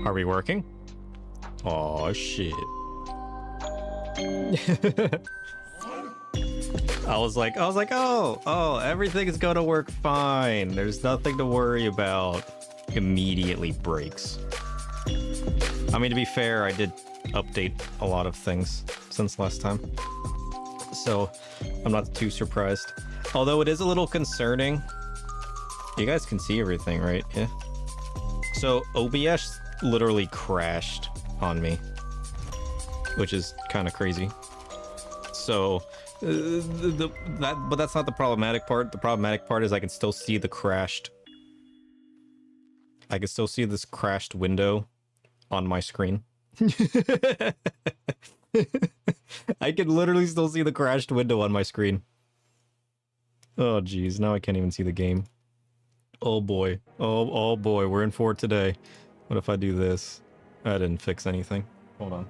Are we working? Oh shit. I was like, oh, everything is gonna work fine. There's nothing to worry about. Immediately breaks. I mean, to be fair, I did update a lot of things since last time, so I'm not too surprised. Although it is a little concerning. You guys can see everything, right? Yeah. So OBS literally crashed on me, which is kind of crazy. So but that's not the problematic part. The problematic part is I can still see the crashed. I can still see this crashed window on my screen. I can literally still see the crashed window on my screen. Oh geez, now I can't even see the game. Oh boy. Oh boy, we're in for it today. What if I do this? I didn't fix anything. Hold on.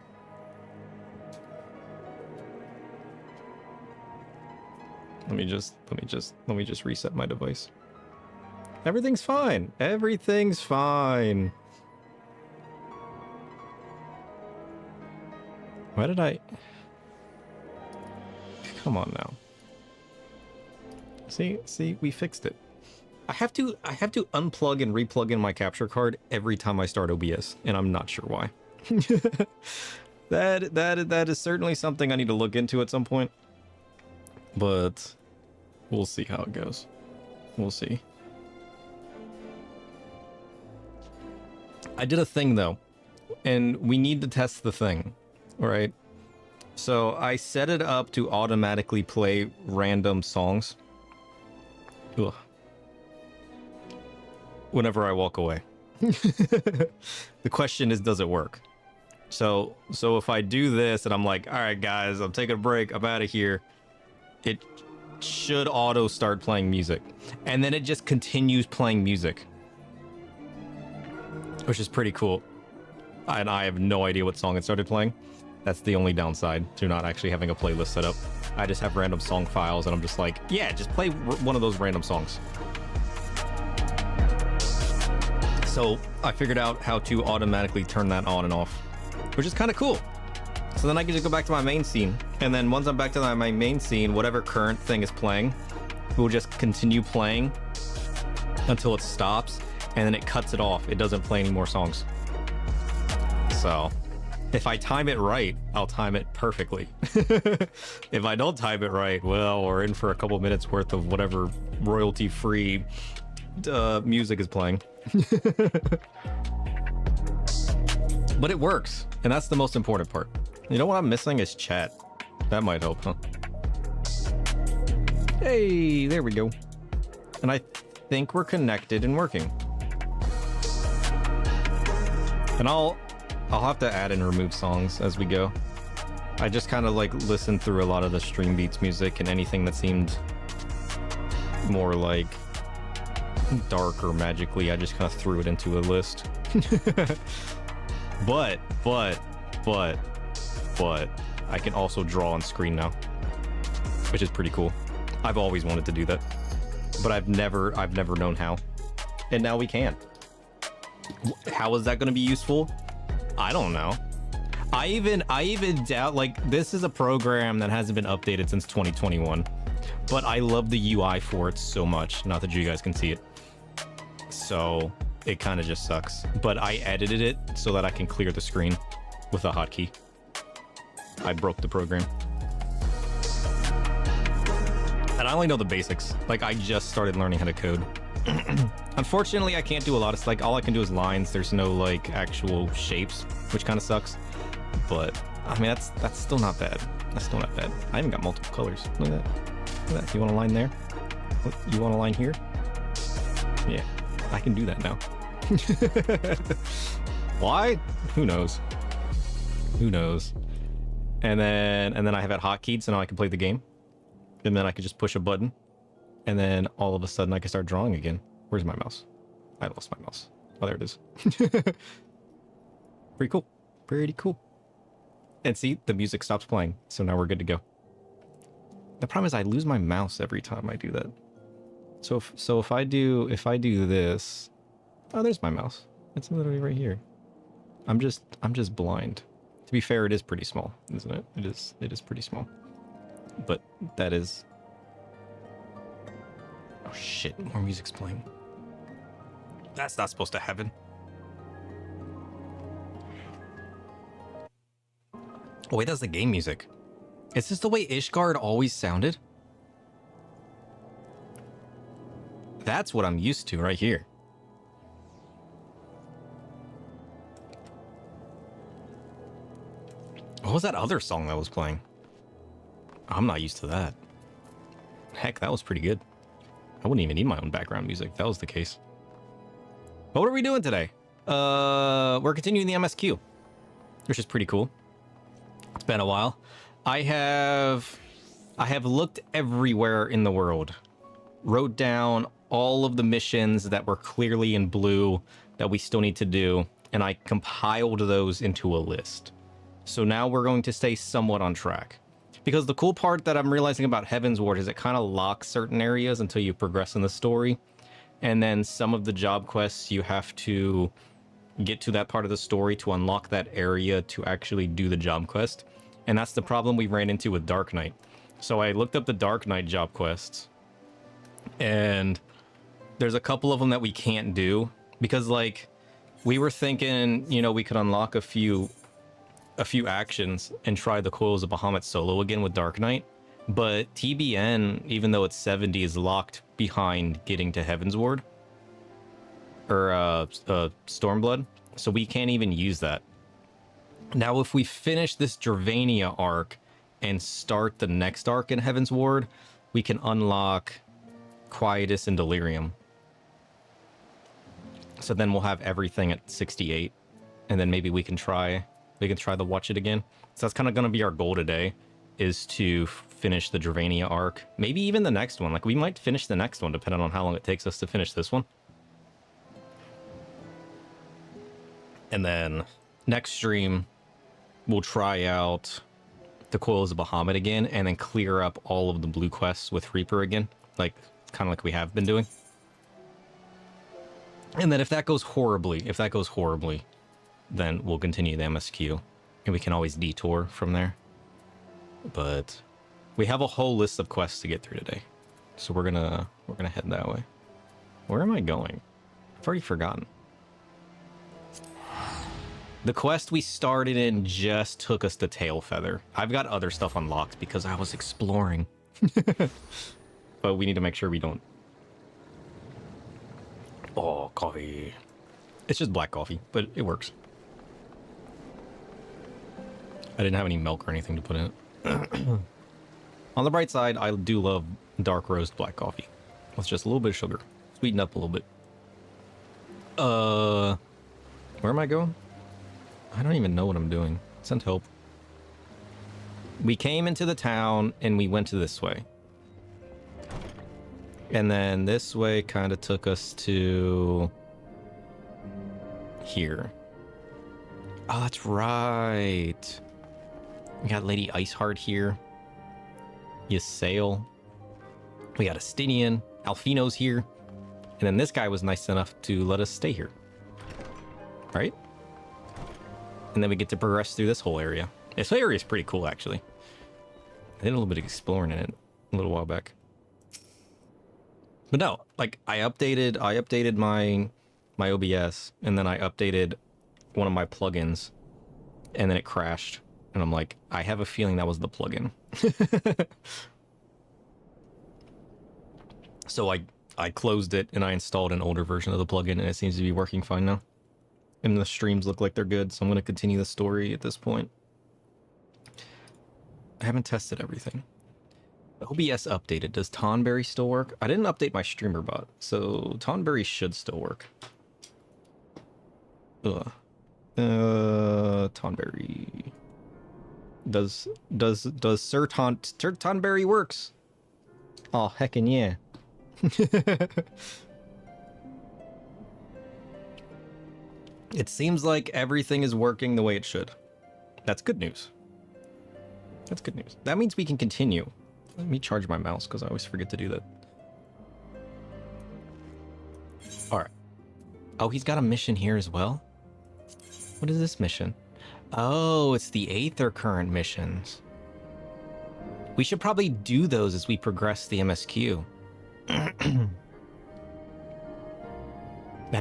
Let me just reset my device. Everything's fine. Everything's fine. Why did I... Come on now. See, we fixed it. I have to unplug and replug in my capture card every time I start OBS, and I'm not sure why. That is certainly something I need to look into at some point. But we'll see how it goes. We'll see. I did a thing though, and we need to test the thing, right? So I set it up to automatically play random songs. Ugh. Whenever I walk away. The question is, does it work? So if I do this and I'm like, all right guys, I'm taking a break, I'm out of here, it should auto start playing music, and then it just continues playing music, which is pretty cool. And I have no idea what song it started playing. That's the only downside to not actually having a playlist set up. I just have random song files and I'm just like, yeah, just play one of those random songs. So I figured out how to automatically turn that on and off, which is kind of cool. So then I can just go back to my main scene, and then once I'm back to my main scene, whatever current thing is playing will just continue playing until it stops, and then it cuts it off. It doesn't play any more songs. So if I time it right, I'll time it perfectly. If I don't time it right, well, we're in for a couple minutes worth of whatever royalty-free music is playing. But it works, and that's the most important part. You know what I'm missing is chat. That might help, huh? Hey, there we go. And I think we're connected and working. And I'll have to add and remove songs as we go. I just kind of like listened through a lot of the Stream Beats music, and anything that seemed more like dark or magically, I just kind of threw it into a list. But I can also draw on screen now, which is pretty cool. I've always wanted to do that, but I've never known how, and now we can. How is that going to be useful? I don't know. I even doubt, like, this is a program that hasn't been updated since 2021, but I love the UI for it so much. Not that you guys can see it, so it kind of just sucks. But I edited it so that I can clear the screen with a hotkey. I broke the program. And I only know the basics. Like, I just started learning how to code. Unfortunately, I can't do a lot of, like, all I can do is lines. There's no, like, actual shapes, which kind of sucks. But, I mean, that's still not bad. That's still not bad. I even got multiple colors. Look at that. Look at that. You want a line there? You want a line here? Yeah, I can do that now. Why? Who knows? Who knows? And then I have it hotkeyed, so now I can play the game. And then I can just push a button, and then all of a sudden I can start drawing again. Where's my mouse? I lost my mouse. Oh, there it is. Pretty cool. Pretty cool. And see, the music stops playing, so now we're good to go. The problem is I lose my mouse every time I do that. So if I do this, oh, there's my mouse. It's literally right here. I'm just blind. To be fair, it is pretty small, isn't it? It is pretty small. But that is... Oh shit, more music's playing. That's not supposed to happen. Oh wait, that's the game music. Is this the way Ishgard always sounded? That's what I'm used to right here. What was that other song that was playing? I'm not used to that. Heck, that was pretty good. I wouldn't even need my own background music if that was the case. But what are we doing today? We're continuing the MSQ, which is pretty cool. It's been a while. I have looked everywhere in the world, wrote down all of the missions that were clearly in blue that we still need to do, and I compiled those into a list. So now we're going to stay somewhat on track. Because the cool part that I'm realizing about Heavensward is it kind of locks certain areas until you progress in the story. And then some of the job quests, you have to get to that part of the story to unlock that area to actually do the job quest. And that's the problem we ran into with Dark Knight. So I looked up the Dark Knight job quests, and there's a couple of them that we can't do because, like, we were thinking, you know, we could unlock a few actions and try the Coils of Bahamut solo again with Dark Knight, but TBN, even though it's 70, is locked behind getting to Heavensward or Stormblood, so we can't even use that. Now, if we finish this Dravania arc and start the next arc in Heavensward, we can unlock Quietus and Delirium. So then we'll have everything at 68, and then maybe we can try the Watch It again. So that's kind of going to be our goal today, is to finish the Dravania arc. Maybe even the next one. Like, we might finish the next one depending on how long it takes us to finish this one. And then next stream, we'll try out the Coils of Bahamut again, and then clear up all of the blue quests with Reaper again, like kind of like we have been doing. And then if that goes horribly, then we'll continue the MSQ, and we can always detour from there. But we have a whole list of quests to get through today, so we're gonna head that way. Where am I going? I've already forgotten. The quest we started in just took us to Tailfeather. I've got other stuff unlocked because I was exploring. But we need to make sure we don't... Oh, coffee. It's just black coffee, but it works. I didn't have any milk or anything to put in it. On the bright side, I do love dark roast black coffee with just a little bit of sugar. Sweeten up a little bit. Where am I going? I don't even know what I'm doing. Send help. We came into the town and we went to this way. And then this way kind of took us to here. Oh, that's right. We got Lady Iceheart here. Ysail. We got Astinian. Alfino's here. And then this guy was nice enough to let us stay here. Right? And then we get to progress through this whole area. This area is pretty cool, actually. I did a little bit of exploring in it a little while back. But no, like, I updated my OBS, and then I updated one of my plugins, and then it crashed. And I'm like, I have a feeling that was the plugin. So I closed it, and I installed an older version of the plugin, and it seems to be working fine now. And the streams look like they're good, so I'm going to continue the story at this point. I haven't tested everything. OBS updated. Does Tonberry still work? I didn't update my streamer bot, so Tonberry should still work. Tonberry. Does Sir Tonberry works? Oh, heckin' yeah. It seems like everything is working the way it should. That's good news. That's good news. That means we can continue. Let me charge my mouse because I always forget to do that. All right. Oh, he's got a mission here as well. What is this mission? Oh, it's the Aether Current missions. We should probably do those as we progress the MSQ. That'd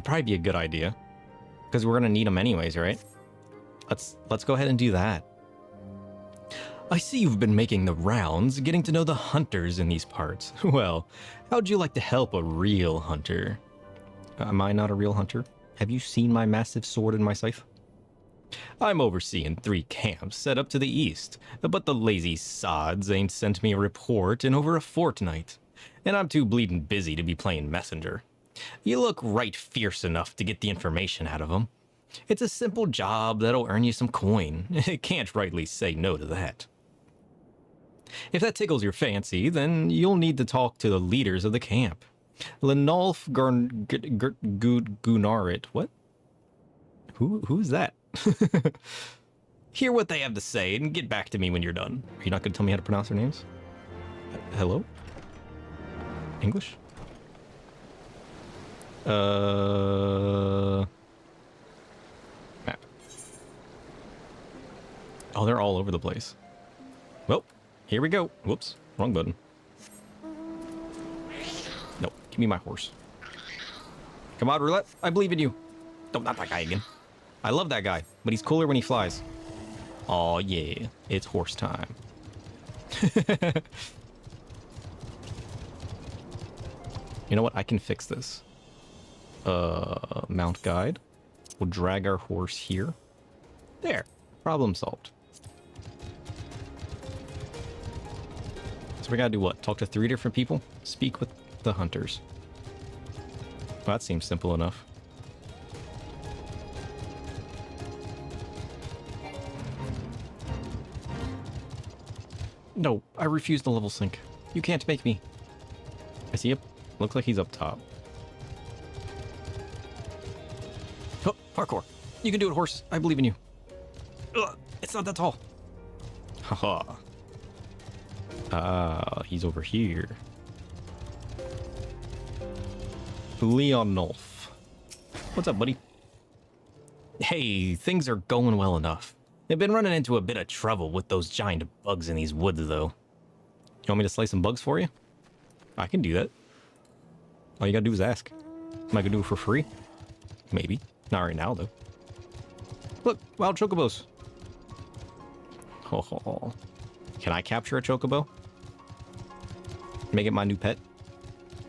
probably be a good idea. Because we're gonna need them anyways, right? Let's go ahead and do that. I see you've been making the rounds, getting to know the hunters in these parts. Well, how'd you like to help a real hunter? Am I not a real hunter? Have you seen my massive sword and my scythe? I'm overseeing 3 camps set up to the east, but the lazy sods ain't sent me a report in over a fortnight, and I'm too bleeding busy to be playing messenger. You look right fierce enough to get the information out of them. It's a simple job that'll earn you some coin. Can't rightly say no to that. If that tickles your fancy, then you'll need to talk to the leaders of the camp. Lenolf Gunarit. What? Who's that? Hear what they have to say and get back to me when you're done. Are you not going to tell me how to pronounce their names? Hello? English? Map. Oh, they're all over the place. Well, here we go. Whoops, wrong button. No, give me my horse. Come on, Roulette. I believe in you. No, not that guy again. I love that guy, but he's cooler when he flies. Oh yeah, it's horse time. You know what? I can fix this. Mount guide. We'll drag our horse here. There. Problem solved. So we gotta do what? Talk to 3 different people? Speak with the hunters. Well, that seems simple enough. No, I refuse to level sync. You can't make me. I see him. Looks like he's up top. Oh, parkour. You can do it, horse. I believe in you. Ugh, it's not that tall. Haha. Ah, he's over here. Leonolf. What's up, buddy? Hey, things are going well enough. They've been running into a bit of trouble with those giant bugs in these woods, though. You want me to slay some bugs for you? I can do that. All you gotta do is ask. Am I gonna do it for free? Maybe. Not right now, though. Look, wild chocobos. Oh, can I capture a chocobo? Make it my new pet?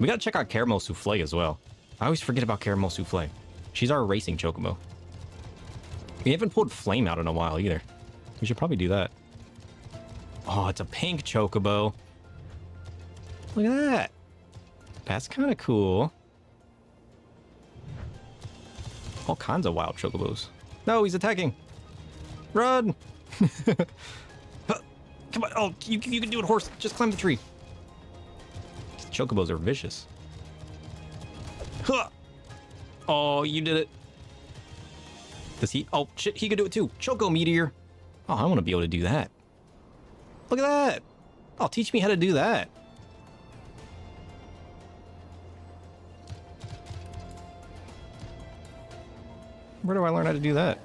We gotta check out Caramel Souffle as well. I always forget about Caramel Souffle. She's our racing chocobo. We haven't pulled Flame out in a while either. We should probably do that. Oh, it's a pink chocobo. Look at that. That's kind of cool. All kinds of wild chocobos. No, he's attacking. Run! Come on. Oh, you can do it, horse. Just climb the tree. These chocobos are vicious. Huh. Oh, you did it. Does he? Oh, shit, he can do it too. Choco Meteor. Oh, I want to be able to do that. Look at that. Oh, teach me how to do that. Where do I learn how to do that?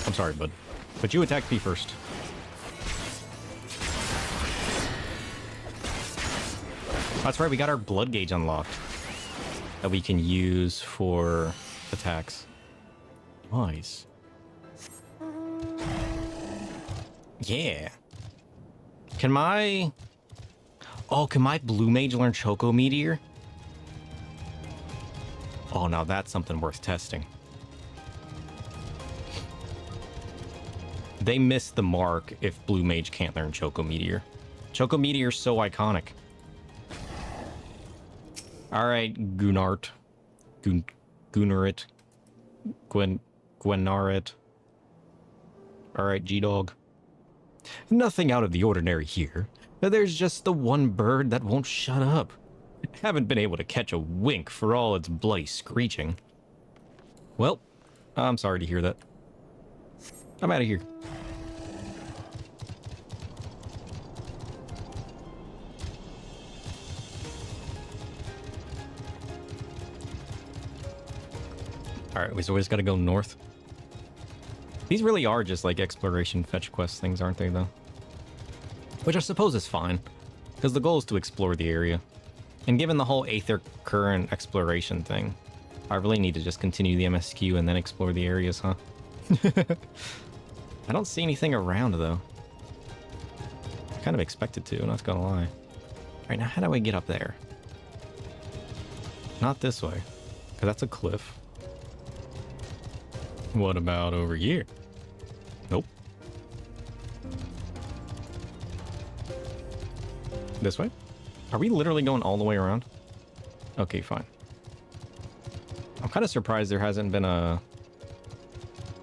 I'm sorry, bud. But you attacked me first. That's right, we got our blood gauge unlocked that we can use for attacks. Nice. Yeah. Can my blue mage learn Choco Meteor? Oh, now that's something worth testing. They missed the mark if blue mage can't learn Choco Meteor. Choco Meteor's so iconic. Alright, Gunart. Gunarit. Gwenarit. Alright, G-Dog. Nothing out of the ordinary here. There's just the one bird that won't shut up. Haven't been able to catch a wink for all its bloody screeching. Well, I'm sorry to hear that. I'm out of here. Alright, so we just gotta go north. These really are just like exploration fetch quest things, aren't they, though? Which I suppose is fine, because the goal is to explore the area. And given the whole Aether Current exploration thing, I really need to just continue the MSQ and then explore the areas, huh? I don't see anything around, though. I kind of expected to, not gonna lie. Alright, now how do I get up there? Not this way, because that's a cliff. What about over here? Nope. This way? Are we literally going all the way around? Okay, fine. I'm kind of surprised there hasn't been an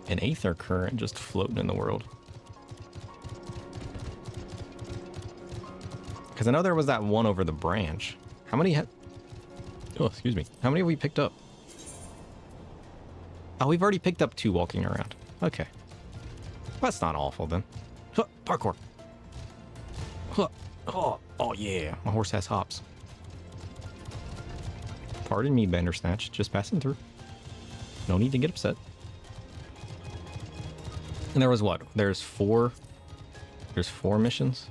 Aether Current just floating in the world. Because I know there was that one over the branch. How many oh, excuse me. How many have we picked up? Oh, we've already picked up 2 walking around. Okay. That's not awful, then. Huh, parkour. Huh. Oh, yeah. My horse has hops. Pardon me, Bandersnatch. Just passing through. No need to get upset. And there was what? There's 4 missions?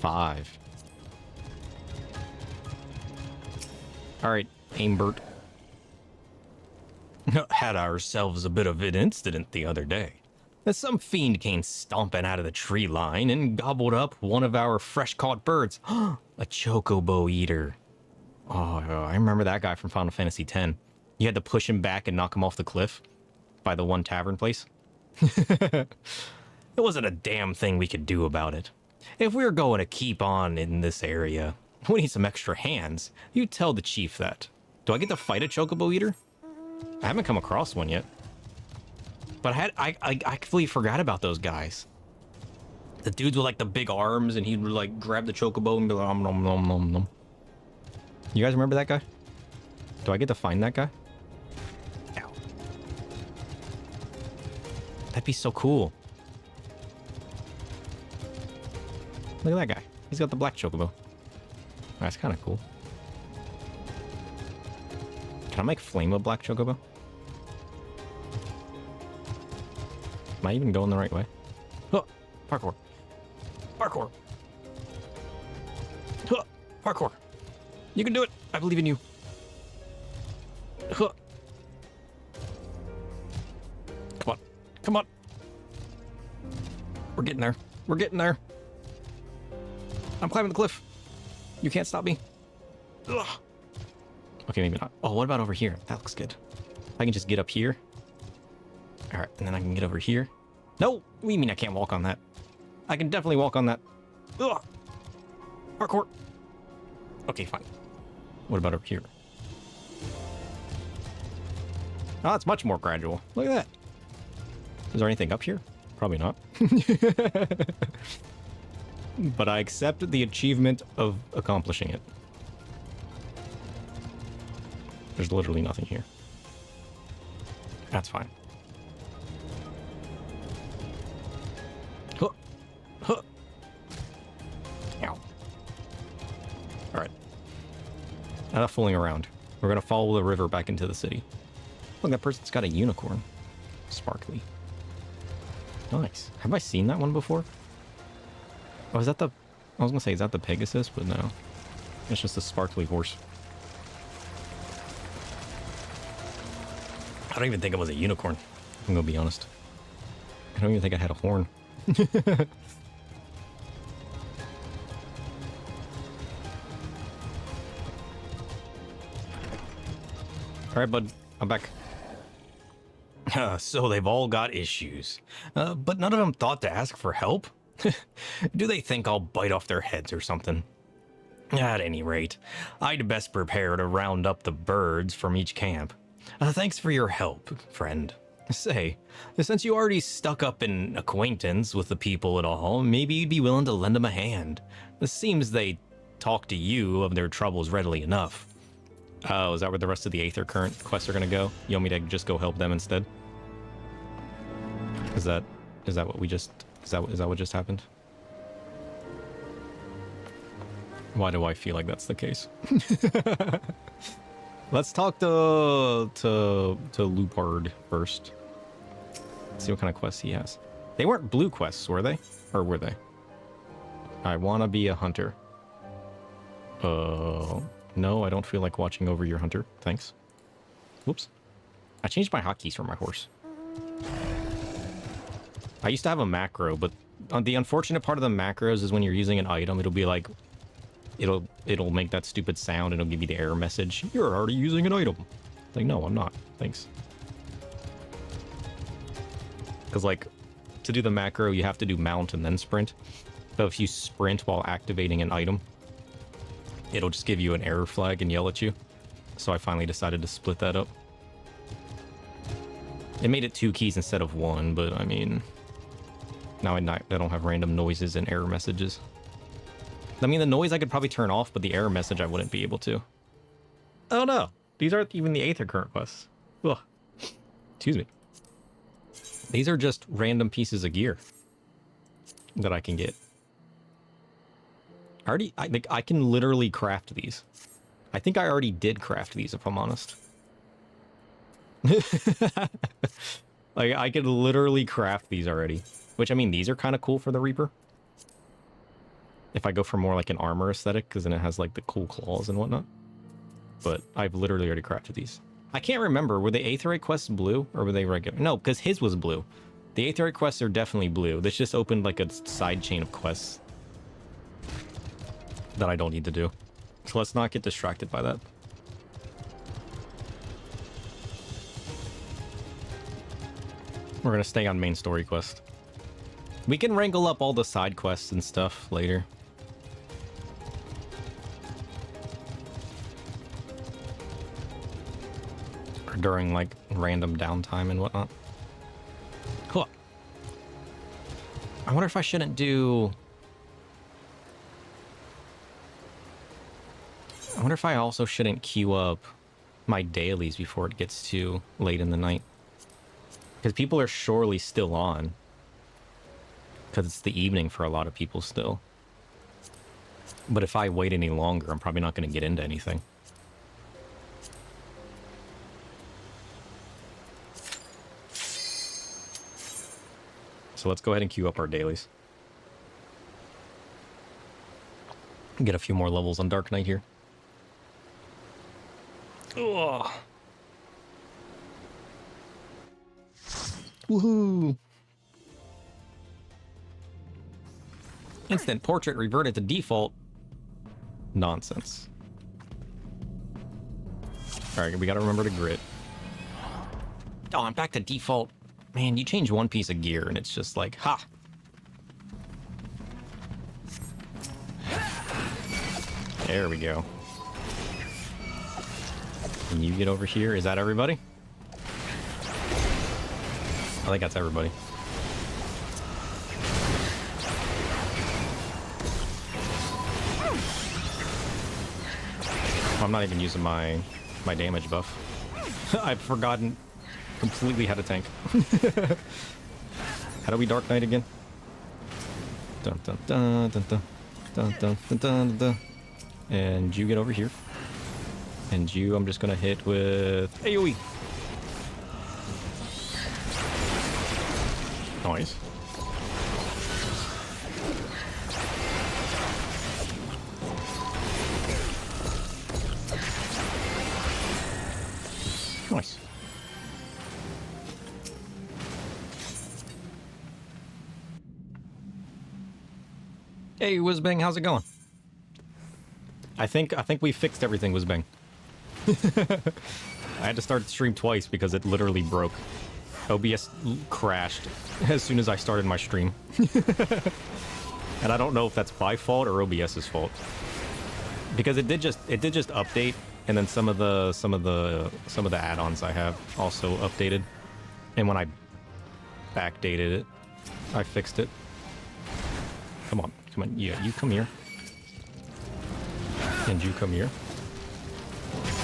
5. Alright, Aimbert. Had ourselves a bit of an incident the other day. As some fiend came stomping out of the tree line and gobbled up one of our fresh-caught birds. A chocobo eater. Oh, I remember that guy from Final Fantasy X. You had to push him back and knock him off the cliff by the one tavern place. There wasn't a damn thing we could do about it. If we're going to keep on in this area, we need some extra hands. You tell the chief that. Do I get to fight a chocobo eater? I haven't come across one yet. But I completely forgot about those guys. The dudes with like the big arms, and he would like grab the chocobo and be like, nom nom nom nom. You guys remember that guy? Do I get to find that guy? Ow. That'd be so cool. Look at that guy. He's got the black chocobo. That's kind of cool. Can I make flame a black chocobo? Am I even going the right way? Huh, parkour. Parkour. Huh, parkour. You can do it. I believe in you. Huh. Come on. Come on. We're getting there. We're getting there. I'm climbing the cliff. You can't stop me. Ugh. Okay, maybe not. Oh, what about over here? That looks good. I can just get up here. All right, and then I can get over here. No, what do you mean I can't walk on that? I can definitely walk on that. Ugh. Parkour. Okay, fine. What about over here? Oh, it's much more gradual. Look at that. Is there anything up here? Probably not. But I accept the achievement of accomplishing it. There's literally nothing here. That's fine. Huh. Huh. Ow. Alright. Enough fooling around. We're gonna follow the river back into the city. Look, that person's got a unicorn. Sparkly. Nice. Have I seen that one before? Oh, is that the... I was gonna say, is that the Pegasus? But no. It's just a sparkly horse. I don't even think it was a unicorn. I'm gonna be honest. I don't even think I had a horn. Alright, bud. I'm back. So they've all got issues. But none of them thought to ask for help? Do they think I'll bite off their heads or something? At any rate, I'd best prepare to round up the birds from each camp. Thanks for your help, friend. Say, since you already stuck up an acquaintance with the people at all, maybe you'd be willing to lend them a hand. It seems they talk to you of their troubles readily enough. Oh, is that where the rest of the Aether Current quests are gonna go? You want me to just go help them instead? Is that what we just... Is that what just happened? Why do I feel like that's the case? Let's talk to Lupard first. Let's see what kind of quests he has. They weren't blue quests, were they? Or were they? I want to be a hunter. No, I don't feel like watching over your hunter. Thanks. Whoops. I changed my hotkeys for my horse. I used to have a macro, but the unfortunate part of the macros is when you're using an item, it'll be like, it'll make that stupid sound and it'll give you the error message. You're already using an item. Like, no, I'm not. Thanks. Because, like, to do the macro, you have to do mount and then sprint. So if you sprint while activating an item, it'll just give you an error flag and yell at you. So I finally decided to split that up. It made it 2 keys instead of 1, but I mean, now I don't have random noises and error messages. I mean, the noise I could probably turn off, but the error message I wouldn't be able to. Oh no, these aren't even the Aether Current quests. Ugh. Excuse me. These are just random pieces of gear that I can get. I can literally craft these. I think I already did craft these, if I'm honest. Like, I could literally craft these already. Which, I mean, these are kind of cool for the Reaper. If I go for more like an armor aesthetic, because then it has like the cool claws and whatnot. But I've literally already crafted these. I can't remember, were the Aetherite quests blue or were they regular? No, because his was blue. The Aetherite quests are definitely blue. This just opened like a side chain of quests that I don't need to do. So let's not get distracted by that. We're gonna stay on main story quest. We can wrangle up all the side quests and stuff later. Or during like random downtime and whatnot. Cool. I wonder if I shouldn't do... I wonder if I also shouldn't queue up my dailies before it gets too late in the night. Because people are surely still on. Because it's the evening for a lot of people still. But if I wait any longer, I'm probably not going to get into anything. So let's go ahead and queue up our dailies. Get a few more levels on Dark Knight here. Ugh. Woohoo! Instant portrait reverted to default. Nonsense. Alright, we gotta remember to grit. Oh, I'm back to default. Man, you change one piece of gear and it's just like, ha! There we go. Can you get over here? Is that everybody? I think that's everybody. I'm not even using my damage buff. I've forgotten completely how to tank. How do we Dark Knight again? Dun dun dun dun dun dun dun dun dun dun. And you get over here. And you, I'm just gonna hit with AoE. Nice. Nice. Hey, Whizbang, how's it going? I think we fixed everything, Whizbang. I had to start the stream twice because it literally broke. OBS crashed as soon as I started my stream. And I don't know if that's my fault or OBS's fault. Because it did just update, and then some of the add-ons I have also updated. And when I backdated it, I fixed it. Come on. Yeah, you come here. And you come here.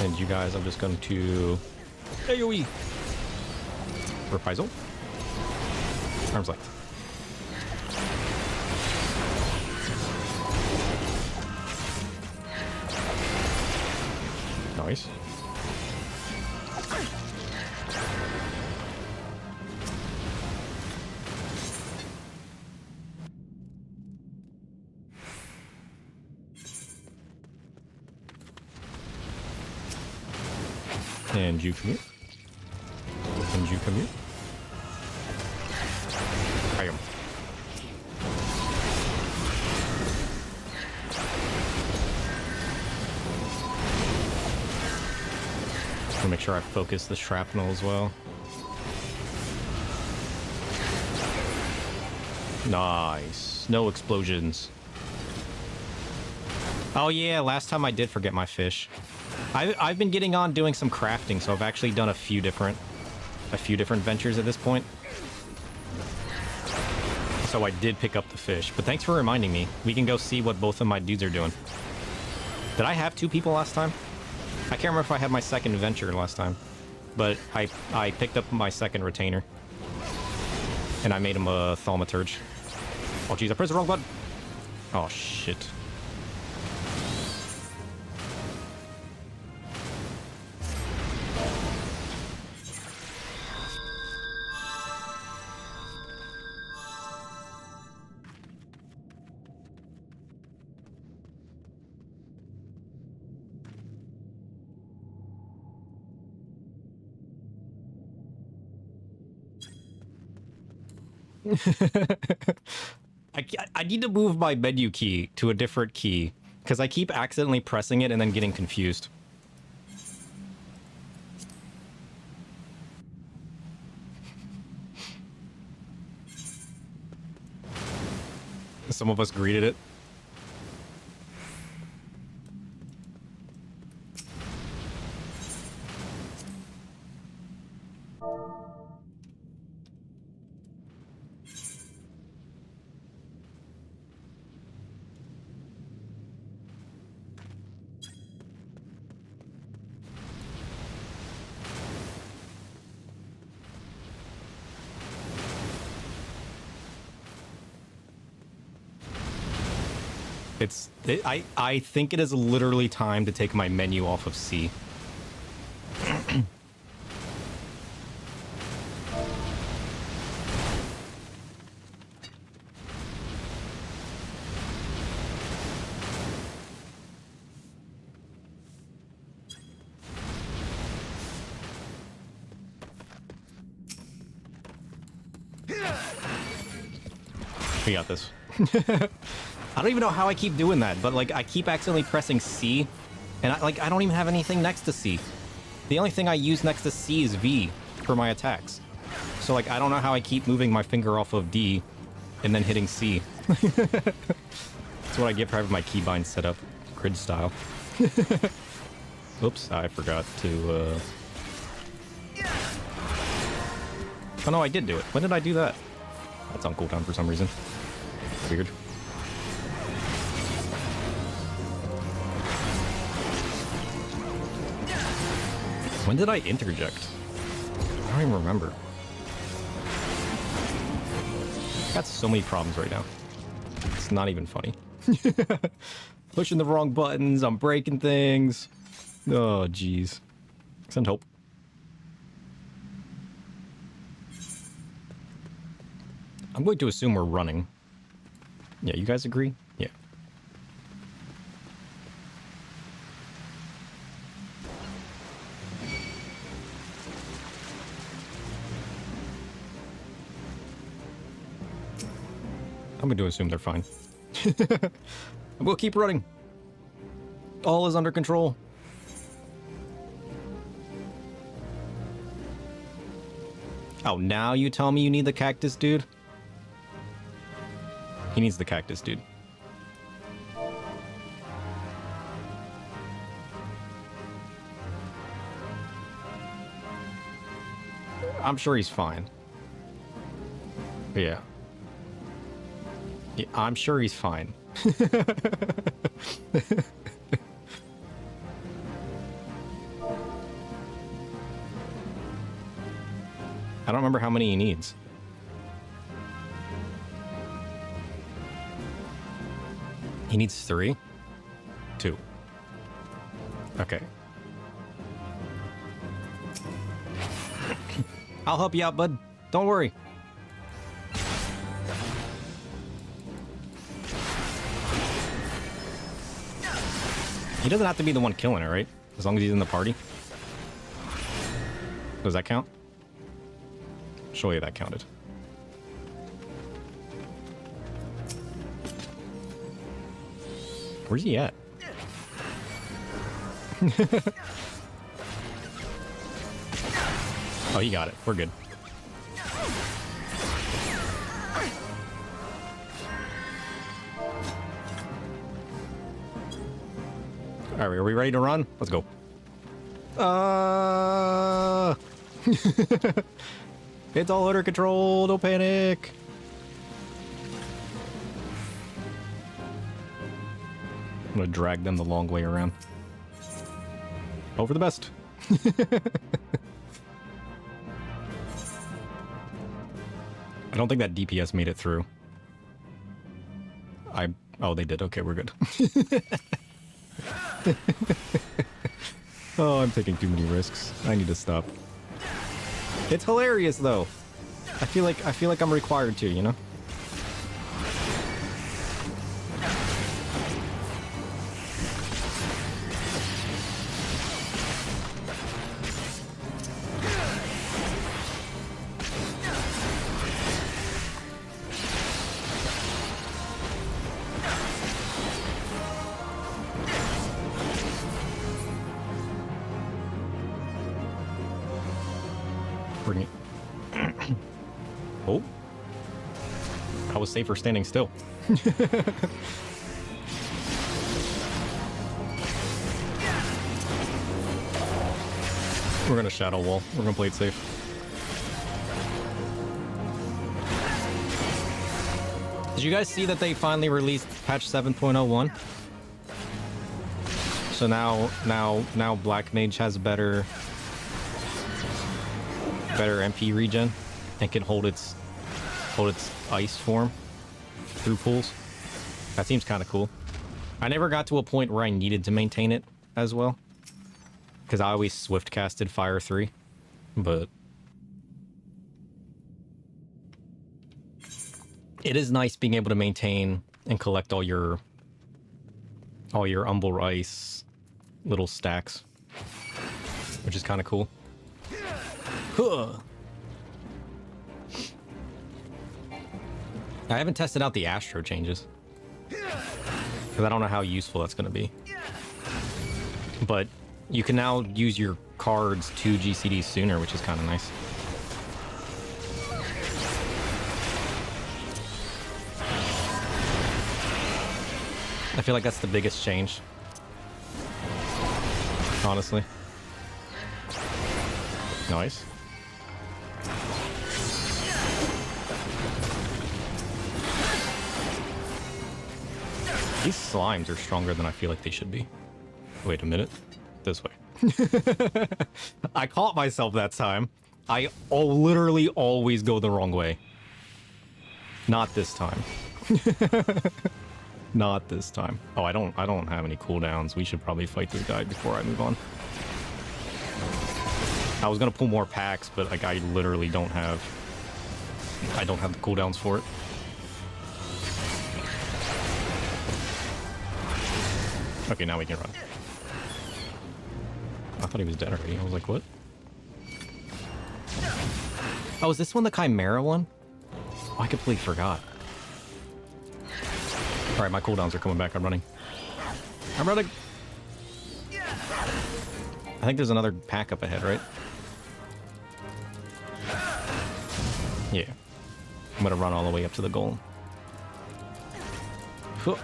And you guys, I'm just going to AoE. Reprisal. Arms length. Nice. And you come here. And you come here. I am. To make sure I focus the shrapnel as well. Nice. No explosions. Oh yeah, last time I did forget my fish. I've been getting on doing some crafting, so I've actually done a few different ventures at this point. So I did pick up the fish, but thanks for reminding me. We can go see what both of my dudes are doing. Did I have 2 people last time? I can't remember if I had my second venture last time, but I picked up my second retainer, and I made him a thaumaturge. Oh jeez, I pressed the wrong button. Oh shit. I need to move my menu key to a different key, because I keep accidentally pressing it and then getting confused. Some of us greeted it. I think it is literally time to take my menu off of C. We got this. I don't even know how I keep doing that, but like I keep accidentally pressing C, and I don't even have anything next to C. The only thing I use next to C is V for my attacks. So like I don't know how I keep moving my finger off of D and then hitting C. That's what I get for having my keybind set up, grid style. Oops, I forgot to. Oh no, I did do it. When did I do that? That's on cooldown for some reason. Weird. When did I interject? I don't even remember. I got so many problems right now. It's not even funny. Pushing the wrong buttons, I'm breaking things. Oh, jeez. Send hope. I'm going to assume we're running. Yeah, you guys agree? Yeah. I'm going to assume they're fine. We'll keep running. All is under control. Oh, now you tell me you need the cactus, dude? He needs the cactus, dude. I'm sure he's fine. Yeah. Yeah, I'm sure he's fine. I don't remember how many he needs. He needs 3? 2. Okay. I'll help you out, bud. Don't worry. He doesn't have to be the one killing it, right? As long as he's in the party. Does that count? Surely that counted. Where's he at? Oh, he got it. We're good. All right, are we ready to run? Let's go. It's all under control. Don't panic. I'm gonna drag them the long way around. Hope for the best. I don't think that DPS made it through. Oh, they did. Okay, we're good. Oh, I'm taking too many risks. I need to stop. It's hilarious though. I feel like I'm required to, you know? Bring it. Oh. I was safer standing still. We're gonna shadow wall. We're gonna play it safe. Did you guys see that they finally released patch 7.01? So now Black Mage has better MP regen and can hold its ice form through pools. That seems kind of cool. I never got to a point where I needed to maintain it as well, because I always swift casted Fire 3, but it is nice being able to maintain and collect all your Umbral Ice little stacks, which is kind of cool. Huh. I haven't tested out the Astro changes, because I don't know how useful that's going to be. But you can now use your cards to GCD sooner, which is kind of nice. I feel like that's the biggest change, honestly. Nice. These slimes are stronger than I feel like they should be. Wait a minute. This way. I caught myself that time. I literally always go the wrong way. Not this time. Not this time. Oh, I don't have any cooldowns. We should probably fight this guy before I move on. I was gonna pull more packs, but like I literally don't have the cooldowns for it. Okay, now we can run. I thought he was dead already. I was like, what? Oh, is this one the Chimera one? Oh, I completely forgot. Alright, my cooldowns are coming back. I'm running. I'm running! I think there's another pack up ahead, right? Yeah. I'm gonna run all the way up to the goal. Huh.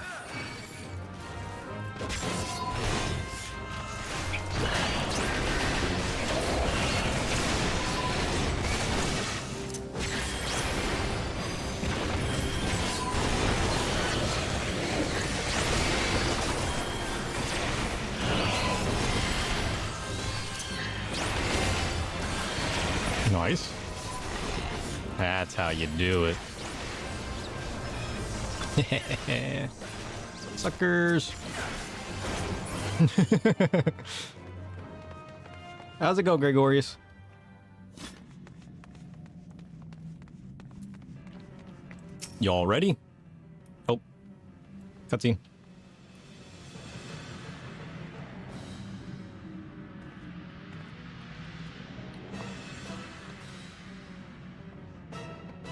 Nice. That's how you do it. Suckers. How's it go, Gregorius? Y'all ready? Oh. Cutscene.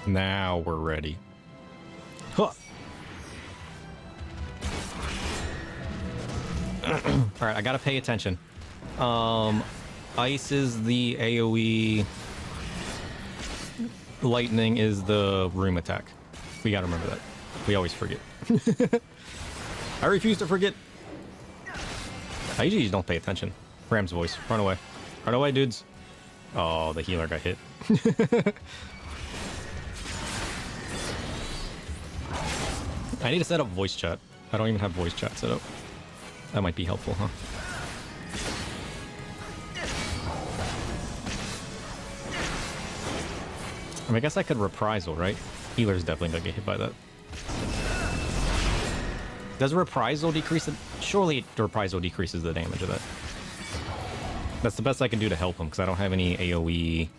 Now we're ready. Huh. Alright, I gotta pay attention. Ice is the AoE. Lightning is the room attack. We gotta remember that. We always forget. I refuse to forget. I usually just don't pay attention. Ram's voice. Run away. Run away, dudes. Oh, the healer got hit. I need to set up voice chat. I don't even have voice chat set up. That might be helpful, huh? I mean, I guess I could reprisal, right? Healer's definitely gonna get hit by that. Does reprisal decrease it? Surely reprisal decreases the damage of that. That's the best I can do to help him, because I don't have any AoE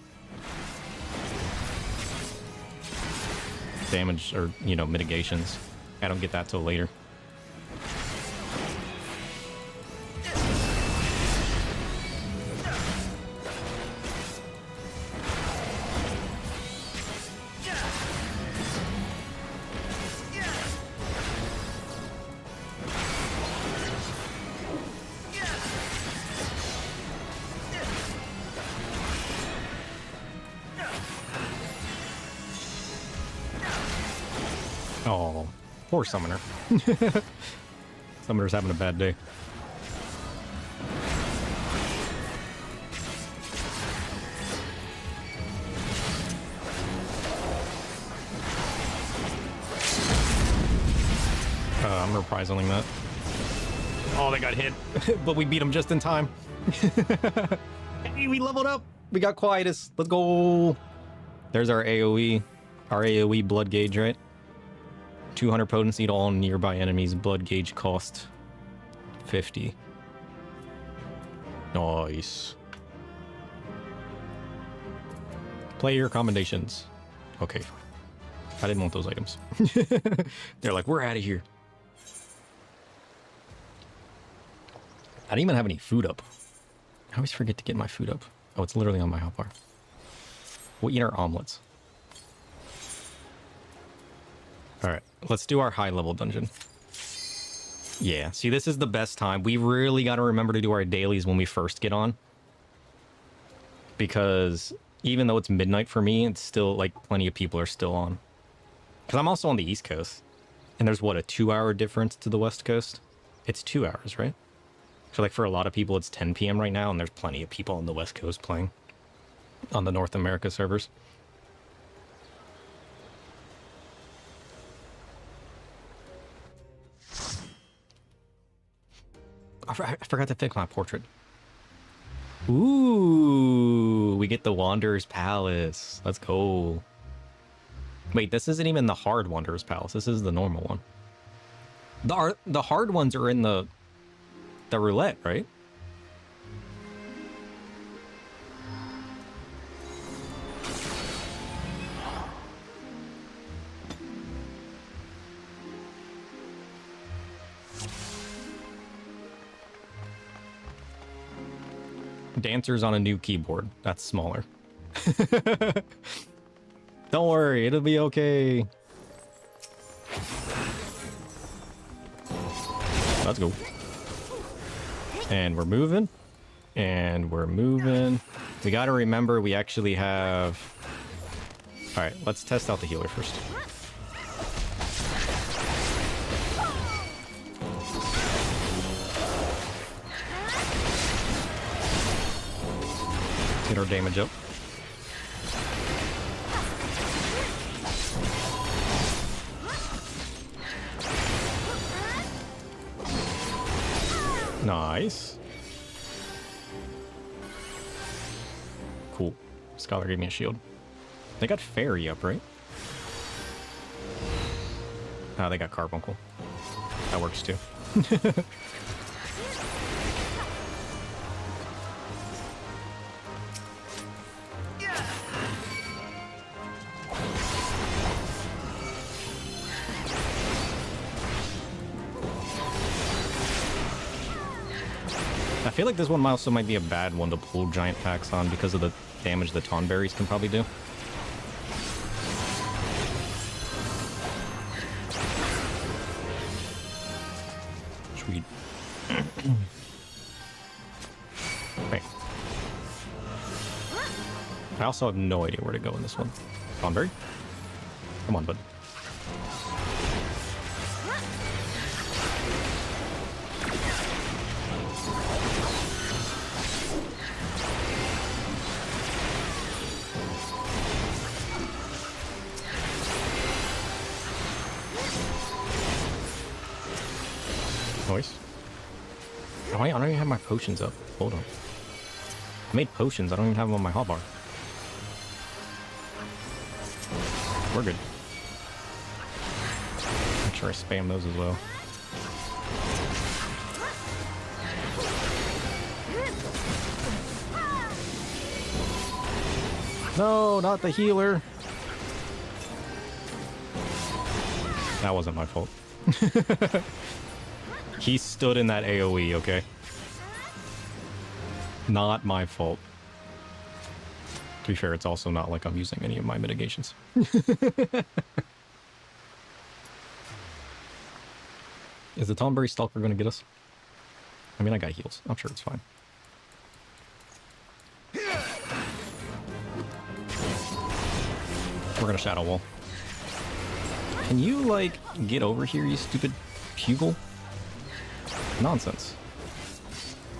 damage or, you know, mitigations. I don't get that till later. Oh, poor Summoner. Summoner's having a bad day. I'm reprisaling that. Oh, they got hit, but we beat them just in time. Hey, we leveled up. We got Quietus. Let's go. There's our AoE blood gauge, right? 200 potency to all nearby enemies. Blood gauge cost 50. Nice. Player commendations. Okay. I didn't want those items. They're like, we're out of here. I didn't even have any food up. I always forget to get my food up. Oh, it's literally on my hotbar. We'll eat our omelets. Alright, let's do our high level dungeon. Yeah, see, this is the best time. We really got to remember to do our dailies when we first get on. Because even though it's midnight for me, it's still, like, plenty of people are still on. Because I'm also on the East Coast. And there's, what, a 2-hour difference to the West Coast? It's 2 hours, right? So, like, for a lot of people, it's 10 p.m. right now, and there's plenty of people on the West Coast playing on the North America servers. I forgot to pick my portrait. Ooh, we get the Wanderer's Palace. Let's go. Wait, this isn't even the hard Wanderer's Palace. This is the normal one. The hard ones are in the roulette, right? Dancers on a new keyboard. That's smaller. Don't worry, it'll be okay. Let's go. And we're moving. And we're moving. We gotta remember we actually have... Alright, let's test out the healer first. Get our damage up. Nice. Cool. Scholar gave me a shield. They got Fairy up, right? Ah, they got Carbuncle. That works too. feel like this one also might be a bad one to pull giant packs on because of the damage the Tonberries can probably do. Sweet. Okay. I also have no idea where to go in this one. Tonberry? Come on, bud. Nice. Oh, I don't even have my potions up. Hold on. I made potions. I don't even have them on my hotbar. We're good. Make sure I spam those as well. No, not the healer. That wasn't my fault. He stood in that AoE, okay? Not my fault. To be fair, it's also not like I'm using any of my mitigations. Is the Tonberry Stalker going to get us? I mean, I got heals. I'm sure it's fine. We're going to Shadow Wall. Can you, like, get over here, you stupid pugil? Nonsense.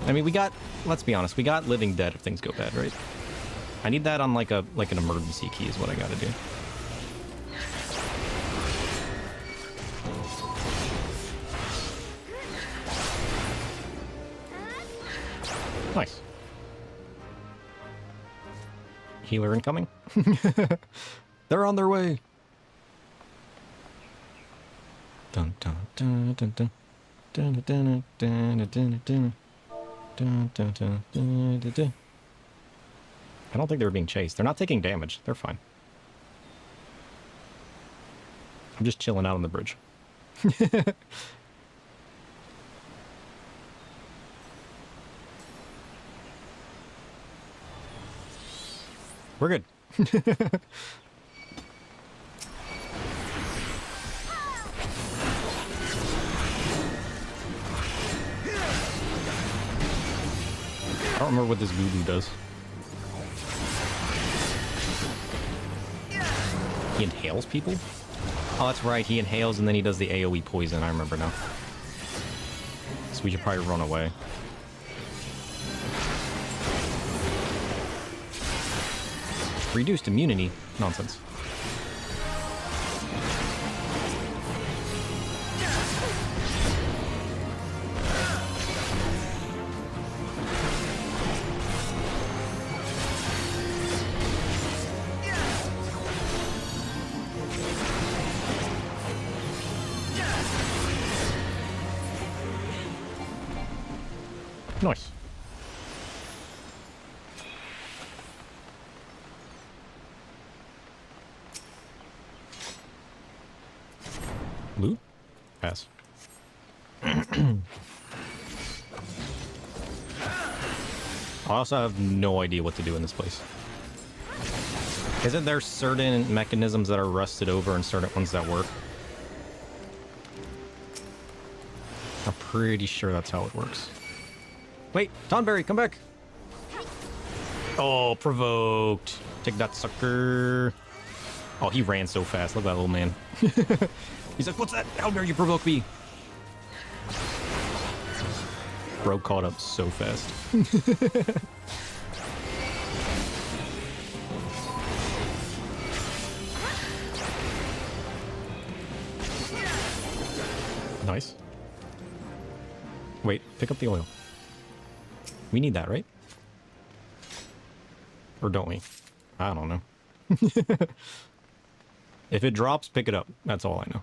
I mean, we got, let's be honest, we got Living Dead if things go bad, right? I need that on like an emergency key is what I gotta do. Nice. Healer incoming. They're on their way. Dun dun dun dun dun. Dun, dun, dun, dun, dun, dun, dun, dun, dun, dun, dun, dun. I don't think they were being chased. They're not taking damage. They're fine. I'm just chilling out on the bridge. We're good. I don't remember what this voodoo does. He inhales people? Oh, that's right. He inhales and then he does the AoE poison. I remember now. So we should probably run away. Reduced immunity? Nonsense. Nice. Loot? Pass. I also have no idea what to do in this place. Isn't there certain mechanisms that are rusted over and certain ones that work? I'm pretty sure that's how it works. Wait, Tonberry, come back! Oh, provoked. Take that, sucker. Oh, he ran so fast. Look at that little man. He's like, what's that? How dare you provoke me? Bro caught up so fast. Nice. Wait, pick up the oil. We need that, right? Or don't we? I don't know. If it drops, pick it up. That's all I know.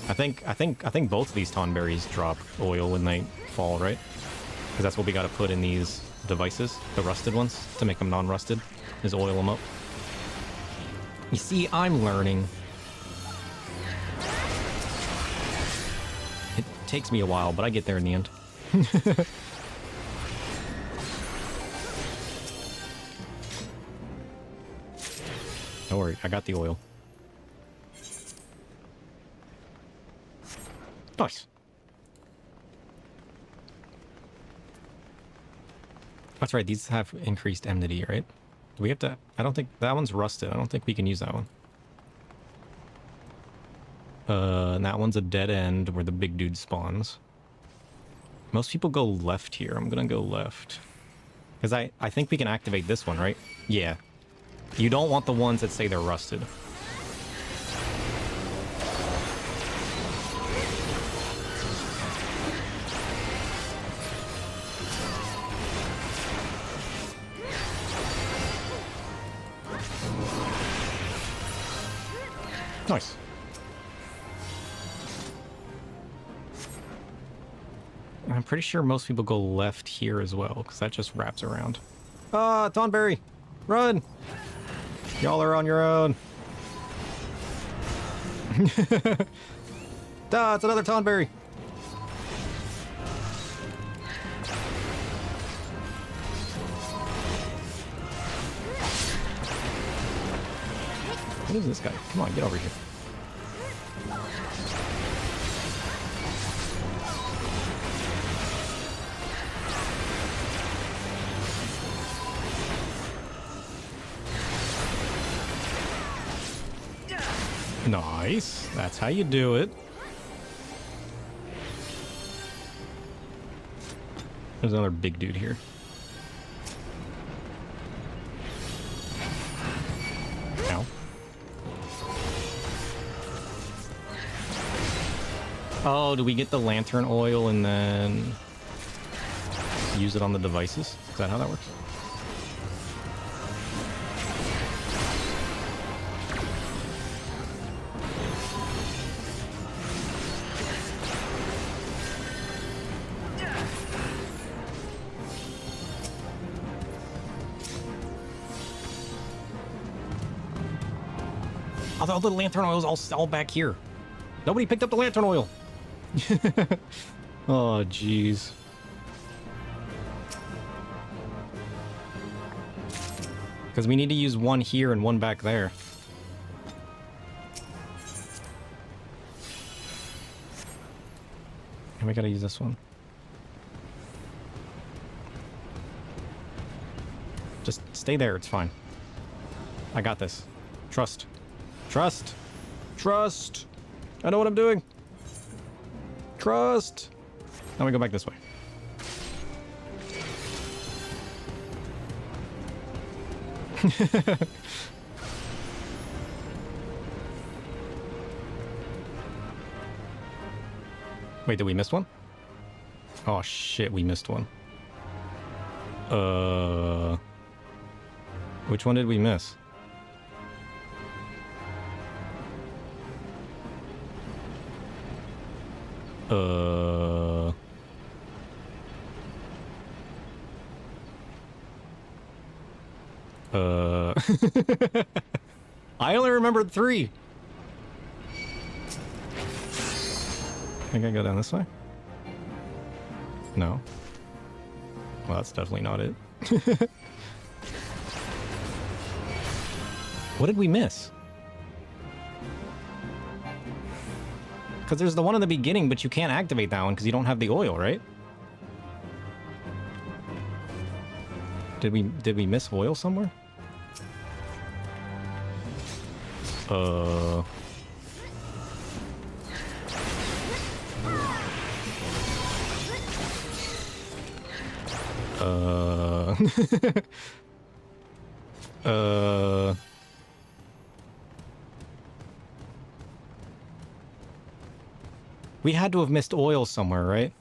I think both of these Tonberries drop oil when they fall, right? Because that's what we got to put in these devices, the rusted ones, to make them non-rusted, is oil them up. You see, I'm learning. It takes me a while, but I get there in the end. Don't worry, I got the oil. Nice. That's right, these have increased enmity, right? Do we have to... I don't think... That one's rusted. I don't think we can use that one. And that one's a dead end where the big dude spawns. Most people go left here. I'm gonna go left. Because I think we can activate this one, right? Yeah. You don't want the ones that say they're rusted. Nice. I'm pretty sure most people go left here as well, because that just wraps around. Ah, Tonberry! Run! Y'all are on your own. Ah, it's another Tonberry! What is this guy? Come on, get over here. Nice. That's how you do it. There's another big dude here. Ow. Oh, do we get the lantern oil and then use it on the devices? Is that how that works? All the lantern oil's all back here. Nobody picked up the lantern oil. Oh, jeez. Because we need to use one here and one back there. And we gotta use this one. Just stay there, it's fine. I got this. Trust. Trust. Trust. I know what I'm doing. Trust. Now we go back this way. Wait, did we miss one? Oh shit, we missed one. Which one did we miss? I only remembered 3. Think I go down this way? No. Well, that's definitely not it. What did we miss? Because there's the one in the beginning, but you can't activate that one because you don't have the oil, right? Did we miss oil somewhere? We had to have missed oil somewhere, right?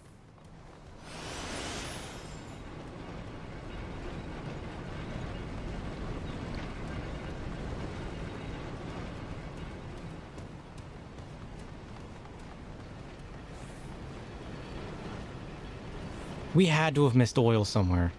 We had to have missed oil somewhere.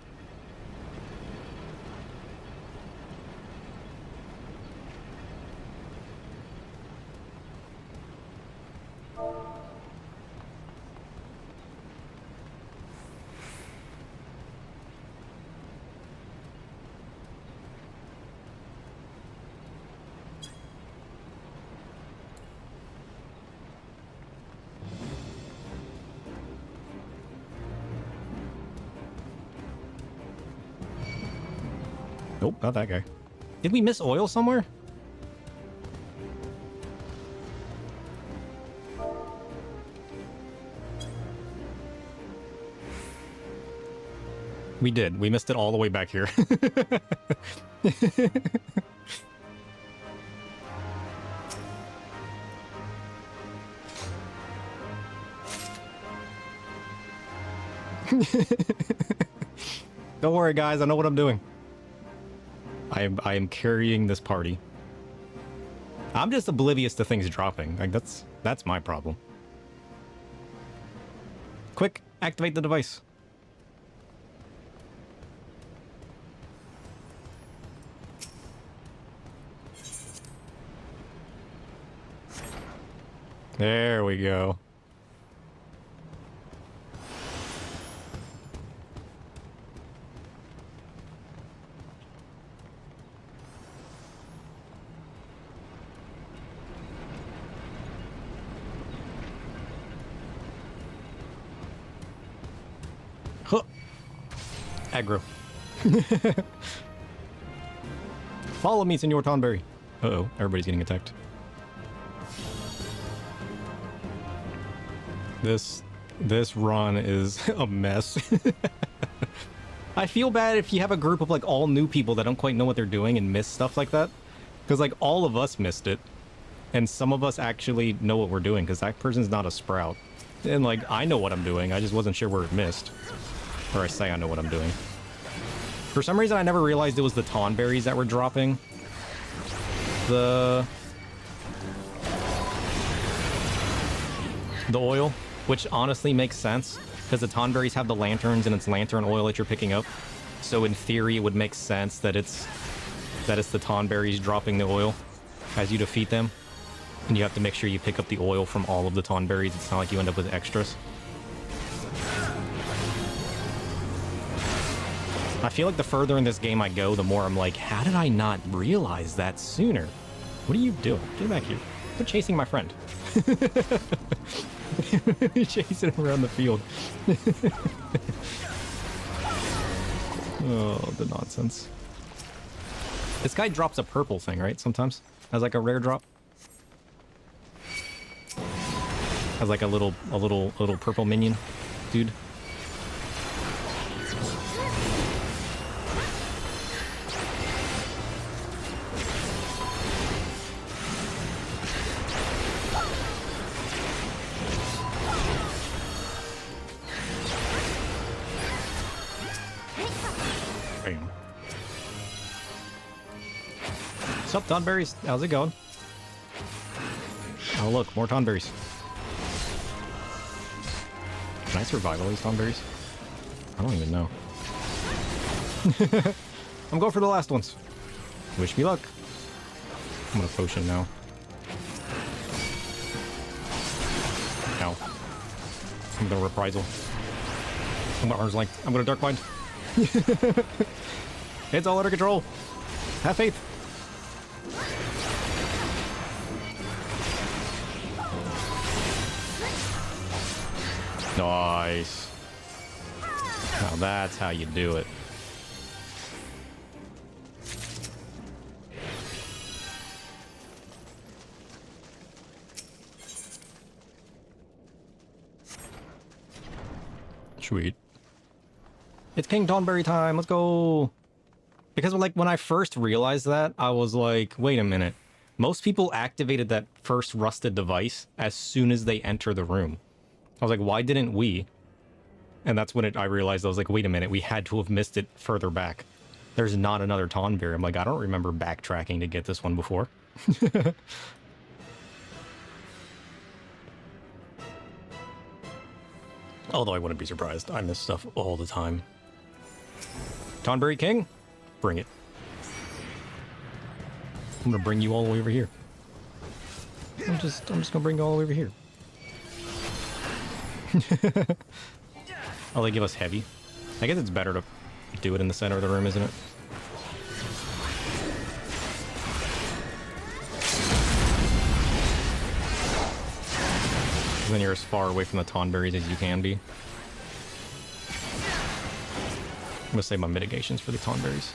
Oh, not that guy. Did we miss oil somewhere? We did. We missed it all the way back here. Don't worry, guys. I know what I'm doing. I am carrying this party. I'm just oblivious to things dropping. Like that's my problem. Quick, activate the device. There we go. Huh. Aggro. Follow me, Senor Tonberry. Uh-oh, everybody's getting attacked. This run is a mess. I feel bad if you have a group of like all new people that don't quite know what they're doing and miss stuff like that. Because like all of us missed it. And some of us actually know what we're doing because that person's not a sprout. And like I know what I'm doing, I just wasn't sure where it missed. Or I say I know what I'm doing. For some reason I never realized it was the Tonberries that were dropping the oil. Which honestly makes sense, because the Tonberries have the lanterns and it's lantern oil that you're picking up. So in theory, it would make sense that it's the Tonberries dropping the oil as you defeat them. And you have to make sure you pick up the oil from all of the Tonberries. It's not like you end up with extras. I feel like the further in this game I go, the more I'm like, how did I not realize that sooner? What are you doing? Get back here. Quit chasing my friend. Chasing him around the field. Oh, the nonsense. This guy drops a purple thing, right? Sometimes as like a rare drop. As like a little purple minion, dude. What's up, Tonberries? How's it going? Oh, look, more Tonberries. Can I survive all these Tonberries? I don't even know. I'm going for the last ones. Wish me luck. I'm gonna potion now. Ow. I'm gonna reprisal. I'm gonna dark bind. It's all under control. Have faith. Nice. Now that's how you do it. Sweet. It's King Tonberry time. Let's go. Because like when I first realized that, I was like, wait a minute. Most people activated that first rusted device as soon as they enter the room. I was like, why didn't we? And that's when I realized, I was like, wait a minute, we had to have missed it further back. There's not another Tonberry. I'm like, I don't remember backtracking to get this one before. Although I wouldn't be surprised. I miss stuff all the time. Tonberry King, bring it. I'm gonna bring you all the way over here. I'm just gonna bring you all the way over here. Oh, they give us heavy. I guess it's better to do it in the center of the room, isn't it? Then you're as far away from the Tonberries as you can be. I'm gonna save my mitigations for the Tonberries.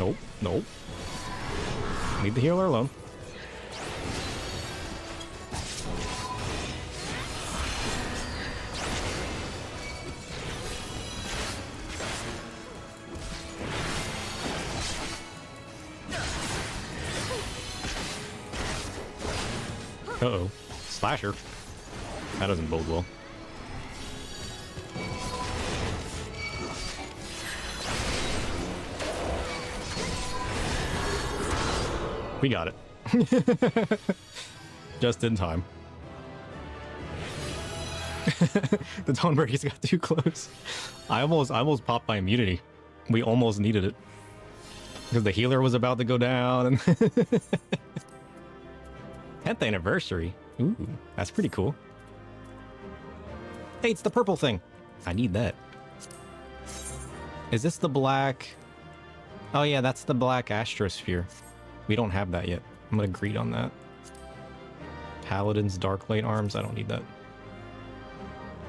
Nope, nope. Leave the healer alone. Uh-oh. Slasher. That doesn't bode well. We got it. Just in time. The Dawnbreakers got too close. I almost popped my immunity. We almost needed it. Because the healer was about to go down. And 10th anniversary. Ooh, that's pretty cool. Hey, it's the purple thing. I need that. Is this the black? Oh yeah, that's the black astrosphere. We don't have that yet. I'm gonna greed on that. Paladin's Darklight Arms. I don't need that.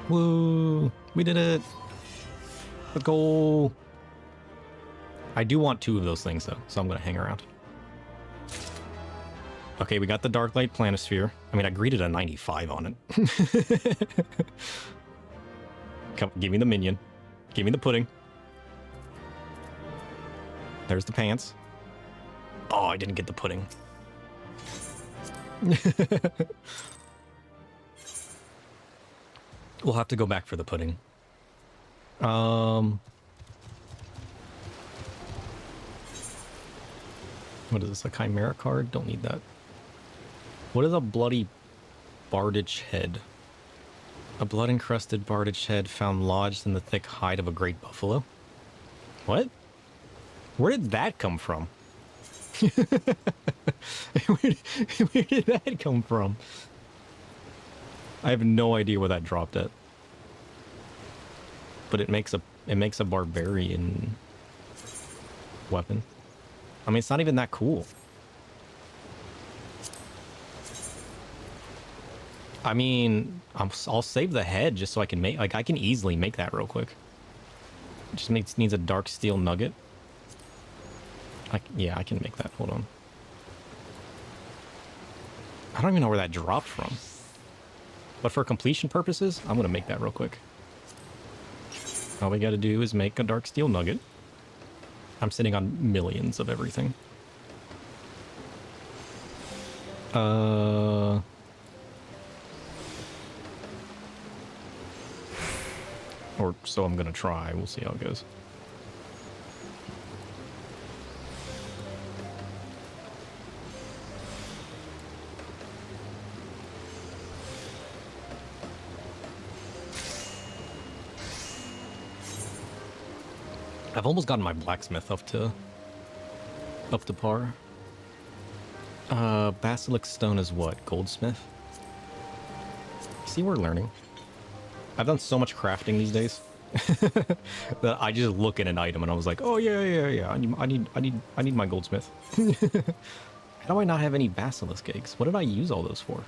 Woo! We did it! Let's go! I do want 2 of those things though, so I'm gonna hang around. Okay, we got the Darklight Planisphere. I mean, I greeted a 95 on it. Come, give me the minion. Give me the pudding. There's the pants. Oh, I didn't get the pudding. We'll have to go back for the pudding. What is this, a Chimera card? Don't need that. What is a bloody Bardage head? A blood-encrusted Bardage head found lodged in the thick hide of a great buffalo? What? Where did that come from? where did that come from? I have no idea where that dropped at. But it makes a barbarian weapon. I mean, it's not even that cool. I mean, I'll save the head just so I can make, like, I can easily make that real quick. It just needs a dark steel nugget. Yeah, I can make that. Hold on. I don't even know where that dropped from. But for completion purposes, I'm going to make that real quick. All we got to do is make a dark steel nugget. I'm sitting on millions of everything. Or so I'm going to try. We'll see how it goes. I've almost gotten my blacksmith up to par. Basilisk stone is what? Goldsmith? See, we're learning. I've done so much crafting these days that I just look at an item and I was like, oh yeah. I need my goldsmith. How do I not have any basilisk eggs? What did I use all those for?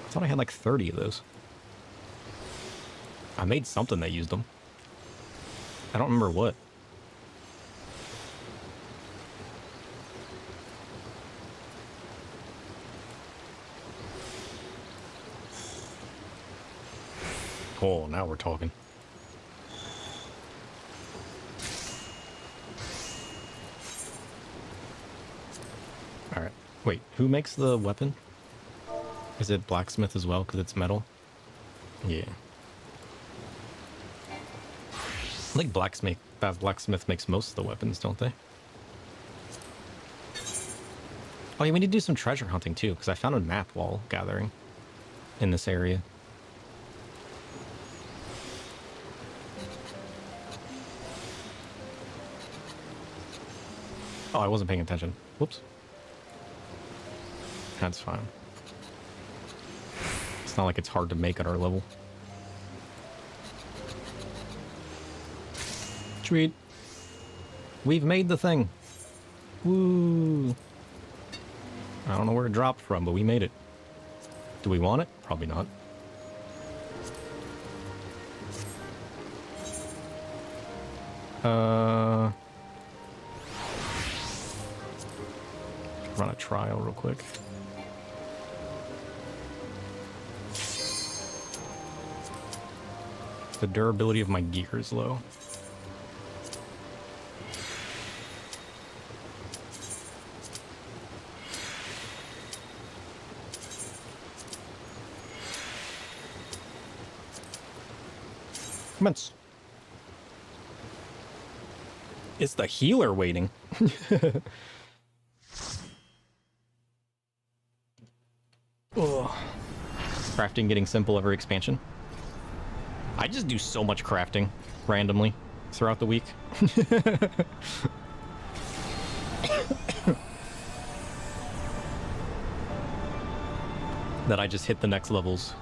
I thought I had like 30 of those. I made something that used them. I don't remember what. Oh, now we're talking. Alright. Wait, who makes the weapon? Is it blacksmith as well, because it's metal? Yeah. I think blacksmith makes most of the weapons, don't they? Oh yeah, we need to do some treasure hunting too, because I found a map while gathering in this area. Oh, I wasn't paying attention. Whoops. That's fine. It's not like it's hard to make at our level. Sweet. We've made the thing. Woo. I don't know where it dropped from, but we made it. Do we want it? Probably not. run a trial real quick. The durability of my gear is low. Commence. It's the healer waiting. Ugh. Crafting getting simple every expansion. I just do so much crafting randomly throughout the week. That I just hit the next levels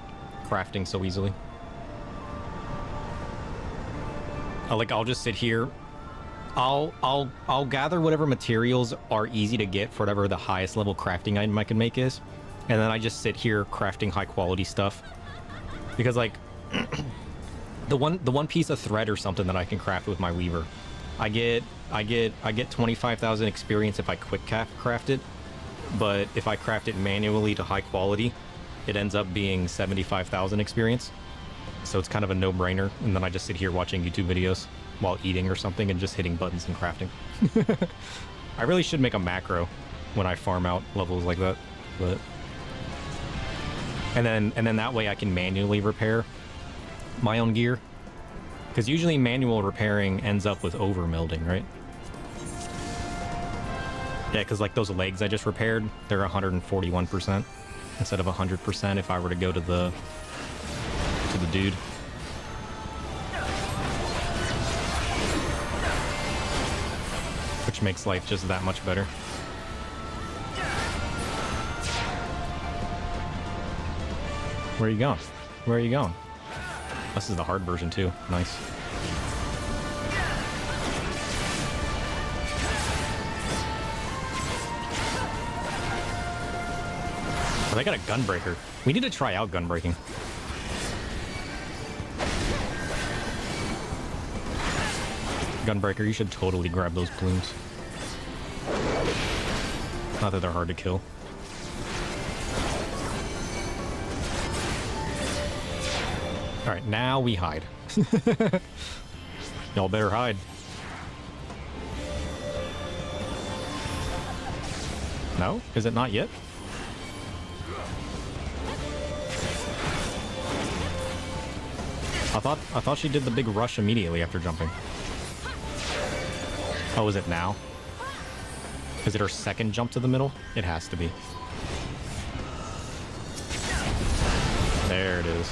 crafting so easily. I'll just sit here. I'll gather whatever materials are easy to get for whatever the highest level crafting item I can make is. And then I just sit here crafting high quality stuff. Because like the one piece of thread or something that I can craft with my weaver, I get 25,000 experience if I quick craft it, but if I craft it manually to high quality, it ends up being 75,000 experience. So it's kind of a no-brainer, and then I just sit here watching YouTube videos while eating or something and just hitting buttons and crafting. I really should make a macro when I farm out levels like that, but and then that way I can manually repair my own gear, because usually manual repairing ends up with over melding, right? Yeah, because like those legs I just repaired, they're 141% instead of 100% if I were to go to the dude. Which makes life just that much better. Where are you going? Where are you going? This is the hard version too. Nice. Oh, they got a gunbreaker. We need to try out gunbreaking. Gunbreaker, you should totally grab those plumes. Not that they're hard to kill. Alright, now we hide. Y'all better hide. No? Is it not yet? I thought she did the big rush immediately after jumping. Oh, is it now? Is it her second jump to the middle? It has to be. There it is.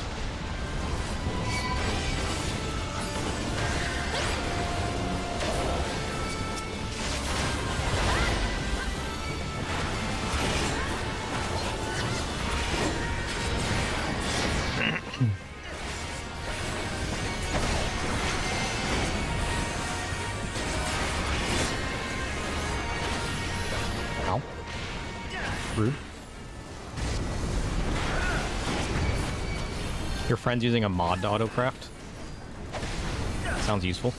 Rude. Your friend's using a mod to autocraft? Sounds useful.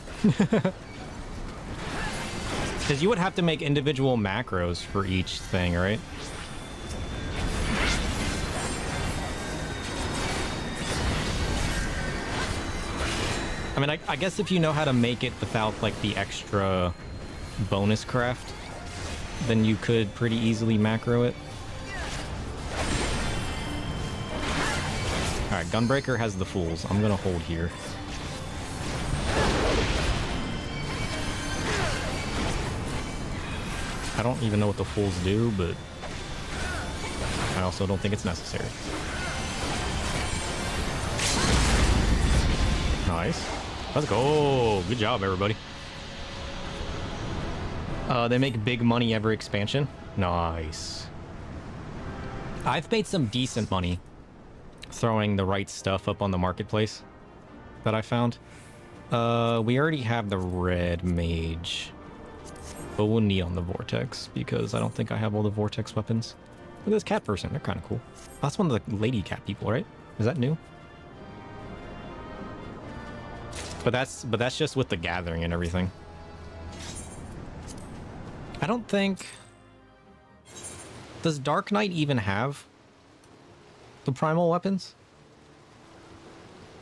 Because you would have to make individual macros for each thing, right? I mean, I guess if you know how to make it without, like, the extra bonus craft, then you could pretty easily macro it. Alright, Gunbreaker has the fools. I'm gonna hold here. I don't even know what the fools do, but I also don't think it's necessary. Nice. Let's go. Good job, everybody. They make big money every expansion. Nice. I've made some decent money throwing the right stuff up on the marketplace that I found. We already have the red mage, but we'll need on the vortex because I don't think I have all the vortex weapons. Look at this cat person. They're kind of cool. That's one of the lady cat people, right? Is that new? But that's just with the gathering and everything. I don't think Does Dark Knight even have the primal weapons?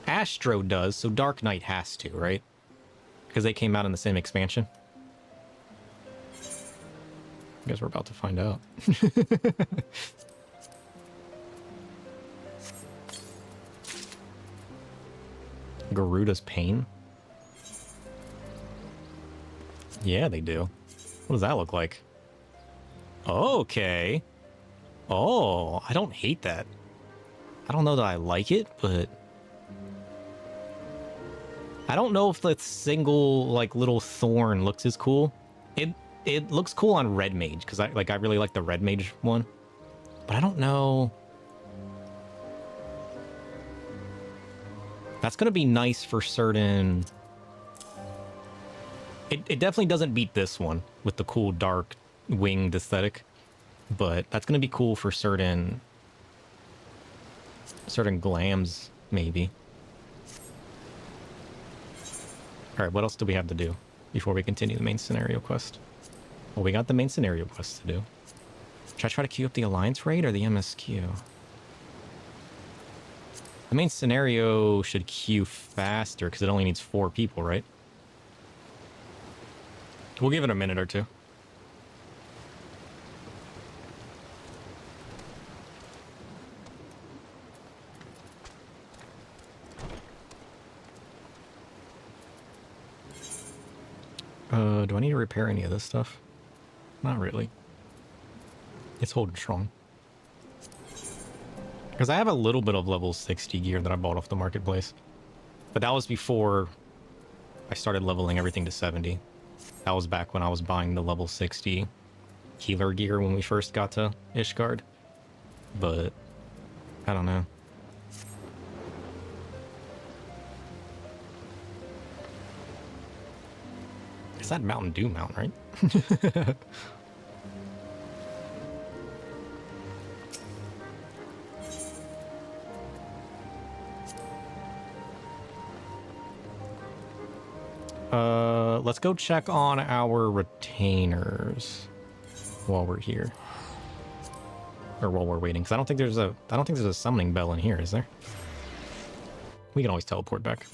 Astro does, so Dark Knight has to, right? Because they came out in the same expansion. I guess we're about to find out. Garuda's Pain? Yeah, they do. What does that look like? Okay. Oh, I don't hate that. I don't know that I like it, but... I don't know if the single, like, little thorn looks as cool. It looks cool on Red Mage, because I really like the Red Mage one. But I don't know... That's going to be nice for certain... It definitely doesn't beat this one with the cool dark winged aesthetic. But that's going to be cool for certain glams, maybe. Alright, what else do we have to do before we continue the main scenario quest? Well, we got the main scenario quest to do. Should I try to queue up the Alliance raid or the MSQ? The main scenario should queue faster because it only needs 4 people, right? We'll give it a minute or two. Do I need to repair any of this stuff? Not really. It's holding strong. Because I have a little bit of level 60 gear that I bought off the marketplace. But that was before I started leveling everything to 70. That was back when I was buying the level 60 healer gear when we first got to Ishgard. But I don't know. It's that Mountain Dew mount, right? Let's go check on our retainers while we're here. Or while we're waiting, because I don't think there's a summoning bell in here, is there? We can always teleport back.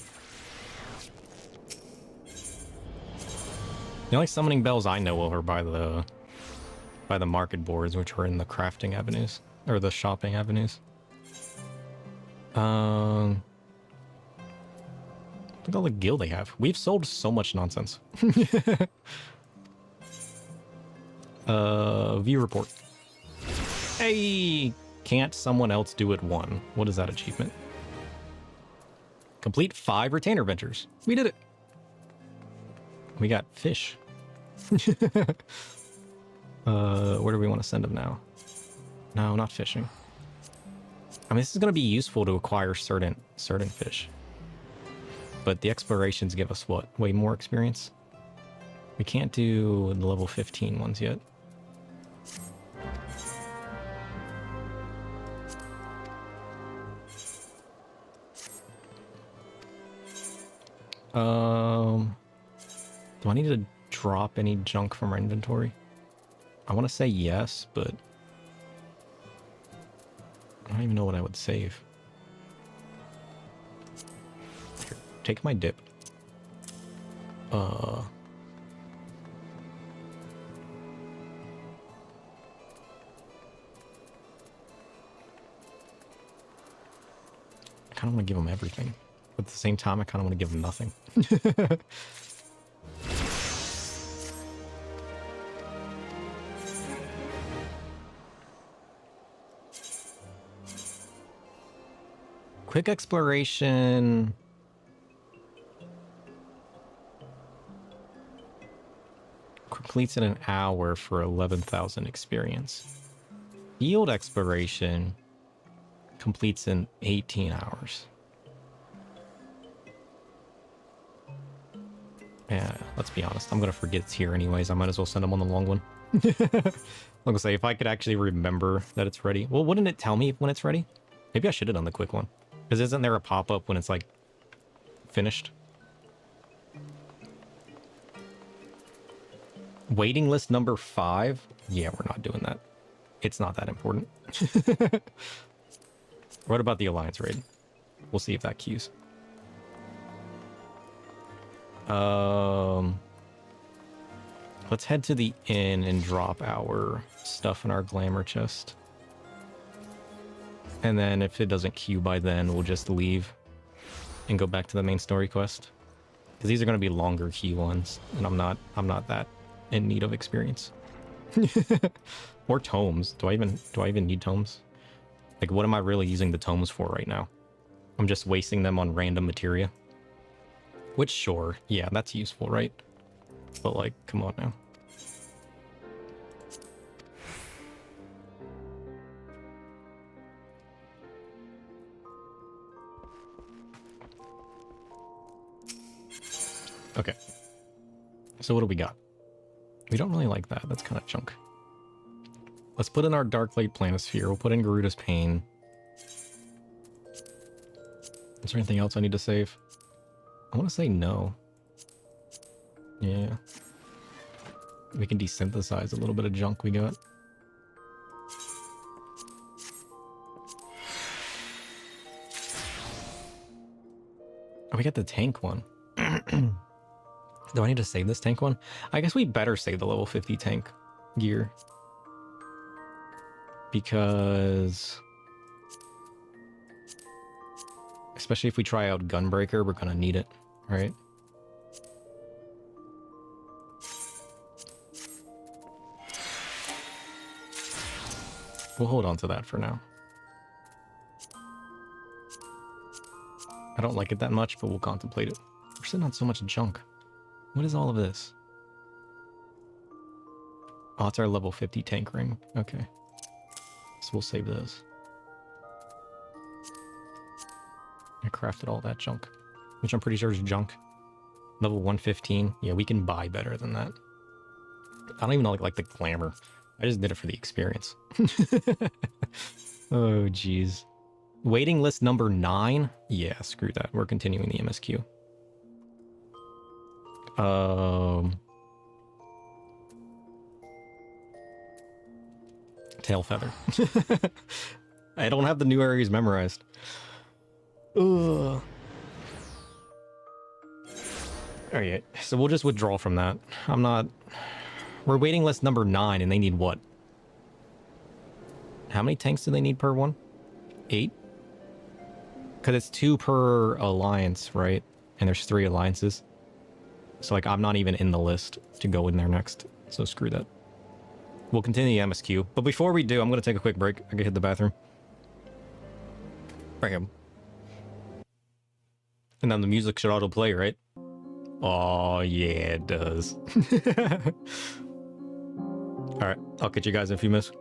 The only summoning bells I know of are by the market boards, which were in the crafting avenues or the shopping avenues. Look at all the gil they have. We've sold so much nonsense. View report. Hey, can't someone else do it 1? What is that achievement? Complete 5 retainer ventures. We did it. We got fish. Where do we want to send them now? No, not fishing. I mean, this is going to be useful to acquire certain fish. But the explorations give us what? Way more experience? We can't do the level 15 ones yet. Do I need to drop any junk from our inventory? I want to say yes, but I don't even know what I would save. Here, take my dip. I kind of want to give them everything. But at the same time, I kind of want to give them nothing. Quick exploration. Completes in an hour for 11,000 experience. Field exploration completes in 18 hours. Yeah, let's be honest. I'm going to forget it's here anyways. I might as well send them on the long one. I'm going to say, if I could actually remember that it's ready. Well, wouldn't it tell me when it's ready? Maybe I should have done the quick one. Because isn't there a pop-up when it's, like, finished? Waiting list number 5? Yeah, we're not doing that. It's not that important. What about the Alliance raid? We'll see if that queues. Let's head to the inn and drop our stuff in our glamour chest. And then if it doesn't queue by then, we'll just leave and go back to the main story quest. Because these are going to be longer queue ones, and I'm not that in need of experience. Or tomes. Do I even need tomes? Like, what am I really using the tomes for right now? I'm just wasting them on random materia. Which, sure, yeah, that's useful, right? But, like, come on now. Okay. So what do we got? We don't really like that. That's kind of junk. Let's put in our Dark Light Planisphere. We'll put in Garuda's Pain. Is there anything else I need to save? I want to say no. Yeah. We can desynthesize a little bit of junk we got. Oh, we got the tank one. Do I need to save this tank one? I guess we better save the level 50 tank gear. Because... especially if we try out Gunbreaker, we're gonna need it, right? We'll hold on to that for now. I don't like it that much, but we'll contemplate it. We're sitting on so much junk. What is all of this? Oh, it's our level 50 tank ring. Okay. So we'll save those. I crafted all that junk, which I'm pretty sure is junk. Level 115. Yeah, we can buy better than that. I don't even know, like the glamour. I just did it for the experience. Oh, jeez. Waiting list number 9? Yeah, screw that. We're continuing the MSQ. Tail feather. I don't have the new areas memorized. Ugh. Alright, so we'll just withdraw from that. I'm not... We're waiting list number 9 and they need what? How many tanks do they need per one? 8? Because it's 2 per alliance, right? And there's 3 alliances. So, like, I'm not even in the list to go in there next. So, screw that. We'll continue the MSQ. But before we do, I'm going to take a quick break. I can hit the bathroom. Bring him. And then the music should autoplay, right? Oh, yeah, it does. Alright, I'll catch you guys in a few minutes.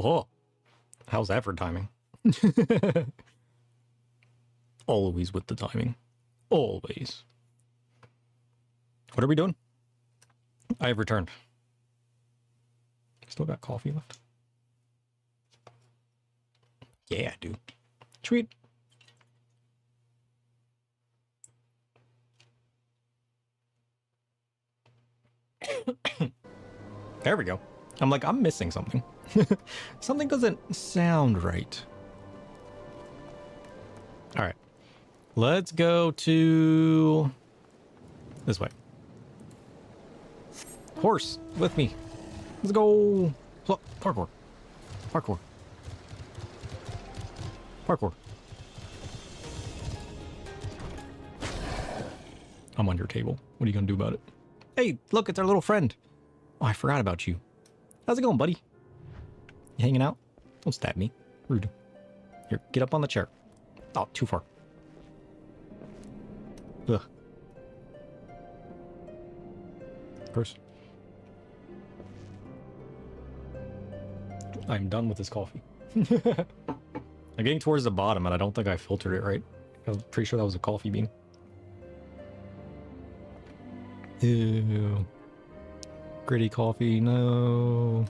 Oh, how's that for timing? Always with the timing. Always. What are we doing? I have returned. Still got coffee left? Yeah, I do. Sweet. There we go. I'm like, I'm missing something. Something doesn't sound right. All right. Let's go to this way. Horse, with me. Let's go. Look, parkour. Parkour. Parkour. I'm on your table. What are you gonna do about it? Hey, look, it's our little friend. Oh, I forgot about you. How's it going, buddy? You hanging out? Don't stab me. Rude. Here, get up on the chair. Oh, too far. Ugh. Gross. I'm done with this coffee. I'm getting towards the bottom, and I don't think I filtered it right. I was pretty sure that was a coffee bean. Ew. Gritty coffee, no.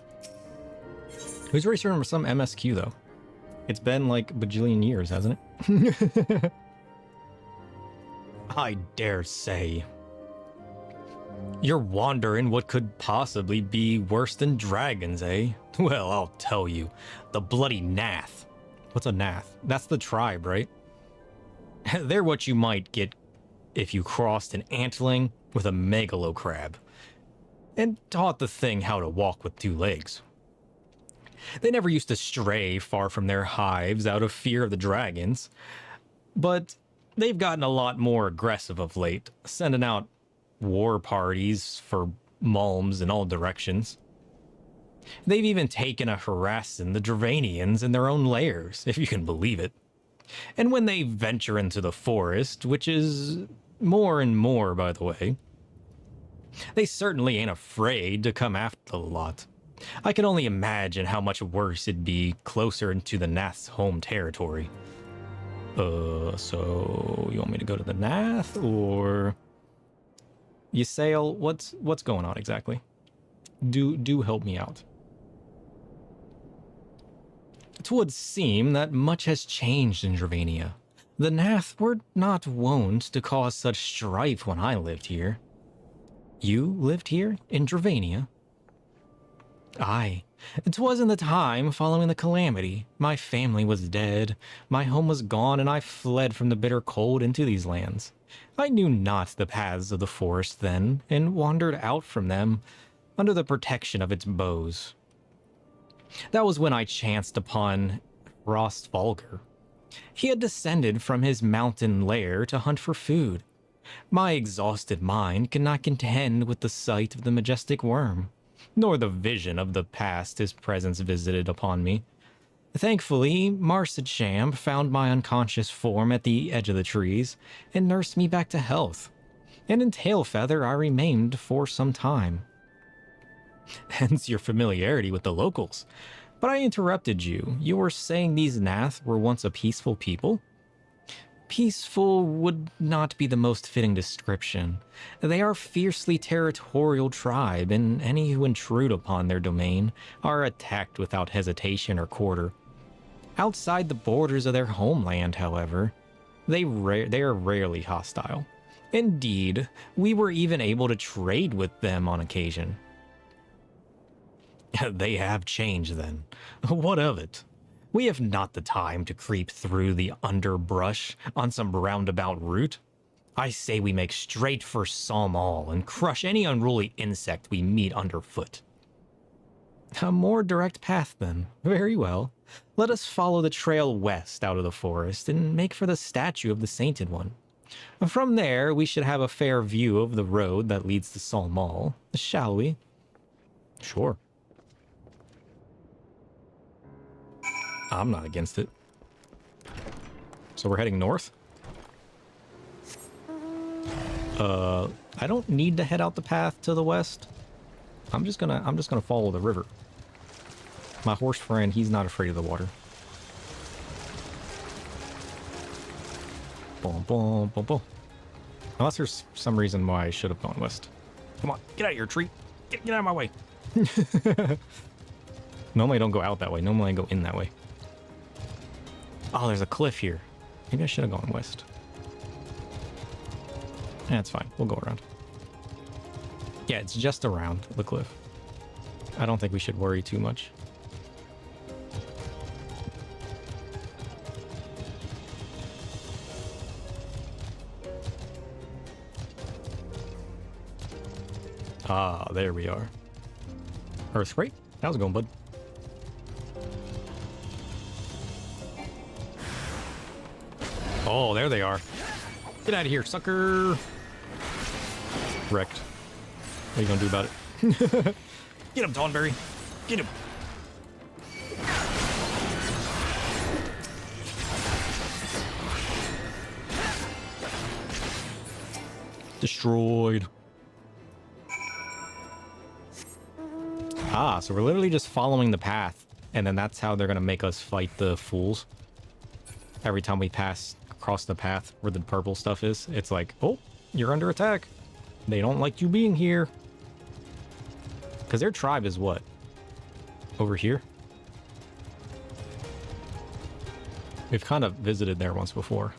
Who's racing some MSQ, though? It's been like a bajillion years, hasn't it? I dare say. You're wondering what could possibly be worse than dragons, eh? Well, I'll tell you. The bloody Nath. What's a Nath? That's the tribe, right? They're what you might get if you crossed an antling with a megalo crab and taught the thing how to walk with 2 legs. They never used to stray far from their hives out of fear of the dragons, but they've gotten a lot more aggressive of late, sending out war parties for malms in all directions. They've even taken a harassing the Dravanians in their own lairs, if you can believe it. And when they venture into the forest, which is more and more, by the way, they certainly ain't afraid to come after the lot. I can only imagine how much worse it'd be closer into the Nath's home territory. So you want me to go to the Nath, or you sail? What's going on exactly? Do help me out. It would seem that much has changed in Dravania. The Nath were not wont to cause such strife when I lived here. You lived here in Dravania? Aye. 'Twas in the time following the calamity. My family was dead, my home was gone, and I fled from the bitter cold into these lands. I knew not the paths of the forest then, and wandered out from them under the protection of its boughs. That was when I chanced upon Frostfalger. He had descended from his mountain lair to hunt for food. My exhausted mind could not contend with the sight of the majestic worm, nor the vision of the past his presence visited upon me. Thankfully, Marsadsham found my unconscious form at the edge of the trees and nursed me back to health, and in Tailfeather I remained for some time. Hence your familiarity with the locals. But I interrupted you. You were saying these Nath were once a peaceful people? Peaceful would not be the most fitting description. They are a fiercely territorial tribe, and any who intrude upon their domain are attacked without hesitation or quarter. Outside the borders of their homeland, however, they are rarely hostile. Indeed, we were even able to trade with them on occasion. They have changed then. What of it? We have not the time to creep through the underbrush on some roundabout route. I say we make straight for Salmal and crush any unruly insect we meet underfoot. A more direct path then. Very well. Let us follow the trail west out of the forest and make for the statue of the Sainted One. From there, we should have a fair view of the road that leads to Salmal, shall we? Sure. I'm not against it. So we're heading north? I don't need to head out the path to the west. I'm just gonna follow the river. My horse friend, he's not afraid of the water. Boom, boom, boom, boom. Unless there's some reason why I should have gone west. Come on, get out of here, tree. Get out of my way. Normally I don't go out that way. Normally I go in that way. Oh, there's a cliff here. Maybe I should have gone west. That's fine. We'll go around. Yeah, it's just around the cliff. I don't think we should worry too much. Ah, there we are. Earthquake? How's it going, bud? Oh, there they are. Get out of here, sucker. Wrecked. What are you gonna do about it? Get him, Tonberry. Get him. Destroyed. Ah, so we're literally just following the path, and then that's how they're gonna make us fight the fools. Every time we pass across the path where the purple stuff is, it's like, oh, you're under attack. They don't like you being here. Because their tribe is what? Over here? We've kind of visited there once before.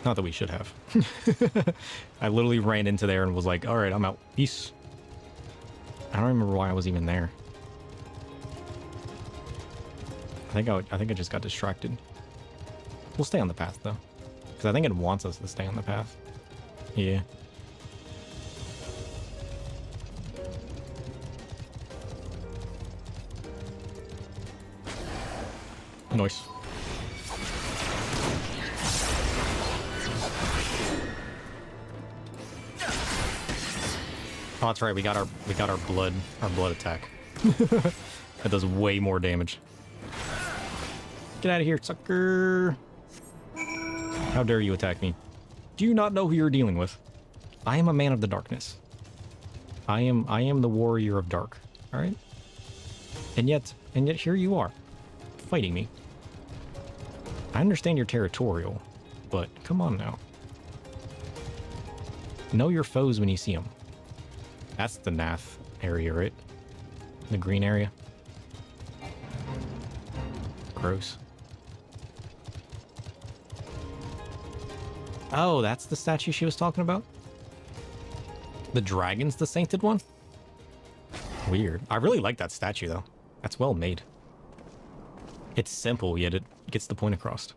Not that we should have. I literally ran into there and was like, all right, I'm out. Peace. I don't remember why I was even there. I think I just got distracted. We'll stay on the path, though. Because I think it wants us to stay on the path. Yeah. Nice. Oh, that's right. We got our blood attack. That does way more damage. Get out of here, sucker! How dare you attack me? Do you not know who you're dealing with? I am a man of the darkness. I am the warrior of dark. All right. And yet here you are, fighting me. I understand you're territorial, but come on now. Know your foes when you see them. That's the Nath area, right? The green area. Gross. Oh, that's the statue she was talking about? The dragon's the sainted one? Weird. I really like that statue, though. That's well made. It's simple, yet it gets the point across.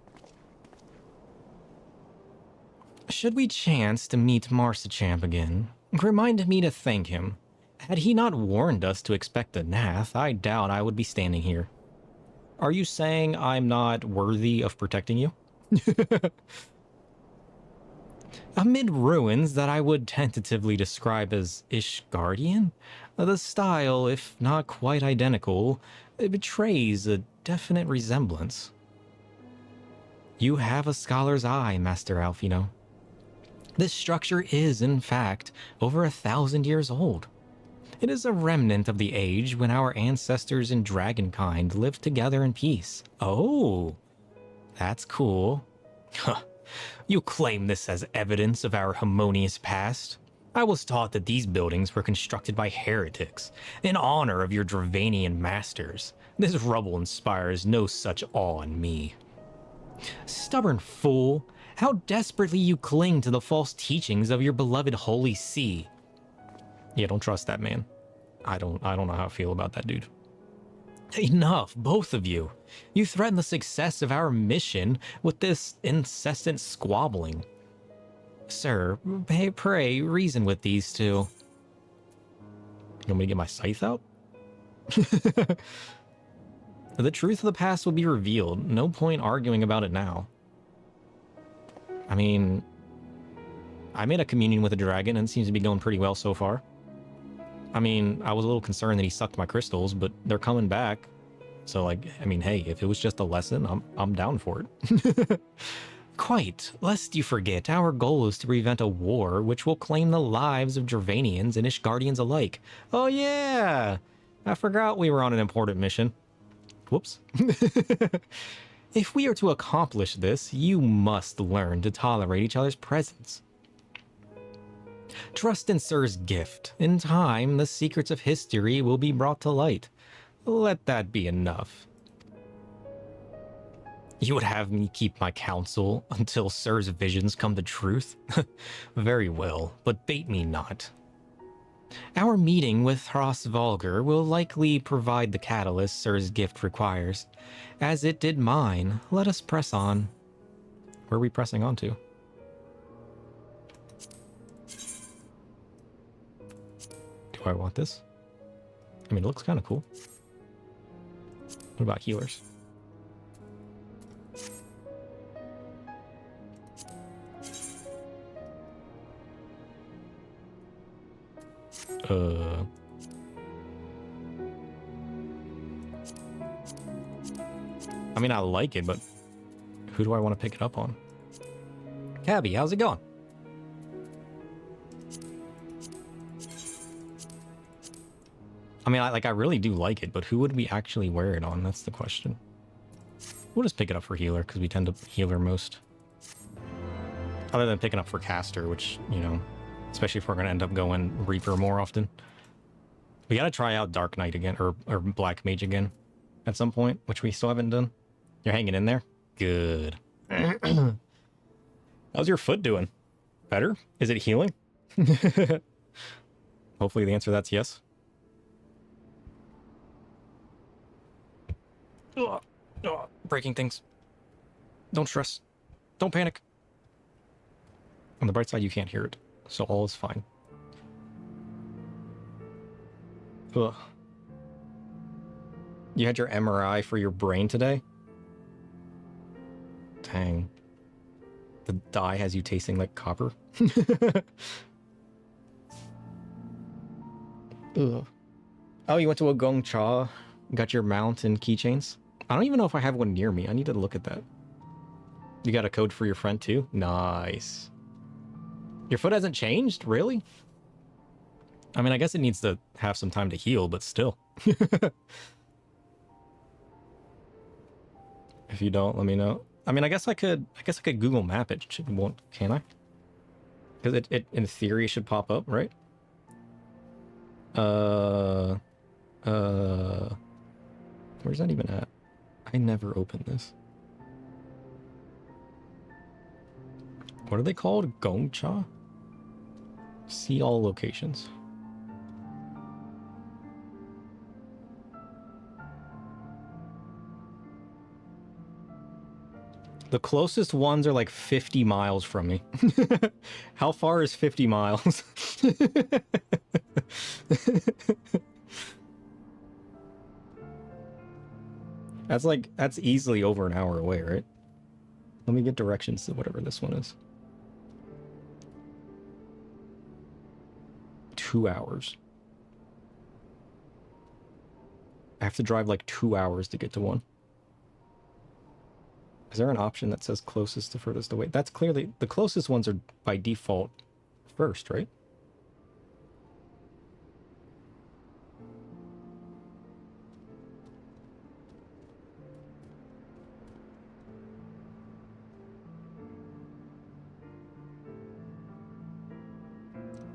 Should we chance to meet Marcachamp again, remind me to thank him. Had he not warned us to expect a Nath, I doubt I would be standing here. Are you saying I'm not worthy of protecting you? Amid ruins that I would tentatively describe as Ishgardian, the style, if not quite identical, betrays a definite resemblance. You have a scholar's eye, Master Alfino. This structure is, in fact, over 1,000 years old. It is a remnant of the age when our ancestors in dragonkind lived together in peace. Oh, that's cool. You claim this as evidence of our harmonious past? I was taught that these buildings were constructed by heretics in honor of your Dravanian masters. This rubble inspires no such awe in me. Stubborn fool, how desperately you cling to the false teachings of your beloved Holy See. Yeah, don't trust that man. I don't know how I feel about that dude. Enough, both of you. You threaten the success of our mission with this incessant squabbling. Sir, pray reason with these two. You want me to get my scythe out? The truth of the past will be revealed. No point arguing about it now. I mean, I made a communion with a dragon and it seems to be going pretty well so far. I mean, I was a little concerned that he sucked my crystals, but they're coming back. So, like, I mean, hey, if it was just a lesson, I'm down for it. Quite. Lest you forget, our goal is to prevent a war which will claim the lives of Dravanians and Ishgardians alike. Oh, yeah! I forgot we were on an important mission. Whoops. If we are to accomplish this, you must learn to tolerate each other's presence. Trust in Sir's gift. In time, the secrets of history will be brought to light. Let that be enough. You would have me keep my counsel until Sir's visions come to truth? Very well, but bait me not. Our meeting with Hross Volgar will likely provide the catalyst Sir's gift requires. As it did mine, let us press on. Where are we pressing on to? Do I want this? I mean, it looks kind of cool. What about healers? I mean, I like it, but who do I want to pick it up on? Cabby, how's it going? I mean, I really do like it, but who would we actually wear it on? That's the question. We'll just pick it up for healer, because we tend to healer most. Other than picking up for caster, which, you know, especially if we're going to end up going Reaper more often. We got to try out Dark Knight again, or Black Mage again at some point, which we still haven't done. You're hanging in there? Good. How's your foot doing? Better? Is it healing? Hopefully the answer to that's yes. Breaking things. Don't stress. Don't panic. On the bright side, you can't hear it, so all is fine. Ugh. You had your MRI for your brain today? Dang. The dye has you tasting like copper? Ugh. Oh, you went to a Gong Cha? Got your mount and keychains? I don't even know if I have one near me. I need to look at that. You got a code for your friend too? Nice. Your foot hasn't changed? Really? I mean, I guess it needs to have some time to heal, but still. If you don't, let me know. I mean, I guess I could Google Map it. Won't, can I? Because it in theory should pop up, right? Where's that even at? I never opened this. What are they called? Gongcha? See all locations. The closest ones are like 50 miles from me. How far is 50 miles? That's easily over an hour away, right? Let me get directions to whatever this one is. 2 hours. I have to drive like 2 hours to get to one. Is there an option that says closest to furthest away? That's clearly... The closest ones are by default first, right?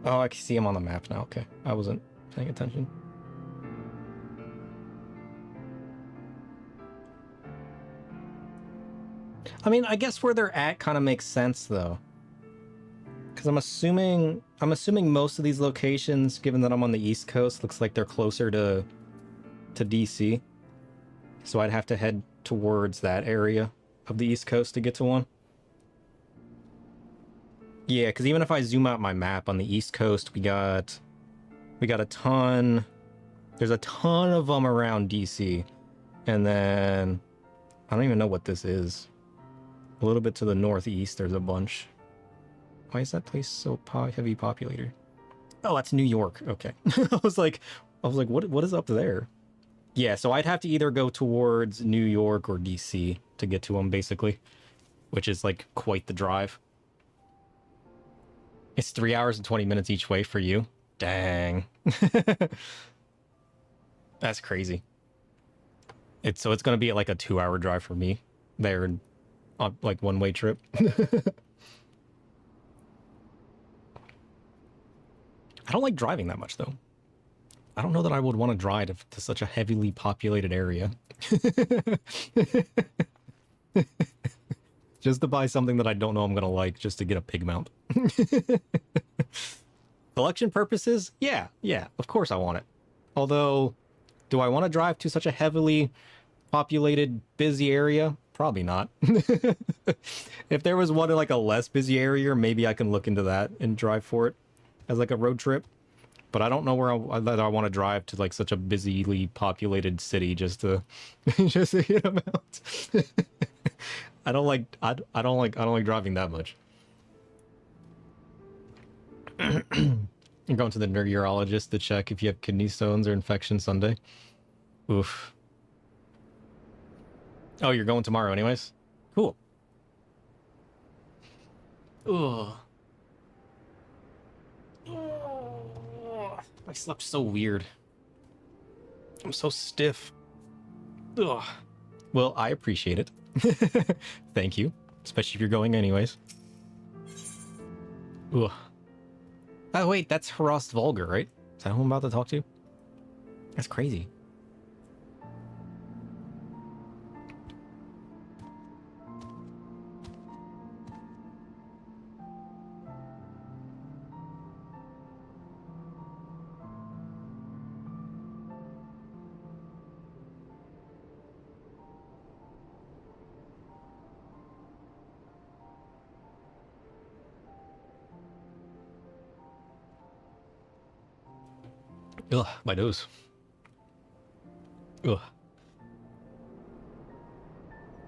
Oh, I can see him on the map now. Okay. I wasn't paying attention. I mean, I guess where they're at kind of makes sense, though. Because I'm assuming most of these locations, given that I'm on the East Coast, looks like they're closer to DC. So I'd have to head towards that area of the East Coast to get to one. Yeah, because even if I zoom out my map on the East Coast, we got a ton. There's a ton of them around DC. And then I don't even know what this is. A little bit to the northeast, there's a bunch. Why is that place so heavy populated? Oh, that's New York. Okay. I was like, what is up there? Yeah, so I'd have to either go towards New York or DC to get to them, basically, which is like quite the drive. It's 3 hours and 20 minutes each way for you. Dang. That's crazy. So it's going to be like a 2 hour drive for me there, on like one-way trip. I don't like driving that much, though. I don't know that I would want to drive to such a heavily populated area. Just to buy something that I don't know I'm going to like, just to get a pig mount. Collection purposes? Yeah, of course I want it. Although, do I want to drive to such a heavily populated, busy area? Probably not. If there was one in like a less busy area, maybe I can look into that and drive for it as like a road trip. But I don't know where that I want to drive to like such a busily populated city just to just to get them out. I don't like driving that much. You're going to the urologist to check if you have kidney stones or infection Sunday. Oof. Oh, you're going tomorrow anyways? Cool. Ugh. I slept so weird. I'm so stiff. Ugh. Well, I appreciate it. Thank you. Especially if you're going anyways. Ugh. Oh, wait, that's Hrost Vulgar, right? Is that who I'm about to talk to? That's crazy. Ugh, my nose. Ugh.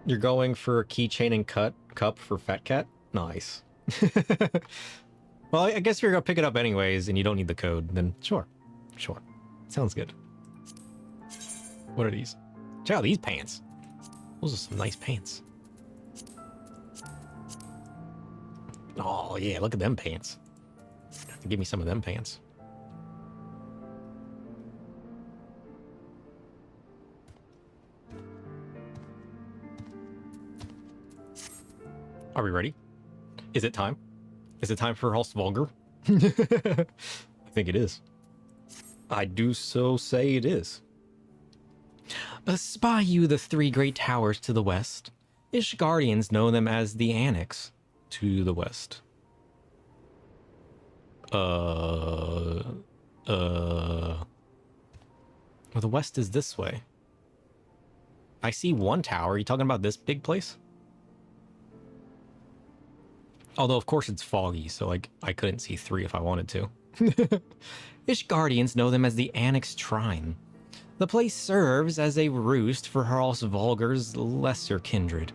You're going for a keychain and cup for Fat Cat? Nice. Well, I guess you're gonna pick it up anyways, and you don't need the code. Then sure, sure, sounds good. What are these? Check out these pants. Those are some nice pants. Oh yeah, look at them pants. Give me some of them pants. Are we ready? Is it time? Is it time for Hrost Vulgar? I think it is. I do so say it is. Spy you the three great towers to the west. Ish guardians know them as the Annex to the west. Well, the west is this way. I see one tower. Are you talking about this big place? Although, of course, it's foggy, so like I couldn't see three if I wanted to. Ish guardians know them as the Annex Shrine. The place serves as a roost for Hrost Vulgar's lesser kindred.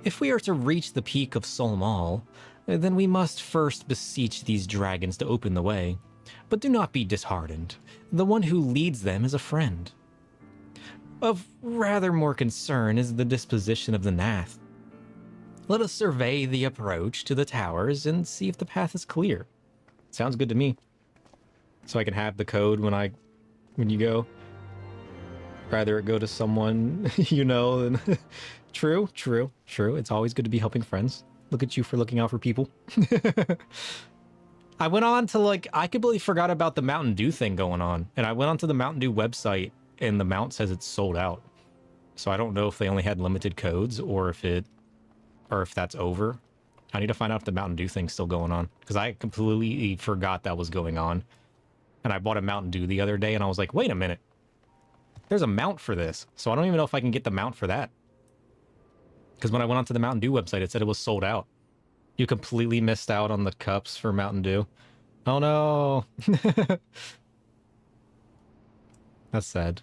If we are to reach the peak of Solmal, then we must first beseech these dragons to open the way. But do not be disheartened. The one who leads them is a friend. Of rather more concern is the disposition of the Nath. Let us survey the approach to the towers and see if the path is clear. Sounds good to me. So I can have the code when you go. Rather it go to someone you know than... True. It's always good to be helping friends. Look at you for looking out for people. I went on to I completely forgot about the Mountain Dew thing going on. And I went onto the Mountain Dew website and the mount says it's sold out. So I don't know if they only had limited codes or if that's over. I need to find out if the Mountain Dew thing's still going on. Because I completely forgot that was going on. And I bought a Mountain Dew the other day and I was like, wait a minute. There's a mount for this. So I don't even know if I can get the mount for that. Because when I went onto the Mountain Dew website, it said it was sold out. You completely missed out on the cups for Mountain Dew. Oh no. That's sad.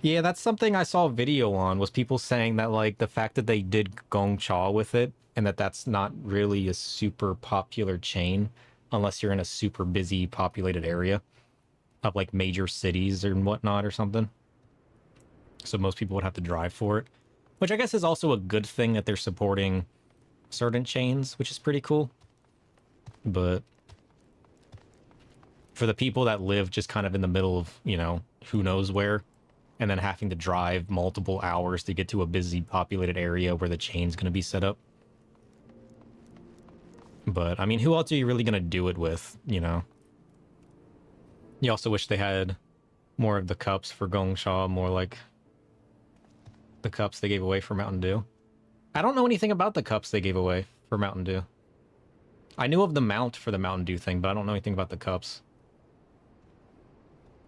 Yeah, that's something I saw a video on, was people saying that, the fact that they did Gong Cha with it, and that's not really a super popular chain, unless you're in a super busy, populated area of, major cities and whatnot or something. So most people would have to drive for it, which I guess is also a good thing that they're supporting certain chains, which is pretty cool. But for the people that live just kind of in the middle of, who knows where, and then having to drive multiple hours to get to a busy, populated area where the chain's going to be set up. But, I mean, who else are you really going to do it with, You also wish they had more of the cups for Gong Cha, more like the cups they gave away for Mountain Dew. I don't know anything about the cups they gave away for Mountain Dew. I knew of the mount for the Mountain Dew thing, but I don't know anything about the cups.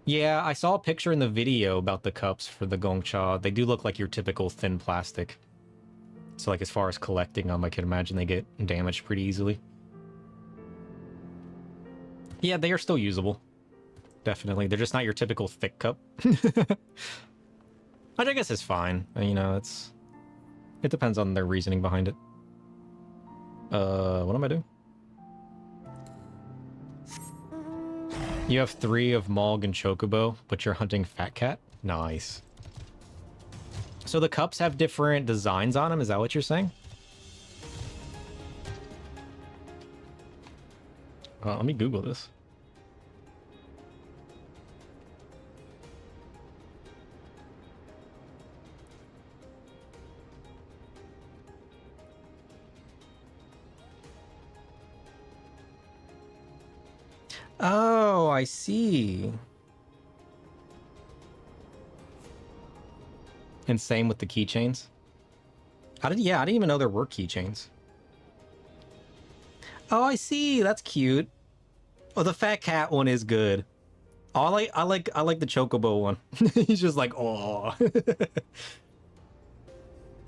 Yeah, I saw a picture in the video about the cups for the Gong Cha. They do look like your typical thin plastic. So like as far as collecting them, I can imagine they get damaged pretty easily. Yeah, they are still usable. Definitely. They're just not your typical thick cup. Which I guess is fine. You know, it depends on their reasoning behind it. What am I doing? You have 3 of Mog and Chocobo, but you're hunting Fat Cat? Nice. So the cups have different designs on them, is that what you're saying? Let me Google this. Oh, I see. And same with the keychains. I didn't even know there were keychains. Oh, I see. That's cute. Oh, the Fat Cat one is good. Oh, I like the Chocobo one. He's just like, oh.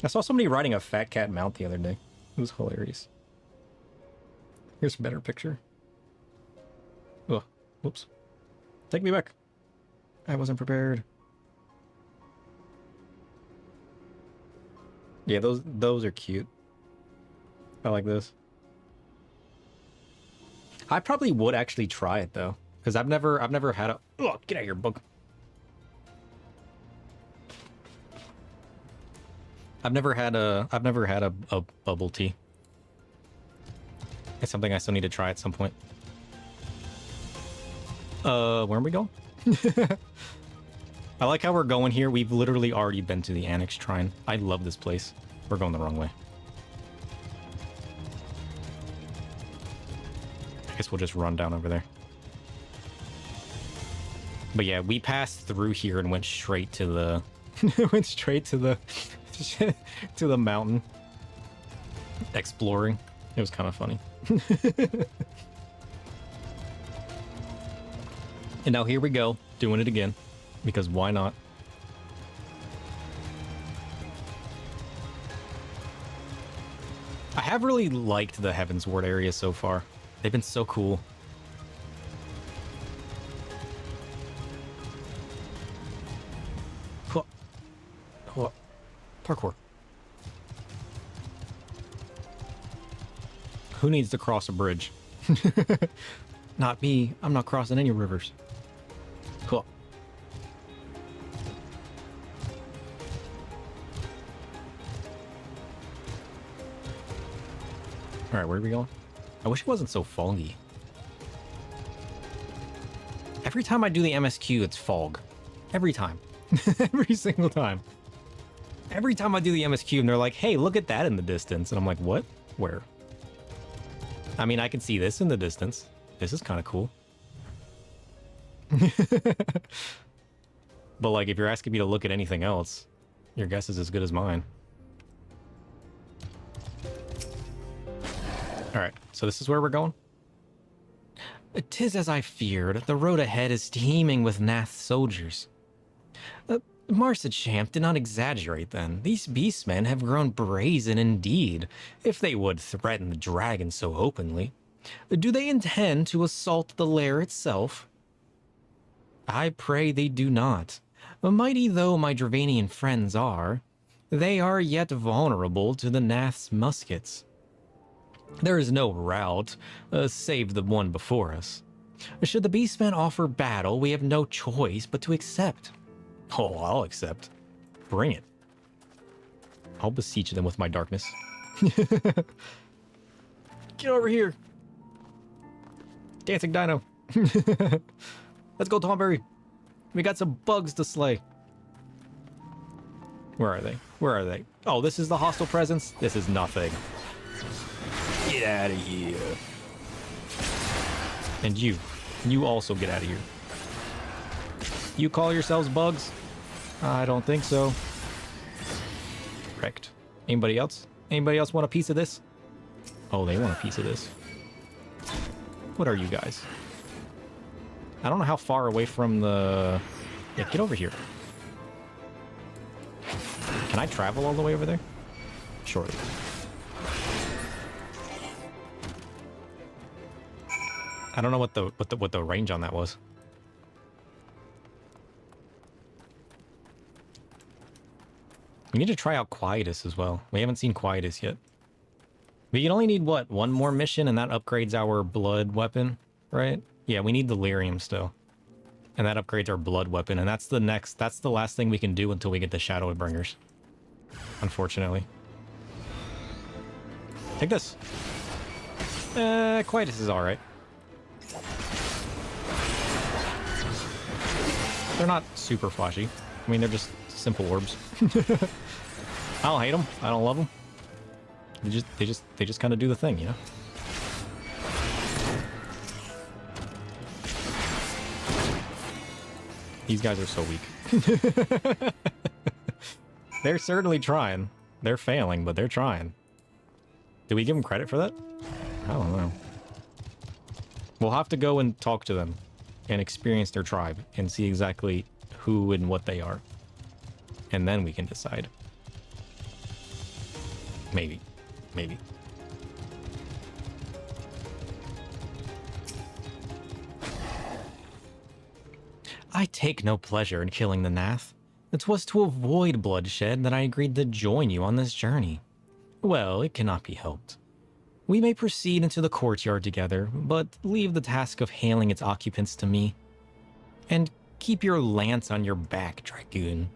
I saw somebody riding a Fat Cat mount the other day. It was hilarious. Here's a better picture. Oh, whoops. Take me back. I wasn't prepared. Yeah, those are cute. I like this. I probably would actually try it though, because I've never had a. Oh, get out of here, bug. I've never had a bubble tea. It's something I still need to try at some point. Where are we going? I like how we're going here. We've literally already been to the Annex Shrine. I love this place. We're going the wrong way. I guess we'll just run down over there. But yeah, we passed through here and went straight to the went straight to the to the mountain. Exploring. It was kind of funny. And now here we go, doing it again. Because why not? I have really liked the Heavensward area so far. They've been so cool. Parkour. Who needs to cross a bridge? Not me. I'm not crossing any rivers. Cool. All right, where are we going? I wish it wasn't so foggy. Every time I do the MSQ, it's fog. Every time. Every single time. Every time I do the MSQ, and they're like, hey, look at that in the distance. And I'm like, what? Where? I mean, I can see this in the distance. This is kind of cool. But, like, if you're asking me to look at anything else, your guess is as good as mine. Alright, so this is where we're going? 'Tis as I feared. The road ahead is teeming with Nath soldiers. Marsa-champ did not exaggerate then. These beastmen have grown brazen indeed, if they would threaten the dragon so openly. Do they intend to assault the lair itself? I pray they do not. Mighty though my Dravanian friends are, they are yet vulnerable to the Nath's muskets. There is no rout, save the one before us. Should the beastmen offer battle, we have no choice but to accept. Oh, I'll accept. Bring it. I'll beseech them with my darkness. Get over here. Dancing dino. Let's go, Tomberry. We got some bugs to slay. Where are they? Where are they? Oh, this is the hostile presence? This is nothing. Get out of here. And you also get out of here. You call yourselves bugs? I don't think so. Wrecked. Anybody else? Anybody else want a piece of this? Oh, they want a piece of this. What are you guys? I don't know how far away from the... Yeah, get over here. Can I travel all the way over there? shortly. I don't know what the range on that was. We need to try out Quietus as well. We haven't seen Quietus yet. We can only need, what, one more mission, and that upgrades our blood weapon, right? Yeah, we need the lyrium still. And that upgrades our blood weapon, and that's the last thing we can do until we get the Shadowbringers. Unfortunately. Take this. Quietus is alright. They're not super flashy. I mean, they're just simple orbs. I don't hate them. I don't love them. They just kind of do the thing, you know? These guys are so weak. They're certainly trying. They're failing, but they're trying. Did we give them credit for that? I don't know. We'll have to go and talk to them and experience their tribe and see exactly who and what they are. And then we can decide. Maybe. Maybe. I take no pleasure in killing the Nath. It was to avoid bloodshed that I agreed to join you on this journey. Well, it cannot be helped. We may proceed into the courtyard together, but leave the task of hailing its occupants to me. And keep your lance on your back, Dragoon.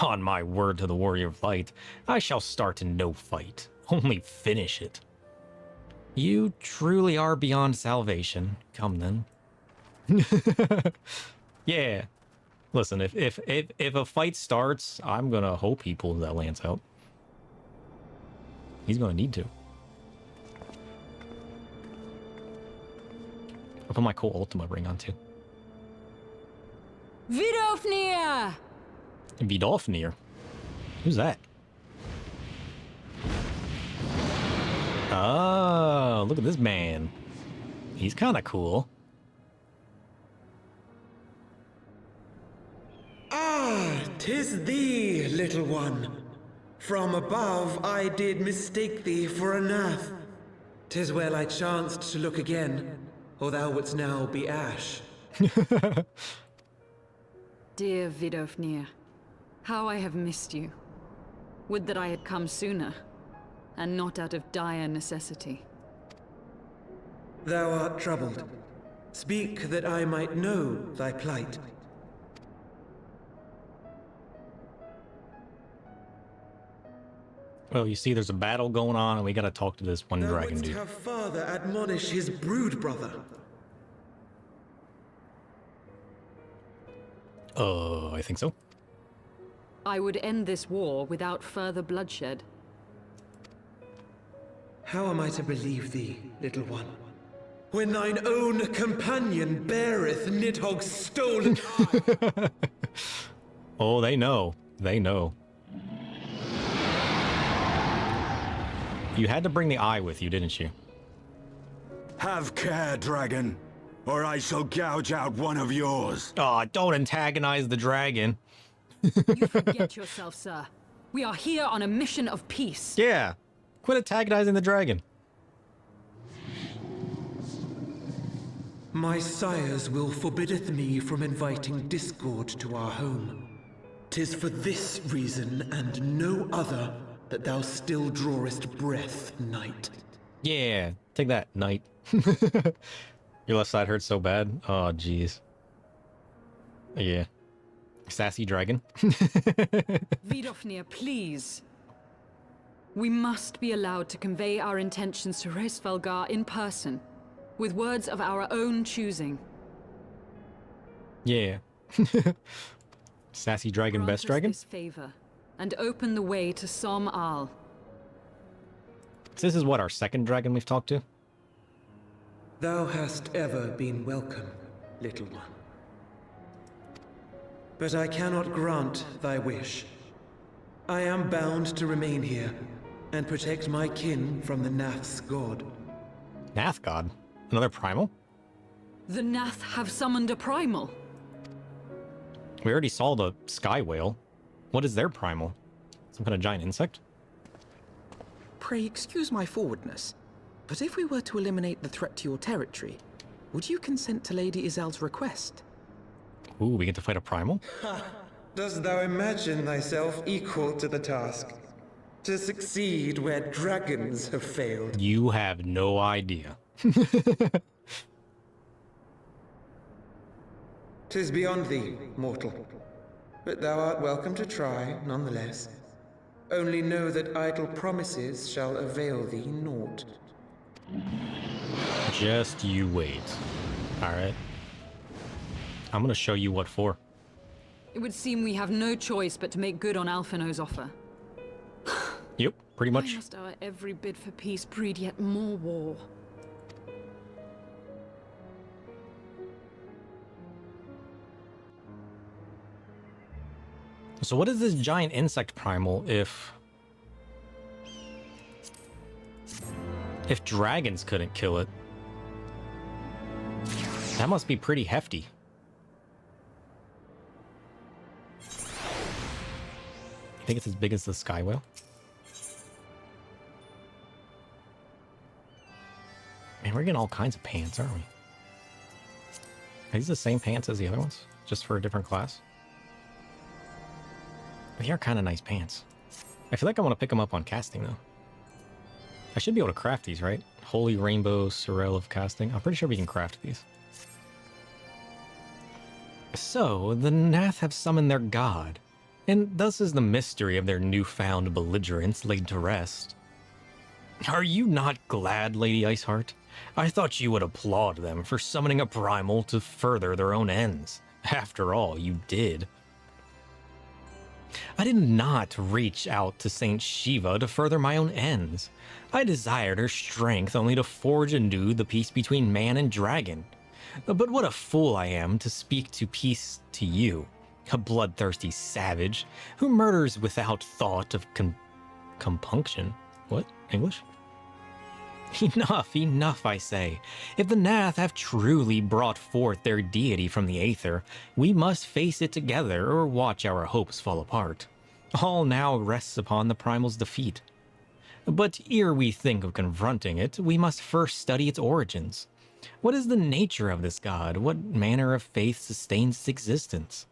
On my word to the warrior of light, I shall start in no fight. Only finish it. You truly are beyond salvation. Come then. Yeah. Listen, if a fight starts, I'm gonna hope he pulls that lance out. He's gonna need to. I'll put my cool Ultima ring on too. Vidofnir! Vidofnir? Who's that? Oh, look at this man. He's kind of cool. Ah, 'tis thee, little one. From above I did mistake thee for a Nath. 'Tis well I chanced to look again, or thou wouldst now be ash. Dear Vidofnir, how I have missed you. Would that I had come sooner, and not out of dire necessity. Thou art troubled. Speak that I might know thy plight. Well, you see, there's a battle going on, and we gotta talk to this one Thou dragon wouldst dude. have father admonish his brood brother. I think so. I would end this war without further bloodshed. How am I to believe thee, little one? When thine own companion beareth Nidhogg's stolen eye. Oh, they know. They know. You had to bring the eye with you, didn't you? Have care, dragon, or I shall gouge out one of yours. Oh, don't antagonize the dragon. You forget yourself, sir. We are here on a mission of peace. Yeah. Quit antagonizing the dragon. My sires will forbiddeth me from inviting discord to our home. 'Tis for this reason and no other that thou still drawest breath, knight. Yeah. Take that, knight. Your left side hurts so bad. Oh, jeez. Yeah. Sassy dragon. Vidofnir, please. We must be allowed to convey our intentions to Hraesvelgar in person, with words of our own choosing. Yeah. Sassy dragon, Grant best us dragon? this favor, and open the way to Som Al. So this is what, our second dragon we've talked to? Thou hast ever been welcome, little one. But I cannot grant thy wish. I am bound to remain here and protect my kin from the Nath's god. Nath god? Another primal? The Nath have summoned a primal. We already saw the sky whale. What is their primal? Some kind of giant insect? Pray excuse my forwardness, but if we were to eliminate the threat to your territory, would you consent to Lady Izel's request? Ooh, we get to fight a primal? Dost thou imagine thyself equal to the task? To succeed where dragons have failed? You have no idea. 'Tis beyond thee, mortal. But thou art welcome to try, nonetheless. Only know that idle promises shall avail thee naught. Just you wait. Alright. I'm gonna show you what for. It would seem we have no choice but to make good on Alphino's offer. Yep, pretty Why much. must our every bid for peace breed yet more war? So what is this giant insect primal if dragons couldn't kill it? That must be pretty hefty. I think it's as big as the sky whale. Man, we're getting all kinds of pants, aren't we? Are these the same pants as the other ones? Just for a different class? They are kind of nice pants. I feel like I want to pick them up on casting, though. I should be able to craft these, right? Holy Rainbow Sorrel of Casting. I'm pretty sure we can craft these. So, the Nath have summoned their god, and thus is the mystery of their newfound belligerence laid to rest. Are you not glad, Lady Iceheart? I thought you would applaud them for summoning a primal to further their own ends. After all, you did. I did not reach out to Saint Shiva to further my own ends. I desired her strength only to forge anew the peace between man and dragon. But what a fool I am to speak to peace to you, a bloodthirsty savage who murders without thought of compunction. What? English? Enough, enough, I say. If the Nath have truly brought forth their deity from the Aether, we must face it together or watch our hopes fall apart. All now rests upon the Primal's defeat. But ere we think of confronting it, we must first study its origins. What is the nature of this god? What manner of faith sustains its existence?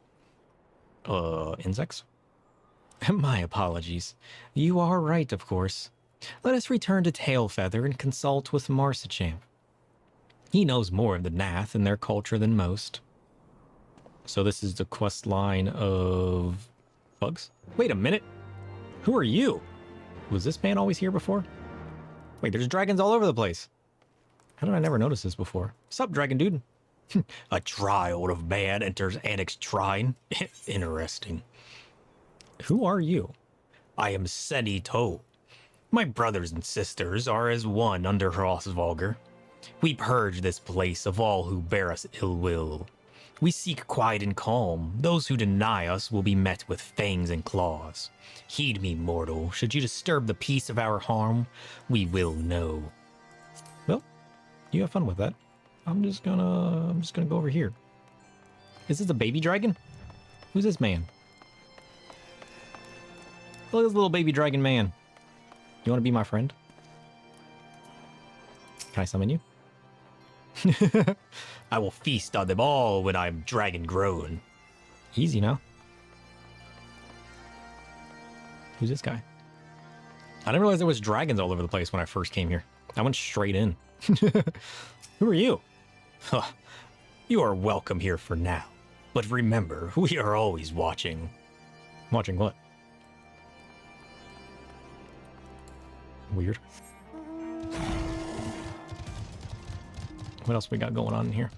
Insects? My apologies. You are right, of course. Let us return to Tailfeather and consult with Marsichamp. He knows more of the Nath and their culture than most. So this is the quest line of bugs? Wait a minute. Who are you? Was this man always here before? Wait, there's dragons all over the place. How did I never notice this before? Sup, dragon dude? A trial of man enters Annex Shrine. Interesting. Who are you? I am Seni To. My brothers and sisters are as one under Hrothvalgr. We purge this place of all who bear us ill will. We seek quiet and calm. Those who deny us will be met with fangs and claws. Heed me, mortal. Should you disturb the peace of our harm, we will know. Well, you have fun with that. I'm just gonna go over here. Is this a baby dragon? Who's this man? Look at this little baby dragon man. You want to be my friend? Can I summon you? I will feast on them all when I'm dragon grown. Easy now. Who's this guy? I didn't realize there was dragons all over the place when I first came here. I went straight in. Who are you? Huh. You are welcome here for now. But remember, we are always watching. Watching what? Weird. What else we got going on in here?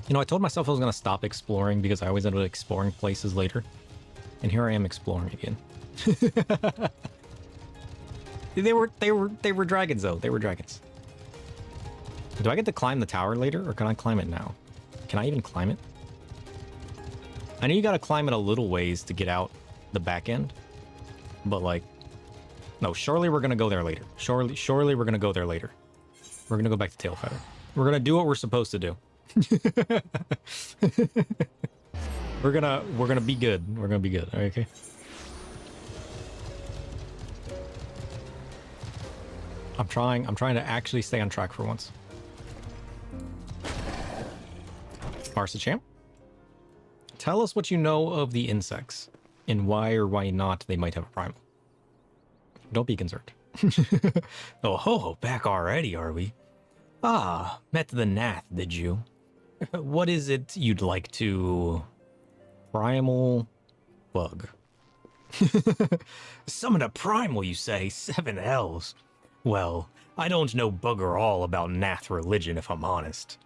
You know, I told myself I was going to stop exploring because I always ended up exploring places later. And here I am exploring again. They were dragons though. They were dragons. Do I get to climb the tower later or can I climb it now? Can I even climb it? I know you got to climb it a little ways to get out the back end. But like, no, surely we're going to go there later. Surely we're going to go there later. We're going to go back to Tailfeather. We're going to do what we're supposed to do. We're gonna be good. We're gonna be good. Okay. I'm trying to actually stay on track for once. Marsa Champ, tell us what you know of the insects and why or why not they might have a primal. Don't be concerned. Oh ho, back already, are we? Ah, met the Nath, did you? What is it you'd like to... Primal bug. Summon a primal, you say? 7 L's. Well, I don't know bugger all about Nath religion, if I'm honest.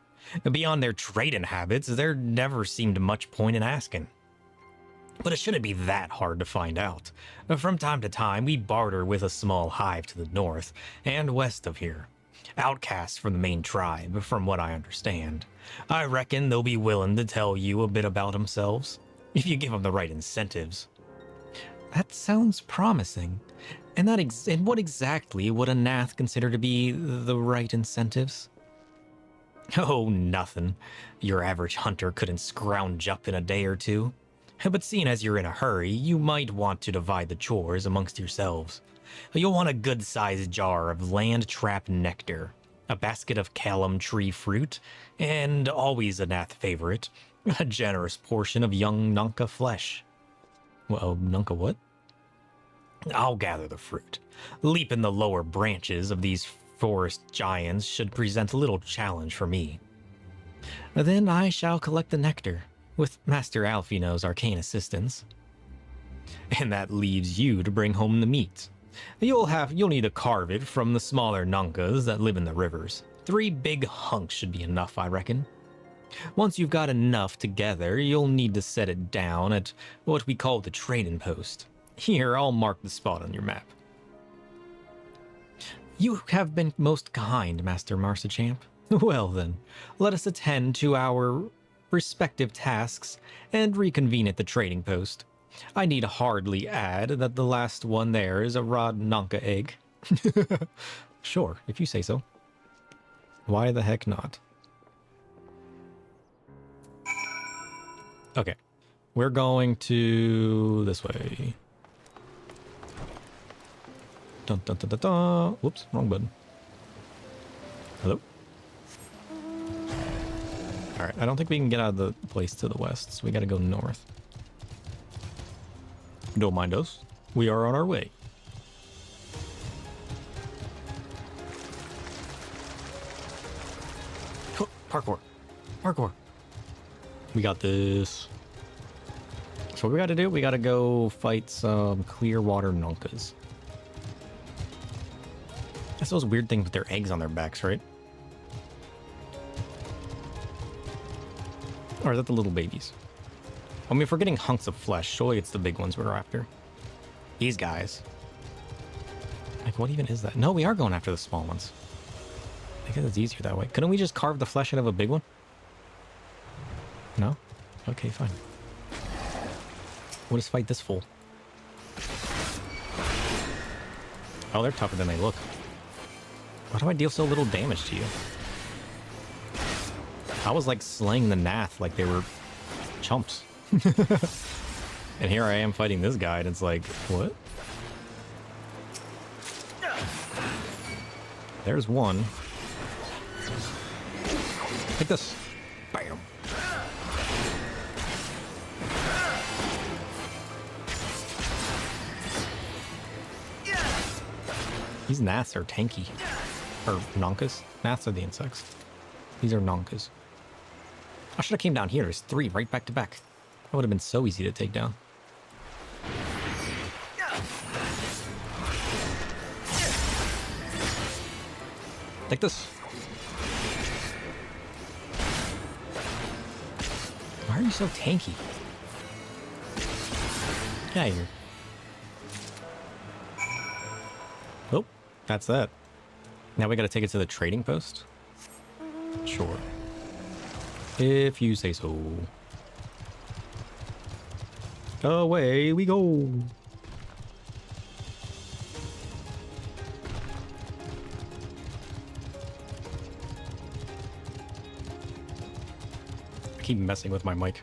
Beyond their trading habits, there never seemed much point in asking. But it shouldn't be that hard to find out. From time to time, we barter with a small hive to the north and west of here. Outcasts from the main tribe, from what I understand. I reckon they'll be willing to tell you a bit about themselves, if you give them the right incentives. That sounds promising. And what exactly would a Nath consider to be the right incentives? Oh, nothing. Your average hunter couldn't scrounge up in a day or two. But seeing as you're in a hurry, you might want to divide the chores amongst yourselves. You'll want a good-sized jar of land-trap nectar, a basket of callum tree fruit, and always a Nath favorite, a generous portion of young Nunca flesh. Well, Nunca what? I'll gather the fruit. Leaping the lower branches of these forest giants should present little challenge for me. Then I shall collect the nectar, with Master Alfino's arcane assistance. And that leaves you to bring home the meat. You'll need to carve it from the smaller Nunkas that live in the rivers. 3 big hunks should be enough, I reckon. Once you've got enough together, you'll need to set it down at what we call the trading post. Here, I'll mark the spot on your map. You have been most kind, Master Marsa Champ. Well then, let us attend to our respective tasks and reconvene at the trading post. I need hardly add that the last one there is a Rod Nunca egg. Sure, if you say so. Why the heck not? Okay, we're going to this way. Dun dun dun dun dun. Whoops, wrong button. Hello? Alright, I don't think we can get out of the place to the west, so we gotta go north. Don't mind us. We are on our way. Oh, parkour. Parkour. We got this. So what we gotta do, we gotta go fight some Clearwater Nunkas. That's those weird things with their eggs on their backs, right? Or is that the little babies? I mean, if we're getting hunks of flesh, surely it's the big ones we're after. These guys. Like, what even is that? No, we are going after the small ones. I guess it's easier that way. Couldn't we just carve the flesh out of a big one? No? Okay, fine. What is fight this fool? Oh, they're tougher than they look. Why do I deal so little damage to you? I was like slaying the Nath like they were chumps. And here I am fighting this guy, and it's like, what? There's one. Take this. Bam. These Naths are tanky. Or Nunkas. Naths are the insects. These are Nunkas. I should have came down here. There's 3 right back to back. That would have been so easy to take down. Take this. Why are you so tanky? Get out of here. Oh, that's that. Now we gotta take it to the trading post? Sure. If you say so. Away we go. I keep messing with my mic.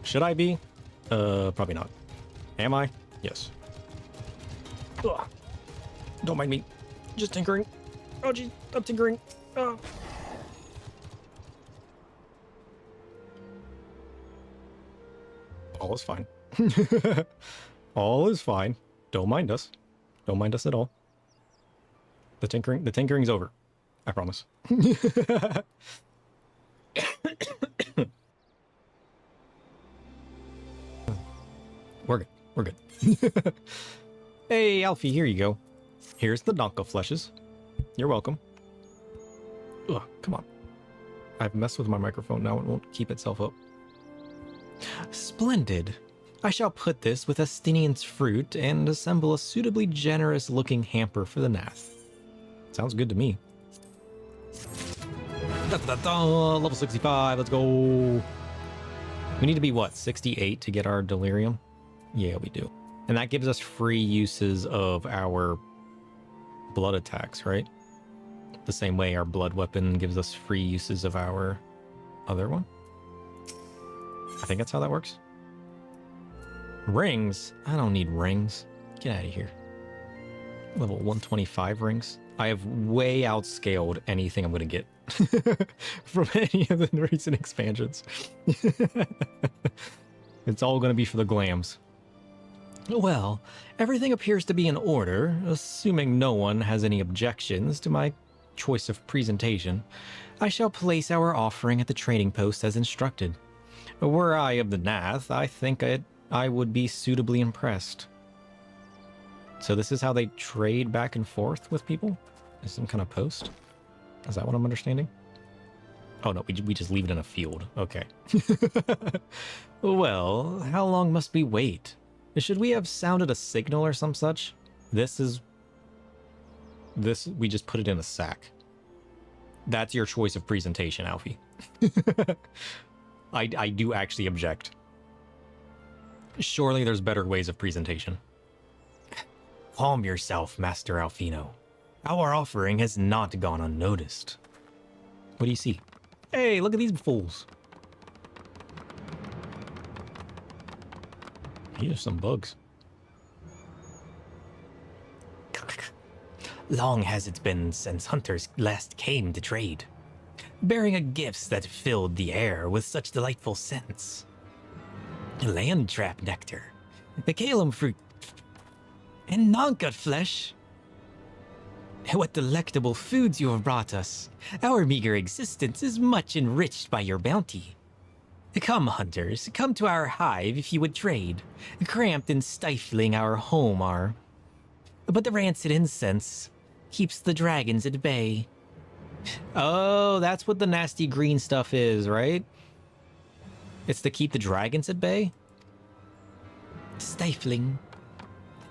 Should I be? Probably not. Am I? Yes. Ugh. Don't mind me. Just tinkering. Oh, geez. I'm tinkering. Oh. All is fine. All is fine. Don't mind us. Don't mind us at all. The tinkering's over. I promise. We're good. We're good. Hey, Alfie, here you go. Here's the Donka fleshes. You're welcome. Ugh, come on. I've messed with my microphone, now it won't keep itself up. Splendid. I shall put this with Astinian's fruit and assemble a suitably generous-looking hamper for the Nath. Sounds good to me. Level 65, let's go. We need to be, what, 68 to get our delirium? Yeah, we do. And that gives us free uses of our blood attacks, right? The same way our blood weapon gives us free uses of our other one. I think that's how that works. Rings? I don't need rings. Get out of here. Level 125 rings. I have way outscaled anything I'm going to get from any of the recent expansions. It's all going to be for the glams. Well, everything appears to be in order, assuming no one has any objections to my choice of presentation. I shall place our offering at the trading post as instructed. Were I of the Nath, I think I would be suitably impressed. So this is how they trade back and forth with people? Is some kind of post? Is that what I'm understanding? Oh no, we just leave it in a field. Okay. Well, how long must we wait? Should we have sounded a signal or some such? This, we just put it in a sack. That's your choice of presentation, Alfie. I do actually object. Surely there's better ways of presentation. Calm yourself, Master Alfino. Our offering has not gone unnoticed. What do you see? Hey, look at these fools. Here's some bugs. Long has it been since hunters last came to trade, bearing a gifts that filled the air with such delightful scents. Land trap nectar, the calum fruit, and noncut flesh. What delectable foods you have brought us. Our meager existence is much enriched by your bounty. Come, hunters, come to our hive if you would trade. Cramped and stifling our home are. But the rancid incense keeps the dragons at bay. Oh, that's what the nasty green stuff is, right? It's to keep the dragons at bay? Stifling.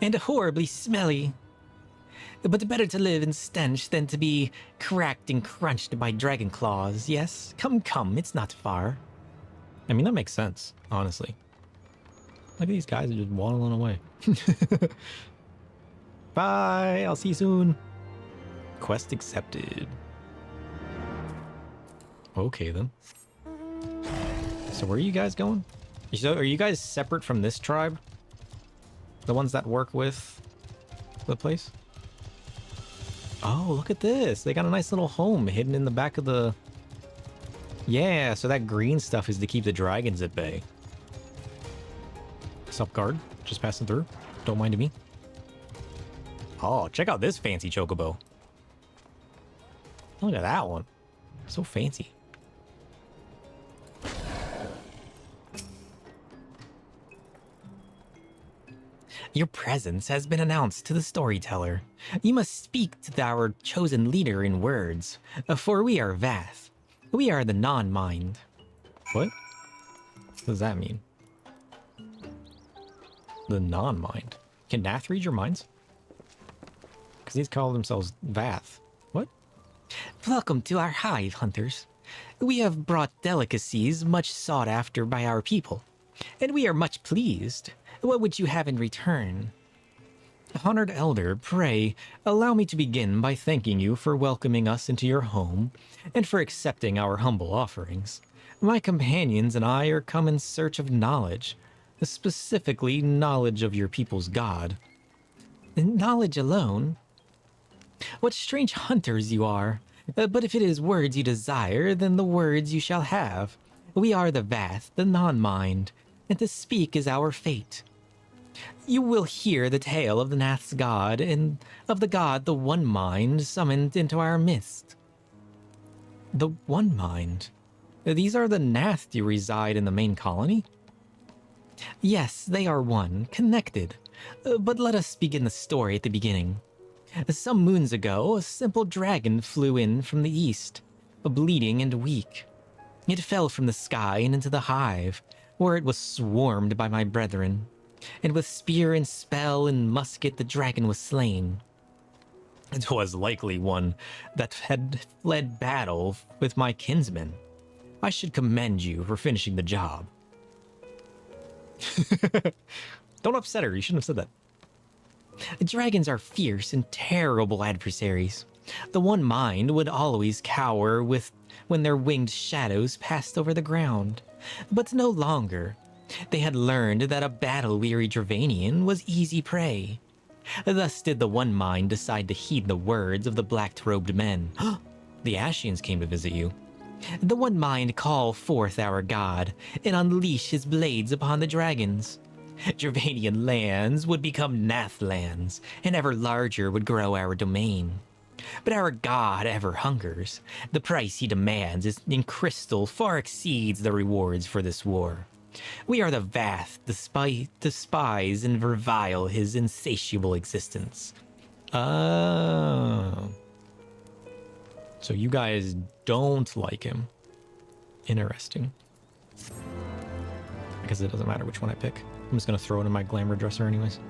And horribly smelly. But better to live in stench than to be cracked and crunched by dragon claws, yes? Come, come, it's not far. I mean, that makes sense, honestly. Look at these guys are just waddling away. Bye, I'll see you soon. Quest accepted. Okay, then. So where are you guys going? So are you guys separate from this tribe? The ones that work with the place? Oh, look at this. They got a nice little home hidden in the back of the... Yeah, so that green stuff is to keep the dragons at bay. Sup, guard? Just passing through. Don't mind me. Oh, check out this fancy chocobo. Look at that one. So fancy. Your presence has been announced to the storyteller. You must speak to our chosen leader in words, for we are Vath. We are the non-mind. What? What does that mean? The non-mind. Can Nath read your minds? Because these call themselves Vath. What? Welcome to our hive, hunters. We have brought delicacies much sought after by our people, and we are much pleased. What would you have in return? Honored Elder, pray, allow me to begin by thanking you for welcoming us into your home and for accepting our humble offerings. My companions and I are come in search of knowledge, specifically knowledge of your people's god. Knowledge alone? What strange hunters you are. But if it is words you desire, then the words you shall have. We are the vast, the non-mind, and to speak is our fate. You will hear the tale of the Nath's god, and of the god the One Mind summoned into our midst. The One Mind? These are the Nath who reside in the main colony? Yes, they are one, connected. But let us begin the story at the beginning. Some moons ago, a simple dragon flew in from the east, bleeding and weak. It fell from the sky and into the hive, where it was swarmed by my brethren. And with spear and spell and musket the dragon was slain. It was likely one that had fled battle with my kinsmen. I should commend you for finishing the job. Don't upset her, you shouldn't have said that. Dragons are fierce and terrible adversaries. The One Mind would always cower when their winged shadows passed over the ground. But no longer. They had learned that a battle-weary Dravanian was easy prey. Thus did the One Mind decide to heed the words of the black-robed men. The Ashians came to visit you. The One Mind call forth our god and unleash his blades upon the dragons. Dravanian lands would become Nath lands, and ever larger would grow our domain. But our god ever hungers. The price he demands in crystal far exceeds the rewards for this war. We are the vast, despise and revile his insatiable existence. Oh. So you guys don't like him. Interesting. I guess it doesn't matter which one I pick. I'm just gonna throw it in my glamour dresser anyways.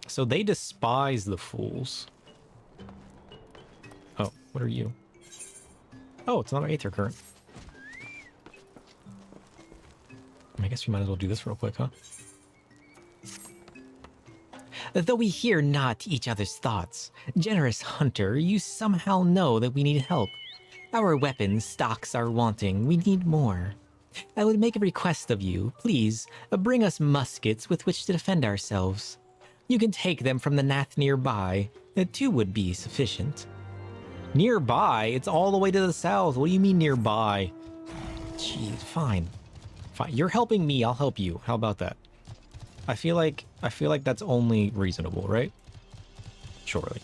So they despise the fools. Oh, what are you? Oh, it's not an Aether Current. I guess we might as well do this real quick, huh? Though we hear not each other's thoughts, generous hunter, you somehow know that we need help. Our weapons stocks are wanting, we need more. I would make a request of you, please, bring us muskets with which to defend ourselves. You can take them from the Nath nearby, 2 would be sufficient. Nearby? It's all the way to the south, what do you mean nearby? Jeez, fine. Fine, you're helping me, I'll help you, how about that? I feel like that's only reasonable, right? Surely.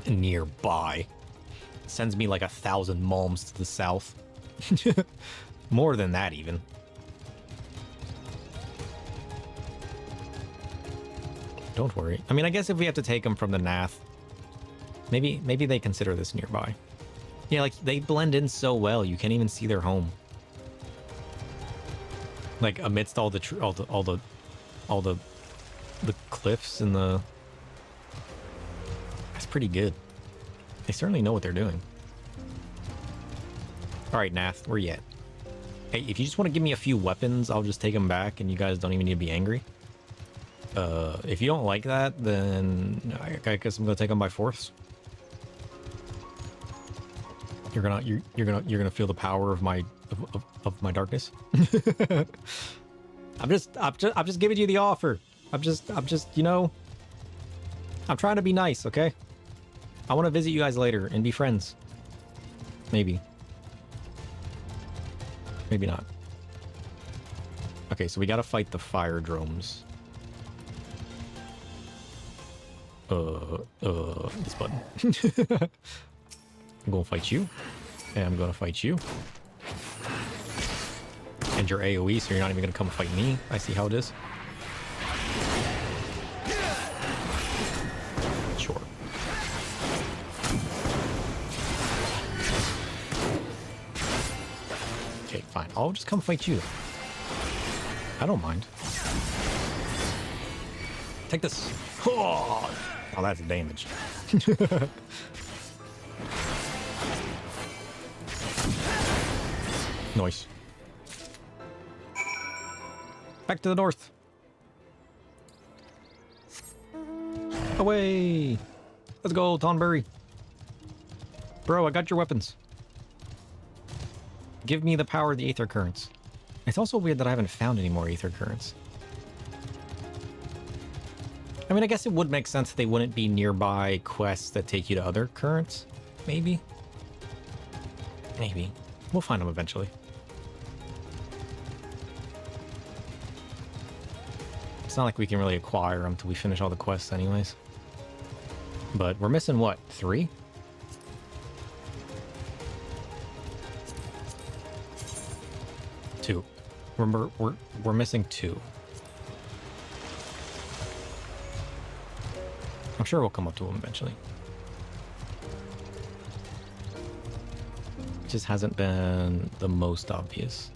Nearby. Sends me like 1,000 malms to the south. More than that, even. Don't worry. I mean, I guess if we have to take them from the Nath, maybe they consider this nearby. Yeah, like, they blend in so well, you can't even see their home. Like, amidst all the cliffs and the... That's pretty good. They certainly know what they're doing. Alright, Nath, where you at? Hey, if you just want to give me a few weapons, I'll just take them back and you guys don't even need to be angry. If you don't like that, then I guess I'm gonna take them by force. You're gonna feel the power of my darkness. I'm just giving you the offer. I'm just you know, I'm trying to be nice, okay? I want to visit you guys later and be friends. Maybe. Maybe not. Okay, so we gotta fight the fire drones. This button. I'm gonna fight you. And I'm gonna fight you. And you're AoE, so you're not even gonna come fight me. I see how it is. Sure. Okay, fine. I'll just come fight you. I don't mind. Take this. Oh, that's damage. Nice. Back to the north. Away. Let's go, Tonberry. Bro, I got your weapons. Give me the power of the Aether Currents. It's also weird that I haven't found any more ether currents. I mean, I guess it would make sense that they wouldn't be nearby quests that take you to other currents. Maybe. Maybe. We'll find them eventually. It's not like we can really acquire them till we finish all the quests anyways. But we're missing what? 3? 2. We're missing 2. I'm sure we'll come up to them eventually. It just hasn't been the most obvious.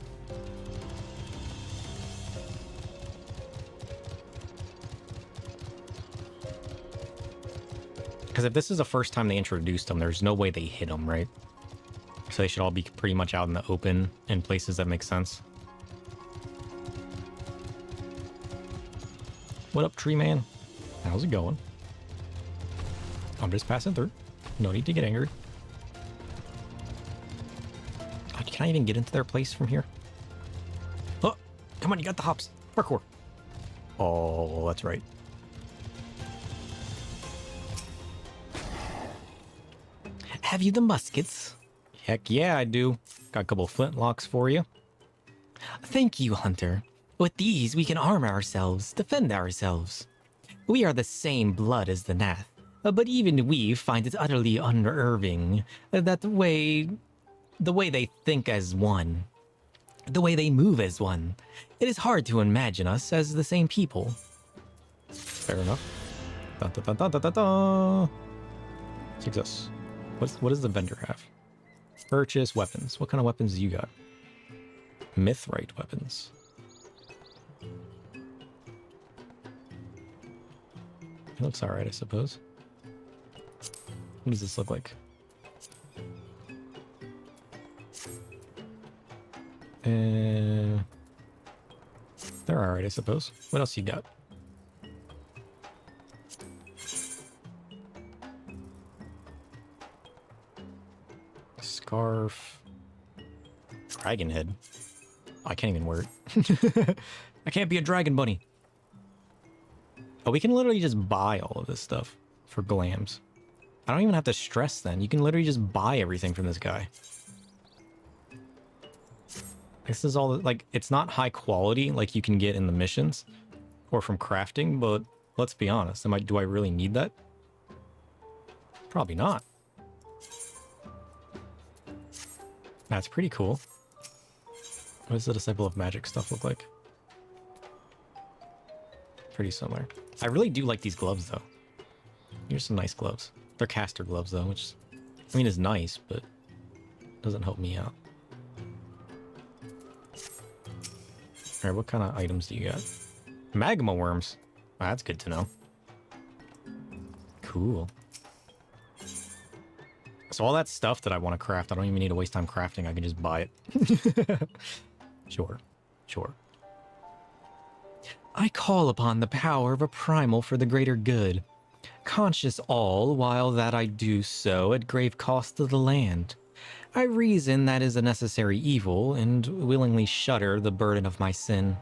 Because if this is the first time they introduced them, there's no way they hit them, right? So they should all be pretty much out in the open in places that make sense. What up, tree man? How's it going? I'm just passing through. No need to get angry. God, can I even get into their place from here? Oh, come on, you got the hops. Parkour. Oh, that's right. Have you the muskets? Heck yeah, I do. Got a couple flintlocks for you. Thank you, Hunter. With these, we can arm ourselves, defend ourselves. We are the same blood as the Nath, but even we find it utterly unnerving that the way they think as one, the way they move as one, it is hard to imagine us as the same people. Fair enough. Dun, dun, dun, dun, dun, dun, dun. Success. What does the vendor have? Purchase weapons. What kind of weapons do you got? Mithrite weapons. It looks alright, I suppose. What does this look like? They're alright, I suppose. What else you got? Scarf. Dragon head. Oh, I can't even wear it. I can't be a dragon bunny. Oh, we can literally just buy all of this stuff for glams. I don't even have to stress then. You can literally just buy everything from this guy. This is all, like, it's not high quality like you can get in the missions or from crafting, but let's be honest. Do I really need that? Probably not. That's pretty cool. What does the Disciple of Magic stuff look like? Pretty similar. I really do like these gloves, though. Here's some nice gloves. They're caster gloves, though, which, I mean, is nice, but doesn't help me out. Alright, what kind of items do you got? Magma worms. Oh, that's good to know. Cool. So all that stuff that I want to craft, I don't even need to waste time crafting. I can just buy it. Sure. Sure. I call upon the power of a primal for the greater good, conscious all while that I do so at grave cost to the land. I reason that is a necessary evil, and willingly shudder the burden of my sin.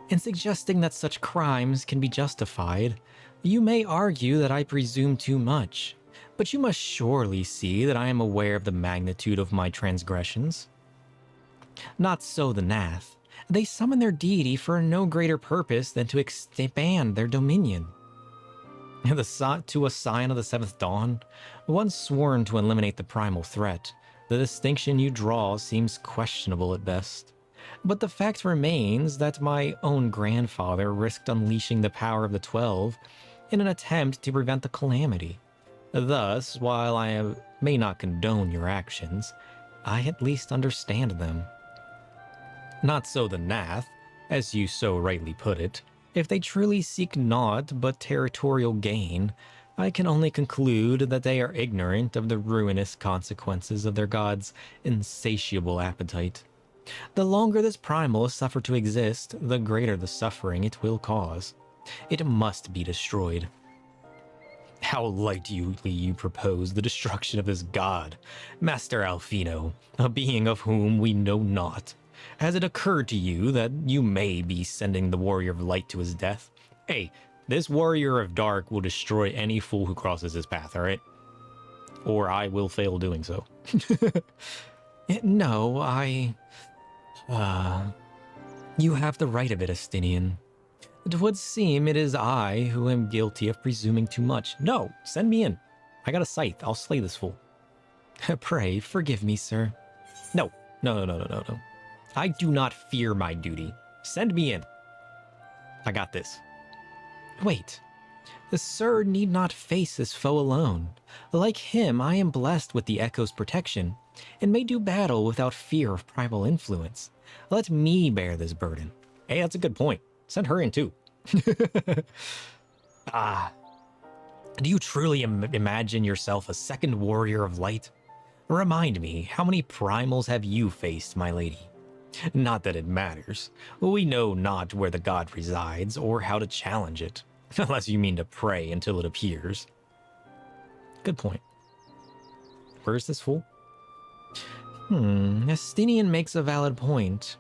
In suggesting that such crimes can be justified, you may argue that I presume too much, but you must surely see that I am aware of the magnitude of my transgressions. Not so the Nath. They summon their deity for no greater purpose than to expand their dominion. To a scion of the seventh dawn, one sworn to eliminate the primal threat, the distinction you draw seems questionable at best. But the fact remains that my own grandfather risked unleashing the power of the 12 in an attempt to prevent the calamity. Thus, while I may not condone your actions, I at least understand them. Not so the Nath, as you so rightly put it. If they truly seek naught but territorial gain, I can only conclude that they are ignorant of the ruinous consequences of their god's insatiable appetite. The longer this primal is suffered to exist, the greater the suffering it will cause. It must be destroyed. How lightly you propose the destruction of this god, Master Alfino, a being of whom we know naught. Has it occurred to you that you may be sending the Warrior of Light to his death? Hey, this Warrior of Dark will destroy any fool who crosses his path, alright? Or I will fail doing so. No, You have the right of it, Astinian. It would seem it is I who am guilty of presuming too much. No, send me in. I got a scythe. I'll slay this fool. Pray, forgive me, sir. No. I do not fear my duty. Send me in. I got this. Wait. The sir need not face his foe alone. Like him, I am blessed with the Echo's protection, and may do battle without fear of primal influence. Let me bear this burden. Hey, that's a good point. Send her in too. Do you truly imagine yourself a second Warrior of Light? Remind me, how many primals have you faced, my lady? Not that it matters. We know not where the god resides or how to challenge it. Unless you mean to pray until it appears. Good point. Where's this fool? Astinian makes a valid point.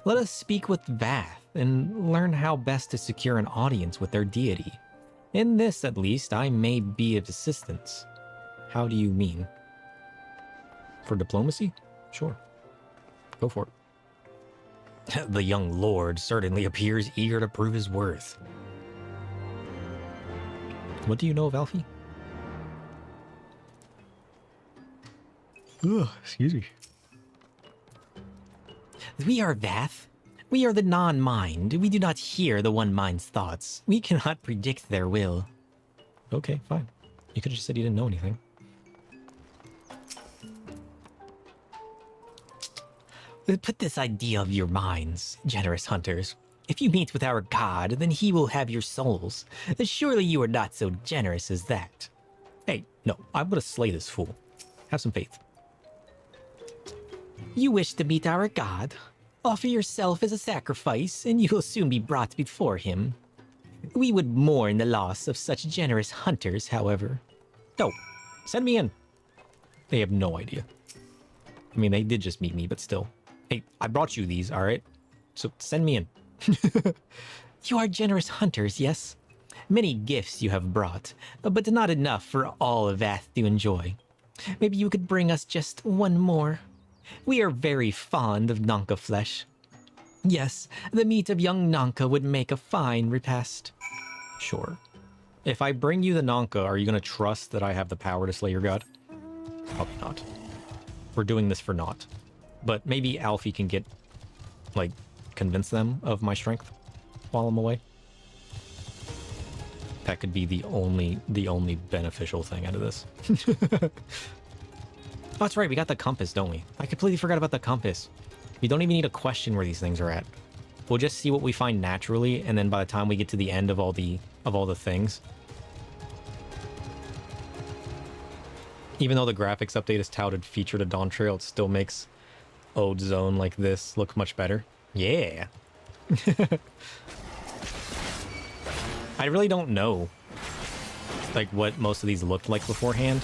Let us speak with Vath and learn how best to secure an audience with their deity. In this, at least, I may be of assistance. How do you mean? For diplomacy? Sure. Go for it. The young lord certainly appears eager to prove his worth. What do you know of Alfie? Ugh, excuse me. We are Vath. We are the non-mind. We do not hear the one mind's thoughts. We cannot predict their will. Okay, fine. You could have just said you didn't know anything. Put this idea of your minds, generous hunters. If you meet with our god, then he will have your souls. Surely you are not so generous as that. Hey, no, I'm gonna slay this fool. Have some faith. You wish to meet our god? Offer yourself as a sacrifice, and you will soon be brought before him. We would mourn the loss of such generous hunters, however. No, send me in. They have no idea. I mean, they did just meet me, but still. Hey, I brought you these, alright? So send me in. You are generous hunters, yes? Many gifts you have brought, but not enough for all of Vath to enjoy. Maybe you could bring us just one more. We are very fond of Nanka flesh. Yes, the meat of young Nanka would make a fine repast. Sure. If I bring you the Nanka, are you going to trust that I have the power to slay your god? Probably not. We're doing this for naught. But maybe Alfie can get, like, convince them of my strength while I'm away. That could be the only beneficial thing out of this. Oh, that's right, we got the compass, don't we? I completely forgot about the compass. We don't even need to question where these things are at. We'll just see what we find naturally, and then by the time we get to the end of all the things, even though the graphics update is touted featured a Dawn Trail, it still makes Ode Zone like this look much better. Yeah. I really don't know, like, what most of these looked like beforehand.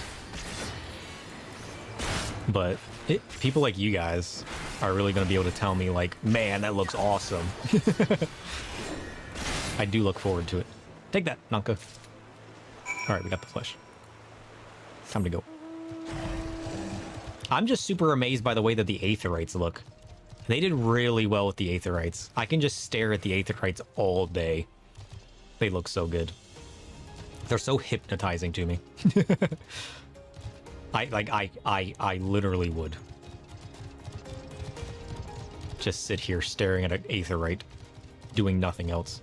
But people like you guys are really going to be able to tell me, like, man, that looks awesome. I do look forward to it. Take that, Nanka. All right, we got the flesh. Time to go. I'm just super amazed by the way that the Aetherites look. They did really well with the Aetherites. I can just stare at the Aetherites all day. They look so good. They're so hypnotizing to me. I literally would just sit here staring at an Aetherite, doing nothing else.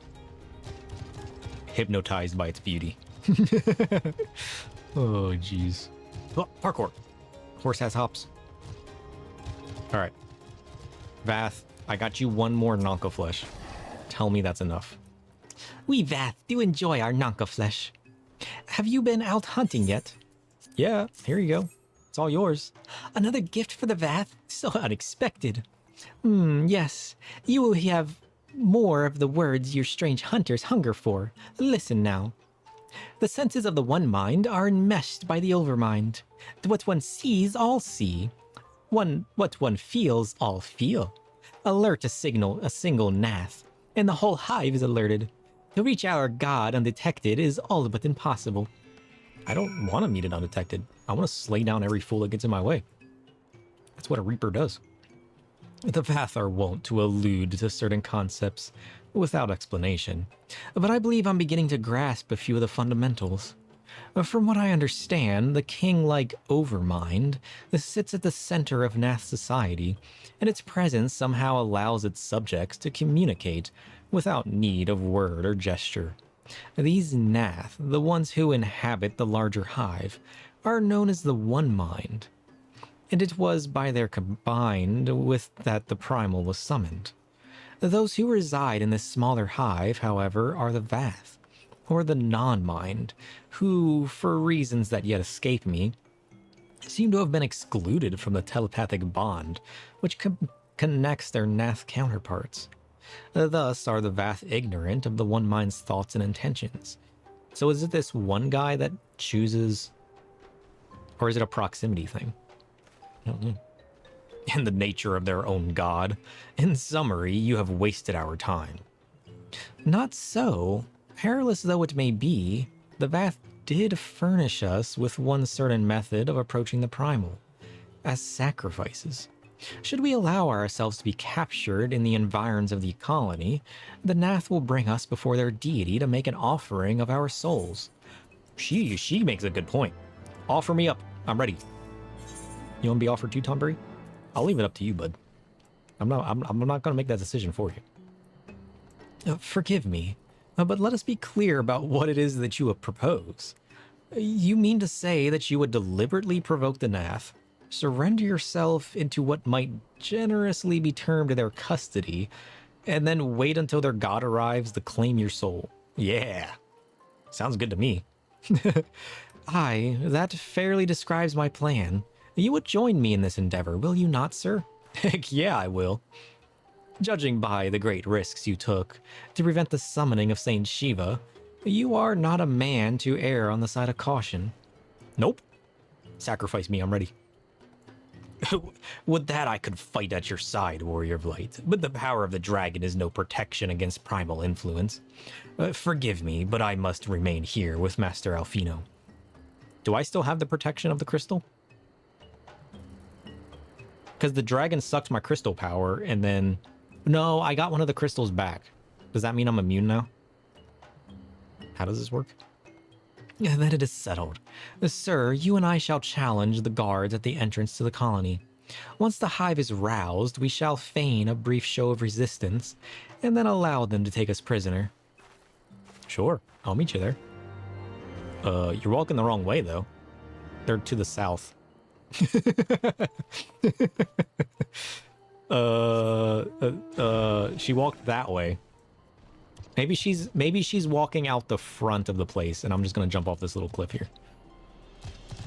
Hypnotized by its beauty. Oh, jeez. Oh, parkour. Horse has hops. All right. Vath, I got you one more Nanka flesh. Tell me that's enough. We Vath do enjoy our Nanka flesh. Have you been out hunting yet? Yeah, here you go. It's all yours. Another gift for the Vath? So unexpected. Yes. You will have more of the words your strange hunters hunger for. Listen now. The senses of the one mind are enmeshed by the overmind. What one sees, all see. What one feels, all feel. Alert a single Nath, and the whole hive is alerted. To reach our god undetected is all but impossible. I don't want to meet it undetected. I want to slay down every fool that gets in my way. That's what a Reaper does. The Vath are wont to allude to certain concepts without explanation, but I believe I'm beginning to grasp a few of the fundamentals. From what I understand, the king-like Overmind sits at the center of Nath society, and its presence somehow allows its subjects to communicate without need of word or gesture. These Nath, the ones who inhabit the larger hive, are known as the One Mind, and it was by their combined with that the Primal was summoned. Those who reside in this smaller hive, however, are the Vath, or the non-mind, who, for reasons that yet escape me, seem to have been excluded from the telepathic bond which connects their Nath counterparts. Thus are the Vath ignorant of the One Mind's thoughts and intentions. So is it this one guy that chooses, or is it a proximity thing? I don't know. And the nature of their own god. In summary, you have wasted our time. Not so. Perilous though it may be, the Vath did furnish us with one certain method of approaching the Primal, as sacrifices. Should we allow ourselves to be captured in the environs of the colony, the Nath will bring us before their deity to make an offering of our souls. She makes a good point. Offer me up. I'm ready. You want to be offered too, Tonberry? I'll leave it up to you, bud. I'm not going to make that decision for you. Forgive me, but let us be clear about what it is that you would propose. You mean to say that you would deliberately provoke the Nath, surrender yourself into what might generously be termed their custody, and then wait until their god arrives to claim your soul? Yeah, sounds good to me. Aye, that fairly describes my plan. You would join me in this endeavor, will you not, sir? Heck yeah, I will. Judging by the great risks you took to prevent the summoning of Saint Shiva, you are not a man to err on the side of caution. Nope. Sacrifice me, I'm ready. Would that I could fight at your side, Warrior of Light, but the power of the dragon is no protection against primal influence. Forgive me, but I must remain here with Master Alfino. Do I still have the protection of the crystal? Because the dragon sucked my crystal power, and then... No, I got one of the crystals back. Does that mean I'm immune now? How does this work? Yeah, then it is settled. Sir, you and I shall challenge the guards at the entrance to the colony. Once the hive is roused, we shall feign a brief show of resistance, and then allow them to take us prisoner. Sure, I'll meet you there. You're walking the wrong way, though. They're to the south. She walked that way. Maybe she's walking out the front of the place, and I'm just gonna jump off this little cliff here.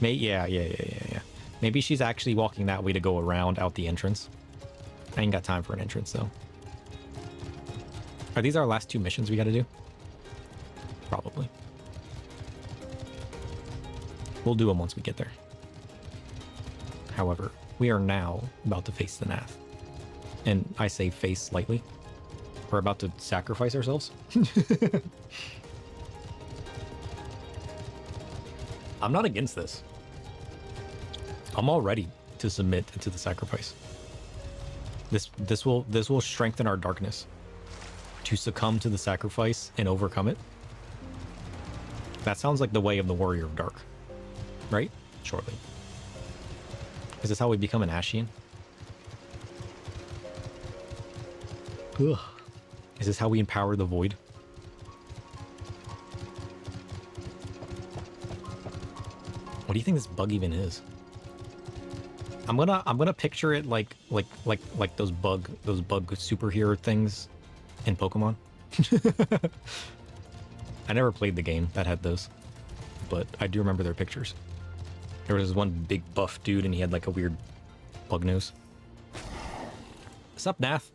Yeah. Maybe she's actually walking that way to go around out the entrance. I ain't got time for an entrance though. Are these our last two missions we gotta do? Probably. We'll do them once we get there. However, we are now about to face the Nath. And I say face slightly. We're about to sacrifice ourselves. I'm not against this. I'm all ready to submit to the sacrifice. This will strengthen our darkness. To succumb to the sacrifice and overcome it. That sounds like the way of the Warrior of Dark. Right? Shortly. Is this how we become an Ashian? Ugh. Is this how we empower the Void? What do you think this bug even is? I'm gonna picture it like those bug superhero things in Pokemon. I never played the game that had those, but I do remember their pictures. There was this one big buff dude and he had like a weird bug nose. What's up, Nath?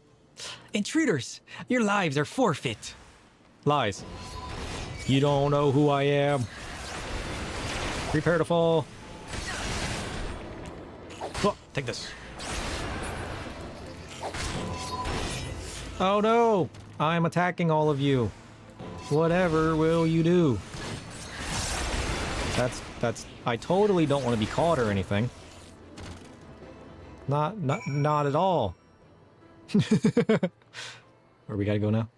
Intruders! Your lives are forfeit! Lies. You don't know who I am. Prepare to fall. Oh, take this. Oh no! I'm attacking all of you. Whatever will you do? That's... I totally don't want to be caught or anything. Not at all. Where we gotta go now?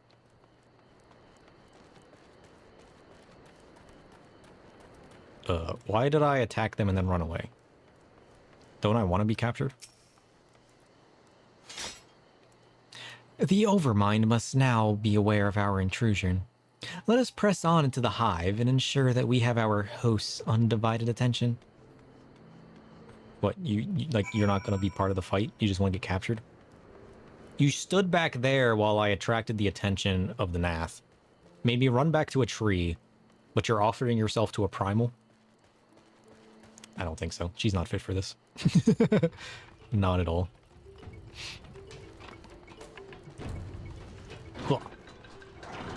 Why did I attack them and then run away? Don't I want to be captured? The Overmind must now be aware of our intrusion. Let us press on into the hive and ensure that we have our host's undivided attention. What, like, you're not going to be part of the fight? You just want to get captured? You stood back there while I attracted the attention of the Nath. Made me run back to a tree, but you're offering yourself to a primal? I don't think so. She's not fit for this. Not at all.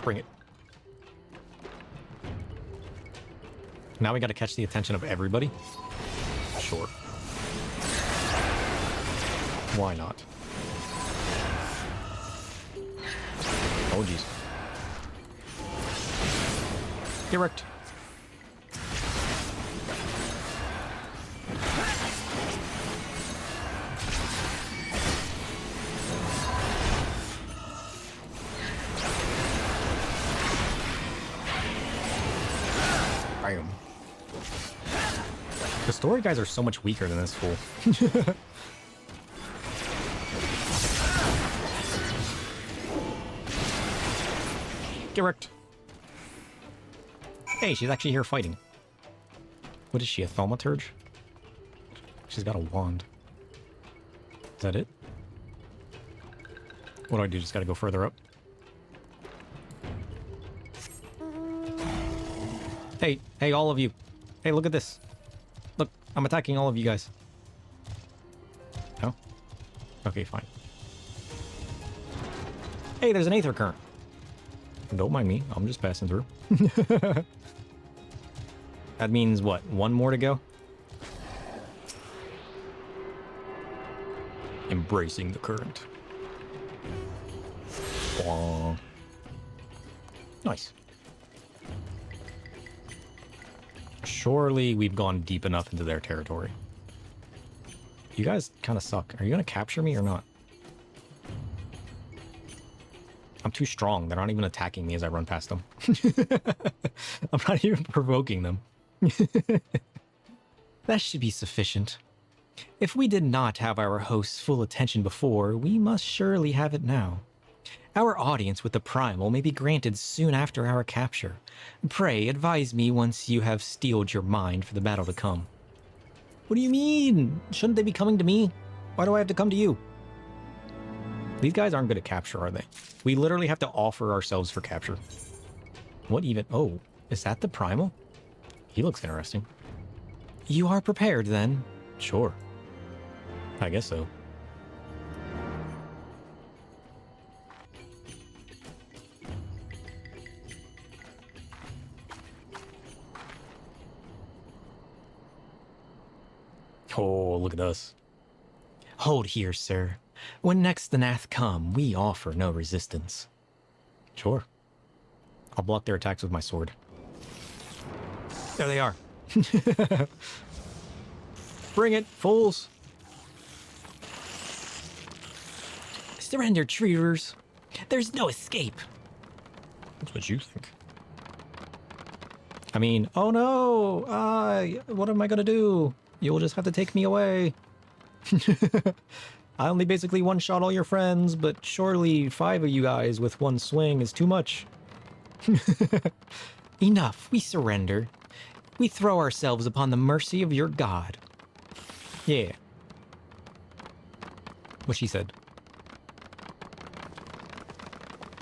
Bring it. Now we got to catch the attention of everybody? Sure. Why not? Oh, jeez. Get wrecked. Bam. The story guys are so much weaker than this fool. Get wrecked. Hey, she's actually here fighting. What is she, a thaumaturge? She's got a wand. Is that it? What do I do? Just gotta go further up? Hey, all of you. Hey, look at this. Look, I'm attacking all of you guys. No? Okay, fine. Hey, there's an Aether Current. Don't mind me, I'm just passing through. That means what? One more to go? Embracing the current. Bwong. Nice. Surely we've gone deep enough into their territory. You guys kind of suck. Are you going to capture me or not? I'm too strong. They're not even attacking me as I run past them. I'm not even provoking them. That should be sufficient. If we did not have our host's full attention before, we must surely have it now. Our audience with the Primal may be granted soon after our capture. Pray, advise me once you have steeled your mind for the battle to come. What do you mean? Shouldn't they be coming to me? Why do I have to come to you? These guys aren't good at capture, are they? We literally have to offer ourselves for capture. What even? Oh, is that the Primal? He looks interesting. You are prepared, then? Sure. I guess so. Oh, look at us. Hold here, sir. When next the Nath come, we offer no resistance. Sure. I'll block their attacks with my sword. There they are. Bring it, fools! Surrender, treaters. There's no escape. That's what you think. I mean, oh no! What am I gonna do? You'll just have to take me away. I only basically one-shot all your friends, but surely 5 of you guys with one swing is too much. Enough, we surrender. We throw ourselves upon the mercy of your god. Yeah. What she said.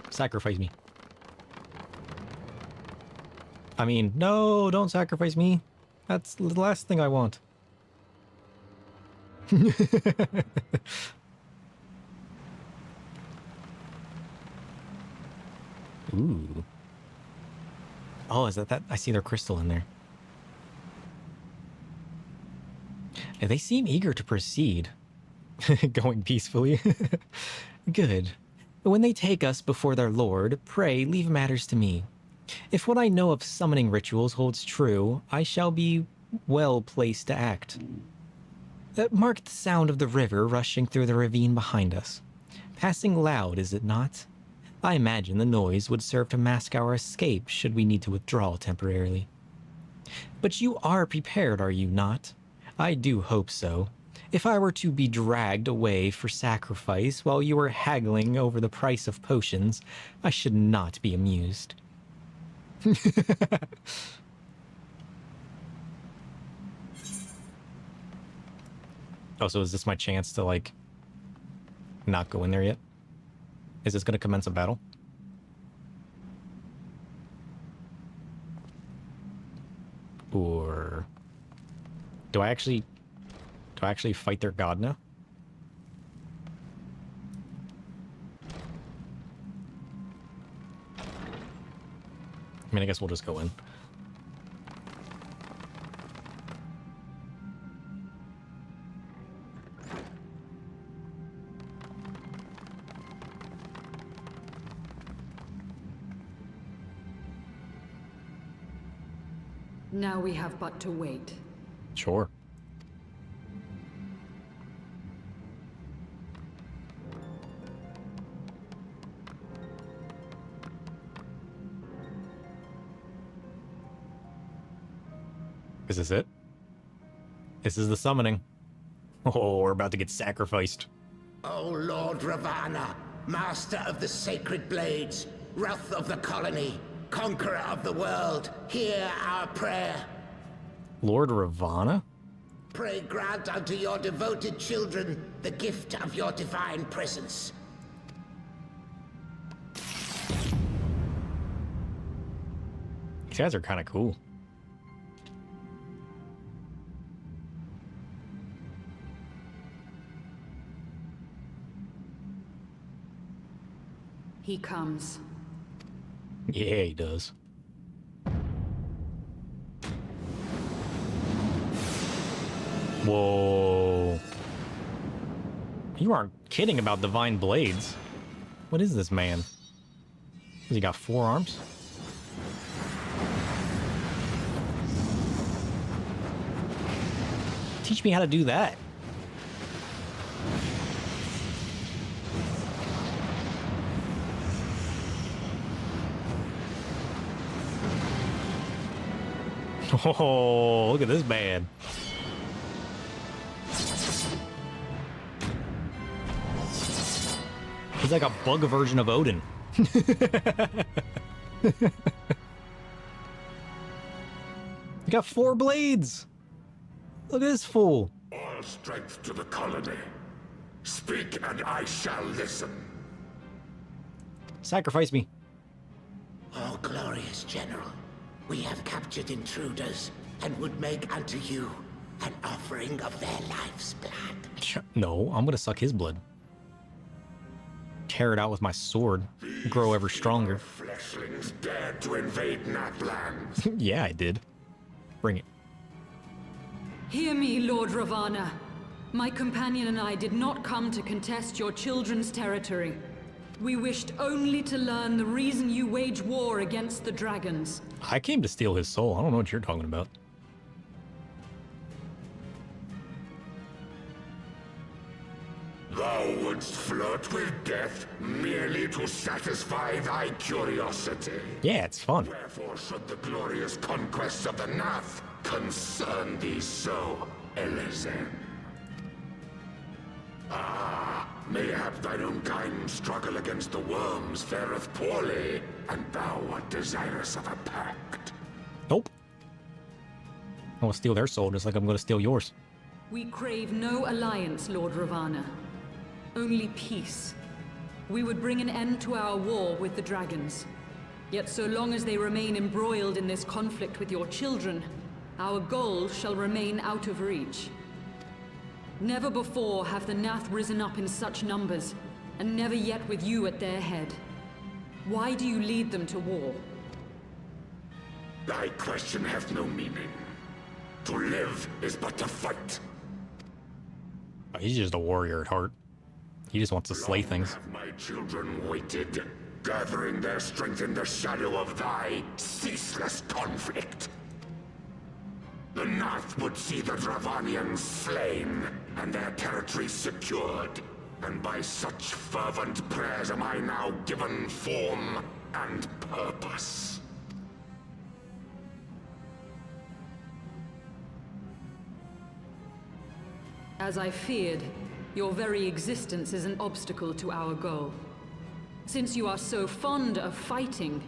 Sacrifice me. I mean, no, don't sacrifice me. That's the last thing I want. Ooh. Oh, is that? I see their crystal in there. Yeah, they seem eager to proceed. Going peacefully. Good. When they take us before their lord, pray leave matters to me. If what I know of summoning rituals holds true, I shall be well placed to act. Mark the sound of the river rushing through the ravine behind us. Passing loud, is it not? I imagine the noise would serve to mask our escape should we need to withdraw temporarily. But you are prepared, are you not? I do hope so. If I were to be dragged away for sacrifice while you were haggling over the price of potions, I should not be amused. Oh, so is this my chance to, like, not go in there yet? Is this going to commence a battle? Or do I actually fight their god now? I mean, I guess we'll just go in. Now we have but to wait. Sure. Is this it? This is the summoning. Oh, we're about to get sacrificed. O Lord Dravania, master of the sacred blades, wrath of the colony, conqueror of the world, hear our prayer. Lord Ravana? Pray grant unto your devoted children the gift of your divine presence. These guys are kind of cool. He comes. Yeah, he does. Whoa. You aren't kidding about divine blades. What is this man? Has he got 4 arms? Teach me how to do that. Oh, look at this man. He's like a bug version of Odin. You got 4 blades. Look at this fool. All strength to the colony. Speak and I shall listen. Sacrifice me. O glorious general, we have captured intruders and would make unto you an offering of their life's blood. No, I'm gonna suck his blood. Tear it out with my sword. Grow ever stronger. Fleshlings dared to invade Natlands. Yeah, I did. Bring it. Hear me, Lord Ravana. My companion and I did not come to contest your children's territory. We wished only to learn the reason you wage war against the dragons. I came to steal his soul. I don't know what you're talking about. Thou wouldst flirt with death merely to satisfy thy curiosity. Yeah, it's fun. Wherefore should the glorious conquests of the Nath concern thee so, Elezen? Ah, mayhap thine own kind struggle against the worms fareth poorly, and thou art desirous of a pact. Nope. I will steal their soul just like I'm going to steal yours. We crave no alliance, Lord Ravana. Only peace. We would bring an end to our war with the dragons. Yet so long as they remain embroiled in this conflict with your children, our goal shall remain out of reach. Never before have the Nath risen up in such numbers, and never yet with you at their head. Why do you lead them to war? Thy question hath no meaning. To live is but to fight. Oh, he's just a warrior at heart. He just wants to slay things. Have my children waited, gathering their strength in the shadow of thy ceaseless conflict. The North would see the Dravanians slain, and their territory secured. And by such fervent prayers am I now given form and purpose. As I feared, your very existence is an obstacle to our goal. Since you are so fond of fighting,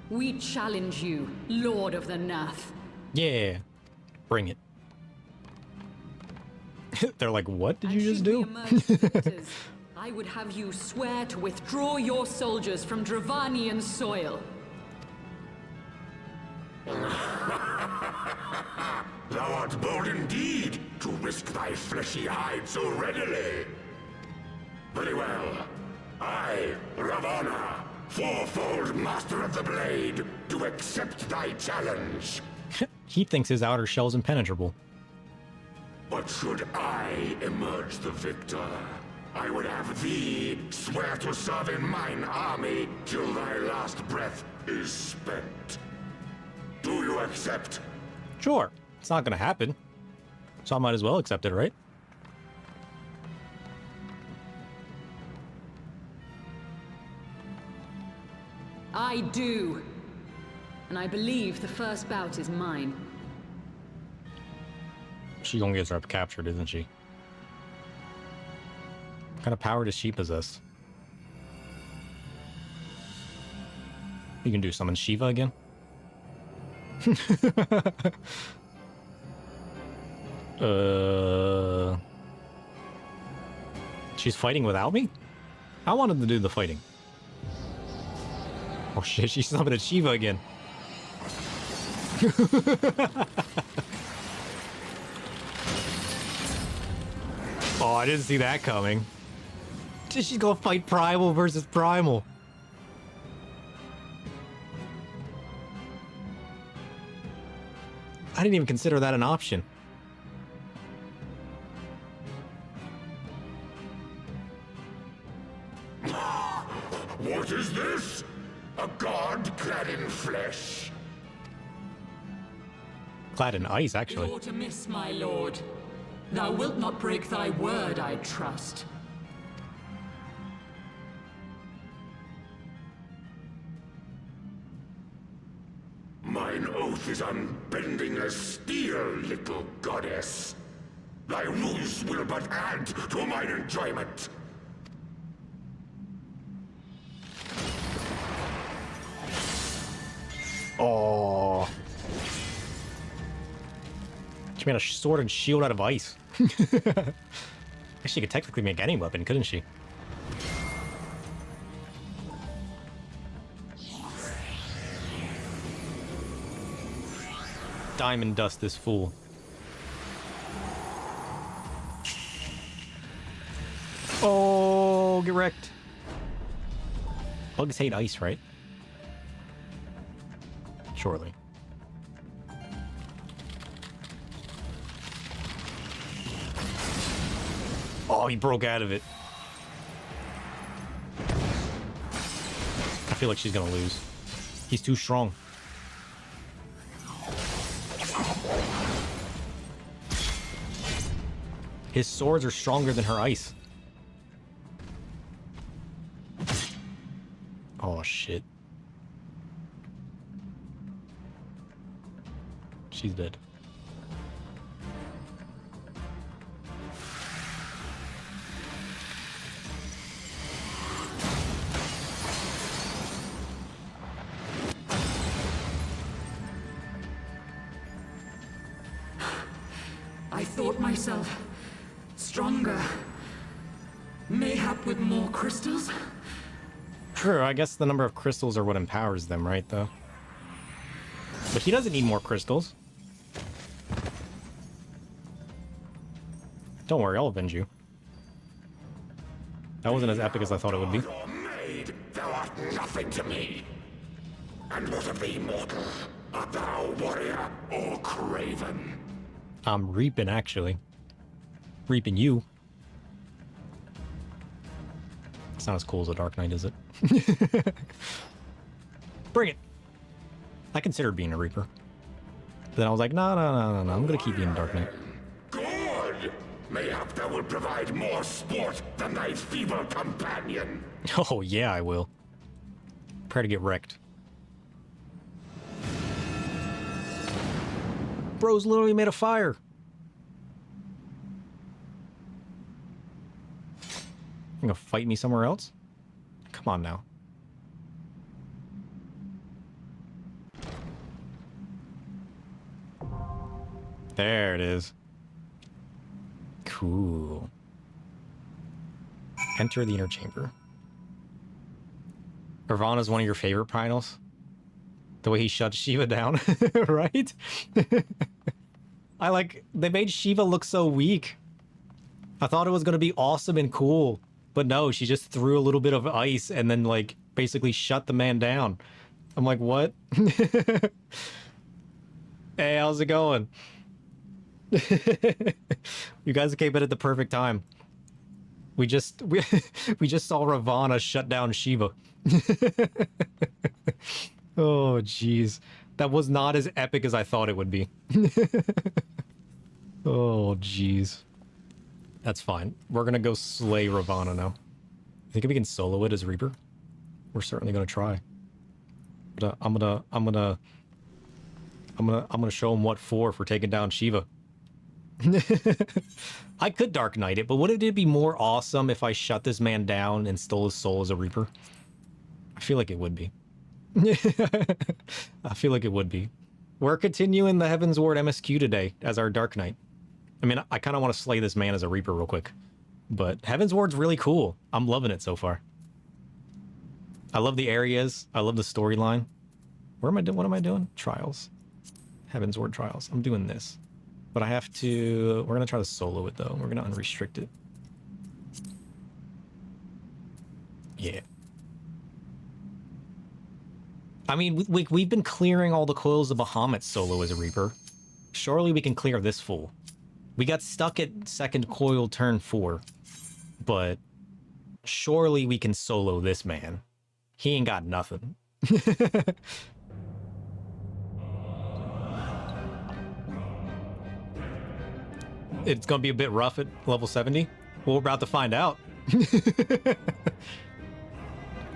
we challenge you, Lord of the Nath. Yeah, bring it. They're like, what did you just And should we do? emerge victors, I would have you swear to withdraw your soldiers from Dravanian soil. Thou art bold indeed to risk thy fleshy hide so readily. Very well. I, Ravana, fourfold master of the blade, do accept thy challenge. He thinks his outer shell's impenetrable. But should I emerge the victor, I would have thee swear to serve in mine army till thy last breath is spent. Do you accept? Sure, it's not gonna happen. So I might as well accept it, right? I do. And I believe the first bout is mine. She gonna get herself captured, isn't she? What kind of power does she possess? You can do summon Shiva again? She's fighting without me? I wanted to do the fighting. Oh shit, she summoned Shiva again. Oh, I didn't see that coming. She's gonna fight Primal versus Primal. I didn't even consider that an option. What is this? A god clad in flesh? Clad in ice, actually. You're to miss, my lord. Thou wilt not break thy word, I trust. Mine oath is unbending as steel, little goddess. Thy ruse will but add to mine enjoyment. Oh. She made a sword and shield out of ice. She could technically make any weapon, couldn't she? Diamond dust this fool. Oh, get wrecked. Bugs hate ice, right? Surely. Oh, he broke out of it. I feel like she's gonna lose. He's too strong. His swords are stronger than her ice. Oh, shit. She's dead. I thought myself stronger. Mayhap with more crystals? True, I guess the number of crystals are what empowers them, right, though? But he doesn't need more crystals. Don't worry, I'll avenge you. That wasn't as epic as I thought it would be. Your maid, thou art nothing to me. And what of thee, mortal? Art thou warrior or craven? I'm reaping, actually. Reaping you. It's not as cool as a Dark Knight, is it? Bring it! I considered being a Reaper. But then I was like, no, I'm gonna keep being a Dark Knight. Good! Mayhap thou will provide more sport than thy feeble companion. Oh, yeah, I will. Prepare to get wrecked. Bro's literally made a fire. You gonna fight me somewhere else? Come on now. There it is. Cool. Enter the inner chamber. Ravana's one of your favorite Prinos? The way he shut Shiva down, right? They made Shiva look so weak. I thought it was gonna be awesome and cool, but no, she just threw a little bit of ice and then, like, basically shut the man down. I'm like, what? Hey, how's it going? You guys came in at the perfect time. We just saw Ravana shut down Shiva. Oh, jeez. That was not as epic as I thought it would be. Oh, jeez. That's fine. We're gonna go slay Ravana now. Think we can solo it as Reaper? We're certainly gonna try. But I'm gonna show him what for taking down Shiva. I could Dark Knight it, but wouldn't it be more awesome if I shut this man down and stole his soul as a Reaper? I feel like it would be. I feel like it would be. We're continuing the Heavensward MSQ today as our Dark Knight. I mean, I kind of want to slay this man as a Reaper real quick. But Heavensward's really cool. I'm loving it so far. I love the areas. I love the storyline. Where am I doing? What am I doing? Trials. Heavensward Trials. I'm doing this. But I have to... We're going to try to solo it, though. We're going to unrestrict it. Yeah. I mean, we've been clearing all the coils of Bahamut solo as a Reaper. Surely we can clear this fool. We got stuck at second coil turn 4. But surely we can solo this man. He ain't got nothing. It's gonna be a bit rough at level 70. Well, we're about to find out.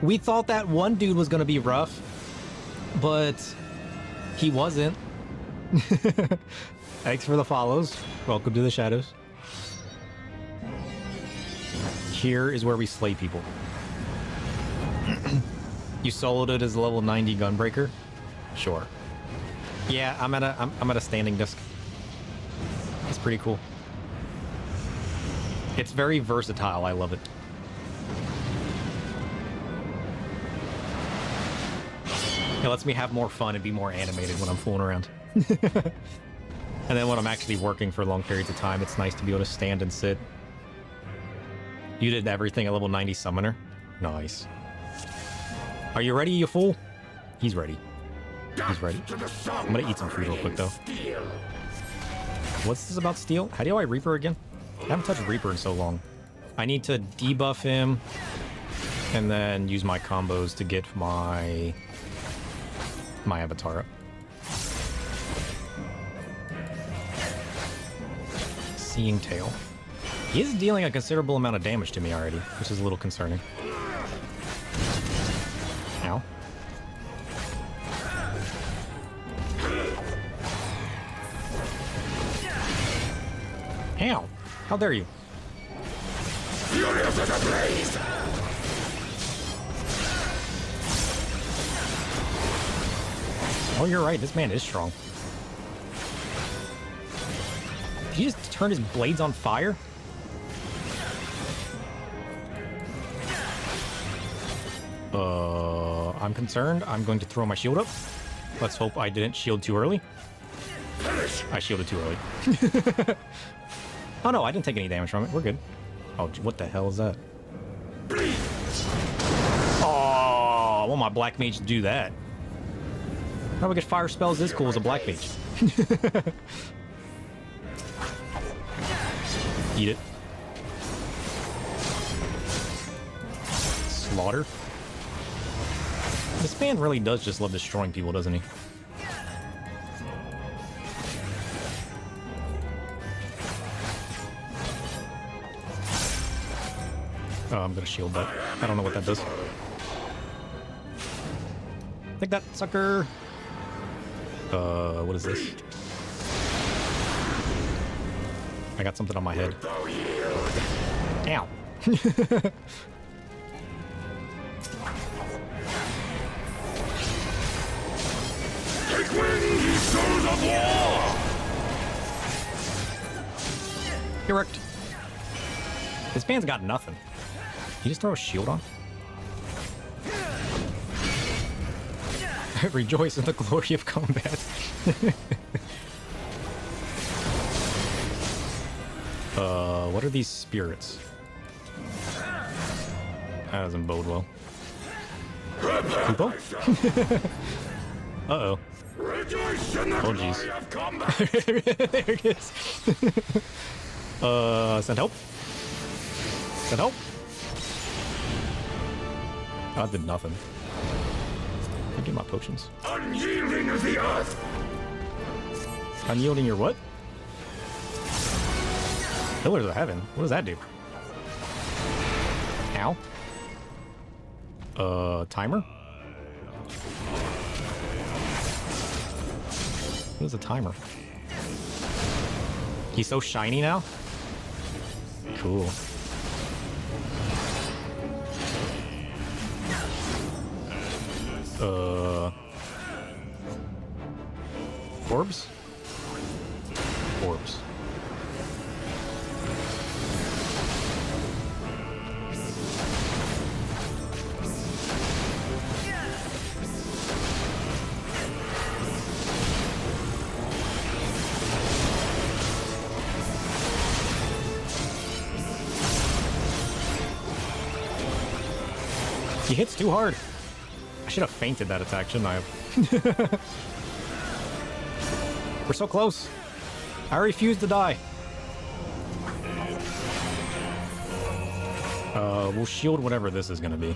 We thought that one dude was gonna be rough, but he wasn't. Thanks for the follows. Welcome to the shadows. Here is where we slay people. You soloed it as a level 90 gunbreaker? Sure. Yeah, I'm at a standing disc. It's pretty cool. It's very versatile. I love it. It lets me have more fun and be more animated when I'm fooling around. And then when I'm actually working for long periods of time, it's nice to be able to stand and sit. You did everything at level 90 summoner? Nice. Are you ready, you fool? He's ready. He's ready. I'm gonna eat some food real quick, though. What's this about steel? How do I Reaper again? I haven't touched Reaper in so long. I need to debuff him and then use my combos to get my avatar up. Seeing Tail. He is dealing a considerable amount of damage to me already, which is a little concerning. Ow. Ow! How dare you? Furious as a blaze! Oh, you're right. This man is strong. Did he just turn his blades on fire? I'm concerned. I'm going to throw my shield up. Let's hope I didn't shield too early. I shielded too early. Oh no, I didn't take any damage from it. We're good. Oh, what the hell is that? Oh, I want my black mage to do that. How do I get fire spells this cool as a black mage? Eat it. slaughter. This man really does just love destroying people, doesn't he? Oh, I'm gonna shield that. I don't know what that does. Take that, sucker! What is this? I got something on my head. Ow! Take wing, ye souls of war! Get wrecked. This man's got nothing. He just throw a shield on? Rejoice in the glory of combat. What are these spirits? That doesn't bode well. People? Uh-oh. Rejoice in the Oh, glory jeez. of combat! There it is. Send help. Send help. Oh, that did nothing. I get my potions. Unyielding of the earth! Unyielding your what? Pillars of Heaven? What does that do? Ow. Timer? What is a timer? He's so shiny now? Cool. Orbs? Orbs. He hits too hard. I should have feinted that attack, shouldn't I have? We're so close. I refuse to die. We'll shield whatever this is gonna be.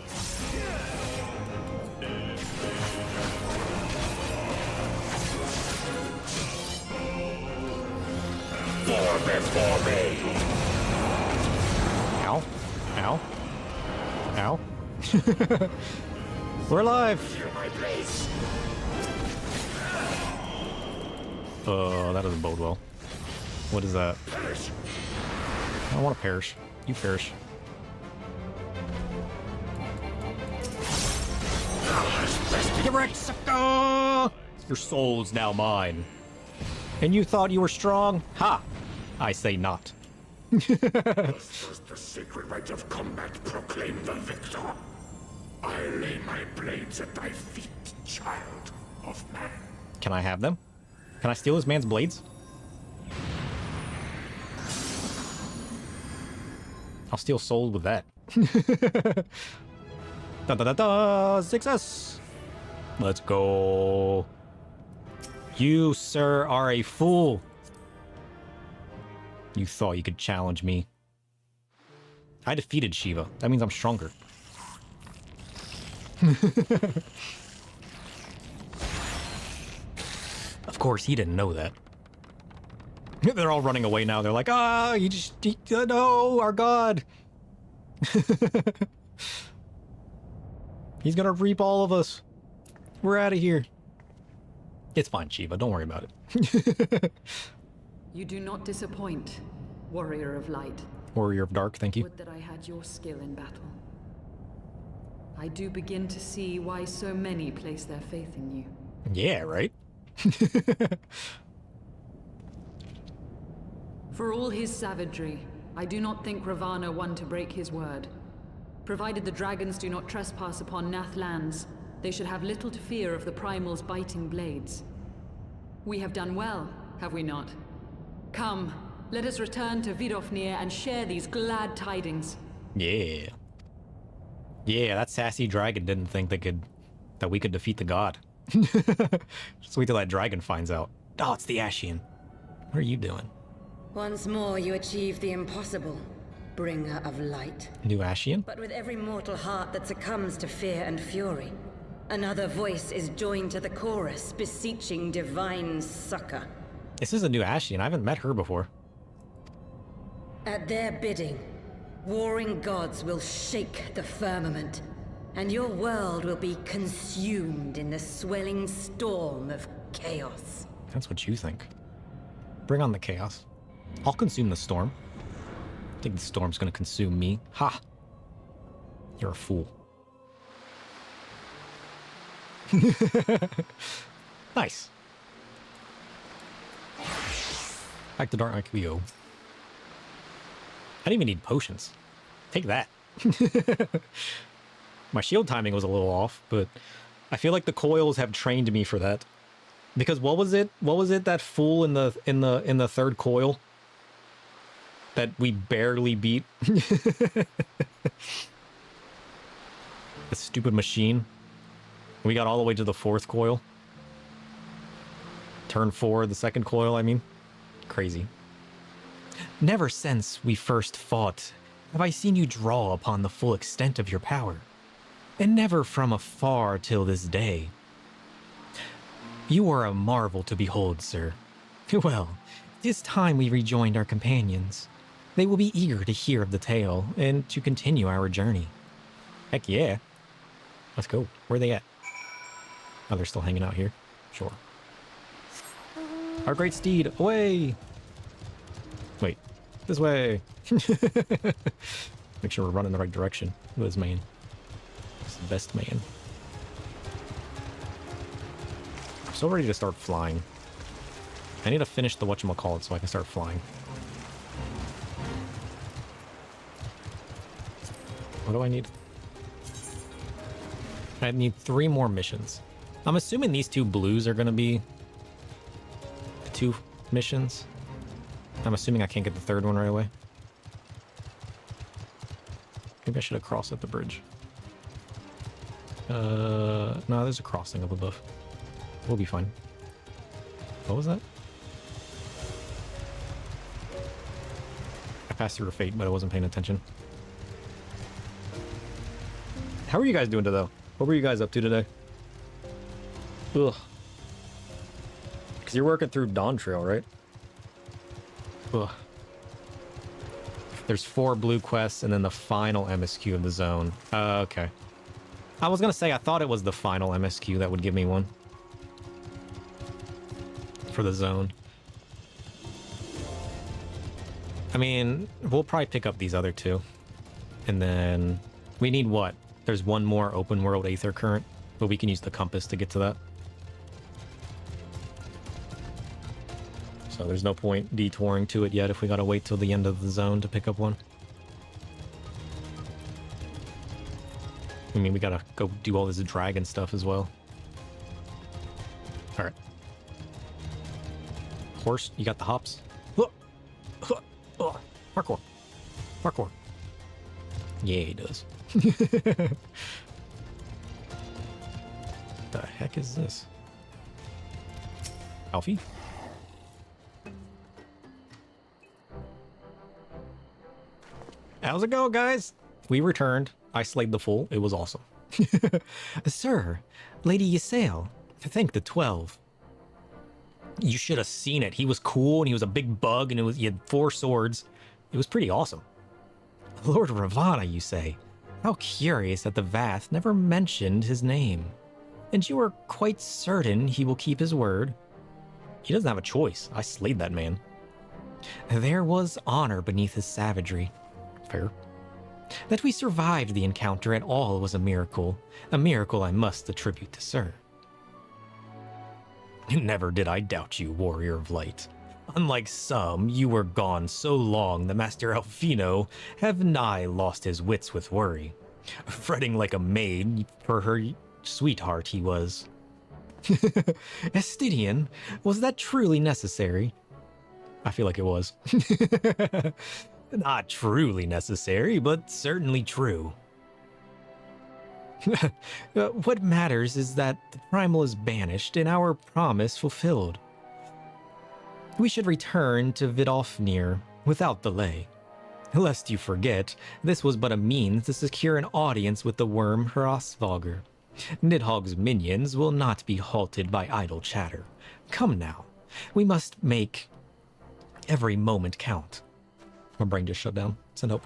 For before me! Ow. Ow. Ow. We're alive! Feel my place! That doesn't bode well. What is that? Perish! I don't want to perish. You perish. Get wrecked, sucker! Your soul's now mine. And you thought you were strong? Ha! I say not. Thus does the sacred rite of combat proclaim the victor. I lay my blades at thy feet, child of man. Can I have them? Can I steal this man's blades? I'll steal souls with that. Da da da da! Success! Let's go. You, sir, are a fool. You thought you could challenge me. I defeated Shiva. That means I'm stronger. Of course, he didn't know that. They're all running away now. They're like, no, our god. He's gonna reap all of us. We're out of here. It's fine, Shiva. Don't worry about it. You do not disappoint, warrior of light. Warrior of dark, thank you. Would that I had your skill in battle. I do begin to see why so many place their faith in you. Yeah, right? For all his savagery, I do not think Ravana one to break his word. Provided the dragons do not trespass upon Nath lands, they should have little to fear of the Primal's biting blades. We have done well, have we not? Come, let us return to Vidofnir and share these glad tidings. Yeah. Yeah, that sassy dragon didn't think that we could defeat the god. Just wait till that dragon finds out. Oh, it's the Ashian. What are you doing? Once more you achieve the impossible. bringer of light. New Ashian? But with every mortal heart that succumbs to fear and fury, another voice is joined to the chorus, beseeching divine succor. This is a new Ashian. I haven't met her before. At their bidding, warring gods will shake the firmament, and your world will be consumed in the swelling storm of chaos. That's what you think. Bring on the chaos. I'll consume the storm. I think the storm's gonna consume me. Ha! You're a fool. Nice. Back to Dark IQO. I didn't even need potions. Take that. My shield timing was a little off, but I feel like the coils have trained me for that. Because what was it? What was it that fool in the third coil that we barely beat? The stupid machine. We got all the way to the fourth coil. Turn 4, the second coil, I mean. Crazy. Never since we first fought have I seen you draw upon the full extent of your power, and never from afar till this day. You are a marvel to behold, sir. Well, it is time we rejoined our companions. They will be eager to hear of the tale and to continue our journey. Heck yeah. Let's go. Where are they at? Oh, they're still hanging out here? Sure. Our great steed, away! Wait, this way! Make sure we're running the right direction. Look at this man. He's the best man. I'm so ready to start flying. I need to finish the whatchamacallit so I can start flying. What do I need? I need 3 more missions. I'm assuming these 2 blues are going to be the 2 missions. I'm assuming I can't get the 3rd one right away. Maybe I should have crossed at the bridge. No, there's a crossing up above. We'll be fine. What was that? I passed through a fate, but I wasn't paying attention. How are you guys doing today? What were you guys up to today? Ugh. Because you're working through Dawn Trail, right? Ugh. There's 4 blue quests and then the final MSQ of the zone. Okay. I was gonna say, I thought it was the final MSQ that would give me one. For the zone. I mean, we'll probably pick up these other 2. And then... we need what? There's 1 more open world Aether Current, but we can use the compass to get to that. So there's no point detouring to it yet if we gotta wait till the end of the zone to pick up one. I mean, we gotta go do all this dragon stuff as well. Alright. Horse, you got the hops? Parkour. Parkour. Yeah, he does. The heck is this? Alfie? How's it going, guys? We returned. I slayed the fool. It was awesome. Sir, Lady Ysayle, thank the 12. You should have seen it. He was cool, and he was a big bug, and he had 4 swords. It was pretty awesome. Lord Ravana, you say? How curious that the Vath never mentioned his name. And you are quite certain he will keep his word? He doesn't have a choice. I slayed that man. There was honor beneath his savagery. Fair. That we survived the encounter at all was a miracle I must attribute to Sir. Never did I doubt you, warrior of light. Unlike some, you were gone so long the Master Alfino have nigh lost his wits with worry. Fretting like a maid for her sweetheart he was. Estidian, was that truly necessary? I feel like it was. Not truly necessary, but certainly true. What matters is that the primal is banished and our promise fulfilled. We should return to Vidofnir without delay. Lest you forget, this was but a means to secure an audience with the worm Hrosvogr. Nidhogg's minions will not be halted by idle chatter. Come now, we must make every moment count. My brain just shut down. Send hope.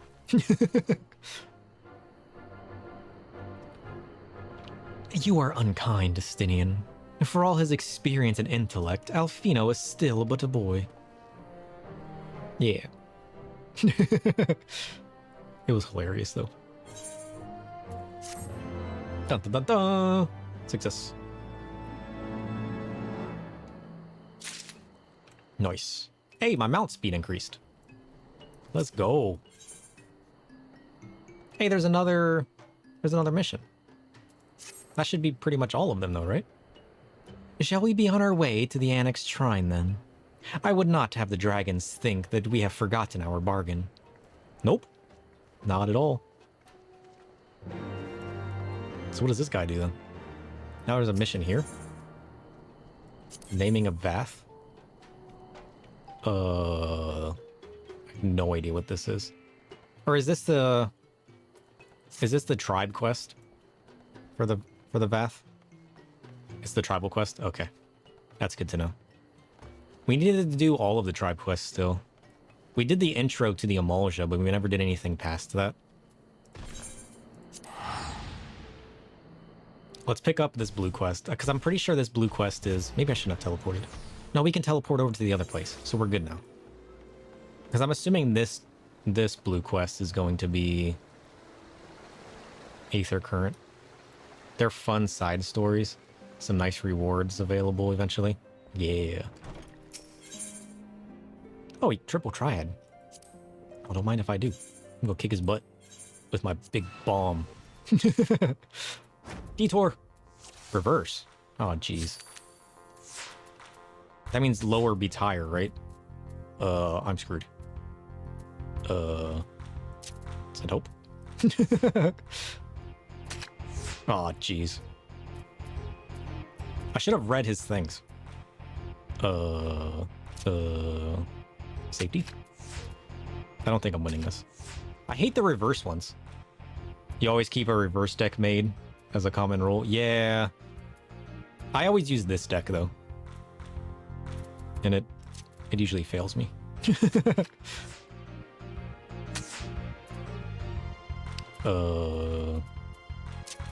You are unkind, Justinian. For all his experience and intellect, Alfino is still but a boy. Yeah. It was hilarious, though. Dun dun dun dun! Success. Nice. Hey, my mount speed increased. Let's go. Hey, there's another mission. That should be pretty much all of them, though, right? Shall we be on our way to the annexed shrine, then? I would not have the dragons think that we have forgotten our bargain. Nope. Not at all. So what does this guy do, then? Now there's a mission here. Naming a Vath. I have no idea what this is. Or is this the... Is this the tribe quest? For the Vath? It's the tribal quest? Okay. That's good to know. We needed to do all of the tribe quests still. We did the intro to the Amalja, but we never did anything past that. Let's pick up this blue quest, because I'm pretty sure this blue quest is... Maybe I shouldn't have teleported. No, we can teleport over to the other place, so we're good now. Because I'm assuming this blue quest is going to be... Aether Current. They're fun side stories. Some nice rewards available eventually. Yeah. Oh, he triple triad. I don't mind if I do. I'm gonna kick his butt with my big bomb. Detour. Reverse. Oh, jeez. That means lower beats higher, right? I'm screwed. Send hope. Oh, jeez. I should have read his things. Safety? I don't think I'm winning this. I hate the reverse ones. You always keep a reverse deck made as a common rule. Yeah. I always use this deck, though. And it usually fails me.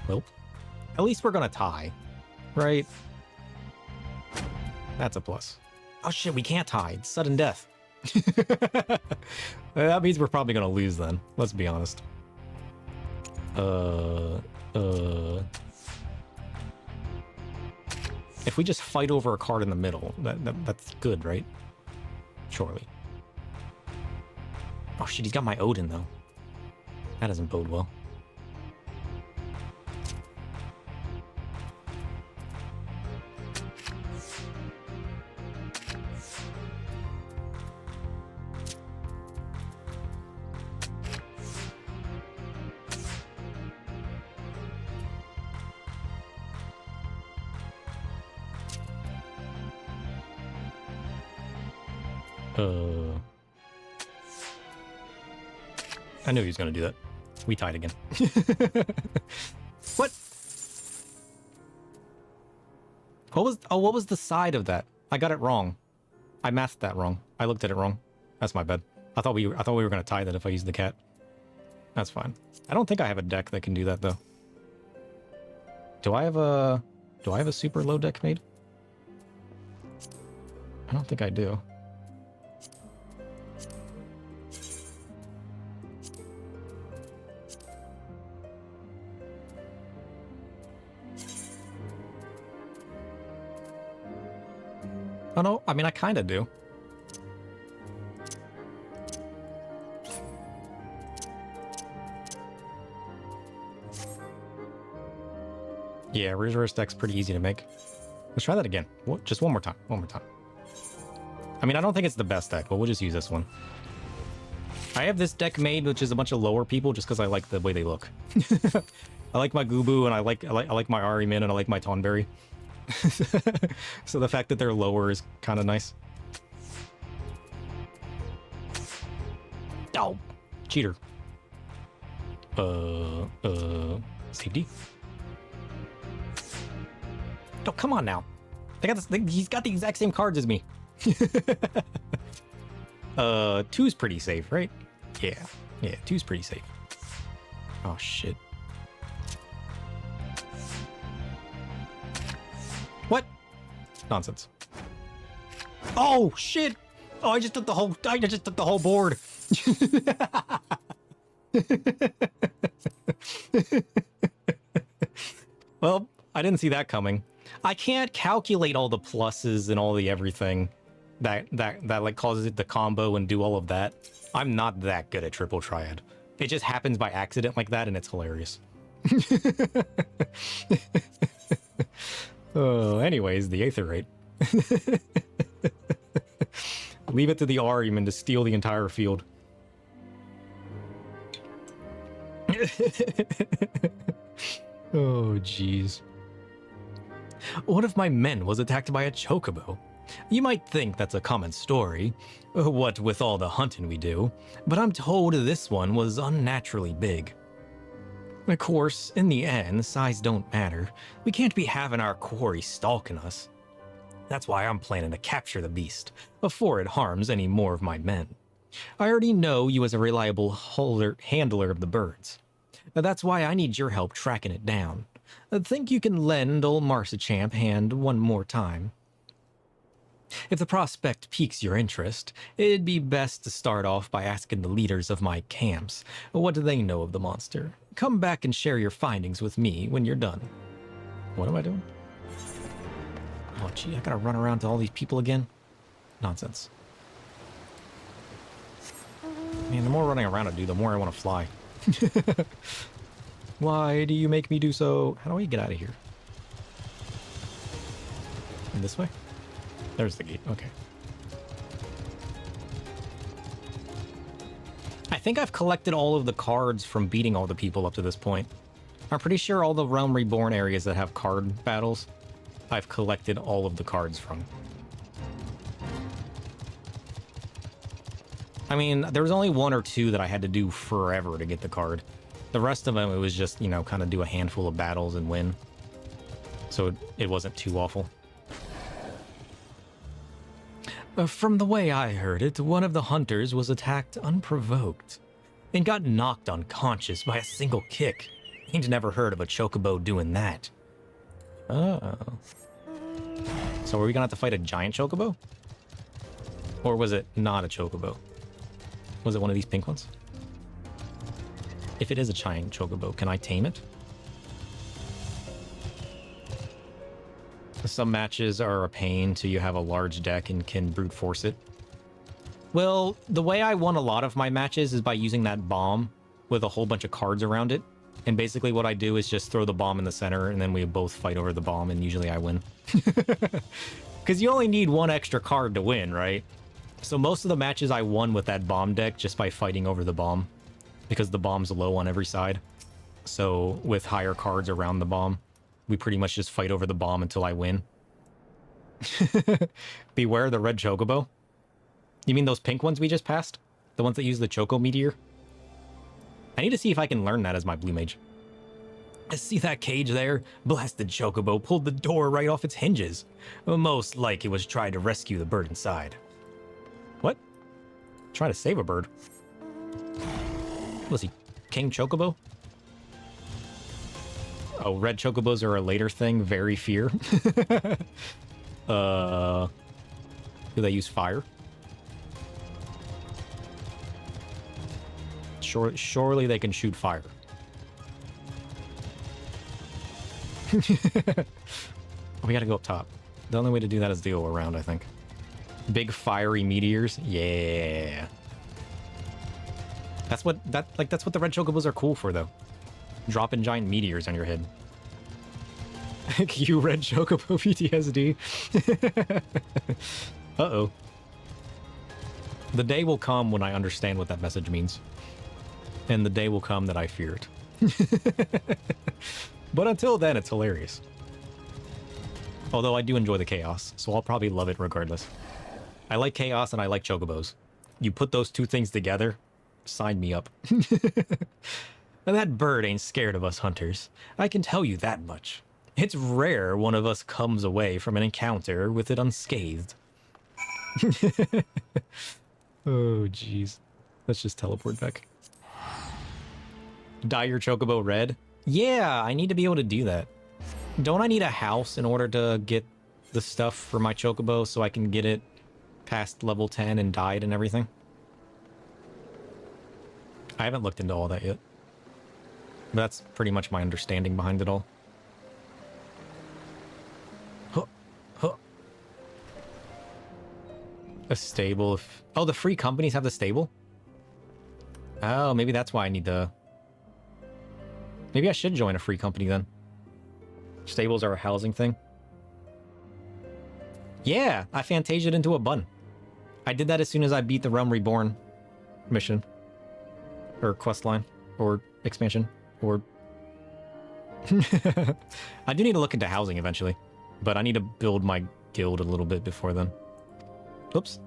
Well, at least we're gonna tie, right? That's a plus. Oh shit, we can't tie. It's sudden death. That means we're probably gonna lose then. Let's be honest. If we just fight over a card in the middle, that's good, right? Surely. Oh shit, he's got my Odin though. That doesn't bode well. I knew he was going to do that. We tied again. What? What was the side of that? I got it wrong. I mathed that wrong. I looked at it wrong. That's my bad. I thought we were going to tie that if I used the cat. That's fine. I don't think I have a deck that can do that though. Do I have a super low deck made? I don't think I do. Oh no, I mean, I kind of do. Yeah, reverse deck's pretty easy to make. Let's try that again. Just one more time. One more time. I mean, I don't think it's the best deck, but we'll just use this one. I have this deck made, which is a bunch of lower people, just because I like the way they look. I like my Gubu, and I like my Arimin, and I like my Tonberry. So the fact that they're lower is kind of nice. Oh, Cheater. Safety. Oh, come on now. They got this. He's got the exact same cards as me. 2's pretty safe, right? Yeah. Yeah, 2's pretty safe. Oh, shit. What? Nonsense. Oh, shit! Oh, I just took the whole board. Well, I didn't see that coming. I can't calculate all the pluses and all the everything that like causes it to combo and do all of that. I'm not that good at triple triad. It just happens by accident like that, and it's hilarious. Oh, anyways, the Aetherite. Leave it to the Arium to steal the entire field. Oh, jeez. One of my men was attacked by a chocobo. You might think that's a common story, what with all the hunting we do, but I'm told this one was unnaturally big. Of course, in the end, size don't matter. We can't be having our quarry stalking us. That's why I'm planning to capture the beast, before it harms any more of my men. I already know you as a reliable handler of the birds. That's why I need your help tracking it down. Think you can lend old Marsachamp hand one more time? If the prospect piques your interest, it'd be best to start off by asking the leaders of my camps what do they know of the monster. Come back and share your findings with me when you're done. What am I doing? Oh, gee, I gotta run around to all these people again? Nonsense. Man, the more running around I do, the more I want to fly. Why do you make me do so? How do I get out of here? And this way? There's the gate. Okay. I think I've collected all of the cards from beating all the people up to this point. I'm pretty sure all the Realm Reborn areas that have card battles, I've collected all of the cards from. I mean, there was only 1 or 2 that I had to do forever to get the card. The rest of them, it was just, you know, kind of do a handful of battles and win. So it wasn't too awful. From the way I heard it, one of the hunters was attacked unprovoked and got knocked unconscious by a single kick. He'd never heard of a chocobo doing that. Oh. So are we gonna have to fight a giant chocobo? Or was it not a chocobo? Was it one of these pink ones? If it is a giant chocobo, can I tame it? Some matches are a pain till you have a large deck and can brute force it. Well, the way I won a lot of my matches is by using that bomb with a whole bunch of cards around it. And basically what I do is just throw the bomb in the center and then we both fight over the bomb and usually I win. Because you only need 1 extra card to win, right? So most of the matches I won with that bomb deck just by fighting over the bomb. Because the bomb's low on every side. So with higher cards around the bomb, we pretty much just fight over the bomb until I win. Beware the red chocobo. You mean those pink ones we just passed? The ones that use the choco meteor? I need to see if I can learn that as my blue mage. See that cage there? Blasted chocobo pulled the door right off its hinges. Most like it was trying to rescue the bird inside. What? Trying to save a bird? Was he King Chocobo? Oh, red chocobos are a later thing. Very fear. Do they use fire? Surely they can shoot fire. We gotta go up top. The only way to do that is to go around, I think. Big fiery meteors. Yeah. That's what that's what the red chocobos are cool for, though. Dropping giant meteors on your head. You red chocobo PTSD. Uh-oh. The day will come when I understand what that message means. And the day will come that I fear it. But until then, it's hilarious. Although I do enjoy the chaos, so I'll probably love it regardless. I like chaos and I like chocobos. You put those two things together, Sign me up. And that bird ain't scared of us hunters. I can tell you that much. It's rare one of us comes away from an encounter with it unscathed. Oh, jeez. Let's just teleport back. Dye your chocobo red? Yeah, I need to be able to do that. Don't I need a house in order to get the stuff for my chocobo so I can get it past level 10 and dye it and everything? I haven't looked into all that yet. But that's pretty much my understanding behind it all. Huh. Huh. A stable. If... Oh, the free companies have the stable? Oh, maybe that's why I need to... Maybe I should join a free company then. Stables are a housing thing. Yeah, I fantasia'd into a bun. I did that as soon as I beat the Realm Reborn mission. Or quest line. Or expansion. Or... I do need to look into housing eventually. But I need to build my guild a little bit before then. Oops.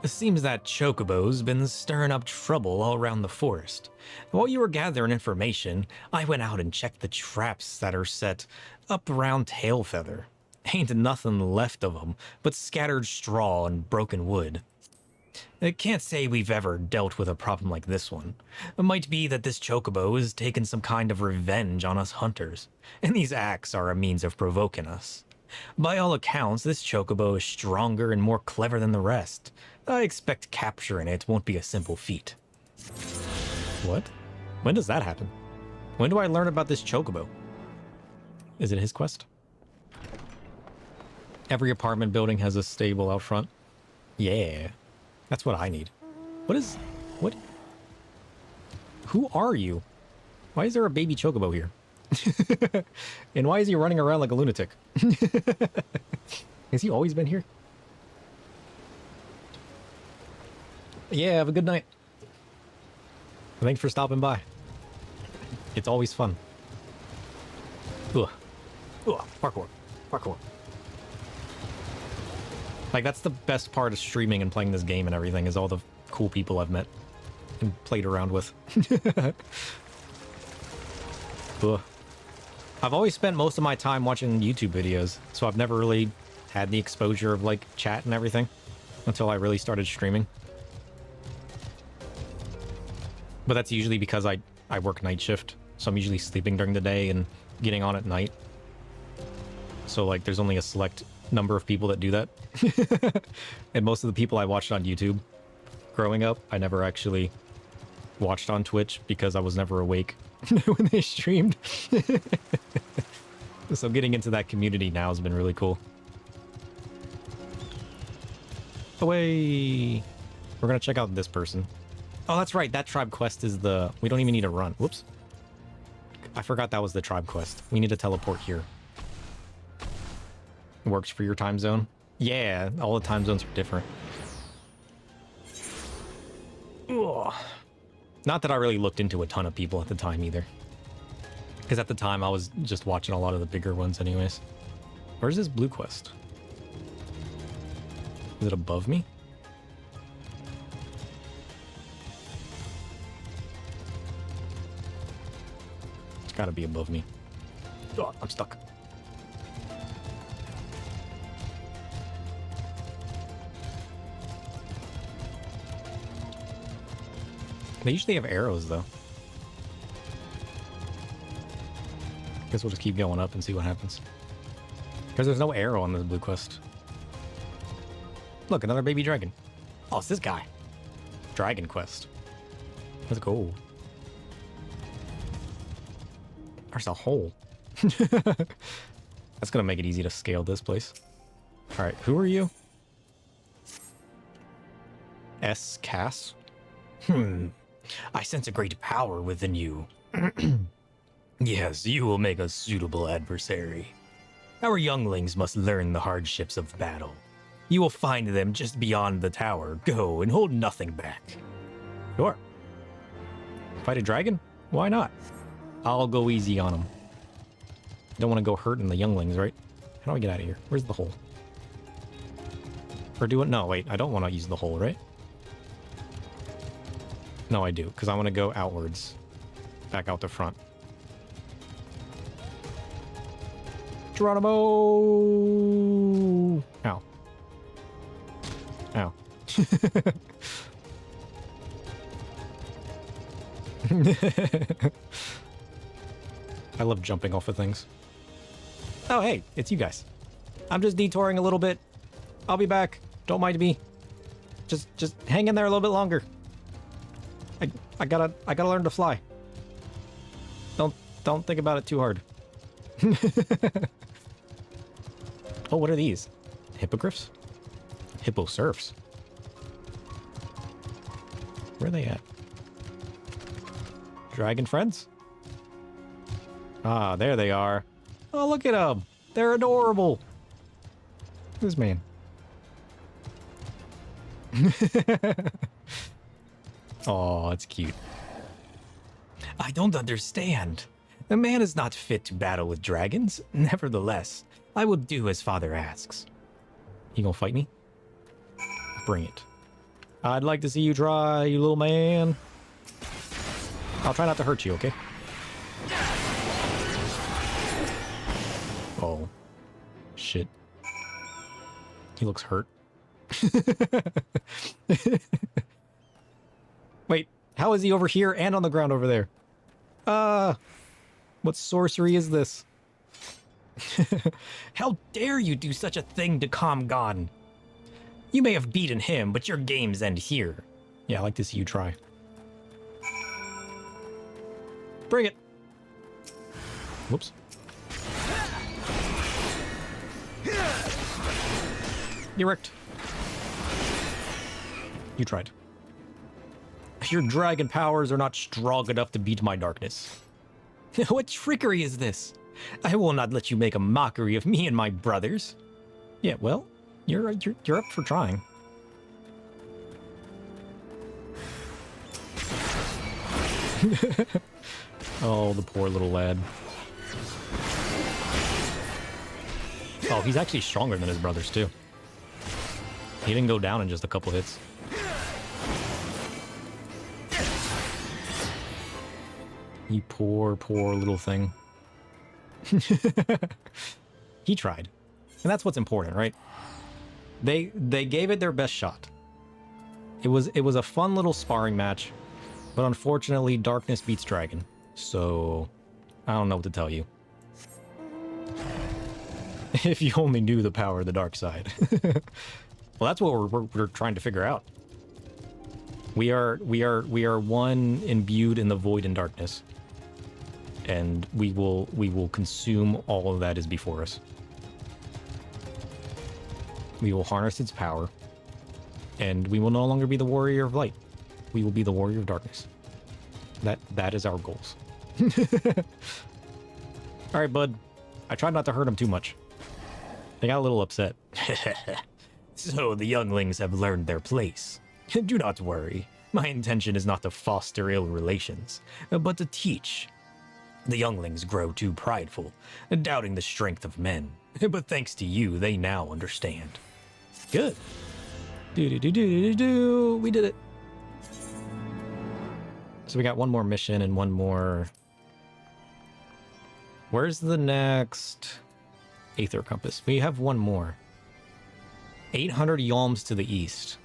It seems that Chocobo's been stirring up trouble all around the forest. While you were gathering information, I went out and checked the traps that are set up around Tailfeather. Ain't nothing left of them but scattered straw and broken wood. I can't say we've ever dealt with a problem like this one. It might be that this Chocobo is taking some kind of revenge on us hunters, and these acts are a means of provoking us. By all accounts, this Chocobo is stronger and more clever than the rest. I expect capturing it won't be a simple feat. What? When does that happen? When do I learn about this Chocobo? Is it his quest? Every apartment building has a stable out front. Yeah. That's what I need. What is... What? Who are you? Why is there a baby Chocobo here? And why is he running around like a lunatic? Has he always been here? Yeah, have a good night. Thanks for stopping by. It's always fun. Ugh. Ugh. Parkour. Parkour. Like, that's the best part of streaming and playing this game and everything, is all the cool people I've met and played around with. Ugh. I've always spent most of my time watching YouTube videos, so I've never really had the exposure of, like, chat and everything until I really started streaming. But that's usually because I work night shift, so I'm usually sleeping during the day and getting on at night. So, like, there's only a select number of people that do that. And most of the people I watched on YouTube growing up, I never actually watched on Twitch because I was never awake when they streamed. So getting into that community now has been really cool. Away! We're gonna check out this person. Oh, that's right. That tribe quest is the... We don't even need to run. Whoops. I forgot that was the tribe quest. We need to teleport here. Works for your time zone? Yeah, all the time zones are different. Ugh. Not that I really looked into a ton of people at the time either. Because at the time I was just watching a lot of the bigger ones anyways. Where's this blue quest? Is it above me? It's gotta be above me. Oh, I'm stuck. They usually have arrows, though. Guess we'll just keep going up and see what happens. Because there's no arrow on this blue quest. Look, another baby dragon. Oh, it's this guy. Dragon quest. Let's go. There's a hole. That's gonna make it easy to scale this place. Alright, who are you? S. Cass? I sense a great power within you. Yes, you will make a suitable adversary. Our younglings must learn the hardships of battle. You will find them just beyond the tower. Go and hold nothing back. Sure. Fight a dragon? Why not? I'll go easy on them. Don't want to go hurting the younglings, right? How do I get out of here? Where's the hole? Or do it? No, wait. I don't want to use the hole, right? No, I do, because I want to go outwards. Back out the front. Geronimo! Ow. Ow. I love jumping off of things. Oh, hey, it's you guys. I'm just detouring a little bit. I'll be back. Don't mind me. Just hang in there a little bit longer. I gotta learn to fly. Don't think about it too hard. Oh, what are these? Hippogriffs? Hippo surfs. Where are they at? Dragon friends? Ah, there they are. Oh, look at them. They're adorable. This man. Oh, it's cute. I don't understand. A man is not fit to battle with dragons. Nevertheless, I will do as father asks. You gonna fight me? Bring it. I'd like to see you try, you little man. I'll try not to hurt you, okay? Oh. Shit. He looks hurt. Wait, how is he over here and on the ground over there? What sorcery is this? How dare you do such a thing to Comgon? You may have beaten him, but your games end here. Yeah, I like to see you try. Bring it. Whoops. You wrecked. You tried. Your dragon powers are not strong enough to beat my darkness. What trickery is this? I will not let you make a mockery of me and my brothers. Yeah, well, you're up for trying. Oh, the poor little lad. Oh, he's actually stronger than his brothers, too. He didn't go down in just a couple hits. You poor, poor little thing. He tried. And that's what's important, right? They gave it their best shot. It was a fun little sparring match, but unfortunately darkness beats dragon. So I don't know what to tell you. If you only knew the power of the dark side. Well, that's what we're trying to figure out. We are one imbued in the void and darkness. And we will consume all of that is before us. We will harness its power, and we will no longer be the warrior of light. We will be the warrior of darkness. That is our goals. All right, bud. I tried not to hurt him too much. They got a little upset. So the younglings have learned their place. Do not worry. My intention is not to foster ill relations, but to teach. The younglings grow too prideful, doubting the strength of men. But thanks to you, they now understand. Good. We did it. So we got one more mission and one more... Where's the next Aether Compass? We have one more. 800 yalms to the east.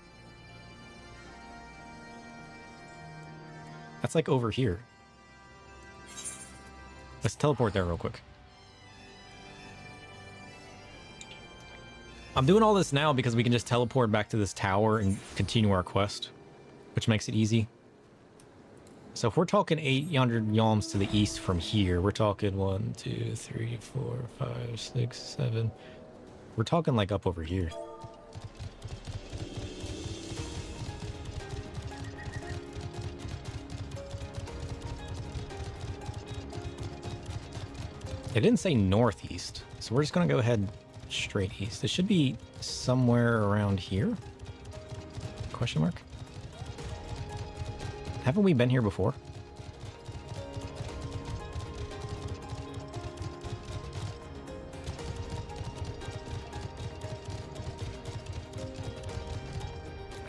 That's like over here. Let's teleport there real quick. I'm doing all this now because we can just teleport back to this tower and continue our quest, which makes it easy. So if we're talking 800 yalms to the east from here, we're talking 1, 2, 3, 4, 5, 6, 7. We're talking like up over here. It didn't say northeast, so we're just gonna go ahead straight east. It should be somewhere around here? Question mark? Haven't we been here before?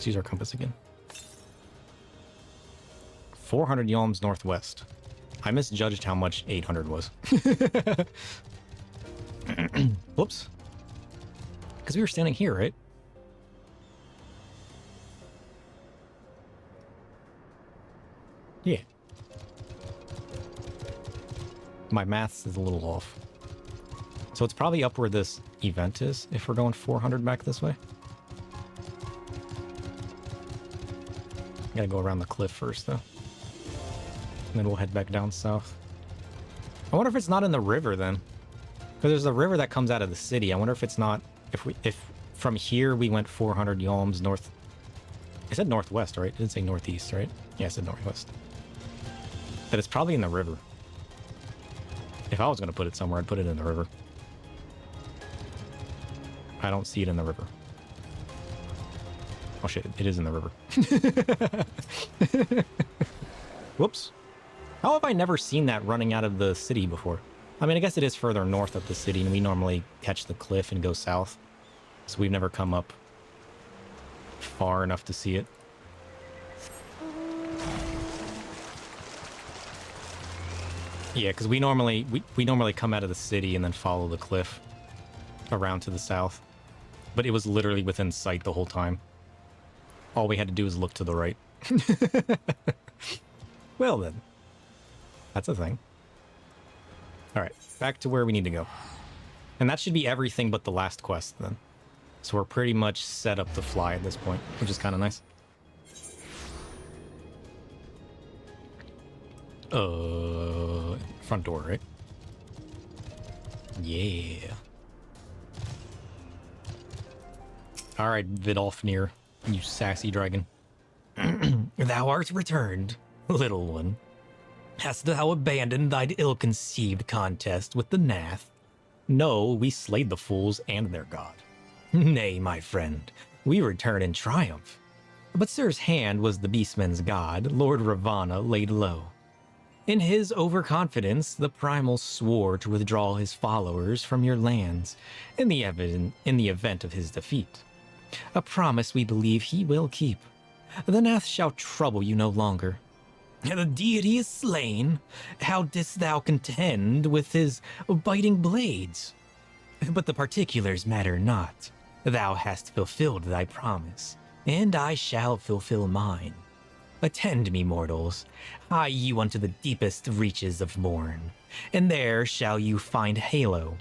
Let's use our compass again. 400 yalms northwest. I misjudged how much 800 was. Whoops. Because we were standing here, right? Yeah. My maths is a little off. So it's probably up where this event is, if we're going 400 back this way. Gotta go around the cliff first, though. And then we'll head back down south. I wonder if it's not in the river, then. Because there's a river that comes out of the city. I wonder if it's not... If from here we went 400 yalms north... I said northwest, right? It didn't say northeast, right? Yeah, I said northwest. That it's probably in the river. If I was going to put it somewhere, I'd put it in the river. I don't see it in the river. Oh shit, it is in the river. Whoops. How have I never seen that running out of the city before? I mean, I guess it is further north of the city, and we normally catch the cliff and go south. So we've never come up far enough to see it. Yeah, because we normally come out of the city and then follow the cliff around to the south. But it was literally within sight the whole time. All we had to do was look to the right. Well then. That's a thing. Alright, back to where we need to go. And that should be everything but the last quest then. So we're pretty much set up to fly at this point, which is kind of nice. Front door, right? Yeah. Alright, Vidolfnir, you sassy dragon. Thou art returned, little one. Hast thou abandoned thy ill-conceived contest with the Nath? No, we slayed the fools and their god. Nay, my friend, we return in triumph. But Sir's hand was the beastman's god, Lord Ravana, laid low. In his overconfidence, the primal swore to withdraw his followers from your lands in the event of his defeat. A promise we believe he will keep. The Nath shall trouble you no longer. The deity is slain. How didst thou contend with his biting blades? But the particulars matter not. Thou hast fulfilled thy promise, and I shall fulfill mine. Attend me, mortals. Hie you unto the deepest reaches of morn, and there shall you find Halo,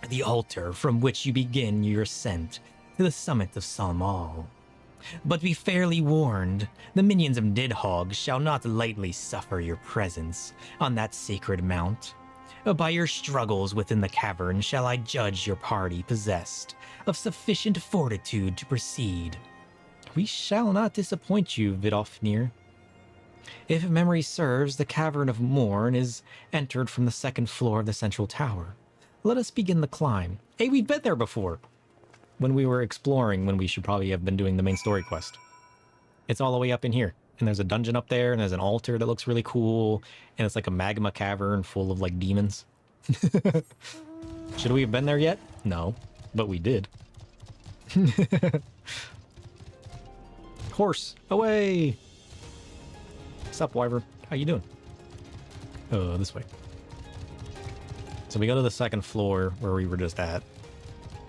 the altar from which you begin your ascent to the summit of Salmal. But be fairly warned, the minions of Nidhogg shall not lightly suffer your presence on that sacred mount. By your struggles within the cavern shall I judge your party possessed of sufficient fortitude to proceed. We shall not disappoint you, Vidolfnir. If memory serves, the Cavern of Morn is entered from the second floor of the central tower. Let us begin the climb. Hey, we've been there before. When we were exploring, when we should probably have been doing the main story quest. It's all the way up in here. And there's a dungeon up there, and there's an altar that looks really cool. And it's like a magma cavern full of, like, demons. Should we have been there yet? No. But we did. Horse, away! What's up, Wyvern? How you doing? This way. So we go to the second floor where we were just at.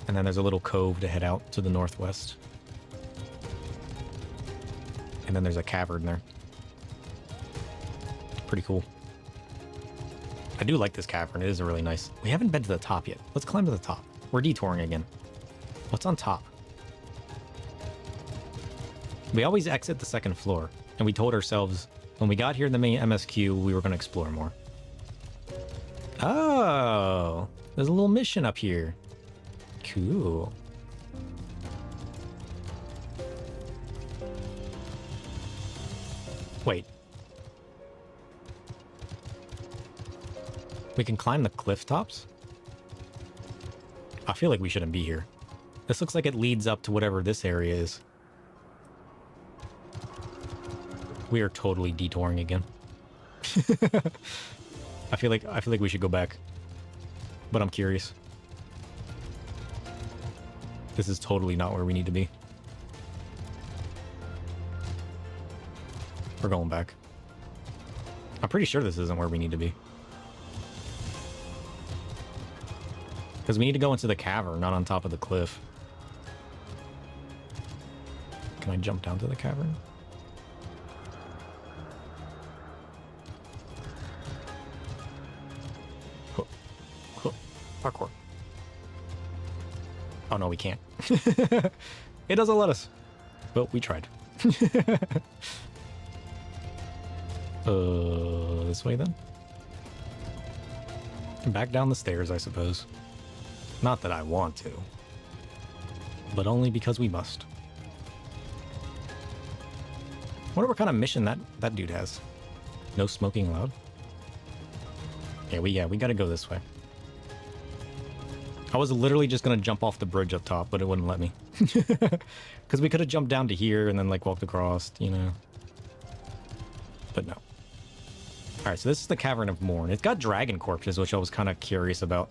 And then there's a little cove to head out to the northwest. And then there's a cavern there. Pretty cool. I do like this cavern. It is really nice. We haven't been to the top yet. Let's climb to the top. We're detouring again. What's on top? We always exit the second floor. And we told ourselves when we got here in the main MSQ, we were going to explore more. Oh, there's a little mission up here. Cool. Wait. We can climb the cliff tops? I feel like we shouldn't be here. This looks like it leads up to whatever this area is. We are totally detouring again. I feel like we should go back. But I'm curious. This is totally not where we need to be. We're going back. I'm pretty sure this isn't where we need to be. Because we need to go into the cavern, not on top of the cliff. Can I jump down to the cavern? Huh. Huh. Parkour. Oh no, we can't. It doesn't let us. But we tried. This way then? Back down the stairs, I suppose. Not that I want to. But only because we must. Wonder what kind of mission that dude has. No smoking allowed? Yeah, we gotta go this way. I was literally just gonna jump off the bridge up top, but it wouldn't let me. Because we could have jumped down to here and then like walked across, you know. But no. Alright, so this is the Cavern of Morn. It's got dragon corpses, which I was kind of curious about.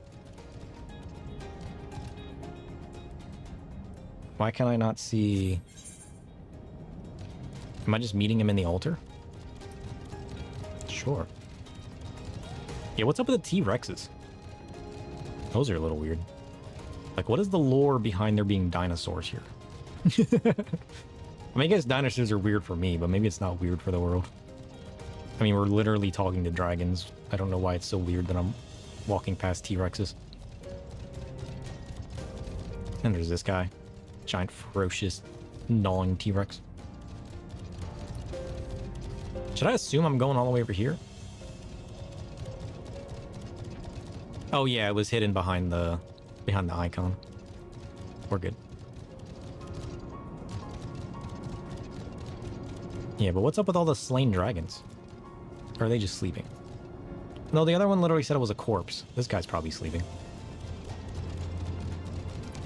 Why can I not see... Am I just meeting him in the altar? Sure. Yeah, what's up with the T-Rexes? Those are a little weird. Like, what is the lore behind there being dinosaurs here? I mean, I guess dinosaurs are weird for me, but maybe it's not weird for the world. I mean, we're literally talking to dragons. I don't know why it's so weird that I'm walking past T-Rexes. And there's this guy. Giant, ferocious, gnawing T-Rex. Should I assume I'm going all the way over here? Oh yeah, it was hidden behind the icon. We're good. Yeah, but what's up with all the slain dragons? Or are they just sleeping? No, the other one literally said it was a corpse. This guy's probably sleeping.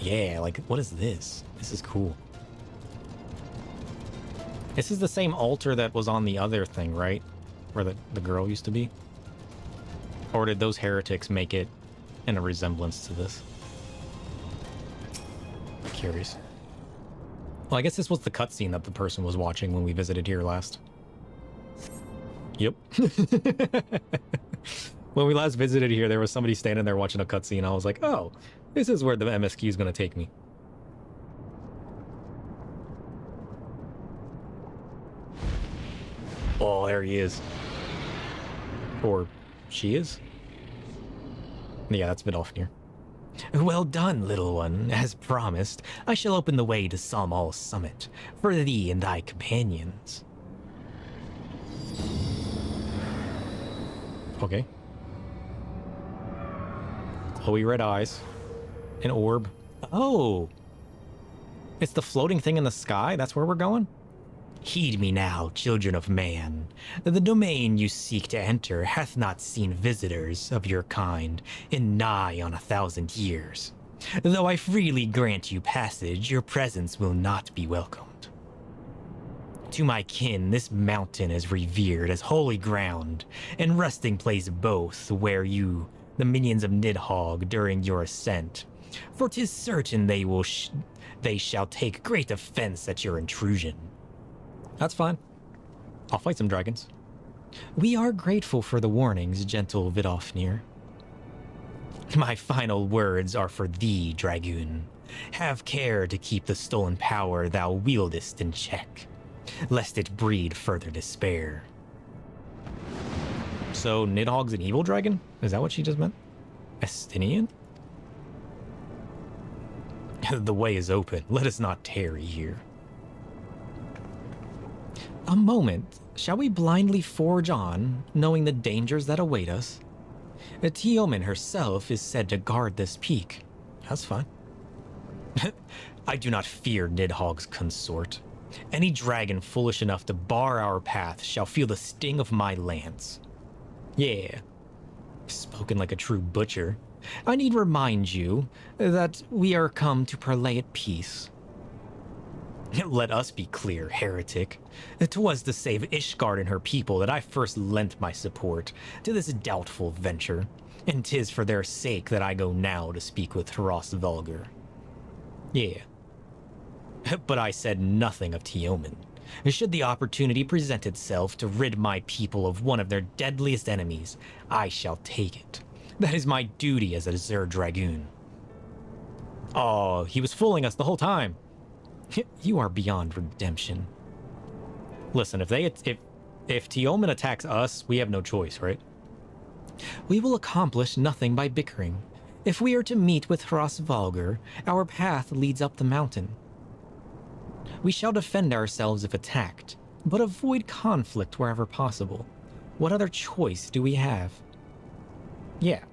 Yeah, like, what is this? This is cool. This is the same altar that was on the other thing, right? Where the girl used to be? Or did those heretics make it in a resemblance to this? I'm curious. Well, I guess this was the cutscene that the person was watching when we visited here last. Yep. When we last visited here, there was somebody standing there watching a cutscene. I was like, oh, this is where the MSQ is going to take me. Oh, there he is. Or she is? Yeah, that's Vidofnir. Well done, little one. As promised, I shall open the way to Salmal's summit, for thee and thy companions. Okay. Glowy red eyes. An orb. Oh! It's the floating thing in the sky? That's where we're going? Heed me now, children of man. The domain you seek to enter hath not seen visitors of your kind in nigh on 1,000 years. Though I freely grant you passage, your presence will not be welcomed. To my kin, this mountain is revered as holy ground, and resting place both where you, the minions of Nidhogg, during your ascent. For 'tis certain they shall take great offense at your intrusion. That's fine. I'll fight some dragons. We are grateful for the warnings, gentle Vidofnir. My final words are for thee, Dragoon. Have care to keep the stolen power thou wieldest in check, lest it breed further despair. So Nidhogg's an evil dragon? Is that what she just meant? Estinian? The way is open. Let us not tarry here. A moment. Shall we blindly forge on, knowing the dangers that await us? Teoman herself is said to guard this peak. That's fine. I do not fear Nidhogg's consort. Any dragon foolish enough to bar our path shall feel the sting of my lance. Yeah. Spoken like a true butcher. I need remind you that we are come to parley at peace. Let us be clear, heretic. 'Twas to save Ishgard and her people that I first lent my support to this doubtful venture, and 'tis for their sake that I go now to speak with Hross Vulgar. Yeah. But I said nothing of Teoman. Should the opportunity present itself to rid my people of one of their deadliest enemies, I shall take it. That is my duty as a Zer Dragoon. Oh, he was fooling us the whole time. You are beyond redemption. Listen, if Teoman attacks us, we have no choice, right? We will accomplish nothing by bickering. If we are to meet with Hrosvalgar, our path leads up the mountain. We shall defend ourselves if attacked, but avoid conflict wherever possible. What other choice do we have? Yeah.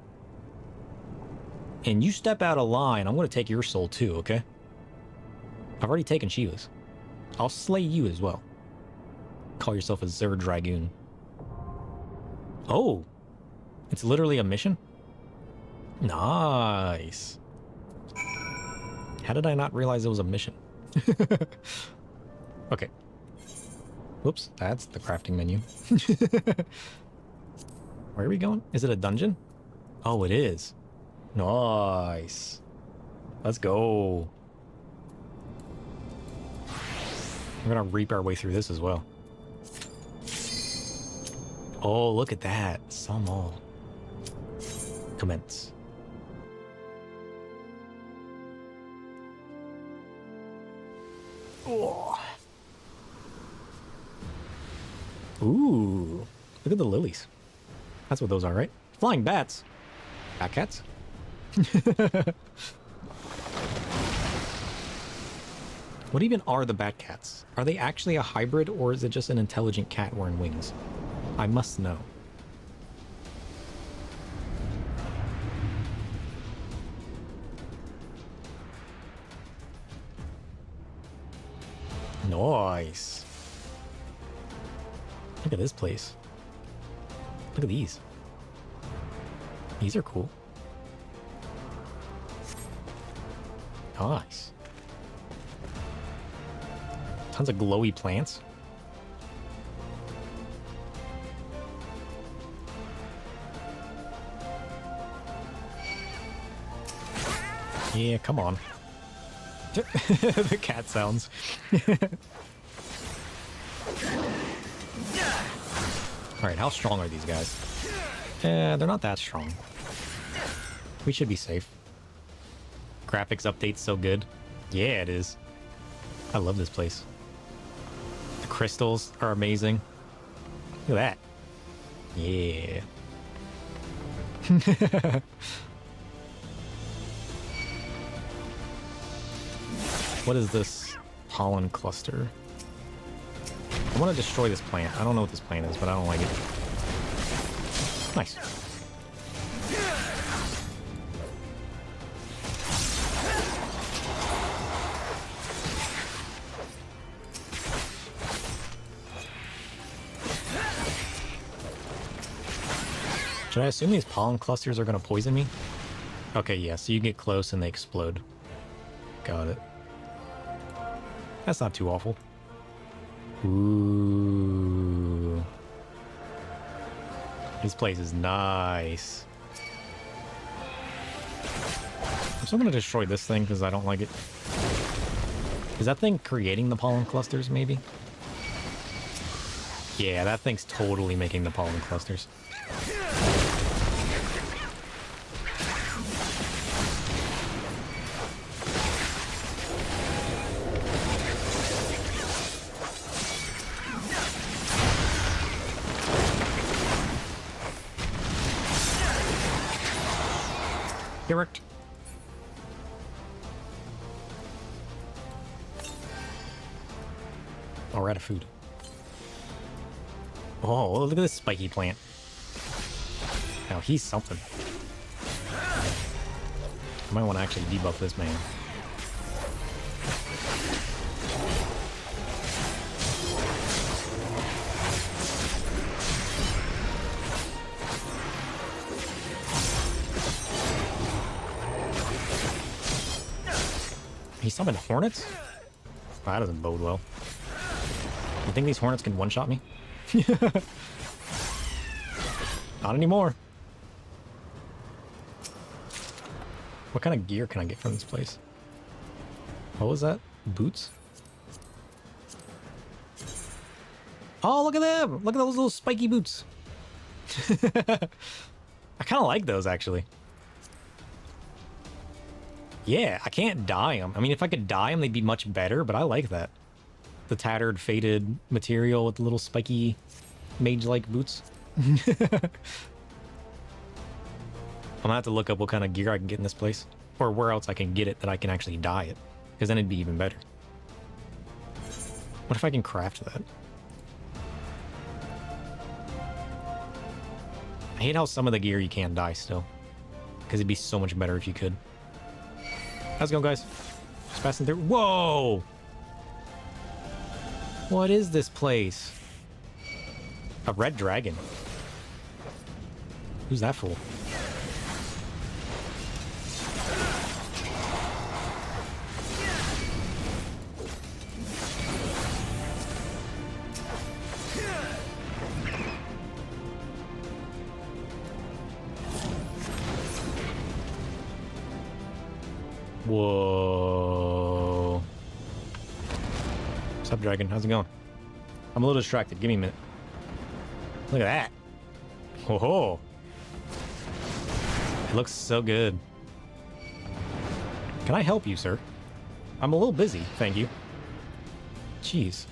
And you step out of line, I'm going to take your soul too, okay? I've already taken Sheila's. I'll slay you as well. Call yourself a Zer Dragoon. Oh! It's literally a mission? Nice. How did I not realize it was a mission? Okay. Whoops, that's the crafting menu. Where are we going? Is it a dungeon? Oh, it is. Nice. Let's go. We're gonna reap our way through this as well. Oh, look at that. Small. Commence. Oh. Ooh. Look at the lilies. That's what those are, right? Flying bats. Bat cats? What even are the bat cats? Are they actually a hybrid, or is it just an intelligent cat wearing wings? I must know. Nice. Look at this place. Look at these. These are cool. Nice. Tons of glowy plants. Yeah, come on. The cat sounds. Alright, how strong are these guys? They're not that strong. We should be safe. Graphics update's so good. Yeah, it is. I love this place. The crystals are amazing. Look at that. Yeah. What is this pollen cluster? I want to destroy this plant. I don't know what this plant is, but I don't like it. Nice. Should I assume these pollen clusters are going to poison me? Okay, yeah, so you get close and they explode. Got it. That's not too awful. Ooh. This place is nice. I'm still going to destroy this thing because I don't like it. Is that thing creating the pollen clusters, maybe? Yeah, that thing's totally making the pollen clusters. Correct. Oh, we're out of food. Oh, look at this spiky plant. Now he's something. I might want to actually debuff this man. He summoned hornets? Well, that doesn't bode well. You think these hornets can one-shot me? Not anymore. What kind of gear can I get from this place? What was that? Boots? Oh, look at them! Look at those little spiky boots. I kind of like those, actually. Yeah, I can't dye them. I mean, if I could dye them, they'd be much better, but I like that. The tattered, faded material with the little spiky, mage-like boots. I'm gonna have to look up what kind of gear I can get in this place. Or where else I can get it that I can actually dye it. Because then it'd be even better. What if I can craft that? I hate how some of the gear you can't dye still. Because it'd be so much better if you could. How's it going, guys? Just passing through. Whoa! What is this place? A red dragon. Who's that fool? Whoa. What's up, dragon? How's it going? I'm a little distracted. Give me a minute. Look at that. Whoa. It looks so good. Can I help you, sir? I'm a little busy, thank you. Jeez.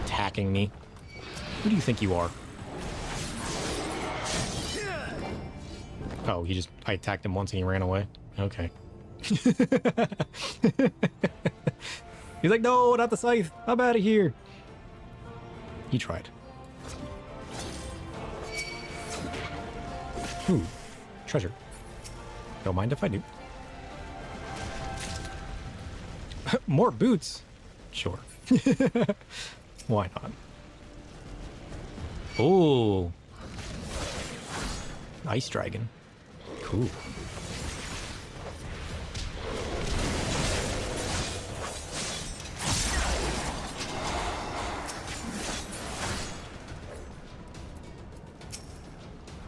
Attacking me. Who do you think you are? Oh, I attacked him once and he ran away. Okay. He's like, no, not the scythe. I'm out of here. He tried. Ooh, treasure. Don't mind if I do. More boots? Sure. Why not? Oh. Ice dragon. Cool.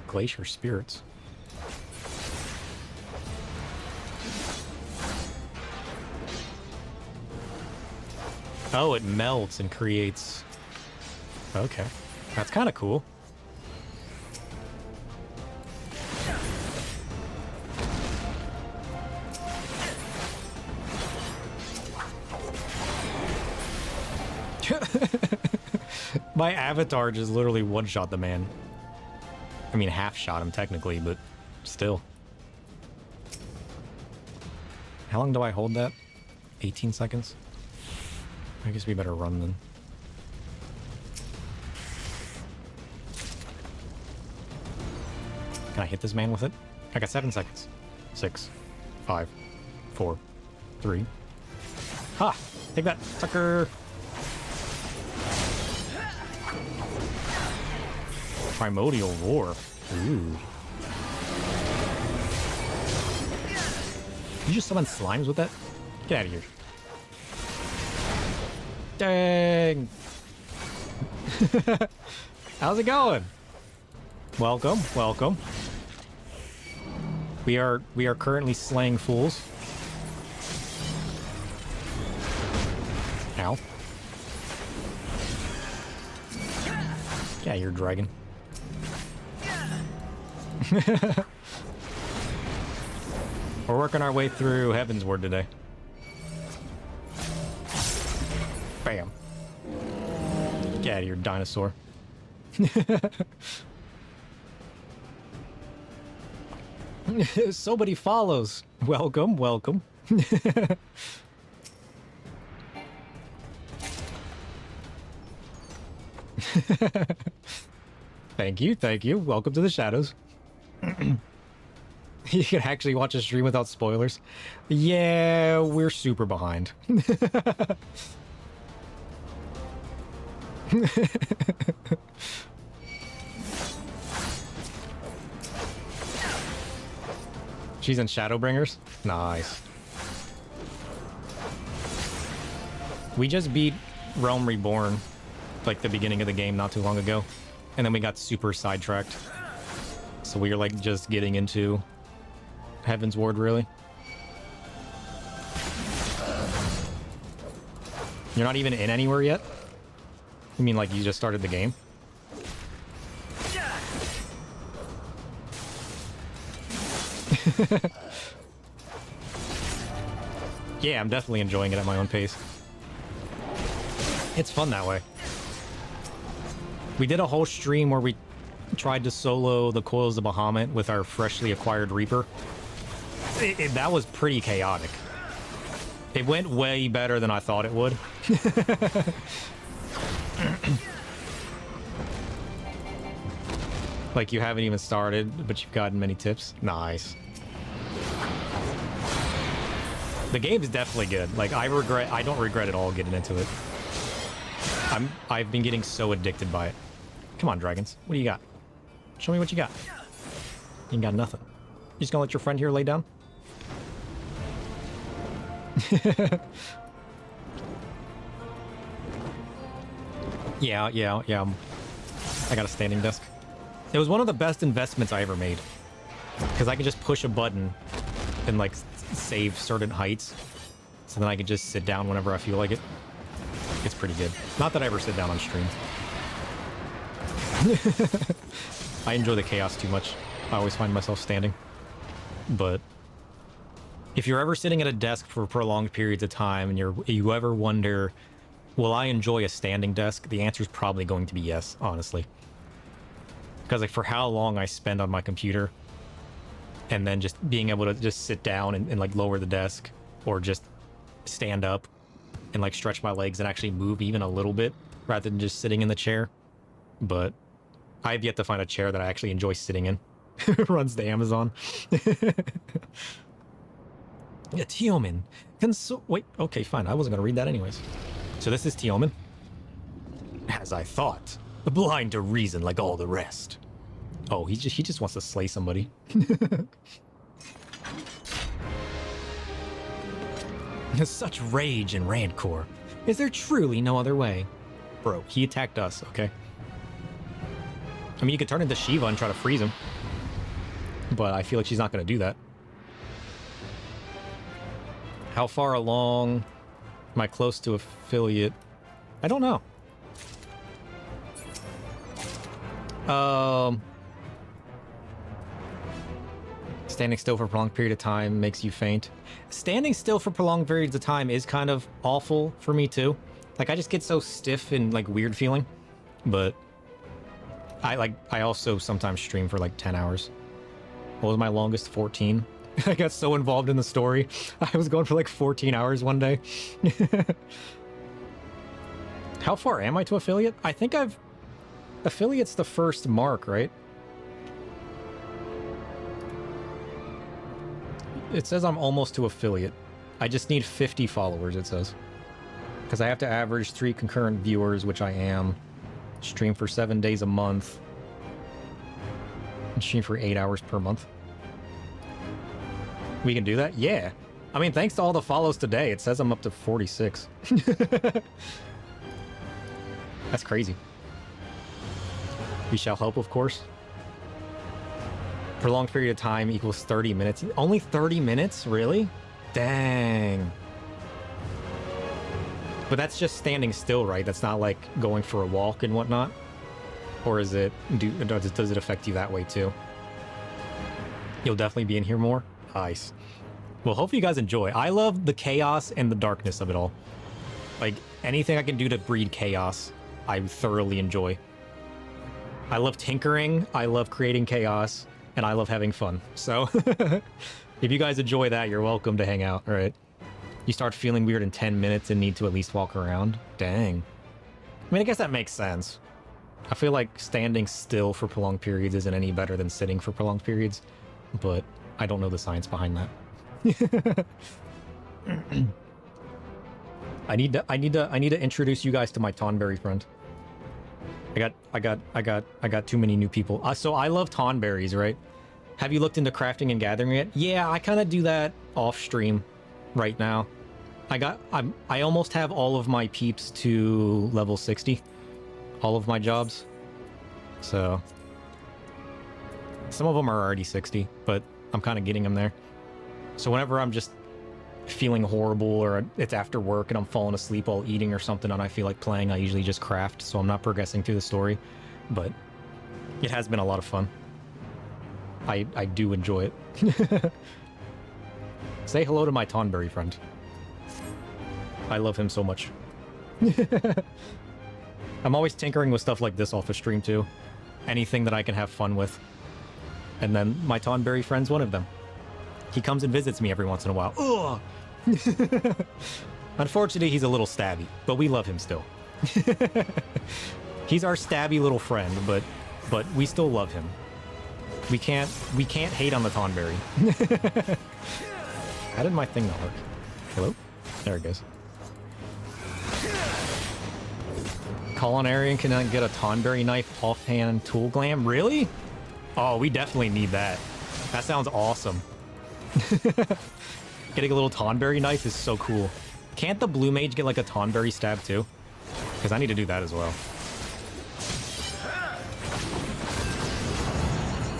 Glacier spirits. Oh, it melts and creates... Okay. That's kind of cool. My avatar just literally one-shot the man. I mean, half-shot him technically, but still. How long do I hold that? 18 seconds? I guess we better run then. Can I hit this man with it? I got 7 seconds. 6, 5, 4, 3. Ha! Take that, sucker! Primordial Roar. Ooh. You just summon slimes with that? Get out of here. Dang! How's it going? Welcome, welcome. We are currently slaying fools. Ow. Yeah, you're a dragon. We're working our way through Heavensward today. Bam. Get out of here, dinosaur. Somebody follows. Welcome, welcome. Thank you, thank you. Welcome to the shadows. You can actually watch a stream without spoilers. Yeah, we're super behind. She's in Shadowbringers? Nice. We just beat Realm Reborn, like the beginning of the game not too long ago. And then we got super sidetracked. So we are like just getting into Heavensward, really. You're not even in anywhere yet? You mean like you just started the game? Yeah, I'm definitely enjoying it at my own pace. It's fun that way. We did a whole stream where we tried to solo the Coils of Bahamut with our freshly acquired Reaper. That was pretty chaotic. It went way better than I thought it would. Like you haven't even started, but you've gotten many tips. Nice. The game's definitely good. Like I don't regret at all getting into it. I've been getting so addicted by it. Come on, dragons. What do you got? Show me what you got. You ain't got nothing. You just gonna let your friend here lay down? Yeah. I got a standing desk. It was one of the best investments I ever made. Because I can just push a button and like save certain heights. So then I can just sit down whenever I feel like it. It's pretty good. Not that I ever sit down on stream. I enjoy the chaos too much. I always find myself standing. But if you're ever sitting at a desk for prolonged periods of time and you ever wonder, will I enjoy a standing desk? The answer is probably going to be yes, honestly. Because like for how long I spend on my computer and then just being able to just sit down and like lower the desk or just stand up and like stretch my legs and actually move even a little bit rather than just sitting in the chair. But I've yet to find a chair that I actually enjoy sitting in. Runs the Amazon. Yeah, Tioman. Wait, okay, fine. I wasn't gonna read that anyways. So this is Tioman. As I thought. Blind to reason like all the rest. Oh, he just wants to slay somebody. Such rage and rancor. Is there truly no other way? Bro, he attacked us, okay? I mean, you could turn into Shiva and try to freeze him. But I feel like she's not going to do that. How far along am I close to affiliate? I don't know. Standing still for a prolonged period of time makes you faint. Standing still for prolonged periods of time is kind of awful for me too. Like I just get so stiff and like weird feeling. But I also sometimes stream for like 10 hours. What was my longest? 14. I got so involved in the story. I was going for like 14 hours one day. How far am I to affiliate? I think affiliate's the first mark, right? It says I'm almost to affiliate. I just need 50 followers, it says. Because I have to average 3 concurrent viewers, which I am. Stream for 7 days a month. And stream for 8 hours per month. We can do that? Yeah. I mean, thanks to all the follows today, it says I'm up to 46. That's crazy. We shall hope, of course. Prolonged period of time equals 30 minutes. Only 30 minutes? Really? Dang. But that's just standing still, right? That's not like going for a walk and whatnot? Or is it... does it affect you that way too? You'll definitely be in here more? Nice. Well, hopefully you guys enjoy. I love the chaos and the darkness of it all. Like, anything I can do to breed chaos, I thoroughly enjoy. I love tinkering, I love creating chaos, and I love having fun. So, if you guys enjoy that, you're welcome to hang out, alright? You start feeling weird in 10 minutes and need to at least walk around? Dang. I mean, I guess that makes sense. I feel like standing still for prolonged periods isn't any better than sitting for prolonged periods, but I don't know the science behind that. I need to introduce you guys to my Tonberry friend. I got too many new people. So I love Tonberries, right? Have you looked into crafting and gathering yet? Yeah, I kind of do that off stream right now. I almost have all of my peeps to level 60. All of my jobs. So some of them are already 60, but I'm kind of getting them there. So whenever I'm just feeling horrible, or it's after work and I'm falling asleep while eating or something and I feel like playing, I usually just craft, so I'm not progressing through the story. But it has been a lot of fun. I do enjoy it. Say hello to my Tonberry friend. I love him so much. I'm always tinkering with stuff like this off the stream too. Anything that I can have fun with. And then my Tonberry friend's one of them. He comes and visits me every once in a while. Ugh! Unfortunately, he's a little stabby, but we love him still. He's our stabby little friend, but we still love him. We can't hate on the Tonberry. How did my thing not work? Hello? There it goes. Culinarian cannot get a Tonberry knife offhand tool glam? Really? Oh, we definitely need that. That sounds awesome. Getting a little Tonberry knife is so cool. Can't the blue mage get like a Tonberry stab too? Because I need to do that as well.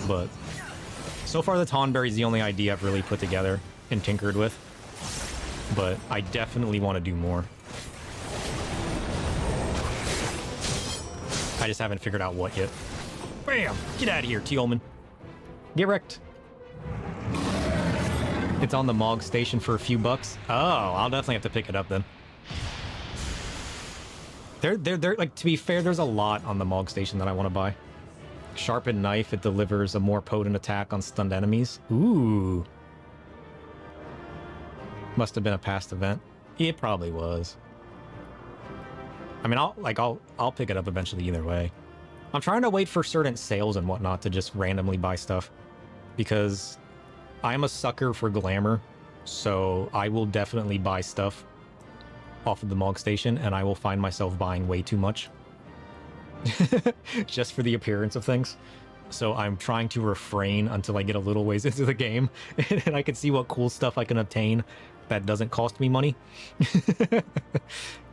But so far the Tonberry is the only idea I've really put together and tinkered with. But I definitely want to do more. I just haven't figured out what yet. Bam! Get out of here, Tealman. Get wrecked. It's on the Mog station for a few bucks. Oh, I'll definitely have to pick it up then. They're like, to be fair, there's a lot on the Mog station that I want to buy. Sharpened knife, it delivers a more potent attack on stunned enemies. Ooh. Must have been a past event. It probably was. I mean, I'll pick it up eventually either way. I'm trying to wait for certain sales and whatnot to just randomly buy stuff. Because I'm a sucker for glamour, so I will definitely buy stuff off of the Mog station, and I will find myself buying way too much. Just for the appearance of things. So I'm trying to refrain until I get a little ways into the game, and I can see what cool stuff I can obtain that doesn't cost me money.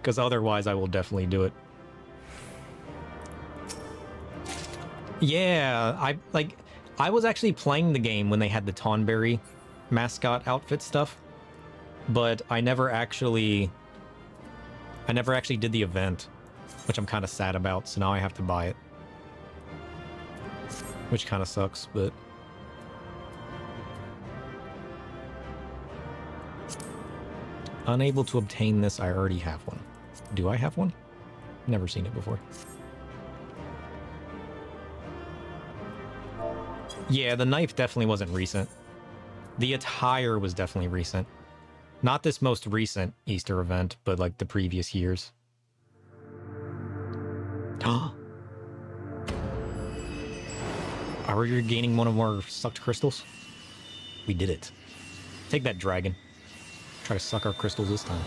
Because otherwise I will definitely do it. Yeah, I was actually playing the game when they had the Tonberry mascot outfit stuff, but I never actually did the event, which I'm kind of sad about, so now I have to buy it. Which kind of sucks, but... Unable to obtain this, I already have one. Do I have one? Never seen it before. Yeah, the knife definitely wasn't recent. The attire was definitely recent. Not this most recent Easter event, but like the previous years. Are we regaining one of our sucked crystals? We did it. Take that, dragon. Try to suck our crystals this time.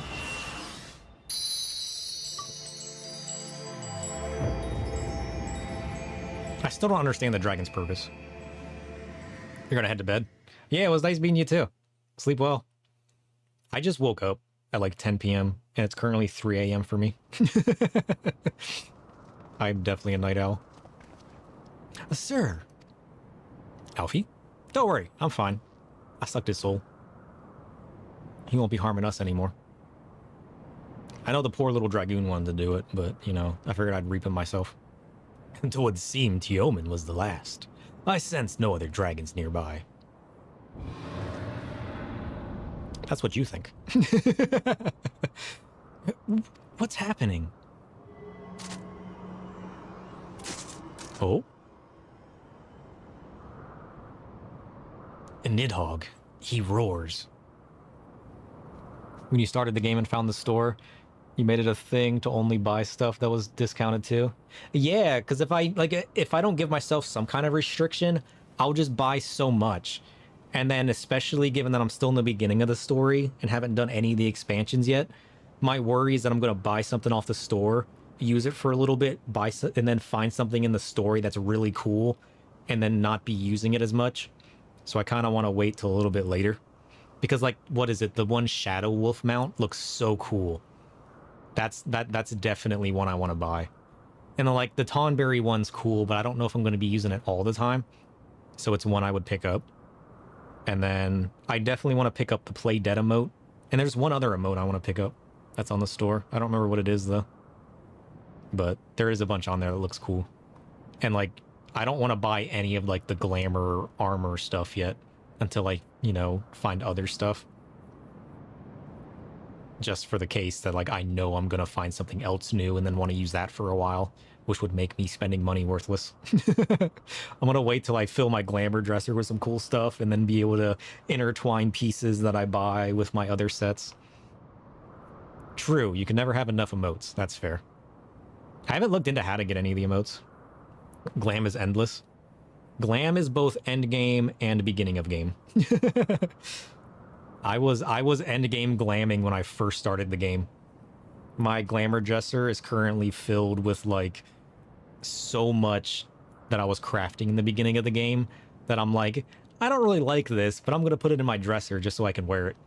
I still don't understand the dragon's purpose. You're gonna head to bed? Yeah, it was nice meeting you too. Sleep well. I just woke up at like 10 p.m. and it's currently 3 a.m. for me. I'm definitely a night owl. Sir. Alfie? Don't worry, I'm fine. I sucked his soul. He won't be harming us anymore. I know the poor little dragoon wanted to do it, but, you know, I figured I'd reap him myself. Until it seemed Teoman was the last. I sensed no other dragons nearby. That's what you think. What's happening? Oh? A Nidhogg. He roars. When you started the game and found the store, you made it a thing to only buy stuff that was discounted too? Yeah, because if I don't give myself some kind of restriction, I'll just buy so much. And then especially given that I'm still in the beginning of the story and haven't done any of the expansions yet, my worry is that I'm going to buy something off the store, use it for a little bit, and then find something in the story that's really cool, and then not be using it as much. So I kind of want to wait till a little bit later. Because, like, what is it? The one Shadow Wolf mount looks so cool. That's definitely one I want to buy. And, like, the Tonberry one's cool, but I don't know if I'm going to be using it all the time. So it's one I would pick up. And then I definitely want to pick up the Play Dead emote And there's one other emote I want to pick up that's on the store. I don't remember what it is, though. But there is a bunch on there that looks cool. And, like, I don't want to buy any of, like, the glamour armor stuff yet until I, you know, find other stuff. Just for the case that, like, I know I'm going to find something else new and then want to use that for a while, which would make me spending money worthless. I'm going to wait till I fill my glamour dresser with some cool stuff and then be able to intertwine pieces that I buy with my other sets. True, you can never have enough emotes. That's fair. I haven't looked into how to get any of the emotes. Glam is endless. Glam is both end game and beginning of game. I was end game glamming when I first started the game. My glamour dresser is currently filled with, like, so much that I was crafting in the beginning of the game that I'm like, I don't really like this, but I'm going to put it in my dresser just so I can wear it.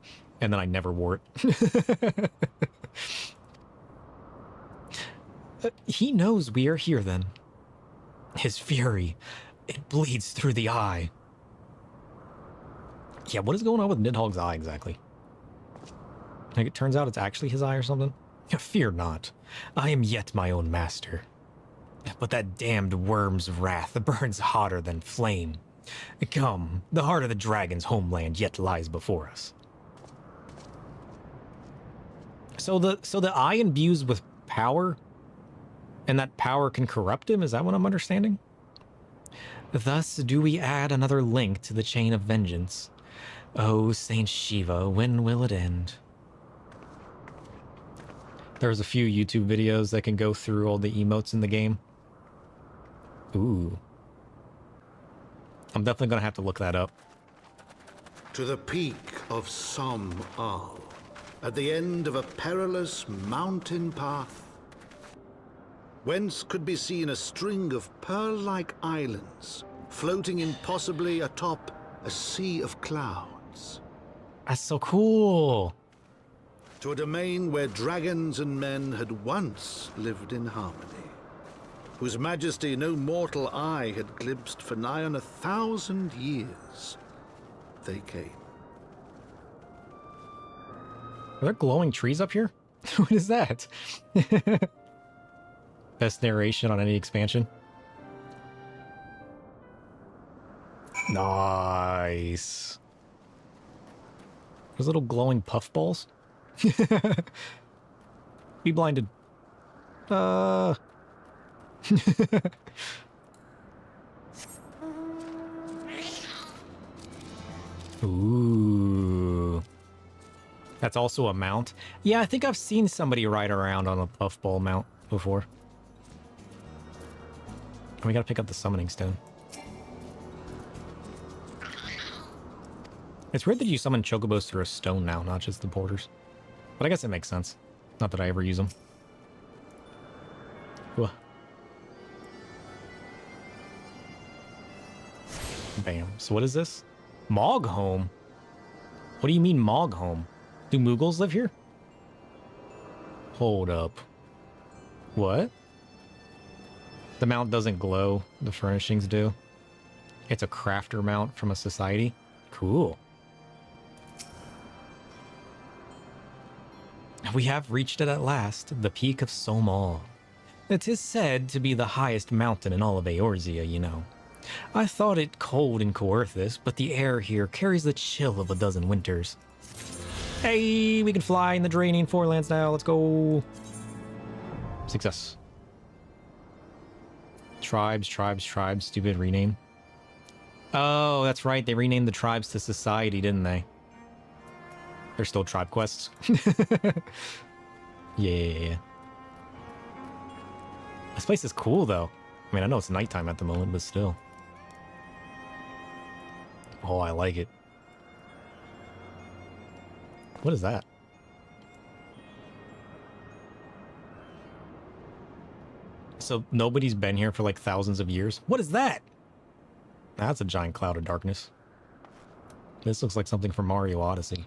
And then I never wore it. He knows we are here, then. His fury, it bleeds through the eye. Yeah, what is going on with Nidhogg's eye exactly? Like, it turns out it's actually his eye or something? Fear not. I am yet my own master. But that damned worm's wrath burns hotter than flame. Come, the heart of the dragon's homeland yet lies before us. So the eye imbues with power, and that power can corrupt him? Is that what I'm understanding? Thus do we add another link to the chain of vengeance. Oh, Saint Shiva, when will it end? There's a few YouTube videos that can go through all the emotes in the game. Ooh. I'm definitely going to have to look that up. To the peak of Som Al, at the end of a perilous mountain path, whence could be seen a string of pearl-like islands floating impossibly atop a sea of clouds. That's so cool. To a domain where dragons and men had once lived in harmony, whose majesty no mortal eye had glimpsed for nigh on 1,000 years, they came. Are there glowing trees up here? What is that? Best narration on any expansion. Nice. Those little glowing puffballs. Be blinded. Ooh. That's also a mount. Yeah, I think I've seen somebody ride around on a puffball mount before. And we gotta pick up the summoning stone. It's weird that you summon chocobos through a stone now, not just the porters. But I guess it makes sense. Not that I ever use them. Ooh. Bam. So what is this? Moghome? What do you mean Moghome? Do Mughals live here? Hold up. What? The mount doesn't glow. The furnishings do. It's a crafter mount from a society. Cool. We have reached it at last, the peak of Som Al. It is said to be the highest mountain in all of Eorzea, you know. I thought it cold in Coerthas, but the air here carries the chill of a dozen winters. Hey, we can fly in the draining forelands now. Let's go. Success. Tribes. Stupid rename. Oh, that's right. They renamed the tribes to society, didn't they? They're still tribe quests. Yeah. This place is cool, though. I mean, I know it's nighttime at the moment, but still. Oh, I like it. What is that? So nobody's been here for like thousands of years? What is that? That's a giant cloud of darkness. This looks like something from Mario Odyssey.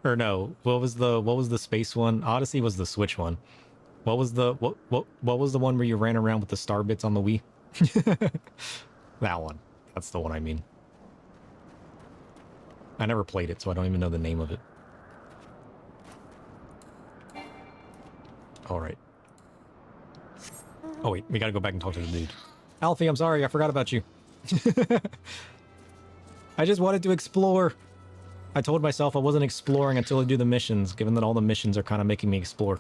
Or no, what was the space one? Odyssey was the Switch one. What was the what was the one where you ran around with the star bits on the Wii? That one. That's the one I mean. I never played it, so I don't even know the name of it. Alright. Oh wait, we gotta go back and talk to the dude. Alfie, I'm sorry, I forgot about you. I just wanted to explore. I told myself I wasn't exploring until I do the missions, given that all the missions are kind of making me explore.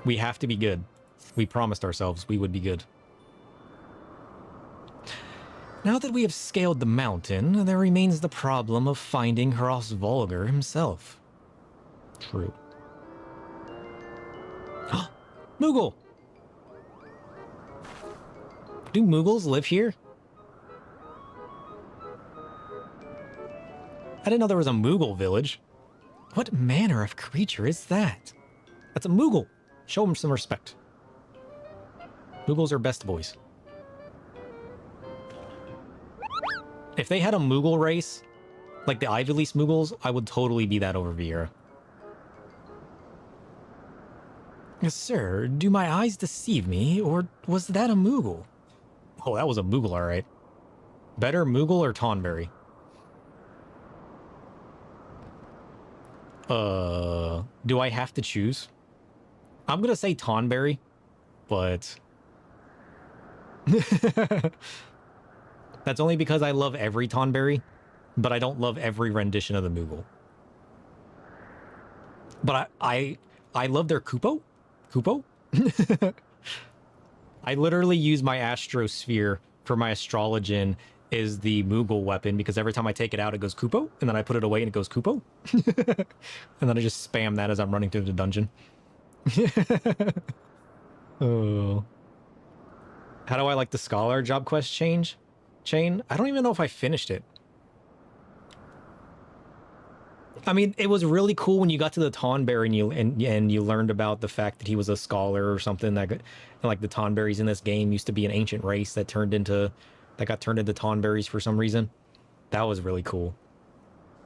We have to be good. We promised ourselves we would be good. Now that we have scaled the mountain, there remains the problem of finding Volgar himself. True. Moogle! Do Moogles live here? I didn't know there was a Moogle village. What manner of creature is that? That's a Moogle. Show him some respect. Moogles are best boys. If they had a Moogle race, like the Ivy Leaf Moogles, I would totally be that over Vieira. Sir, do my eyes deceive me, or was that a Moogle? Oh, that was a Moogle, alright. Better Moogle or Tonberry? Do I have to choose? I'm gonna say Tonberry, but... That's only because I love every Tonberry, but I don't love every rendition of the Moogle. But I love their Kupo? Kupo? I literally use my Astrosphere for my Astrologian is the Moogle weapon, because every time I take it out, it goes Kupo, and then I put it away and it goes Kupo. And then I just spam that as I'm running through the dungeon. Oh. How do I like the Scholar job quest chain? I don't even know if I finished it. I mean, it was really cool when you got to the Tonberry and you learned about the fact that he was a scholar or something. Like the Tonberries in this game used to be an ancient race that got turned into Tonberries for some reason. That was really cool.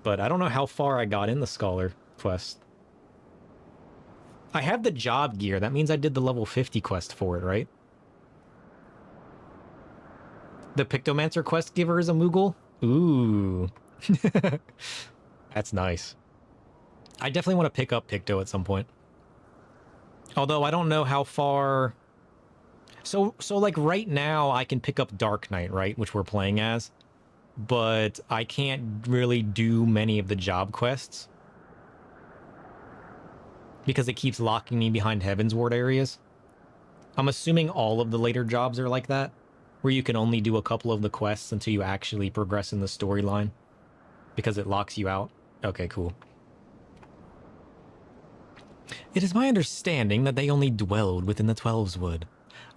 But I don't know how far I got in the Scholar quest. I have the job gear. That means I did the level 50 quest for it, right? The Pictomancer quest giver is a Moogle? Ooh. That's nice. I definitely want to pick up Picto at some point. Although I don't know how far... So like right now I can pick up Dark Knight, right? Which we're playing as. But I can't really do many of the job quests. Because it keeps locking me behind Heavensward areas. I'm assuming all of the later jobs are like that. Where you can only do a couple of the quests until you actually progress in the storyline. Because it locks you out. Okay, cool. It is my understanding that they only dwelled within the Twelveswood.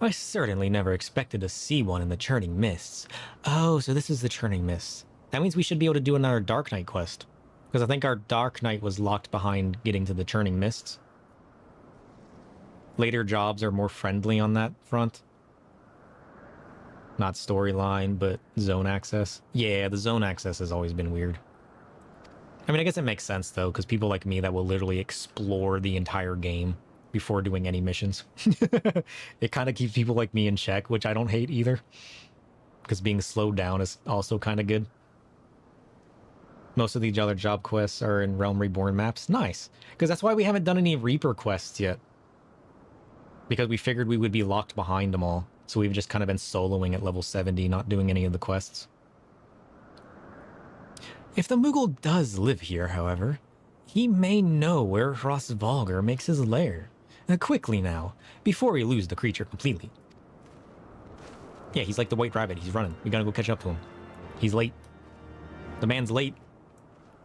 I certainly never expected to see one in the Churning Mists. Oh, so this is the Churning Mists. That means we should be able to do another Dark Knight quest. Because I think our Dark Knight was locked behind getting to the Churning Mists. Later jobs are more friendly on that front. Not storyline, but zone access. Yeah, the zone access has always been weird. I mean, I guess it makes sense, though, because people like me that will literally explore the entire game before doing any missions. It kind of keeps people like me in check, which I don't hate either. Because being slowed down is also kind of good. Most of these other job quests are in Realm Reborn maps. Nice. Because that's why we haven't done any Reaper quests yet. Because we figured we would be locked behind them all. So we've just kind of been soloing at level 70, not doing any of the quests. If the Moogle does live here, however, he may know where Volgar makes his lair. Quickly now, before we lose the creature completely. Yeah, he's like the White Rabbit. He's running. We gotta go catch up to him. He's late. The man's late.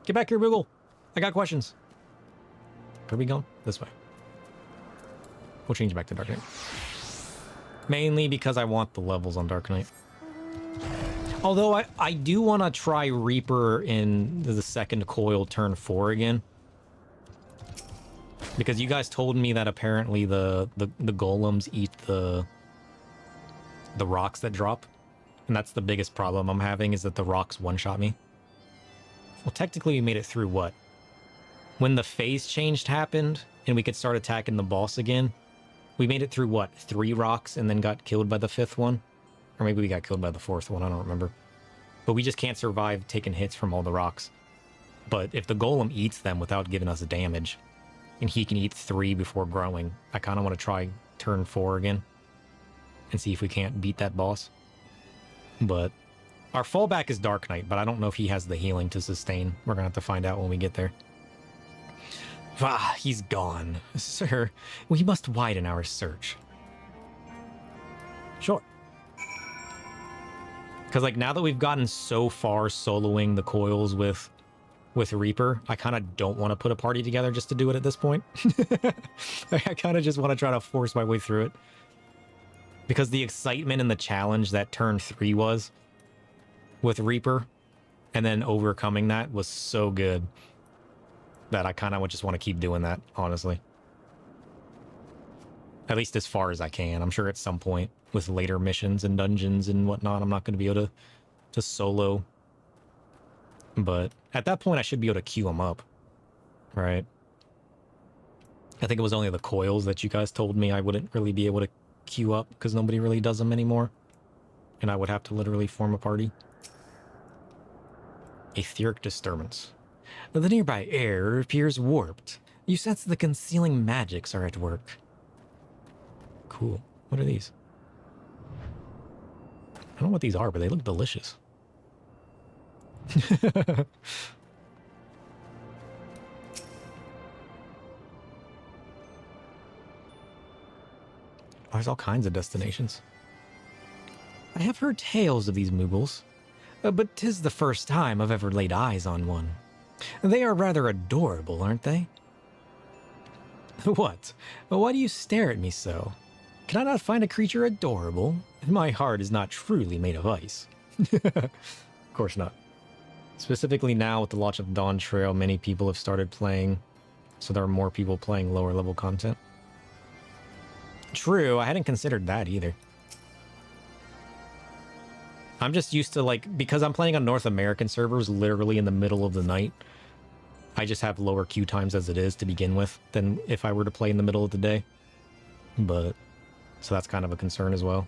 Get back here, Moogle. I got questions. Where are we going? This way. We'll change back to Dark Knight. Mainly because I want the levels on Dark Knight. Although I do want to try Reaper in the second coil turn 4 again. Because you guys told me that apparently the golems eat the rocks that drop. And that's the biggest problem I'm having, is that the rocks one-shot me. Well, technically we made it through what? When the phase change happened and we could start attacking the boss again, we made it through what? 3 rocks and then got killed by the 5th one? Or maybe we got killed by the 4th one, I don't remember. but we just can't survive taking hits from all the rocks. But if the golem eats them without giving us damage, and he can eat 3 before growing, I kind of want to try turn 4 again and see if we can't beat that boss. But our fallback is Dark Knight, but I don't know if he has the healing to sustain. We're going to have to find out when we get there. Ah, he's gone. Sir, we must widen our search. Sure. Because, like, now that we've gotten so far soloing the coils with Reaper, I kind of don't want to put a party together just to do it at this point. I kind of just want to try to force my way through it. Because the excitement and the challenge that turn 3 was with Reaper, and then overcoming that was so good that I kind of just want to keep doing that, honestly. At least as far as I can. I'm sure at some point with later missions and dungeons and whatnot, I'm not going to be able to solo. But at that point, I should be able to queue them up, right? I think it was only the coils that you guys told me I wouldn't really be able to queue up because nobody really does them anymore. And I would have to literally form a party. Etheric disturbance. The nearby air appears warped. You sense the concealing magics are at work. Cool. What are these? I don't know what these are, but they look delicious. There's all kinds of destinations. I have heard tales of these Moogles, but 'tis the first time I've ever laid eyes on one. They are rather adorable, aren't they? What? Why do you stare at me so? Can I not find a creature adorable? My heart is not truly made of ice. Of course not. Specifically now with the launch of Dawn Trail, many people have started playing, so there are more people playing lower level content. True, I hadn't considered that either. I'm just used to, like, because I'm playing on North American servers literally in the middle of the night, I just have lower queue times as it is to begin with than if I were to play in the middle of the day. But, so that's kind of a concern as well.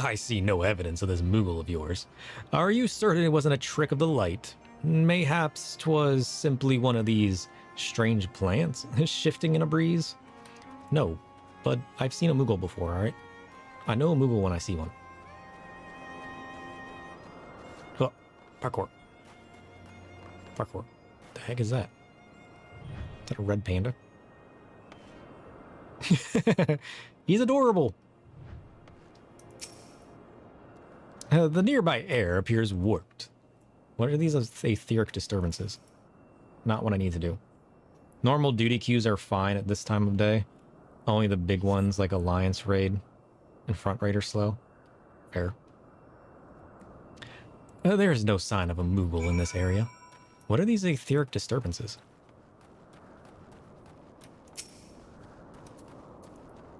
I see no evidence of this Moogle of yours. Are you certain it wasn't a trick of the light? Mayhaps 'twas simply one of these strange plants shifting in a breeze? No, but I've seen a Moogle before, alright? I know a Moogle when I see one. Oh, parkour. Parkour. The heck is that? Is that a red panda? He's adorable! The nearby air appears warped. What are these etheric disturbances? Not what I need to do. Normal duty queues are fine at this time of day. Only the big ones like Alliance Raid and Front Raid are slow. Fair. There is no sign of a Moogle in this area. What are these etheric disturbances?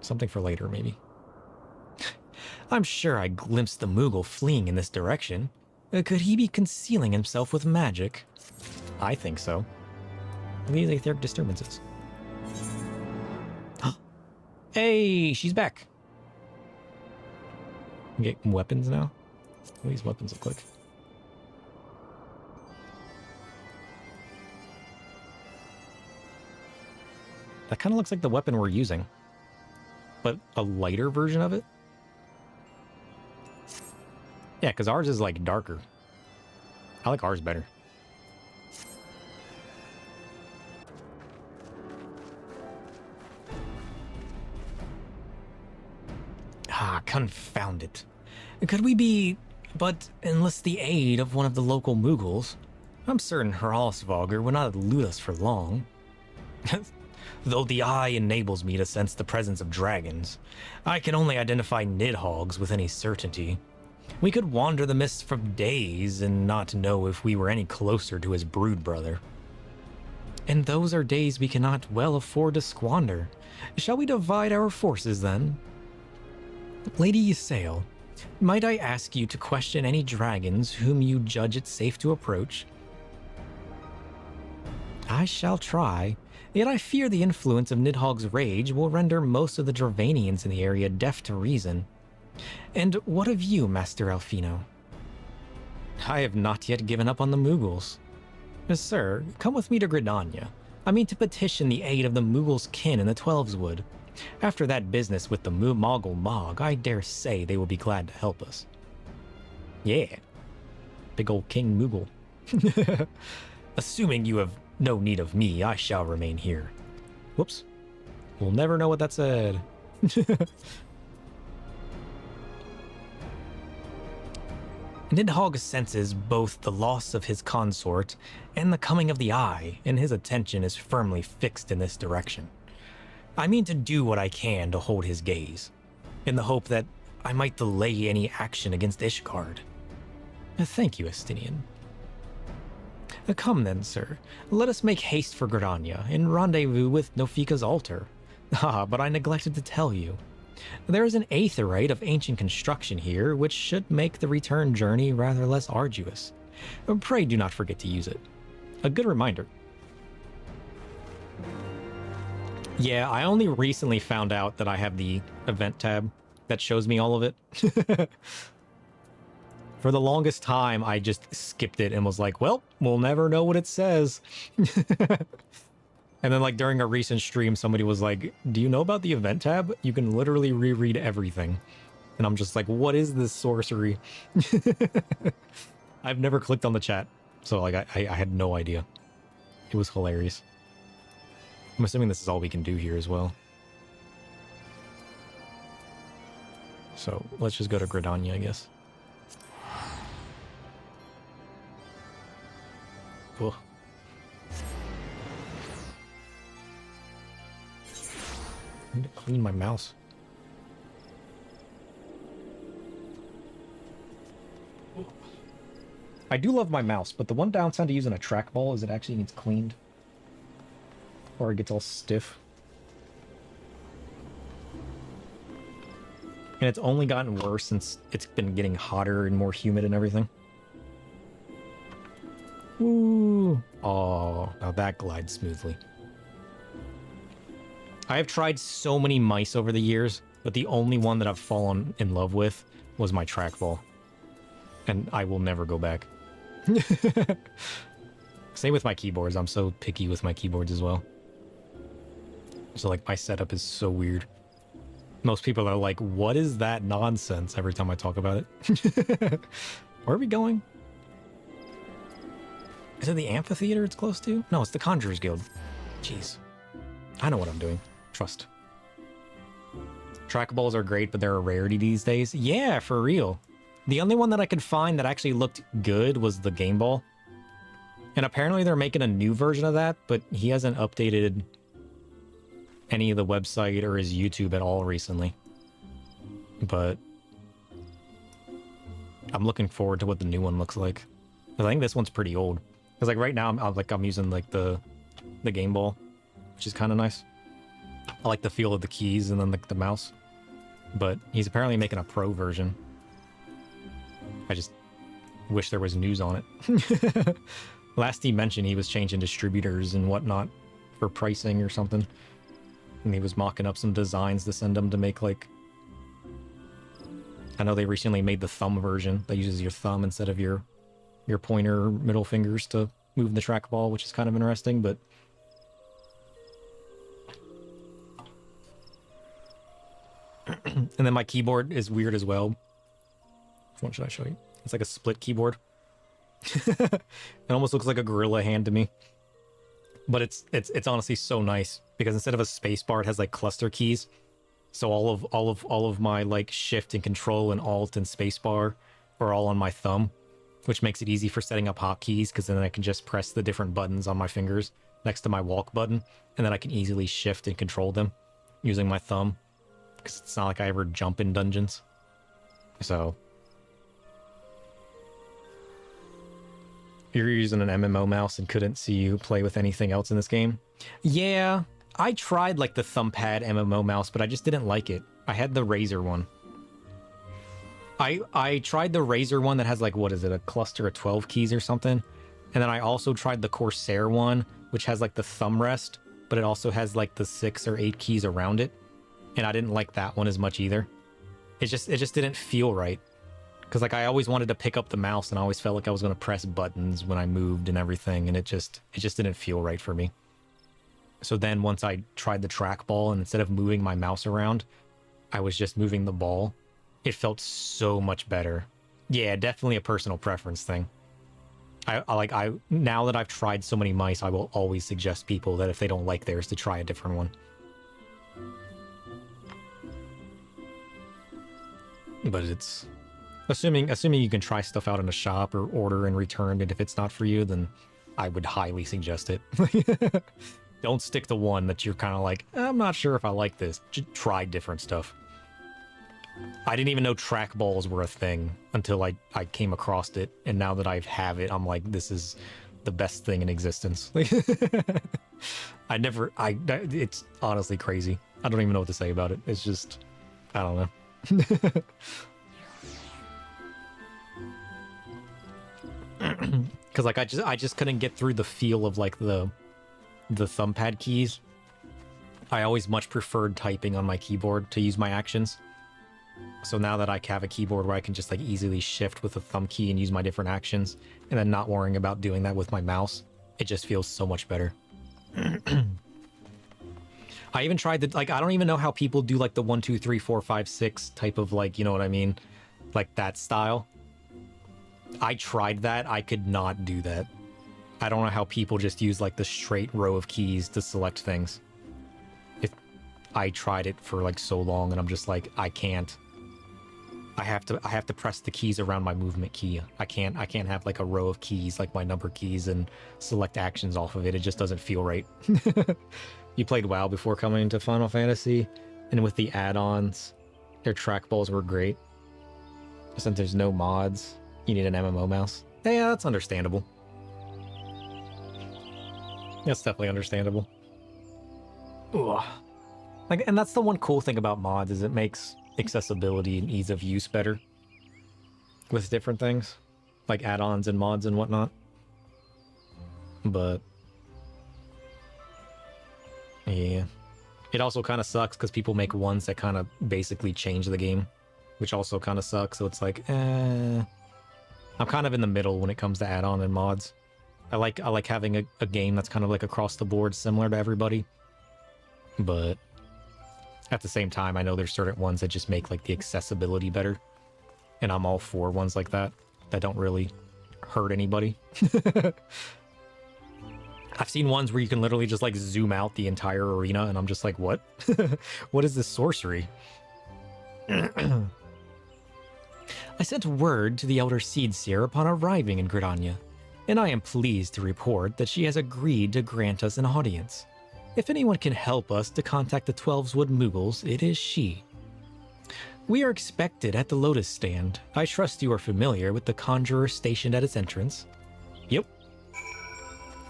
Something for later, maybe. I'm sure I glimpsed the Moogle fleeing in this direction. Could he be concealing himself with magic? I think so. These etheric disturbances. Hey, she's back. We get weapons now? What do these weapons look like? That kind of looks like the weapon we're using, but a lighter version of it? Yeah, because ours is, like, darker. I like ours better. Ah, confound it. Could we be... but enlist the aid of one of the local Moogles? I'm certain Hrolsvogr would not elude us for long. Though the eye enables me to sense the presence of dragons, I can only identify Nidhogg's with any certainty. We could wander the mists for days and not know if we were any closer to his brood brother. And those are days we cannot well afford to squander. Shall we divide our forces then? Lady Ysayle, might I ask you to question any dragons whom you judge it safe to approach? I shall try, yet I fear the influence of Nidhogg's rage will render most of the Dravanians in the area deaf to reason. And what of you, Master Alfino? I have not yet given up on the Mughals. Sir, come with me to Gridania. I mean to petition the aid of the Mughals' kin in the Twelveswood. After that business with the Mogul Mog, I dare say they will be glad to help us. Yeah. Big old King Mughal. Assuming you have no need of me, I shall remain here. Whoops. We'll never know what that said. Nidhogg senses both the loss of his consort and the coming of the Eye, and his attention is firmly fixed in this direction. I mean to do what I can to hold his gaze, in the hope that I might delay any action against Ishgard. Thank you, Estinian. Come then, sir. Let us make haste for Gridania, and rendezvous with Nofika's altar. Ah, but I neglected to tell you. There is an aetheryte of ancient construction here, which should make the return journey rather less arduous. Pray do not forget to use it. A good reminder. Yeah, I only recently found out that I have the event tab that shows me all of it. For the longest time, I just skipped it and was like, well, we'll never know what it says. And then, like, during a recent stream, somebody was like, do you know about the event tab? You can literally reread everything. And I'm just like, what is this sorcery? I've never clicked on the chat. So, like, I had no idea. It was hilarious. I'm assuming this is all we can do here as well. So, let's just go to Gridania, I guess. Cool. I need to clean my mouse. I do love my mouse, but the one downside to using a trackball is it actually needs cleaned. Or it gets all stiff. And it's only gotten worse since it's been getting hotter and more humid and everything. Ooh. Oh, now that glides smoothly. I have tried so many mice over the years, but the only one that I've fallen in love with was my trackball. And I will never go back. Same with my keyboards. I'm so picky with my keyboards as well. So, like, my setup is so weird. Most people are like, what is that nonsense every time I talk about it? Where are we going? Is it the amphitheater it's close to? No, it's the Conjurers Guild. Jeez. I know what I'm doing. Trust. Trackables are great, but they're a rarity these days. Yeah, for real. The only one that I could find that actually looked good was the Game Ball. And apparently they're making a new version of that, but he hasn't updated any of the website or his YouTube at all recently. But I'm looking forward to what the new one looks like. I think this one's pretty old. Because like right now I'm using like the Game Ball, which is kind of nice. I like the feel of the keys and then the mouse. But he's apparently making a pro version. I just wish there was news on it. Last he mentioned he was changing distributors and whatnot for pricing or something. And he was mocking up some designs to send them to make like... I know they recently made the thumb version that uses your thumb instead of your pointer or middle fingers to move the trackball, which is kind of interesting, but... And then my keyboard is weird as well. Which one should I show you? It's like a split keyboard. It almost looks like a gorilla hand to me. But it's honestly so nice because instead of a space bar, it has like cluster keys. So all of my like shift and control and alt and space bar are all on my thumb, which makes it easy for setting up hotkeys because then I can just press the different buttons on my fingers next to my walk button, and then I can easily shift and control them using my thumb because it's not like I ever jump in dungeons. So you're using an MMO mouse and couldn't see you play with anything else in this game? Yeah, I tried like the thumbpad MMO mouse, but I just didn't like it. I had the Razer one. I tried the Razer one that has like, what is it, a cluster of 12 keys or something? And then I also tried the Corsair one, which has like the thumb rest, but it also has like the 6 or 8 keys around it. And I didn't like that one as much either. It just didn't feel right. Because, like, I always wanted to pick up the mouse, and I always felt like I was going to press buttons when I moved and everything, and it just didn't feel right for me. So then once I tried the trackball, and instead of moving my mouse around, I was just moving the ball, it felt so much better. Yeah, definitely a personal preference thing. I now that I've tried so many mice, I will always suggest people that if they don't like theirs, to try a different one. But it's... Assuming you can try stuff out in a shop or order and return it if it's not for you, then I would highly suggest it. Don't stick to one that you're kind of like, I'm not sure if I like this. Just try different stuff. I didn't even know trackballs were a thing until I came across it, and now that I have it, I'm like, this is the best thing in existence. It's honestly crazy. I don't even know what to say about it. It's just, I don't know. Because like I just couldn't get through the feel of like the thumbpad keys. I always much preferred typing on my keyboard to use my actions. So now that I have a keyboard where I can just like easily shift with the thumb key and use my different actions, and then not worrying about doing that with my mouse, it just feels so much better. I even tried the, like, I don't even know how people do like the 1, 2, 3, 4, 5, 6 type of, like, you know what I mean? Like that style. I tried that. I could not do that. I don't know how people just use like the straight row of keys to select things. I tried it for like so long and I'm just like, I can't. I have to press the keys around my movement key. I can't have like a row of keys like my number keys and select actions off of it. It just doesn't feel right. You played WoW before coming into Final Fantasy, and with the add-ons, their trackballs were great. Since there's no mods, you need an MMO mouse. Yeah, that's understandable. That's definitely understandable. Ugh. Like, and that's the one cool thing about mods, is it makes accessibility and ease of use better with different things, like add-ons and mods and whatnot. But yeah, it also kind of sucks because people make ones that kind of basically change the game, which also kind of sucks. So it's like, I'm kind of in the middle when it comes to add-on and mods. I like having a game that's kind of like across the board, similar to everybody, but at the same time, I know there's certain ones that just make like the accessibility better, and I'm all for ones like that don't really hurt anybody. I've seen ones where you can literally just like zoom out the entire arena, and I'm just like, what? What is this sorcery? I sent word to the Elder Seedseer upon arriving in Gridania, and I am pleased to report that she has agreed to grant us an audience. If anyone can help us to contact the Twelveswood Moogles, it is she. We are expected at the Lotus Stand. I trust you are familiar with the conjurer stationed at its entrance. Yep.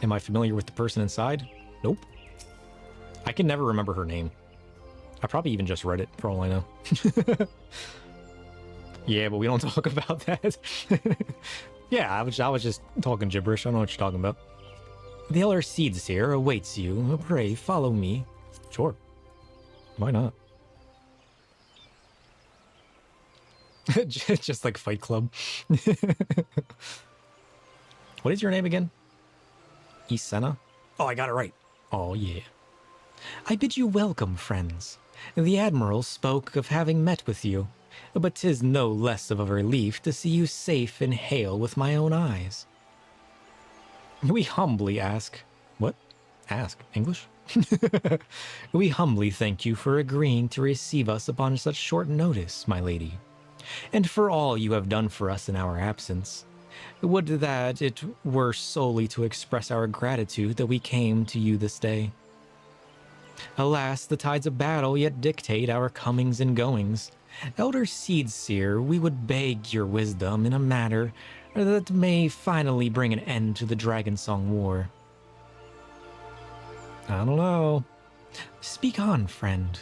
Am I familiar with the person inside? Nope. I can never remember her name. I probably even just read it, for all I know. Yeah, but we don't talk about that. Yeah, I was just talking gibberish. I don't know what you're talking about. The Elder Seedseer awaits you. Pray, follow me. Sure. Why not? Just like Fight Club. What is your name again? Isena? Oh, I got it right. Oh, yeah. I bid you welcome, friends. The Admiral spoke of having met with you, but 'tis no less of a relief to see you safe and hale with my own eyes. We humbly ask... What? Ask? English? We humbly thank you for agreeing to receive us upon such short notice, my lady, and for all you have done for us in our absence. Would that it were solely to express our gratitude that we came to you this day. Alas, the tides of battle yet dictate our comings and goings. Elder Seedseer, we would beg your wisdom in a matter that may finally bring an end to the Dragonsong War. I don't know. Speak on, friend.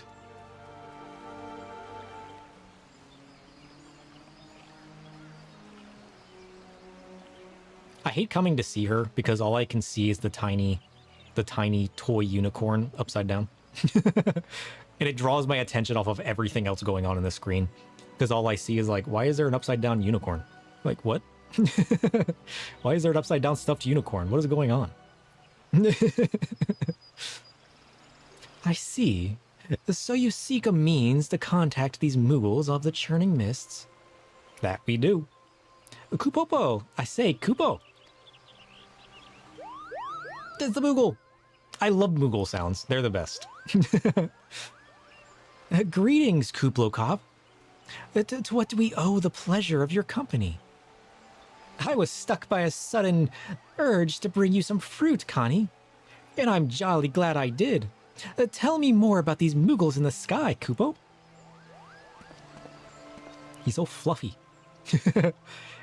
I hate coming to see her because all I can see is the tiny toy unicorn upside down. And it draws my attention off of everything else going on the screen. Because all I see is like, why is there an upside down unicorn? Like, what? Why is there an upside down stuffed unicorn? What is going on? I see. So you seek a means to contact these Mughals of the Churning Mists? That we do. Kupopo! I say, Kupo! It's the Moogle! I love Moogle sounds. They're the best. Greetings, Kuplokop. To what do we owe the pleasure of your company? I was stuck by a sudden urge to bring you some fruit, Connie. And I'm jolly glad I did. Tell me more about these Mughals in the sky, Kupo. He's so fluffy.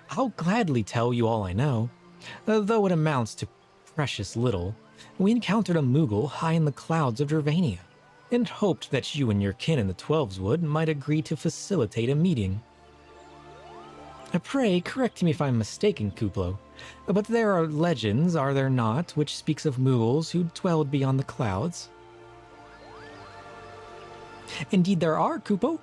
I'll gladly tell you all I know, though it amounts to precious little. We encountered a Mughal high in the clouds of Dravania, and hoped that you and your kin in the Twelveswood might agree to facilitate a meeting. Pray, correct me if I'm mistaken, Kuplo, but there are legends, are there not, which speaks of Mughals who dwelled beyond the clouds? Indeed there are, Kupo.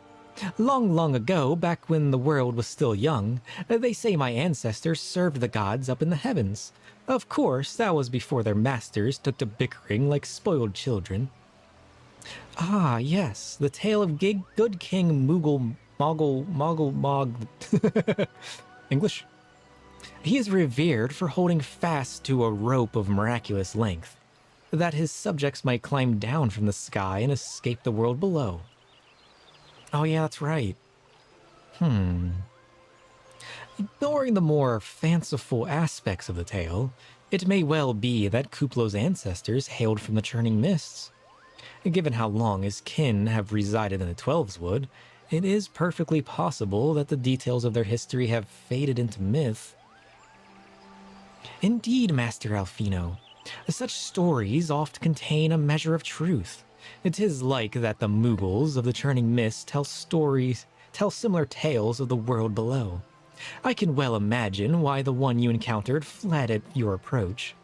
Long, long ago, back when the world was still young, they say my ancestors served the gods up in the heavens. Of course, that was before their masters took to bickering like spoiled children. Ah, yes, the tale of good King Moggle, English? He is revered for holding fast to a rope of miraculous length, that his subjects might climb down from the sky and escape the world below. Oh yeah, that's right. Ignoring the more fanciful aspects of the tale, it may well be that Kuplo's ancestors hailed from the Churning Mists. Given how long his kin have resided in the Twelveswood, it is perfectly possible that the details of their history have faded into myth. Indeed, Master Alfino, such stories oft contain a measure of truth. It is like that the Mughals of the Churning Mist tell similar tales of the world below. I can well imagine why the one you encountered fled at your approach.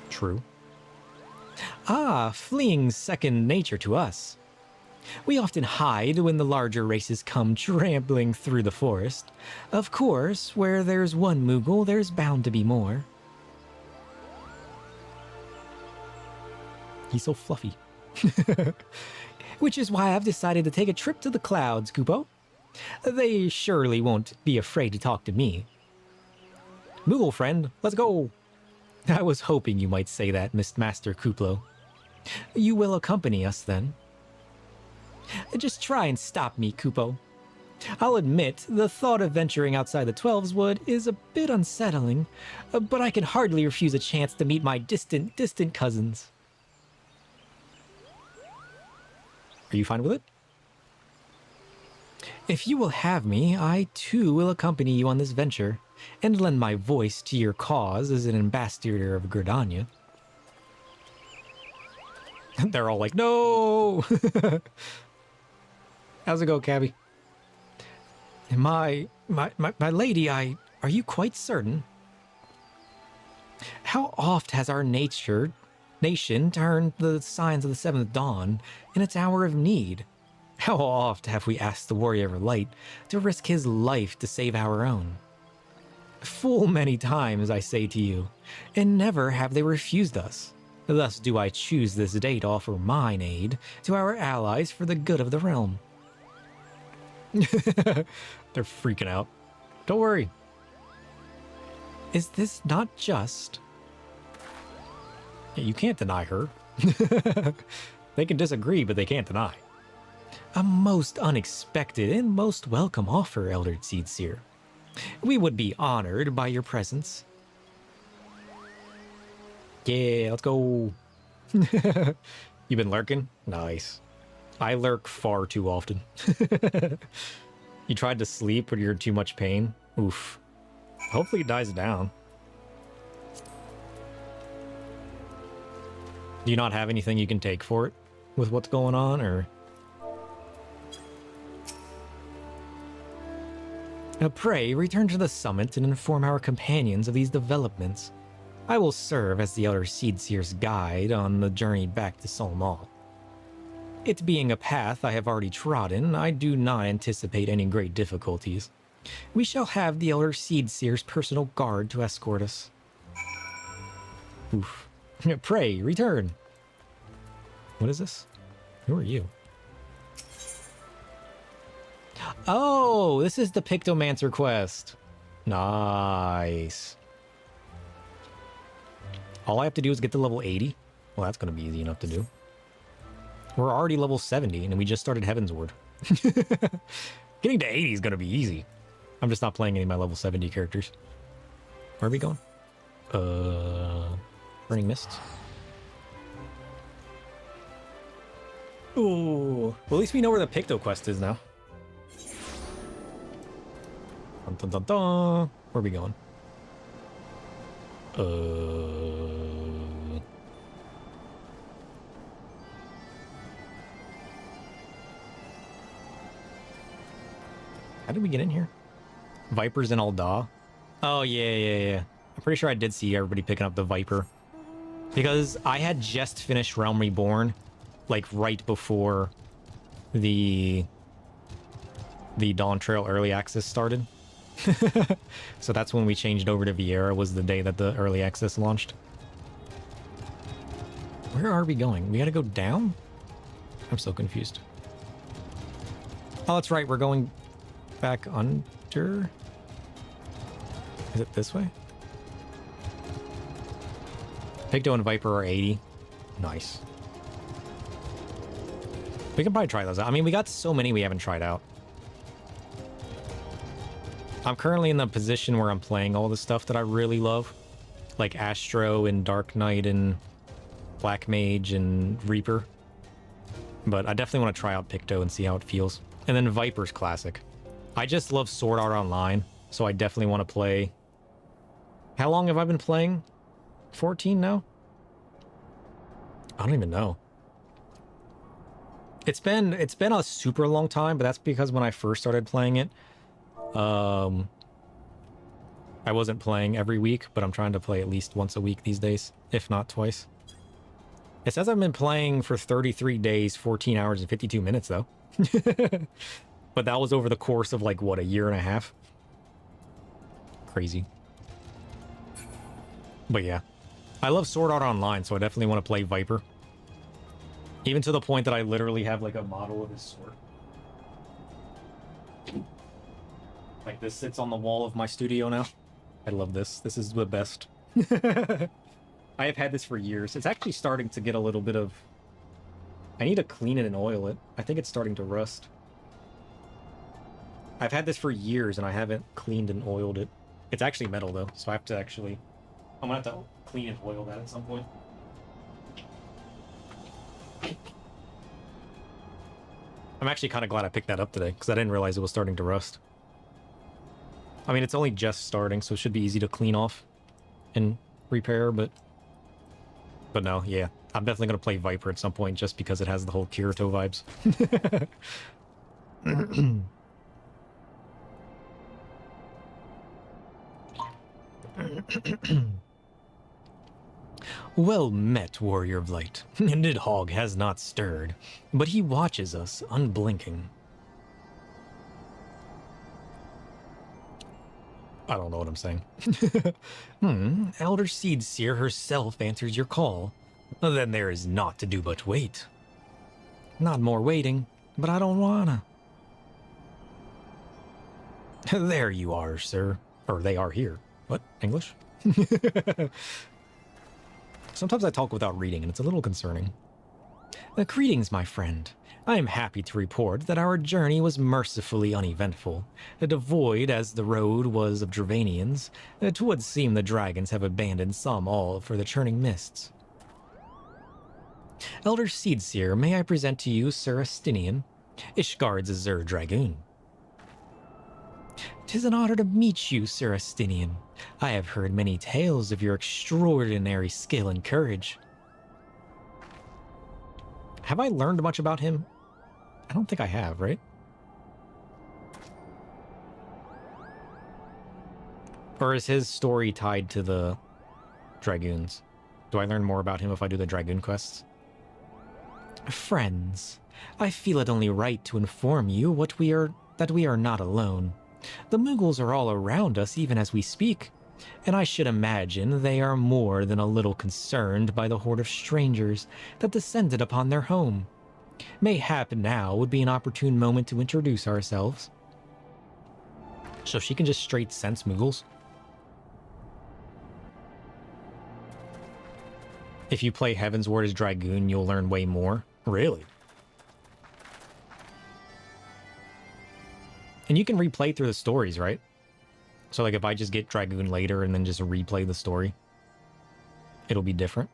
True. Ah, fleeing's second nature to us. We often hide when the larger races come trampling through the forest. Of course, where there's one Mughal, there's bound to be more. He's so fluffy. Which is why I've decided to take a trip to the clouds, Kupo. They surely won't be afraid to talk to me. Moogle friend, let's go. I was hoping you might say that, Master Kuplo. You will accompany us then? Just try and stop me, Kupo. I'll admit, the thought of venturing outside the Twelveswood is a bit unsettling, but I can hardly refuse a chance to meet my distant cousins. Are you fine with it? If you will have me, I too will accompany you on this venture, and lend my voice to your cause as an ambassador of Gridania. They're all like, no! How's it go, Cabby? My lady, are you quite certain? How oft has our nation turned the signs of the seventh dawn in its hour of need? How oft have we asked the warrior of light to risk his life to save our own? Full many times, I say to you, and never have they refused us. Thus do I choose this day to offer mine aid to our allies for the good of the realm. They're freaking out. Don't worry. Is this not just? Yeah, you can't deny her. They can disagree, but they can't deny. A most unexpected and most welcome offer, Elder Seedseer. We would be honored by your presence. Yeah, let's go. You been lurking? Nice. I lurk far too often. You tried to sleep, but you're in too much pain? Oof. Hopefully it dies down. Do you not have anything you can take for it with what's going on, or? Pray, return to the summit and inform our companions of these developments. I will serve as the Elder Seedseer's guide on the journey back to Solmal. It being a path I have already trodden, I do not anticipate any great difficulties. We shall have the Elder Seedseer's personal guard to escort us. Oof. Pray, return. What is this? Who are you? Oh, this is the Pictomancer quest. Nice. All I have to do is get to level 80. Well, that's going to be easy enough to do. We're already level 70, and we just started Heavensward. Getting to 80 is going to be easy. I'm just not playing any of my level 70 characters. Where are we going? Burning Mists. Ooh. Well, at least we know where the Picto quest is now. Dun, dun, dun, dun. Where are we going? How did we get in here? Vipers in Alda. Oh, yeah. I'm pretty sure I did see everybody picking up the Viper. Because I had just finished Realm Reborn, like, right before the Dawn Trail Early Access started. So that's when we changed over to Vieira, was the day that the Early Access launched. Where are we going? We gotta go down? I'm so confused. Oh, that's right, we're going back under? Is it this way? Picto and Viper are 80. Nice. We can probably try those out. I mean, we got so many we haven't tried out. I'm currently in the position where I'm playing all the stuff that I really love. Like Astro and Dark Knight and Black Mage and Reaper. But I definitely want to try out Picto and see how it feels. And then Viper's classic. I just love Sword Art Online, so I definitely want to play... How long have I been playing? 14 now? I don't even know. It's been a super long time, but that's because when I first started playing it, I wasn't playing every week, but I'm trying to play at least once a week these days, if not twice. It says I've been playing for 33 days, 14 hours, and 52 minutes, though. But that was over the course of, like, what, a year and a half? Crazy. But yeah. I love Sword Art Online, so I definitely want to play Viper. Even to the point that I literally have, like, a model of his sword. Like, this sits on the wall of my studio now. I love this. This is the best. I have had this for years. It's actually starting to get a little bit of... I need to clean it and oil it. I think it's starting to rust. I've had this for years, and I haven't cleaned and oiled it. It's actually metal, though, so I have to actually... I'm gonna have to clean and oil that at some point. I'm actually kind of glad I picked that up today, because I didn't realize it was starting to rust. I mean, it's only just starting, so it should be easy to clean off and repair, but no, yeah. I'm definitely going to play Viper at some point, just because it has the whole Kirito vibes. Well met, Warrior of Light. Nidhogg has not stirred, but he watches us, unblinking. I don't know what I'm saying. Elder Seedseer herself answers your call. Then there is naught to do but wait. Not more waiting, but I don't wanna. There you are, sir. Or they are here. What? English? Sometimes I talk without reading, and it's a little concerning. Greetings, my friend. I am happy to report that our journey was mercifully uneventful. Devoid as the road was of Dravanians, it would seem the dragons have abandoned some all for the churning mists. Elder Seedseer, may I present to you Sir Astinian, Ishgard's Azure Dragoon. 'Tis an honor to meet you, Sir Astinian. I have heard many tales of your extraordinary skill and courage. Have I learned much about him? I don't think I have, right? Or is his story tied to the Dragoons. Do I learn more about him if I do the Dragoon quests? Friends, I feel it only right to inform you that we are not alone. The Mughals are all around us even as we speak, and I should imagine they are more than a little concerned by the horde of strangers that descended upon their home. Mayhap now would be an opportune moment to introduce ourselves. So she can just straight sense Mughals? If you play Heavensward as Dragoon, you'll learn way more. Really? And you can replay through the stories, right? So like if I just get Dragoon later and then just replay the story, it'll be different.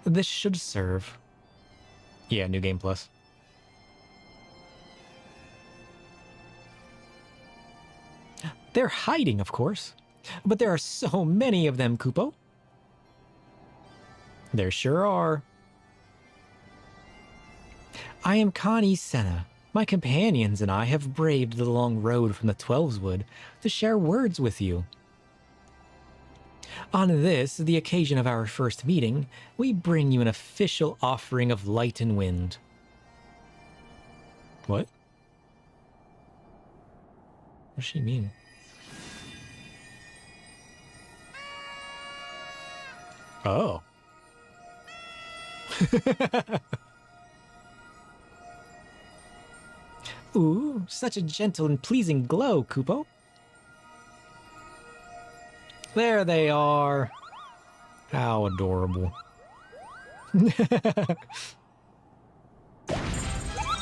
This should serve. Yeah, New Game Plus. They're hiding, of course. But there are so many of them, Kupo. There sure are. I am Connie Senna. My companions and I have braved the long road from the Twelveswood to share words with you. On this, the occasion of our first meeting, we bring you an official offering of light and wind. What? What does she mean? Oh. Ooh, such a gentle and pleasing glow, Kupo. There they are. How adorable.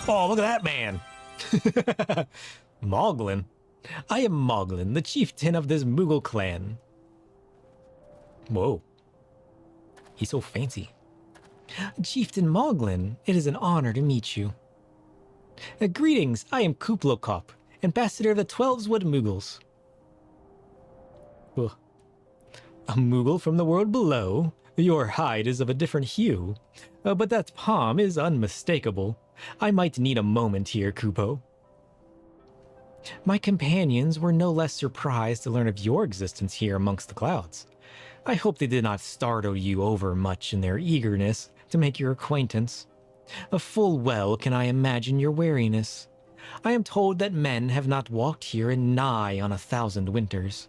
Oh, look at that man. Moglin. I am Moglin, the chieftain of this Mughal clan. Whoa. He's so fancy. Chieftain Moglin, it is an honor to meet you. Greetings, I am Kuplokop, ambassador of the Twelveswood Mughals. Ugh. A Mughal from the world below? Your hide is of a different hue, but that palm is unmistakable. I might need a moment here, Kupo. My companions were no less surprised to learn of your existence here amongst the clouds. I hope they did not startle you over much in their eagerness to make your acquaintance. Full well can I imagine your wariness. I am told that men have not walked here in nigh on 1,000 winters.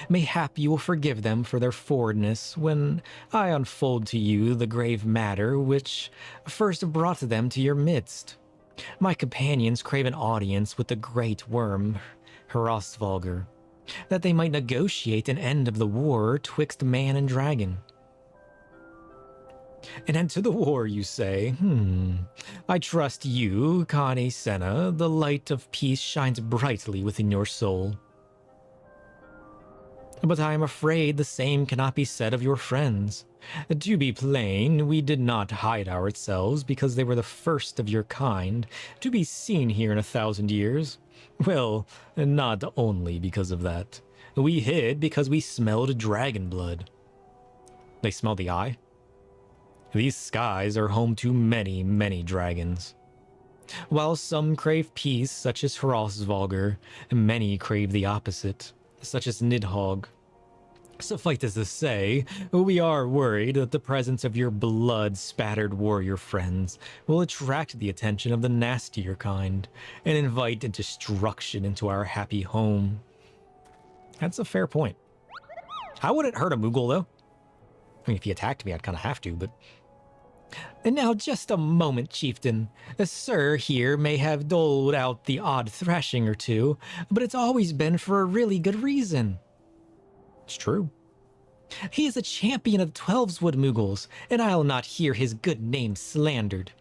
Mayhap you will forgive them for their forwardness when I unfold to you the grave matter which first brought them to your midst. My companions crave an audience with the great worm, Hrothvalgr, that they might negotiate an end of the war twixt man and dragon. An end to the war, you say? I trust you, Connie Senna, the light of peace shines brightly within your soul. But I am afraid the same cannot be said of your friends. To be plain, we did not hide ourselves because they were the first of your kind to be seen here in 1,000 years. Well, not only because of that. We hid because we smelled dragon blood. They smell the eye? These skies are home to many, many dragons. While some crave peace, such as Hrothvalgr, many crave the opposite, such as Nidhogg. Suffice it to say, we are worried that the presence of your blood-spattered warrior friends will attract the attention of the nastier kind and invite destruction into our happy home. That's a fair point. I wouldn't hurt a Mughal, though. I mean, if he attacked me, I'd kind of have to, but... And now, just a moment, chieftain. Sir here may have doled out the odd thrashing or two, but it's always been for a really good reason. It's true. He is a champion of the Twelveswood Mughals, and I'll not hear his good name slandered.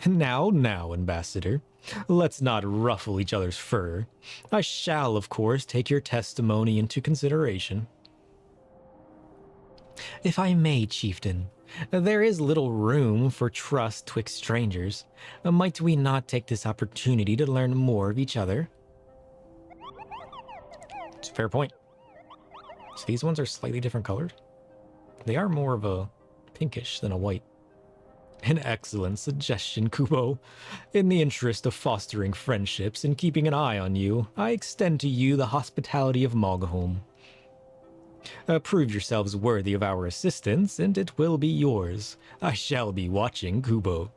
Now, Ambassador, let's not ruffle each other's fur. I shall, of course, take your testimony into consideration. If I may, chieftain, there is little room for trust twixt strangers. Might we not take this opportunity to learn more of each other? It's a fair point. So these ones are slightly different colored. They are more of a pinkish than a white. An excellent suggestion, Kupo. In the interest of fostering friendships and keeping an eye on you, I extend to you the hospitality of Mogholm. Prove yourselves worthy of our assistance, and it will be yours. I shall be watching, Kubo.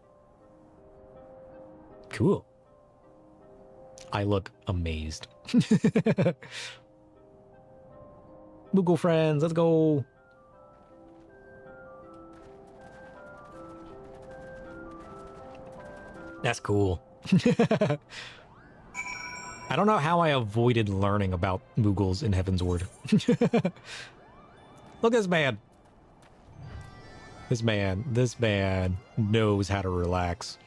Cool. I look amazed. Moogle friends, let's go. That's cool. I don't know how I avoided learning about Moogles in Heavensward. Look at this man. This man knows how to relax.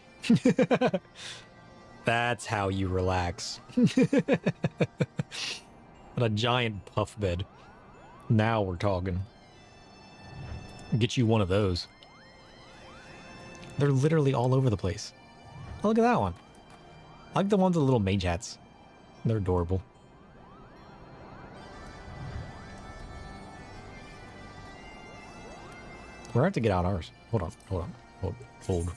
That's how you relax. On a giant puff bed. Now we're talking. Get you one of those. They're literally all over the place. Oh, look at that one. I like the ones with the little mage hats. They're adorable. We're gonna have to get out ours. Hold on. Hold.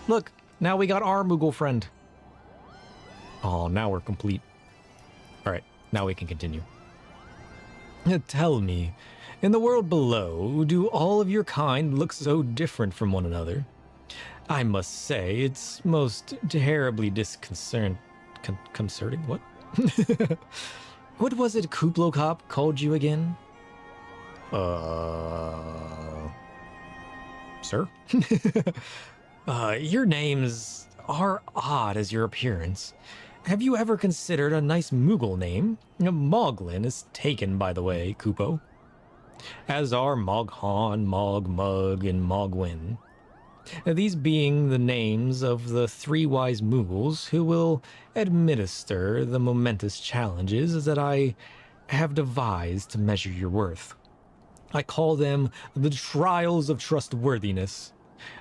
Look, now we got our Moogle friend. Oh, now we're complete. Alright, now we can continue. Tell me, in the world below, do all of your kind look so different from one another? I must say, it's most terribly disconcerting. Concerning? What? What was it Kublokop called you again? Sir? Your names are odd as your appearance. Have you ever considered a nice Moogle name? Moglin is taken, by the way, Kupo. As are Moghan, Mogmug, and Mogwin. These being the names of the three wise Moogles who will administer the momentous challenges that I have devised to measure your worth. I call them the Trials of Trustworthiness.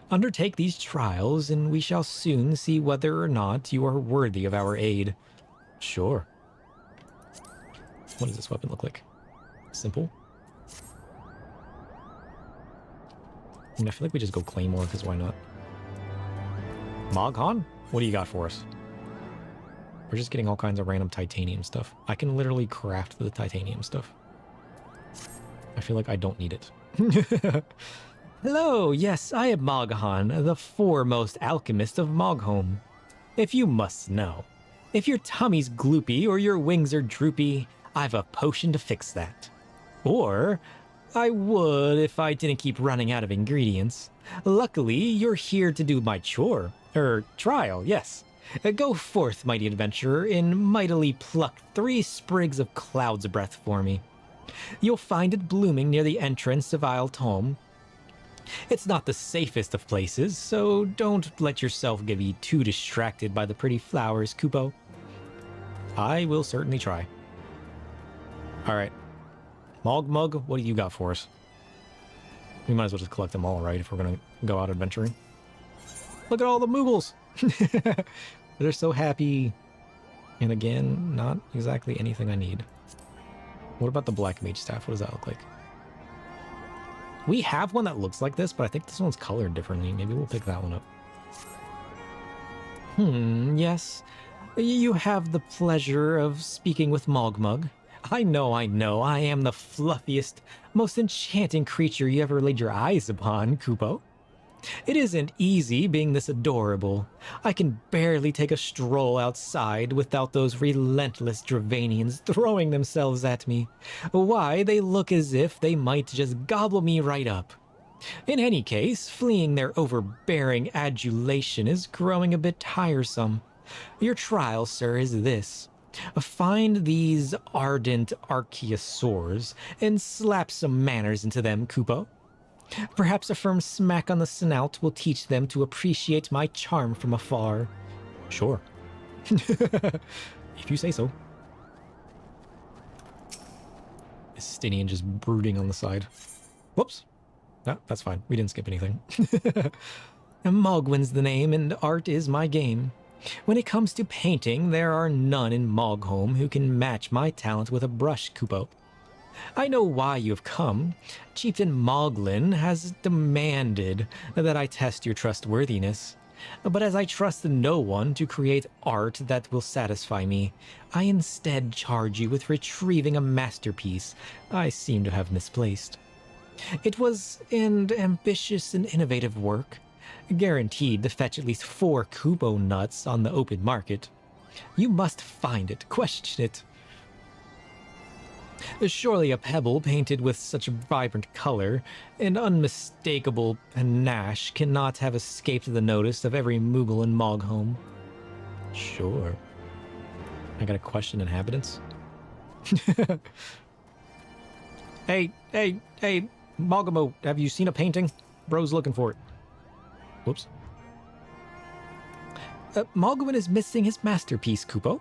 Undertake these trials, and we shall soon see whether or not you are worthy of our aid. Sure. What does this weapon look like? Simple? I mean, I feel like we just go Claymore, because why not? Moghan? What do you got for us? We're just getting all kinds of random titanium stuff. I can literally craft the titanium stuff. I feel like I don't need it. Hello, yes, I am Moghan, the foremost alchemist of Mogholm. If you must know, if your tummy's gloopy or your wings are droopy, I've a potion to fix that. Or I would if I didn't keep running out of ingredients. Luckily, you're here to do my trial, yes. Go forth, mighty adventurer, and mightily pluck 3 sprigs of cloud's breath for me. You'll find it blooming near the entrance of Isle Tom. It's not the safest of places, so don't let yourself get too distracted by the pretty flowers, Kupo. I will certainly try. Alright. Mogmug, what do you got for us? We might as well just collect them all, right, if we're gonna go out adventuring. Look at all the Moogles! They're so happy. And again, not exactly anything I need. What about the Black Mage Staff? What does that look like? We have one that looks like this, but I think this one's colored differently. Maybe we'll pick that one up. Yes. You have the pleasure of speaking with Mogmug. I know, I am the fluffiest, most enchanting creature you ever laid your eyes upon, Kupo. It isn't easy being this adorable. I can barely take a stroll outside without those relentless Dravanians throwing themselves at me. Why, they look as if they might just gobble me right up. In any case, fleeing their overbearing adulation is growing a bit tiresome. Your trial, sir, is this. Find these ardent archaeosaurs and slap some manners into them, Kupo. Perhaps a firm smack on the snout will teach them to appreciate my charm from afar. Sure. If you say so. Estinian just brooding on the side. Whoops. No, that's fine. We didn't skip anything. Mogwin's the name, and art is my game. When it comes to painting, there are none in Mogholm who can match my talent with a brush, Kupo. I know why you have come. Chieftain Moglin has demanded that I test your trustworthiness. But as I trust no one to create art that will satisfy me, I instead charge you with retrieving a masterpiece I seem to have misplaced. It was an ambitious and innovative work, guaranteed to fetch at least 4 Kubo nuts on the open market. You must find it, question it. Surely a pebble painted with such vibrant color and unmistakable panache cannot have escaped the notice of every Moogle in Mogholm. Sure. I gotta question inhabitants. Hey, Mogamo, have you seen a painting? Bro's looking for it. Whoops. Mogwin is missing his masterpiece, Kupo.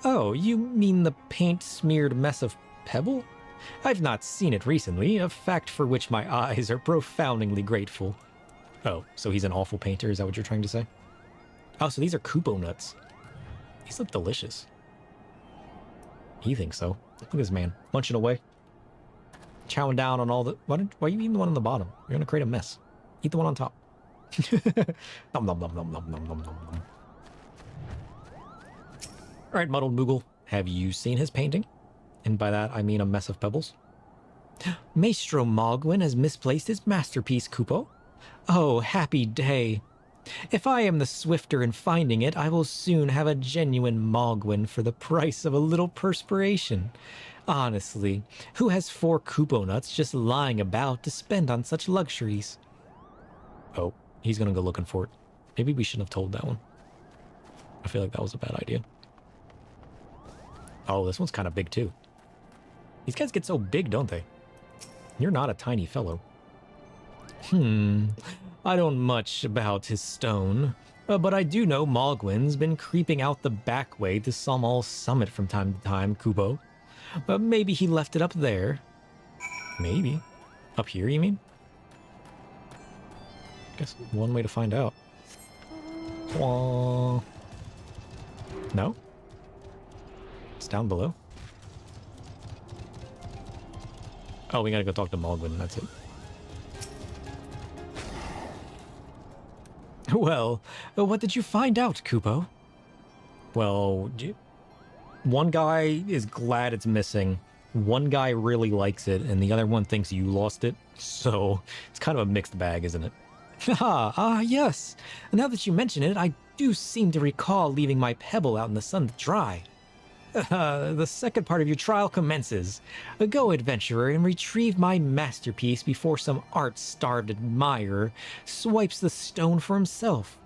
Oh, you mean the paint-smeared mess of pebble? I've not seen it recently, a fact for which my eyes are profoundly grateful. Oh, so he's an awful painter, is that what you're trying to say? Oh, so these are Kupo nuts. These look delicious. He thinks so. Look at this man, munching away. Chowing down on all the... Why are you eating the one on the bottom? You're gonna create a mess. Eat the one on top. Nom nom nom nom nom nom nom nom. Alright, Muddled Moogle, have you seen his painting? And by that, I mean a mess of pebbles. Maestro Mogwin has misplaced his masterpiece, Kupo. Oh, happy day. If I am the swifter in finding it, I will soon have a genuine Mogwin for the price of a little perspiration. Honestly, who has 4 Kupo nuts just lying about to spend on such luxuries? Oh, he's gonna go looking for it. Maybe we shouldn't have told that one. I feel like that was a bad idea. Oh, this one's kind of big too. These guys get so big, don't they? You're not a tiny fellow. I don't much about his stone, but I do know Mogwin's been creeping out the back way to Som'al Summit from time to time, Kupo. Maybe he left it up there. Maybe. Up here, you mean? Guess one way to find out. No? It's down below. Oh, we gotta go talk to Mogwin, that's it. Well, what did you find out, Kupo? Well, one guy is glad it's missing, one guy really likes it, and the other one thinks you lost it. So, it's kind of a mixed bag, isn't it? Yes. Now that you mention it, I do seem to recall leaving my pebble out in the sun to dry. The second part of your trial commences. Go, adventurer, and retrieve my masterpiece before some art-starved admirer swipes the stone for himself.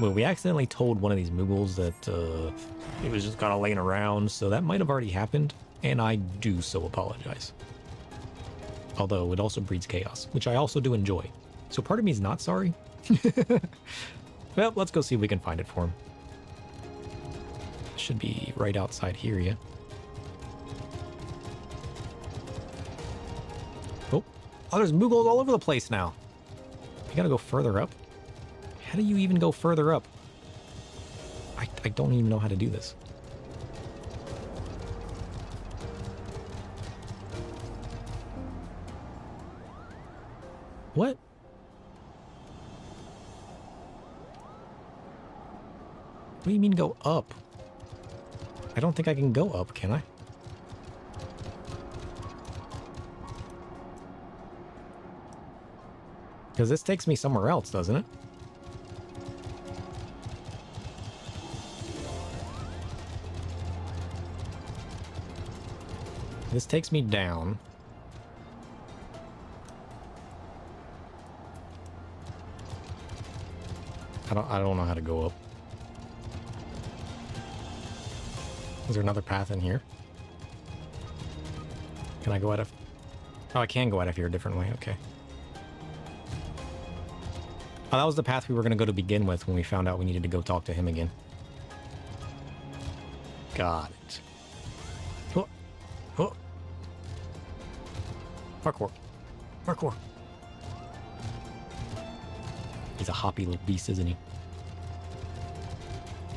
Well, we accidentally told one of these Moogles that it was just kind of laying around, so that might have already happened, and I do so apologize. Although it also breeds chaos, which I also do enjoy. So part of me is not sorry. Well, let's go see if we can find it for him. Should be right outside here, yeah? Oh, there's Moogles all over the place now. You gotta go further up? How do you even go further up? I don't even know how to do this. What? What do you mean go up? I don't think I can go up, can I? Because this takes me somewhere else, doesn't it? This takes me down. I don't know how to go up. Is there another path in here? Can I go out of... Oh, I can go out of here a different way. Okay. Oh, that was the path we were going to go to begin with when we found out we needed to go talk to him again. Got it. Oh. Oh. Parkour. Parkour. He's a hoppy little beast, isn't he?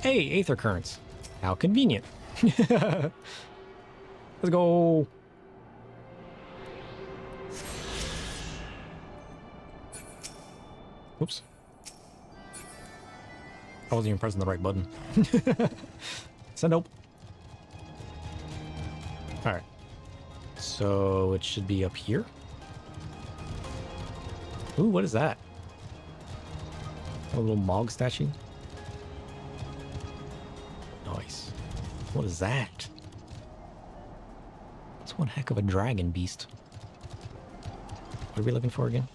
Hey, Aether Currents. How convenient. Let's go. Oops. I wasn't even pressing the right button. So nope. Alright. So it should be up here. Ooh, what is that? A little Mog statue? Nice. What is that? It's one heck of a dragon beast. What are we looking for again?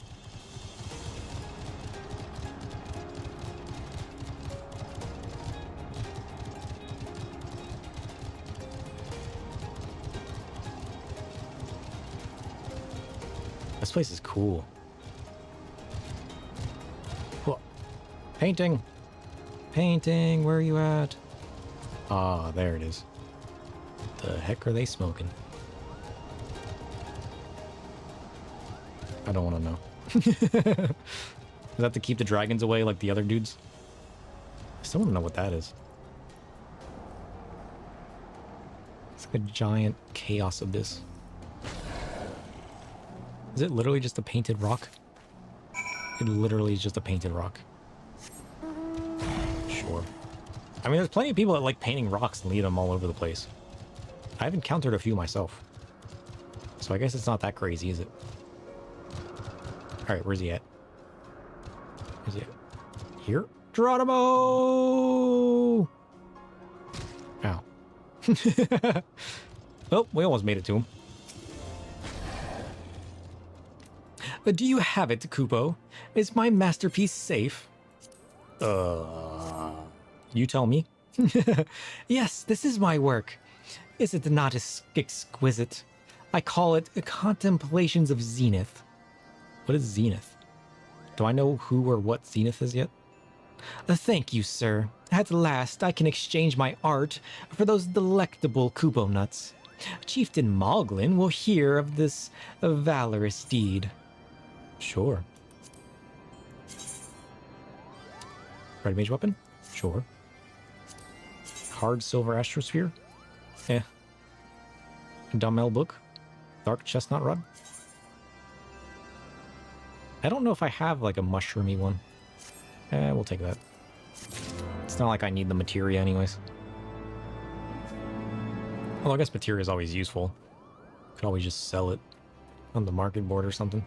This place is cool. Whoa. Painting! Painting, where are you at? Ah, there it is. The heck are they smoking? I don't want to know. Is that to keep the dragons away like the other dudes? I still want to know what that is. It's like a giant chaos abyss. Is it literally just a painted rock? It literally is just a painted rock. Sure. I mean, there's plenty of people that like painting rocks and leave them all over the place. I've encountered a few myself. So I guess it's not that crazy, is it? Alright, where's he at? Where's he at? Here? Geronimo! Ow. Oh, we almost made it to him. Do you have it, Kupo? Is my masterpiece safe? You tell me. Yes, this is my work. Is it not exquisite? I call it Contemplations of Zenith. What is Zenith? Do I know who or what Zenith is yet? Thank you, sir. At last, I can exchange my art for those delectable Kupo nuts. Chieftain Moglin will hear of this valorous deed. Sure. Red mage weapon? Sure. Hard silver astrosphere? Eh. Dumbbell book? Dark chestnut rod? I don't know if I have like a mushroomy one. We'll take that. It's not like I need the materia anyways. Well, I guess materia is always useful. Could always just sell it on the market board or something.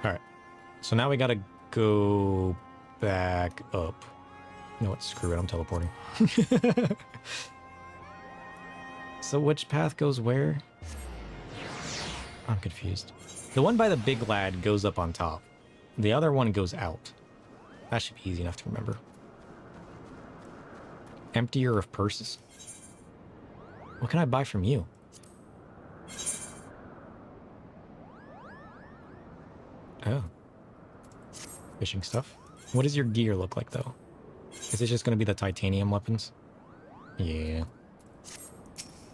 Alright. So now we gotta go back up. You know what? Screw it. I'm teleporting. So which path goes where? I'm confused. The one by the big lad goes up on top. The other one goes out. That should be easy enough to remember. Emptier of purses. What can I buy from you? Oh. Fishing stuff. What does your gear look like, though? Is it just going to be the titanium weapons? Yeah.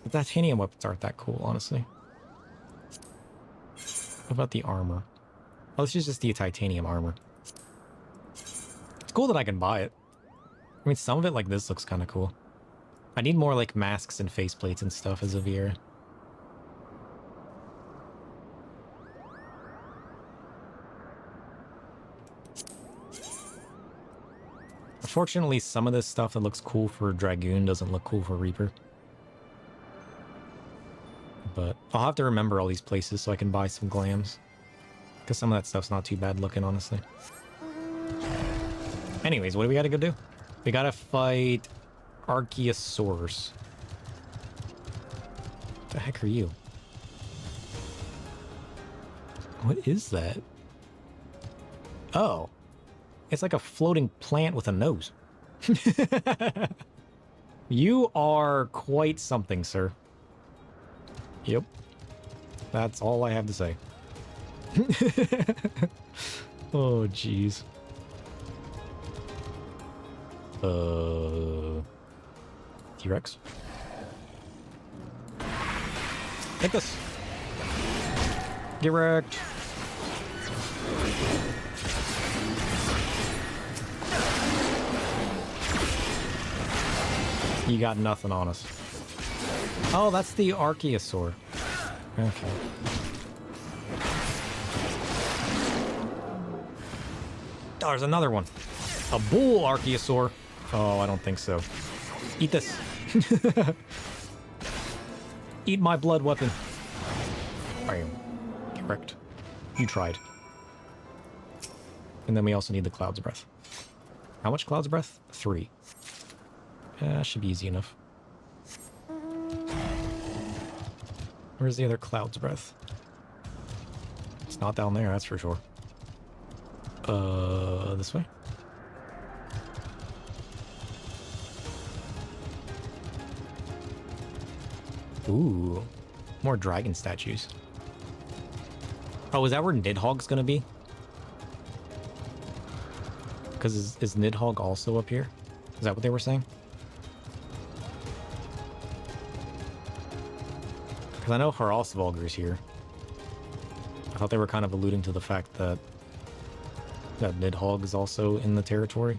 The titanium weapons aren't that cool, honestly. What about the armor? Oh, this is just the titanium armor. It's cool that I can buy it. I mean, some of it like this looks kind of cool. I need more like masks and faceplates and stuff as a Viera. Unfortunately, some of this stuff that looks cool for Dragoon doesn't look cool for Reaper. But I'll have to remember all these places so I can buy some glams. Because some of that stuff's not too bad looking, honestly. Anyways, what do we gotta go do? We gotta fight Archaeosaurus. What the heck are you? What is that? Oh. It's like a floating plant with a nose. You are quite something, sir. Yep. That's all I have to say. Oh, jeez. T-Rex. Take this. Get wrecked. You got nothing on us. Oh, that's the Archaeosaur. Okay. Oh, there's another one. A bull Archaeosaur. Oh, I don't think so. Eat this. Eat my blood weapon. I am correct. You tried. And then we also need the Cloud's Breath. How much Cloud's Breath? 3. Yeah, should be easy enough. Where's the other Cloud's Breath? It's not down there, that's for sure. This way? Ooh, more dragon statues. Oh, is that where Nidhogg's gonna be? Because is Nidhogg also up here? Is that what they were saying? Because I know Haraldsvalgr's here. I thought they were kind of alluding to the fact that Nidhogg is also in the territory,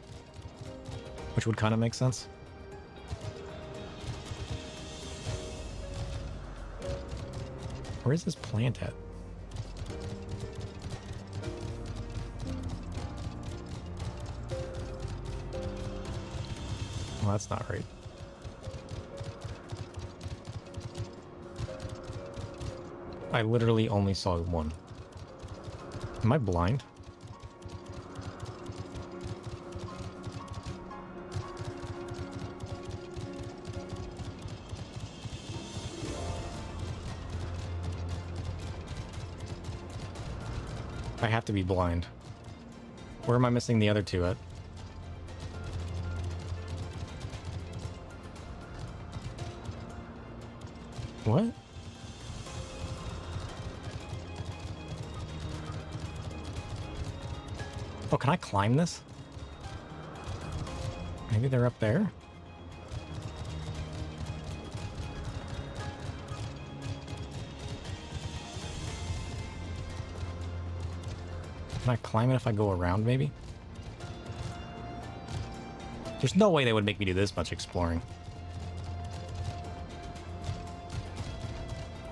which would kind of make sense. Where is this plant at? Well, that's not right. I literally only saw one. Am I blind? I have to be blind. Where am I missing the other two at? What? Oh, can I climb this? Maybe they're up there? Can I climb it if I go around, maybe? There's no way they would make me do this much exploring.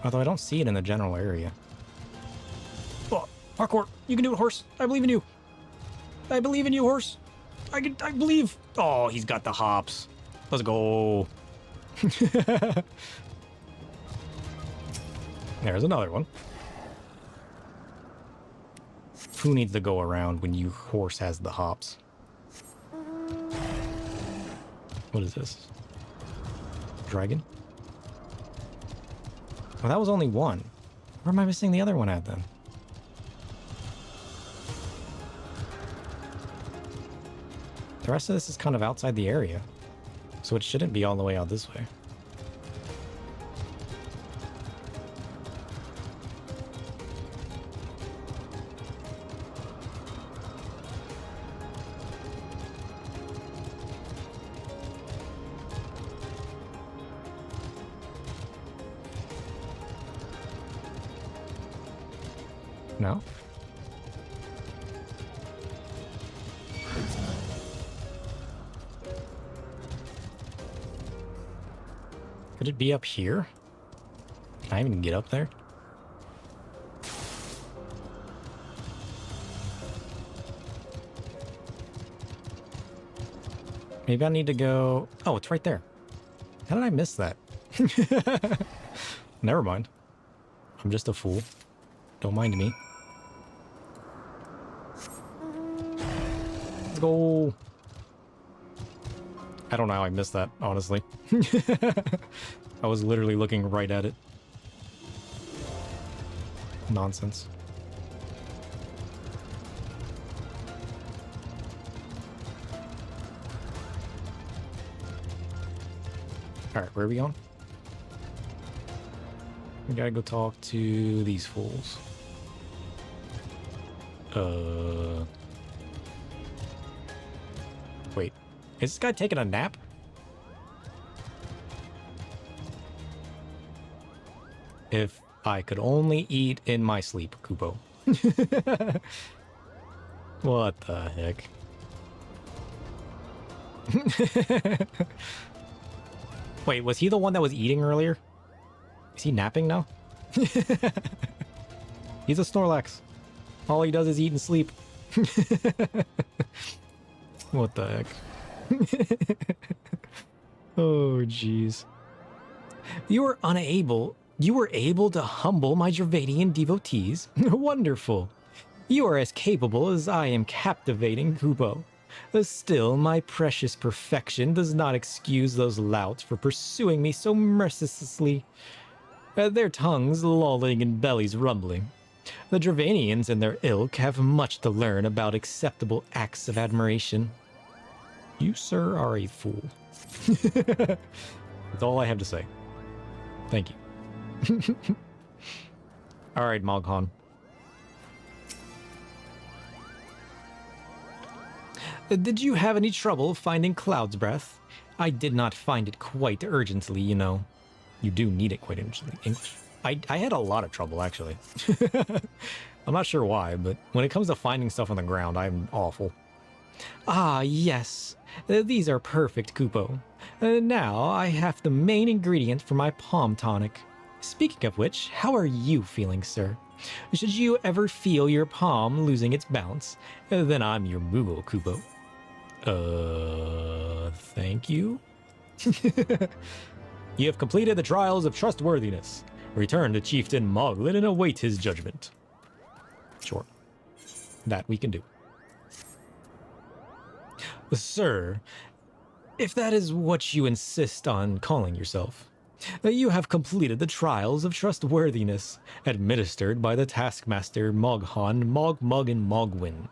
Although I don't see it in the general area. Oh, parkour! You can do it, horse! I believe in you! I believe in you, horse! I believe! Oh, he's got the hops. Let's go! There's another one. Who needs to go around when your horse has the hops? What is this? Dragon? Well, that was only one. Where am I missing the other one at, then? The rest of this is kind of outside the area, so it shouldn't be all the way out this way. No? Could it be up here? Can I even get up there? Maybe I need to go... Oh, it's right there. How did I miss that? Never mind. I'm just a fool. Don't mind me. Let's go. I don't know how I missed that, honestly. I was literally looking right at it. Nonsense. Alright, where are we going? We gotta go talk to these fools. Wait. Is this guy taking a nap? If I could only eat in my sleep, Kupo. What the heck? Wait, was he the one that was eating earlier? Is he napping now? He's a Snorlax. All he does is eat and sleep. What the heck? Oh, jeez. You were able to humble my Dravanian devotees? Wonderful. You are as capable as I am captivating, Kubo. Still, my precious perfection does not excuse those louts for pursuing me so mercilessly. Their tongues lolling and bellies rumbling. The Dravanians and their ilk have much to learn about acceptable acts of admiration. You, sir, are a fool. That's all I have to say. Thank you. All right, Moghan. Did you have any trouble finding Cloud's Breath? I did not find it quite urgently, you know. You do need it quite urgently. English? I had a lot of trouble, actually. I'm not sure why, but when it comes to finding stuff on the ground, I'm awful. Ah, yes. These are perfect, Kupo. Now I have the main ingredient for my palm tonic. Speaking of which, how are you feeling, sir? Should you ever feel your palm losing its bounce, then I'm your Moogle, Kupo. Thank you? You have completed the trials of trustworthiness. Return to Chieftain Moglin and await his judgment. Sure. That we can do. Sir, if that is what you insist on calling yourself, you have completed the trials of trustworthiness administered by the Taskmaster Moghan, Mogmug, and Mogwin.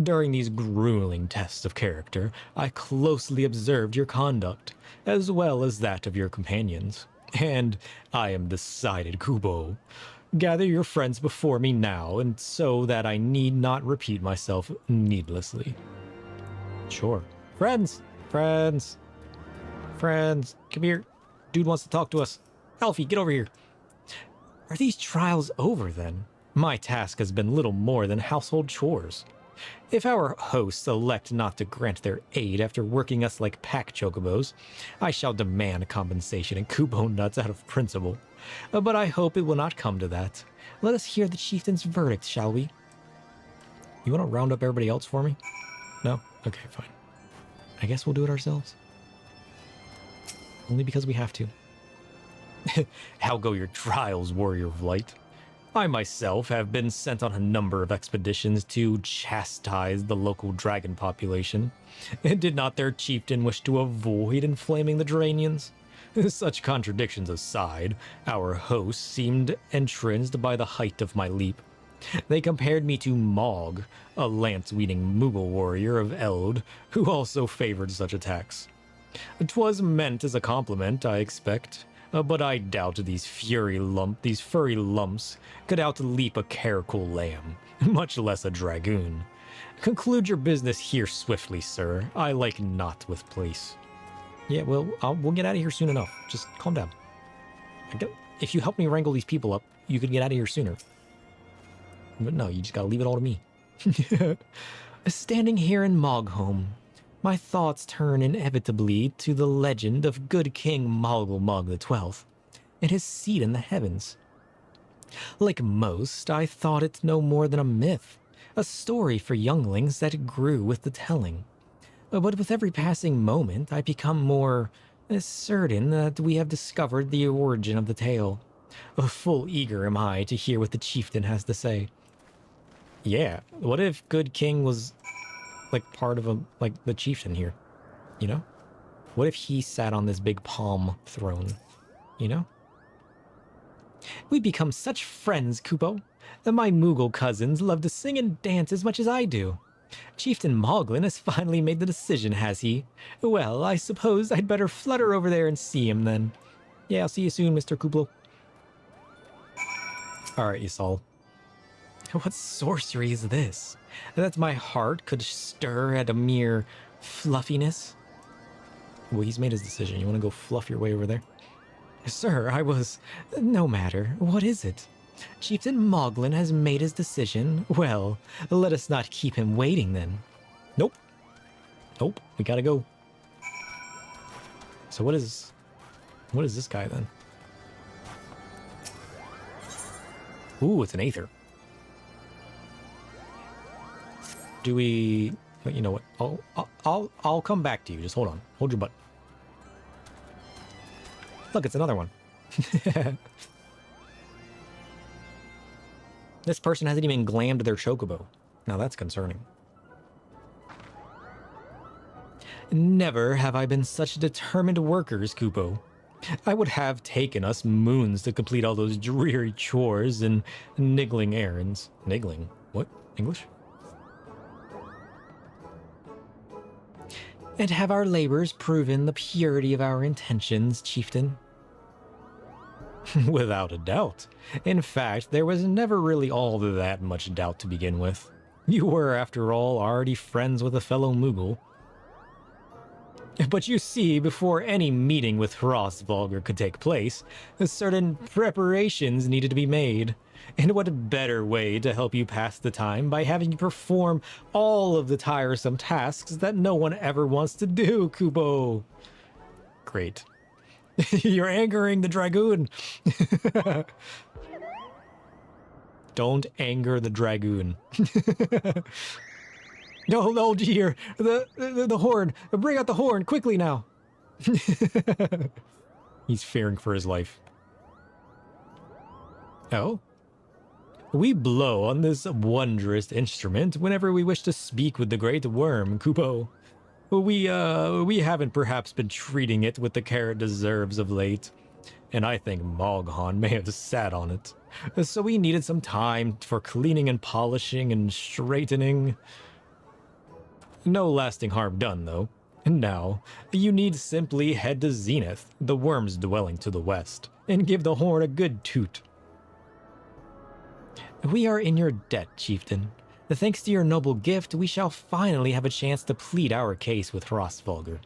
During these grueling tests of character, I closely observed your conduct, as well as that of your companions. And I am decided, Kubo. Gather your friends before me now, and so that I need not repeat myself needlessly. Sure. Friends! Friends! Friends! Come here. Dude wants to talk to us. Alfie, get over here. Are these trials over, then? My task has been little more than household chores. If our hosts elect not to grant their aid after working us like pack chocobos, I shall demand compensation and Kubo nuts out of principle. But I hope it will not come to that. Let us hear the chieftain's verdict, shall we? You want to round up everybody else for me? No? Okay, fine. I guess we'll do it ourselves. Only because we have to. How go your trials, warrior of light? I myself have been sent on a number of expeditions to chastise the local dragon population. Did not their chieftain wish to avoid inflaming the Dravanians? Such contradictions aside, our hosts seemed entranced by the height of my leap. They compared me to Mog, a lance-wielding Moogle warrior of Eld, who also favored such attacks. 'Twas meant as a compliment, I expect. But I doubt these furry lumps could outleap a Caracol lamb, much less a dragoon. Conclude your business here swiftly, sir. I like not with place. Yeah, well, we'll get out of here soon enough. Just calm down. If you help me wrangle these people up, you could get out of here sooner. But no, you just gotta leave it all to me. Standing here in Mogholm, my thoughts turn inevitably to the legend of good King Mogulmog XII and his seat in the heavens. Like most, I thought it no more than a myth, a story for younglings that grew with the telling. But with every passing moment, I become more certain that we have discovered the origin of the tale. Full eager am I to hear what the chieftain has to say. Yeah, what if good king was like part of the chieftain here, you know? What if he sat on this big palm throne, you know? We become such friends, Kupo. My Moogle cousins love to sing and dance as much as I do. Chieftain Moglin has finally made the decision, has he? Well, I suppose I'd better flutter over there and see him then. Yeah, I'll see you soon, Mr. Kuplo. Alright, Ysal. What sorcery is this? That my heart could stir at a mere fluffiness? Well, he's made his decision. You want to go fluff your way over there? Sir, I was... No matter. What is it? Chieftain Moglin has made his decision. Well, let us not keep him waiting then. Nope. Nope. We gotta go. So what is this guy then? Ooh, it's an Aether. Do we... You know what? I'll come back to you. Just hold on. Hold your butt. Look, it's another one. This person hasn't even glammed their chocobo. Now that's concerning. Never have I been such determined workers, Kupo. I would have taken us moons to complete all those dreary chores and niggling errands. Niggling? What? English? And have our labors proven the purity of our intentions, chieftain? Without a doubt. In fact, there was never really all that much doubt to begin with. You were, after all, already friends with a fellow Moogle. But you see, before any meeting with Hrothgar could take place, certain preparations needed to be made. And what better way to help you pass the time by having you perform all of the tiresome tasks that no one ever wants to do, Kubo? Great. You're angering the Dragoon. Don't anger the Dragoon. No, dear. The horn. Bring out the horn quickly now. He's fearing for his life. Oh? We blow on this wondrous instrument whenever we wish to speak with the great worm, Kupo. We haven't perhaps been treating it with the care it deserves of late, and I think Moghan may have sat on it. So we needed some time for cleaning and polishing and straightening. No lasting harm done, though. And now, you need simply head to Zenith, the worm's dwelling to the west, and give the horn a good toot. We are in your debt, chieftain. Thanks to your noble gift, we shall finally have a chance to plead our case with Hrothgar.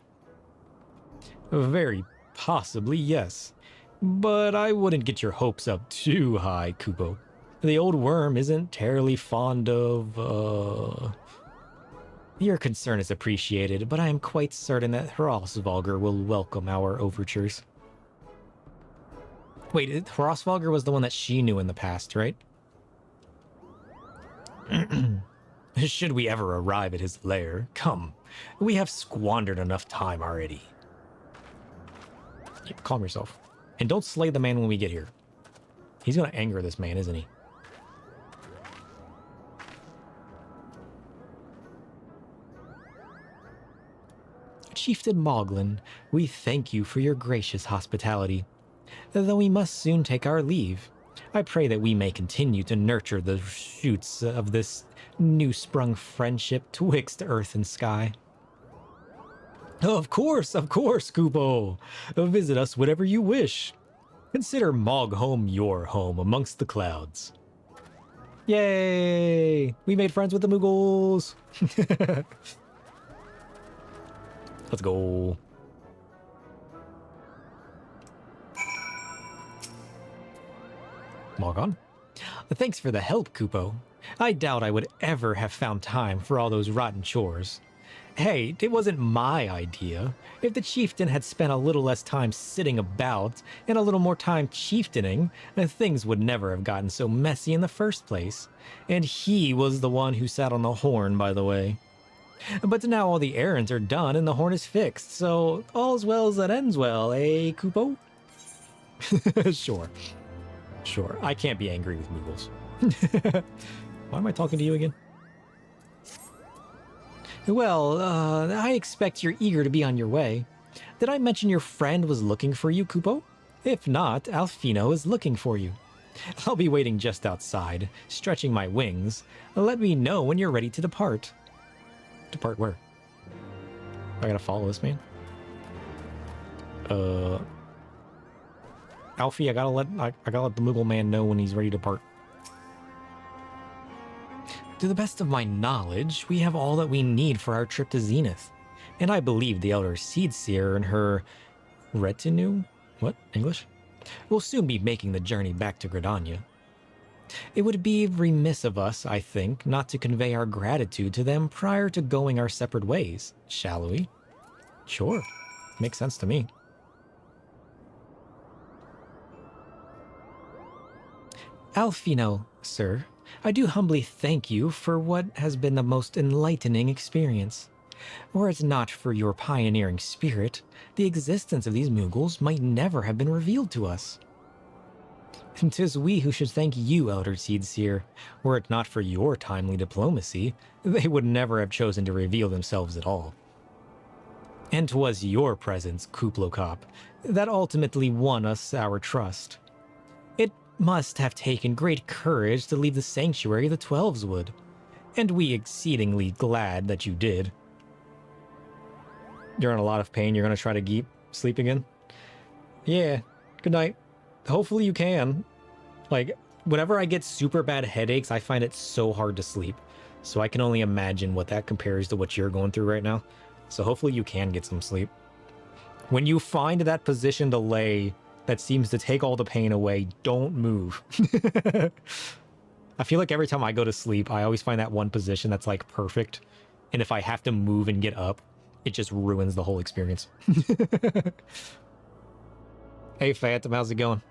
Very possibly, yes. But I wouldn't get your hopes up too high, Kupo. The old worm isn't terribly fond of, Your concern is appreciated, but I am quite certain that Hrothgar will welcome our overtures. Wait, Hrothgar was the one that she knew in the past, right? Should we ever arrive at his lair, come. We have squandered enough time already. Calm yourself. And don't slay the man when we get here. He's gonna anger this man, isn't he? Chieftain Moglin, we thank you for your gracious hospitality. Though we must soon take our leave, I pray that we may continue to nurture the shoots of this new-sprung friendship twixt earth and sky. Of course, Kupo. Visit us whenever you wish. Consider Moghome your home amongst the clouds. Yay! We made friends with the Moogles! Let's go. Morgan? Thanks for the help, Kupo. I doubt I would ever have found time for all those rotten chores. Hey, it wasn't my idea. If the chieftain had spent a little less time sitting about and a little more time chieftaining, things would never have gotten so messy in the first place. And he was the one who sat on the horn, by the way. But now all the errands are done and the horn is fixed, so all's well that ends well, eh, Kupo? Sure, I can't be angry with Moogles. Why am I talking to you again? Well, I expect you're eager to be on your way. Did I mention your friend was looking for you, Kupo? If not, Alfino is looking for you. I'll be waiting just outside, stretching my wings. Let me know when you're ready to depart. Depart where? I gotta follow this man? Alfie, I gotta let the Moogle man know when he's ready to depart. To the best of my knowledge, we have all that we need for our trip to Zenith. And I believe the Elder Seedseer and her retinue? What? English? Will soon be making the journey back to Gravania. It would be remiss of us, I think, not to convey our gratitude to them prior to going our separate ways, shall we? Sure. Makes sense to me. Alfino, sir, I do humbly thank you for what has been the most enlightening experience. Were it not for your pioneering spirit, the existence of these Mughals might never have been revealed to us. And 'tis we who should thank you, Elder Seedseer. Were it not for your timely diplomacy, they would never have chosen to reveal themselves at all. And 'twas your presence, Kuplokop, that ultimately won us our trust. It must have taken great courage to leave the sanctuary of the Twelveswood, and we exceedingly glad that you did. You're in a lot of pain. You're going to try to keep sleep again? Yeah. Good night. Hopefully you can. Like, whenever I get super bad headaches, I find it so hard to sleep. So I can only imagine what that compares to what you're going through right now. So hopefully you can get some sleep. When you find that position to lay that seems to take all the pain away, don't move. I feel like every time I go to sleep, I always find that one position that's like perfect. And if I have to move and get up, it just ruins the whole experience. Hey, Phantom, how's it going?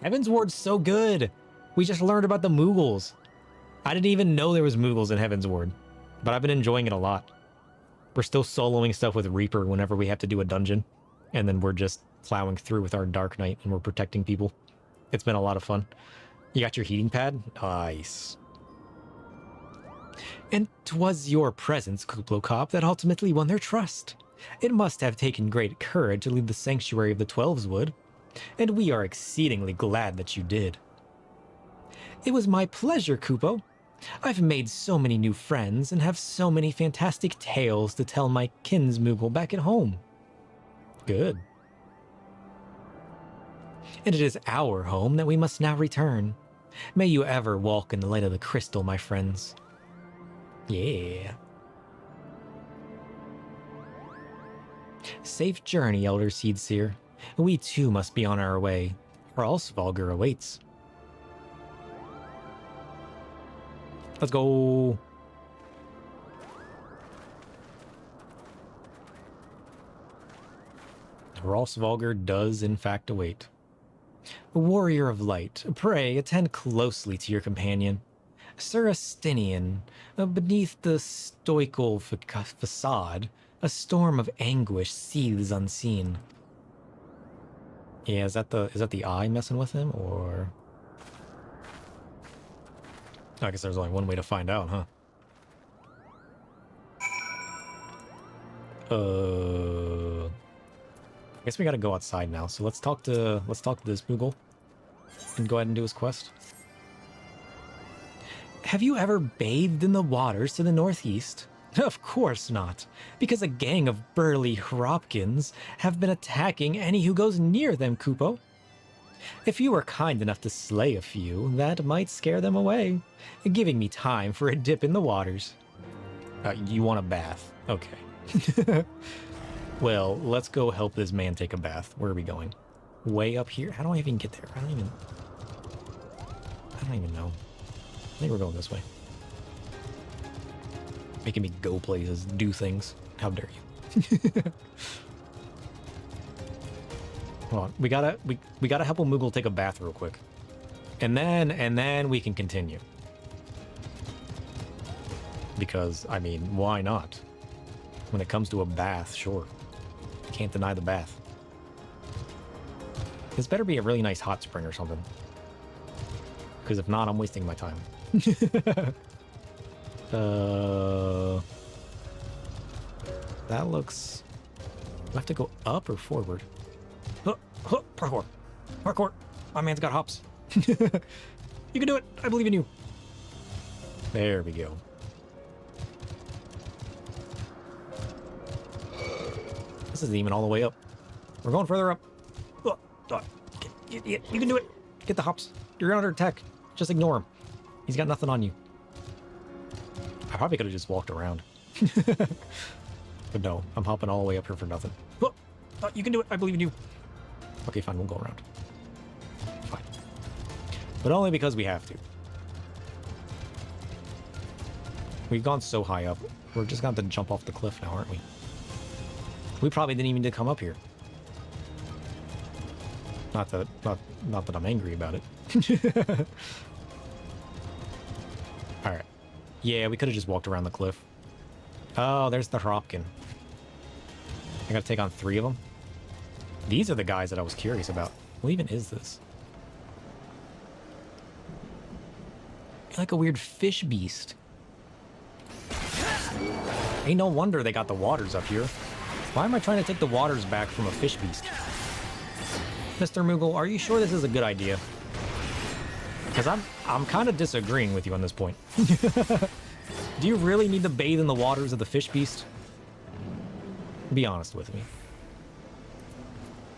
Heavensward's so good. We just learned about the Mughals. I didn't even know there was Mughals in Heavensward, but I've been enjoying it a lot. We're still soloing stuff with Reaper whenever we have to do a dungeon, and then we're just plowing through with our Dark Knight and we're protecting people. It's been a lot of fun. You got your heating pad? Nice. And 'twas your presence, Kuplokop, that ultimately won their trust. It must have taken great courage to leave the sanctuary of the Twelveswood, and we are exceedingly glad that you did. It was my pleasure, Kupo. I've made so many new friends and have so many fantastic tales to tell my kinsmoogle back at home. Good. And it is our home that we must now return. May you ever walk in the light of the crystal, my friends. Yeah. Safe journey, Elder Seedseer. We too must be on our way, or else Valgur awaits. Let's go. Ralsvalgur does in fact await. Warrior of Light, pray attend closely to your companion. Sir Astinian, beneath the stoical facade, a storm of anguish seethes unseen. Yeah, is that the eye messing with him, or? I guess there's only one way to find out, huh? I guess we gotta go outside now. So let's talk to this Moogle and go ahead and do his quest. Have you ever bathed in the waters to the northeast? Of course not, because a gang of burly Hropkins have been attacking any who goes near them, Kupo. If you were kind enough to slay a few, that might scare them away, giving me time for a dip in the waters. You want a bath? Okay. Well, let's go help this man take a bath. Where are we going? Way up here? How do I even get there? I don't even know. I think we're going this way. Making me go places, do things. How dare you? Hold on. We gotta help a Moogle take a bath real quick. And then we can continue. Because, I mean, why not? When it comes to a bath, sure. Can't deny the bath. This better be a really nice hot spring or something. Because if not, I'm wasting my time. That looks... Do I have to go up or forward? Parkour. Parkour. My man's got hops. You can do it. I believe in you. There we go. This isn't even all the way up. We're going further up. You can do it. Get the hops. You're under attack. Just ignore him. He's got nothing on you. I probably could have just walked around. But no, I'm hopping all the way up here for nothing. You can do it. I believe in you. Okay, fine. We'll go around. Fine. But only because we have to. We've gone so high up. We're just going to have to jump off the cliff now, aren't we? We probably didn't even need to come up here. Not that I'm angry about it. Yeah, we could have just walked around the cliff. Oh, there's the Hropkin. I gotta take on 3 of them. These are the guys that I was curious about. What even is this? Like a weird fish beast. Ain't no wonder they got the waters up here. Why am I trying to take the waters back from a fish beast? Mr. Moogle, are you sure this is a good idea? Because I'm kind of disagreeing with you on this point. Do you really need to bathe in the waters of the fish beast? Be honest with me.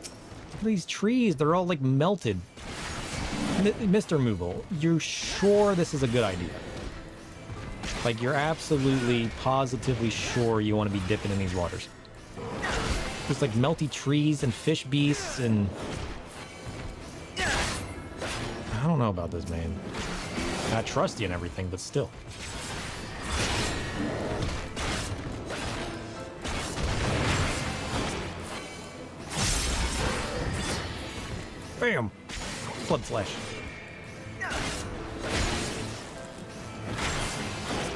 Look at these trees, they're all like melted. Mr. Moogle, you're sure this is a good idea? Like, you're absolutely, positively sure you want to be dipping in these waters? There's like melty trees and fish beasts and... I don't know about this, man. I trust you and everything, but still. Bam! Blood flesh.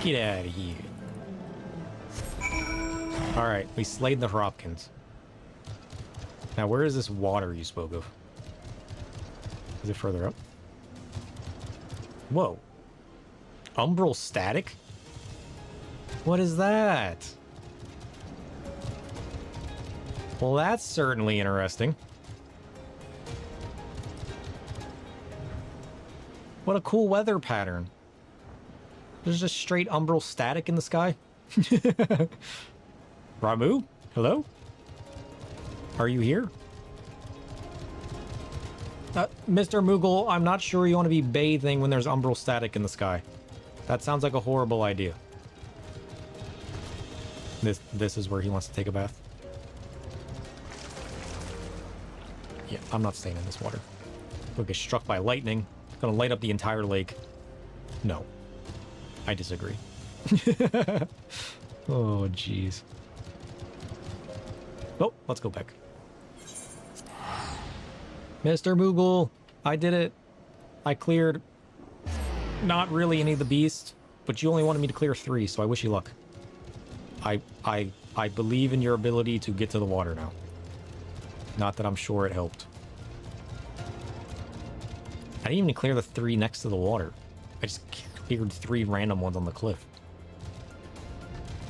Get out of here. Alright, we slayed the Hropkins. Now, where is this water you spoke of? Is it further up? Whoa. Umbral static? What is that? Well, that's certainly interesting. What a cool weather pattern. There's just straight umbral static in the sky. Ramu? Hello? Are you here? Mr. Moogle, I'm not sure you want to be bathing when there's umbral static in the sky. That sounds like a horrible idea. This is where he wants to take a bath. Yeah, I'm not staying in this water. We'll get struck by lightning. It's gonna light up the entire lake. No. I disagree. Oh, jeez. Oh, let's go back. Mr. Moogle, I did it. I cleared not really any of the beasts, but you only wanted me to clear 3, so I wish you luck. I believe in your ability to get to the water now. Not that I'm sure it helped. I didn't even clear the 3 next to the water. I just cleared 3 random ones on the cliff.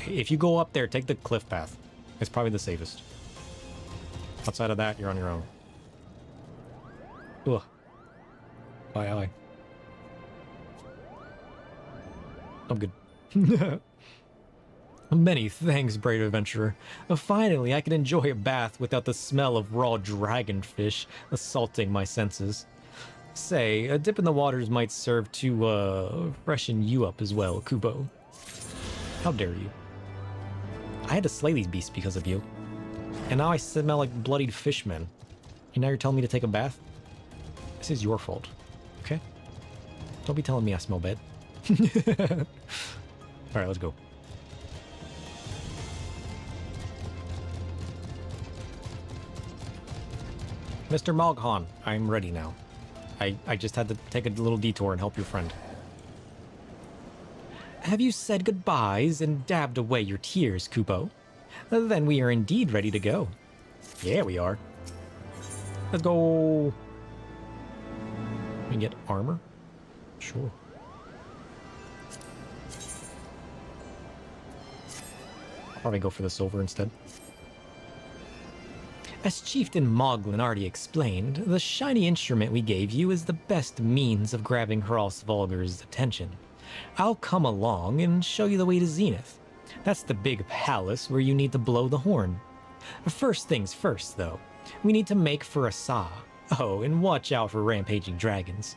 If you go up there, take the cliff path. It's probably the safest. Outside of that, you're on your own. Ugh. Aye. I'm good. Many thanks, brave adventurer. Finally, I can enjoy a bath without the smell of raw dragonfish assaulting my senses. Say, a dip in the waters might serve to, freshen you up as well, Kubo. How dare you? I had to slay these beasts because of you. And now I smell like bloodied fishmen. And now you're telling me to take a bath? This is your fault, okay? Don't be telling me I smell bad. Alright, let's go. Mr. Moghan, I'm ready now. I just had to take a little detour and help your friend. Have you said goodbyes and dabbed away your tears, Kupo? Then we are indeed ready to go. Yeah, we are. Let's go. We get armor? Sure. I'll probably go for the silver instead. As Chieftain Moglin already explained, the shiny instrument we gave you is the best means of grabbing Hross Vulgar's attention. I'll come along and show you the way to Zenith. That's the big palace where you need to blow the horn. First things first, though. We need to make for Asa. Oh, and watch out for rampaging dragons.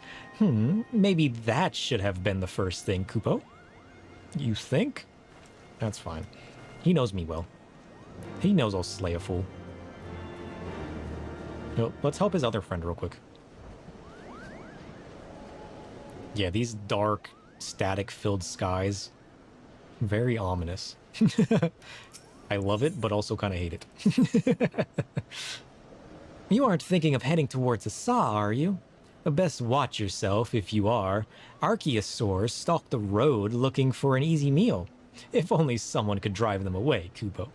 Maybe that should have been the first thing, Kupo. You think? That's fine. He knows me well. He knows I'll slay a fool. No, let's help his other friend real quick. Yeah, these dark, static-filled skies. Very ominous. I love it, but also kind of hate it. You aren't thinking of heading towards Asa, are you? Best watch yourself if you are. Archaeosaurs stalk the road looking for an easy meal. If only someone could drive them away, Kubo.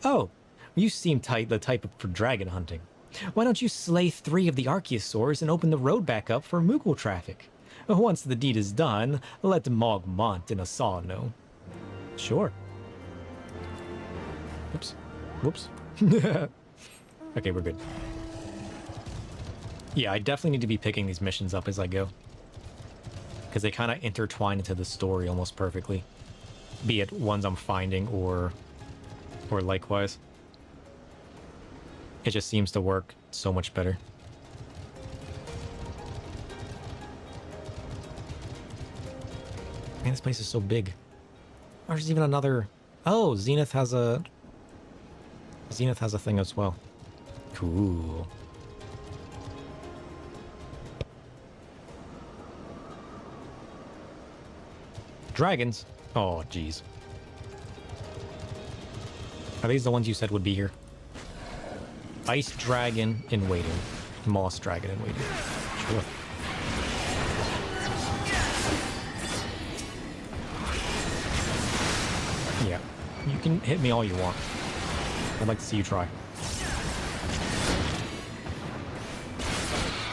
Oh, you seem the type for dragon hunting. Why don't you slay 3 of the Archaeosaurs and open the road back up for Moogle traffic? Once the deed is done, let Mog Mont and Asal know. Sure. Whoops. Whoops. Okay, we're good. Yeah, I definitely need to be picking these missions up as I go. Because they kind of intertwine into the story almost perfectly. Be it ones I'm finding or likewise. It just seems to work so much better. Man, this place is so big. Oh, there's even another... Oh, Zenith has a thing as well. Cool. Dragons? Oh, jeez. Are these the ones you said would be here? Ice dragon in waiting. Moss dragon in waiting. Sure. Yeah. You can hit me all you want. I'd like to see you try.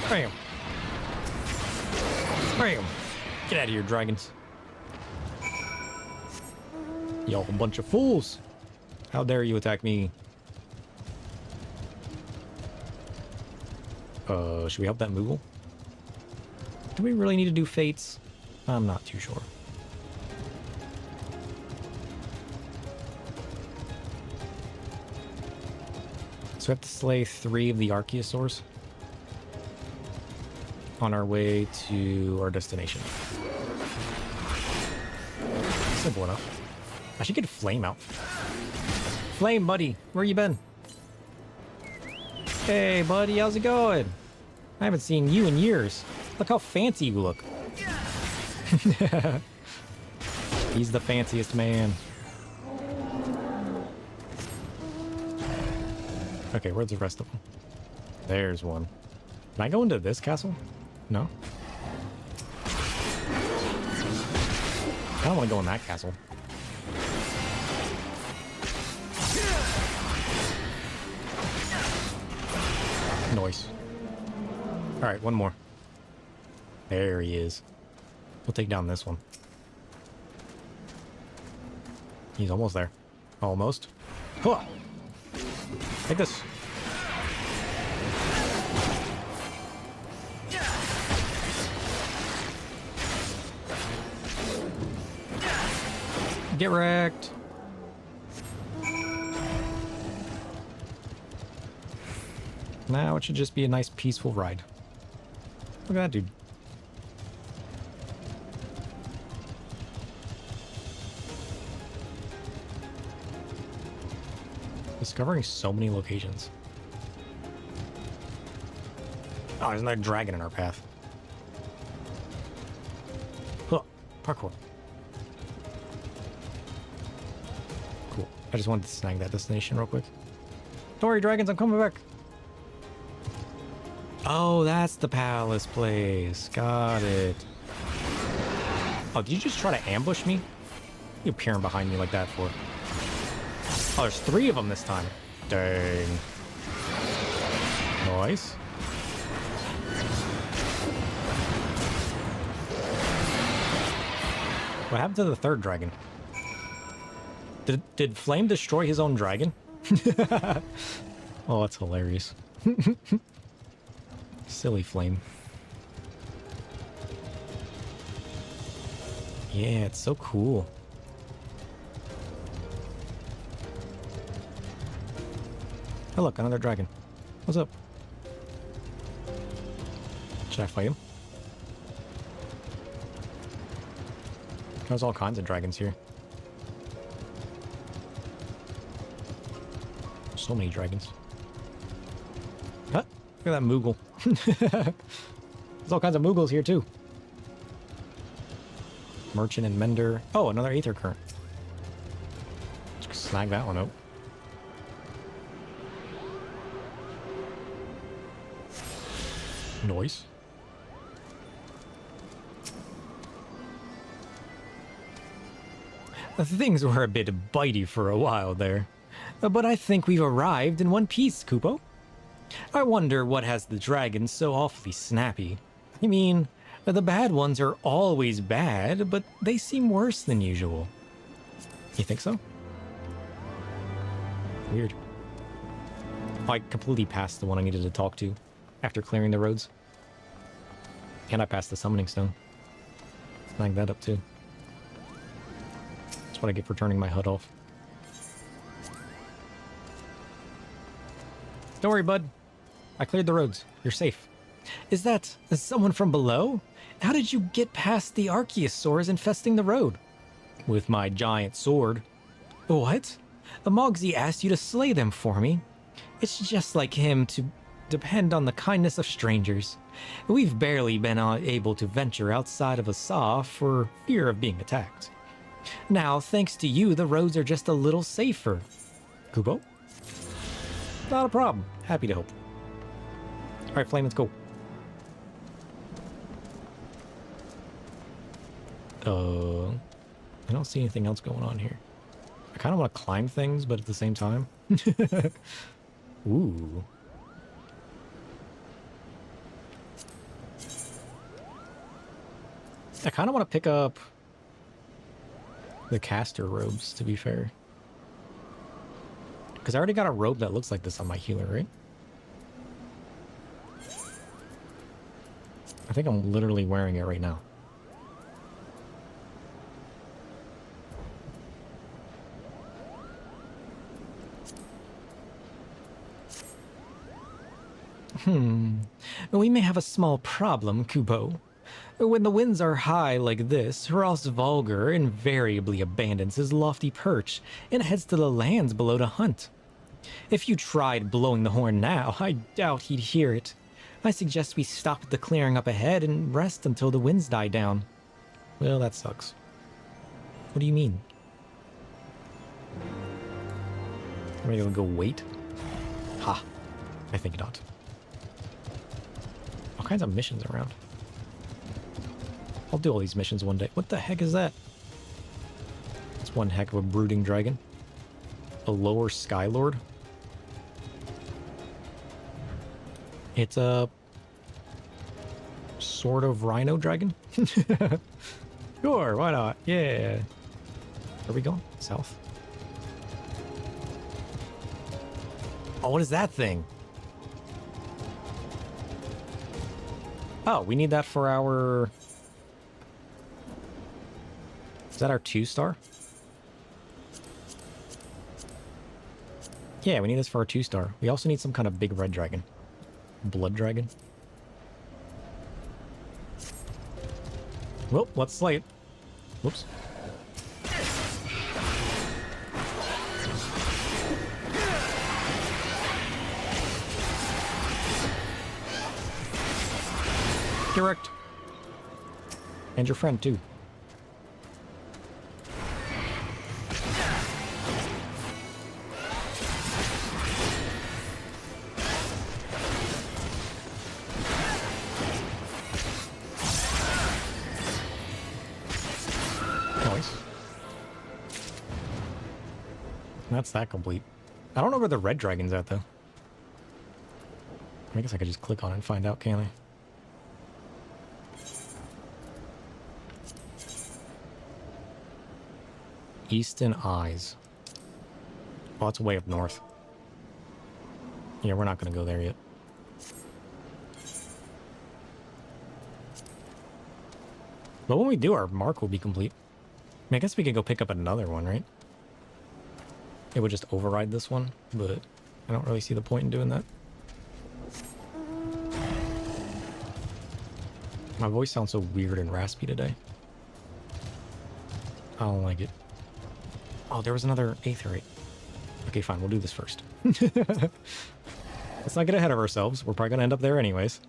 Bam! Bam! Get out of here, dragons. Y'all a bunch of fools. How dare you attack me? Should we help that Moogle? Do we really need to do fates? I'm not too sure. So we have to slay 3 of the Archaeosaurs on our way to our destination. Simple enough. I should get Flame out. Flame, buddy, where you been? Hey, buddy, how's it going? I haven't seen you in years. Look how fancy you look. He's the fanciest man. Okay, where's the rest of them? There's one. Can I go into this castle? No? I don't want to go in that castle. Nice. Alright, one more. There he is. We'll take down this one. He's almost there. Almost. Huh. Take this. Get wrecked. Now it should just be a nice peaceful ride. Look at that dude. Discovering so many locations. Oh, there's another dragon in our path. Huh. Parkour. Cool. I just wanted to snag that destination real quick. Don't worry, dragons, I'm coming back. Oh, that's the palace place. Got it. Oh, did you just try to ambush me? You appearing behind me like that for? Oh, there's 3 of them this time. Dang. Nice. What happened to the 3rd dragon? Did Flame destroy his own dragon? Oh, that's hilarious. Silly Flame. Yeah, it's so cool. Oh look, another dragon. What's up? Should I fight him? There's all kinds of dragons here. So many dragons. Huh? Look at that Moogle. There's all kinds of Moogles here too. Merchant and Mender. Oh, another Aether Current. Just snag that one out. Nice. Things were a bit bitey for a while there. But I think we've arrived in one piece, Kupo. I wonder what has the dragons so awfully snappy. I mean, the bad ones are always bad, but they seem worse than usual. You think so? Weird. Oh, I completely passed the one I needed to talk to after clearing the roads. And I passed the summoning stone. Snag that up too. That's what I get for turning my HUD off. Don't worry, bud. I cleared the roads. You're safe. Is that someone from below? How did you get past the archaeosaurs infesting the road? With my giant sword. What? The Mogsy asked you to slay them for me. It's just like him to depend on the kindness of strangers. We've barely been able to venture outside of Asa for fear of being attacked. Now, thanks to you, the roads are just a little safer. Kupo? Not a problem. Happy to help. Alright, Flame, let's go. I don't see anything else going on here. I kind of want to climb things, but at the same time. Ooh. I kind of want to pick up the caster robes, to be fair. Because I already got a robe that looks like this on my healer, right? I think I'm literally wearing it right now. We may have a small problem, Kupo. When the winds are high like this, Ross Vulgar invariably abandons his lofty perch and heads to the lands below to hunt. If you tried blowing the horn now, I doubt he'd hear it. I suggest we stop at the clearing up ahead and rest until the winds die down. Well, that sucks. What do you mean? Am I gonna go wait? Ha. I think not. All kinds of missions around. I'll do all these missions one day. What the heck is that? It's one heck of a brooding dragon. A lower Skylord. It's a sort of rhino dragon. Sure, why not? Yeah. Where are we going? South. Oh, what is that thing? Oh, we need that for our... Is that our 2-star? Yeah, we need this for our 2-star. We also need some kind of big red dragon. Blood dragon. Well, let's slay it. Whoops. Correct. And your friend, too. Nice. That's that complete. I don't know where the red dragon's at, though. I guess I could just click on it and find out, can't I? Easton Eyes. Oh, it's way up north. Yeah, we're not going to go there yet. But when we do, our mark will be complete. I mean, I guess we could go pick up another one, right? It would just override this one, but I don't really see the point in doing that. My voice sounds so weird and raspy today. I don't like it. Oh, there was another aetherite. Okay, fine. We'll do this first. Let's not get ahead of ourselves. We're probably going to end up there anyways.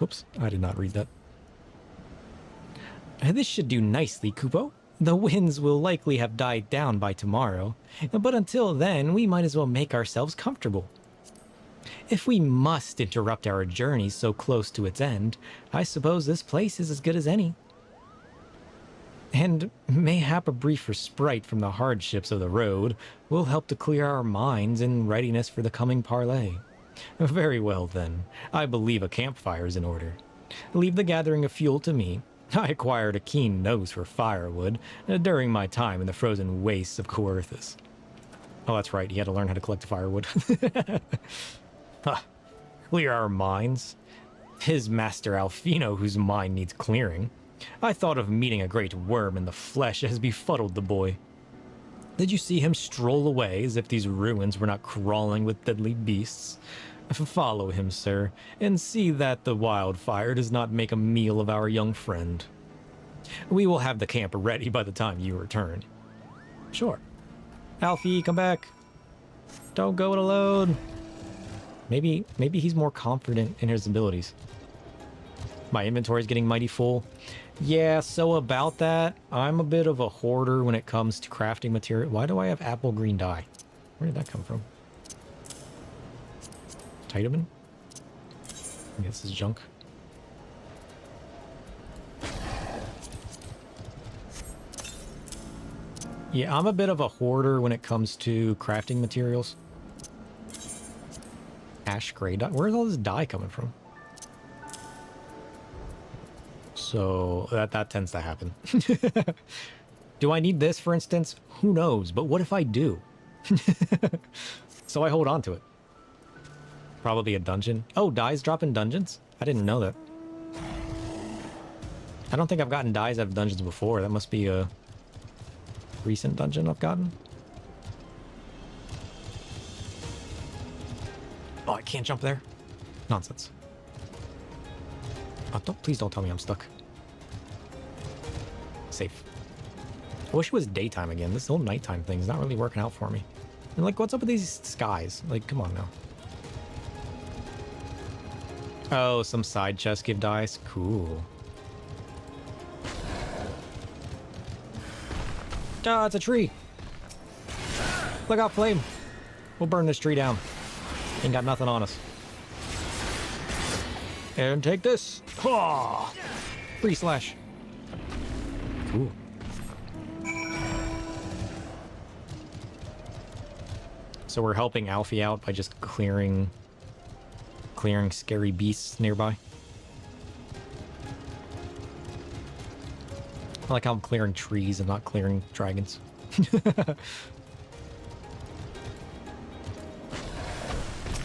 Whoops. I did not read that. This should do nicely, Kupo. The winds will likely have died down by tomorrow. But until then, we might as well make ourselves comfortable. If we must interrupt our journey so close to its end, I suppose this place is as good as any. And mayhap a brief respite from the hardships of the road will help to clear our minds in readiness for the coming parley. Very well, then. I believe a campfire is in order. Leave the gathering of fuel to me. I acquired a keen nose for firewood during my time in the frozen wastes of Coerthus. Oh, that's right. He had to learn how to collect firewood. Clear our minds. His master Alfino, whose mind needs clearing. I thought of meeting a great worm in the flesh has befuddled the boy. Did you see him stroll away as if these ruins were not crawling with deadly beasts? Follow him, sir, and see that the wildfire does not make a meal of our young friend. We will have the camp ready by the time you return. Sure. Alfie, come back. Don't go it alone. Maybe he's more confident in his abilities. My inventory's getting mighty full. Yeah, so about that, I'm a bit of a hoarder when it comes to crafting material. Why do I have apple green dye? Where did that come from? Titamin? I guess this is junk. Yeah, I'm a bit of a hoarder when it comes to crafting materials. Ash gray dye. Where's all this dye coming from? So that tends to happen. Do I need this, for instance? Who knows? But what if I do? So I hold on to it. Probably a dungeon. Oh, dyes drop in dungeons? I didn't know that. I don't think I've gotten dyes out of dungeons before. That must be a recent dungeon I've gotten. Oh, I can't jump there? Nonsense. Oh, please don't tell me I'm stuck. Safe. I wish it was daytime again. This whole nighttime thing is not really working out for me. And like, what's up with these skies? Like, come on now. Oh, some side chests give dice? Cool. Ah, it's a tree. Look out, flame. We'll burn this tree down. Ain't got nothing on us. And take this. Oh, free slash. Cool. So we're helping Alfie out by just clearing scary beasts nearby. I like how I'm clearing trees and not clearing dragons.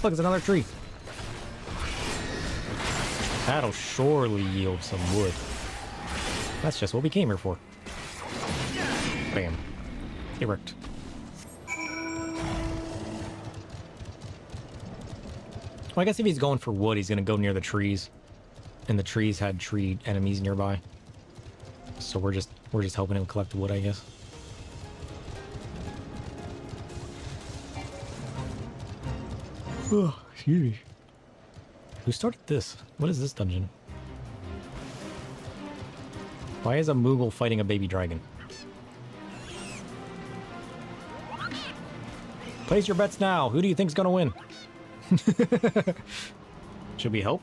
Look, it's another tree. That'll surely yield some wood. That's just what we came here for. Bam. It worked. Well, I guess if he's going for wood, he's going to go near the trees. And the trees had tree enemies nearby. So we're just helping him collect wood, I guess. Oh, excuse me. Who started this? What is this dungeon? Why is a Moogle fighting a baby dragon? Place your bets now. Who do you think's gonna win? Should we help?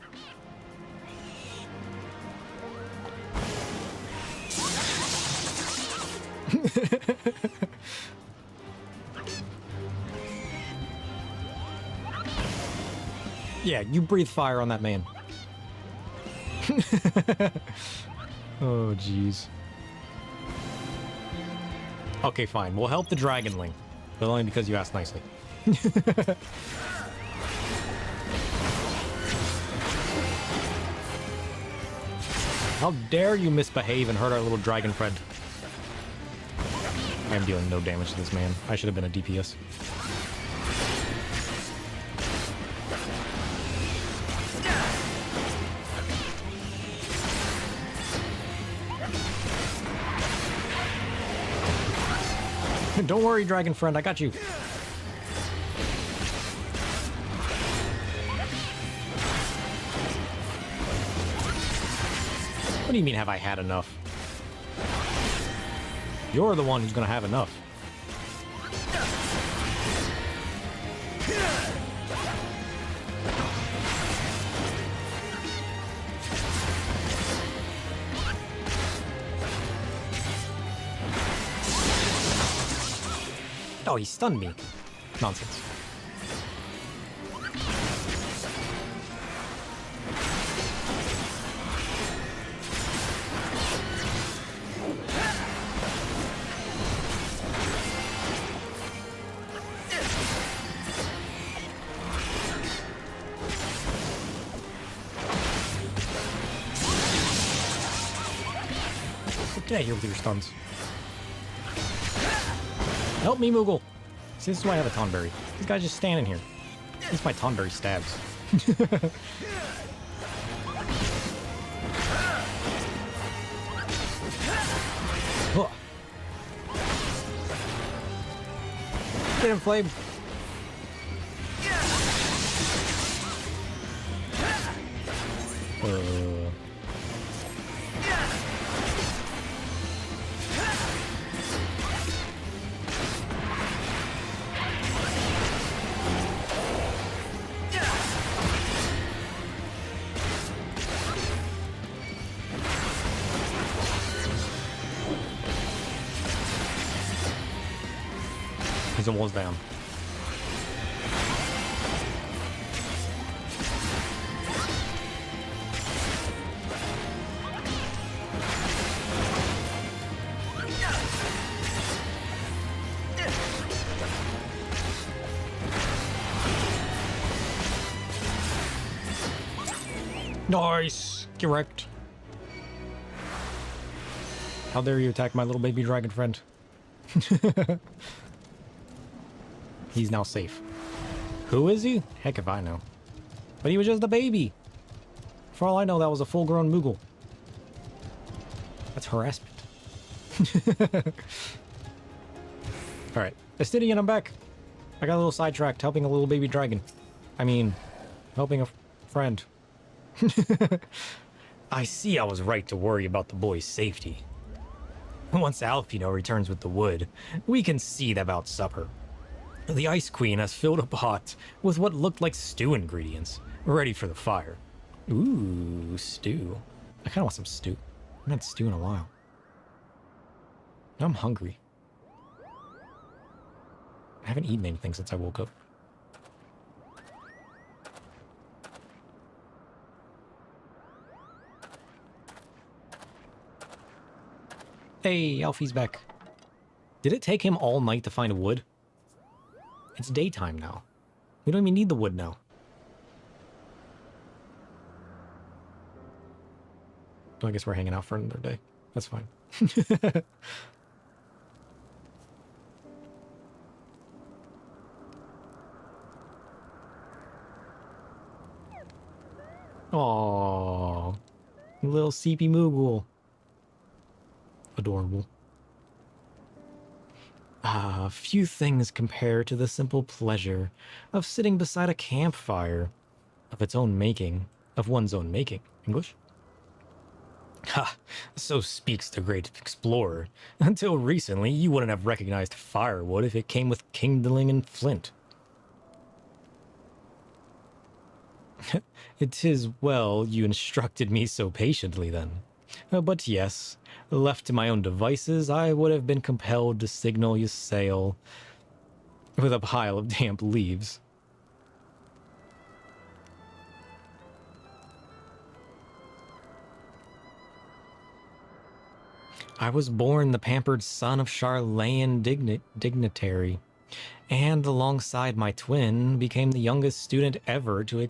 Yeah, you breathe fire on that man. Oh, jeez. Okay, fine. We'll help the dragonling, but only because you asked nicely. How dare you misbehave and hurt our little dragon friend? I am dealing no damage to this man. I should have been a DPS. Don't worry, dragon friend, I got you. What do you mean, have I had enough? You're the one who's gonna have enough. Oh, he stunned me. Nonsense. Get out of here with your stuns. Help me, Moogle. See, this is why I have a Tonberry. This guy's just standing here. At least my Tonberry stabs. Huh. Get him, Flame. He's almost down. Nice! Get wrecked. How dare you attack my little baby dragon friend? He's now safe. Who is he? Heck if I know. But he was just a baby. For all I know, that was a full-grown Moogle. That's harassment. Alright. Astidian, I'm back. I got a little sidetracked helping a little baby dragon. I mean, helping a friend. I see I was right to worry about the boy's safety. Once Alfino returns with the wood, we can see about supper. The Ice Queen has filled a pot with what looked like stew ingredients, ready for the fire. Ooh, stew. I kind of want some stew. I haven't had stew in a while. Now I'm hungry. I haven't eaten anything since I woke up. Hey, Alfie's back. Did it take him all night to find wood? It's daytime now. We don't even need the wood now. I guess we're hanging out for another day. That's fine. Aww. Little CP Moogle. Adorable. Few things compare to the simple pleasure of sitting beside a campfire of its own making, of one's own making. English? Ha! So speaks the great explorer. Until recently, you wouldn't have recognized firewood if it came with kindling and flint. It is well you instructed me so patiently then. But yes, left to my own devices, I would have been compelled to signal you sail with a pile of damp leaves. I was born the pampered son of Charlayan dignitary, and alongside my twin, became the youngest student ever to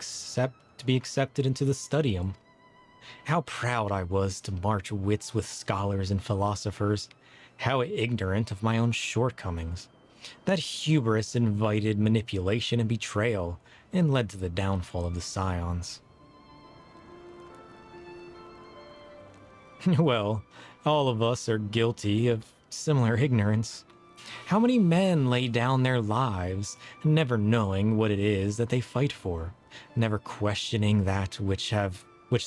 be accepted into the studium. How proud I was to march wits with scholars and philosophers, how ignorant of my own shortcomings. That hubris invited manipulation and betrayal, and led to the downfall of the Scions. Well, all of us are guilty of similar ignorance. How many men lay down their lives, never knowing what it is that they fight for, never questioning that which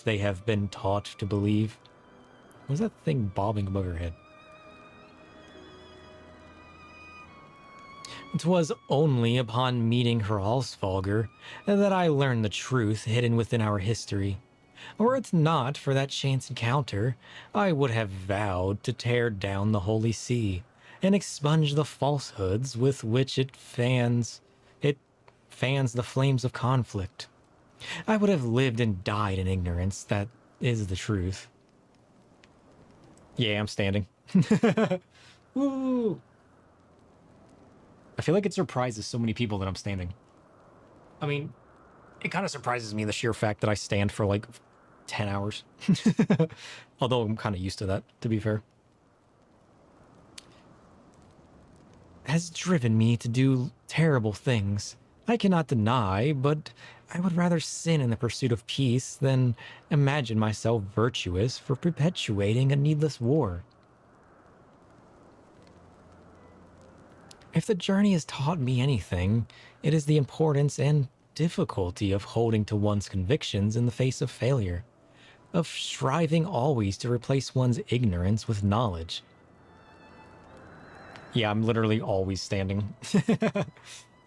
they have been taught to believe? What was that thing bobbing above your head? 'Twas only upon meeting Hraulsvalgr that I learned the truth hidden within our history. Were it not for that chance encounter, I would have vowed to tear down the Holy See and expunge the falsehoods with which it fans the flames of conflict. I would have lived and died in ignorance, that is the truth. Yeah, I'm standing. Woo! I feel like it surprises so many people that I'm standing. I mean, it kind of surprises me, the sheer fact that I stand for like 10 hours. Although I'm kind of used to that, to be fair. Has driven me to do terrible things. I cannot deny, but I would rather sin in the pursuit of peace than imagine myself virtuous for perpetuating a needless war. If the journey has taught me anything, it is the importance and difficulty of holding to one's convictions in the face of failure, of striving always to replace one's ignorance with knowledge. Yeah, I'm literally always standing.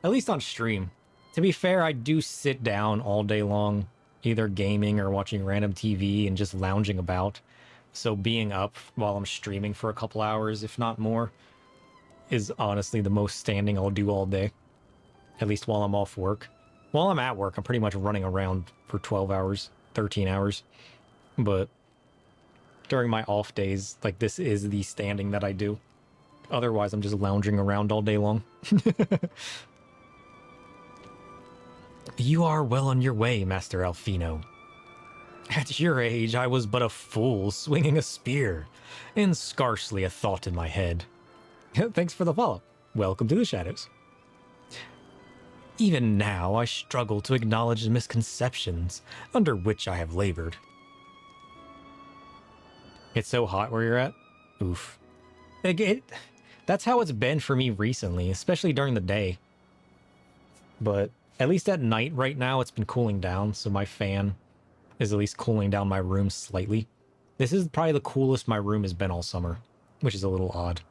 At least on stream. To be fair, I do sit down all day long, either gaming or watching random TV and just lounging about. So being up while I'm streaming for a couple hours, if not more, is honestly the most standing I'll do all day. At least while I'm off work. While I'm at work, I'm pretty much running around for 12 hours, 13 hours. But during my off days, like, this is the standing that I do. Otherwise, I'm just lounging around all day long. You are well on your way, Master Alfino. At your age, I was but a fool swinging a spear, and scarcely a thought in my head. Thanks for the follow. Welcome to the shadows. Even now, I struggle to acknowledge the misconceptions under which I have labored. It's so hot where you're at? Oof. That's how it's been for me recently, especially during the day. But at least at night right now, it's been cooling down, so my fan is at least cooling down my room slightly. This is probably the coolest my room has been all summer, which is a little odd.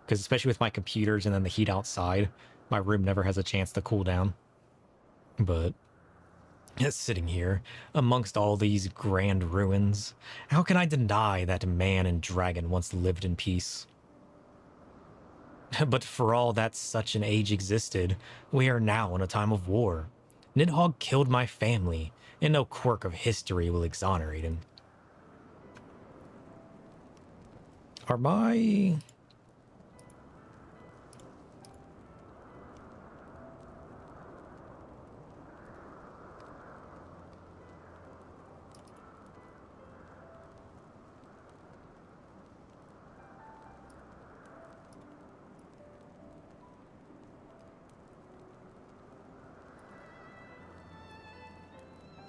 Because especially with my computers and then the heat outside, my room never has a chance to cool down. But sitting here, amongst all these grand ruins, how can I deny that man and dragon once lived in peace? But for all that such an age existed, we are now in a time of war. Nidhogg killed my family, and no quirk of history will exonerate him. Are my...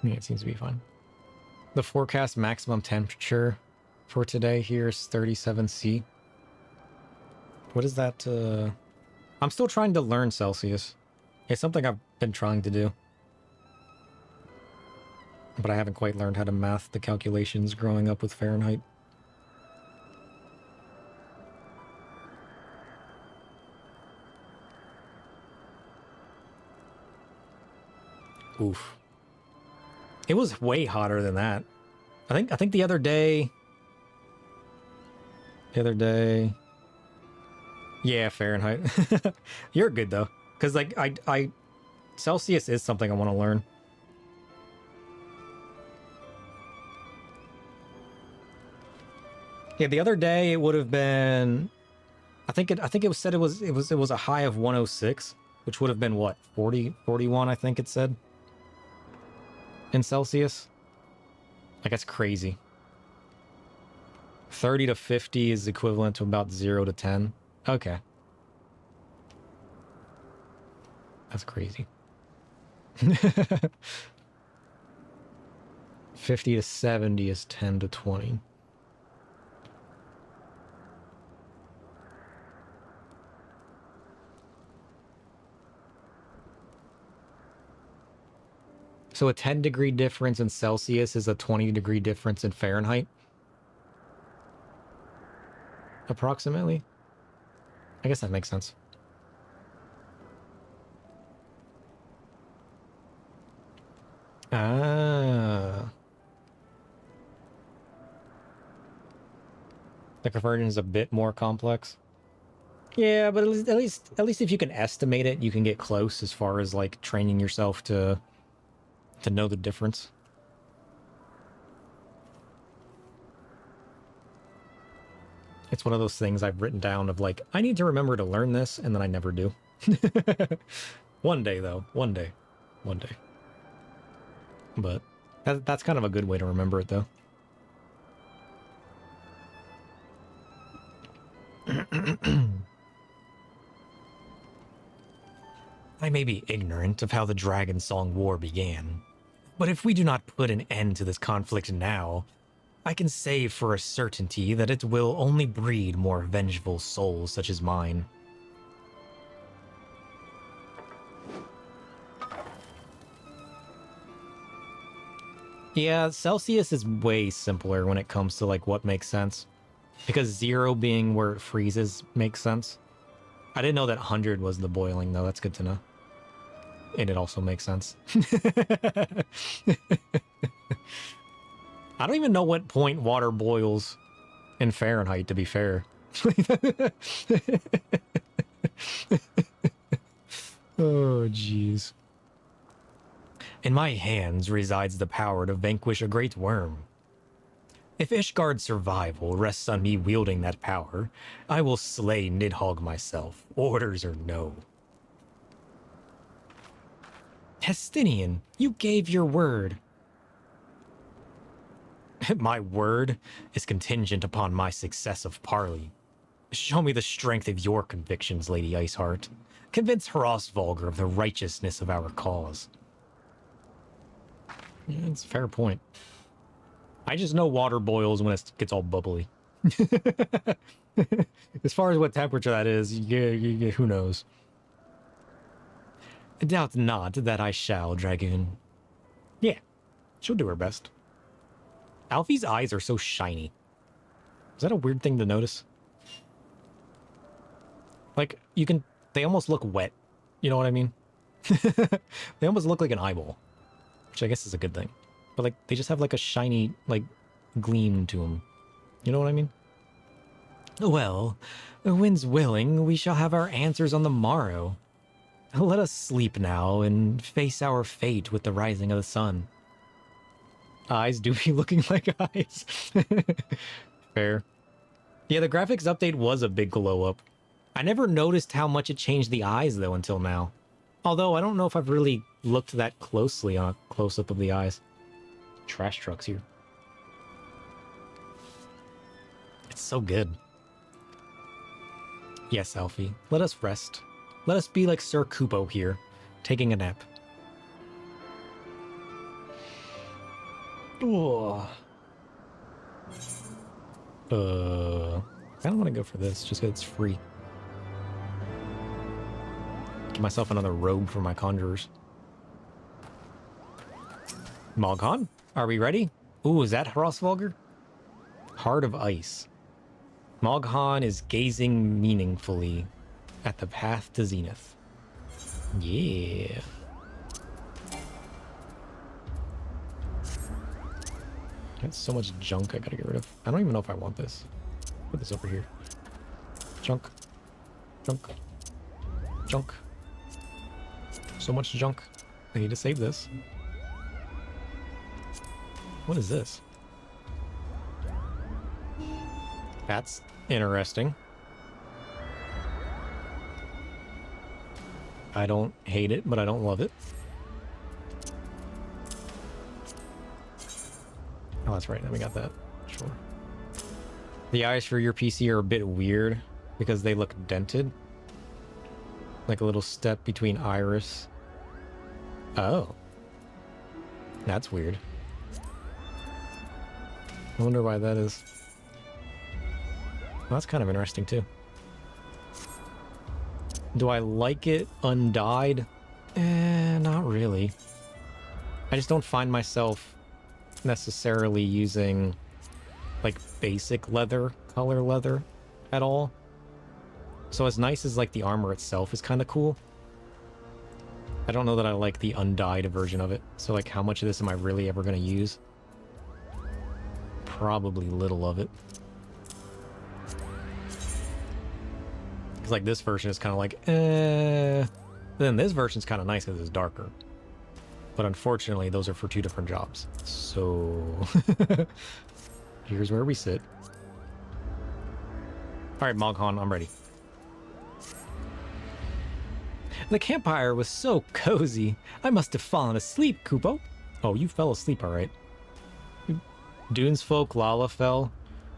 Yeah, it seems to be fine. The forecast maximum temperature for today here is 37°C. What is that? I'm still trying to learn Celsius. It's something I've been trying to do. But I haven't quite learned how to math the calculations growing up with Fahrenheit. Oof. It was way hotter than that. I think the other day... Yeah, Fahrenheit. You're good, though. Because, like, Celsius is something I want to learn. Yeah, the other day it would have been... I think it said it was a high of 106, which would have been, what, 41, I think it said? In Celsius. Like, that's crazy. 30 to 50 is equivalent to about 0 to 10. Okay. That's crazy. 50 to 70 is 10 to 20. So a 10-degree difference in Celsius is a 20-degree difference in Fahrenheit? Approximately? I guess that makes sense. Ah. The conversion is a bit more complex. Yeah, but at least if you can estimate it, you can get close as far as like training yourself to know the difference. It's one of those things I've written down of like, I need to remember to learn this, and then I never do. One day, though. One day. One day. But that's kind of a good way to remember it, though. I may be ignorant of how the Dragon Song War began, but if we do not put an end to this conflict now, I can say for a certainty that it will only breed more vengeful souls such as mine. Yeah, Celsius is way simpler when it comes to like what makes sense. Because 0 being where it freezes makes sense. I didn't know that 100 was the boiling though, that's good to know. And it also makes sense. I don't even know what point water boils in Fahrenheit, to be fair. Oh, jeez. In my hands resides the power to vanquish a great worm. If Ishgard's survival rests on me wielding that power, I will slay Nidhogg myself, orders or no. Hestinian, you gave your word. My word is contingent upon my success of parley. Show me the strength of your convictions, Lady Iceheart. Convince Hrossvalgar of the righteousness of our cause. Yeah, it's a fair point. I just know water boils when it gets all bubbly. As far as what temperature that is, yeah, who knows? Doubt not that I shall, Dragoon. Yeah, she'll do her best. Alfie's eyes are so shiny. Is that a weird thing to notice? Like, they almost look wet. You know what I mean? They almost look like an eyeball. Which I guess is a good thing. But, like, they just have, like, a shiny, like, gleam to them. You know what I mean? Well, when's willing, we shall have our answers on the morrow. Let us sleep now and face our fate with the rising of the sun. Eyes do be looking like eyes. Fair. Yeah, the graphics update was a big glow up. I never noticed how much it changed the eyes, though, until now. Although, I don't know if I've really looked that closely on a close-up of the eyes. Trash trucks here. It's so good. Yes, Alfie. Let us rest. Let us be like Sir Kupo here, taking a nap. Oh. I don't want to go for this, just because it's free. Get myself another robe for my conjurers. Moghan, are we ready? Ooh, is that Hrossvalgar? Heart of Ice. Moghan is gazing meaningfully at the path to Zenith. Yeah. Got so much junk I gotta get rid of. I don't even know if I want this. Put this over here. Junk. Junk. Junk. So much junk. I need to save this. What is this? That's interesting. I don't hate it, but I don't love it. Oh, that's right. Then we got that. Sure. The eyes for your PC are a bit weird because they look dented. Like a little step between iris. Oh. That's weird. I wonder why that is. Well, that's kind of interesting too. Do I like it undyed? Not really. I just don't find myself necessarily using like basic leather, color leather at all. So as nice as like the armor itself is kind of cool, I don't know that I like the undyed version of it. So like how much of this am I really ever going to use? Probably little of it. Because It's like this version is kind of like, Then this version's kind of nice because it's darker. But unfortunately, those are for two different jobs. So here's where we sit. All right, Moghan, I'm ready. The campfire was so cozy. I must have fallen asleep, Kupo. Oh, you fell asleep, all right. Dune's folk Lala fell.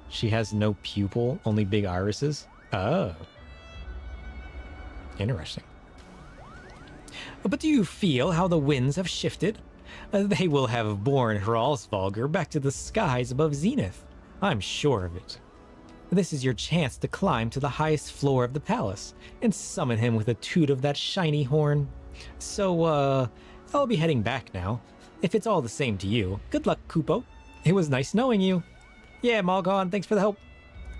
She has no pupil, only big irises. Oh. Interesting. But do you feel how the winds have shifted? They will have borne Hralsvalgr back to the skies above Zenith. I'm sure of it. This is your chance to climb to the highest floor of the palace and summon him with a toot of that shiny horn. So, I'll be heading back now. If it's all the same to you, good luck, Kupo. It was nice knowing you. Yeah, Moghan, thanks for the help.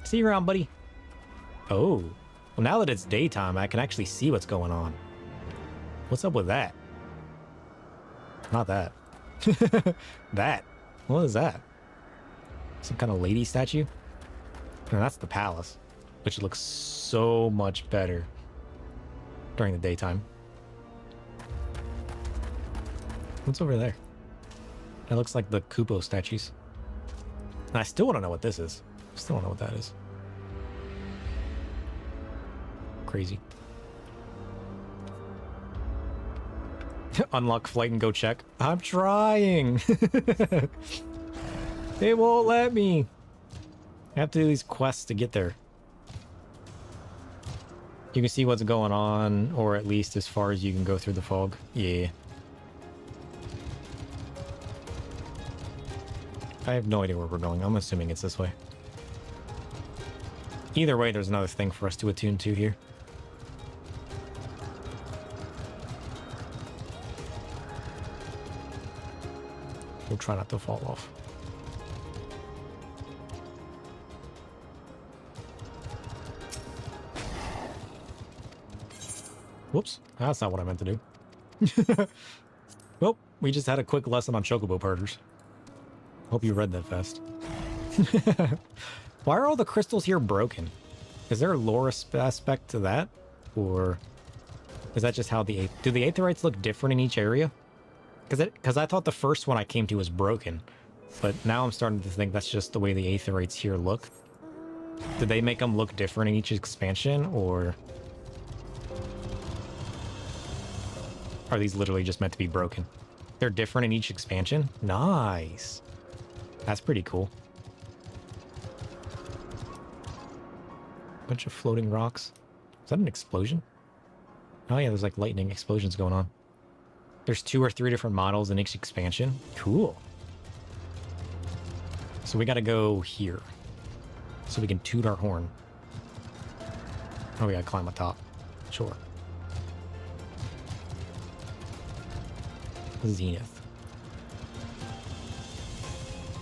See you around, buddy. Oh, well, now that it's daytime, I can actually see what's going on. What's up with that? Not that. That. What is that? Some kind of lady statue? And that's the palace, which looks so much better during the daytime. What's over there? That looks like the Kupo statues. And I still want to know what this is. Still don't know what that is. Crazy. Unlock flight and go check. I'm trying. They won't let me. I have to do these quests to get there. You can see what's going on, or at least as far as you can go through the fog. Yeah. I have no idea where we're going. I'm assuming it's this way. Either way, there's another thing for us to attune to here. We'll try not to fall off. Whoops, that's not what I meant to do. Well, we just had a quick lesson on chocobo herders. Hope you read that fast. Why are all the crystals here broken? Is there a lore aspect to that? Or is that just how do the aetherites look different in each area? Because I thought the first one I came to was broken. But now I'm starting to think that's just the way the aetherites here look. Did they make them look different in each expansion, or are these literally just meant to be broken? They're different in each expansion? Nice. That's pretty cool. Bunch of floating rocks. Is that an explosion? Oh yeah, there's like lightning explosions going on. There's 2 or 3 different models in each expansion. Cool. So we gotta go here. So we can toot our horn. Oh, we gotta climb up top. Sure. Zenith.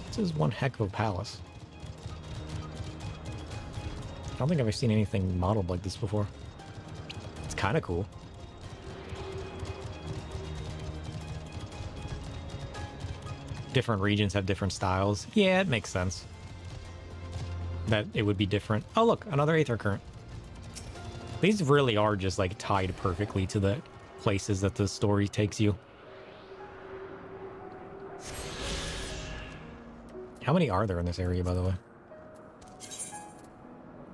This is one heck of a palace. I don't think I've ever seen anything modeled like this before. It's kind of cool. Different regions have different styles. Yeah, it makes sense that it would be different. Oh, look, another Aether Current. These really are just like tied perfectly to the places that the story takes you. How many are there in this area, by the way?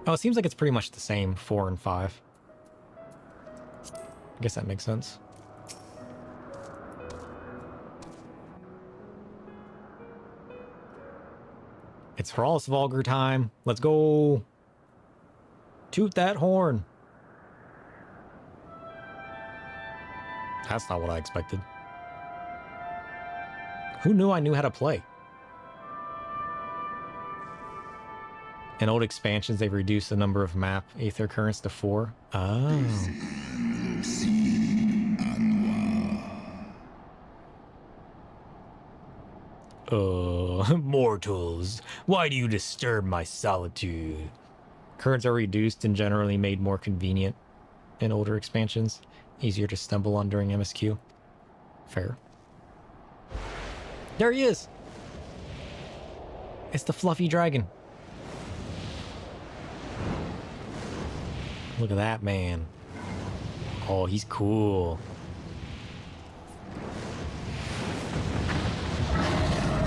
Oh, it seems like it's pretty much the same, 4 and 5. I guess that makes sense. It's Hralsvalgr time. Let's go. Toot that horn. That's not what I expected. Who knew I knew how to play? In old expansions, they've reduced the number of map Aether Currents to 4. Oh. Mortals, why do you disturb my solitude? Currents are reduced and generally made more convenient in older expansions. Easier to stumble on during MSQ. Fair. There he is! It's the fluffy dragon. Look at that man. Oh, he's cool.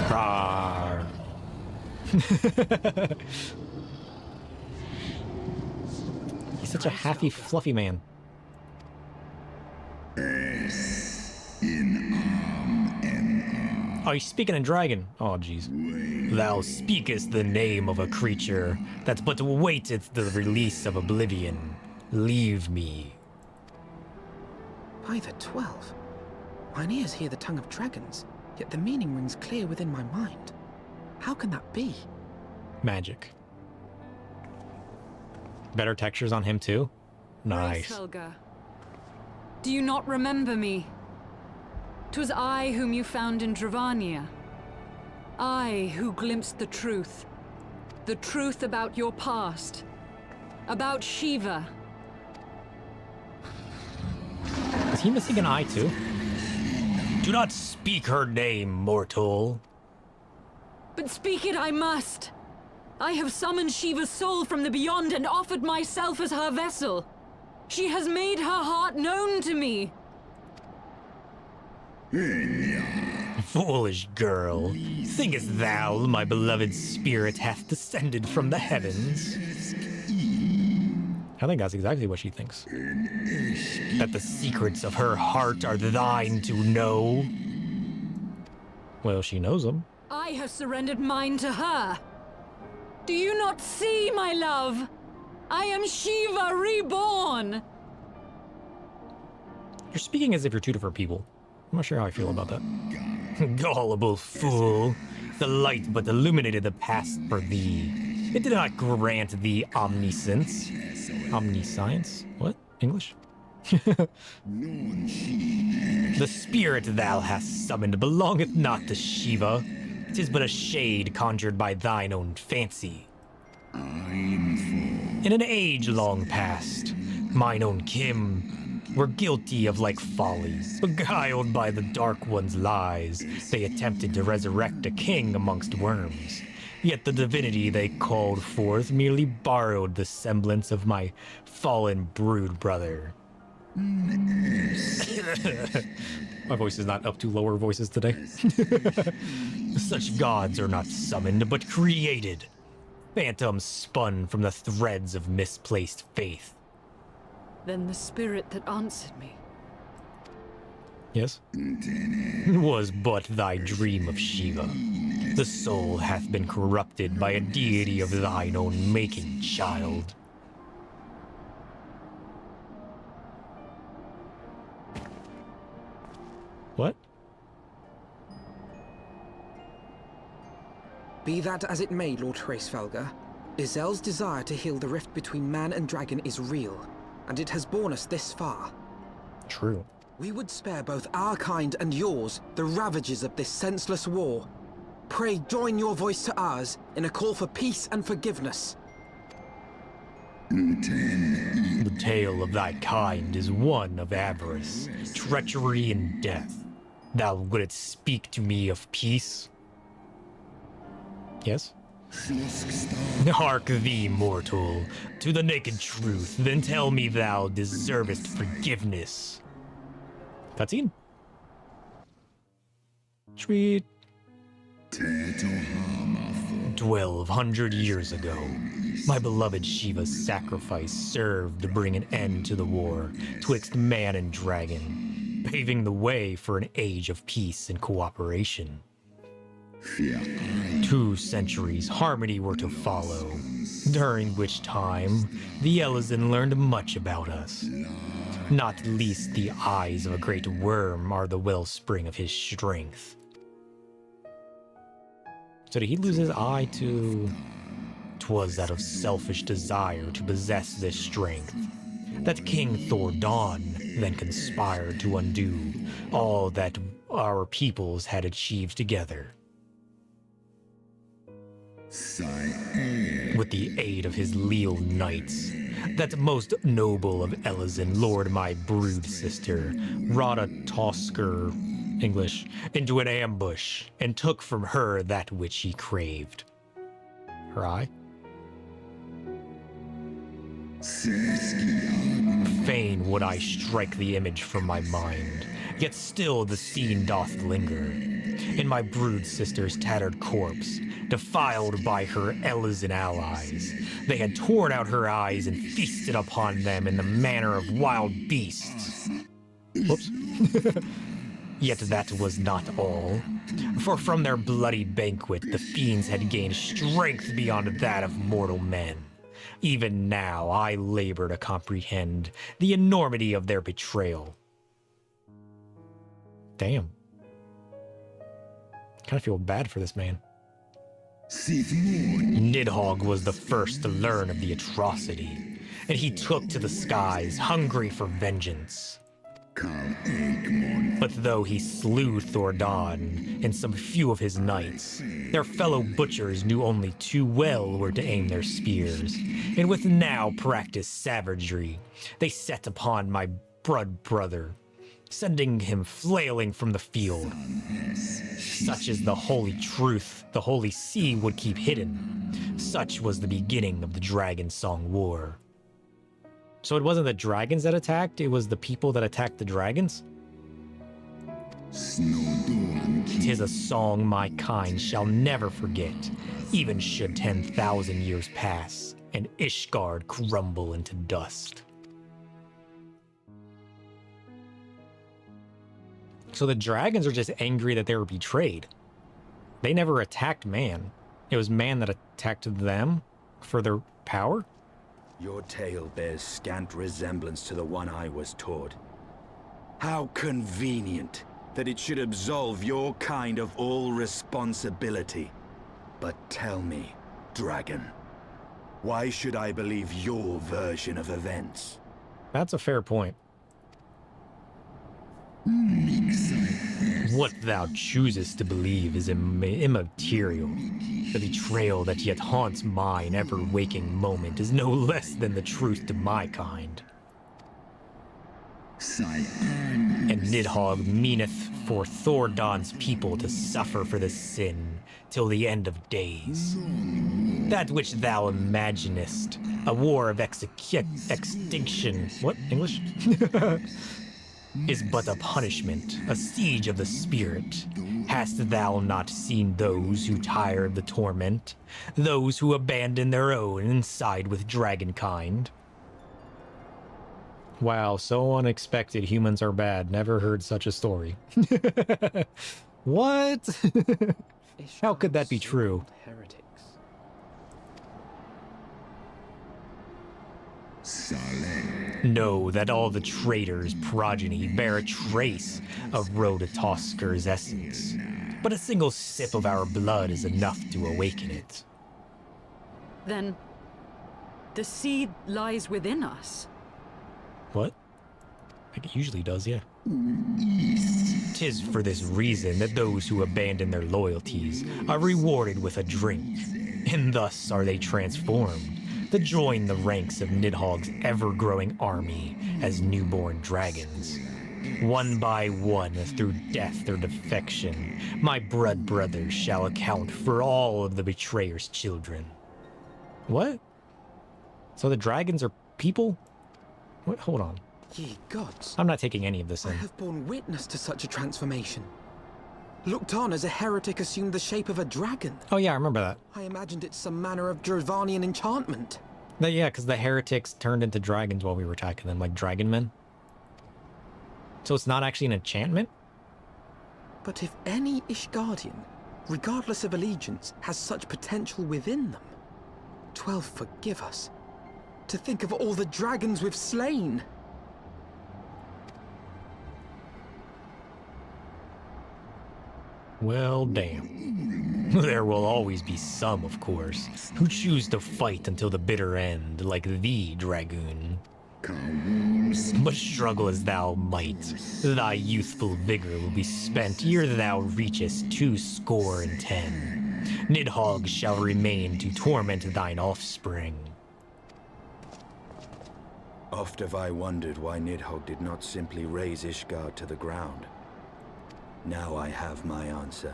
Rawr. He's such a happy, fluffy man. Oh, he's speaking in dragon. Oh, jeez. Thou speakest the name of a creature that but waiteth the release of oblivion. Leave me. By the 12. Mine ears hear the tongue of dragons, yet the meaning rings clear within my mind. How can that be? Magic. Better textures on him too? Nice. Helga. Do you not remember me? 'Twas I whom you found in Dravania. I who glimpsed the truth. The truth about your past. About Shiva. Is he missing an eye too? Do not speak her name, mortal. But speak it I must. I have summoned Shiva's soul from the beyond and offered myself as her vessel. She has made her heart known to me. Foolish girl, thinkest thou my beloved spirit hath descended from the heavens? I think that's exactly what she thinks. That the secrets of her heart are thine to know? Well, she knows them. I have surrendered mine to her. Do you not see, my love? I am Shiva reborn. You're speaking as if you're two different people. I'm not sure how I feel about that. Gullible fool. The light but illuminated the past for thee. It did not grant thee omniscience. Omniscience? What? English? The spirit thou hast summoned belongeth not to Shiva. 'Tis but a shade conjured by thine own fancy. In an age long past, mine own kin were guilty of like folly. Beguiled by the Dark One's lies, they attempted to resurrect a king amongst worms. Yet the divinity they called forth merely borrowed the semblance of my fallen brood brother. My voice is not up to lower voices today. Such gods are not summoned, but created. Phantoms spun from the threads of misplaced faith. Then the spirit that answered me. Yes? Was but thy dream of Shiva. The soul hath been corrupted by a deity of thine own making, child. What? Be that as it may, Lord Hraesvelga, Izel's desire to heal the rift between man and dragon is real, and it has borne us this far. True. We would spare both our kind and yours the ravages of this senseless war. Pray join your voice to ours in a call for peace and forgiveness. The tale of thy kind is one of avarice, treachery, and death. Thou wouldst speak to me of peace? Yes? Hark thee, mortal, to the naked truth, then tell me thou deservest forgiveness. Cutscene. Sweet. 1200 years ago, my beloved Shiva's sacrifice served to bring an end to the war twixt man and dragon, paving the way for an age of peace and cooperation. 2 centuries harmony were to follow, during which time the Elezen learned much about us. Not least the eyes of a great worm are the wellspring of his strength. So did he lose his eye to... 'Twas out of selfish desire to possess this strength that King Thordawn then conspired to undo all that our peoples had achieved together. With the aid of his leal knights, that most noble of Elezen, Lord my brood sister, wrought a Tosker, English, into an ambush, and took from her that which he craved. Her eye? Fain would I strike the image from my mind, yet still the scene doth linger. In my brood sister's tattered corpse, defiled by her Elysian allies, they had torn out her eyes and feasted upon them in the manner of wild beasts. Whoops. Yet that was not all, for from their bloody banquet the fiends had gained strength beyond that of mortal men. Even now I labor to comprehend the enormity of their betrayal. Damn. Kind of feel bad for this man. Nidhogg was the first to learn of the atrocity, and he took to the skies, hungry for vengeance. But though he slew Thordan and some few of his knights, their fellow butchers knew only too well where to aim their spears, and with now practiced savagery, they set upon my brother, sending him flailing from the field. Such is the holy truth the Holy Sea would keep hidden. Such was the beginning of the Dragon Song War. So it wasn't the dragons that attacked, it was the people that attacked the dragons? 'Tis a song my kind shall never forget, even should 10,000 years pass, and Ishgard crumble into dust. So the dragons are just angry that they were betrayed. They never attacked man. It was man that attacked them for their power? Your tale bears scant resemblance to the one I was taught. How convenient that it should absolve your kind of all responsibility. But tell me, dragon, why should I believe your version of events? That's a fair point. What thou choosest to believe is immaterial. The betrayal that yet haunts mine ever-waking moment is no less than the truth to my kind. And Nidhogg meaneth for Thordan's people to suffer for this sin till the end of days. That which thou imaginest, a war of extinction, what, English? Is but a punishment, a siege of the spirit. Hast thou not seen those who tire of the torment, those who abandon their own and side with dragonkind? Wow, so unexpected. Humans are bad. Never heard such a story. What? How could that be true? Heretics. Know that all the traitors' progeny bear a trace of Rhodatosker's essence, but a single sip of our blood is enough to awaken it. Then, the seed lies within us. What? Like it usually does, yeah. 'Tis for this reason that those who abandon their loyalties are rewarded with a drink, and thus are they transformed to join the ranks of Nidhogg's ever-growing army as newborn dragons. One by one, through death or defection, my brothers shall account for all of the betrayer's children. What? So the dragons are people? What? Hold on. Ye gods. I'm not taking any of this I in. have borne witness to such a transformation. Looked on as a heretic assumed the shape of a dragon. Oh yeah, I remember that. I imagined it's some manner of Dravanian enchantment. Yeah, because the heretics turned into dragons while we were attacking them, like dragon men. So it's not actually an enchantment? But if any Ishgardian, regardless of allegiance, has such potential within them, 12 forgive us. To think of all the dragons we've slain! Well, damn. There will always be some, of course, who choose to fight until the bitter end, like thee, Dragoon. But struggle as thou might, thy youthful vigor will be spent ere thou reachest 210. Nidhogg shall remain to torment thine offspring. Oft have I wondered why Nidhogg did not simply raze Ishgard to the ground. Now I have my answer.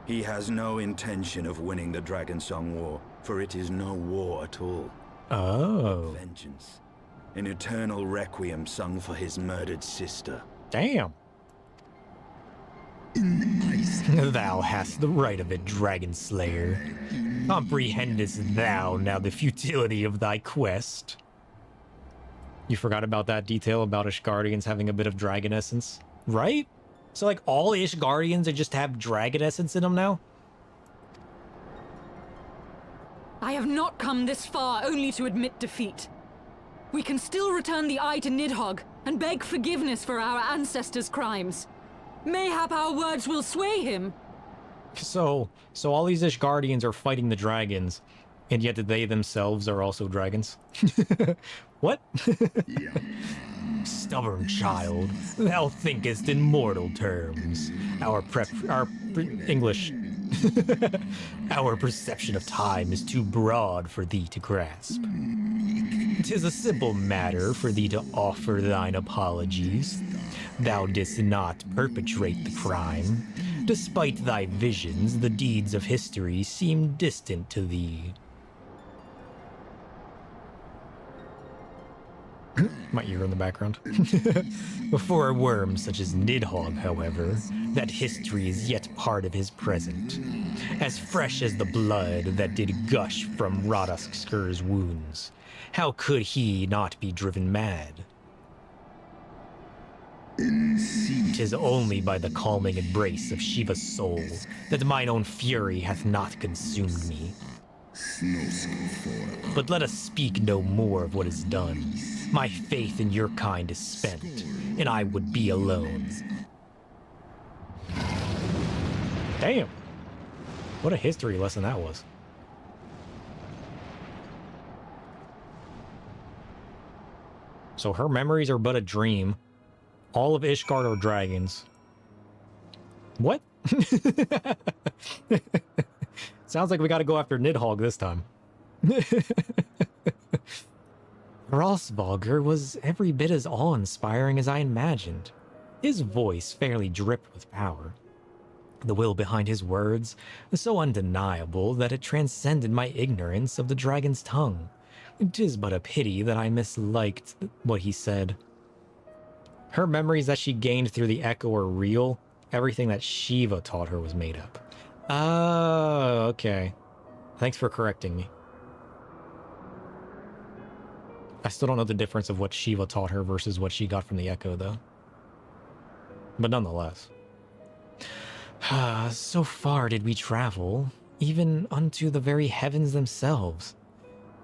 He has no intention of winning the Dragonsong War, for it is no war at all. Oh. Vengeance. An eternal requiem sung for his murdered sister. Damn. Thou hast the right of it, Dragon Slayer. Comprehendest thou now the futility of thy quest? You forgot about that detail about Ishgardians having a bit of dragon essence, right? So like all Ishgardians just have dragon essence in them now? I have not come this far only to admit defeat. We can still return the eye to Nidhogg and beg forgiveness for our ancestors' crimes. Mayhap our words will sway him. So all these Ishgardians are fighting the dragons, and yet they themselves are also dragons? What? Stubborn child, thou thinkest in mortal terms. Our English. Our perception of time is too broad for thee to grasp. 'Tis a simple matter for thee to offer thine apologies. Thou didst not perpetrate the crime. Despite thy visions, the deeds of history seem distant to thee. My ear in the background. For a worm such as Nidhogg, however, that history is yet part of his present, as fresh as the blood that did gush from Radaskur's wounds. How could he not be driven mad? 'Tis only by the calming embrace of Shiva's soul that mine own fury hath not consumed me. But let us speak no more of what is done. My faith in your kind is spent, and I would be alone. Damn. What a history lesson that was. So her memories are but a dream. All of Ishgard are dragons. What? Sounds like we gotta go after Nidhogg this time. Hrolsvalgr was every bit as awe-inspiring as I imagined. His voice fairly dripped with power. The will behind his words was so undeniable that it transcended my ignorance of the dragon's tongue. 'Tis but a pity that I misliked what he said. Her memories that she gained through the echo are real. Everything that Shiva taught her was made up. Oh, okay. Thanks for correcting me. I still don't know the difference of what Shiva taught her versus what she got from the echo, though. But nonetheless. So far did we travel, even unto the very heavens themselves,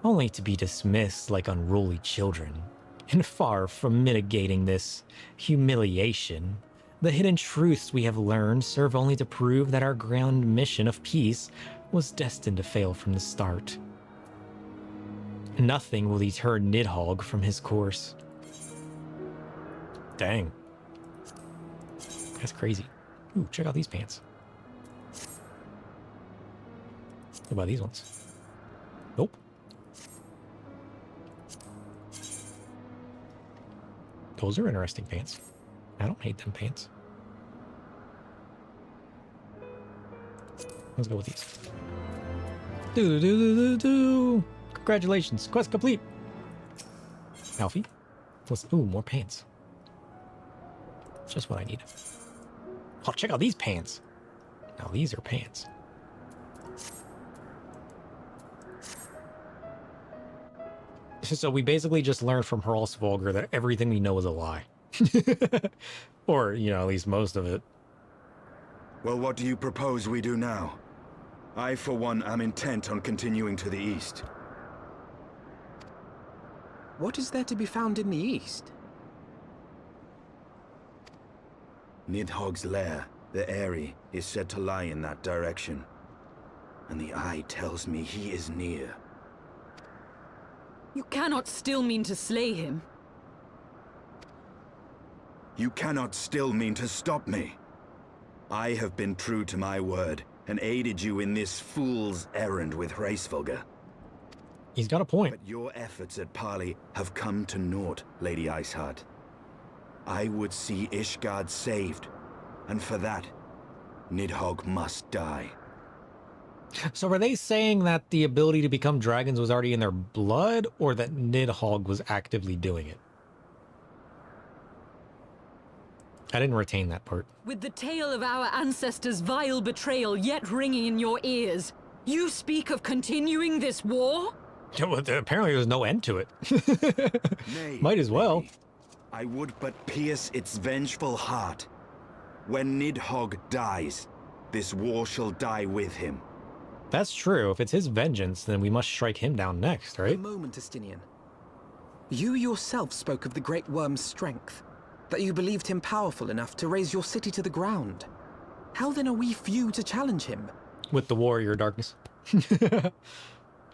only to be dismissed like unruly children. And far from mitigating this humiliation, the hidden truths we have learned serve only to prove that our grand mission of peace was destined to fail from the start. Nothing will deter Nidhogg from his course. Dang. That's crazy. Ooh, check out these pants. What about these ones? Nope. Those are interesting pants. I don't hate them pants. Let's go with these. Do. Congratulations, quest complete. Alfie, ooh, more pants. Just what I need. Oh, check out these pants. Now these are pants. So we basically just learned from Hrolsvalgr that everything we know is a lie. Or, at least most of it. Well, what do you propose we do now? I, for one, am intent on continuing to the east. What is there to be found in the east? Nidhogg's lair, the Eyrie, is said to lie in that direction. And the eye tells me he is near. You cannot still mean to slay him. You cannot still mean to stop me. I have been true to my word, and aided you in this fool's errand with Hrolsvalgr. He's got a point. But your efforts at parley have come to naught, Lady Iceheart. I would see Ishgard saved, and for that, Nidhogg must die. So are they saying that the ability to become dragons was already in their blood, or that Nidhogg was actively doing it? I didn't retain that part. With the tale of our ancestors' vile betrayal yet ringing in your ears, you speak of continuing this war? Yeah, well, apparently there's no end to it. Nay, Might as well. lady, I would but pierce its vengeful heart. When Nidhogg dies, this war shall die with him. That's true. If it's his vengeance, then we must strike him down next, A right? moment, Estinian. You yourself spoke of the Great Worm's strength, that you believed him powerful enough to raise your city to the ground. How then are we few to challenge him? With the warrior darkness.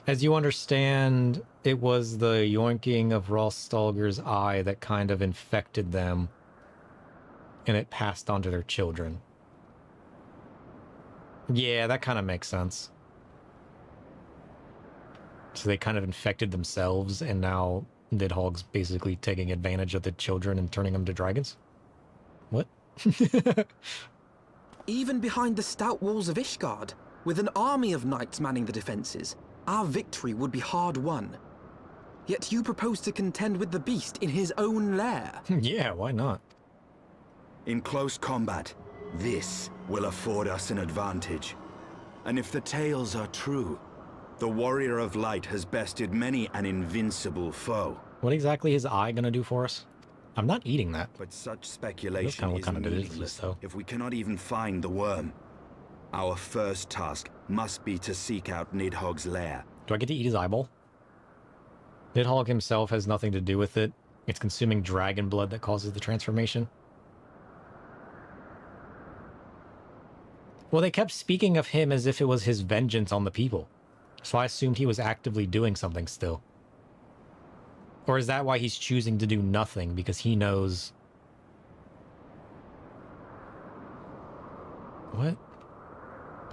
As you understand, it was the yoinking of Rostalger's eye that kind of infected them, and it passed on to their children. Yeah, that kind of makes sense. So they kind of infected themselves, and now Nidhogg's basically taking advantage of the children and turning them to dragons? What? Even behind the stout walls of Ishgard, with an army of knights manning the defenses, our victory would be hard won. Yet you propose to contend with the beast in his own lair. Yeah, why not? In close combat, this will afford us an advantage. And if the tales are true, the Warrior of Light has bested many an invincible foe. What exactly is eye gonna do for us? I'm not eating that. But such speculation kinda what is kind of it is, meaningless though. if we cannot even find the worm. Our first task must be to seek out Nidhogg's lair. Do I get to eat his eyeball? Nidhogg himself has nothing to do with it. It's consuming dragon blood that causes the transformation. Well, they kept speaking of him as if it was his vengeance on the people. So I assumed he was actively doing something still. Or is that why he's choosing to do nothing? Because he knows... What?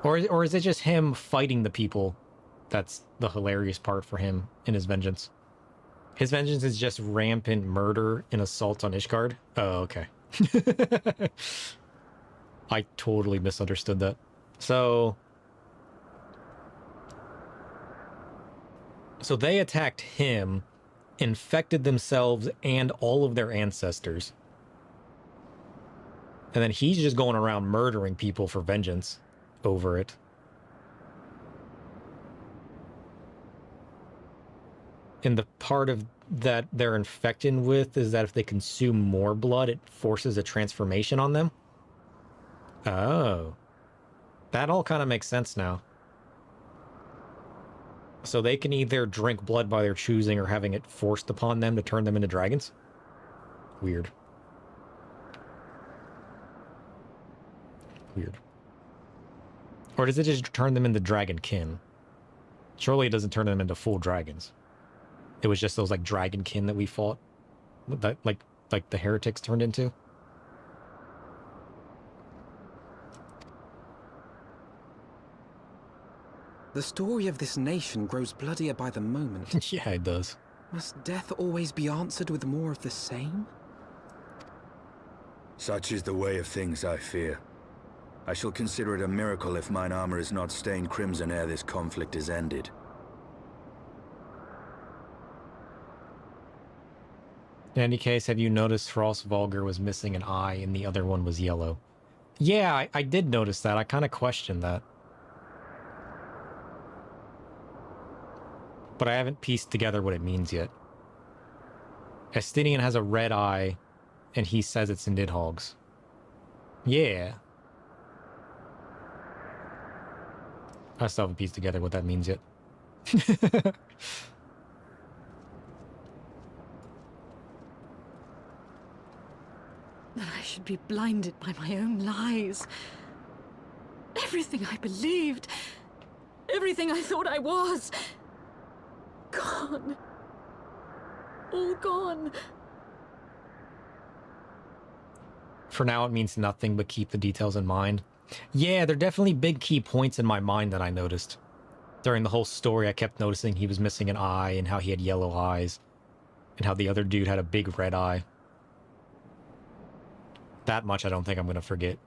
Or is it just him fighting the people? That's the hilarious part for him in his vengeance. His vengeance is just rampant murder and assault on Ishgard? Oh, okay. I totally misunderstood that. So they attacked him, infected themselves and all of their ancestors. And then he's just going around murdering people for vengeance over it. And the part of that they're infected with is that if they consume more blood, it forces a transformation on them. Oh. That all kind of makes sense now. So they can either drink blood by their choosing or having it forced upon them to turn them into dragons? Weird. Weird. Or does it just turn them into dragonkin? Surely it doesn't turn them into full dragons. It was just those, like, dragonkin that we fought. That, like the heretics turned into. The story of this nation grows bloodier by the moment. Yeah, it does. Must death always be answered with more of the same? Such is the way of things, I fear. I shall consider it a miracle if mine armor is not stained crimson ere this conflict is ended. In any case, have you noticed Frostvalger was missing an eye and the other one was yellow? Yeah, I did notice that. I kind of questioned that. But I haven't pieced together what it means yet. Estinian has a red eye, and he says it's in Nidhogg's. Yeah. I still haven't pieced together what that means yet. That I should be blinded by my own lies. Everything I believed, everything I thought I was, gone. All gone. For now, it means nothing but keep the details in mind. Yeah, there are definitely big key points in my mind that I noticed. During the whole story, I kept noticing he was missing an eye and how he had yellow eyes. And how the other dude had a big red eye. That much I don't think I'm going to forget.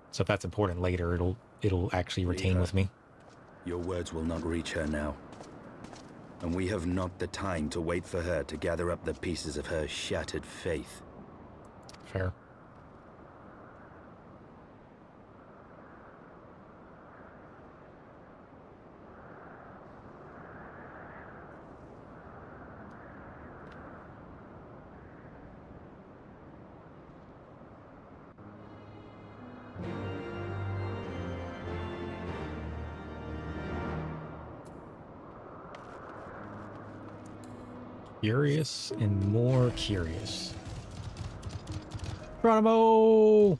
So if that's important later, it'll actually retain with me. Your words will not reach her now. And we have not the time to wait for her to gather up the pieces of her shattered faith. Fair. Curious and more curious. Geronimo!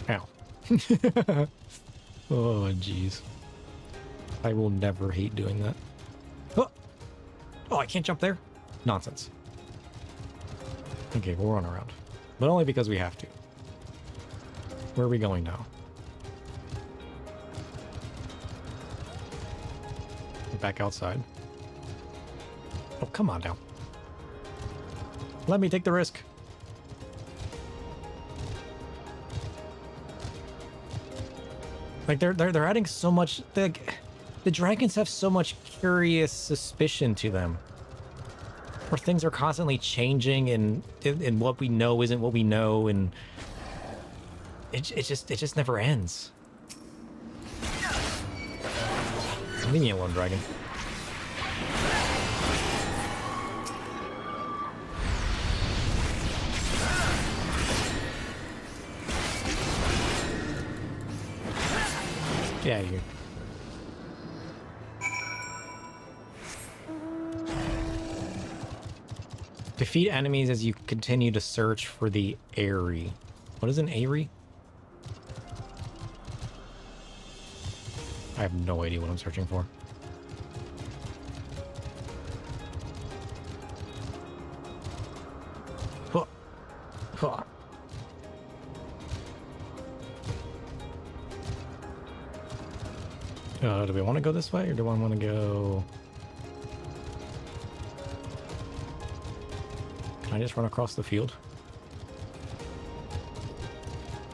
Ow. Oh, jeez. I will never hate doing that. Oh, I can't jump there? Nonsense. Okay, we'll run around. But only because we have to. Where are we going now? Back outside. Oh, come on down. Let me take the risk. Like they're adding so much. The dragons have so much curious suspicion to them, where things are constantly changing, and what we know isn't what we know, and it just never ends. Leave me alone, dragon. Get out of here. Defeat enemies as you continue to search for the Aerie. What is an Aerie? I have no idea what I'm searching for. Huh. Huh. Do we want to go this way, or do I want to go... Can I just run across the field?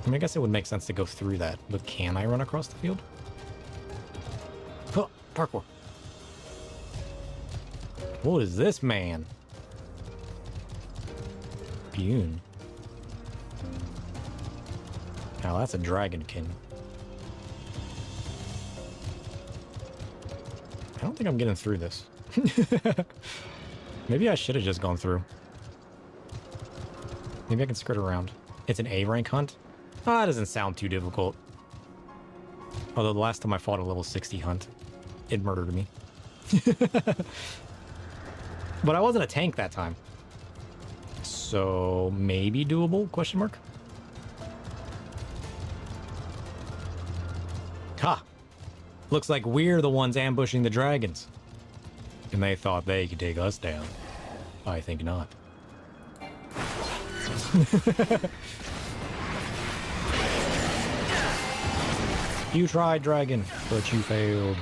I mean, I guess it would make sense to go through that, but can I run across the field? Huh, parkour. What is this, man? Bune. Now that's a dragonkin. I don't think I'm getting through this. Maybe I should have just gone through. Maybe I can skirt around. It's an A rank hunt? Oh, that doesn't sound too difficult. Although the last time I fought a level 60 hunt, it murdered me. But I wasn't a tank that time. So maybe doable? Question mark? Ha! Looks like we're the ones ambushing the dragons. And they thought they could take us down. I think not. You tried, dragon, but you failed.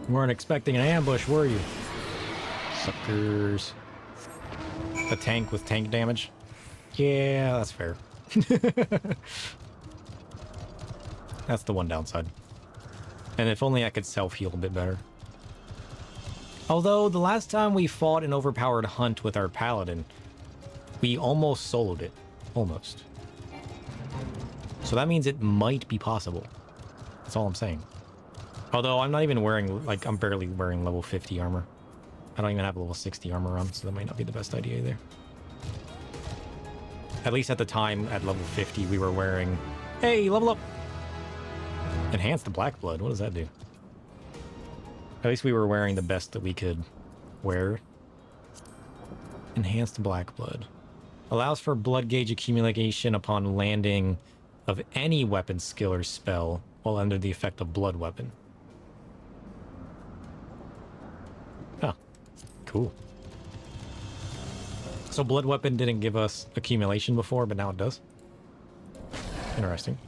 Weren't expecting an ambush, were you? Suckers. A tank with tank damage? Yeah, that's fair. That's the one downside. And if only I could self-heal a bit better. Although, the last time we fought an overpowered hunt with our paladin, we almost soloed it. Almost. So that means it might be possible. That's all I'm saying. Although, I'm not even wearing, like, I'm barely wearing level 50 armor. I don't even have level 60 armor on, so that might not be the best idea either. At least at the time, at level 50, we were wearing... Hey, level up! Enhance the black blood. What does that do? At least we were wearing the best that we could wear. Enhanced black blood. Allows for blood gauge accumulation upon landing of any weapon skill or spell while under the effect of blood weapon. Oh, cool. So blood weapon didn't give us accumulation before, but now it does. Interesting.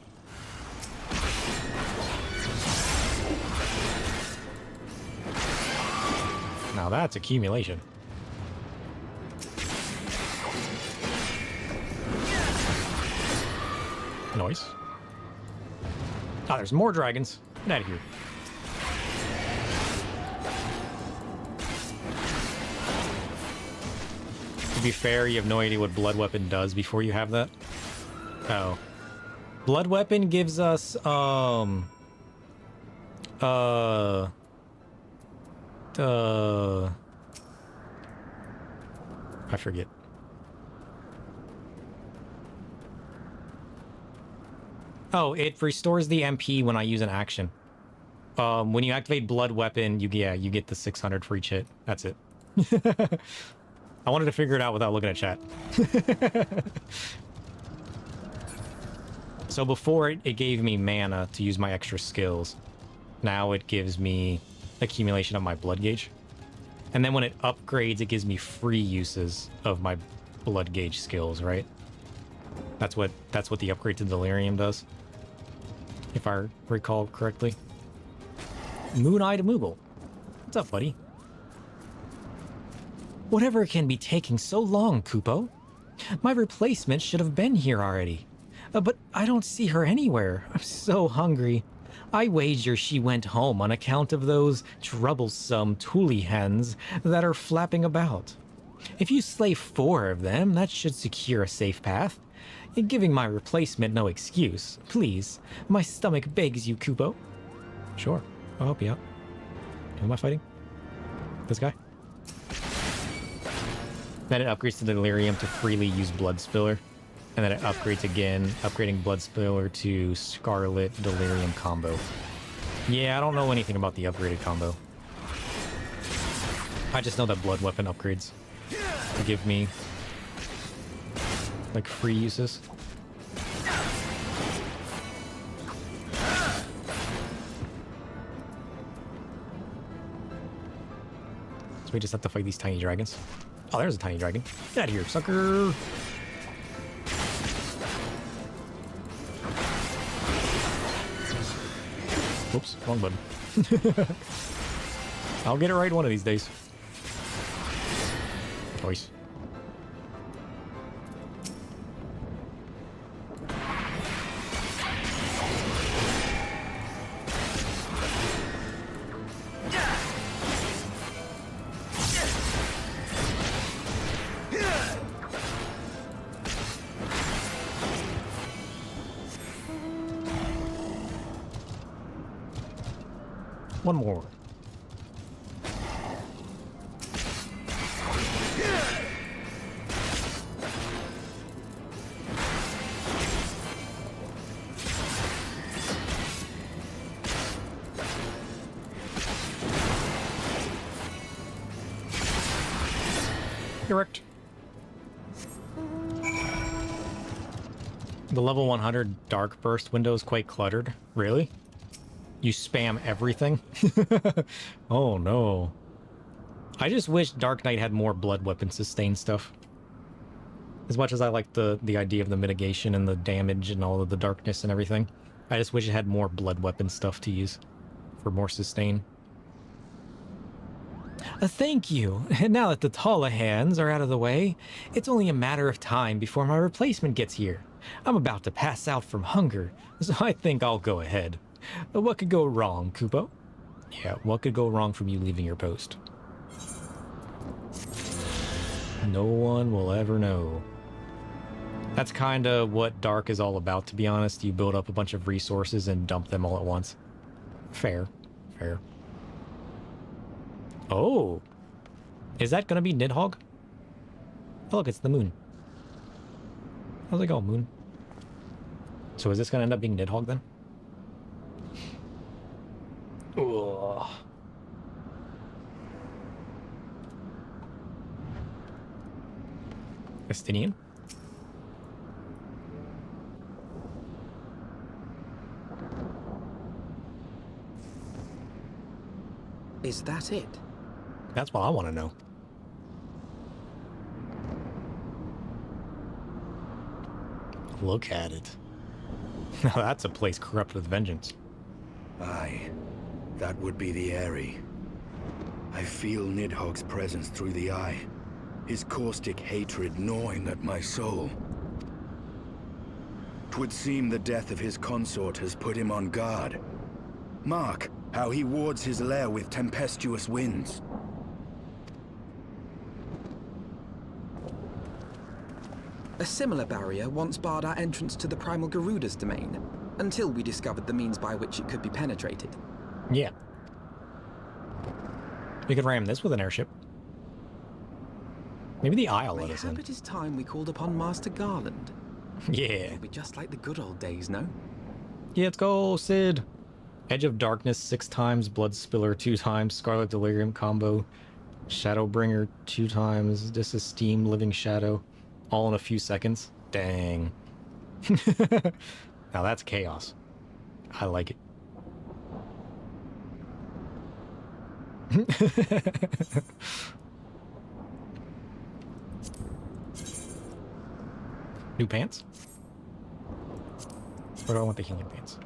Now that's accumulation. Nice. Oh, there's more dragons. Get out of here. To be fair, you have no idea what Blood Weapon does before you have that. Oh. Blood Weapon gives us, I forget. Oh, it restores the MP when I use an action. When you activate Blood Weapon, you get the 600 for each hit. That's it. I wanted to figure it out without looking at chat. So before it gave me mana to use my extra skills. Now it gives me accumulation of my blood gauge. And then when it upgrades, it gives me free uses of my blood gauge skills, right? That's what the upgrade to Delirium does. If I recall correctly. Moon-Eyed Moogle. What's up, buddy? Whatever can be taking so long, Kupo? My replacement should have been here already. But I don't see her anywhere. I'm so hungry. I wager she went home on account of those troublesome Thule hens that are flapping about. If you slay 4 of them, that should secure a safe path. Giving my replacement no excuse. Please, my stomach begs you, Kupo. Sure, I'll help you out. Who am I fighting? This guy? Then it upgrades to Delirium to freely use Blood Spiller. And then it upgrades again, upgrading Blood Spiller to Scarlet Delirium combo. Yeah, I don't know anything about the upgraded combo. I just know that Blood Weapon upgrades to give me like free uses. So we just have to fight these tiny dragons. Oh, there's a tiny dragon. Get out of here, sucker! Whoops, wrong button. I'll get it right one of these days. Choice. One more. Correct. The level 100 Dark Burst window is quite cluttered. Really? You spam everything? Oh no. I just wish Dark Knight had more Blood Weapon sustain stuff. As much as I like the idea of the mitigation and the damage and all of the darkness and everything, I just wish it had more Blood Weapon stuff to use for more sustain. Thank you. Now that the Tallahans are out of the way, it's only a matter of time before my replacement gets here. I'm about to pass out from hunger, so I think I'll go ahead. What could go wrong, Kupo? Yeah, what could go wrong from you leaving your post? No one will ever know. That's kind of what Dark is all about, to be honest. You build up a bunch of resources and dump them all at once. Fair. Fair. Oh! Is that gonna be Nidhogg? Oh, look, it's the moon. How's it going, moon? So is this gonna end up being Nidhogg then? Ugh. Estinian? Is that it? That's what I want to know. Look at it. Now that's a place corrupt with vengeance. Aye, that would be the Eyrie. I feel Nidhogg's presence through the eye, his caustic hatred gnawing at my soul. 'Twould seem the death of his consort has put him on guard. Mark how he wards his lair with tempestuous winds. A similar barrier once barred our entrance to the Primal Garuda's domain, until we discovered the means by which it could be penetrated. Yeah. We could ram this with an airship. Maybe the Isle let us in. Mayhap it is time we called upon Master Garland. Yeah. It'll be just like the good old days, no? Yeah, let's go, Sid. Edge of Darkness 6 times, Blood Spiller 2 times, Scarlet Delirium combo, Shadowbringer 2 times, Disesteem, Living Shadow, all in a few seconds. Dang. Now that's chaos. I like it. New pants? Or do I want the healing pants?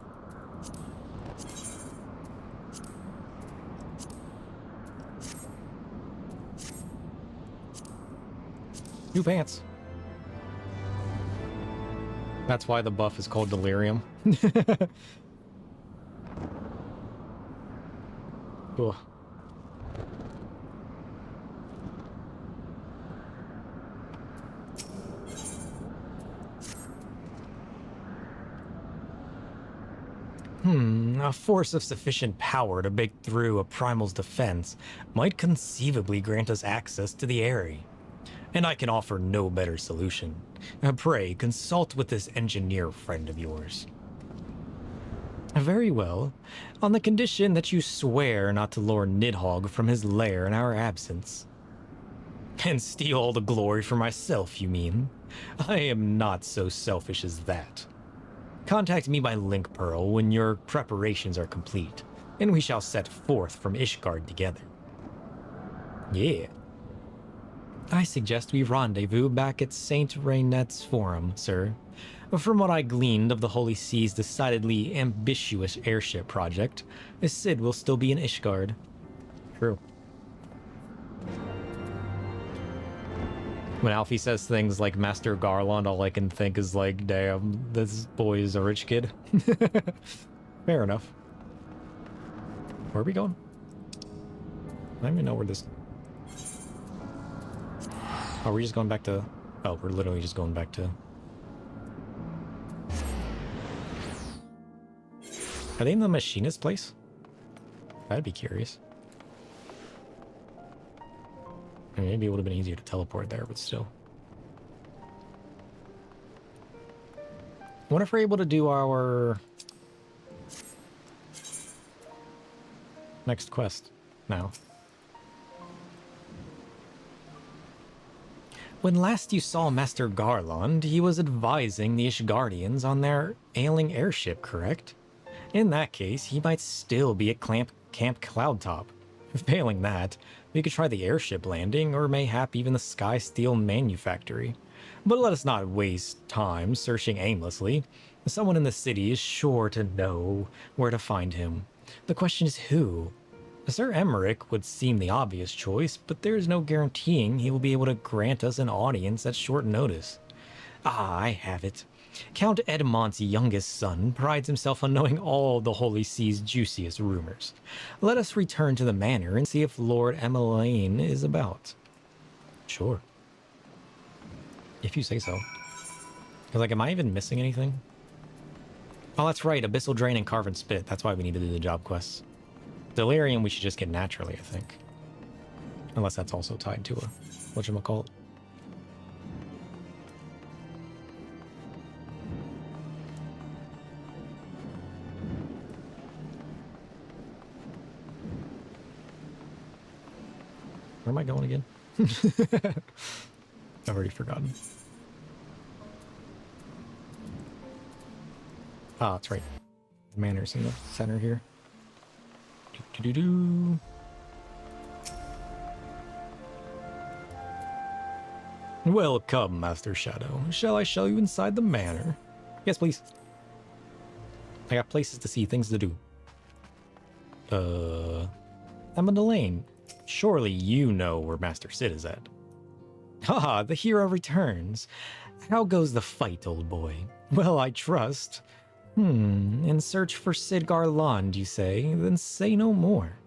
New pants. That's why the buff is called Delirium. Cool. A force of sufficient power to break through a primal's defense might conceivably grant us access to the area. And I can offer no better solution. Pray, consult with this engineer friend of yours. Very well, on the condition that you swear not to lure Nidhogg from his lair in our absence. And steal all the glory for myself, you mean? I am not so selfish as that. Contact me by Link Pearl when your preparations are complete, and we shall set forth from Ishgard together. Yeah. I suggest we rendezvous back at Saint Raynet's Forum, sir. From what I gleaned of the Holy Sea's decidedly ambitious airship project, Sid will still be in Ishgard. True. When Alfie says things like Master Garland, all I can think is like, damn, this boy is a rich kid. Fair enough. Where are we going? I don't even know where this... Oh, we're just going back to... Oh, we're literally just going back to... Are they in the machinist place? I'd be curious. I mean, maybe it would have been easier to teleport there, but still. I wonder if we're able to do our next quest now. When last you saw Master Garland, he was advising the Ishgardians on their ailing airship, correct? In that case, he might still be at Camp Cloudtop. Failing that, we could try the airship landing, or mayhap even the Sky Steel Manufactory. But let us not waste time searching aimlessly. Someone in the city is sure to know where to find him. The question is who? Sir Emmerich would seem the obvious choice, but there is no guaranteeing he will be able to grant us an audience at short notice. Ah, I have it. Count Edmont's youngest son prides himself on knowing all the Holy Sea's juiciest rumors. Let us return to the manor and see if Lord Emmeline is about. Sure. If you say so. Because, like, am I even missing anything? Oh, that's right. Abyssal Drain and Carven Spit. That's why we need to do the job quests. Delirium we should just get naturally, I think. Unless that's also tied to a whatchamacallit. Where am I going again? I've already forgotten. Ah, that's right. The manor's in the center here. Do-do-do-do. Welcome, Master Shadow. Shall I show you inside the manor? Yes, please. I got places to see, things to do. I'm in the lane. Surely you know where Master Sid is at. Haha, the hero returns. How goes the fight, old boy? Well, I trust. In search for Sid Garland, you say? Then say no more.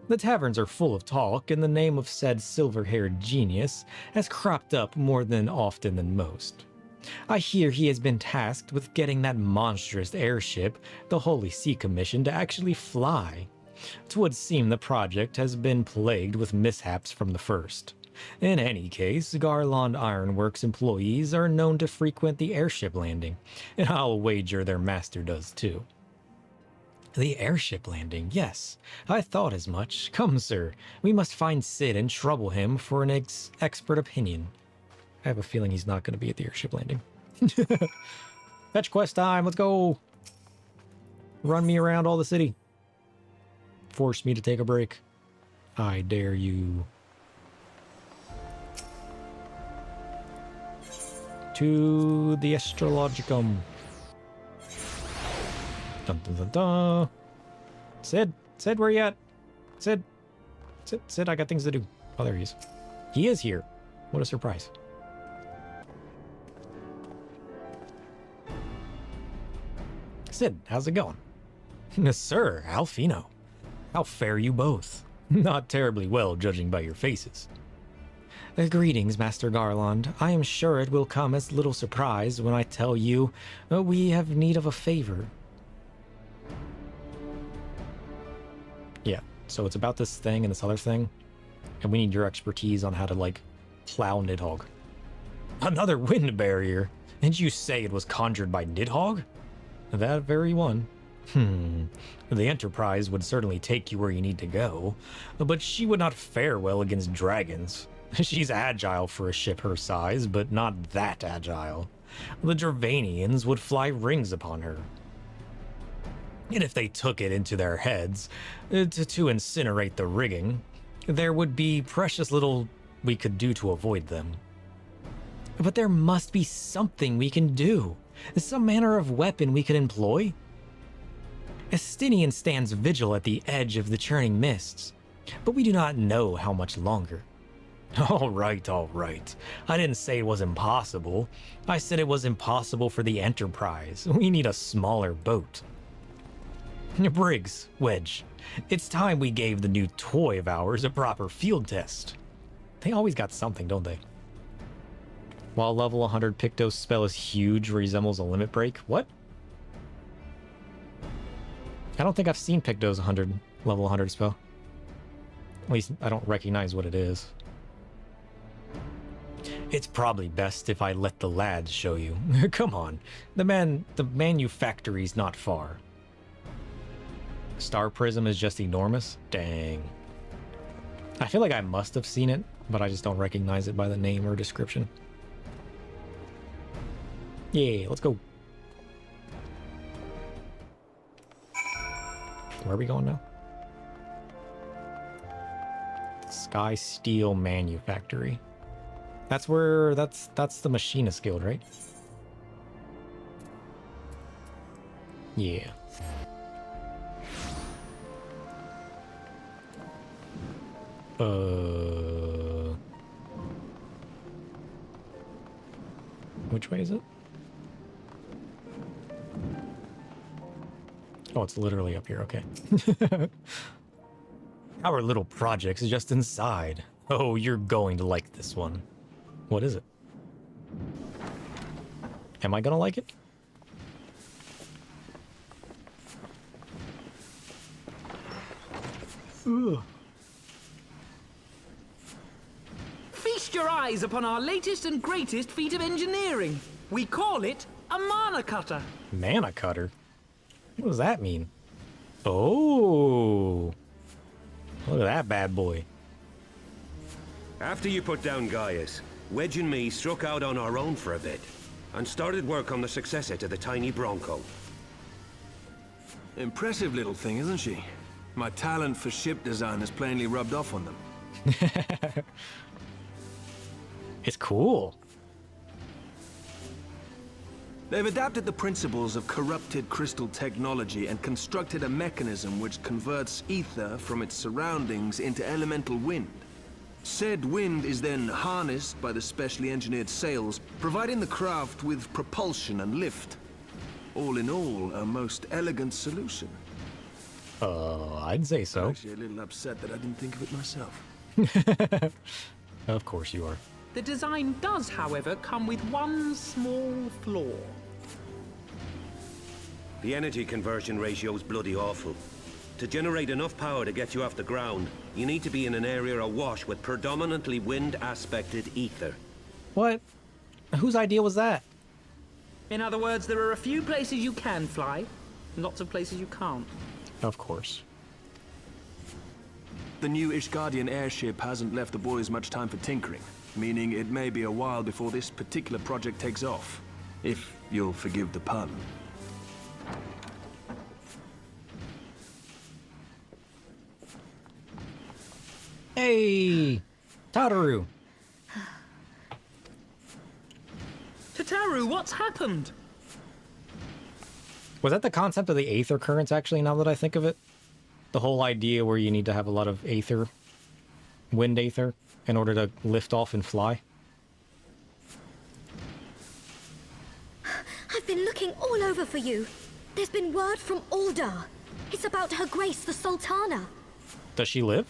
The taverns are full of talk, and the name of said silver-haired genius has cropped up more than often than most. I hear he has been tasked with getting that monstrous airship the Holy See commissioned to actually fly. 'Twould seem the project has been plagued with mishaps from the first. In any case, Garland Ironworks employees are known to frequent the airship landing, and I'll wager their master does too. The airship landing, yes. I thought as much. Come, sir. We must find Sid and trouble him for an expert opinion. I have a feeling he's not going to be at the airship landing. Fetch quest time, let's go. Run me around all the city. Force me to take a break. I dare you. To the Astrologicum. Dun dun dun dun. Sid, where you at? Sid, I got things to do. Oh, there he is. He is here. What a surprise. Sid, how's it going? Sir, Alfino. How fare you both? Not terribly well, judging by your faces. Greetings, Master Garland. I am sure it will come as little surprise when I tell you we have need of a favor. Yeah, so it's about this thing and this other thing, and we need your expertise on how to, like, plow Nidhogg. Another wind barrier? Didn't you say it was conjured by Nidhogg? That very one. The Enterprise would certainly take you where you need to go, but she would not fare well against dragons. She's agile for a ship her size, but not that agile. The Dravanians would fly rings upon her. And if they took it into their heads to incinerate the rigging, there would be precious little we could do to avoid them. But there must be something we can do. Some manner of weapon we could employ? Estinian stands vigil at the edge of the churning mists, but we do not know how much longer. All right. I didn't say it was impossible. I said it was impossible for the Enterprise. We need a smaller boat. Briggs, Wedge, it's time we gave the new toy of ours a proper field test. They always got something, don't they? While level 100 Picto's spell is huge, resembles a limit break. What? I don't think I've seen Picto's level 100 spell. At least I don't recognize what it is. It's probably best if I let the lads show you. Come on, the manufactory's not far. Star Prism is just enormous? Dang. I feel like I must have seen it, but I just don't recognize it by the name or description. Yeah, let's go. Where are we going now? Sky Steel Manufactory. That's where, that's the Machinist Guild, right? Yeah. Which way is it? Oh, it's literally up here, okay. Our little project's just inside. Oh, you're going to like this one. What is it? Am I gonna like it? Ugh. Feast your eyes upon our latest and greatest feat of engineering. We call it a mana cutter. Mana cutter? What does that mean? Oh, look at that bad boy. After you put down Gaius, Wedge and me struck out on our own for a bit, and started work on the successor to the tiny Bronco. Impressive little thing, isn't she? My talent for ship design has plainly rubbed off on them. It's cool. They've adapted the principles of corrupted crystal technology and constructed a mechanism which converts ether from its surroundings into elemental wind. Said wind is then harnessed by the specially engineered sails, providing the craft with propulsion and lift. all in all, a most elegant solution. I'd say so. I'm actually a little upset that I didn't think of it myself. Of course you are. The design does, however, come with one small flaw. The energy conversion ratio's bloody awful. To generate enough power to get you off the ground, you need to be in an area awash with predominantly wind-aspected ether. What? Whose idea was that? In other words, there are a few places you can fly, lots of places you can't. Of course. The new Ishgardian airship hasn't left the boys much time for tinkering, meaning it may be a while before this particular project takes off. If you'll forgive the pun. Hey! Tataru! Tataru, what's happened? Was that the concept of the aether currents, actually, now that I think of it? The whole idea where you need to have a lot of aether, wind aether, in order to lift off and fly? I've been looking all over for you. There's been word from Aldar. It's about Her Grace, the Sultana. Does she live?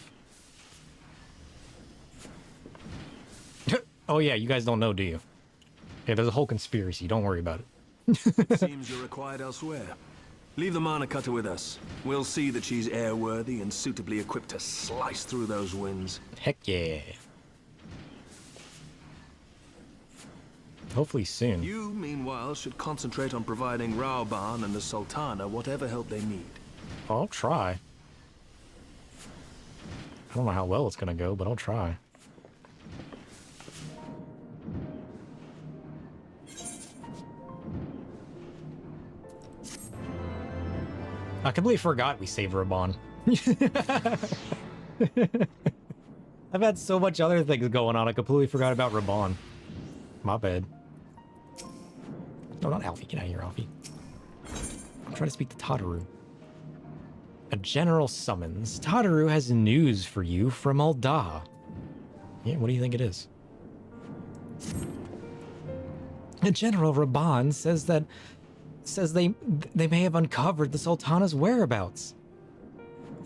Oh yeah, you guys don't know, do you? Yeah, there's a whole conspiracy. Don't worry about it. Seems you're required elsewhere. Leave the Mana Cutter with us. We'll see that she's airworthy and suitably equipped to slice through those winds. Heck yeah. Hopefully soon. You, meanwhile, should concentrate on providing Rauban and the Sultana whatever help they need. I'll try. I don't know how well it's gonna go, but I'll try. I completely forgot we saved Raban. I've had so much other things going on, I completely forgot about Raban. My bad. No, not Alfie. Get out of here, Alfie. I'm trying to speak to Tataru. A general summons. Tataru has news for you from Aldar. Yeah, what do you think it is? General Raban says they may have uncovered the Sultana's whereabouts.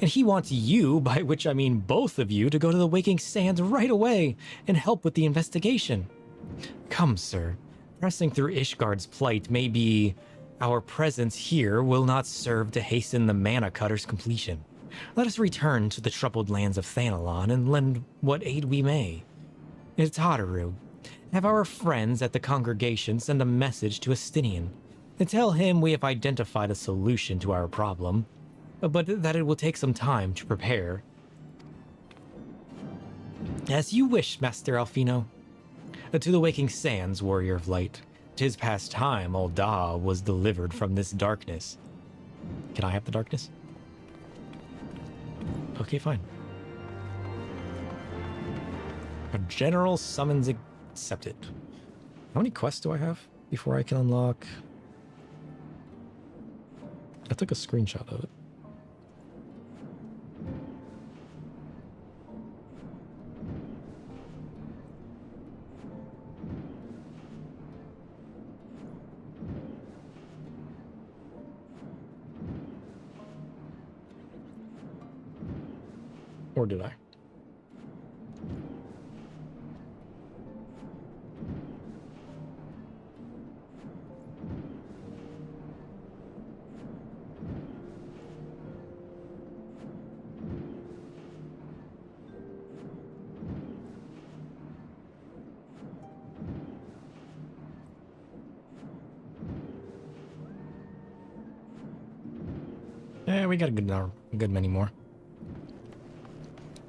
And he wants you, by which I mean both of you, to go to the Waking Sands right away and help with the investigation. Come, sir. Pressing through Ishgard's plight, maybe our presence here will not serve to hasten the Mana Cutter's completion. Let us return to the troubled lands of Thanalon and lend what aid we may. Tataru, have our friends at the congregation send a message to Astinian. Tell him we have identified a solution to our problem, but that it will take some time to prepare. As you wish, Master Alfino. To the Waking Sands, Warrior of Light. 'Tis past time Aldar was delivered from this darkness. Can I have the darkness? Okay, fine. A general summons accepted. How many quests do I have before I can unlock? I took a screenshot of it. Or did I? Yeah, we got a good many more.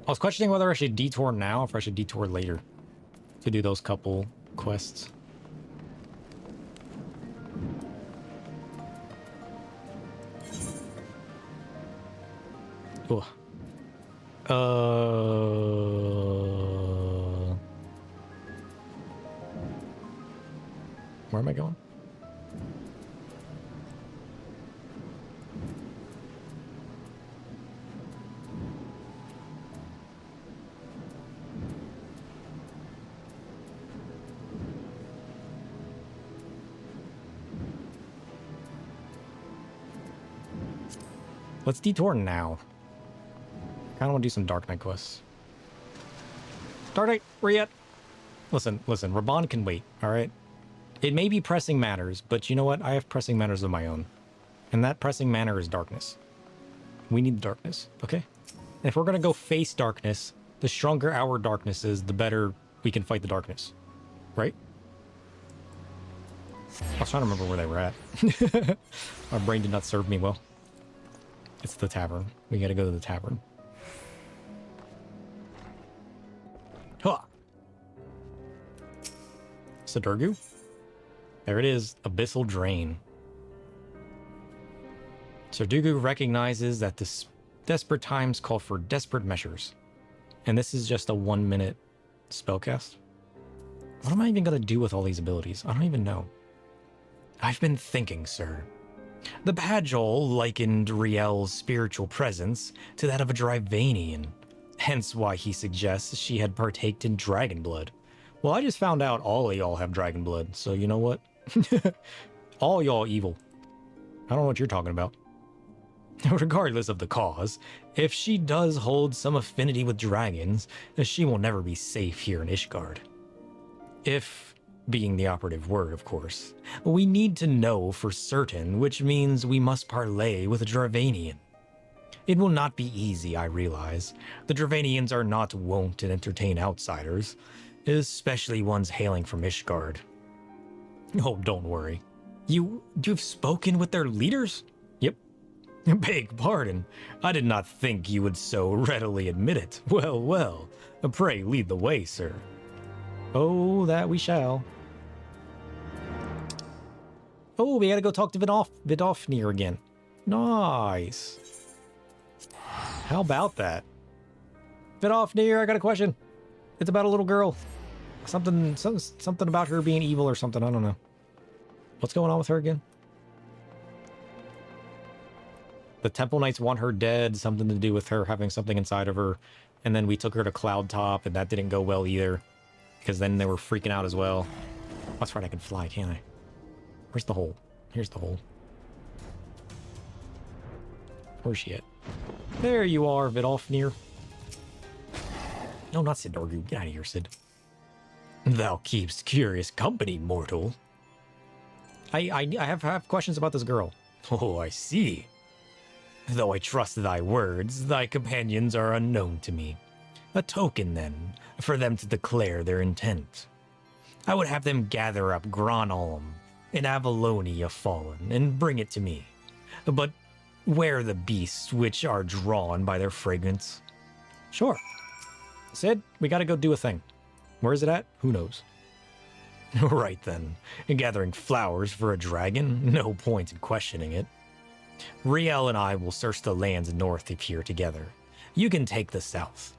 I was questioning whether I should detour now or if I should detour later to do those couple quests. Ooh. Where am I going? Let's detour now. I kind of want to do some Dark Knight quests. Dark Knight, where you at? Listen, Raban can wait, alright? It may be pressing matters, but you know what? I have pressing matters of my own. And that pressing matter is darkness. We need the darkness, okay? And if we're gonna go face darkness, the stronger our darkness is, the better we can fight the darkness. Right? I was trying to remember where they were at. My brain did not serve me well. It's the tavern. We gotta go to the tavern. Huh. Sadurgu? There it is. Abyssal Drain. Sardugu recognizes that this desperate times call for desperate measures. And this is just a 1-minute spellcast. What am I even going to do with all these abilities? I don't even know. I've been thinking, sir. The Bajol likened Riel's spiritual presence to that of a Dravanian, hence why he suggests she had partaked in dragon blood. Well, I just found out all of y'all have dragon blood, so you know what? All y'all evil. I don't know what you're talking about. Regardless of the cause, if she does hold some affinity with dragons, she will never be safe here in Ishgard. If, being the operative word, of course, we need to know for certain, which means we must parley with a Dravanian. It will not be easy, I realize. The Dravanians are not wont to entertain outsiders, especially ones hailing from Ishgard. Oh, don't worry. You've spoken with their leaders? Yep. Beg pardon. I did not think you would so readily admit it. Well, well. Pray lead the way, sir. Oh, that we shall. Oh, we gotta go talk to Vidofnir again. Nice. How about that? Vidofnir, I got a question. It's about a little girl. Something about her being evil or something. I don't know. What's going on with her again? The Temple Knights want her dead. Something to do with her having something inside of her. And then we took her to Cloud Top, and that didn't go well either. Because then they were freaking out as well. That's right, I can fly, can't I? Where's the hole? Here's the hole. Where's she at? There you are, Vidofnir. No, not Sid Dorgu. Get out of here, Sid. Thou keepst curious company, mortal. I have questions about this girl. Oh, I see. Though I trust thy words, thy companions are unknown to me. A token, then, for them to declare their intent. I would have them gather up Granholm in Avalonia fallen and bring it to me. But where the beasts which are drawn by their fragrance? Sure. Sid, we gotta go do a thing. Where is it at? Who knows? Right then. Gathering flowers for a dragon? No point in questioning it. Riel and I will search the lands north of here together. You can take the south.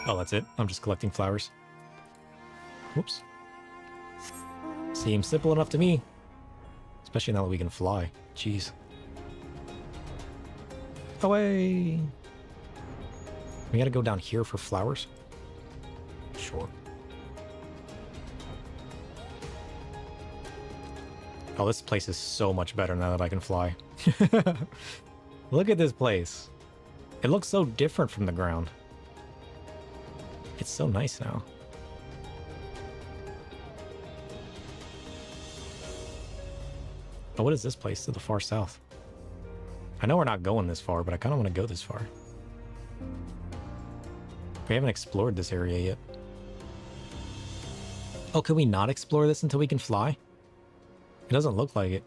Oh, that's it? I'm just collecting flowers. Whoops. Seems simple enough to me. Especially now that we can fly. Jeez. Away! We gotta go down here for flowers? Sure. Oh, this place is so much better now that I can fly. Look at this place. It looks so different from the ground. It's so nice now. Oh, what is this place to the far south? I know we're not going this far, but I kind of want to go this far. We haven't explored this area yet. Oh, can we not explore this until we can fly? It doesn't look like it.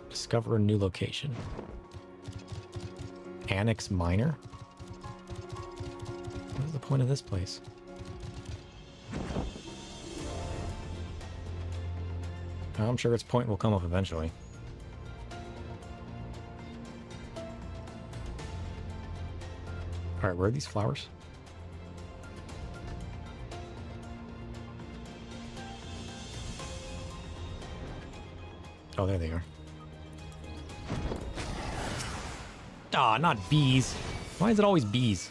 Discover a new location. Annex Minor? What is the point of this place? I'm sure its point will come up eventually. Alright, where are these flowers? Oh, there they are. Ah, not bees. Why is it always bees?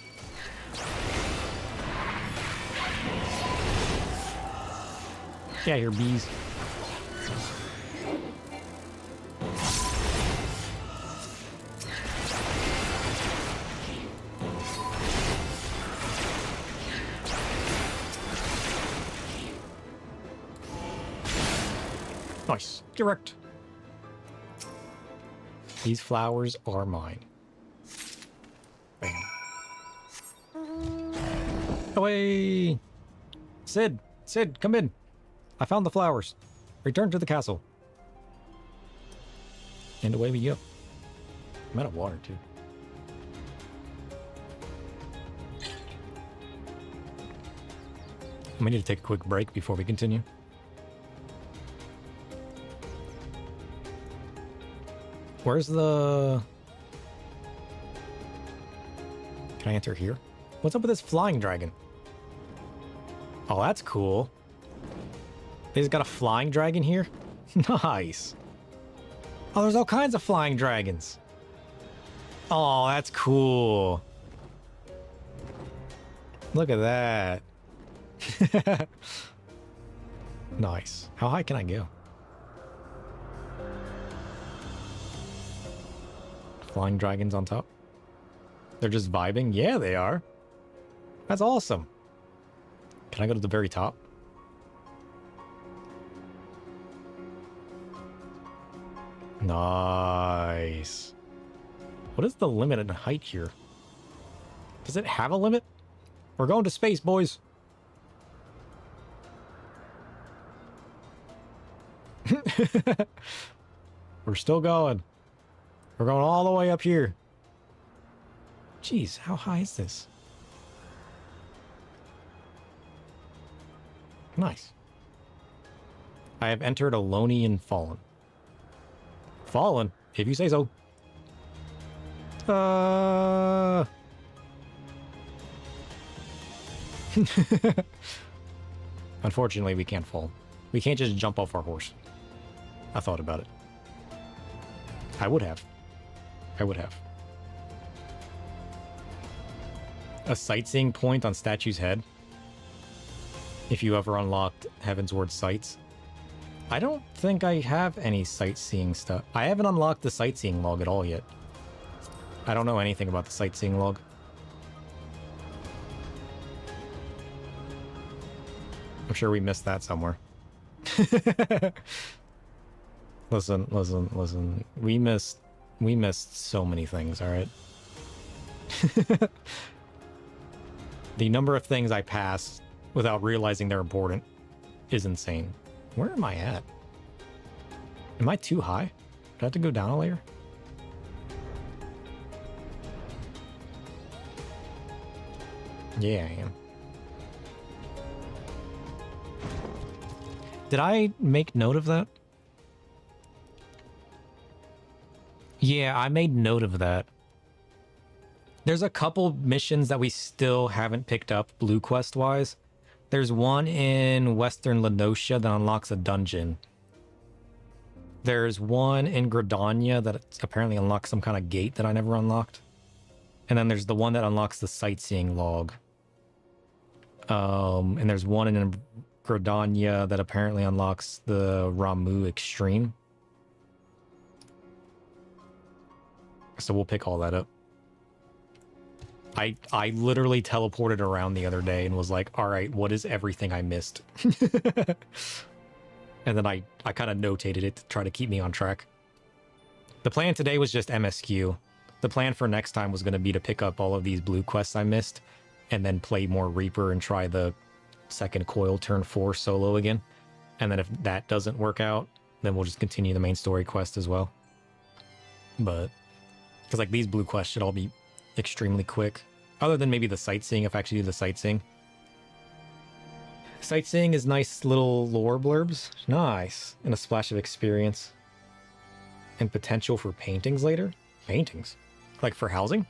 Get out here, bees. Nice. Get wrecked. These flowers are mine. Bam. Away! Sid! Sid, come in. I found the flowers. Return to the castle. And away we go. I'm out of water, too. We need to take a quick break before we continue. Where's the... Can I enter here? What's up with this flying dragon? Oh, that's cool. They just got a flying dragon here? Nice. Oh, there's all kinds of flying dragons. Oh, that's cool. Look at that. Nice. How high can I go? Flying dragons on top. They're just vibing? Yeah, they are. That's awesome. Can I go to the very top? Nice. What is the limit in height here? Does it have a limit? We're going to space, boys. We're still going. We're going all the way up here. Jeez, how high is this? Nice. I have entered Alonian Fallen. Fallen? If you say so. Unfortunately, we can't fall. We can't just jump off our horse. I thought about it. I would have. I would have. A sightseeing point on Statue's Head. If you ever unlocked Heavensward sights. I don't think I have any sightseeing stuff. I haven't unlocked the sightseeing log at all yet. I don't know anything about the sightseeing log. I'm sure we missed that somewhere. Listen. We missed so many things, alright? The number of things I passed without realizing they're important is insane. Where am I at? Am I too high? Do I have to go down a layer? Yeah, I am. Did I make note of that? Yeah, I made note of that. There's a couple missions that we still haven't picked up blue quest wise. There's one in Western Lenocia that unlocks a dungeon. There's one in Dravania that apparently unlocks some kind of gate that I never unlocked. And then there's the one that unlocks the sightseeing log. And there's one in Dravania that apparently unlocks the Ramu Extreme. So we'll pick all that up. I literally teleported around the other day and was like, all right, what is everything I missed? And then I kind of notated it to try to keep me on track. The plan today was just MSQ. The plan for next time was going to be to pick up all of these blue quests I missed and then play more Reaper and try the second coil turn 4 solo again. And then if that doesn't work out, then we'll just continue the main story quest as well. But, because like these blue quests should all be extremely quick. Other than maybe the sightseeing, if I actually do the sightseeing. Sightseeing is nice little lore blurbs. Nice. And a splash of experience. And potential for paintings later. Paintings? Like for housing?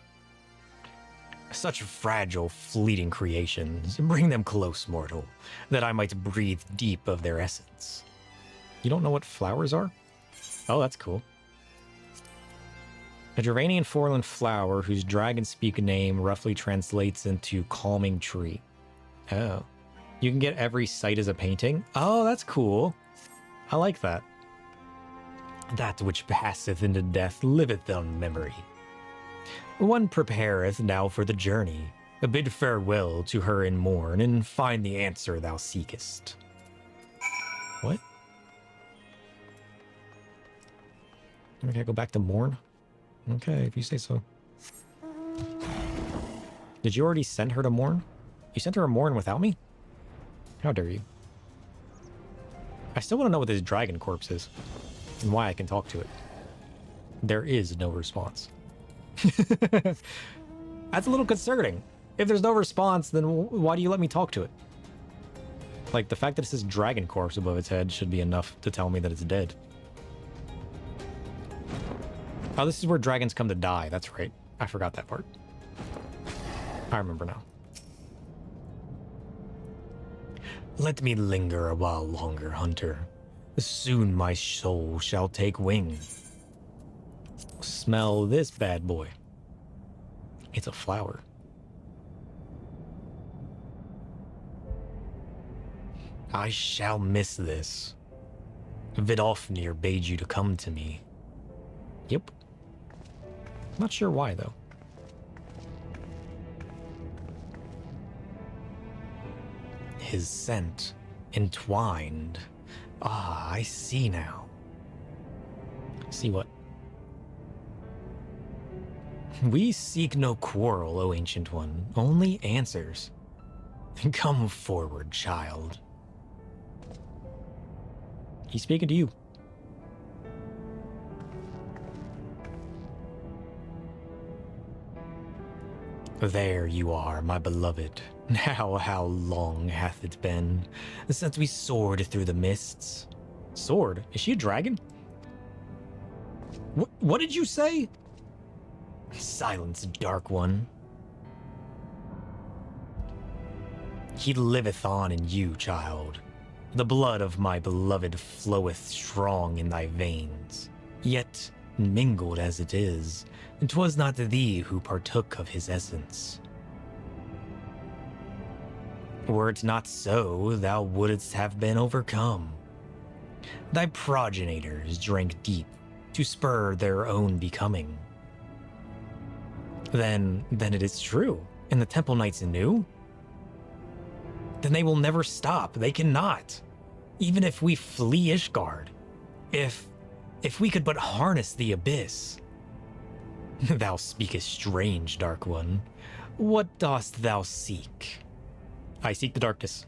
Such fragile, fleeting creations. Bring them close, mortal, that I might breathe deep of their essence. You don't know what flowers are? Oh, that's cool. A Dravanian foreland flower whose dragon-speak name roughly translates into calming tree. Oh. You can get every sight as a painting? Oh, that's cool. I like that. That which passeth into death liveth on memory. One prepareth now for the journey. Bid farewell to her in morn, and find the answer thou seekest. What? Okay, go back to Morn. Okay, if you say so. Did you already send her to Morn? You sent her to Morn without me? How dare you? I still want to know what this dragon corpse is and why I can talk to it. There is no response. That's a little concerning. If there's no response, then why do you let me talk to it? Like, the fact that it says dragon corpse above its head should be enough to tell me that it's dead. Oh, this is where dragons come to die. That's right. I forgot that part. I remember now. Let me linger a while longer, hunter. Soon my soul shall take wing. Smell this bad boy. It's a flower. I shall miss this. Vidofnir bade you to come to me. Yep. Not sure why, though. His scent entwined. Ah, I see now. See what? We seek no quarrel, O Ancient One, only answers. Come forward, child. He's speaking to you. There you are, my beloved. Now how long hath it been since we soared through the mists? Sword? Is she a dragon? What did you say? Silence, Dark One. He liveth on in you, child. The blood of my beloved floweth strong in thy veins. Yet, mingled as it is, 'twas not thee who partook of his essence. Were it not so, thou wouldst have been overcome. Thy progenitors drank deep to spur their own becoming. Then it is true, and the Temple Knights knew? Then they will never stop. They cannot. Even if we flee Ishgard. If we could but harness the abyss. Thou speakest strange, Dark One. What dost thou seek? I seek the darkness.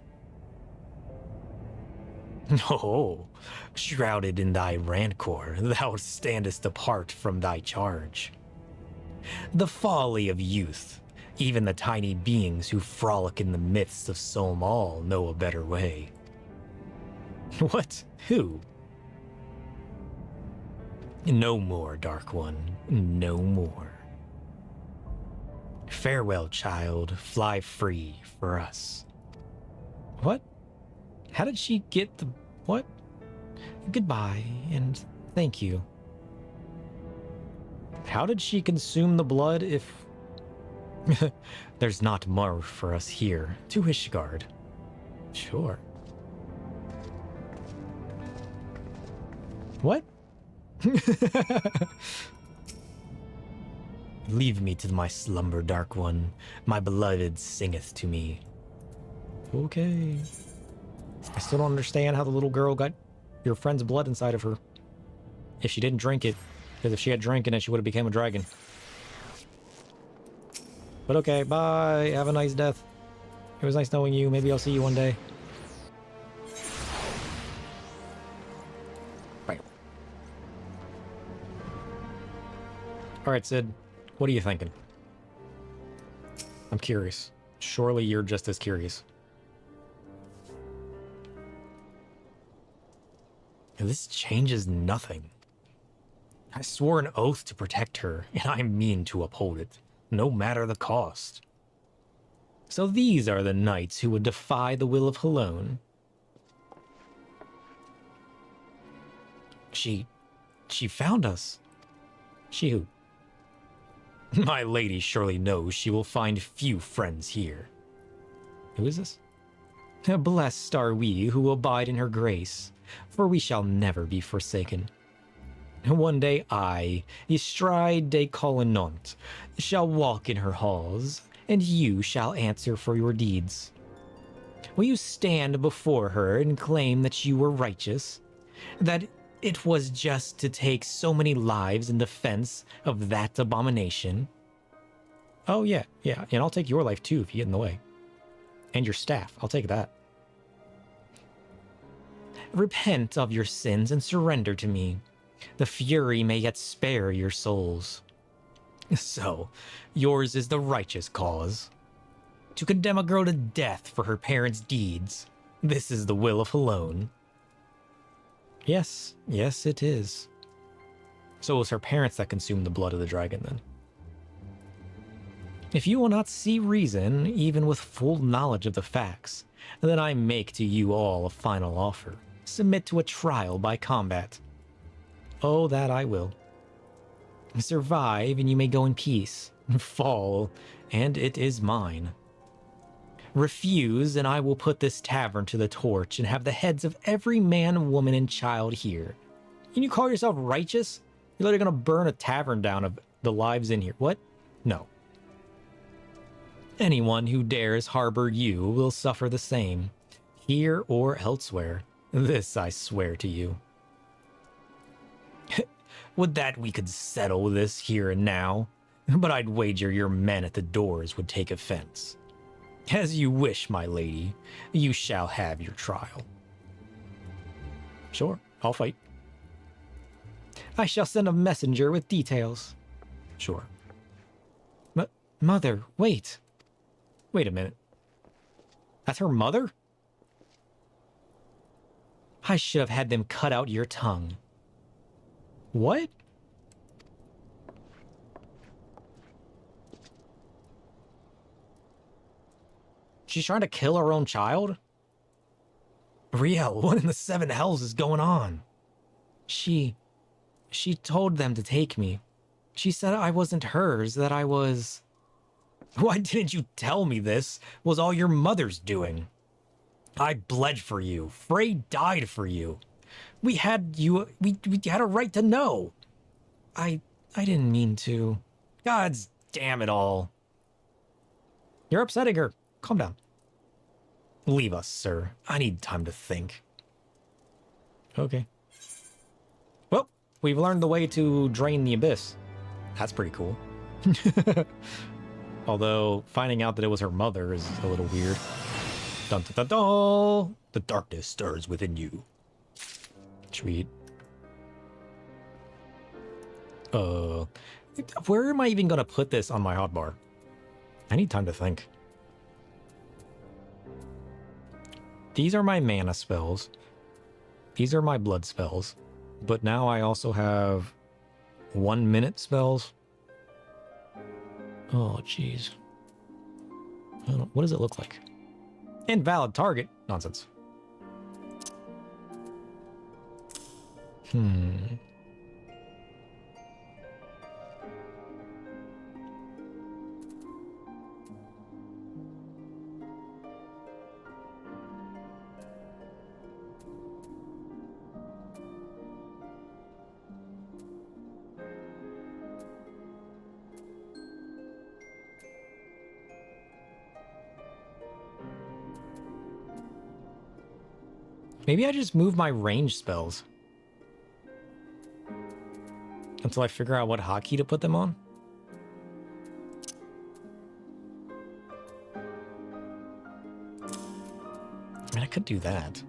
Oh, shrouded in thy rancor, thou standest apart from thy charge. The folly of youth. Even the tiny beings who frolic in the midst of Somal know a better way. What? Who? No more, Dark One. No more. Farewell, child. Fly free for us. What? How did she get the... what? Goodbye, and thank you. How did she consume the blood if... There's not more for us here. To Ishgard. Sure. What? Leave me to my slumber, Dark One. My beloved singeth to me. Okay. I still don't understand how the little girl got your friend's blood inside of her. If she didn't drink it. Because if she had drinking it, she would have become a dragon. But okay, bye. Have a nice death. It was nice knowing you. Maybe I'll see you one day. Bye. Alright, Sid. What are you thinking? I'm curious. Surely you're just as curious. This changes nothing. I swore an oath to protect her, and I mean to uphold it, no matter the cost. So these are the knights who would defy the will of Halone. She found us. She who? My lady surely knows she will find few friends here. Who is this? Blessed are we who abide in her grace, for we shall never be forsaken. One day I, Ystride de Colonant, shall walk in her halls, and you shall answer for your deeds. Will you stand before her and claim that you were righteous? That It was just to take so many lives in defense of that abomination. Oh, yeah, yeah. And I'll take your life, too, if you get in the way. And your staff. I'll take that. Repent of your sins and surrender to me. The Fury may yet spare your souls. So, yours is the righteous cause. To condemn a girl to death for her parents' deeds. This is the will of Halone. Yes, yes it is. So it was her parents that consumed the blood of the dragon then. If you will not see reason, even with full knowledge of the facts, then I make to you all a final offer. Submit to a trial by combat. Oh, that I will. Survive, and you may go in peace. Fall, and it is mine. Refuse, and I will put this tavern to the torch and have the heads of every man, woman, and child here. And you call yourself righteous? You're literally gonna burn a tavern down of the lives in here. What? No. Anyone who dares harbor you will suffer the same, here or elsewhere. This I swear to you. Would that we could settle this here and now, but I'd wager your men at the doors would take offense. As you wish, my lady, you shall have your trial. Sure, I'll fight. I shall send a messenger with details. Sure. Mother, wait. Wait a minute. That's her mother? I should have had them cut out your tongue. What? She's trying to kill her own child? Riel, what in the seven hells is going on? She told them to take me. She said I wasn't hers, that I was... Why didn't you tell me this was all your mother's doing? I bled for you. Frey died for you. We had a right to know. I didn't mean to. God's damn it all. You're upsetting her. Calm down. Leave us, sir. I need time to think. Okay. Well, we've learned the way to drain the abyss. That's pretty cool. Although, finding out that it was her mother is a little weird. Dun dun dun dun! The darkness stirs within you. Sweet. Where am I even gonna put this on my hotbar? I need time to think. These are my mana spells. These are my blood spells. But now I also have 1 minute spells. Oh, jeez. What does it look like? Invalid target. Nonsense. Maybe I just move my range spells until I figure out what hotkey to put them on. I mean, I could do that.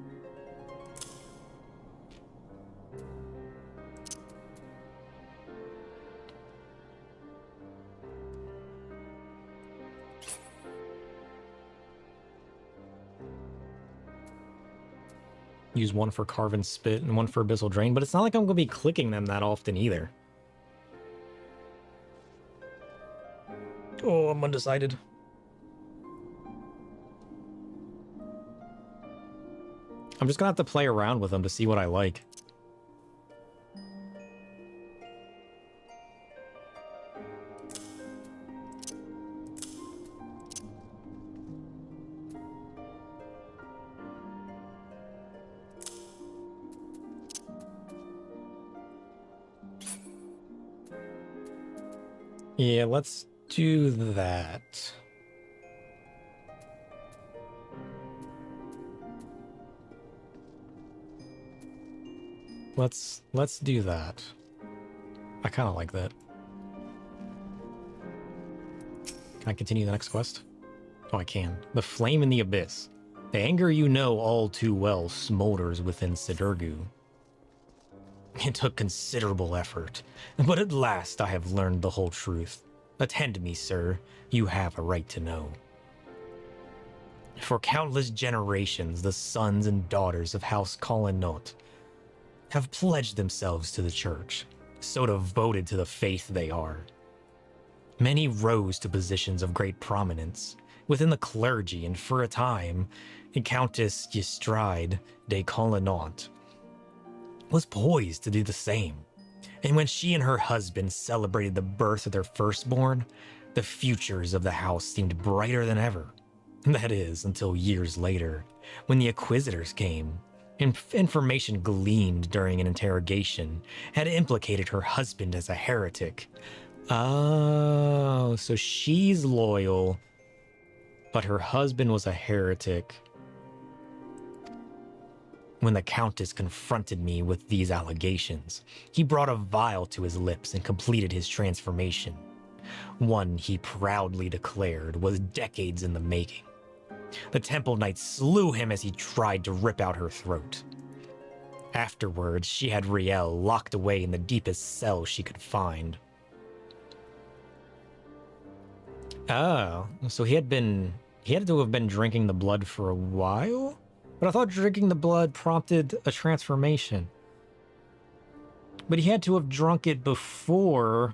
Use one for Carve and Spit and one for Abyssal Drain, but it's not like I'm going to be clicking them that often either. Oh, I'm undecided. I'm just going to have to play around with them to see what I like. Yeah, let's do that. Let's do that. I kind of like that. Can I continue the next quest? Oh, I can. The Flame in the Abyss. The anger you know all too well smolders within Sidurgu. It took considerable effort, but at last I have learned the whole truth. Attend me, sir. You have a right to know. For countless generations, the sons and daughters of House Collinot have pledged themselves to the church, so devoted to the faith they are. Many rose to positions of great prominence within the clergy, and for a time, Countess Yestride de Collinot was poised to do the same. And when she and her husband celebrated the birth of their firstborn, the futures of the house seemed brighter than ever. That is, until years later, when the Inquisitors came. Information gleaned during an interrogation had implicated her husband as a heretic. Oh, so she's loyal, but her husband was a heretic. When the Countess confronted me with these allegations, he brought a vial to his lips and completed his transformation. One he proudly declared was decades in the making. The Temple Knight slew him as he tried to rip out her throat. Afterwards, she had Riel locked away in the deepest cell she could find. Oh, so he had to have been drinking the blood for a while? But I thought drinking the blood prompted a transformation. But he had to have drunk it before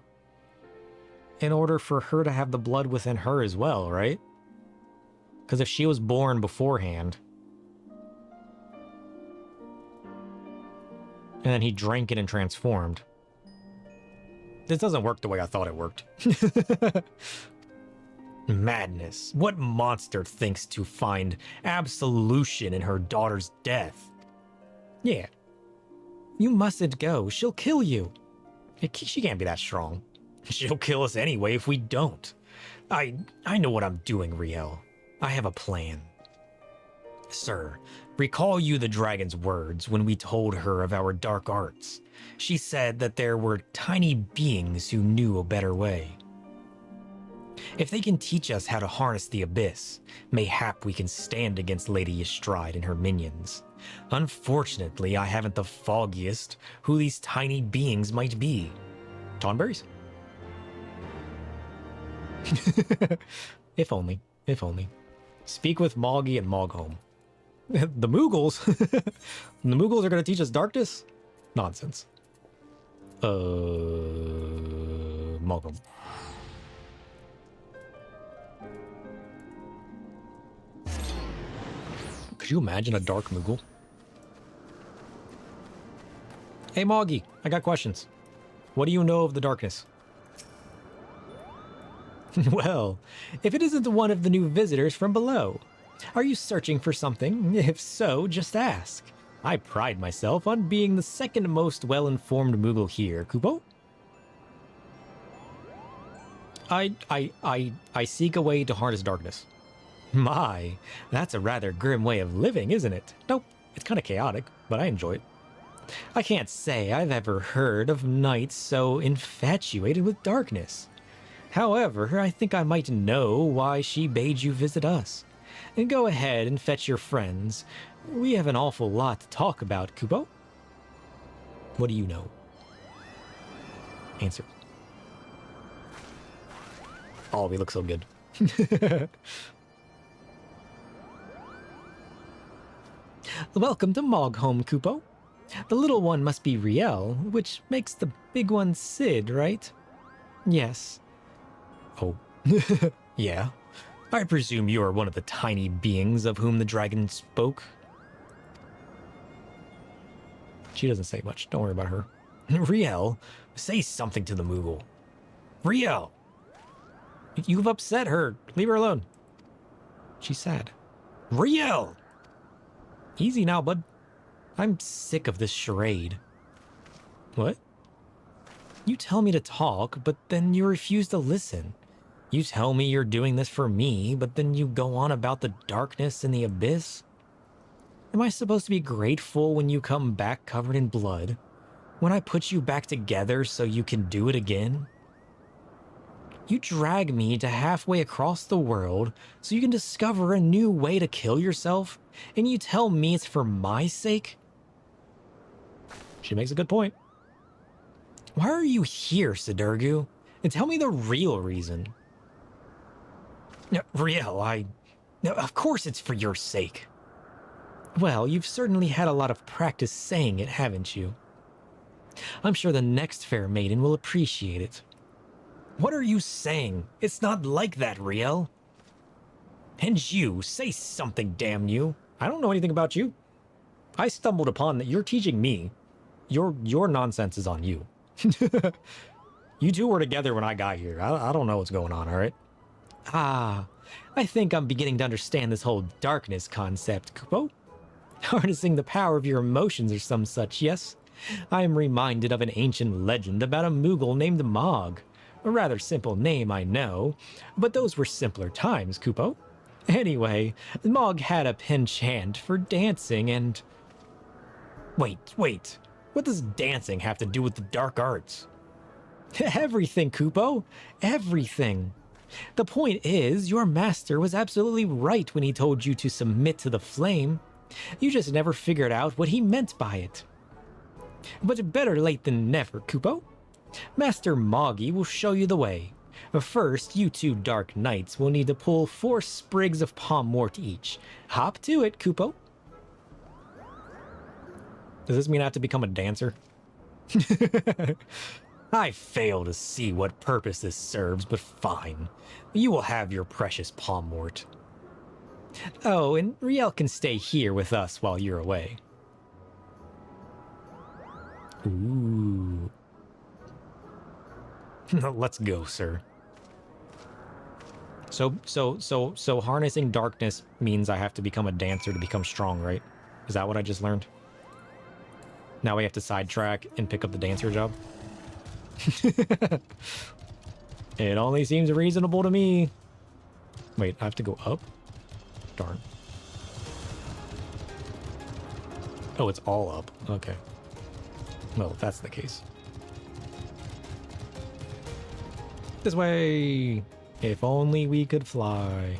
in order for her to have the blood within her as well, right? Because if she was born beforehand, and then he drank it and transformed, this doesn't work the way I thought it worked. Madness. What monster thinks to find absolution in her daughter's death? Yeah. You mustn't go. She'll kill you. She can't be that strong. She'll kill us anyway if we don't. I know what I'm doing, Riel. I have a plan. Sir, recall you the dragon's words when we told her of our dark arts. She said that there were tiny beings who knew a better way. If they can teach us how to harness the abyss, mayhap we can stand against Lady Yestride and her minions. Unfortunately, I haven't the foggiest who these tiny beings might be. Tonberries? If only. Speak with Moggy and Mogholm. The Moogles? The Moogles are going to teach us darkness? Nonsense. Mogholm. Could you imagine a dark Moogle? Hey Moggy, I got questions. What do you know of the darkness? Well, if it isn't one of the new visitors from below. Are you searching for something? If so, just ask. I pride myself on being the second most well-informed Moogle here, Kupo. I seek a way to harness darkness. My, that's a rather grim way of living, isn't it? Nope, it's kind of chaotic, but I enjoy it. I can't say I've ever heard of knights so infatuated with darkness. However, I think I might know why she bade you visit us. And go ahead and fetch your friends. We have an awful lot to talk about, Kupo. What do you know? Answer. Oh, we look so good. Welcome to Mogholm, Kupo. The little one must be Riel, which makes the big one Sid, right? Yes. Oh. Yeah. I presume you are one of the tiny beings of whom the dragon spoke. She doesn't say much. Don't worry about her. Riel, say something to the Moogle. Riel! You've upset her. Leave her alone. She's sad. Riel! Easy now, bud. I'm sick of this charade. What? You tell me to talk, but then you refuse to listen. You tell me you're doing this for me, but then you go on about the darkness and the abyss? Am I supposed to be grateful when you come back covered in blood? when I put you back together so you can do it again? You drag me to halfway across the world so you can discover a new way to kill yourself, and you tell me it's for my sake? She makes a good point. Why are you here, Sidurgu? And tell me the real reason. No, Riel, No, of course it's for your sake. Well, you've certainly had a lot of practice saying it, haven't you? I'm sure the next fair maiden will appreciate it. What are you saying? It's not like that, Riel. And you, say something, damn you. I don't know anything about you. I stumbled upon that you're teaching me. Your nonsense is on you. You two were together when I got here. I don't know what's going on, all right? Ah, I think I'm beginning to understand this whole darkness concept, Kupo. Harnessing the power of your emotions or some such, yes? I am reminded of an ancient legend about a Moogle named Mog. A rather simple name, I know, but those were simpler times, Kupo. Anyway, Mog had a penchant for dancing and... Wait. What does dancing have to do with the dark arts? Everything, Kupo. Everything. The point is, your master was absolutely right when he told you to submit to the flame. You just never figured out what he meant by it. But better late than never, Kupo. Master Moggy will show you the way. First, you two Dark Knights will need to pull 4 sprigs of palmwort each. Hop to it, Kupo. Does this mean I have to become a dancer? I fail to see what purpose this serves, but fine. You will have your precious palmwort. Oh, and Riel can stay here with us while you're away. Ooh. Let's go, sir. So harnessing darkness means I have to become a dancer to become strong, right? Is that what I just learned? Now we have to sidetrack and pick up the dancer job? It only seems reasonable to me. Wait, I have to go up? Darn. Oh, it's all up. Okay. Well, if that's the case. This way! If only we could fly.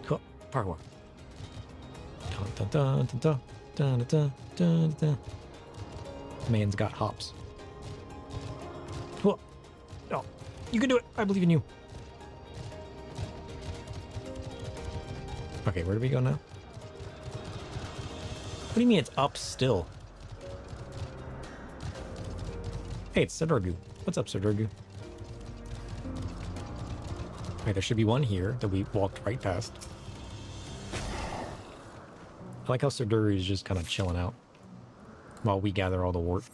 Huh, parkour. Dun, dun, dun, dun, dun, dun, dun, dun. Man's got hops. Huh. Oh, you can do it! I believe in you. Okay, where do we go now? What do you mean it's up still? Hey, it's Sidurgu. What's up, Sidurgu? Okay, there should be one here that we walked right past. I like how Sidurgu is just kind of chilling out while we gather all the wort.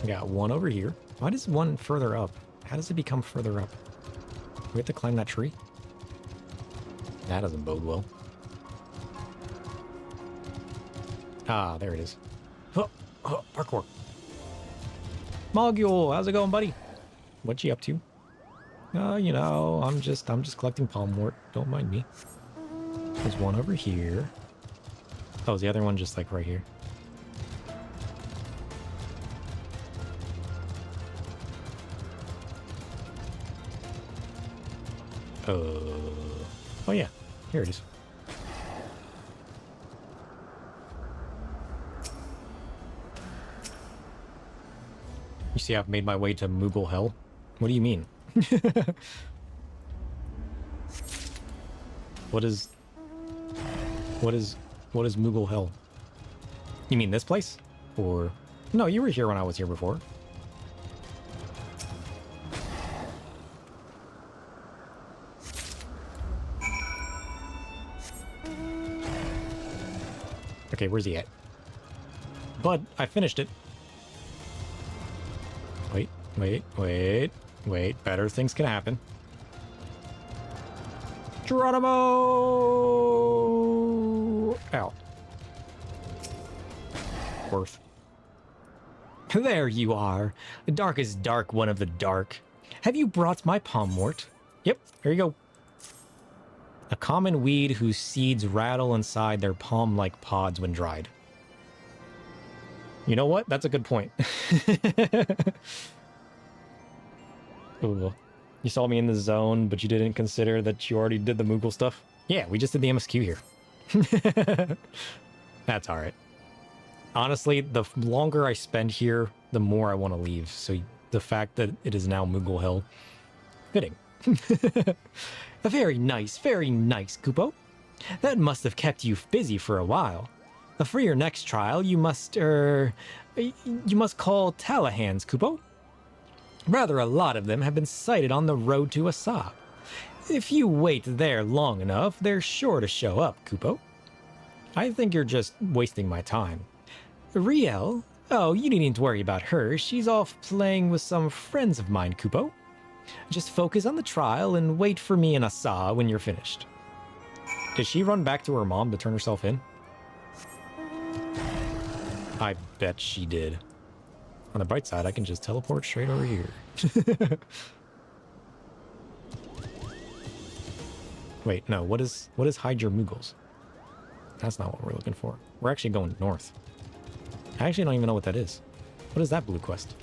We got one over here. Why does one further up? How does it become further up? We have to climb that tree? That doesn't bode well. Ah, there it is. Oh, parkour. Mogul, how's it going, buddy? What you up to? You know, I'm just collecting palmwort. Don't mind me. There's one over here. Oh, is the other one just like right here? Oh yeah, here it is. You see, I've made my way to Moogle Hell. What do you mean? What is Moogle Hell? You mean this place? Or no, you were here when I was here before. Okay, where's he at? Bud, I finished it. Wait. Better things can happen. Geronimo! Ow. Worth. There you are. The darkest dark one of the dark. Have you brought my palmwort? Yep, here you go. A common weed whose seeds rattle inside their palm-like pods when dried. You know what? That's a good point. Ooh. You saw me in the zone, but you didn't consider that you already did the Moogle stuff? Yeah, we just did the MSQ here. That's alright. Honestly, the longer I spend here, the more I want to leave. So the fact that it is now Moogle Hill, fitting. Very nice, Kupo. That must have kept you busy for a while. For your next trial, you must call Talahans, Kupo. Rather, a lot of them have been sighted on the road to Assa. If you wait there long enough, they're sure to show up, Kupo. I think you're just wasting my time. Riel? Oh, you needn't worry about her. She's off playing with some friends of mine, Kupo. Just focus on the trial and wait for me in Assa when you're finished. Did she run back to her mom to turn herself in? I bet she did. On the bright side, I can just teleport straight over here. Wait, no, what is hide your Moogles? That's not what we're looking for. We're actually going north. I actually don't even know what that is. What is that blue quest?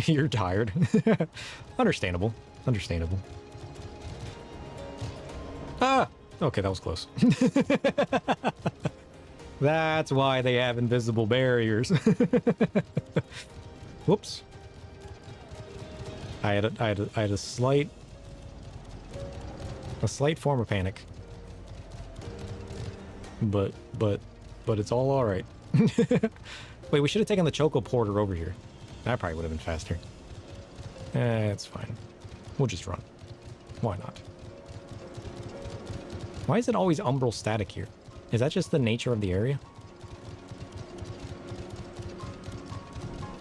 You're tired. Understandable. Understandable. Ah! Okay, that was close. That's why they have invisible barriers. Whoops. I had a slight form of panic. But it's all right. Wait, we should have taken the Choco Porter over here. That probably would have been faster. It's fine. We'll just run. Why not? Why is it always umbral static here? Is that just the nature of the area?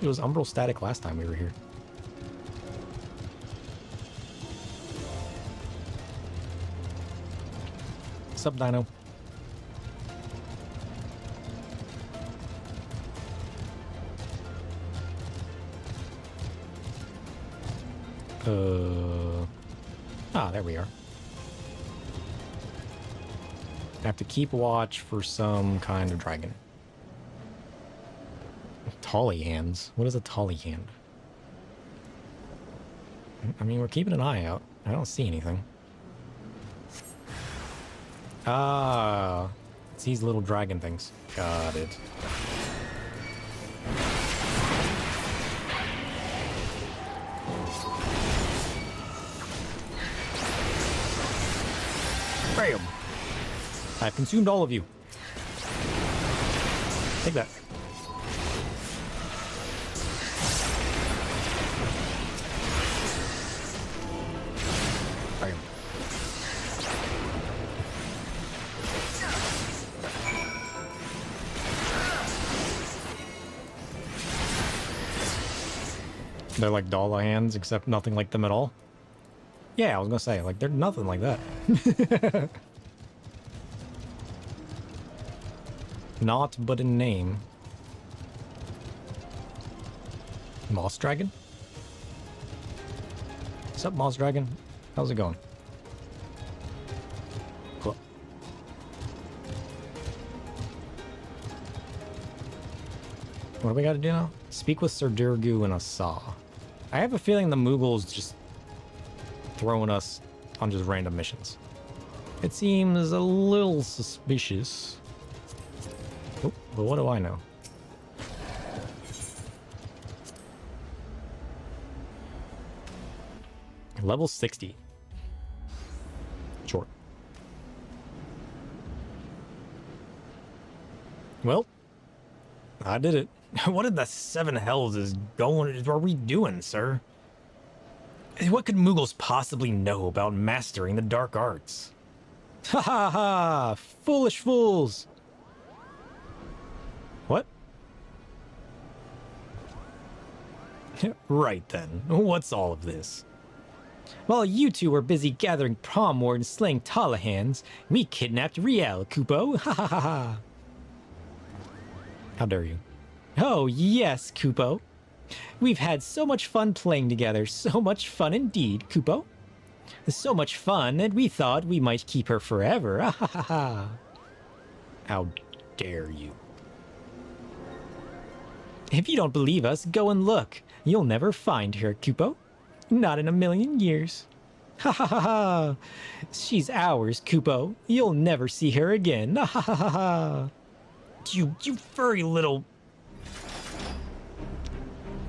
It was umbral static last time we were here. Sup, Dino? There we are. I have to keep watch for some kind of dragon. Tolly hands? What is a tolly hand? I mean, we're keeping an eye out. I don't see anything. Ah, it's these little dragon things. Got it. Bam! I've consumed all of you. Take that. Bam. They're like doll hands, except nothing like them at all. Yeah, I was gonna say, like, they're nothing like that. Not but in name. Moss Dragon? What's up, Moss Dragon? How's it going? Cool. What do we gotta do now? Speak with Sir Durgu and Assa. I have a feeling the Moogle's just throwing us on just random missions. It seems a little suspicious. Oh, but what do I know? Level 60. Sure. Well, I did it. What in the seven hells are we doing, sir? What could Moogles possibly know about mastering the dark arts? Ha ha ha! Foolish fools! What? Right then, what's all of this? While you two were busy gathering Promward and slaying Talahans, we kidnapped Riel, Kupo. Ha ha ha ha! How dare you? Oh yes, Kupo. We've had so much fun playing together. So much fun indeed, Kupo. So much fun that we thought we might keep her forever. Ah, ha, ha, ha. How dare you? If you don't believe us, go and look. You'll never find her, Kupo. Not in a million years. Ha ha ha ha. She's ours, Kupo. You'll never see her again. Ha ha ha ha. You furry little...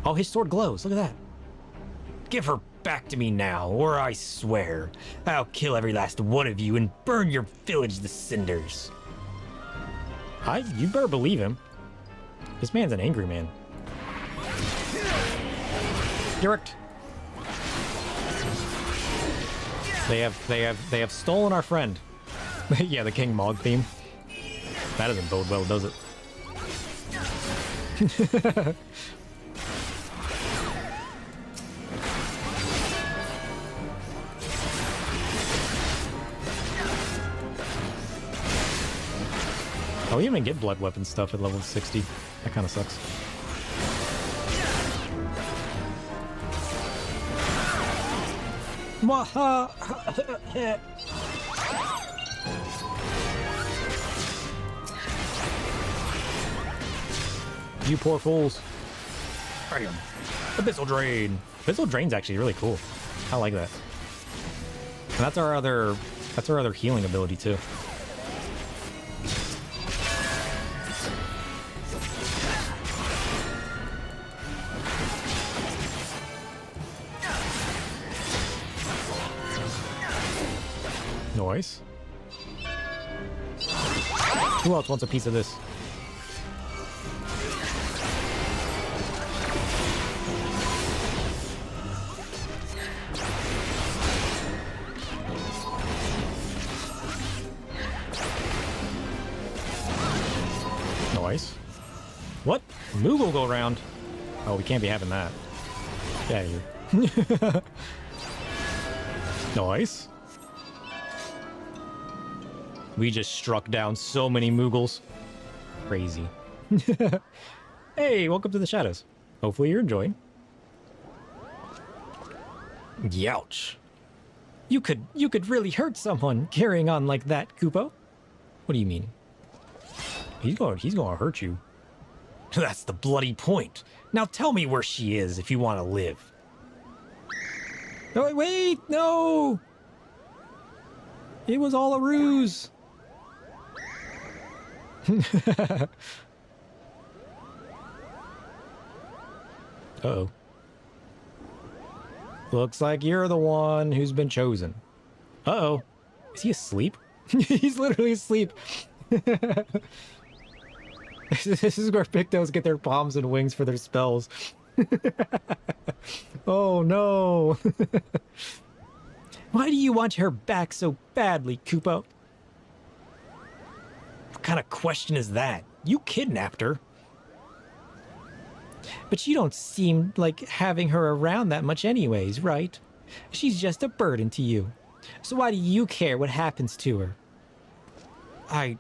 Oh, his sword glows. Look at that. Give her back to me now, or I swear, I'll kill every last one of you and burn your village to cinders. You better believe him. This man's an angry man. Direct. They have stolen our friend. Yeah, the King Mog theme. That doesn't bode well, does it? Oh, we even get blood weapon stuff at level 60. That kind of sucks. You poor fools. Bam. Abyssal Drain. Abyssal Drain's actually really cool. I like that. And that's our other healing ability too. Nice. Who else wants a piece of this? Nice. What? Moogle go around. Oh, we can't be having that. Get out of here. Nice. We just struck down so many Moogles. Crazy. Hey, welcome to the Shadows. Hopefully you're enjoying. Youch. You could really hurt someone carrying on like that, Kupo. What do you mean? He's gonna hurt you. That's the bloody point. Now tell me where she is if you want to live. Oh, wait, no! It was all a ruse. Uh-oh. Looks like you're the one who's been chosen. Uh-oh. Is he asleep? He's literally asleep. This is where Pictos get their palms and wings for their spells. Oh no. Why do you want her back so badly, Kupo? What kind of question is that? You kidnapped her. But you don't seem like having her around that much anyways, right? She's just a burden to you. So why do you care what happens to her? I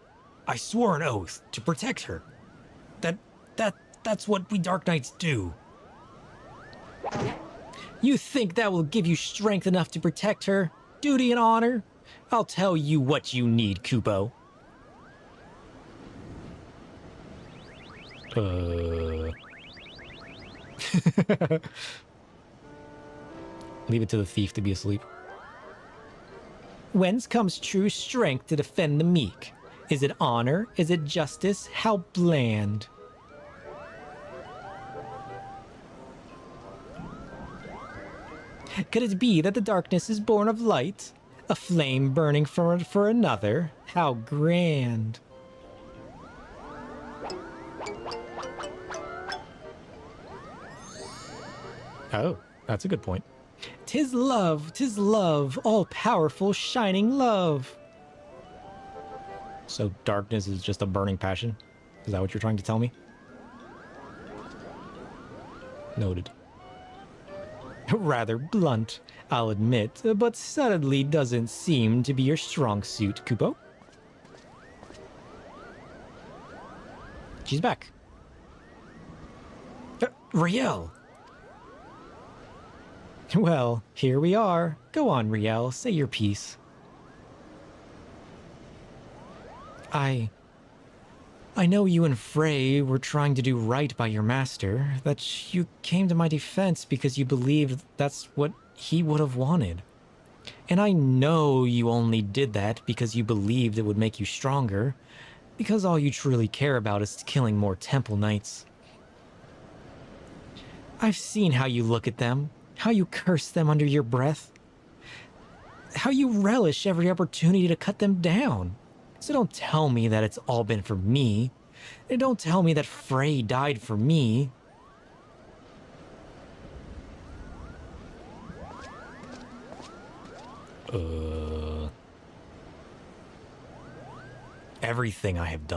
swore an oath to protect her. That's what we Dark Knights do. You think that will give you strength enough to protect her? Duty and honor? I'll tell you what you need, Kupo. Leave it to the thief to be asleep. Whence comes true strength to defend the meek? Is it honor? Is it justice? How bland. Could it be that the darkness is born of light? A flame burning for another? How grand. Oh, that's a good point. 'Tis love, all-powerful, shining love. So darkness is just a burning passion? Is that what you're trying to tell me? Noted. Rather blunt, I'll admit, but subtly doesn't seem to be your strong suit, Kupo. She's back. Riel, Well, here we are. Go on, Riel, say your piece. I know you and Frey were trying to do right by your master, that you came to my defense because you believed that's what he would have wanted. And I know you only did that because you believed it would make you stronger, because all you truly care about is killing more Temple Knights. I've seen how you look at them, how you curse them under your breath, how you relish every opportunity to cut them down. So don't tell me that it's all been for me. And don't tell me that Frey died for me. Everything I have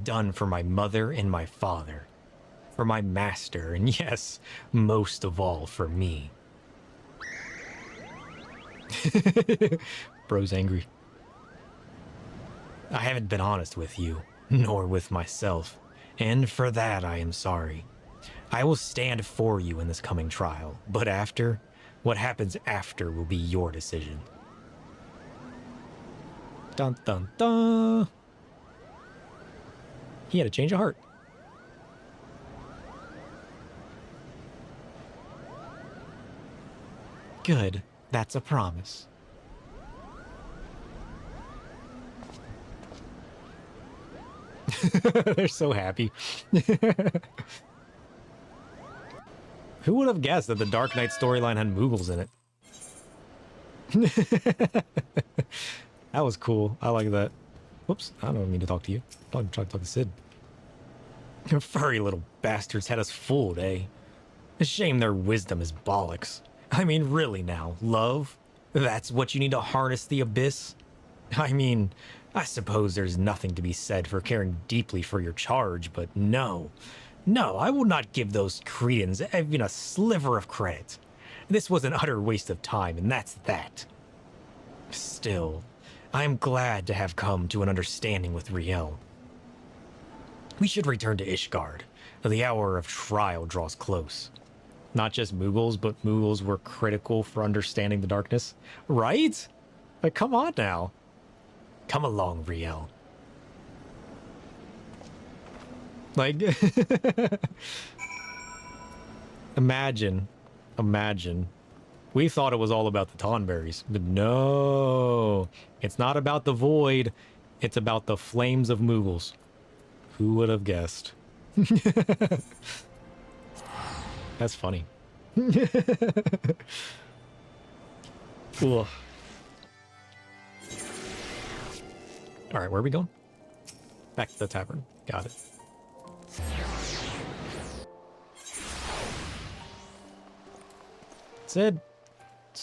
done for my mother and my father. For my master, and yes, most of all for me. Bro's angry. I haven't been honest with you, nor with myself, and for that I am sorry. I will stand for you in this coming trial, but after, what happens after will be your decision. Dun dun dun! He had a change of heart. Good, that's a promise. They're so happy. Who would have guessed that the Dark Knight storyline had Moogles in it? That was cool. I like that. Whoops, I don't mean to talk to you. I'm trying to talk to Sid. Your furry little bastards had us fooled, eh? A shame their wisdom is bollocks. I mean, really now, love? That's what you need to harness the abyss? I mean, I suppose there's nothing to be said for caring deeply for your charge, but no. No, I will not give those cretins even a sliver of credit. This was an utter waste of time, and that's that. Still, I am glad to have come to an understanding with Riel. We should return to Ishgard. The hour of trial draws close. Not just Moogles, but Moogles were critical for understanding the darkness. Right? Like, come on now. Come along, Riel. Like, imagine. We thought it was all about the Tonberries, but no. It's not about the void. It's about the flames of Moogles. Who would have guessed? That's funny. Ugh. All right, where are we going? Back to the tavern. Got it. Sid,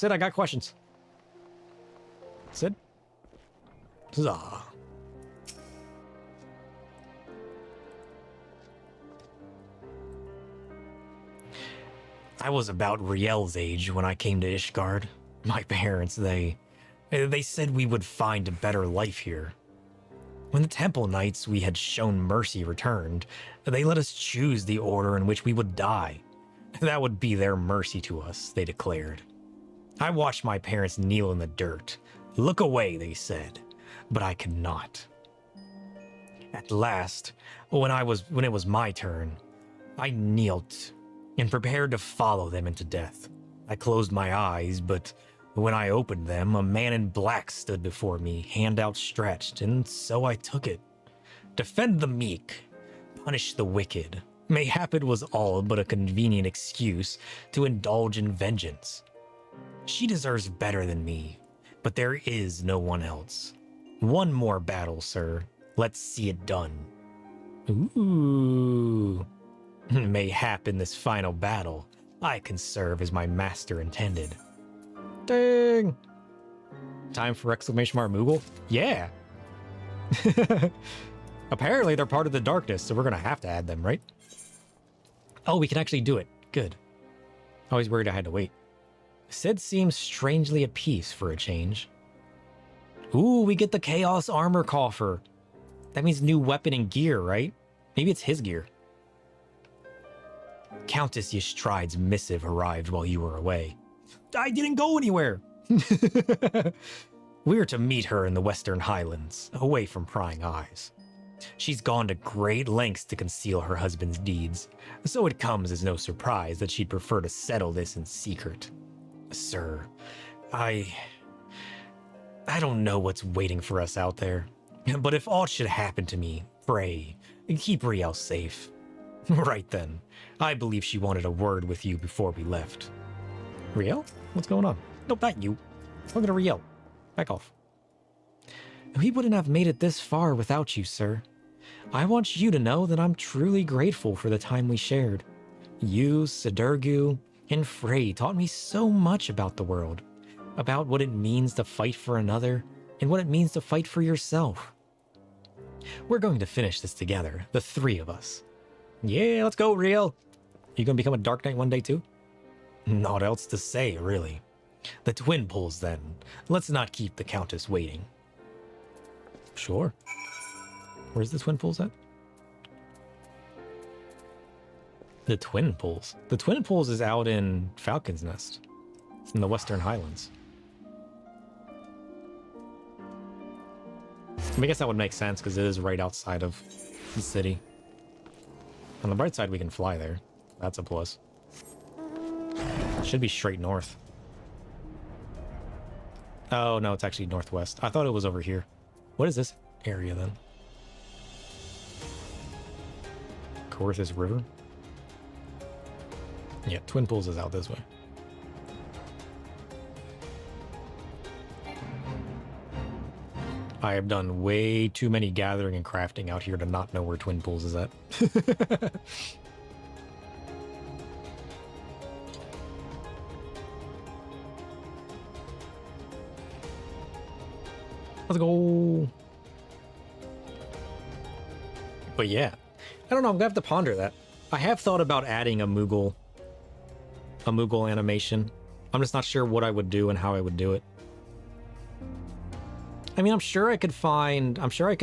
I got questions. Sid? Huzzah. I was about Riel's age when I came to Ishgard. My parents, they said we would find a better life here. When the Temple Knights we had shown mercy returned, they let us choose the order in which we would die. That would be their mercy to us, they declared. I watched my parents kneel in the dirt. Look away, they said, but I could not. At last, when it was my turn, I knelt and prepared to follow them into death. I closed my eyes, but when I opened them, a man in black stood before me, hand outstretched, and so I took it. Defend the meek, punish the wicked. Mayhap it was all but a convenient excuse to indulge in vengeance. She deserves better than me, but there is no one else. One more battle, sir. Let's see it done. Ooh. Mayhap in this final battle, I can serve as my master intended. Dang! Time for exclamation mark Moogle? Yeah! Apparently they're part of the darkness, so we're gonna have to add them, right? Oh, we can actually do it. Good. I was worried I had to wait. Sid seems strangely at peace for a change. Ooh, we get the Chaos Armor Coffer. That means new weapon and gear, right? Maybe it's his gear. Countess Ystraide's missive arrived while you were away. I didn't go anywhere! We're to meet her in the Western Highlands, away from prying eyes. She's gone to great lengths to conceal her husband's deeds, so it comes as no surprise that she'd prefer to settle this in secret. Sir, I don't know what's waiting for us out there, but if aught should happen to me, pray, keep Riel safe. Right then, I believe she wanted a word with you before we left. Riel? What's going on? Nope, not you. Look at Riel. Back off. We wouldn't have made it this far without you, sir. I want you to know that I'm truly grateful for the time we shared. You, Sidurgu, and Frey taught me so much about the world, about what it means to fight for another, and what it means to fight for yourself. We're going to finish this together, the three of us. Yeah, let's go, Riel. You gonna become a Dark Knight one day too? Not else to say, really. The twin pulls, then. Let's not keep the Countess waiting. Sure. Where's the twin pulls at? The twin pulls. The twin pulls is out in Falcon's Nest. It's in the Western Highlands. I guess that would make sense because it is right outside of the city. On the bright side, we can fly there. That's a plus. Should be straight north. Oh, no, it's actually northwest. I thought it was over here. What is this area, then? Coerthus River? Yeah, Twin Pools is out this way. I have done way too many gathering and crafting out here to not know where Twin Pools is at. Let's go. But yeah, I don't know. I'm gonna have to ponder that. I have thought about adding a Moogle animation. I'm just not sure what I would do and how I would do it. I mean, I'm sure I could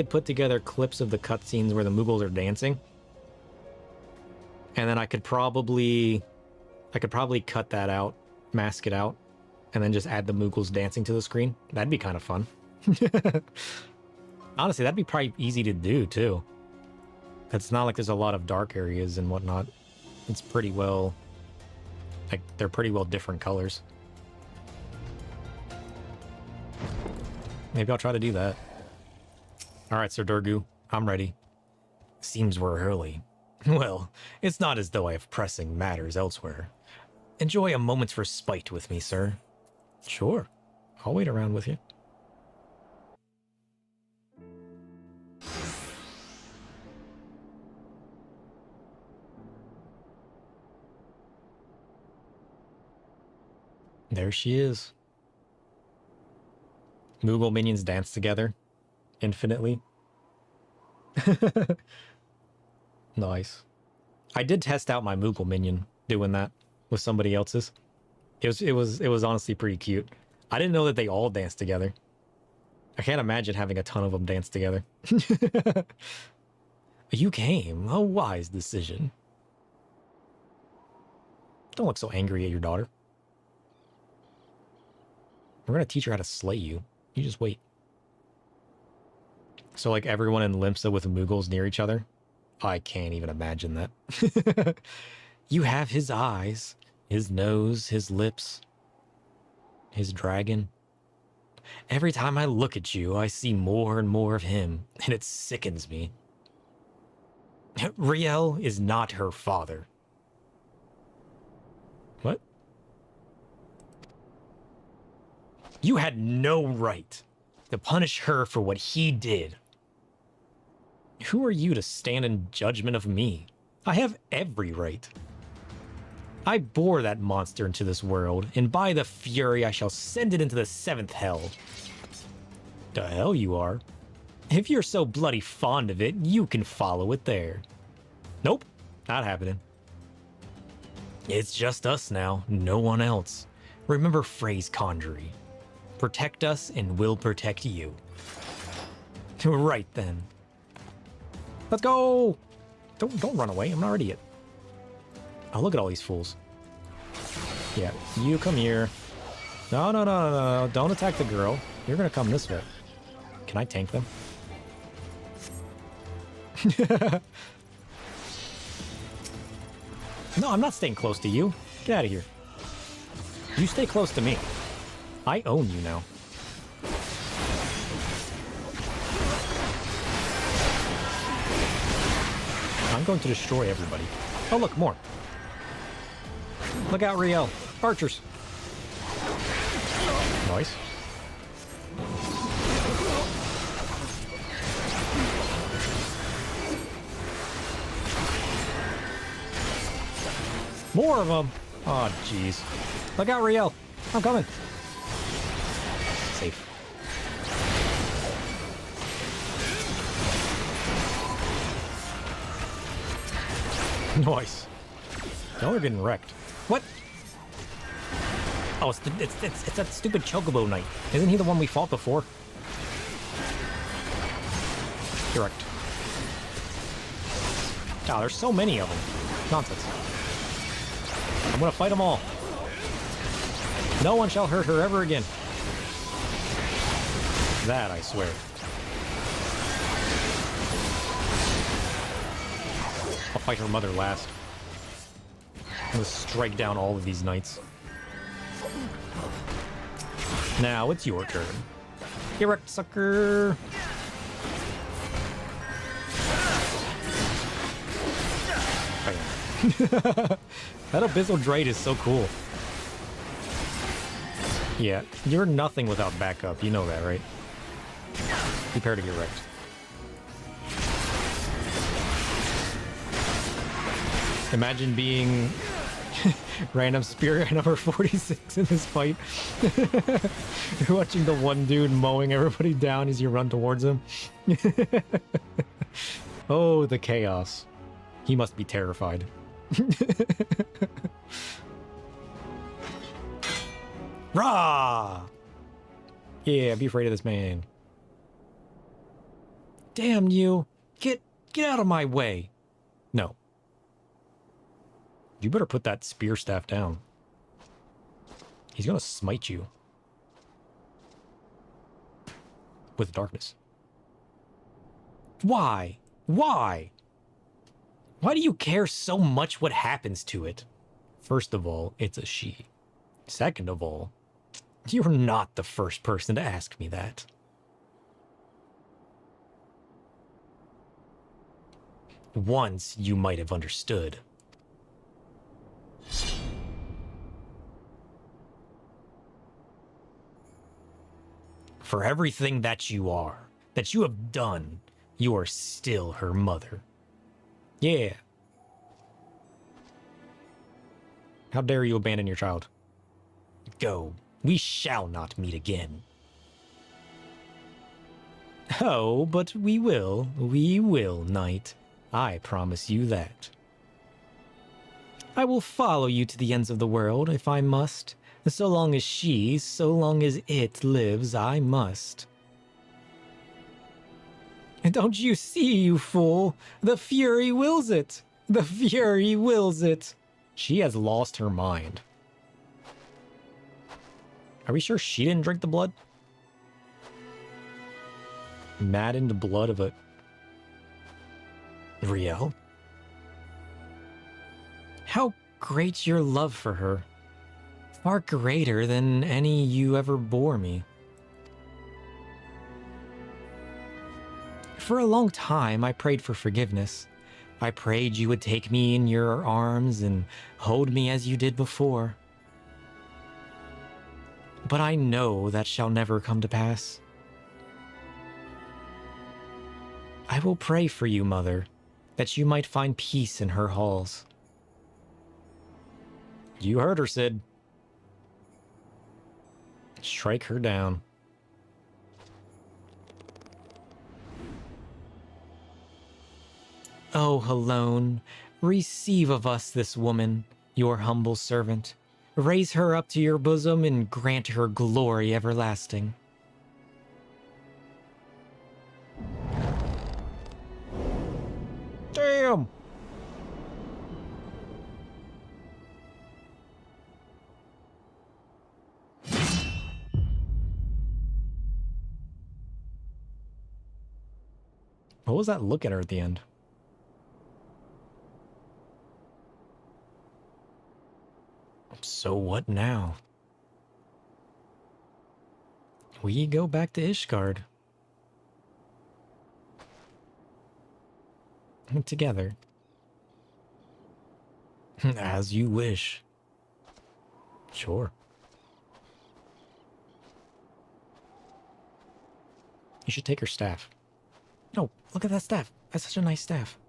put together clips of the cutscenes where the Moogles are dancing. And then I could probably cut that out, mask it out, and then just add the Moogles dancing to the screen. That'd be kind of fun. Honestly, that'd be probably easy to do, too. It's not like there's a lot of dark areas and whatnot. It's pretty well... like, they're pretty well different colors. Maybe I'll try to do that. Alright, Sir Durgu, I'm ready. Seems we're early. Well, it's not as though I have pressing matters elsewhere. Enjoy a moment's respite with me, sir. Sure. I'll wait around with you. There she is. Moogle minions dance together infinitely. Nice. I did test out my Moogle minion doing that with somebody else's. It was honestly pretty cute. I didn't know that they all dance together. I can't imagine having a ton of them dance together. You came. A wise decision. Don't look so angry at your daughter. We're gonna teach her how to slay you. You just wait. So like everyone in Limsa with Moogles near each other? I can't even imagine that. You have his eyes, his nose, his lips, his dragon. Every time I look at you, I see more and more of him, and it sickens me. Riel is not her father. What? You had no right to punish her for what he did. Who are you to stand in judgment of me? I have every right. I bore that monster into this world, and by the fury I shall send it into the seventh hell. The hell you are. If you're so bloody fond of it, you can follow it there. Nope, not happening. It's just us now, no one else. Remember Frey's conjury. Protect us and we'll protect you. Right then. Let's go! Don't run away, I'm not an idiot. Oh, look at all these fools. Yeah, you come here. No, no, no, no, no. Don't attack the girl. You're gonna come this way. Can I tank them? No, I'm not staying close to you. Get out of here. You stay close to me. I own you now. I'm going to destroy everybody. Oh, look, more. Look out, Riel. Archers. Nice. More of them. Oh, jeez. Look out, Riel. I'm coming. Safe. Nice. No, we're getting wrecked. What? Oh, it's that stupid Chocobo Knight. Isn't he the one we fought before? Correct. God, there's so many of them. Nonsense. I'm gonna fight them all. No one shall hurt her ever again. That I swear. I'll fight her mother last. I'm gonna strike down all of these knights. Now it's your turn. Get wrecked, sucker! Bam. That Abyssal Drade is so cool. Yeah, you're nothing without backup. You know that, right? Prepare to get wrecked. Imagine being random spirit number 46 in this fight. You're watching the one dude mowing everybody down as you run towards him. Oh, the chaos. He must be terrified. Rah! Yeah, be afraid of this man. Damn you! Get out of my way! No. You better put that spear staff down. He's gonna smite you. With darkness. Why? Why? Why do you care so much what happens to it? First of all, it's a she. Second of all, you're not the first person to ask me that. Once you might have understood. For everything that you are, that you have done, you are still her mother. Yeah. How dare you abandon your child? Go. We shall not meet again. Oh, but we will, knight. I promise you that. I will follow you to the ends of the world, if I must. So long as so long as it lives, I must. Don't you see, you fool? The Fury wills it! The Fury wills it! She has lost her mind. Are we sure she didn't drink the blood? Maddened blood of a... Riel? How great your love for her. Far greater than any you ever bore me. For a long time, I prayed for forgiveness. I prayed you would take me in your arms and hold me as you did before. But I know that shall never come to pass. I will pray for you, Mother, that you might find peace in her halls. You heard her, Sid. Strike her down. Oh, Helone, receive of us this woman, your humble servant. Raise her up to your bosom and grant her glory everlasting. Damn! What was that look at her at the end? So what now? We go back to Ishgard. Together. As you wish. Sure. You should take her staff. No, look at that staff. That's such a nice staff.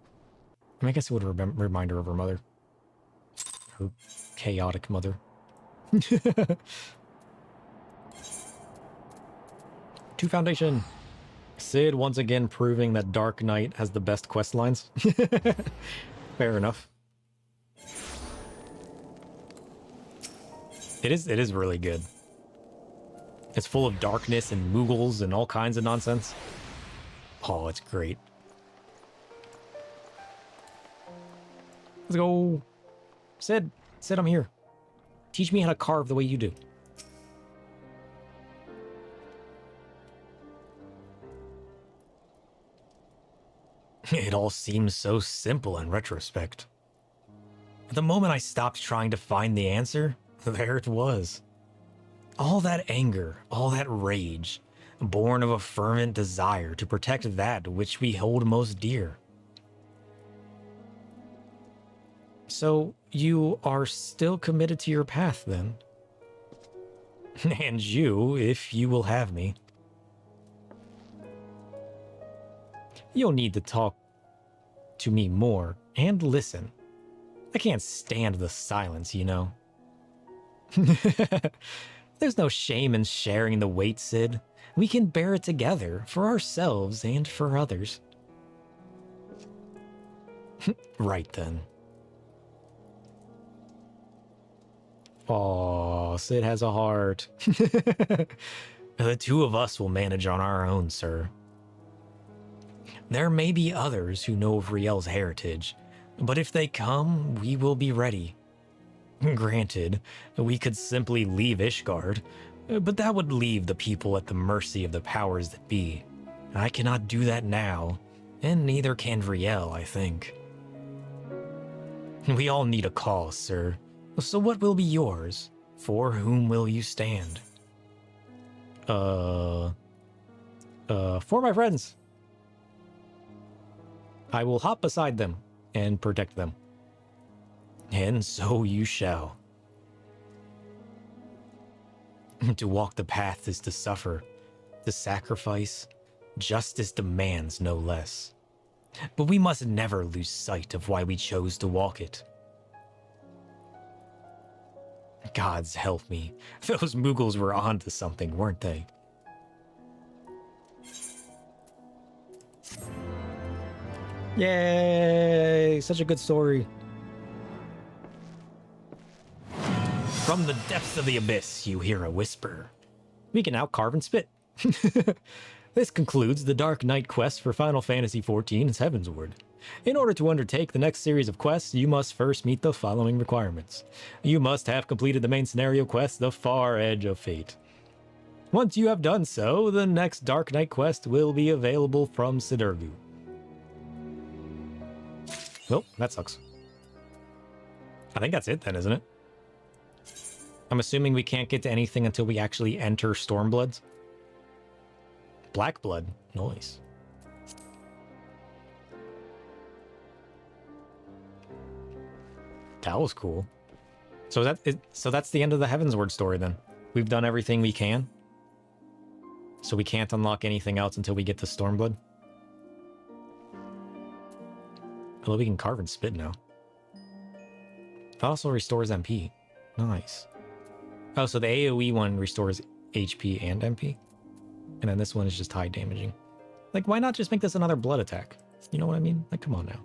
I mean, I guess it would remind her of her mother. Her chaotic mother. 2 foundation. Cid once again proving that Dark Knight has the best quest lines. Fair enough. It is really good. It's full of darkness and Moogles and all kinds of nonsense. Oh, it's great. Let's go. Cid, I'm here. Teach me how to carve the way you do. It all seems so simple in retrospect. The moment I stopped trying to find the answer, there it was. All that anger, all that rage, born of a fervent desire to protect that which we hold most dear. So, you are still committed to your path, then? And you, if you will have me. You'll need to talk to me more and listen. I can't stand the silence, you know. There's no shame in sharing the weight, Cid. We can bear it together, for ourselves and for others. Right then. Aw, Cid has a heart. The 2 of us will manage on our own, sir. There may be others who know of Riel's heritage, but if they come, we will be ready. Granted, we could simply leave Ishgard, but that would leave the people at the mercy of the powers that be. I cannot do that now, and neither can Riel, I think. We all need a cause, sir. So what will be yours? For whom will you stand? For my friends. I will hop beside them and protect them. And so you shall. To walk the path is to suffer, to sacrifice. Justice demands no less. But we must never lose sight of why we chose to walk it. Gods help me. Those Moogles were onto something, weren't they? Yay! Such a good story. From the depths of the abyss, you hear a whisper. We can now carve and spit. This concludes the Dark Knight quest for Final Fantasy XIV's Heavensward. In order to undertake the next series of quests, you must first meet the following requirements. You must have completed the main scenario quest, The Far Edge of Fate. Once you have done so, the next Dark Knight quest will be available from Sidurgu. Well, that sucks. I think that's it then, isn't it? I'm assuming we can't get to anything until we actually enter Stormbloods. Blackblood. Nice. That was cool. So that's the end of the Heavensward story then. We've done everything we can. So we can't unlock anything else until we get to Stormblood. Although we can carve and spit now. That also restores MP. Nice. Oh, so the AoE one restores HP and MP? And then this one is just high damaging. Like, why not just make this another blood attack? You know what I mean? Like, come on now.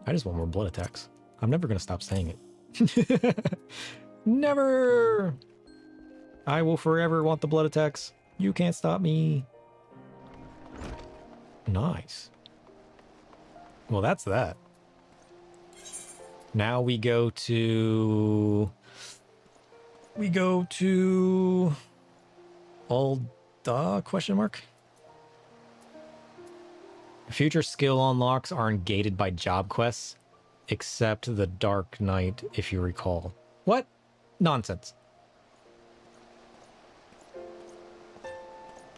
I just want more blood attacks. I'm never going to stop saying it. Never! I will forever want the blood attacks. You can't stop me. Nice. Well, that's that. Now we go to... Ul'dah, question mark? Future skill unlocks aren't gated by job quests, except the Dark Knight, if you recall. What? Nonsense.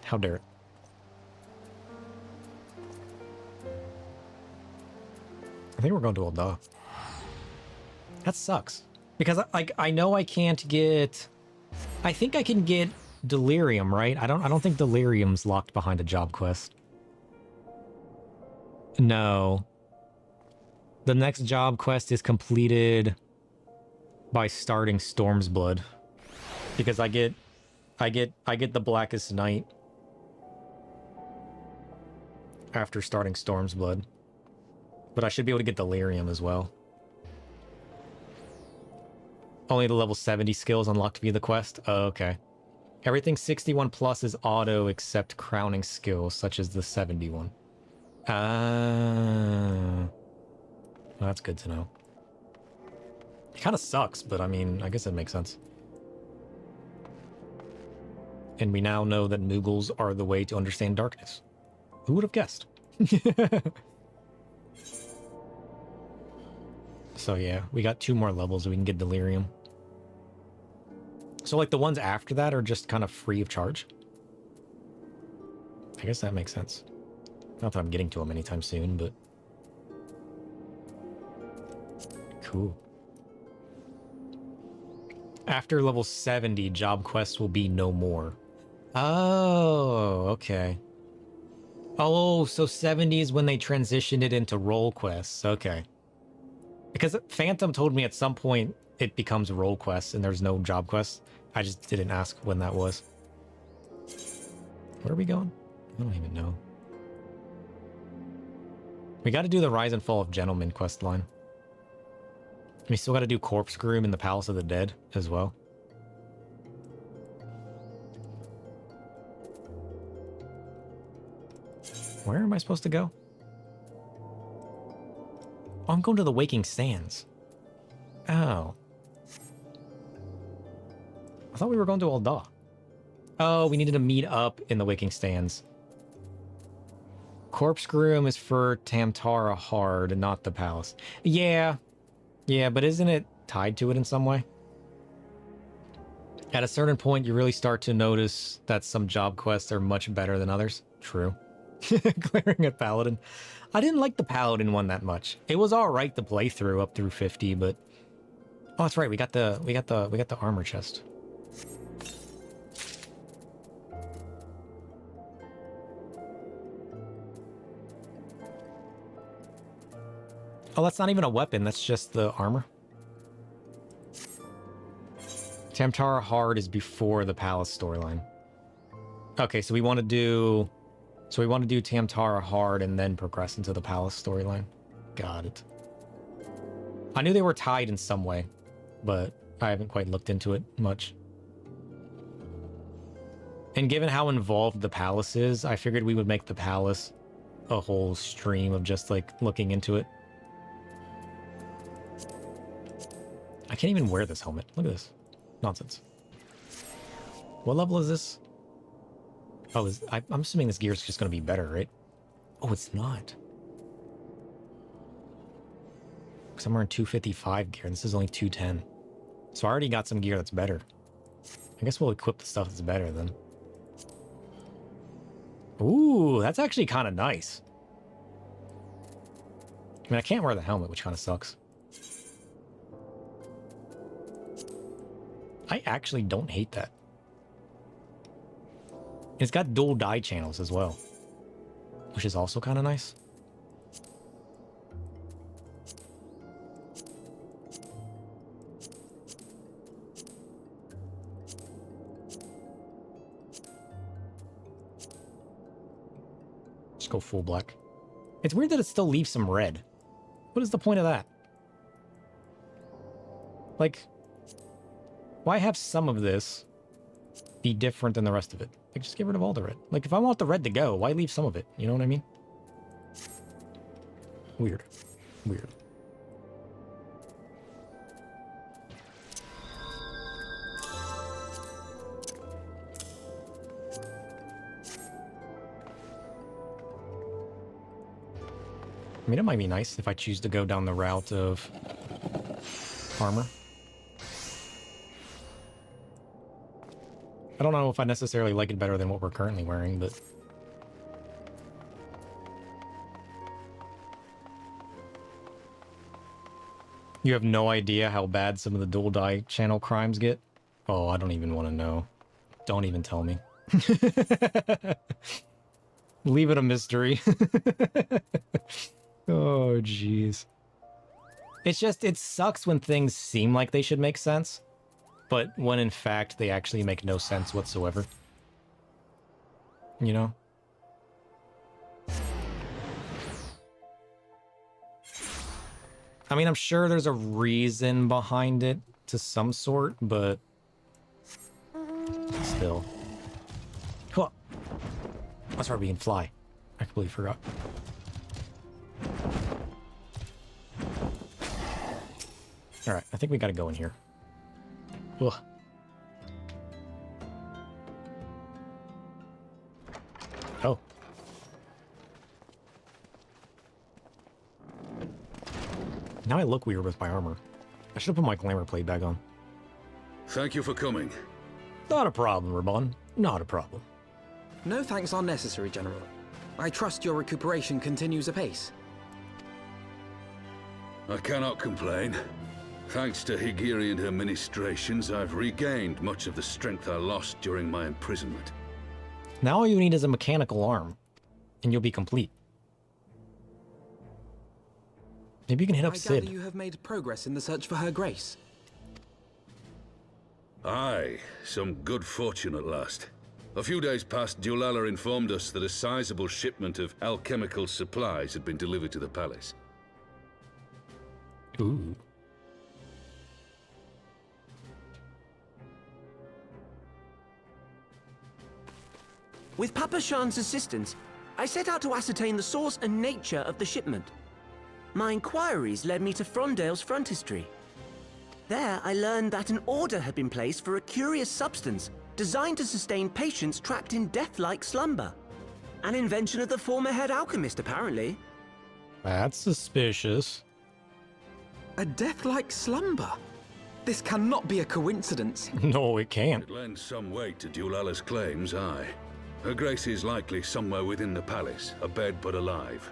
How dare it? I think we're going to Ul'dah. That sucks. Because I know I can't get... I think I can get Delirium, right? I don't think Delirium's locked behind a job quest. No. The next job quest is completed by starting Storm's Blood. Because I get the Blackest Night after starting Storm's Blood. But I should be able to get Delirium as well. Only the level 70 skills unlocked via the quest? Oh, okay. Everything 61 plus is auto except crowning skills, such as the 71. Well, that's good to know. It kind of sucks, but I mean, I guess it makes sense. And we now know that Moogles are the way to understand darkness. Who would have guessed? So yeah, we got 2 more levels so we can get Delirium. So like the ones after that are just kind of free of charge. I guess that makes sense. Not that I'm getting to them anytime soon, but... Cool. After level 70, job quests will be no more. Oh, okay. Oh, so 70 is when they transitioned it into role quests. Okay. Because Phantom told me at some point it becomes role quests and there's no job quests. I just didn't ask when that was. Where are we going? I don't even know. We got to do the Rise and Fall of Gentlemen quest line. We still got to do Corpse Groom in the Palace of the Dead as well. Where am I supposed to go? Oh, I'm going to the Waking Sands. Oh. I thought we were going to Ul'dah. Oh, we needed to meet up in the Waking Sands. Corpse Groom is for Tamtara Hard, not the palace. Yeah. Yeah, but isn't it tied to it in some way? At a certain point, you really start to notice that some job quests are much better than others. True. Clearing a Paladin. I didn't like the Paladin one that much. It was all right to play through up through 50, but... Oh, that's right. We got the armor chest. Oh, that's not even a weapon. That's just the armor. Tamtara Hard is before the palace storyline. Okay, so we want to do... So we want to do Tamtara Hard and then progress into the palace storyline. Got it. I knew they were tied in some way, but I haven't quite looked into it much. And given how involved the palace is, I figured we would make the palace a whole stream of just, like, looking into it. I can't even wear this helmet. Look at this. Nonsense. What level is this? Oh, I'm assuming this gear is just going to be better, right? Oh, it's not. Because I'm wearing 255 gear, and this is only 210. So I already got some gear that's better. I guess we'll equip the stuff that's better, then. Ooh, that's actually kind of nice. I mean, I can't wear the helmet, which kind of sucks. I actually don't hate that. It's got dual dye channels as well, which is also kind of nice. Just go full black. It's weird that it still leaves some red. What is the point of that? Like, why have some of this be different than the rest of it? Like, just get rid of all the red. Like, if I want the red to go, why leave some of it? You know what I mean? Weird. Weird. I mean, it might be nice if I choose to go down the route of armor. I don't know if I necessarily like it better than what we're currently wearing, but... You have no idea how bad some of the dual die channel crimes get? Oh, I don't even want to know. Don't even tell me. Leave it a mystery. Oh, jeez. It's just, it sucks when things seem like they should make sense, but when in fact they actually make no sense whatsoever. You know? I mean, I'm sure there's a reason behind it to some sort, but still. Huh. That's where we can fly. I completely forgot. Alright, I think we gotta go in here. Ugh. Oh. Now I look weird with my armor. I should have put my glamour plate back on. Thank you for coming. Not a problem, Raban. Not a problem. No thanks are necessary, General. I trust your recuperation continues apace. I cannot complain. Thanks to Higiri and her ministrations, I've regained much of the strength I lost during my imprisonment. Now all you need is a mechanical arm, and you'll be complete. Maybe you can hit up Sid. I gather you have made progress in the search for her grace. Aye, some good fortune at last. A few days past, Dulala informed us that a sizable shipment of alchemical supplies had been delivered to the palace. Ooh. With Papa Shan's assistance, I set out to ascertain the source and nature of the shipment. My inquiries led me to Frondale's frontistery. There, I learned that an order had been placed for a curious substance designed to sustain patients trapped in death-like slumber. An invention of the former head alchemist, apparently. That's suspicious. A death-like slumber? This cannot be a coincidence. No, it can't. It lends some weight to Dulala's claims, aye. Her grace is likely somewhere within the palace, abed but alive.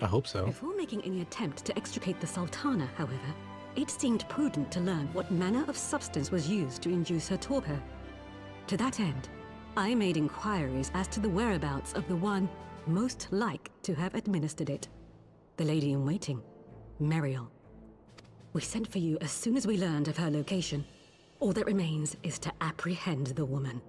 I hope so. Before making any attempt to extricate the Sultana, however, it seemed prudent to learn what manner of substance was used to induce her torpor. To that end, I made inquiries as to the whereabouts of the one most like to have administered it. The lady in waiting, Meriel. We sent for you as soon as we learned of her location. All that remains is to apprehend the woman.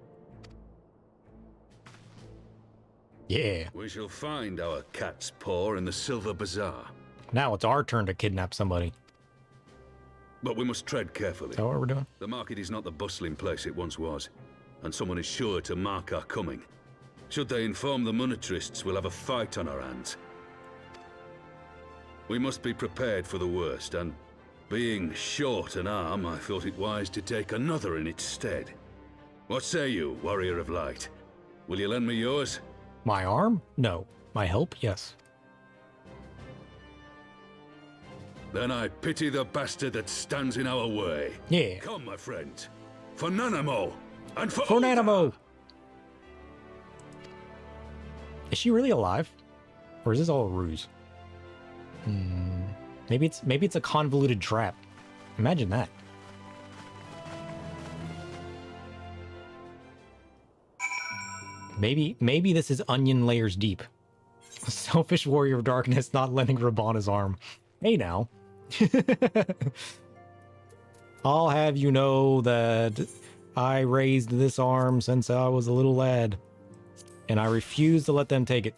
Yeah. We shall find our cat's paw in the Silver Bazaar. Now it's our turn to kidnap somebody. But we must tread carefully. Is that what we're doing? The market is not the bustling place it once was, and someone is sure to mark our coming. Should they inform the monetarists, we'll have a fight on our hands. We must be prepared for the worst, and being short an arm, I thought it wise to take another in its stead. What say you, Warrior of Light? Will you lend me yours? My arm? No. My help? Yes. Then I pity the bastard that stands in our way. Yeah. Come, my friend. For Nanamo! And for Nanamo! Is she really alive? Or is this all a ruse? Maybe it's a convoluted trap. Imagine that. Maybe this is onion layers deep. A selfish warrior of darkness not lending Raban his arm. Hey now. I'll have you know that I raised this arm since I was a little lad, and I refuse to let them take it.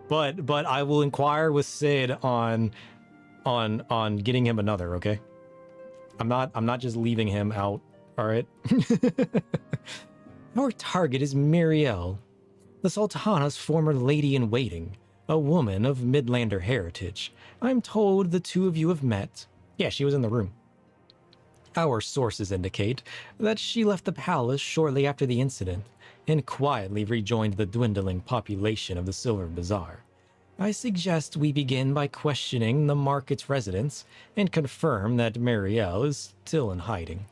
But I will inquire with Sid on getting him another, okay? I'm not just leaving him out, all right? Our target is Miriel, the Sultana's former lady-in-waiting, a woman of Midlander heritage. I'm told the two of you have met. Yeah, she was in the room. Our sources indicate that she left the palace shortly after the incident, and quietly rejoined the dwindling population of the Silver Bazaar, I suggest we begin by questioning the market's residents and confirm that Marielle is still in hiding.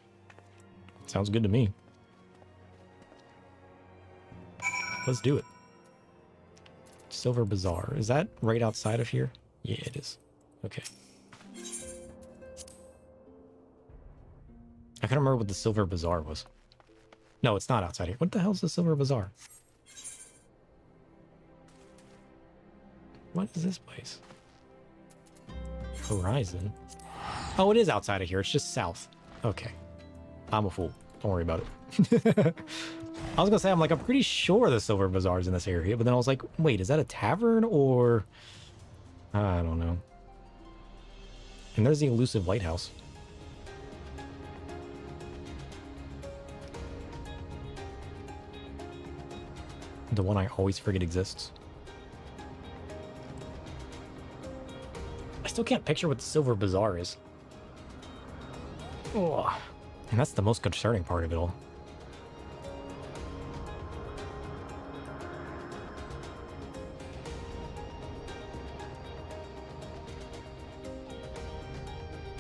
Sounds good to me. Let's do it. Silver Bazaar. Is that right outside of here? Yeah, it is. Okay. I can't remember what the Silver Bazaar was. No, it's not outside here. What the hell's the Silver Bazaar? What is this place? Horizon? Oh, it is outside of here. It's just south. Okay. I'm a fool. Don't worry about it. I was gonna say, I'm pretty sure the Silver Bazaar is in this area, but then I was like, wait, is that a tavern or... I don't know. And there's the elusive lighthouse. The one I always forget exists. I still can't picture what the Silver Bazaar is. Oh, and that's the most concerning part of it all.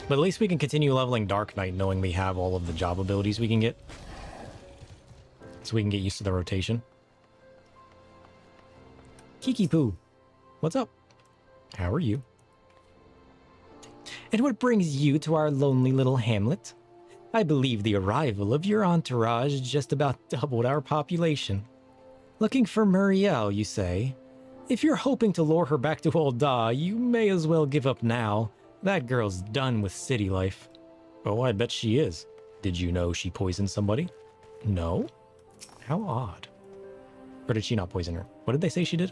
But at least we can continue leveling Dark Knight knowing we have all of the job abilities we can get. So we can get used to the rotation. Kiki Poo, what's up? How are you? And what brings you to our lonely little hamlet? I believe the arrival of your entourage just about doubled our population. Looking for Muriel, you say? If you're hoping to lure her back to Ul'dah, you may as well give up now. That girl's done with city life. Oh, I bet she is. Did you know she poisoned somebody? No? How odd. Or did she not poison her? What did they say she did?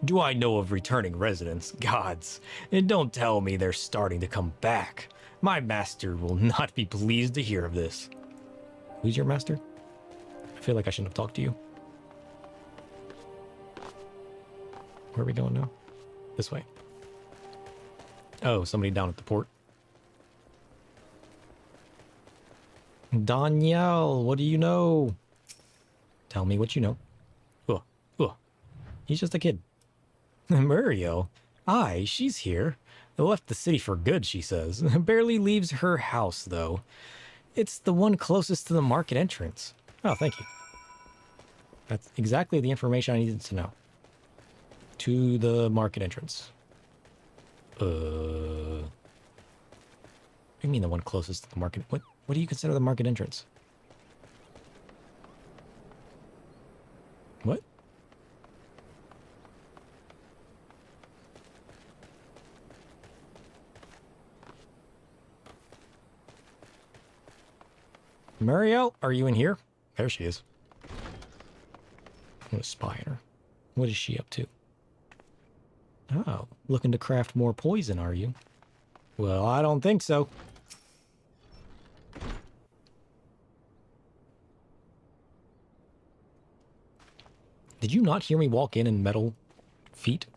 Do I know of returning residents? Gods. And don't tell me they're starting to come back. My master will not be pleased to hear of this. Who's your master? I feel like I shouldn't have talked to you. Where are we going now? This way. Oh, somebody down at the port. Danielle, what do you know? Tell me what you know. He's just a kid. Muriel? Aye, she's here. Left the city for good, she says. Barely leaves her house, though. It's the one closest to the market entrance. Oh, thank you. That's exactly the information I needed to know. To the market entrance. What do you mean the one closest to the market? What do you consider the market entrance? What? Muriel, are you in here? There she is. I'm gonna spy on her. What is she up to? Oh, looking to craft more poison, are you? Well, I don't think so. Did you not hear me walk in metal feet?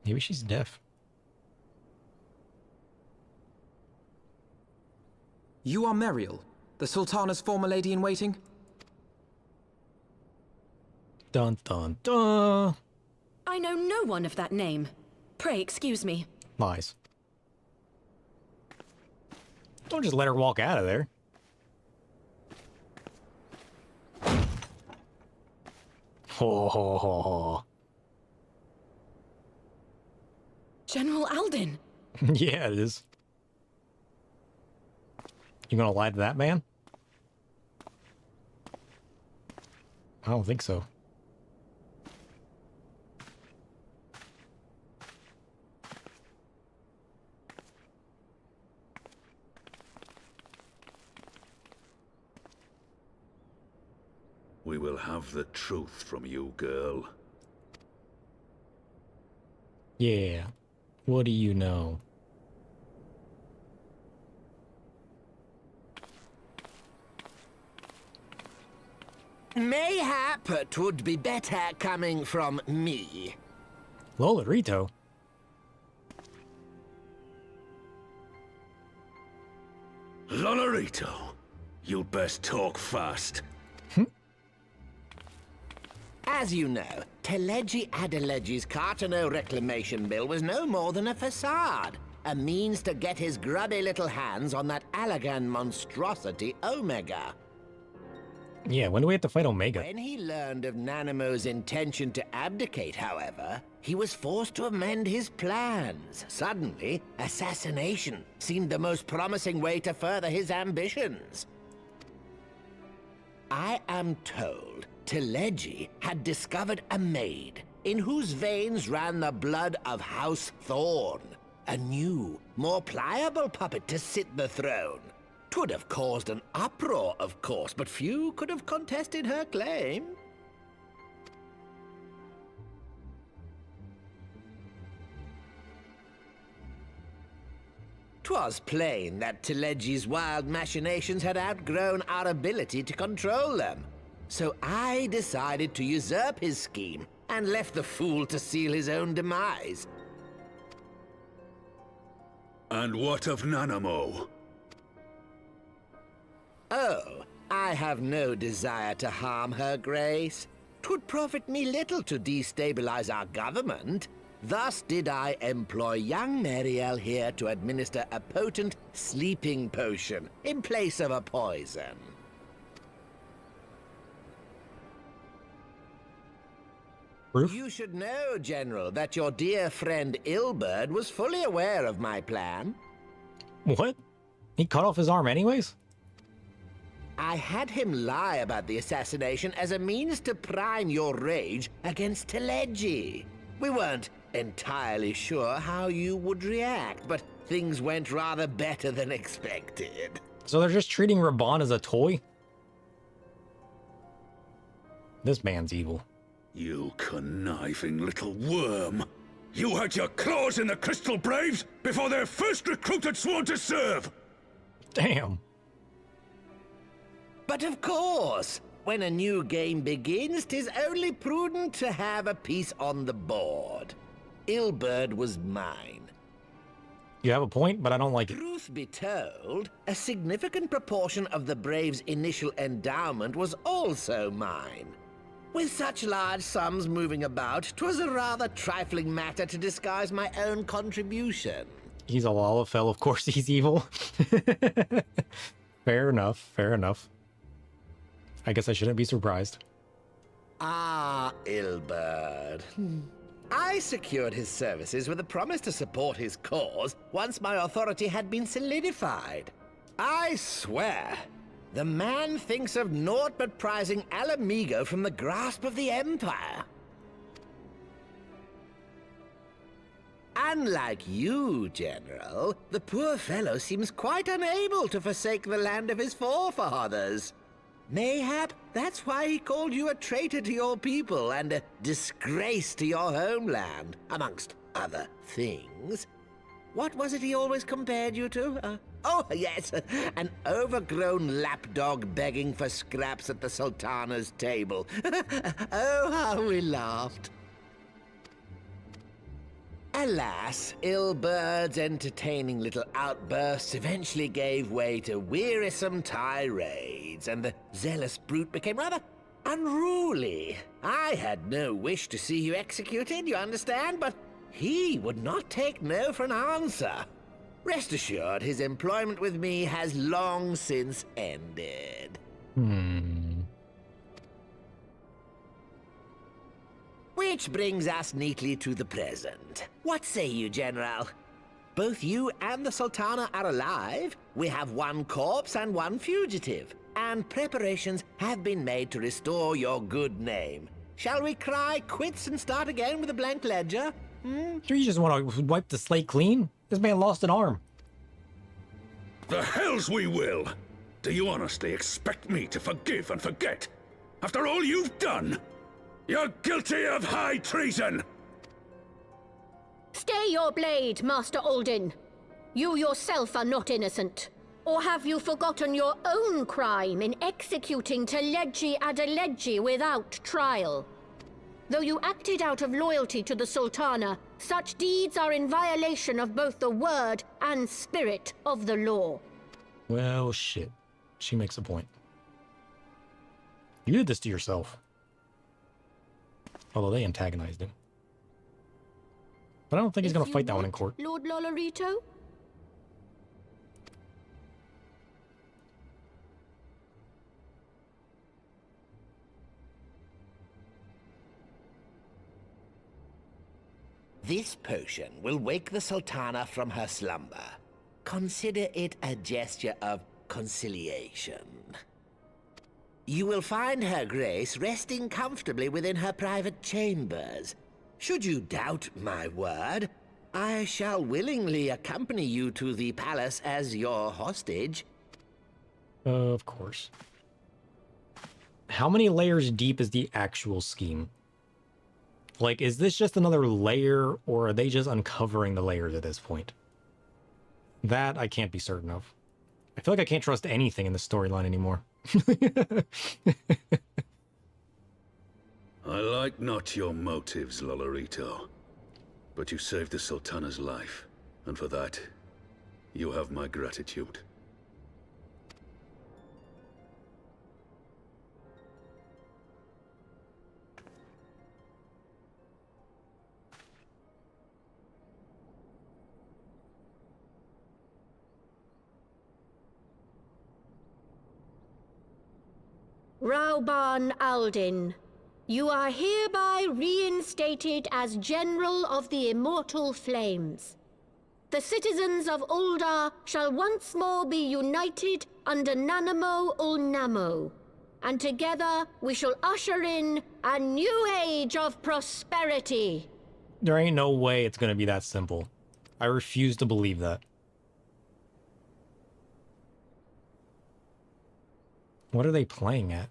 Maybe she's deaf. You are Muriel, the Sultana's former lady-in-waiting? Dun dun dun. I know no one of that name. Pray excuse me. Lies. Don't just let her walk out of there. Ho ho ho ho. General Alden. Yeah, it is. You gonna lie to that man? I don't think so. We will have the truth from you, girl. Yeah. What do you know? Mayhap it would be better coming from me. Lolorito? Traitor, you'd best talk fast. As you know, Teleji Adeleji's Cartano reclamation bill was no more than a facade. A means to get his grubby little hands on that Allagan monstrosity Omega. Yeah, when do we have to fight Omega? When he learned of Nanamo's intention to abdicate, however, he was forced to amend his plans. Suddenly, assassination seemed the most promising way to further his ambitions. I am told Teleji had discovered a maid in whose veins ran the blood of House Thorn. A new, more pliable puppet to sit the throne. 'Twould have caused an uproar, of course, but few could have contested her claim. 'Twas plain that Teleji's wild machinations had outgrown our ability to control them. So I decided to usurp his scheme and left the fool to seal his own demise. And what of Nanamo? Oh, I have no desire to harm her grace. 'Twould profit me little to destabilize our government. Thus did I employ young Mariel here to administer a potent sleeping potion in place of a poison. Proof? You should know, General, that your dear friend Ilberd was fully aware of my plan. What? He cut off his arm anyways? I had him lie about the assassination as a means to prime your rage against Teleji. We weren't entirely sure how you would react, but things went rather better than expected. So they're just treating Raban as a toy? This man's evil. You conniving little worm. You had your claws in the Crystal Braves before their first recruit had sworn to serve! Damn. But of course, when a new game begins, 'tis only prudent to have a piece on the board. Ilberd was mine. You have a point, but I don't like it. Truth be told, a significant proportion of the Braves' initial endowment was also mine. With such large sums moving about, 'twas a rather trifling matter to disguise my own contribution. He's a Lalafell, of course he's evil. Fair enough, fair enough. I guess I shouldn't be surprised. Ah, Ilberd. I secured his services with a promise to support his cause once my authority had been solidified. I swear, the man thinks of naught but prizing Alamigo from the grasp of the Empire. Unlike you, General, the poor fellow seems quite unable to forsake the land of his forefathers. Mayhap that's why he called you a traitor to your people and a disgrace to your homeland, amongst other things. What was it he always compared you to? Oh, yes, an overgrown lapdog begging for scraps at the Sultana's table. Oh, how we laughed. Alas, Ilberd's entertaining little outbursts eventually gave way to wearisome tirades, and the zealous brute became rather unruly. I had no wish to see you executed, you understand, but he would not take no for an answer. Rest assured, his employment with me has long since ended. Which brings us neatly to the present. What say you, General? Both you and the Sultana are alive. We have one corpse and one fugitive, and preparations have been made to restore your good name. Shall we cry quits and start again with a blank ledger? Sure, you just want to wipe the slate clean? This man lost an arm. The hells we will! Do you honestly expect me to forgive and forget? After all you've done? You're guilty of high treason! Stay your blade, Master Alden. You yourself are not innocent. Or have you forgotten your own crime in executing Teleji Adeleji without trial? Though you acted out of loyalty to the Sultana, such deeds are in violation of both the word and spirit of the law. Well, shit. She makes a point. You did this to yourself. Although they antagonized him. But I don't think he's going to fight that one in court. Lord Lolorito? This potion will wake the Sultana from her slumber. Consider it a gesture of conciliation. You will find Her Grace resting comfortably within her private chambers. Should you doubt my word, I shall willingly accompany you to the palace as your hostage. Of course. How many layers deep is the actual scheme? Like, is this just another layer, or are they just uncovering the layers at this point? That I can't be certain of. I feel like I can't trust anything in the storyline anymore. I like not your motives, Lolorito. But you saved the Sultana's life, and for that, you have my gratitude. Rauban Aldin, you are hereby reinstated as General of the Immortal Flames. The citizens of Ul'dah shall once more be united under Nanamo Ul'Namo, and together we shall usher in a new age of prosperity. There ain't no way it's gonna be that simple. I refuse to believe that. What are they playing at?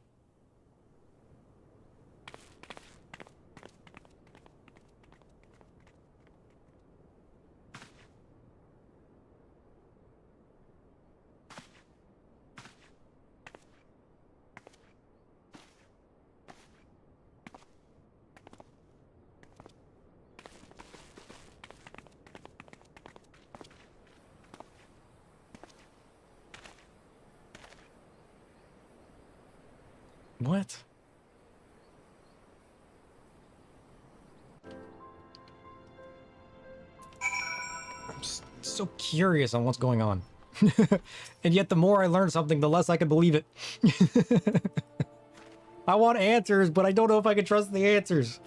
What? I'm just so curious on what's going on. And yet the more I learn something, the less I can believe it. I want answers, but I don't know if I can trust the answers.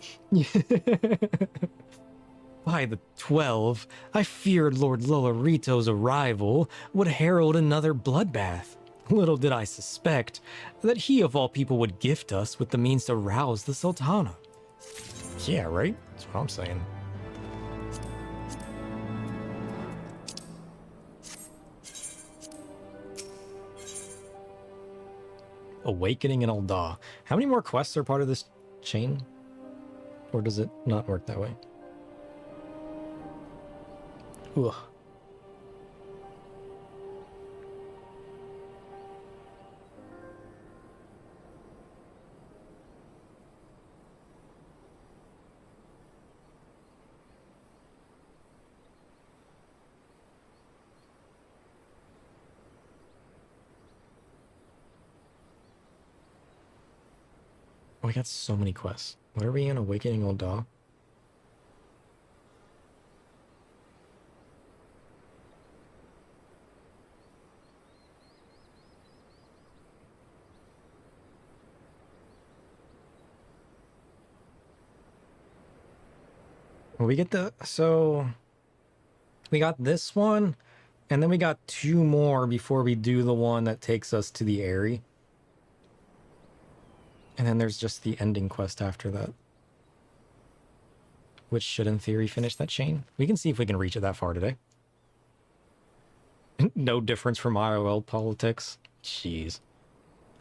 By the 12, I feared Lord Lolorito's arrival would herald another bloodbath. Little did I suspect that he of all people would gift us with the means to rouse the Sultana. Yeah, right? That's what I'm saying. Awakening in Ul'dah. How many more quests are part of this chain? Or does it not work that way? Ugh. We got so many quests. What are we in Awakening Ul'dah? Well, we get the... So... We got this one, and then we got 2 more before we do the one that takes us to the Aerie. And then there's just the ending quest after that. Which should, in theory, finish that chain. We can see if we can reach it that far today. No difference from IOL politics. Jeez.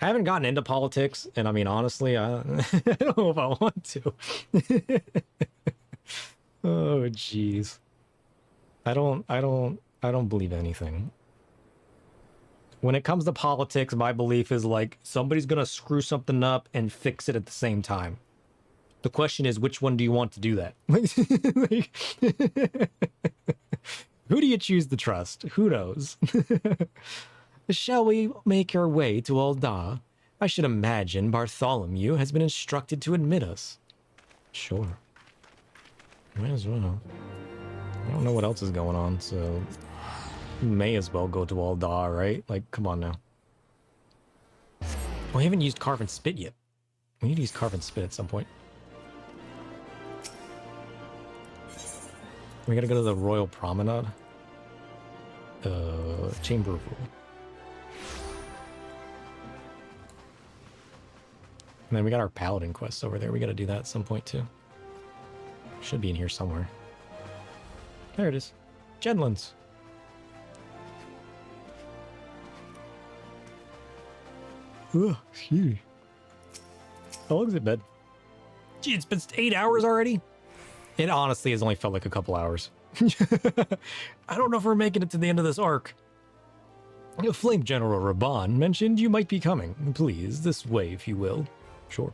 I haven't gotten into politics, and I mean, honestly, I don't know if I want to. Oh, jeez. I don't believe anything. When it comes to politics, my belief is like, somebody's gonna screw something up and fix it at the same time. The question is, which one do you want to do that? Like, who do you choose to trust? Who knows? Shall we make our way to Ul'dah? I should imagine Bartholomew has been instructed to admit us. Sure. Might as well. I don't know what else is going on, so... may as well go to Ul'dah, right? Like, come on now. We haven't used Carve and Spit yet. We need to use Carve and Spit at some point. We gotta go to the Royal Promenade. Chamber of Rule. And then we got our Paladin quest over there. We gotta do that at some point too. Should be in here somewhere. There it is. Genlands. Ugh, excuse me. How long is it been? Gee, it's been 8 hours already? It honestly has only felt like a couple hours. I don't know if we're making it to the end of this arc. Flame General Raban mentioned you might be coming. Please, this way if you will. Sure.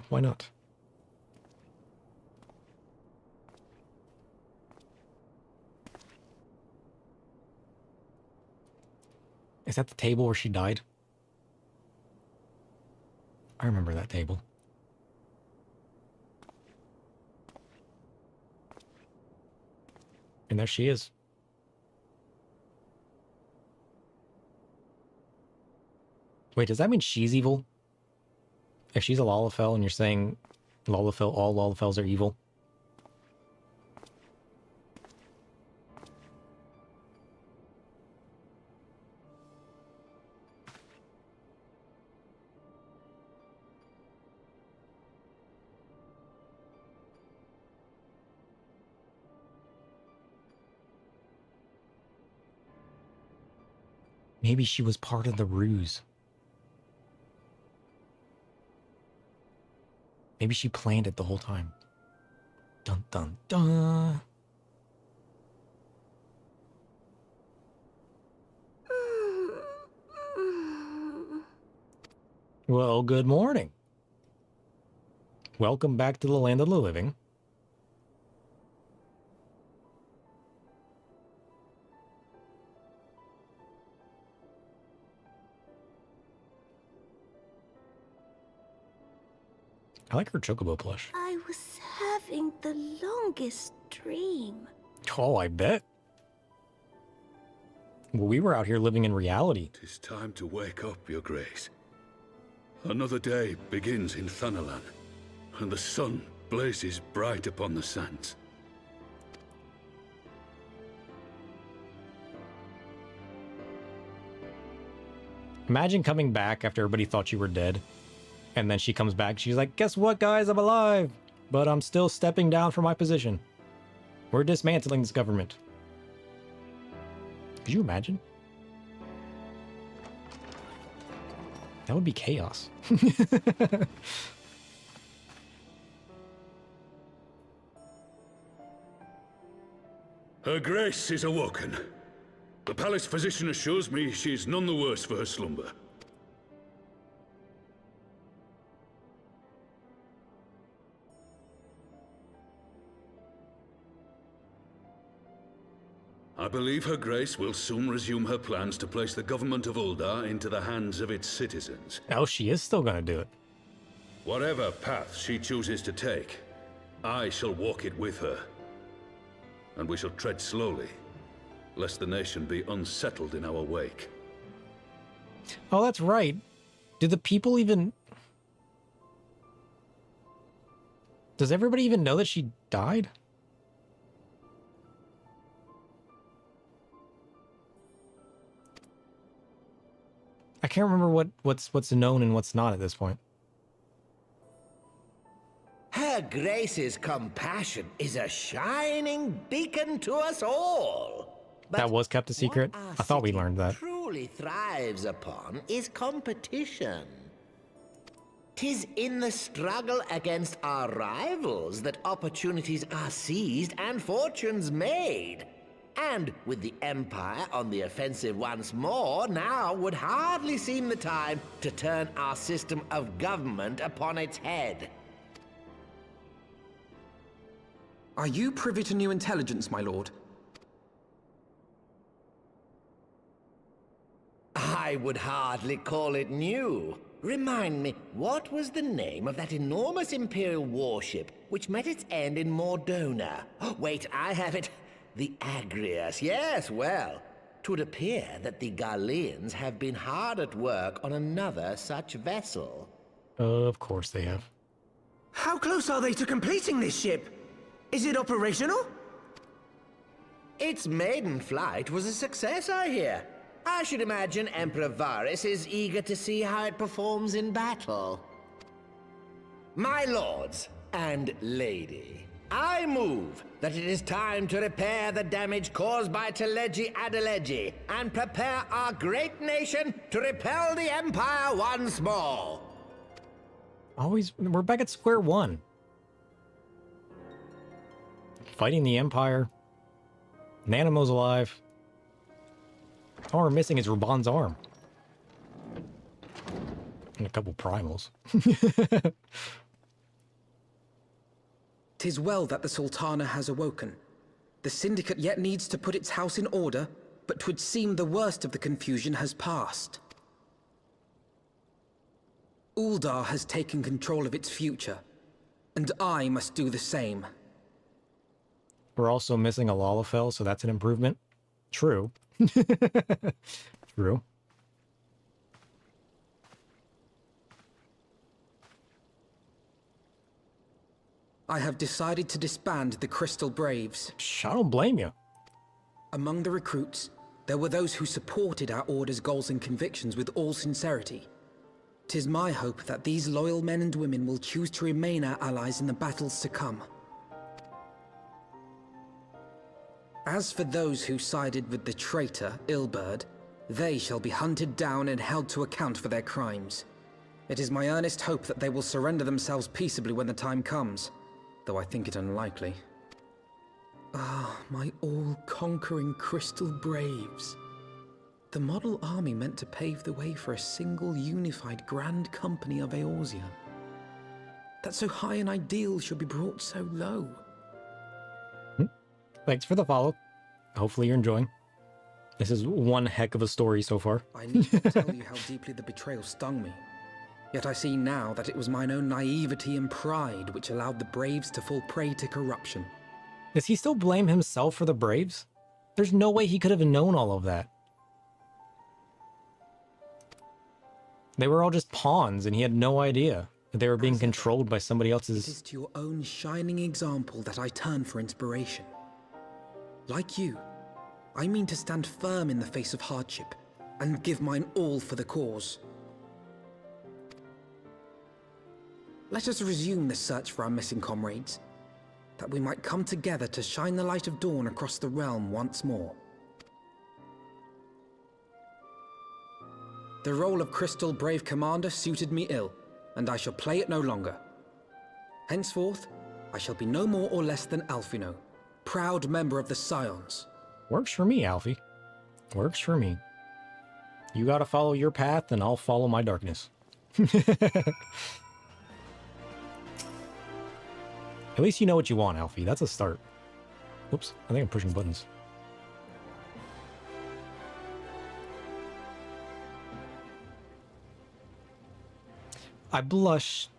Why not? Is that the table where she died? I remember that table. And there she is. Wait, does that mean she's evil? If she's a Lalafell and you're saying Lalafell, all Lalafells are evil? Maybe she was part of the ruse. Maybe she planned it the whole time. Dun dun dun. Well, good morning. Welcome back to the land of the living. I like her chocobo plush. I was having the longest dream. Oh, I bet. Well, we were out here living in reality. Tis time to wake up, Your Grace. Another day begins in Thanalan, and the sun blazes bright upon the sands. Imagine coming back after everybody thought you were dead. And then she comes back. She's like, guess what, guys? I'm alive. But I'm still stepping down from my position. We're dismantling this government. Could you imagine? That would be chaos. Her Grace is awoken. The palace physician assures me she's none the worse for her slumber. I believe Her Grace will soon resume her plans to place the government of Ul'dah into the hands of its citizens. Oh, she is still gonna do it. Whatever path she chooses to take, I shall walk it with her. And we shall tread slowly, lest the nation be unsettled in our wake. Oh, that's right. Do the people even... Does everybody even know that she died? I can't remember what's known and what's not at this point. Her Grace's compassion is a shining beacon to us all. But that was kept a secret? I thought we learned that. Truly thrives upon is competition. 'Tis in the struggle against our rivals that opportunities are seized and fortunes made. And with the Empire on the offensive once more, now would hardly seem the time to turn our system of government upon its head. Are you privy to new intelligence, my lord? I would hardly call it new. Remind me, what was the name of that enormous Imperial warship which met its end in Mordona? Oh, wait, I have it. The Agrias, yes, well. 'Twould appear that the Garleans have been hard at work on another such vessel. Of course they have. How close are they to completing this ship? Is it operational? Its maiden flight was a success, I hear. I should imagine Emperor Varys is eager to see how it performs in battle. My lords and lady, I move that it is time to repair the damage caused by Teleji Adeleji and prepare our great nation to repel the Empire once more. We're back at square one. Fighting the Empire. Nanamo's alive. All we're missing is Raban's arm. And a couple primals. 'Tis well that the Sultana has awoken. The Syndicate yet needs to put its house in order, but 'twould seem the worst of the confusion has passed. Uldar has taken control of its future, and I must do the same. We're also missing a Lalafell, so that's an improvement. True. True. I have decided to disband the Crystal Braves. I don't blame you. Among the recruits, there were those who supported our Order's goals and convictions with all sincerity. 'Tis my hope that these loyal men and women will choose to remain our allies in the battles to come. As for those who sided with the traitor, Ilberd, they shall be hunted down and held to account for their crimes. It is my earnest hope that they will surrender themselves peaceably when the time comes, though I think it unlikely. Ah, my all-conquering Crystal Braves. The model army meant to pave the way for a single unified Grand Company of Eorzea. That so high an ideal should be brought so low. Thanks for the follow. Hopefully you're enjoying. This is one heck of a story so far. I need not tell you how deeply the betrayal stung me. Yet I see now that it was mine own naivety and pride which allowed the Braves to fall prey to corruption. Does he still blame himself for the Braves? There's no way he could have known all of that. They were all just pawns and he had no idea that they were being controlled by somebody else's... It is to your own shining example that I turn for inspiration. Like you, I mean to stand firm in the face of hardship and give mine all for the cause. Let us resume the search for our missing comrades, that we might come together to shine the light of dawn across the realm once more. The role of Crystal Brave Commander suited me ill, and I shall play it no longer. Henceforth, I shall be no more or less than Alphino, proud member of the Scions. Works for me, Alfie. Works for me. You gotta follow your path, and I'll follow my darkness. At least you know what you want, Alfie. That's a start. Oops, I think I'm pushing buttons. I blush...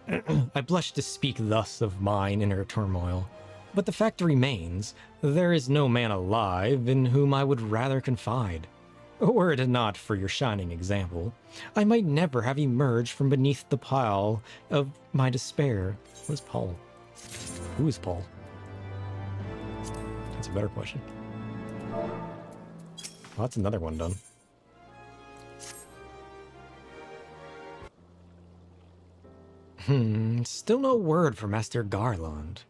I blush to speak thus of mine inner turmoil. But the fact remains, there is no man alive in whom I would rather confide. Were it not for your shining example, I might never have emerged from beneath the pile of my despair. What is Paul? Who is Paul? That's a better question. Oh, that's another one done. Still no word from Master Garland.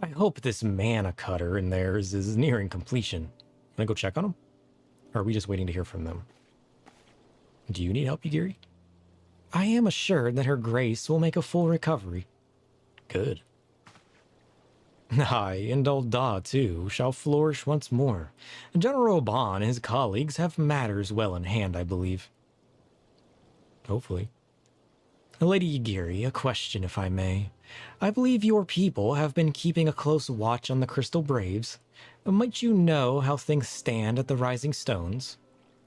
I hope this mana cutter in theirs is nearing completion. Can I go check on them? Or are we just waiting to hear from them? Do you need help, Yugiri? I am assured that her grace will make a full recovery. Good. Aye, and old Da, too, shall flourish once more. General Oban and his colleagues have matters well in hand, I believe. Hopefully. Lady Yugiri, a question, if I may. I believe your people have been keeping a close watch on the Crystal Braves. Might you know how things stand at the Rising Stones?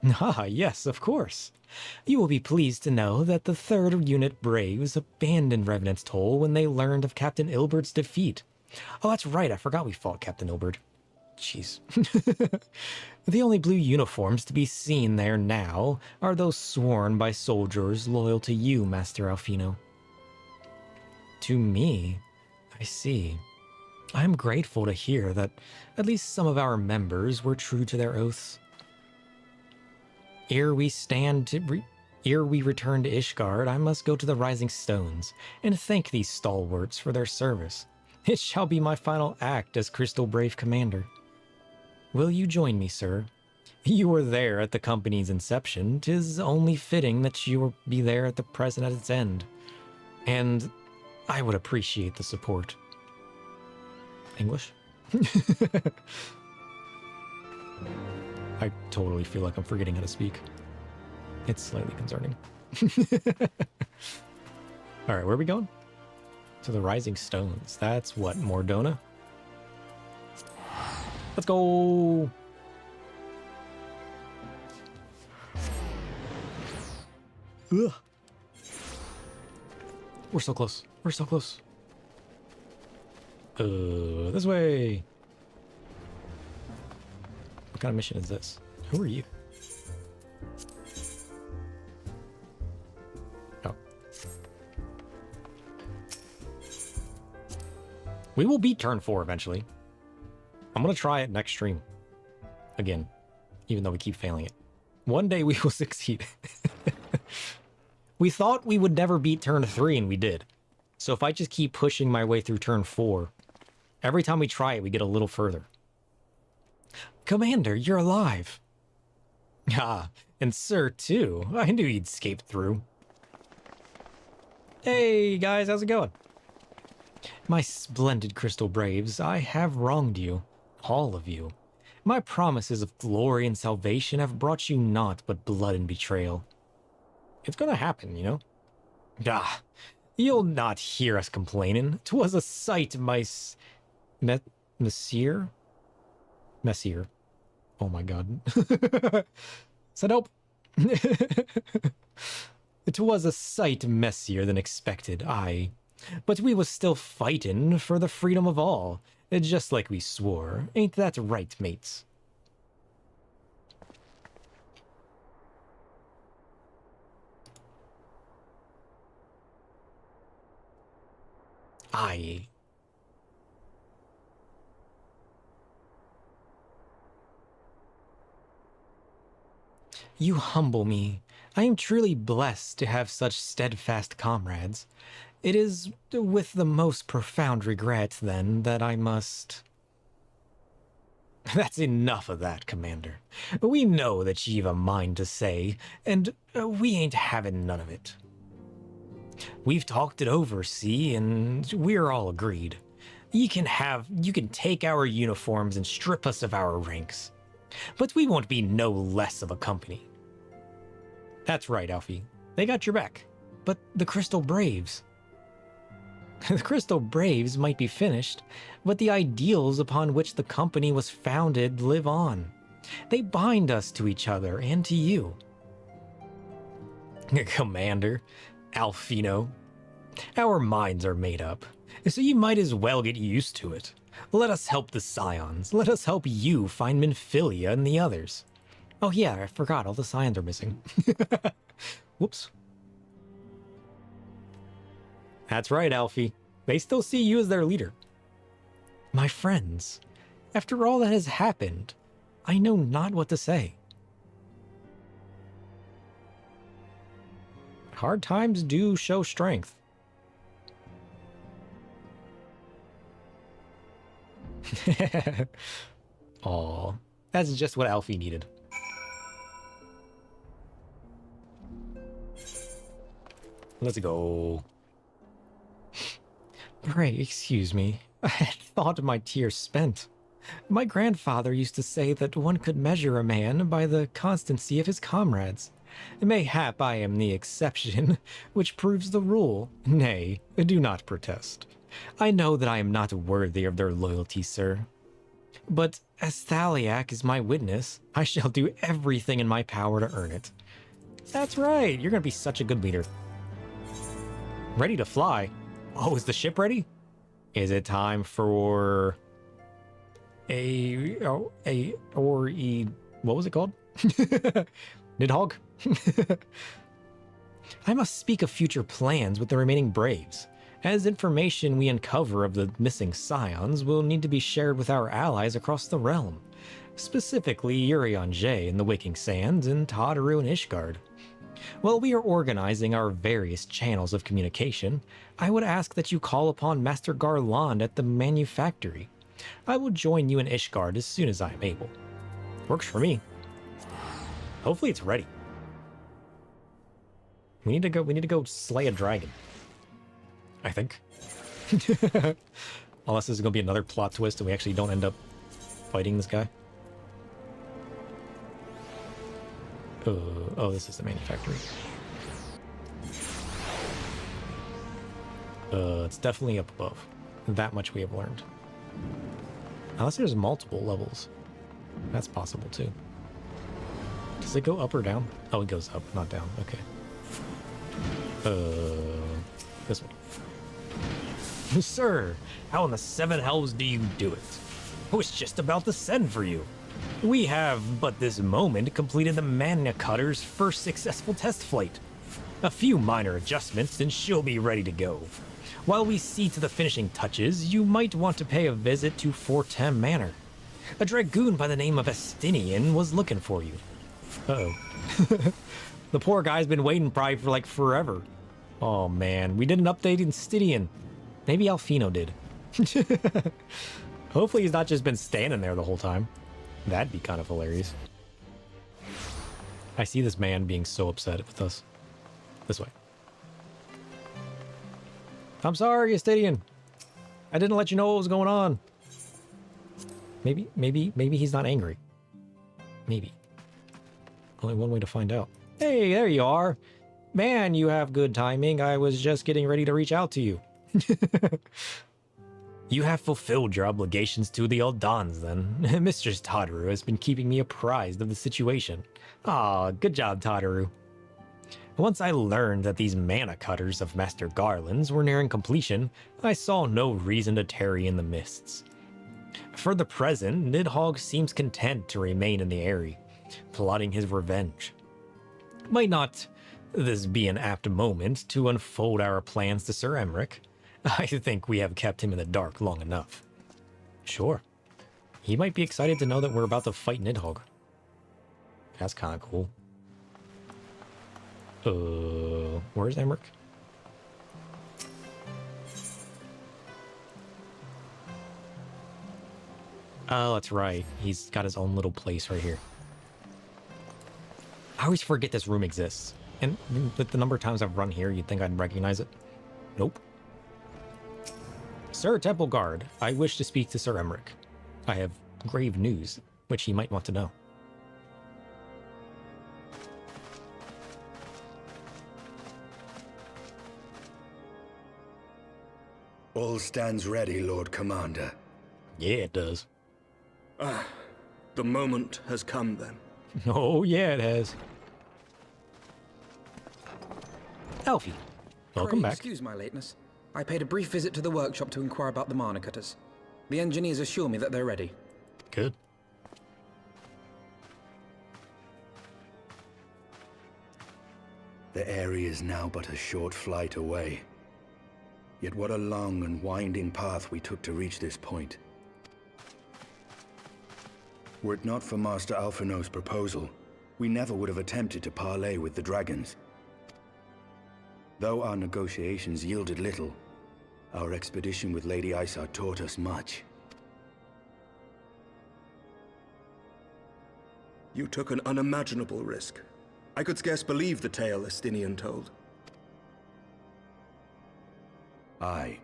Ah, yes, of course. You will be pleased to know that the 3rd Unit Braves abandoned Revenant's Toll when they learned of Captain Ilbert's defeat. Oh, that's right, I forgot we fought Captain Ilbert. Jeez. The only blue uniforms to be seen there now are those sworn by soldiers loyal to you, Master Alfino. To me? I see. I am grateful to hear that at least some of our members were true to their oaths. Ere we return to Ishgard, I must go to the Rising Stones and thank these stalwarts for their service. It shall be my final act as Crystal Brave Commander. Will you join me, sir? You were there at the company's inception. 'Tis only fitting that you will be there at the present at its end. And I would appreciate the support. English? I totally feel like I'm forgetting how to speak. It's slightly concerning. Alright, where are we going? To the Rising Stones. That's what, Mordona? Let's go! Ugh. We're so close. We're so close. This way. What kind of mission is this? Who are you? Oh. We will beat turn 4 eventually. I'm gonna try it next stream. Again. Even though we keep failing it. One day we will succeed. We thought we would never beat turn 3 and we did. So if I just keep pushing my way through turn 4, every time we try it, we get a little further. Commander, you're alive. Ah, and Sir, too. I knew you'd escape through. Hey, guys, how's it going? My splendid Crystal Braves, I have wronged you. All of you. My promises of glory and salvation have brought you naught but blood and betrayal. It's gonna happen, you know? Ah, you'll not hear us complaining. 'Twas a sight, Messier? Messier. Oh my god. Said nope. It was a sight messier than expected, aye. But we was still fightin' for the freedom of all, just like we swore. Ain't that right, mates? Aye. You humble me. I am truly blessed to have such steadfast comrades. It is with the most profound regret, then, that I must... That's enough of that, Commander. We know that you've a mind to say, and we ain't having none of it. We've talked it over, see, and we're all agreed. You can take our uniforms and strip us of our ranks. But we won't be no less of a company. That's right, Alfie. They got your back. But the Crystal Braves... The Crystal Braves might be finished, but the ideals upon which the company was founded live on. They bind us to each other and to you. Commander, Alfino, our minds are made up, so you might as well get used to it. Let us help the Scions. Let us help you find Minfilia and the others. Oh yeah, I forgot, all the Scions are missing. Whoops. That's right, Alfie. They still see you as their leader. My friends, after all that has happened, I know not what to say. Hard times do show strength. Aw, that's just what Alfie needed. Let's go. Pray, excuse me. I had thought my tears spent. My grandfather used to say that one could measure a man by the constancy of his comrades. Mayhap I am the exception, which proves the rule. Nay, do not protest. I know that I am not worthy of their loyalty, sir. But as Thaliak is my witness, I shall do everything in my power to earn it. That's right, you're gonna be such a good leader. Ready to fly? Oh, is the ship ready? Is it time for what was it called? Nidhogg? I must speak of future plans with the remaining Braves, as information we uncover of the missing Scions will need to be shared with our allies across the realm, specifically Urion J in the Waking Sands and Tadaru and Ishgard. While we are organizing our various channels of communication, I would ask that you call upon Master Garland at the manufactory. I will join you in Ishgard as soon as I am able. Works for me. Hopefully it's ready. We need to go slay a dragon. I think. Unless this is gonna be another plot twist and we actually don't end up fighting this guy. Oh, this is the manufactory. It's definitely up above. That much we have learned. Unless there's multiple levels. That's possible too. Does it go up or down? Oh, it goes up, not down. Okay. This one. Sir, how in the seven hells do you do it? I was just about to send for you. We have, but this moment, completed the Mana Cutter's first successful test flight. A few minor adjustments and she'll be ready to go. While we see to the finishing touches, you might want to pay a visit to Fortem Manor. A dragoon by the name of Estinian was looking for you. Uh-oh. The poor guy's been waiting probably for like forever. Oh man, we did an update in Stydian. Maybe Alfino did. Hopefully he's not just been standing there the whole time. That'd be kind of hilarious. I see this man being so upset with us. This way. I'm sorry, Stydian. I didn't let you know what was going on. Maybe he's not angry. Maybe. Only one way to find out. Hey, there you are. Man, you have good timing. I was just getting ready to reach out to you. You have fulfilled your obligations to the Eldons, then. Mistress Tadaru has been keeping me apprised of the situation. Ah, good job, Tadaru. Once I learned that these mana cutters of Master Garland's were nearing completion, I saw no reason to tarry in the mists. For the present, Nidhogg seems content to remain in the area, plotting his revenge. Might not this be an apt moment to unfold our plans to Sir Emmerich? I think we have kept him in the dark long enough. Sure. He might be excited to know that we're about to fight Nidhogg. That's kind of cool. Where's Emmerich? Oh, that's right. He's got his own little place right here. I always forget this room exists. And with the number of times I've run here, you'd think I'd recognize it. Nope. Sir Temple Guard, I wish to speak to Sir Emmerich. I have grave news, which he might want to know. All stands ready, Lord Commander. Yeah, it does. Ah, the moment has come then. Oh, yeah, it has. Alfie, welcome back. Excuse my lateness. I paid a brief visit to the workshop to inquire about the mana cutters. The engineers assure me that they're ready. Good. The area is now but a short flight away. Yet what a long and winding path we took to reach this point. Were it not for Master Alphino's proposal, we never would have attempted to parley with the dragons. Though our negotiations yielded little, our expedition with Lady Isa taught us much. You took an unimaginable risk. I could scarce believe the tale Estinian told. Aye.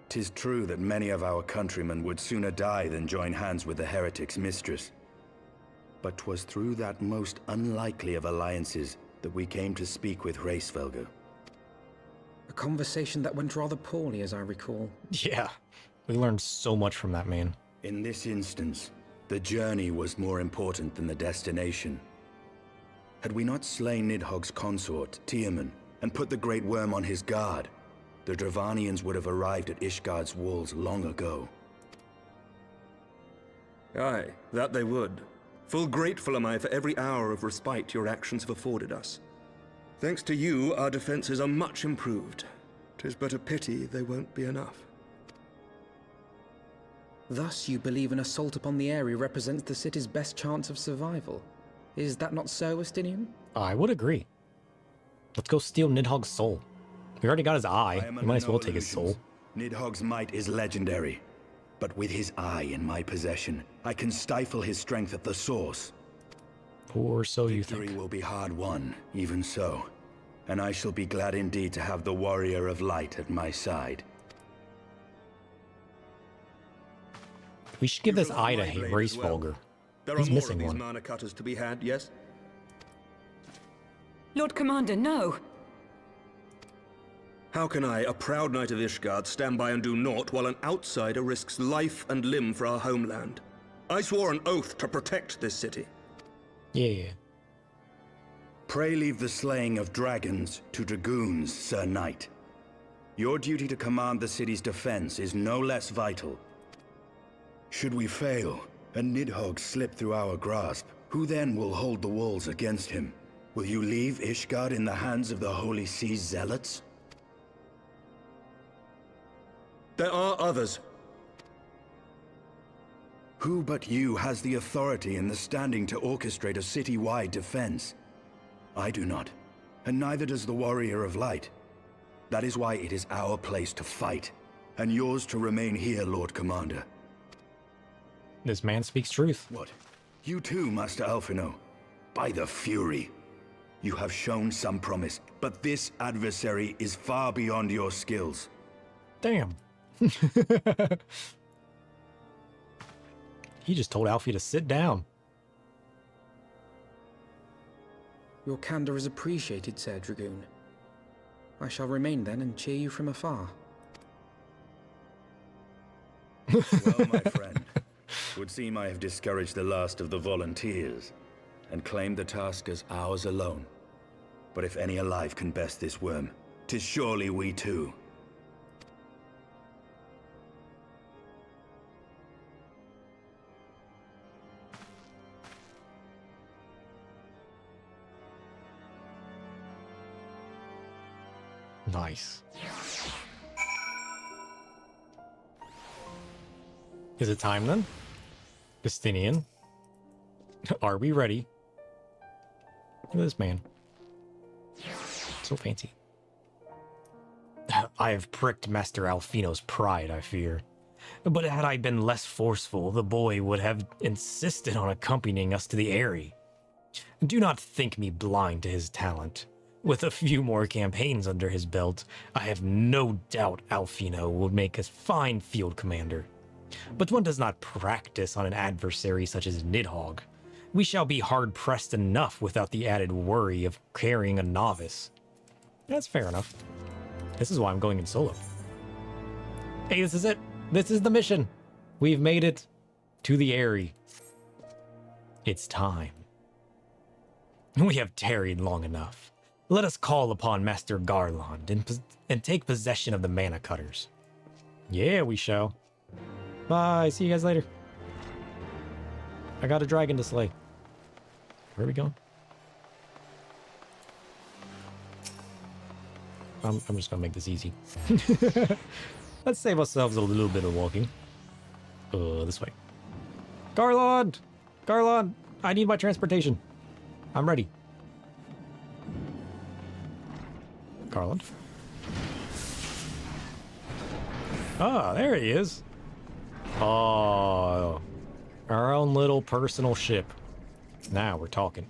'Tis true that many of our countrymen would sooner die than join hands with the heretic's mistress. But 'twas through that most unlikely of alliances that we came to speak with Hraesvelgr. A conversation that went rather poorly, as I recall. Yeah, we learned so much from that man. In this instance, the journey was more important than the destination. Had we not slain Nidhogg's consort, Tiaman, and put the Great Worm on his guard, the Dravanians would have arrived at Ishgard's walls long ago. Aye, that they would. Full grateful am I for every hour of respite your actions have afforded us. Thanks to you, our defenses are much improved. 'Tis but a pity they won't be enough. Thus you believe an assault upon the area represents the city's best chance of survival. Is that not so, Estinian? I would agree. Let's go steal Nidhogg's soul. We already got his eye. We might as well take his soul. Nidhogg's might is legendary. But with his eye in my possession, I can stifle his strength at the source. Or so you think. Victory will be hard won, even so. And I shall be glad indeed to have the Warrior of Light at my side. We should give this eye to Hraesvolger. He's missing one. There are more of these mana cutters to be had, yes? Lord Commander, no! How can I, a proud knight of Ishgard, stand by and do naught while an outsider risks life and limb for our homeland? I swore an oath to protect this city. Yeah. Pray leave the slaying of dragons to dragoons, Sir Knight. Your duty to command the city's defense is no less vital. Should we fail, and Nidhogg slip through our grasp, who then will hold the walls against him? Will you leave Ishgard in the hands of the Holy Sea's zealots? There are others. Who but you has the authority and the standing to orchestrate a city-wide defense? I do not, and neither does the Warrior of Light. That is why it is our place to fight, and yours to remain here, Lord Commander. This man speaks truth. What? You too, Master Alphino? By the Fury. You have shown some promise, but this adversary is far beyond your skills. Damn. He just told Alfie to sit down. Your candor is appreciated, Sir Dragoon. I shall remain then and cheer you from afar. Well, my friend, would seem I have discouraged the last of the volunteers, and claimed the task as ours alone. But if any alive can best this worm, 'tis surely we too. Nice. Is it time then? Justinian? Are we ready? Look at this man. So fancy. I have pricked Master Alfino's pride, I fear. But had I been less forceful, the boy would have insisted on accompanying us to the Eyrie. Do not think me blind to his talent. With a few more campaigns under his belt, I have no doubt Alfino will make a fine field commander. But one does not practice on an adversary such as Nidhogg. We shall be hard-pressed enough without the added worry of carrying a novice. That's fair enough. This is why I'm going in solo. Hey, this is it. This is the mission. We've made it to the Eyrie. It's time. We have tarried long enough. Let us call upon Master Garland and take possession of the mana cutters. Yeah, we shall. Bye, see you guys later. I got a dragon to slay. Where are we going? I'm just gonna make this easy. Let's save ourselves a little bit of walking. This way. Garland! Garland! I need my transportation. I'm ready. Garland. Ah, there he is. Oh, our own little personal ship. Now we're talking.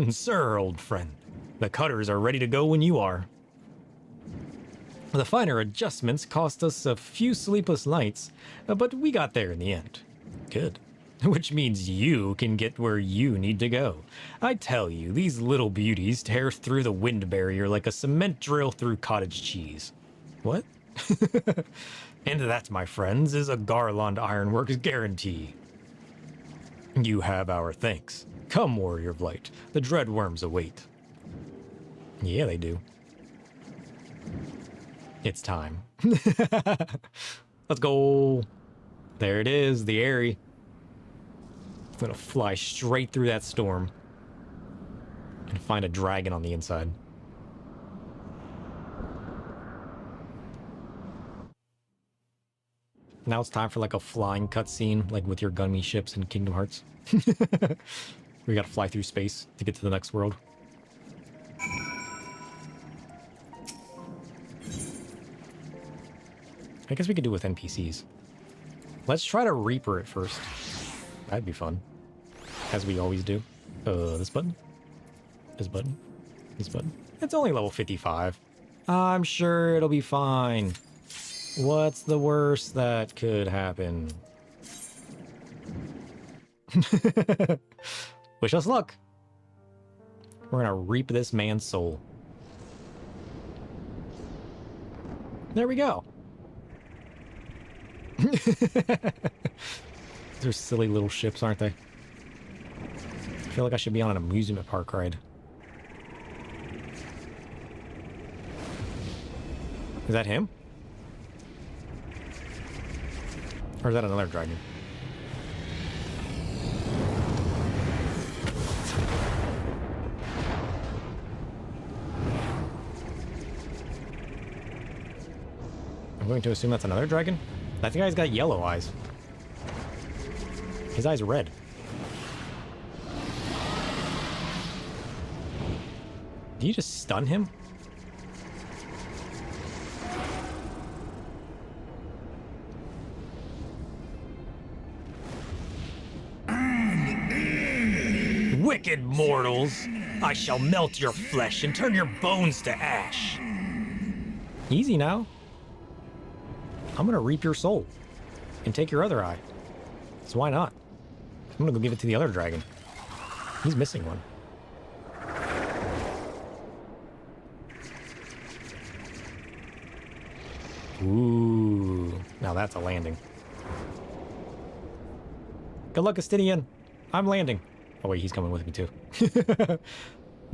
Sir, old friend, the cutters are ready to go when you are. The finer adjustments cost us a few sleepless nights, but we got there in the end. Good. Which means you can get where you need to go. I tell you, these little beauties tear through the wind barrier like a cement drill through cottage cheese. What? And that, my friends, is a Garland Ironworks guarantee. You have our thanks. Come, Warrior of Light. The Dreadworms await. Yeah, they do. It's time. Let's go. There it is, the Aerie. I'm gonna fly straight through that storm and find a dragon on the inside. Now it's time for like a flying cutscene, like with your gunmy ships in Kingdom Hearts. We gotta fly through space to get to the next world. I guess we could do it with NPCs. Let's try to Reaper it first. That'd be fun. As we always do. This button? This button? This button? It's only level 55. I'm sure it'll be fine. What's the worst that could happen? Wish us luck. We're gonna reap this man's soul. There we go. They're silly little ships, aren't they? I feel like I should be on an amusement park ride. Is that him? Or is that another dragon? I'm going to assume that's another dragon? That guy's got yellow eyes. His eyes are red. Did you just stun him? Wicked mortals! I shall melt your flesh and turn your bones to ash. Easy now. I'm gonna reap your soul and take your other eye. So why not? I'm gonna go give it to the other dragon. He's missing one. Ooh, now that's a landing. Good luck, Astinian. I'm landing. Oh wait, he's coming with me too.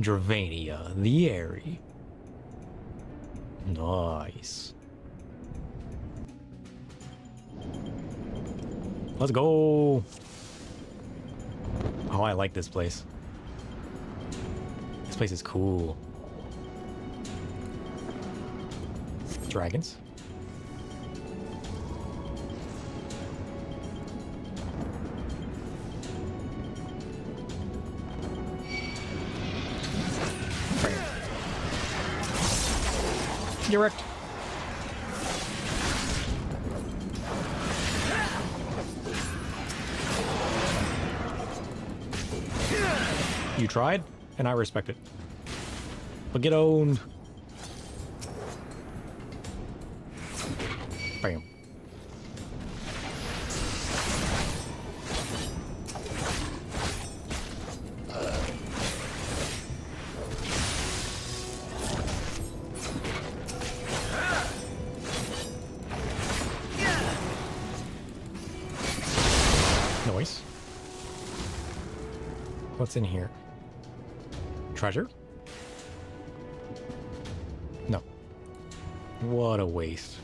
Dravania, the Aerie. Nice. Let's go. Oh, I like this place. This place is cool. Dragons. Get wrecked. You tried, and I respect it. But get owned. Bam. Noise. What's in here? Treasure? No. What a waste.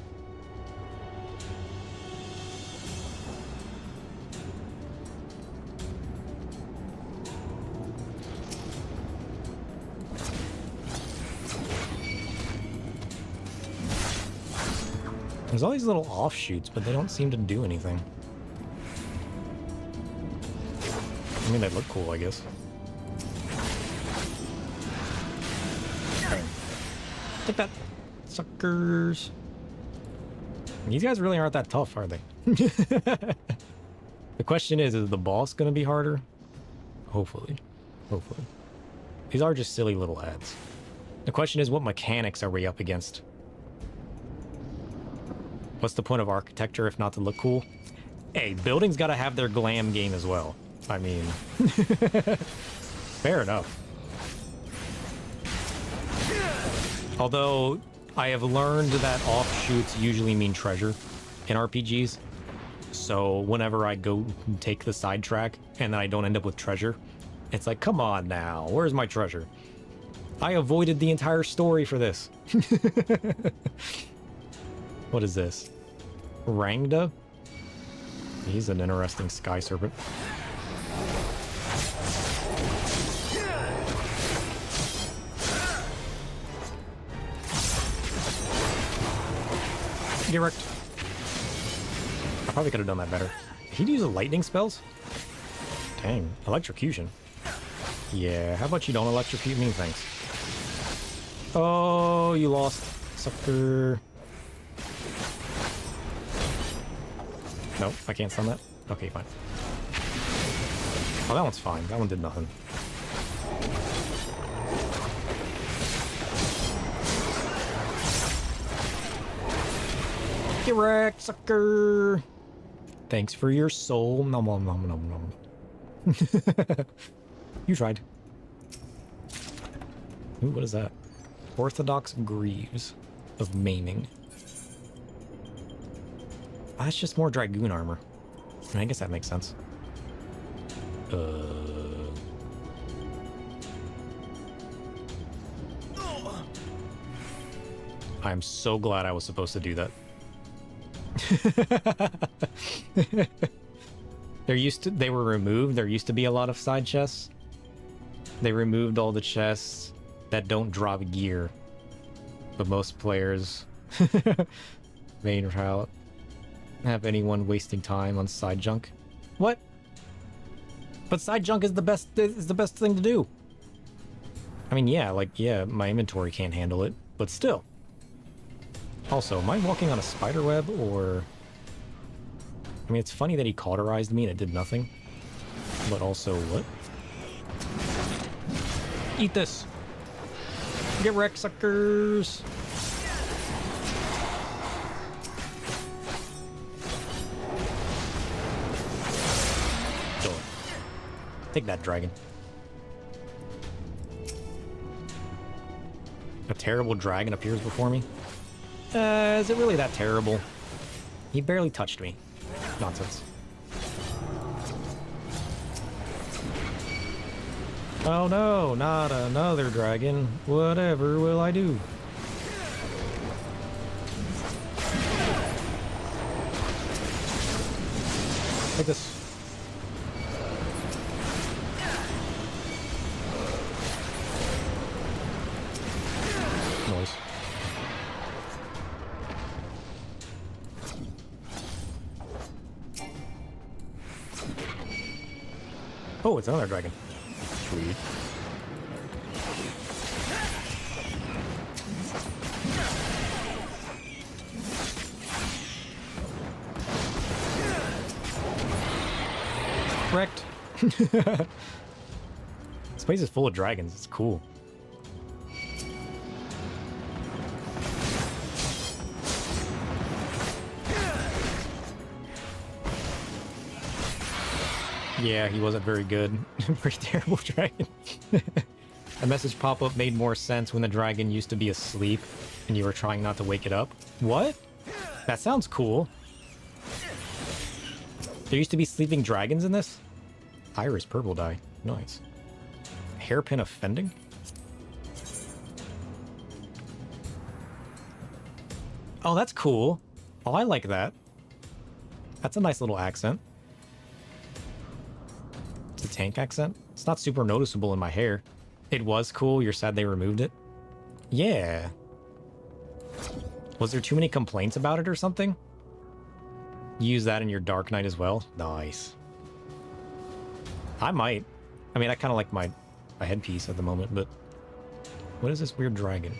There's all these little offshoots, but they don't seem to do anything. I mean, they look cool, I guess. Take that, suckers. These guys really aren't that tough, are they? The question is the boss going to be harder? Hopefully. Hopefully. These are just silly little ads. The question is, what mechanics are we up against? What's the point of architecture if not to look cool? Hey, buildings got to have their glam game as well. I mean, fair enough. Although, I have learned that offshoots usually mean treasure in RPGs. So whenever I go take the sidetrack and then I don't end up with treasure, it's like, come on now, where's my treasure? I avoided the entire story for this. What is this? Rangda? He's an interesting sky serpent. Get wrecked. I probably could have done that better. He'd use lightning spells? Dang, electrocution. Yeah, how about you don't electrocute me? Thanks. Oh, you lost, sucker. Nope, I can't stun that. Okay, fine. Oh, that one's fine. That one did nothing. Get wrecked, sucker! Thanks for your soul. Nom nom nom nom nom. You tried. Ooh, what is that? Orthodox Greaves of Maiming. That's just more Dragoon armor. I mean, I guess that makes sense. I'm so glad I was supposed to do that. They were removed. There used to be a lot of side chests. They removed all the chests that don't drop gear. But most players main route have anyone wasting time on side junk. What? But side junk is the best thing to do. I mean, yeah, like, yeah, my inventory can't handle it, but still. Also, am I walking on a spider web, or... I mean, it's funny that he cauterized me and it did nothing. But also, what? Eat this! Get wrecked, suckers! Kill it. Take that, dragon. A terrible dragon appears before me? Is it really that terrible? He barely touched me. Nonsense. Oh no, not another dragon. Whatever will I do? Take this. Noise. Oh, it's another dragon. Sweet. Wrecked. This place is full of dragons. It's cool. Yeah, he wasn't very good. Pretty terrible dragon. A message pop-up made more sense when the dragon used to be asleep and you were trying not to wake it up. What? That sounds cool. There used to be sleeping dragons in this? Iris purple dye. Nice. Hairpin offending? Oh, that's cool. Oh, I like that. That's a nice little accent. It's a tank accent. It's not super noticeable in my hair. It was cool. You're sad they removed it? Yeah. Was there too many complaints about it or something? Use that in your Dark Knight as well? Nice. I might. I mean, I kind of like my headpiece at the moment, but... What is this weird dragon?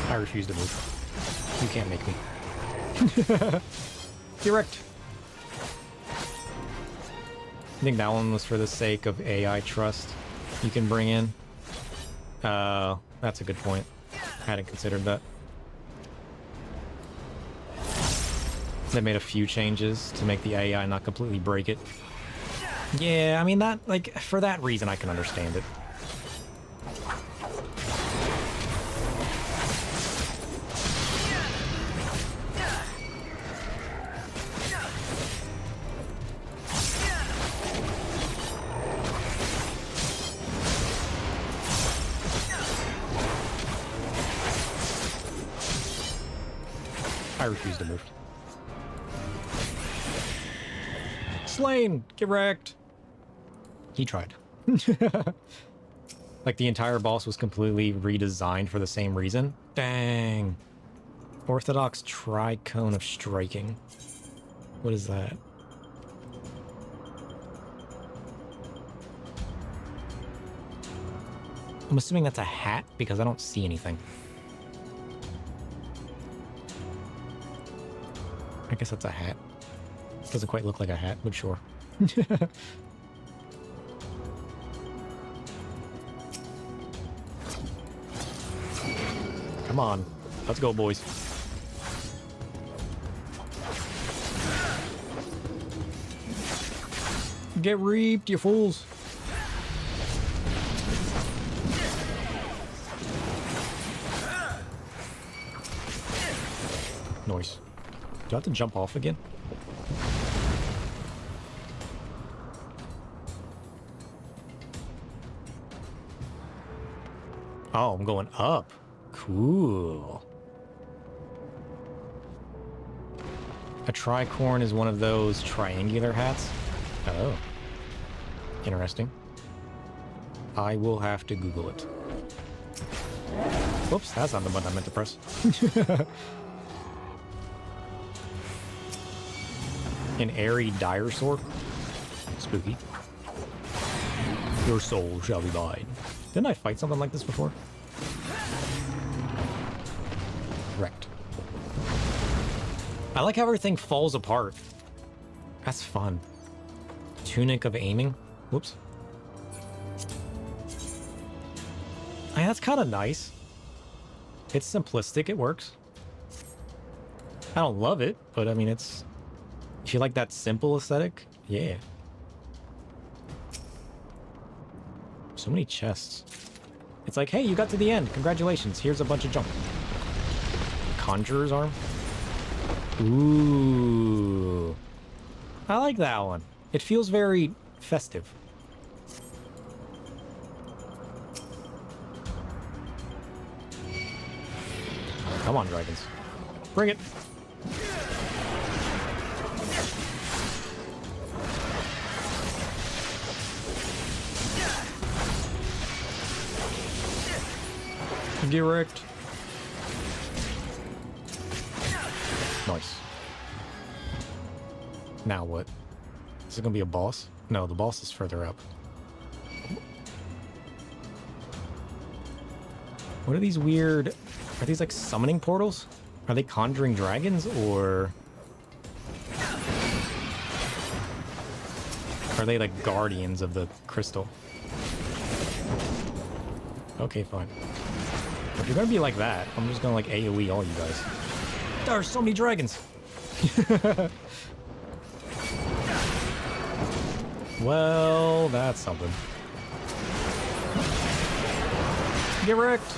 I refuse to move. You can't make me. Direct. I think that one was for the sake of AI trust you can bring in. That's a good point. I hadn't considered that. They made a few changes to make the AI not completely break it. Yeah, I mean, that, like, for that reason, I can understand it. I refuse to move. Slain! Get wrecked! He tried. Like the entire boss was completely redesigned for the same reason? Dang. Orthodox Tricone of Striking. What is that? I'm assuming that's a hat because I don't see anything. I guess that's a hat. Doesn't quite look like a hat, but sure. Come on. Let's go, boys. Get reaped, you fools. Nice. Do I have to jump off again? Oh, I'm going up. Cool. A tricorn is one of those triangular hats? Oh. Interesting. I will have to Google it. Whoops, that's not the button I meant to press. An airy dire sword? Spooky. Your soul shall be mine. Didn't I fight something like this before? Wrecked. I like how everything falls apart. That's fun. Tunic of aiming. Whoops. I mean, that's kind of nice. It's simplistic, it works. I don't love it, but I mean, it's... If you like that simple aesthetic, yeah. So many chests. It's like, hey, you got to the end. Congratulations. Here's a bunch of junk. Conjurer's arm. Ooh. I like that one. It feels very festive. Come on, dragons. Bring it. Get wrecked. Nice. Now what? Is it gonna be a boss? No, the boss is further up. What are these weird... Are these like summoning portals? Are they conjuring dragons, or... Are they like guardians of the crystal? Okay, fine. If you're gonna be like that, I'm just gonna like AoE all you guys. There are so many dragons! Well, that's something. Get wrecked!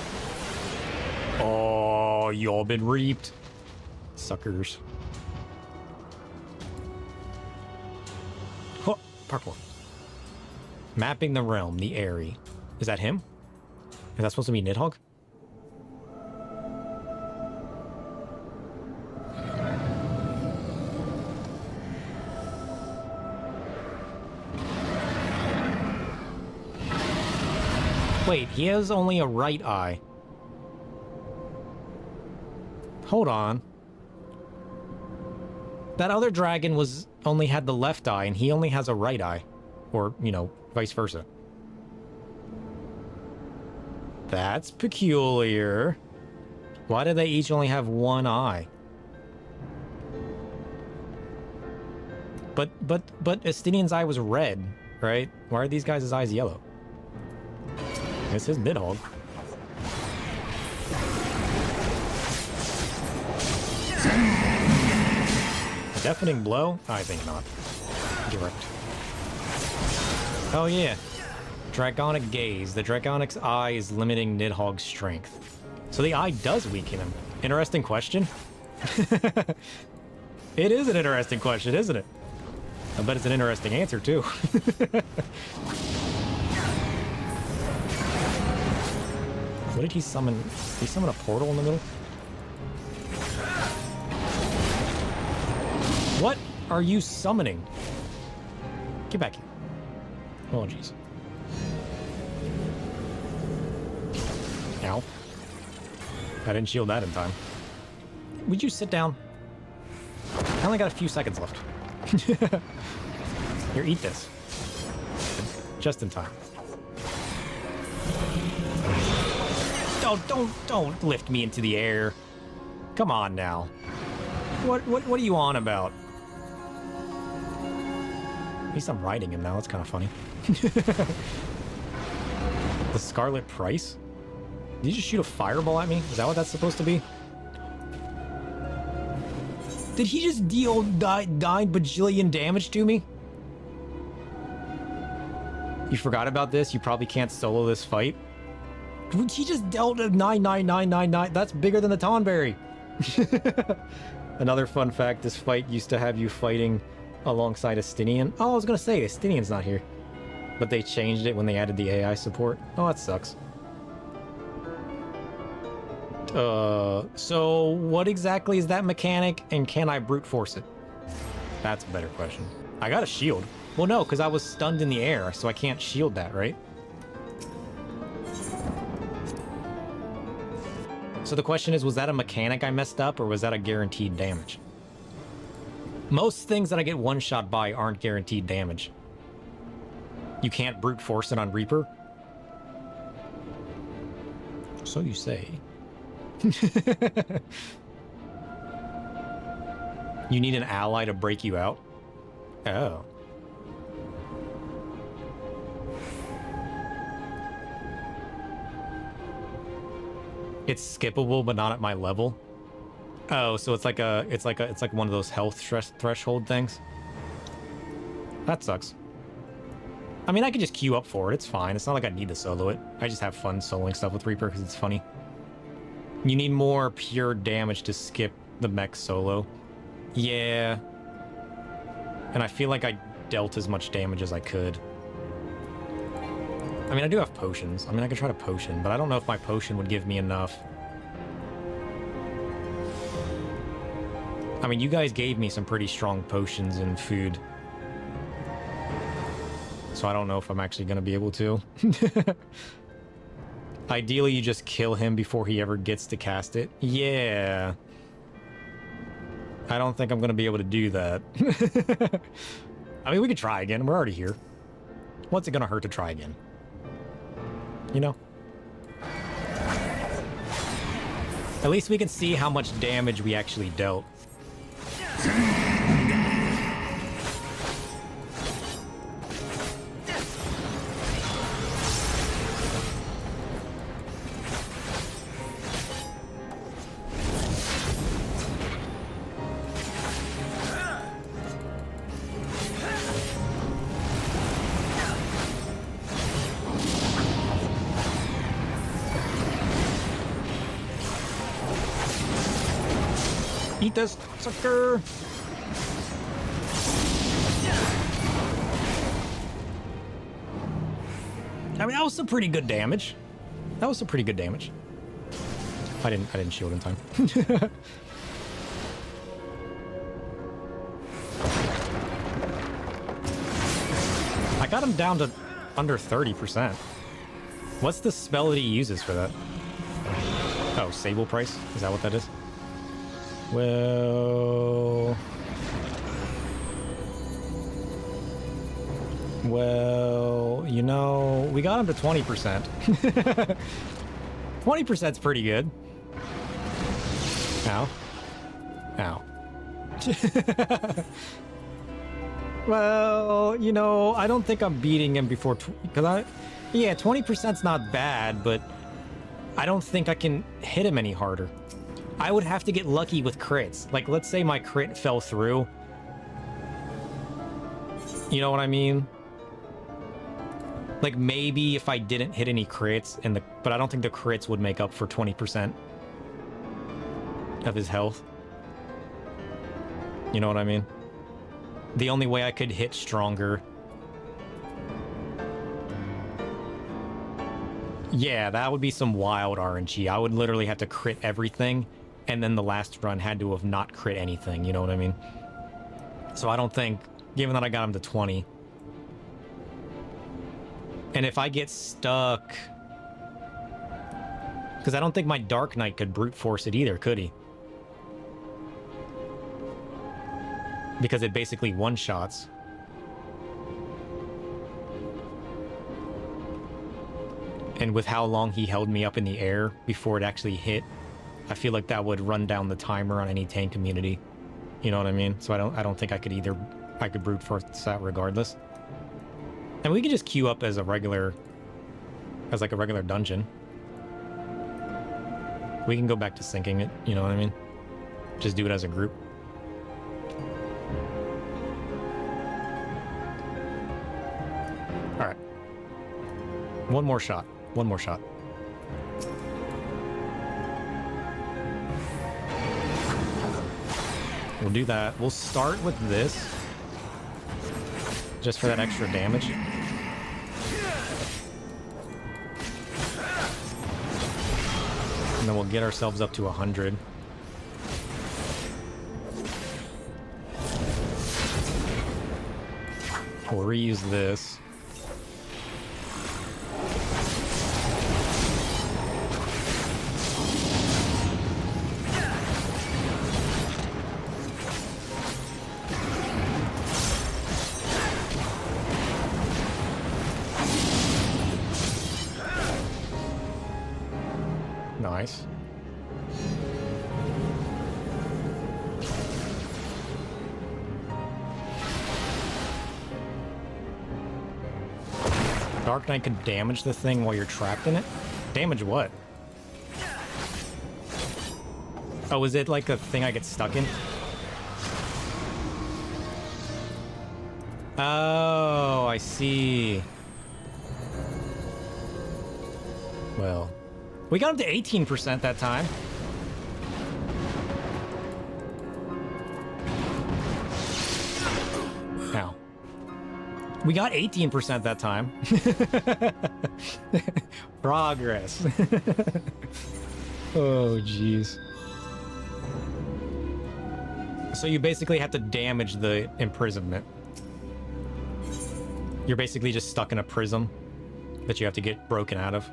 Oh, y'all been reaped. Suckers. Huh, parkour. Mapping the realm, the Airy. Is that him? Is that supposed to be Nidhogg? Wait, he has only a right eye. Hold on. That other dragon was only had the left eye, and he only has a right eye. Or, you know, vice versa. That's peculiar. Why do they each only have one eye? But Estinian's eye was red, right? Why are these guys' eyes yellow? This is Nidhogg. A deafening blow? I think not. Direct. Oh yeah. Draconic Gaze. The Draconic's eye is limiting Nidhogg's strength. So the eye does weaken him. Interesting question. It is an interesting question, isn't it? I bet it's an interesting answer, too. What did he summon? Did he summon a portal in the middle? What are you summoning? Get back here. Oh, jeez. Ow. I didn't shield that in time. Would you sit down? I only got a few seconds left. Here, eat this. Just in time. Don't lift me into the air. Come on now. What are you on about? At least I'm riding him now. That's kind of funny. The Scarlet Price? Did you just shoot a fireball at me? Is that what that's supposed to be? Did he just deal 9 bajillion damage to me? You forgot about this? You probably can't solo this fight. He just dealt a 99999. That's bigger than the Tonberry. Another fun fact, this fight used to have you fighting alongside Estinian. Oh, I was gonna say, Estinian's not here. But they changed it when they added the AI support. Oh, that sucks. So what exactly is that mechanic, and can I brute force it? That's a better question. I got a shield. Well, no, because I was stunned in the air, so I can't shield that, right? So the question is, was that a mechanic I messed up, or was that a guaranteed damage? Most things that I get one-shot by aren't guaranteed damage. You can't brute force it on Reaper? So you say. You need an ally to break you out? Oh. It's skippable, but not at my level. Oh, so it's like one of those health threshold things. That sucks. I mean, I could just queue up for it. It's fine. It's not like I need to solo it. I just have fun soloing stuff with Reaper because it's funny. You need more pure damage to skip the mech solo. Yeah. And I feel like I dealt as much damage as I could. I mean, I do have potions. I mean, I could try to potion, but I don't know if my potion would give me enough. I mean, you guys gave me some pretty strong potions and food. So I don't know if I'm actually going to be able to. Ideally, you just kill him before he ever gets to cast it. Yeah. I don't think I'm going to be able to do that. I mean, we could try again. We're already here. What's it going to hurt to try again? You know? At least we can see how much damage we actually dealt. Eat this, sucker! I mean, that was some pretty good damage. That was some pretty good damage. I didn't shield in time. I got him down to under 30%. What's the spell that he uses for that? Oh, Sable Price? Is that what that is? Well, you know, we got him to 20%. 20%'s pretty good. Ow. Ow. Well, you know, I don't think I'm beating him before, yeah, 20%'s not bad, but I don't think I can hit him any harder. I would have to get lucky with crits. Like, let's say my crit fell through. You know what I mean? Like, maybe if I didn't hit any crits, but I don't think the crits would make up for 20% of his health. You know what I mean? The only way I could hit stronger... Yeah, that would be some wild RNG. I would literally have to crit everything, and then the last run had to have not crit anything, you know what I mean? So I don't think, given that I got him to 20... And if I get stuck... Because I don't think my Dark Knight could brute force it either, could he? Because it basically one-shots. And with how long he held me up in the air before it actually hit, I feel like that would run down the timer on any tank immunity. You know what I mean? So I don't think I could either... I could brute force that regardless. And we could just queue up as a regular... As like a regular dungeon. We can go back to syncing it, you know what I mean? Just do it as a group. Alright. One more shot. One more shot. We'll do that. We'll start with this. Just for that extra damage. And then we'll get ourselves up to 100. We'll reuse this. Nice. Dark Knight can damage the thing while you're trapped in it? Damage what? Oh, is it like a thing I get stuck in? Oh, I see. Well, we got up to 18% that time. Ow. We got 18% that time. Progress. Oh, jeez. So you basically have to damage the imprisonment. You're basically just stuck in a prism that you have to get broken out of.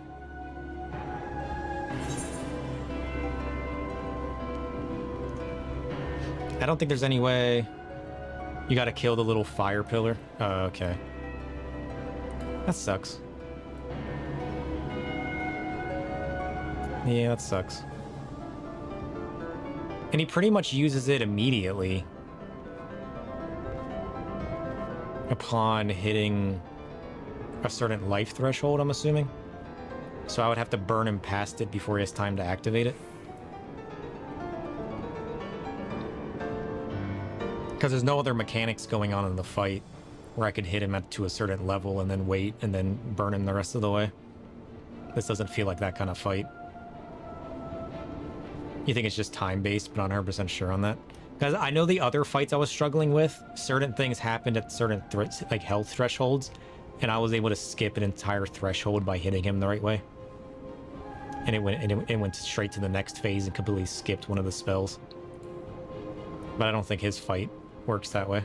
I don't think there's any way. You gotta kill the little fire pillar. Oh, okay. That sucks. Yeah, that sucks. And he pretty much uses it immediately upon hitting a certain life threshold, I'm assuming. So I would have to burn him past it before he has time to activate it. Because there's no other mechanics going on in the fight where I could hit him to a certain level and then wait and then burn him the rest of the way. This doesn't feel like that kind of fight. You think it's just time-based, but not 100% sure on that? Because I know the other fights I was struggling with, certain things happened at certain like health thresholds, and I was able to skip an entire threshold by hitting him the right way. And it went straight to the next phase and completely skipped one of the spells. But I don't think his fight works that way.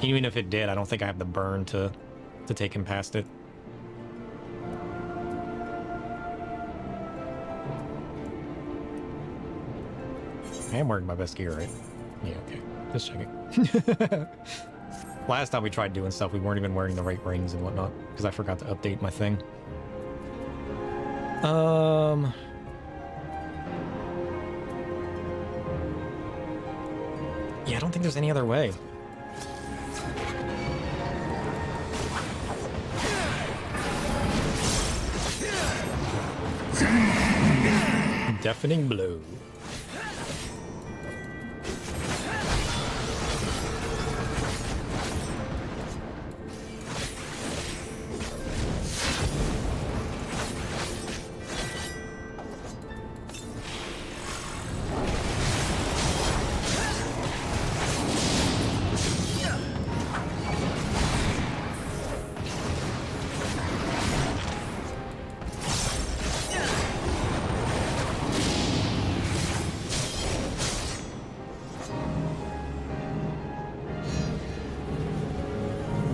Even if it did, I don't think I have the burn to take him past it. I am wearing my best gear, right? Yeah, okay. Just checking. Last time we tried doing stuff, we weren't even wearing the right rings and whatnot, because I forgot to update my thing. Yeah, I don't think there's any other way. Deafening blow.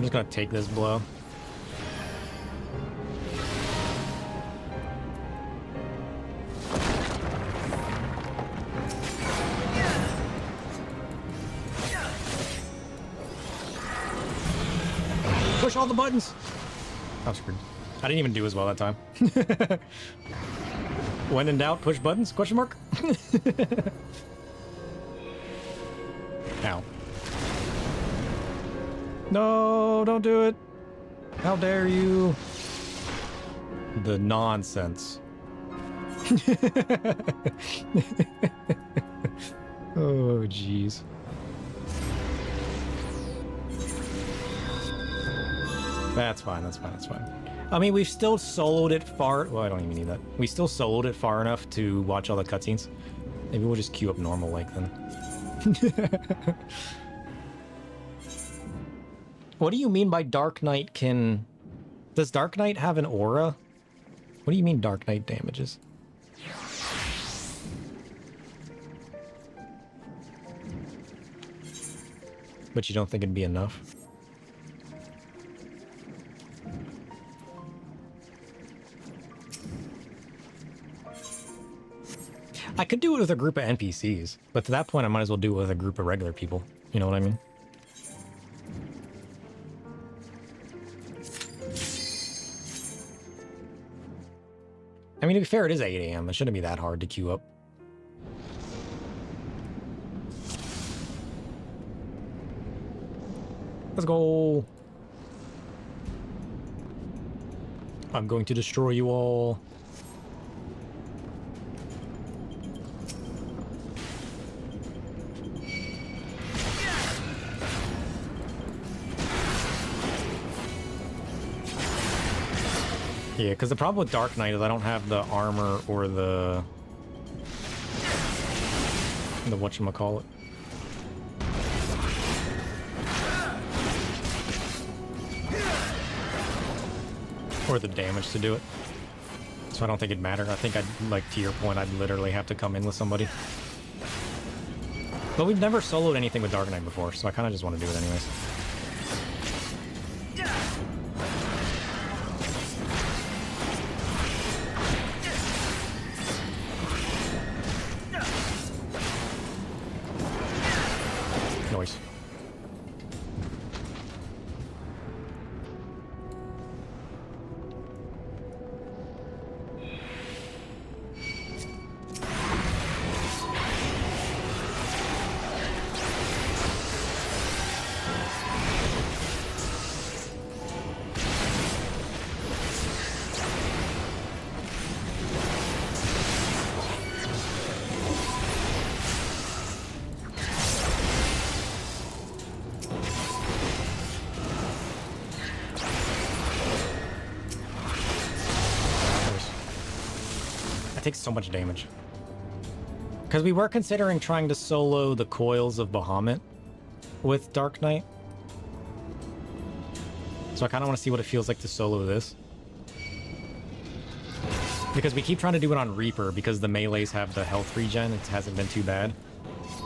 just gonna take this blow. Push all the buttons! I'm screwed. I didn't even do as well that time. When in doubt, push buttons? Question mark? Ow. No, don't do it. How dare you? The nonsense. Oh, jeez. That's fine, that's fine, that's fine. I mean, we've still soloed it far... Well, I don't even need that. We still soloed it far enough to watch all the cutscenes. Maybe we'll just queue up normal like then. What do you mean by Dark Knight can... Does Dark Knight have an aura? What do you mean Dark Knight damages? But you don't think it'd be enough? I could do it with a group of NPCs, but to that point I might as well do it with a group of regular people. You know what I mean? I mean, to be fair, it is 8 AM. It shouldn't be that hard to queue up. Let's go. I'm going to destroy you all. Yeah, because the problem with Dark Knight is I don't have the armor or the whatchamacallit. Or the damage to do it. So I don't think it'd matter. I think I'd, like, to your point, I'd literally have to come in with somebody. But we've never soloed anything with Dark Knight before, so I kind of just want to do it anyways. Noise. Takes so much damage. Because we were considering trying to solo the coils of Bahamut with Dark Knight. So I kind of want to see what it feels like to solo this. Because we keep trying to do it on Reaper because the melees have the health regen. It hasn't been too bad.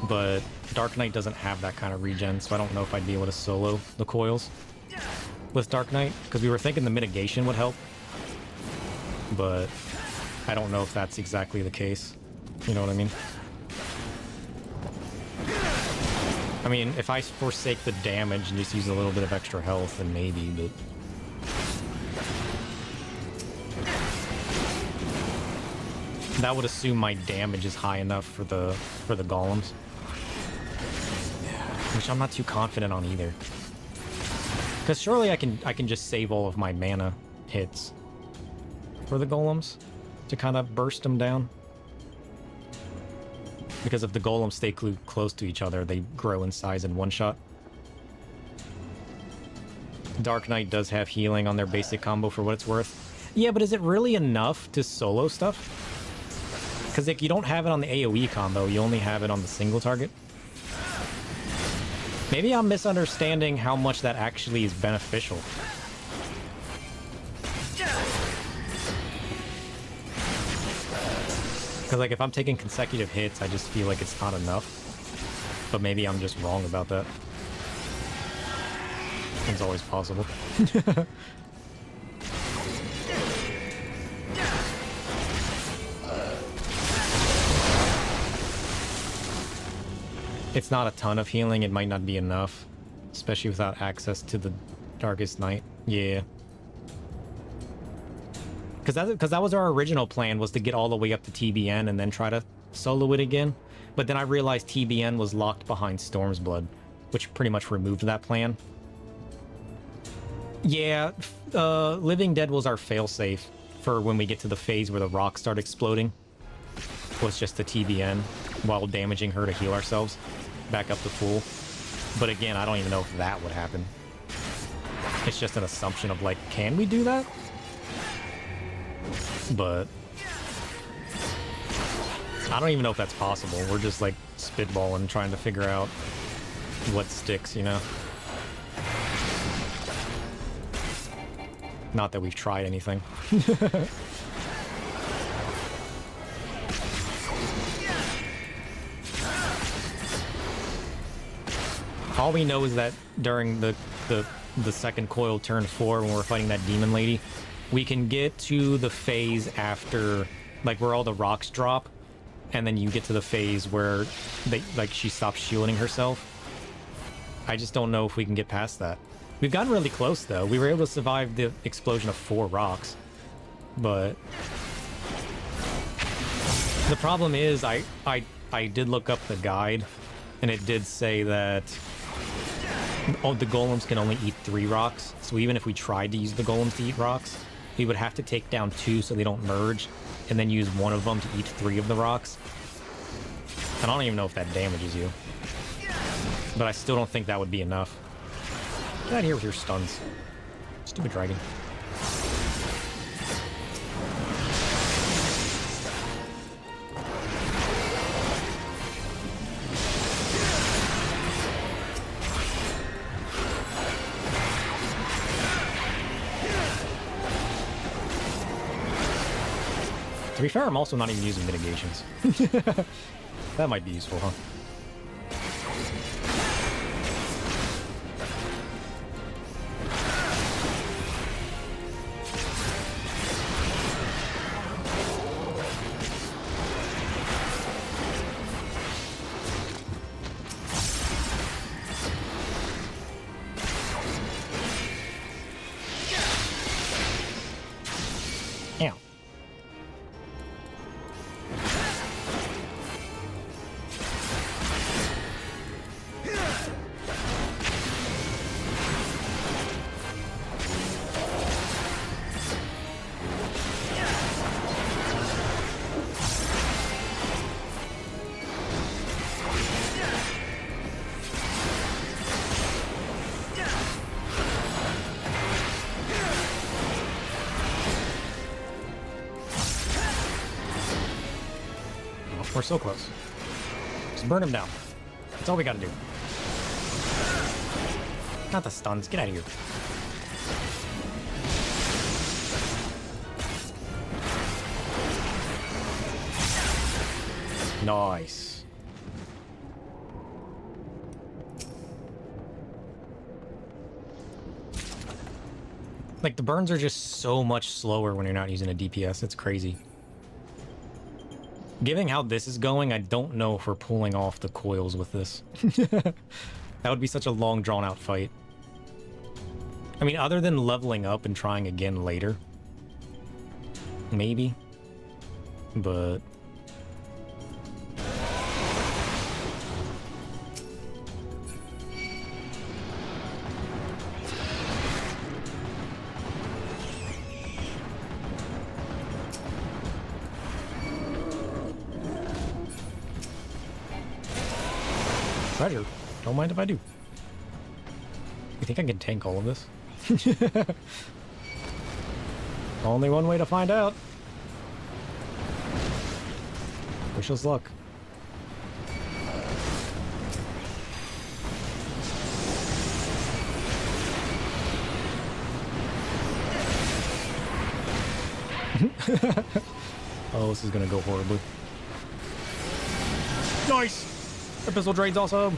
But Dark Knight doesn't have that kind of regen, so I don't know if I'd be able to solo the coils with Dark Knight. Because we were thinking the mitigation would help. But I don't know if that's exactly the case. You know what I mean? I mean, if I forsake the damage and just use a little bit of extra health, then maybe, but... That would assume my damage is high enough for the golems. Which I'm not too confident on either. Because surely I can just save all of my mana hits for the golems to kind of burst them down. Because if the golems stay close to each other, they grow in size in one shot. Dark Knight does have healing on their basic combo for what it's worth. Yeah, but is it really enough to solo stuff? Because like, you don't have it on the AoE combo, you only have it on the single target. Maybe I'm misunderstanding how much that actually is beneficial. Because like if I'm taking consecutive hits, I just feel like it's not enough. But maybe I'm just wrong about that. It's always possible. It's not a ton of healing, it might not be enough. Especially without access to the Darkest Night. Yeah. Because that was our original plan, was to get all the way up to TBN and then try to solo it again. But then I realized TBN was locked behind Storm's Blood, which pretty much removed that plan. Yeah, Living Dead was our failsafe for when we get to the phase where the rocks start exploding. Was just the TBN while damaging her to heal ourselves back up to full. But again, I don't even know if that would happen. It's just an assumption of like, can we do that? But I don't even know if that's possible. We're just like spitballing, trying to figure out what sticks, you know? Not that we've tried anything. All we know is that during the second coil turn 4, when we're fighting that demon lady, we can get to the phase after, like, where all the rocks drop, and then you get to the phase where she stops shielding herself. I just don't know if we can get past that. We've gotten really close, though. We were able to survive the explosion of 4 rocks. But the problem is, I did look up the guide, and it did say that the golems can only eat 3 rocks. So even if we tried to use the golems to eat rocks, we would have to take down 2 so they don't merge, and then use 1 of them to eat 3 of the rocks. I don't even know if that damages you. But I still don't think that would be enough. Get out of here with your stuns. Stupid dragon. To be fair, I'm also not even using mitigations. That might be useful, huh? We're so close. Just burn him down. That's all we gotta do. Not the stuns. Get out of here. Nice. Like, the burns are just so much slower when you're not using a DPS. It's crazy. Given how this is going, I don't know if we're pulling off the coils with this. That would be such a long, drawn-out fight. I mean, other than leveling up and trying again later. Maybe. But... treasure. Don't mind if I do. You think I can tank all of this? Only one way to find out. Wish us luck. Oh, this is gonna go horribly. Nice! Epistle Drade's awesome!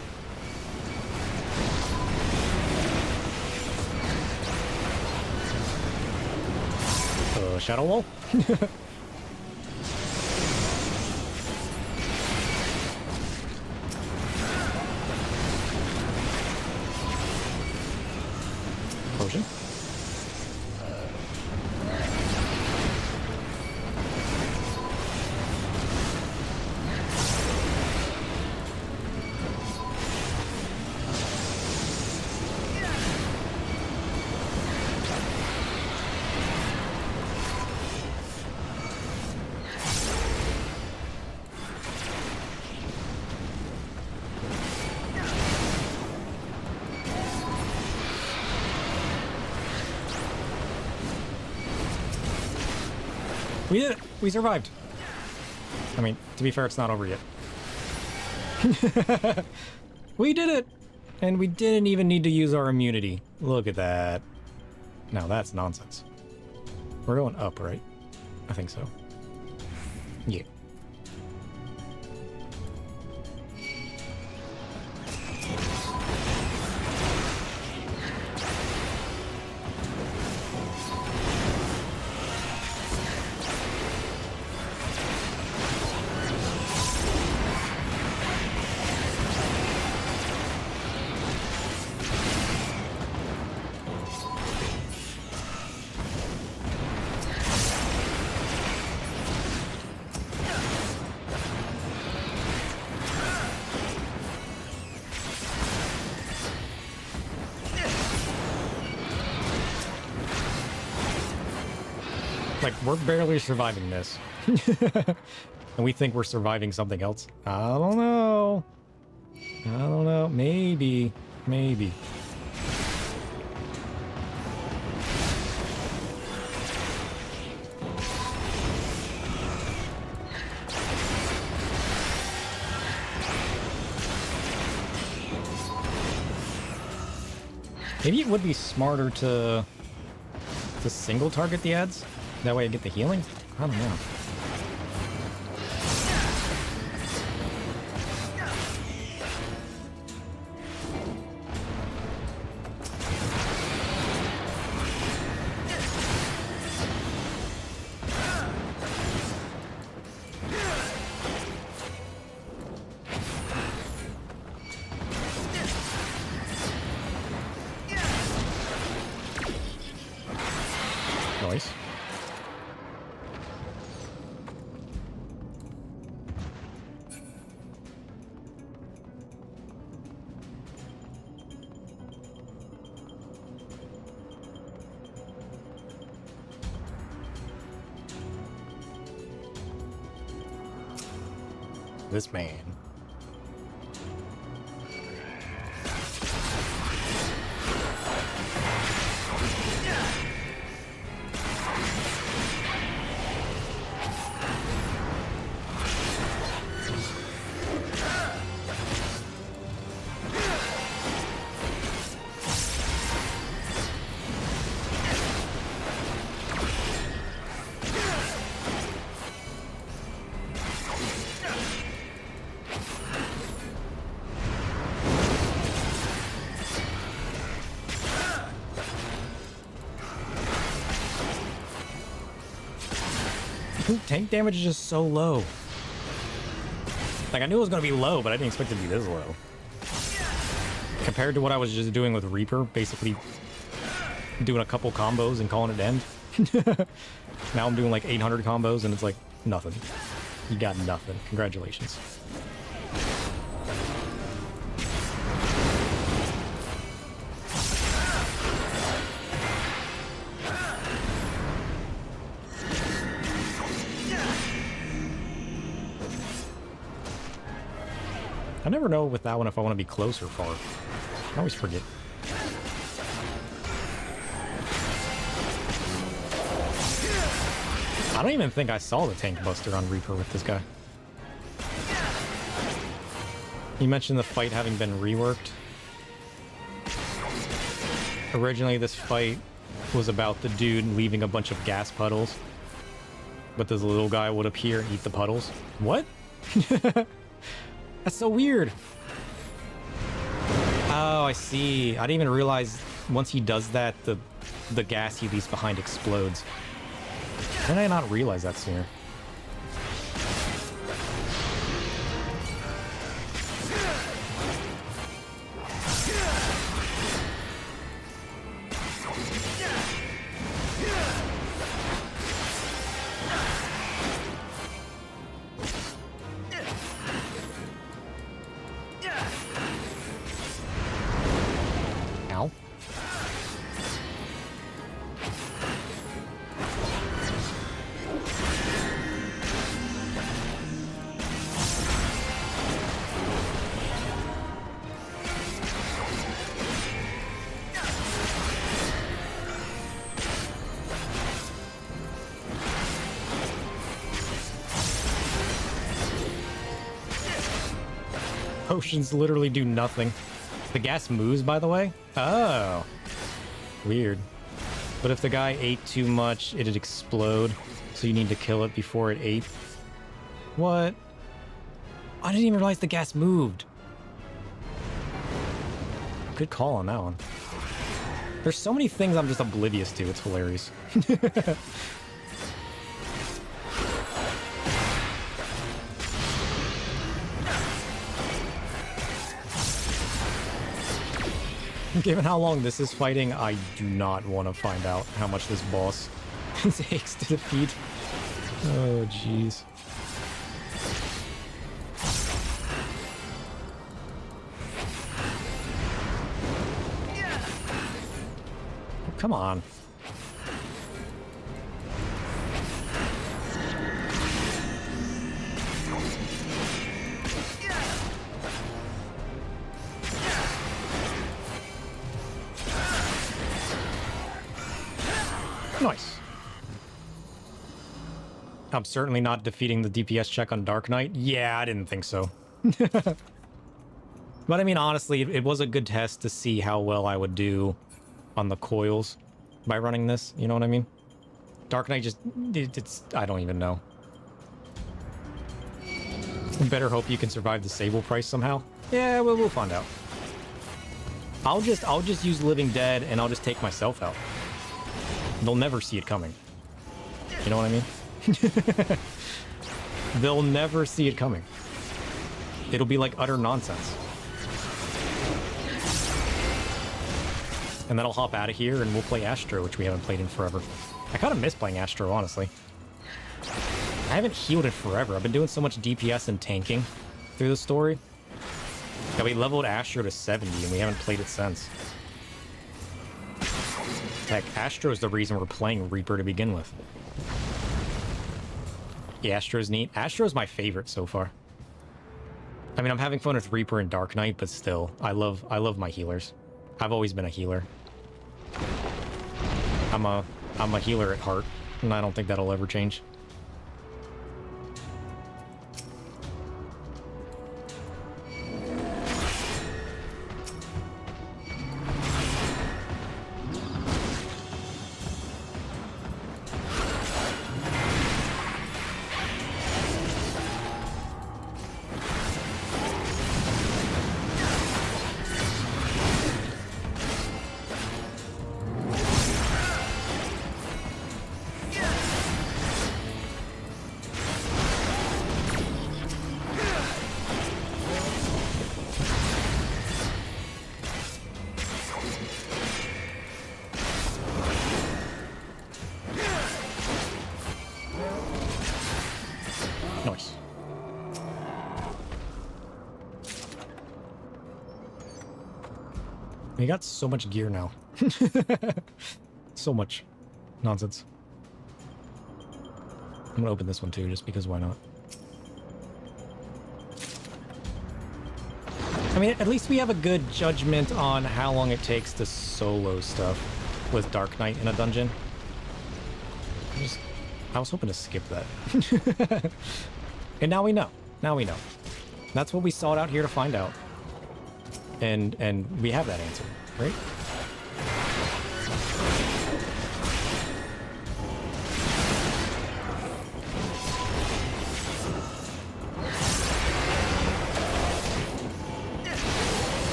Shadow Wall? Potion. We did it! We survived! I mean, to be fair, it's not over yet. We did it! And we didn't even need to use our immunity. Look at that. Now that's nonsense. We're going up, right? I think so. Yeah. Like, we're barely surviving this. And we think we're surviving something else. I don't know. I don't know. Maybe. Maybe. Maybe it would be smarter to single target the ads. That way I get the healing? I don't know. Nice. This man. Tank damage is just so low. Like, I knew it was going to be low, but I didn't expect it to be this low. Compared to what I was just doing with Reaper, basically doing a couple combos and calling it end. Now I'm doing like 800 combos and it's like nothing. You got nothing. Congratulations. I never know with that one if I want to be close or far. I always forget. I don't even think I saw the tank buster on Reaper with this guy. You mentioned the fight having been reworked. Originally, this fight was about the dude leaving a bunch of gas puddles. But this little guy would appear and eat the puddles. What? That's so weird. Oh, I see. I didn't even realize once he does that, the gas he leaves behind explodes. How did I not realize that sooner? Ow. Potions literally do nothing. The gas moves, by the way? Oh. Weird. But if the guy ate too much, it'd explode. So you need to kill it before it ate. What? I didn't even realize the gas moved. Good call on that one. There's so many things I'm just oblivious to. It's hilarious. Given how long this is fighting, I do not want to find out how much this boss takes to defeat. Oh, jeez. Come on. Nice. I'm certainly not defeating the DPS check on Dark Knight. Yeah, I didn't think so. But I mean, honestly, it was a good test to see how well I would do on the coils by running this. You know what I mean? Dark Knight just... it's... I don't even know. Better hope you can survive the Sable price somehow. Yeah, well, we'll find out. I'll just use Living Dead and I'll just take myself out. They'll never see it coming. You know what I mean? They'll never see it coming. It'll be like utter nonsense. And then I'll hop out of here and we'll play Astro, which we haven't played in forever. I kind of miss playing Astro, honestly. I haven't healed it forever. I've been doing so much DPS and tanking through the story. Yeah, we leveled Astro to 70 and we haven't played it since. Heck, Astro is the reason we're playing Reaper to begin with. Yeah, Astro's neat. Astro's my favorite so far. I mean, I'm having fun with Reaper and Dark Knight, but still, I love my healers. I've always been a healer. I'm a healer at heart, and I don't think that'll ever change. Nice. We got so much gear now. So much nonsense. I'm gonna open this one too, just because why not? I mean, at least we have a good judgment on how long it takes to solo stuff with Dark Knight in a dungeon. I was hoping to skip that. And now we know. Now we know. That's what we sought out here to find out. And we have that answer, right?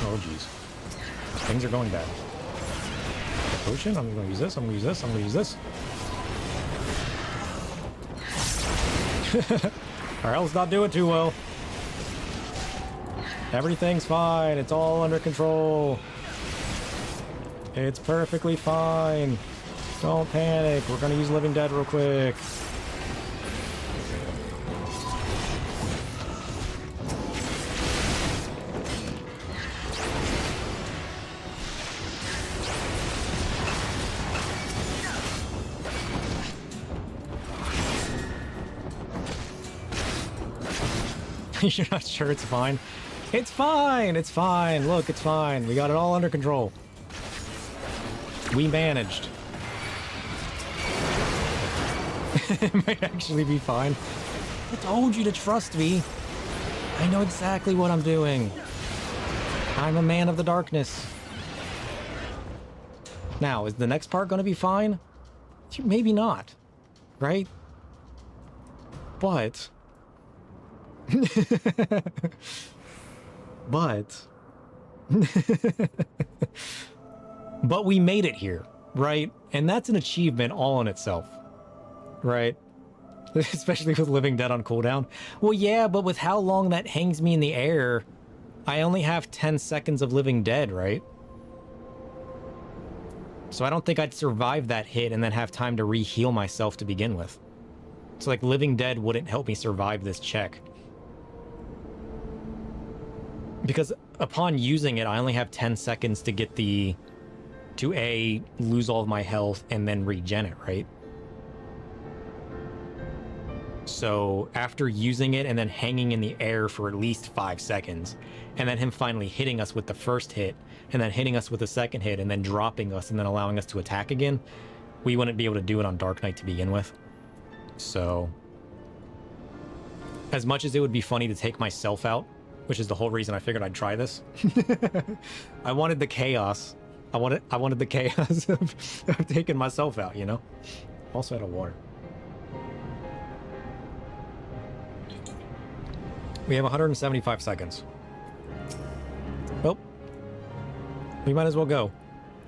Oh, jeez. Things are going bad. potion. I'm gonna use this. I'm gonna use this. I'm gonna use this. Our health's not doing too well. Everything's fine. It's all under control. It's perfectly fine. Don't panic. We're gonna use Living Dead real quick. You're not sure it's fine? It's fine! It's fine! Look, it's fine. We got it all under control. We managed. It might actually be fine. I told you to trust me. I know exactly what I'm doing. I'm a man of the darkness. Now, is the next part going to be fine? Maybe not. Right? But... but we made it here, right? And that's an achievement all in itself, right? Especially with Living Dead on cooldown. Well, yeah, but with how long that hangs me in the air, I only have 10 seconds of Living Dead, right? So I don't think I'd survive that hit and then have time to re-heal myself to begin with. So like Living Dead wouldn't help me survive this check. Because upon using it, I only have 10 seconds to get to lose all of my health and then regen it, right? So after using it and then hanging in the air for at least 5 seconds, and then him finally hitting us with the first hit, and then hitting us with the second hit, and then dropping us and then allowing us to attack again, we wouldn't be able to do it on Dark Knight to begin with. So, as much as it would be funny to take myself out, which is the whole reason I figured I'd try this. I wanted the chaos. I wanted the chaos of taking myself out, you know? Also out of water. We have 175 seconds. Well, we might as well go.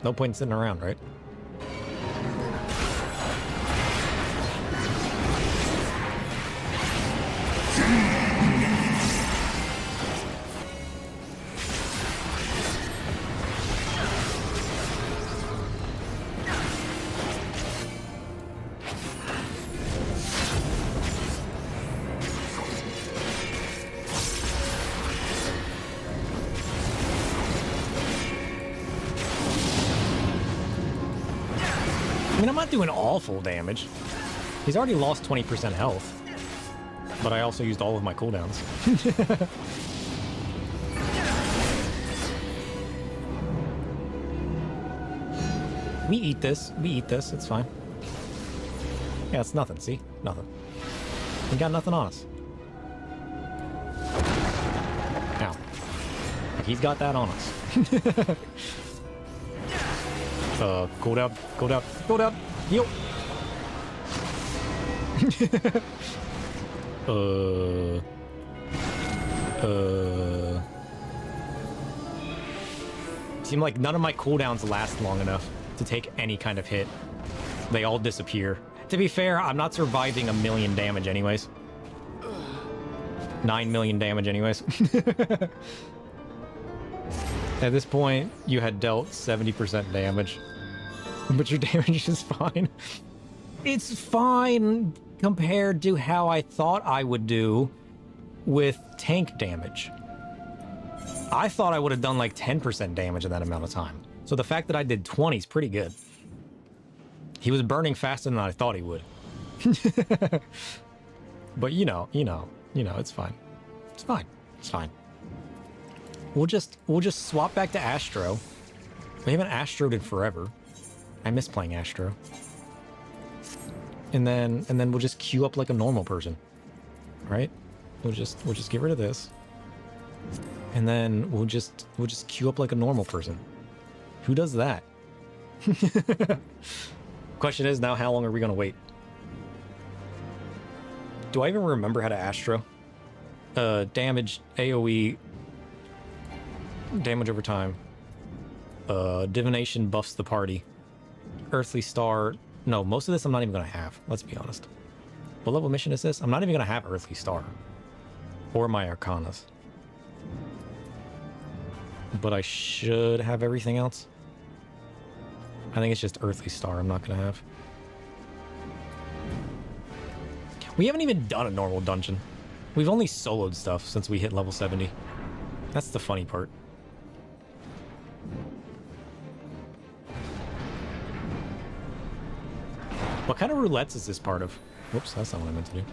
No point in sitting around, right? I mean, I'm not doing awful damage. He's already lost 20% health. But I also used all of my cooldowns. We eat this. We eat this. It's fine. Yeah, it's nothing. See? Nothing. We got nothing on us. Ow. He's got that on us. Go down, go down, go down, heal. Seem like none of my cooldowns last long enough to take any kind of hit. They all disappear. To be fair, I'm not surviving 1 million damage anyways. 9 million damage anyways. At this point, you had dealt 70% damage. But your damage is fine. It's fine compared to how I thought I would do with tank damage. I thought I would have done like 10% damage in that amount of time. So the fact that I did 20 is pretty good. He was burning faster than I thought he would. But you know, it's fine. It's fine. It's fine. We'll just swap back to Astro. We haven't Astroed in forever. I miss playing Astro. And then we'll just queue up like a normal person. Right? We'll just get rid of this. And then we'll just queue up like a normal person. Who does that? Question is now, how long are we gonna wait? Do I even remember how to Astro? Damage, AoE, damage over time. Divination buffs the party. Earthly Star. No, most of this I'm not even going to have. Let's be honest. What level mission is this? I'm not even going to have Earthly Star. Or my Arcanas. But I should have everything else. I think it's just Earthly Star I'm not going to have. We haven't even done a normal dungeon. We've only soloed stuff since we hit level 70. That's the funny part. What kind of roulettes is this part of? Whoops, that's not what I meant to do.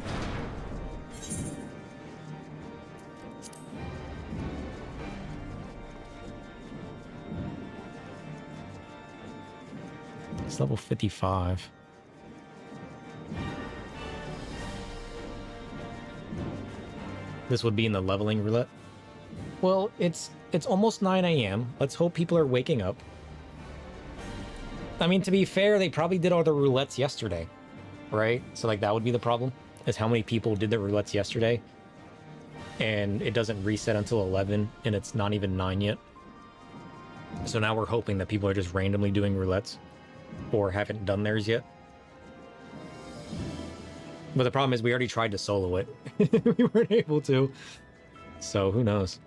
It's level 55. This would be in the leveling roulette. Well, it's almost 9 a.m. Let's hope people are waking up. I mean, to be fair, they probably did all the roulettes yesterday, right? So, like, that would be the problem, is how many people did the roulettes yesterday, and it doesn't reset until 11, and it's not even 9 yet. So now we're hoping that people are just randomly doing roulettes, or haven't done theirs yet. But the problem is we already tried to solo it. We weren't able to. So, who knows?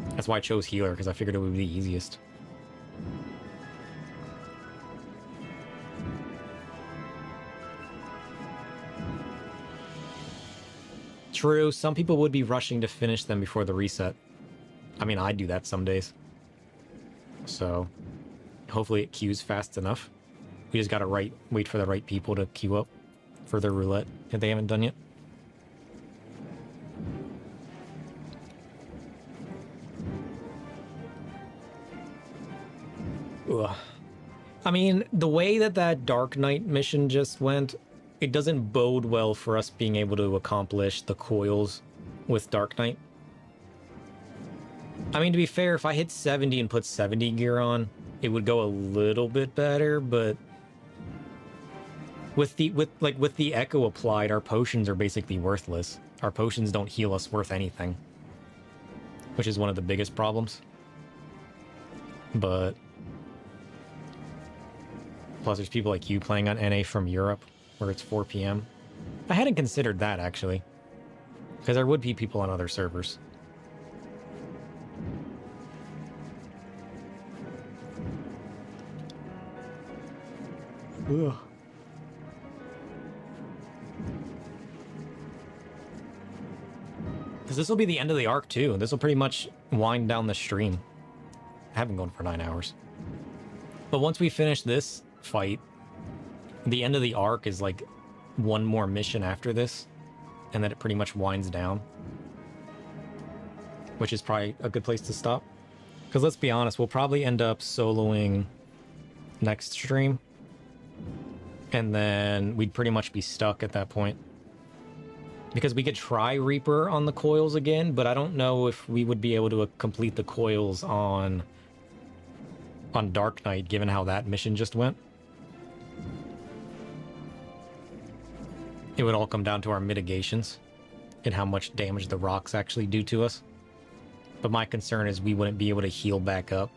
That's why I chose healer, because I figured it would be the easiest. True, some people would be rushing to finish them before the reset. I mean, I do that some days. So, hopefully it queues fast enough. We just gotta wait for the right people to queue up for their roulette if they haven't done yet. Ugh. I mean, the way that Dark Knight mission just went, it doesn't bode well for us being able to accomplish the coils with Dark Knight. I mean, to be fair, if I hit 70 and put 70 gear on, it would go a little bit better, but with the echo applied, our potions are basically worthless. Our potions don't heal us worth anything, which is one of the biggest problems. But plus, there's people like you playing on NA from Europe, where it's 4 p.m. I hadn't considered that, actually, because there would be people on other servers. Ugh. Because this will be the end of the arc, too. This will pretty much wind down the stream. I haven't gone for 9 hours. But once we finish this fight, the end of the arc is like one more mission after this, and then it pretty much winds down. Which is probably a good place to stop. Because let's be honest, we'll probably end up soloing next stream. And then we'd pretty much be stuck at that point. Because we could try Reaper on the coils again, but I don't know if we would be able to complete the coils on Dark Knight, given how that mission just went. It would all come down to our mitigations and how much damage the rocks actually do to us. But my concern is we wouldn't be able to heal back up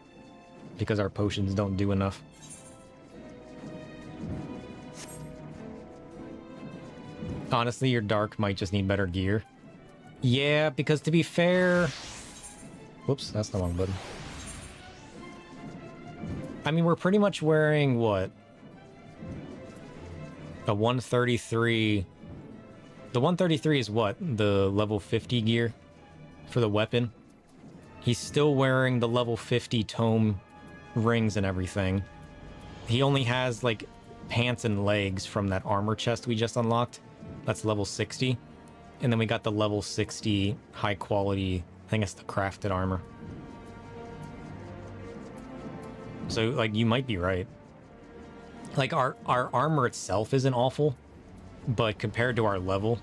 because our potions don't do enough. Honestly, your Dark might just need better gear. Yeah, because to be fair... Whoops, that's the wrong button. I mean, we're pretty much wearing, what? A 133... The 133 is what? The level 50 gear for the weapon? He's still wearing the level 50 tome rings and everything. He only has, like, pants and legs from that armor chest we just unlocked. That's level 60. And then we got the level 60 high quality, I think it's the crafted armor. So, like, you might be right. Like, our armor itself isn't awful, but compared to our level,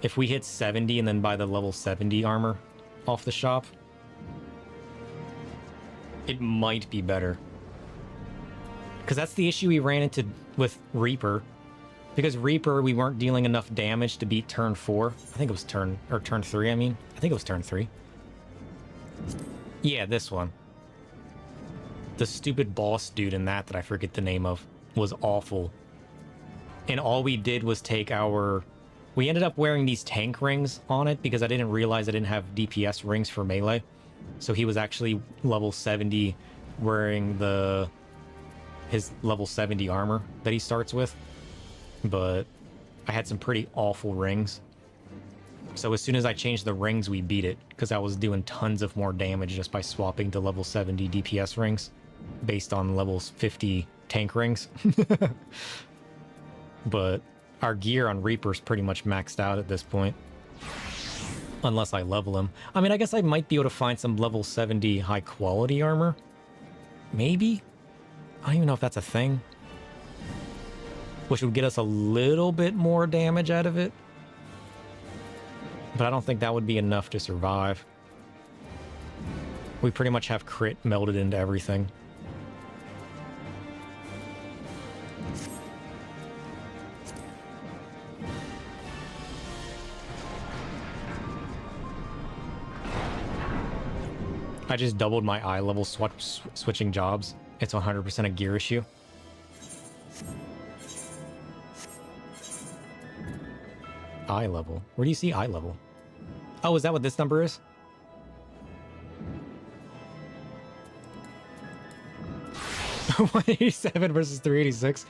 if we hit 70 and then buy the level 70 armor off the shop, it might be better. Because that's the issue we ran into with Reaper. Because Reaper, we weren't dealing enough damage to beat turn 4. I think it was turn 3, I mean. I think it was turn 3. Yeah, this one. the stupid boss dude in that I forget the name of was awful. And all we did was take our... We ended up wearing these tank rings on it because I didn't realize I didn't have DPS rings for melee. So he was actually level 70 wearing his level 70 armor that he starts with. But I had some pretty awful rings. So as soon as I changed the rings, we beat it because I was doing tons of more damage just by swapping to level 70 DPS rings based on level 50 tank rings. But our gear on Reaper's pretty much maxed out at this point. Unless I level him. I mean, I guess I might be able to find some level 70 high quality armor. Maybe? I don't even know if that's a thing. Which would get us a little bit more damage out of it. But I don't think that would be enough to survive. We pretty much have crit melded into everything. I just doubled my eye level switching jobs. It's 100% a gear issue. Eye level? Where do you see eye level? Oh, is that what this number is? $187 versus 386.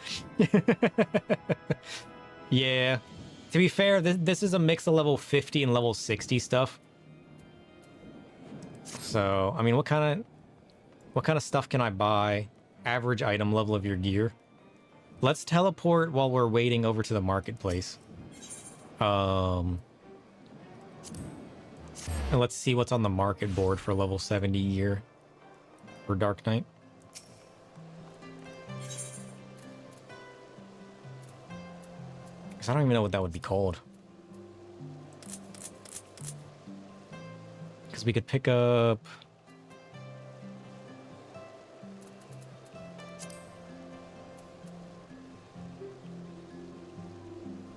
Yeah. To be fair, this is a mix of level 50 and level 60 stuff. So, I mean, what kind of stuff can I buy? Average item level of your gear. Let's teleport while we're waiting over to the marketplace. And let's see what's on the market board for level 70 gear for Dark Knight. Because I don't even know what that would be called. Because we could pick up...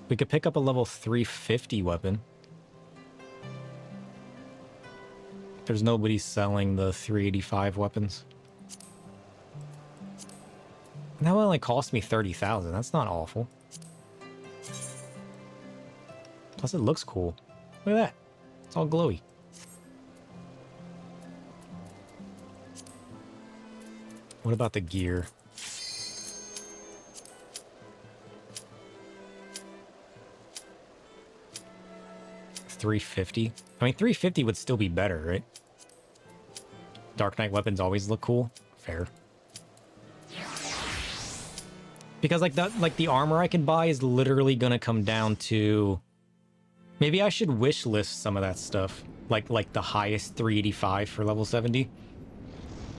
We could pick up a level 350 weapon. There's nobody selling the 385 weapons. And that would only cost me 30,000. That's not awful. Plus it looks cool. Look at that. It's all glowy. What about the gear? $350. I mean, $350 would still be better, right? Dark Knight weapons always look cool. Fair. Because like the armor I can buy is literally gonna come down to... Maybe I should wish list some of that stuff. Like the highest 385 for level 70.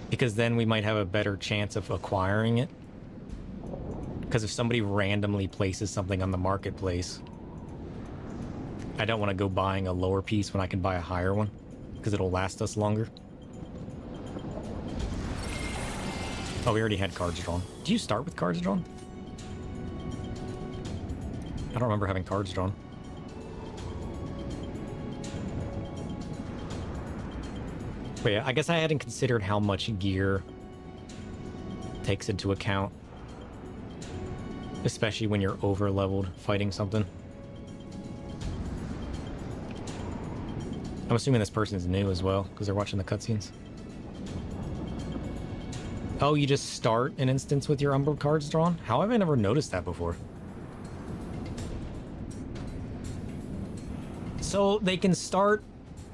Because then we might have a better chance of acquiring it. Because if somebody randomly places something on the marketplace, I don't want to go buying a lower piece when I can buy a higher one, because it'll last us longer. Oh, we already had cards drawn. Do you start with cards drawn? I don't remember having cards drawn. But yeah, I guess I hadn't considered how much gear takes into account. Especially when you're over-leveled fighting something. I'm assuming this person's new as well, because they're watching the cutscenes. Oh, you just start an instance with your Umbral cards drawn? How have I never noticed that before? So they can start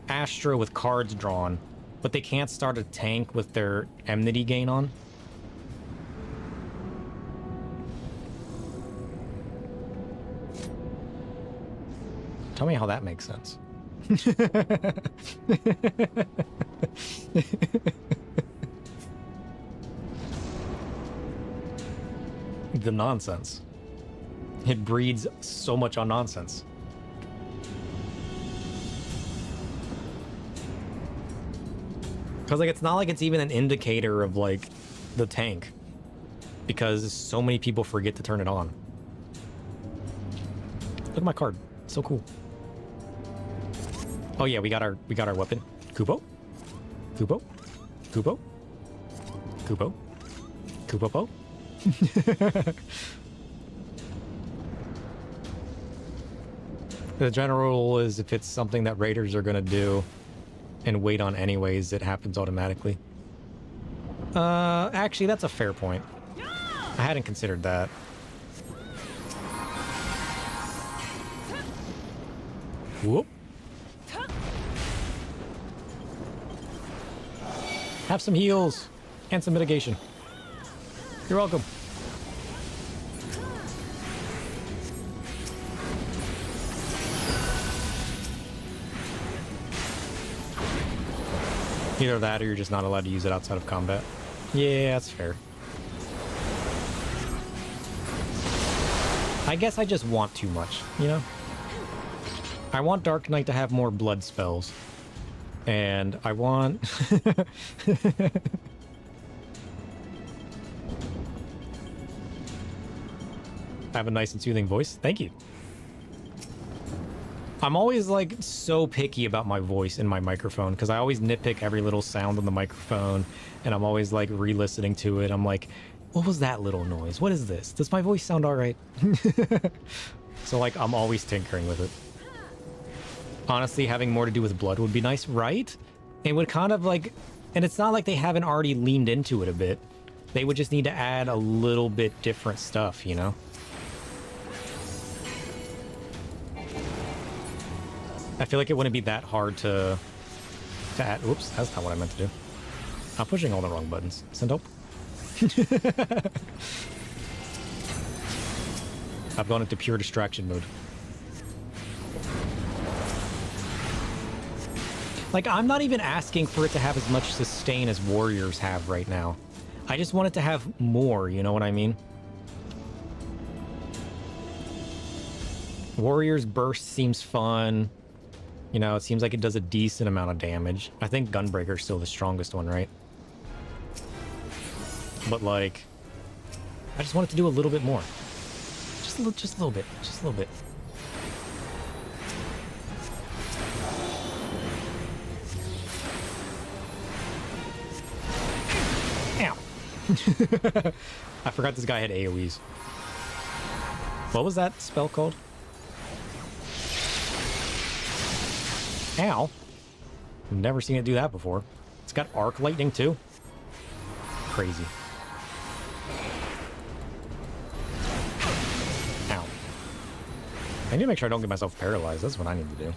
Astra with cards drawn, but they can't start a tank with their enmity gain on? Tell me how that makes sense. The nonsense. It breeds so much on nonsense. Because, like, it's not like it's even an indicator of, like, the tank. Because so many people forget to turn it on. Look at my card. It's so cool. Oh yeah, we got our weapon. Kubo? Kubo? Kubo? Kubo? Kupopo? The general rule is if it's something that raiders are gonna do and wait on anyways, it happens automatically. Actually, that's a fair point. I hadn't considered that. Whoop. Have some heals and some mitigation. You're welcome. Either that or you're just not allowed to use it outside of combat. Yeah, that's fair. I guess I just want too much, you know? I want Dark Knight to have more blood spells. And I want... I have a nice and soothing voice. Thank you. I'm always like so picky about my voice in my microphone because I always nitpick every little sound on the microphone and I'm always like re-listening to it. I'm like, what was that little noise? What is this? Does my voice sound all right? So like I'm always tinkering with it. Honestly, having more to do with blood would be nice, right? It would kind of like, and it's not like they haven't already leaned into it a bit. They would just need to add a little bit different stuff, you know? I feel like it wouldn't be that hard to add. Whoops, that's not what I meant to do. I'm pushing all the wrong buttons. Send hope. I've gone into pure distraction mode. Like, I'm not even asking for it to have as much sustain as warriors have right now. I just want it to have more, you know what I mean? Warriors burst seems fun. You know, it seems like it does a decent amount of damage. I think Gunbreaker's still the strongest one, right? But like, I just want it to do a little bit more. Just a little bit. Just a little bit. Ow. I forgot this guy had AoEs. What was that spell called? Ow. Never seen it do that before. It's got arc lightning too. Crazy. Ow. I need to make sure I don't get myself paralyzed. That's what I need to do.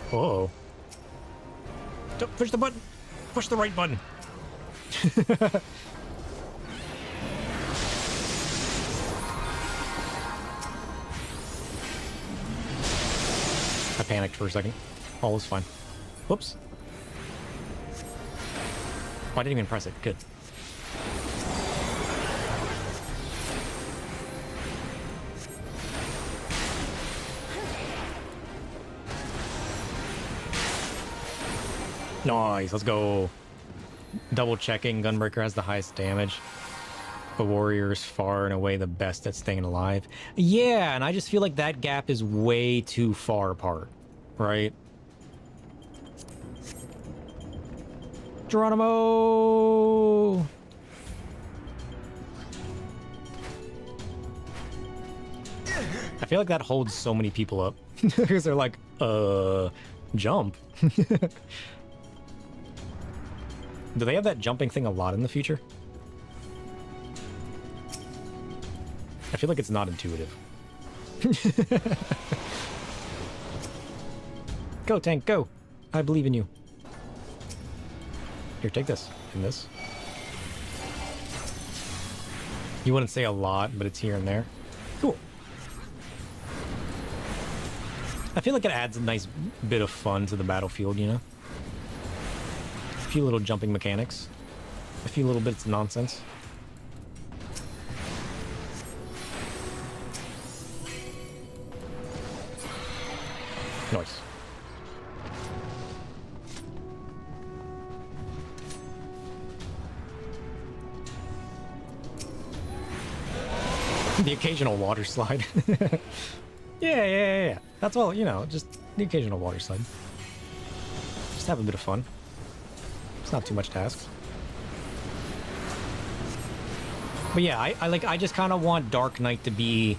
Uh-oh. Don't push the button. Push the right button. I panicked for a second. All is fine. Whoops. Oh, I didn't even press it. Good. Nice, let's go. Double checking, Gunbreaker has the highest damage. The warrior is far and away the best at staying alive. Yeah, and I just feel like that gap is way too far apart, right? Geronimo! I feel like that holds so many people up. Because they're like, jump. Do they have that jumping thing a lot in the future? I feel like it's not intuitive. Go, tank, go! I believe in you. Here, take this. And this. You wouldn't say a lot, but it's here and there. Cool. I feel like it adds a nice bit of fun to the battlefield, you know? A few little jumping mechanics. A few little bits of nonsense. Nice. The occasional water slide. Yeah. That's all, you know, just the occasional water slide. Just have a bit of fun. It's not too much to ask. But yeah, I just kind of want Dark Knight to be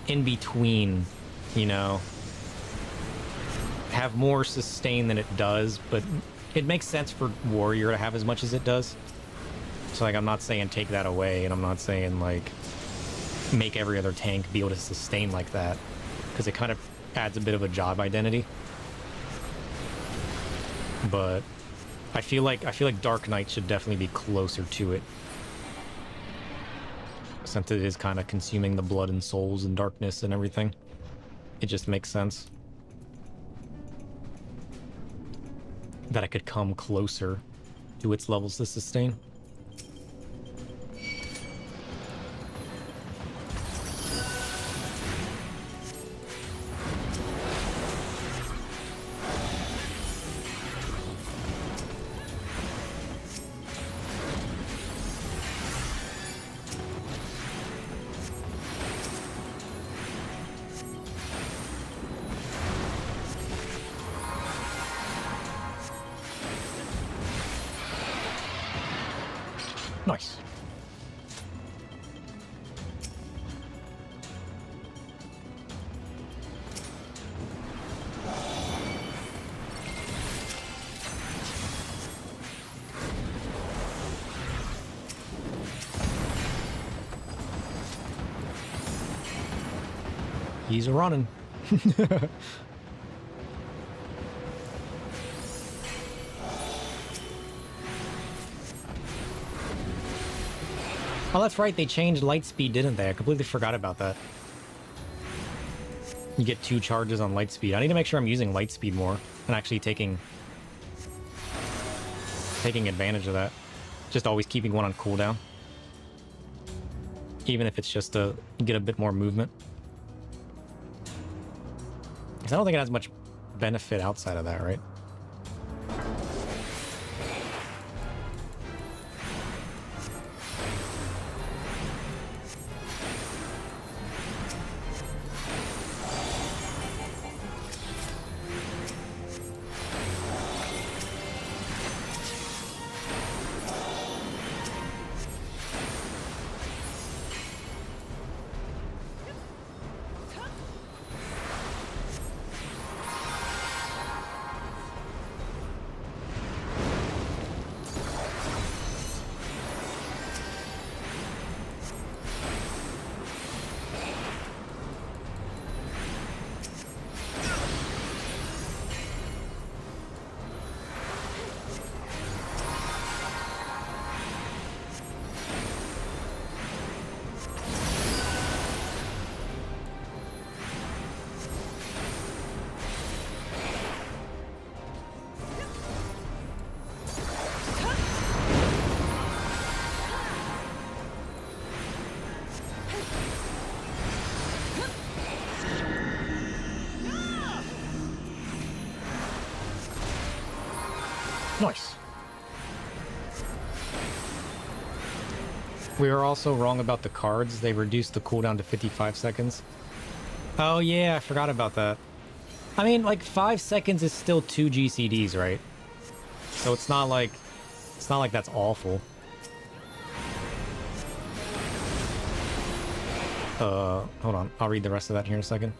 in between, you know. Have more sustain than it does, but it makes sense for Warrior to have as much as it does. So, like, I'm not saying take that away, and I'm not saying, like, make every other tank be able to sustain like that, because it kind of adds a bit of a job identity. But I feel like Dark Knight should definitely be closer to it, since it is kind of consuming the blood and souls and darkness and everything. It just makes sense that I could come closer to its levels to sustain. Nice. He's running. Oh, that's right. They changed light speed, didn't they? I completely forgot about that. You get 2 charges on light speed. I need to make sure I'm using light speed more and actually taking advantage of that. Just always keeping one on cooldown. Even if it's just to get a bit more movement. Because I don't think it has much benefit outside of that, right? Nice. We were also wrong about the cards. They reduced the cooldown to 55 seconds. Oh yeah, I forgot about that. I mean, like 5 seconds is still 2 GCDs, right? So it's not like that's awful. Hold on. I'll read the rest of that here in a second.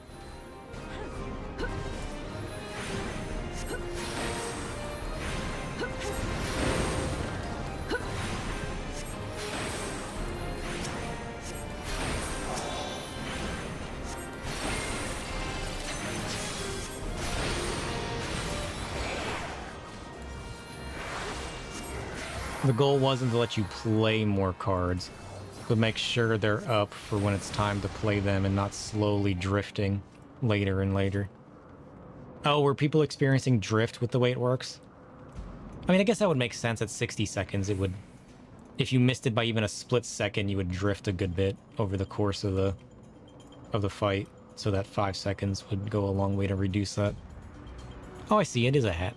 The goal wasn't to let you play more cards, but make sure they're up for when it's time to play them and not slowly drifting later and later. Oh, were people experiencing drift with the way it works? I mean, I guess that would make sense at 60 seconds. It would, if you missed it by even a split second, you would drift a good bit over the course of the fight, so that 5 seconds would go a long way to reduce that. Oh, I see. It is a hat.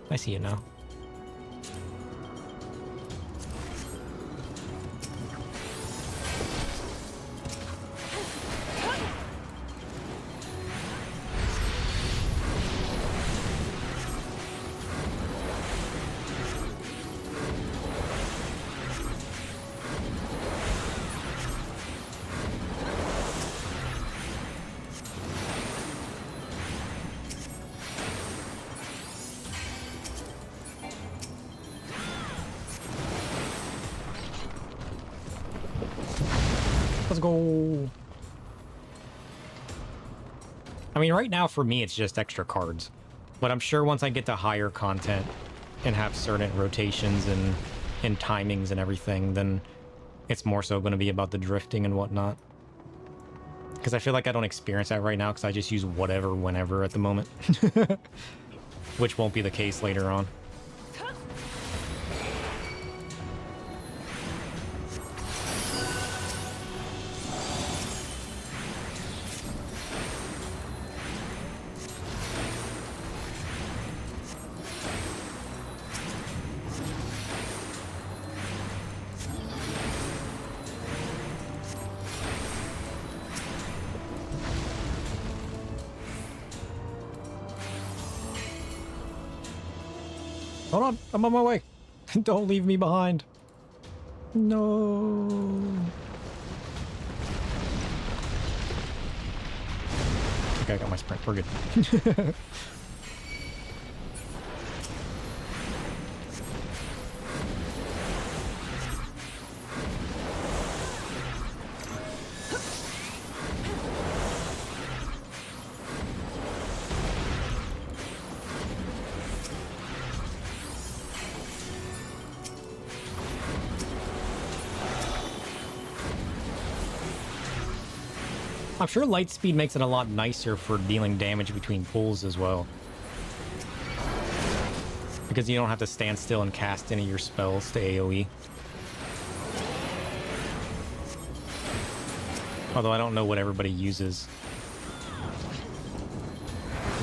I see it now. go. I mean, right now for me, it's just extra cards. But I'm sure once I get to higher content and have certain rotations and timings and everything, then it's more so going to be about the drifting and whatnot. Because I feel like I don't experience that right now because I just use whatever, whenever at the moment. Which won't be the case later on. Hold on, I'm on my way. Don't leave me behind. No. Okay, I got my sprint. We're good. I'm sure light speed makes it a lot nicer for dealing damage between pulls as well. Because you don't have to stand still and cast any of your spells to AoE. Although I don't know what everybody uses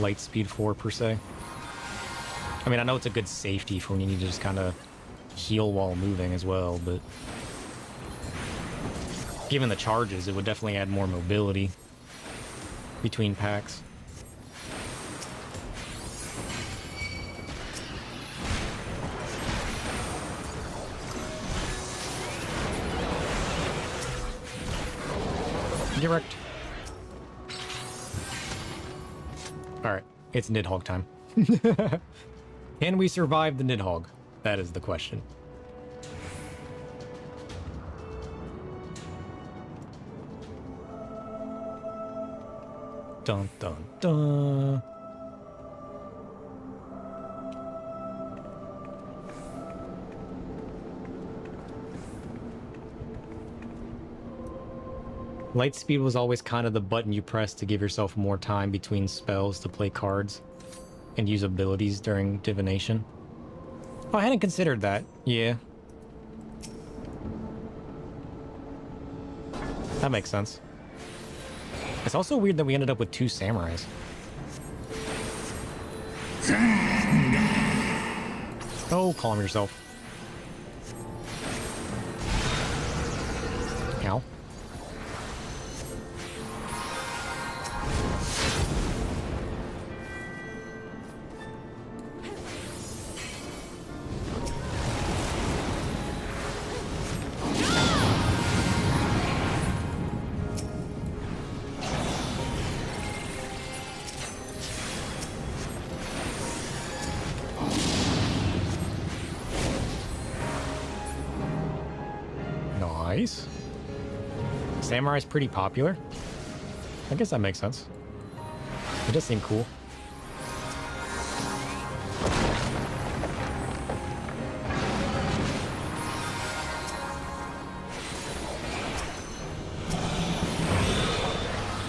light speed for, per se. I mean, I know it's a good safety for when you need to just kind of heal while moving as well, but given the charges, it would definitely add more mobility between packs. Direct. Alright, it's Nidhogg time. Can we survive the Nidhogg? That is the question. Dun dun dun. Light speed was always kind of the button you press to give yourself more time between spells to play cards and use abilities during divination. Oh, I hadn't considered that. Yeah. That makes sense. It's also weird that we ended up with 2 samurais. Oh, calm yourself. Ow. Nice. Samurai's pretty popular. I guess that makes sense. It does seem cool.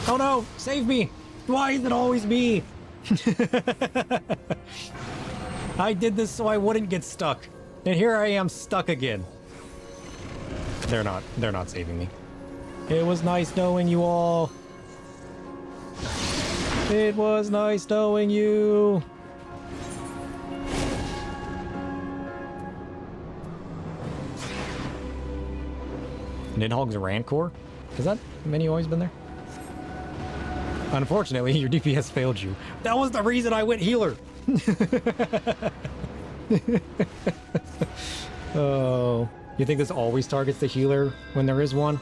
Oh no! Save me! Why is it always me? I did this so I wouldn't get stuck. And here I am stuck again. They're not saving me. It was nice knowing you all. It was nice knowing you. Nidhogg's a Rancor? Has that menu always been there? Unfortunately, your DPS failed you. That was the reason I went healer. Oh. You think this always targets the healer when there is one?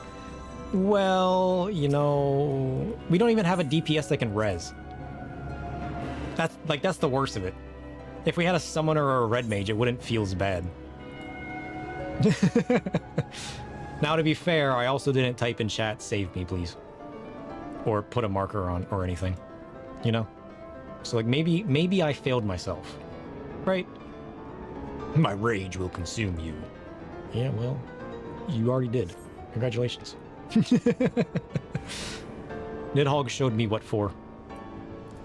Well, you know, we don't even have a DPS that can res. That's the worst of it. If we had a summoner or a red mage, it wouldn't feel as bad. Now, to be fair, I also didn't type in chat, save me, please. Or put a marker on or anything. You know? So, like, maybe I failed myself. Right? My rage will consume you. Yeah, well, you already did. Congratulations. Nidhogg showed me what for.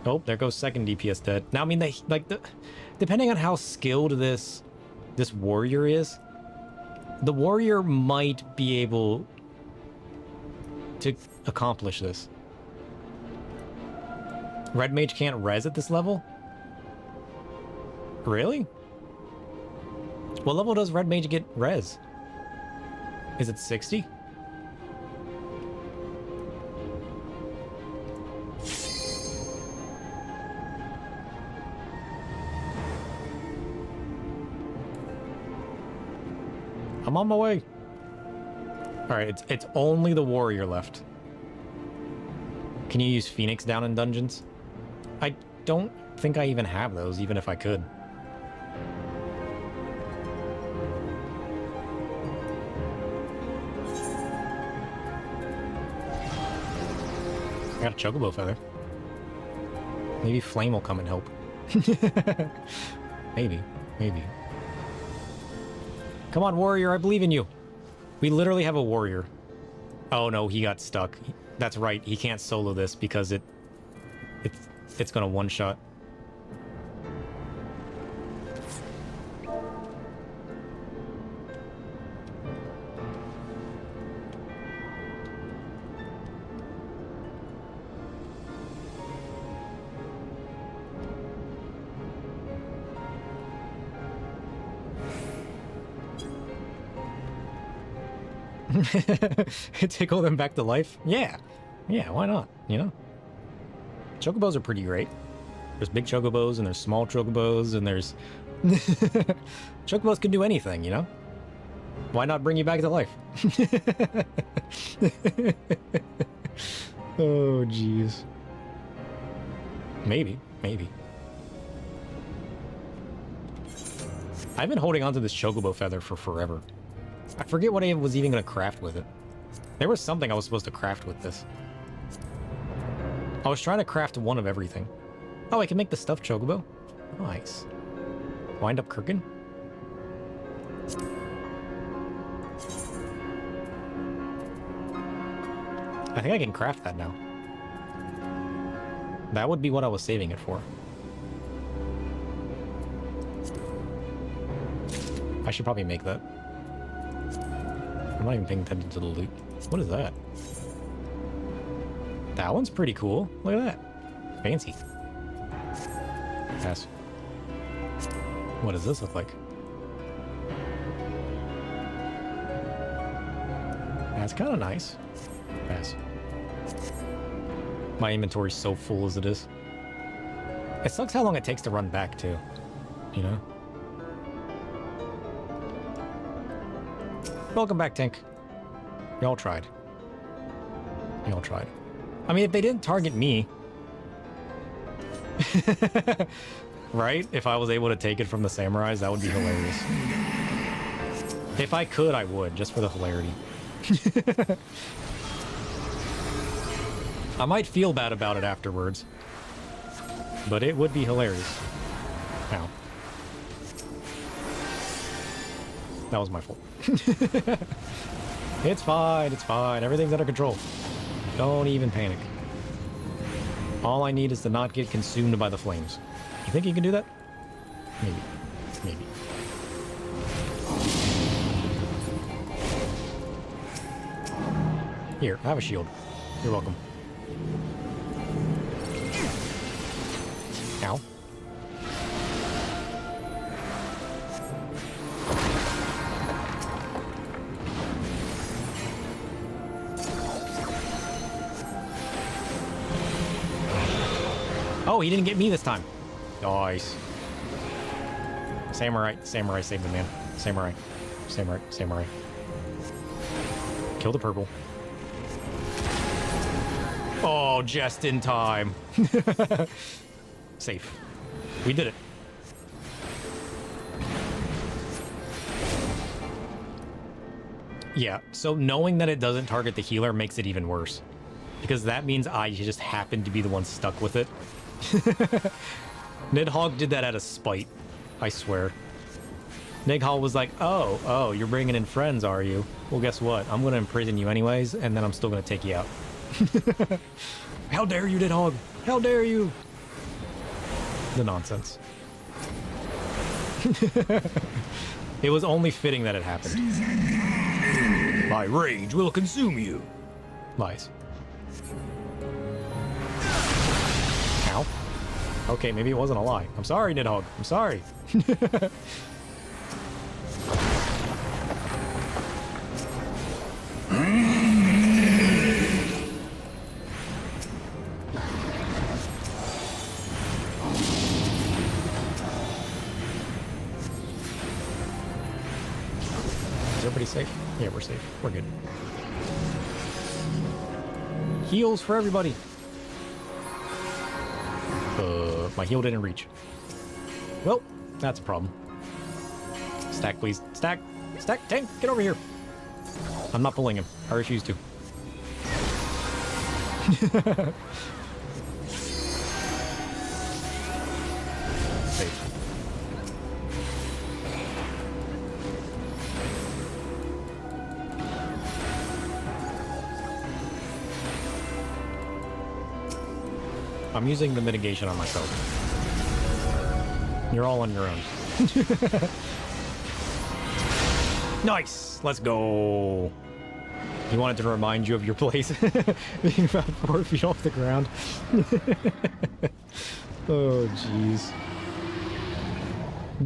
Oh, there goes second DPS dead. Now, I mean, depending on how skilled this warrior is, the warrior might be able to accomplish this. Red mage can't res at this level? Really? What level does red mage get res? Is it 60? I'm on my way. Alright, it's only the warrior left. Can you use Phoenix down in dungeons? I don't think I even have those, even if I could. I got a chocobo feather. Maybe Flame will come and help. Maybe. Come on, warrior, I believe in you. We literally have a warrior. Oh no, he got stuck. That's right, he can't solo this because it's gonna one-shot. Tickle them back to life? Yeah, why not, you know? Chocobos are pretty great. There's big chocobos, and there's small chocobos, and there's... Chocobos can do anything, you know? Why not bring you back to life? Oh, jeez. Maybe. I've been holding on to this chocobo feather for forever. I forget what I was even going to craft with it. There was something I was supposed to craft with this. I was trying to craft one of everything. Oh, I can make the stuffed chocobo? Nice. Wind up Kirkin? I think I can craft that now. That would be what I was saving it for. I should probably make that. I'm not even paying attention to the loot. What is that? That one's pretty cool. Look at that. Fancy. Pass. What does this look like? That's kind of nice. Pass. My inventory's so full as it is. It sucks how long it takes to run back, too. You know? Welcome back, Tink. Y'all tried. I mean, if they didn't target me... right? If I was able to take it from the samurais, that would be hilarious. If I could, I would, just for the hilarity. I might feel bad about it afterwards. But it would be hilarious. Ow. That was my fault. It's fine. Everything's under control. Don't even panic. All I need is to not get consumed by the flames. You think you can do that? Maybe. Here, have a shield. You're welcome. Ow. Oh, he didn't get me this time. Nice. Samurai saved the man. Samurai. Kill the purple. Oh, just in time. Safe. We did it. Yeah, so knowing that it doesn't target the healer makes it even worse. Because that means I just happened to be the one stuck with it. Nidhogg did that out of spite, I swear. Nidhogg was like, oh, you're bringing in friends, are you? Well, guess what? I'm going to imprison you anyways, and then I'm still going to take you out. How dare you, Nidhogg? How dare you? The nonsense. It was only fitting that it happened. My rage will consume you. Lies. Ow. Okay, maybe it wasn't a lie. I'm sorry, Nidhogg. I'm sorry. Is everybody safe? Yeah, we're safe. We're good. Heals for everybody. My heal didn't reach. Well, that's a problem. Stack, please. Stack! Stack! Tank! Get over here! I'm not pulling him. I refuse to. Safe. I'm using the mitigation on myself. You're all on your own. Nice! Let's go! He wanted to remind you of your place. Being about 4 feet off the ground. Oh, jeez.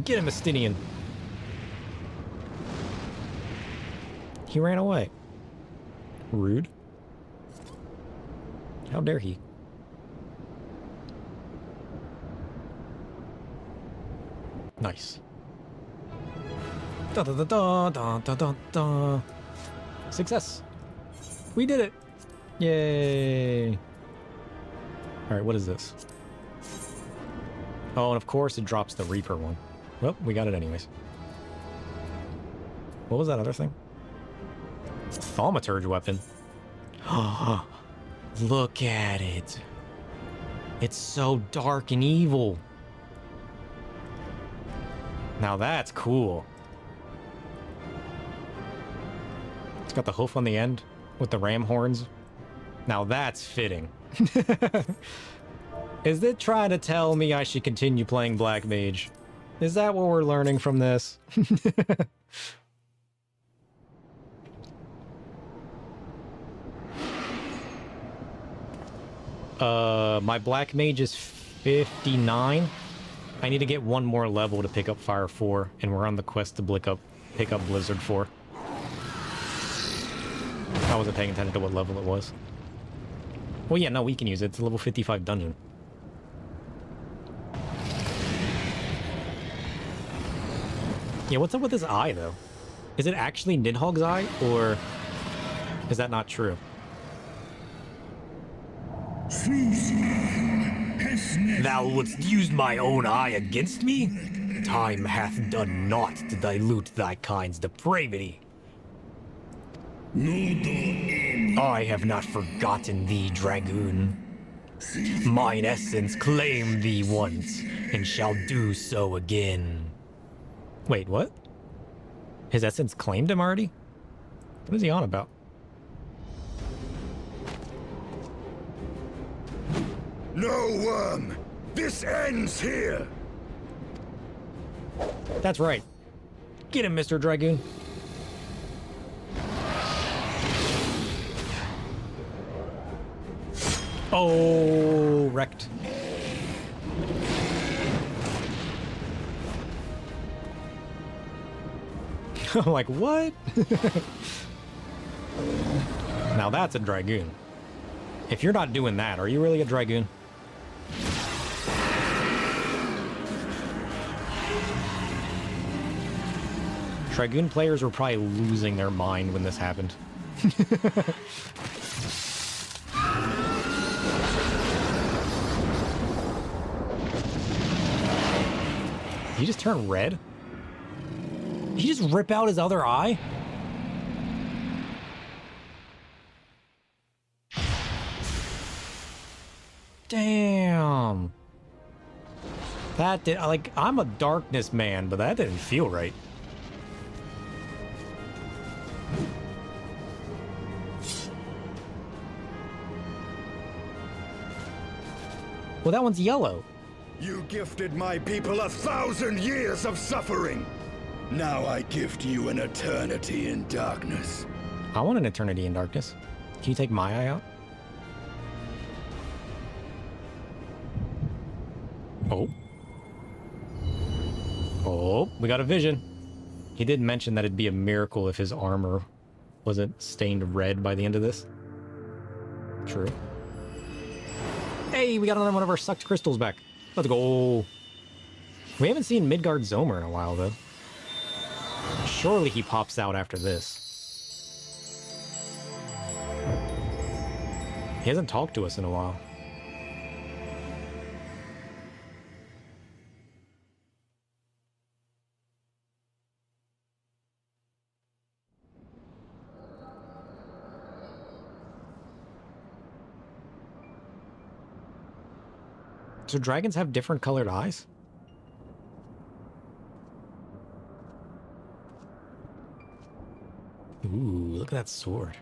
Get him, Astinian. He ran away. Rude. How dare he? Nice. Da da da da da da da da. Success. We did it. Yay. All right, what is this? Oh, and of course it drops the Reaper one. Well, we got it anyways. What was that other thing? Thaumaturge weapon. Look at it. It's so dark and evil. Now that's cool. It's got the hoof on the end with the ram horns. Now that's fitting. Is it trying to tell me I should continue playing Black Mage? Is that what we're learning from this? My Black Mage is 59. I need to get one more level to pick up Fire 4, and we're on the quest to pick up Blizzard 4. I wasn't paying attention to what level it was. Well, yeah, no, we can use it. It's a level 55 dungeon. Yeah, what's up with this eye, though? Is it actually Nidhogg's eye, or is that not true? Thou wouldst use my own eye against me? Time hath done naught to dilute thy kind's depravity. I have not forgotten thee, Dragoon. Mine essence claimed thee once, and shall do so again. Wait, what? His essence claimed him already? What is he on about? No, Worm! This ends here! That's right. Get him, Mr. Dragoon. Oh, wrecked. I'm like, what? Now that's a Dragoon. If you're not doing that, are you really a Dragoon? Dragoon players were probably losing their mind when this happened. He just turned red? Did he just rip out his other eye? Damn. That did, like, I'm a darkness man, but that didn't feel right. Well, that one's yellow. You gifted my people 1,000 years of suffering. Now I gift you an eternity in darkness. I want an eternity in darkness. Can you take my eye out? Oh. Oh, we got a vision. He did mention that it'd be a miracle if his armor wasn't stained red by the end of this. True. Hey, we got another one of our sucked crystals back. Let's go. We haven't seen Midgard Zomer in a while, though. Surely he pops out after this. He hasn't talked to us in a while. So dragons have different colored eyes? Ooh, look at that sword.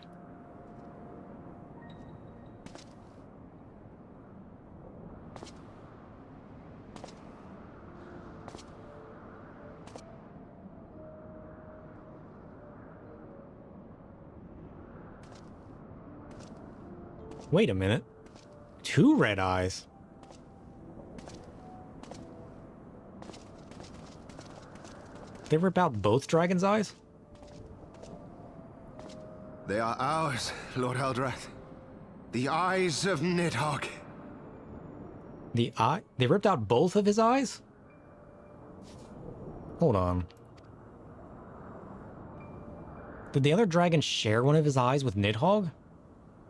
Wait a minute. 2 red eyes. They rip out both dragons' eyes? They are ours, Lord Haldrath. The eyes of Nidhogg. The eye? They ripped out both of his eyes? Hold on. Did the other dragon share one of his eyes with Nidhogg?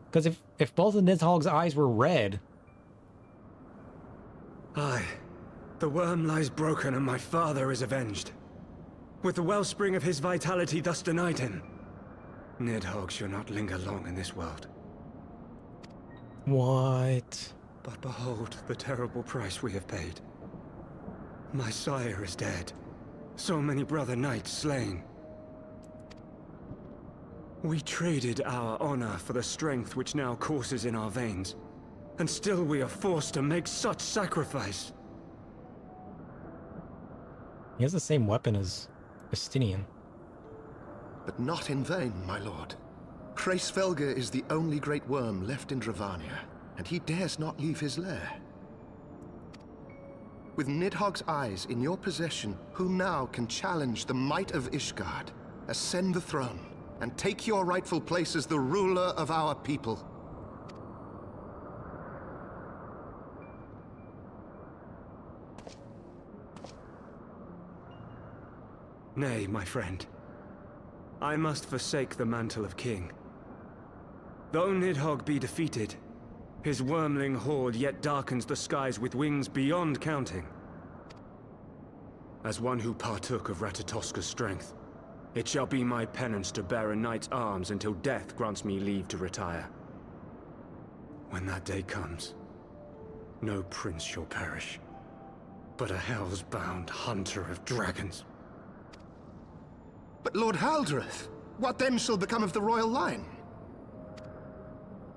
Because if both of Nidhogg's eyes were red... Aye. The worm lies broken and my father is avenged. With the wellspring of his vitality thus denied him, Nidhogg shall not linger long in this world. What? But behold the terrible price we have paid. My sire is dead. So many brother knights slain. We traded our honor for the strength which now courses in our veins. And still we are forced to make such sacrifice. He has the same weapon as Justinian. But not in vain, my lord. Hraesvelgr is the only great worm left in Dravania, and he dares not leave his lair. With Nidhogg's eyes in your possession, who now can challenge the might of Ishgard, ascend the throne, and take your rightful place as the ruler of our people? Nay, my friend. I must forsake the mantle of king. Though Nidhogg be defeated, his wormling horde yet darkens the skies with wings beyond counting. As one who partook of Ratatoska's strength, it shall be my penance to bear a knight's arms until death grants me leave to retire. When that day comes, no prince shall perish, but a hell's-bound hunter of dragons. But Lord Haldrath, what then shall become of the royal line?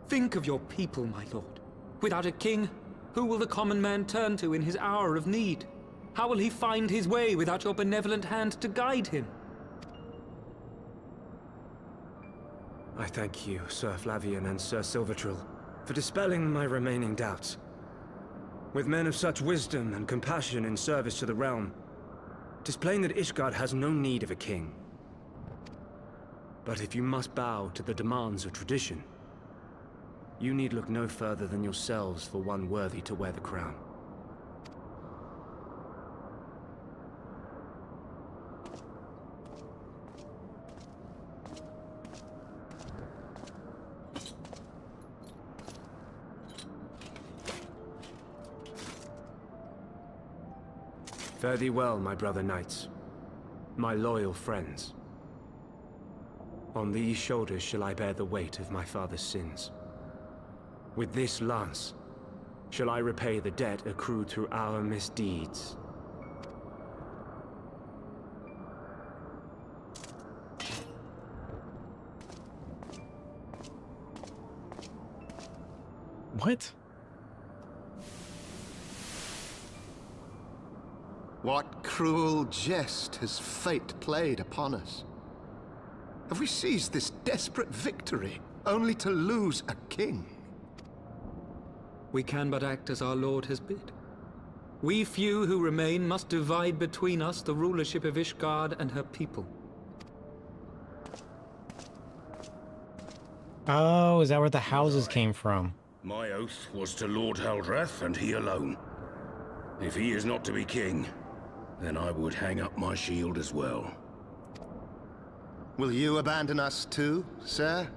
Think of your people, my lord. Without a king, who will the common man turn to in his hour of need? How will he find his way without your benevolent hand to guide him? I thank you, Sir Flavian and Sir Silvertrill, for dispelling my remaining doubts. With men of such wisdom and compassion in service to the realm, 'tis plain that Ishgard has no need of a king. But if you must bow to the demands of tradition, you need look no further than yourselves for one worthy to wear the crown. Fare thee well, my brother knights, my loyal friends. On these shoulders shall I bear the weight of my father's sins. With this lance, Shall I repay the debt accrued through our misdeeds? What? What cruel jest has fate played upon us? Have we seized this desperate victory only to lose a king? We can but act as our lord has bid. We few who remain must divide between us the rulership of Ishgard and her people. Oh, is that where the houses came from? My oath was to Lord Haldrath and he alone. If he is not to be king, then I would hang up my shield as well. Will you abandon us too, sir?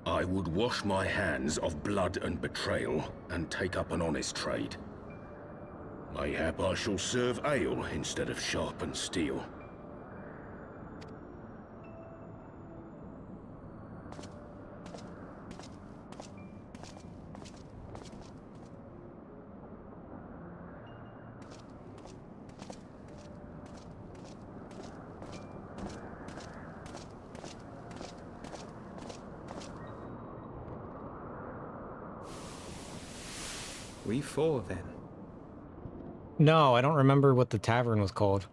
I would wash my hands of blood and betrayal and take up an honest trade. Mayhap I shall serve ale instead of sharpened steel. We four, then. No, I don't remember what the tavern was called.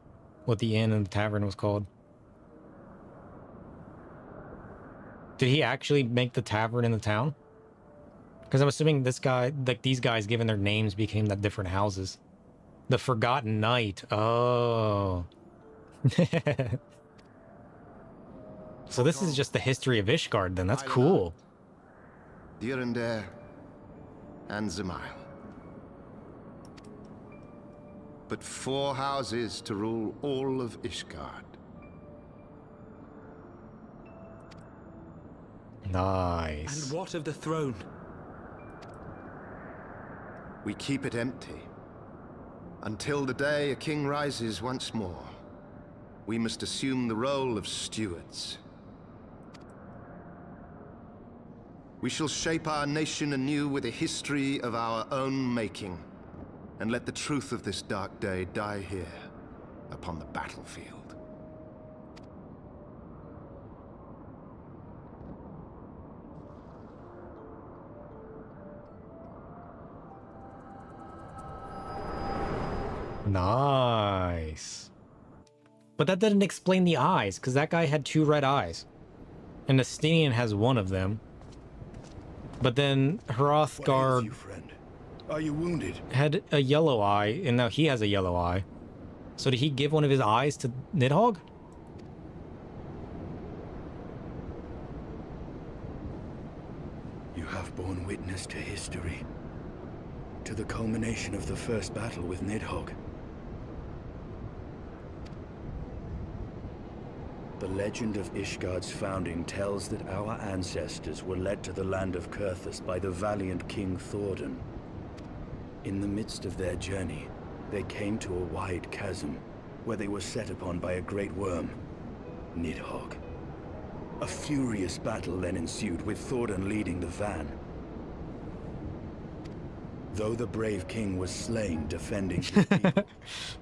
What the inn and the tavern was called. Did he actually make the tavern in the town? Because I'm assuming this guy, like these guys given their names became the different houses. The Forgotten Knight. Oh. So this is just the history of Ishgard then. That's cool. Dyrendare and Zemail. But 4 houses to rule all of Ishgard. Nice. And what of the throne? We keep it empty. Until the day a king rises once more, we must assume the role of stewards. We shall shape our nation anew with a history of our own making, and let the truth of this dark day die here, upon the battlefield. Nice. But that didn't explain the eyes, because that guy had 2 red eyes. And Estinian has 1 of them. But then Hrothgar Are you wounded? had a yellow eye, and now he has a yellow eye. So did he give one of his eyes to Nidhogg? You have borne witness to history. To the culmination of the first battle with Nidhogg. The legend of Ishgard's founding tells that our ancestors were led to the land of Kurthus by the valiant King Thordan. In the midst of their journey, they came to a wide chasm, where they were set upon by a great worm, Nidhogg. A furious battle then ensued, with Thordan leading the van. Though the brave king was slain defending his people,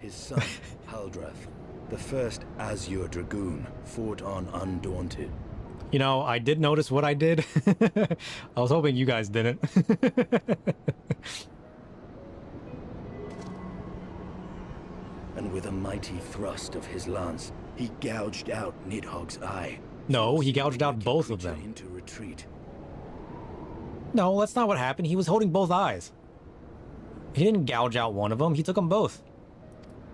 his son, Haldrath, the first Azure Dragoon, fought on undaunted. You know, I did notice what I did. I was hoping you guys didn't. And with a mighty thrust of his lance, he gouged out Nidhogg's eye. No, he gouged out both of them. Into retreat. No, that's not what happened. He was holding both eyes. He didn't gouge out one of them. He took them both.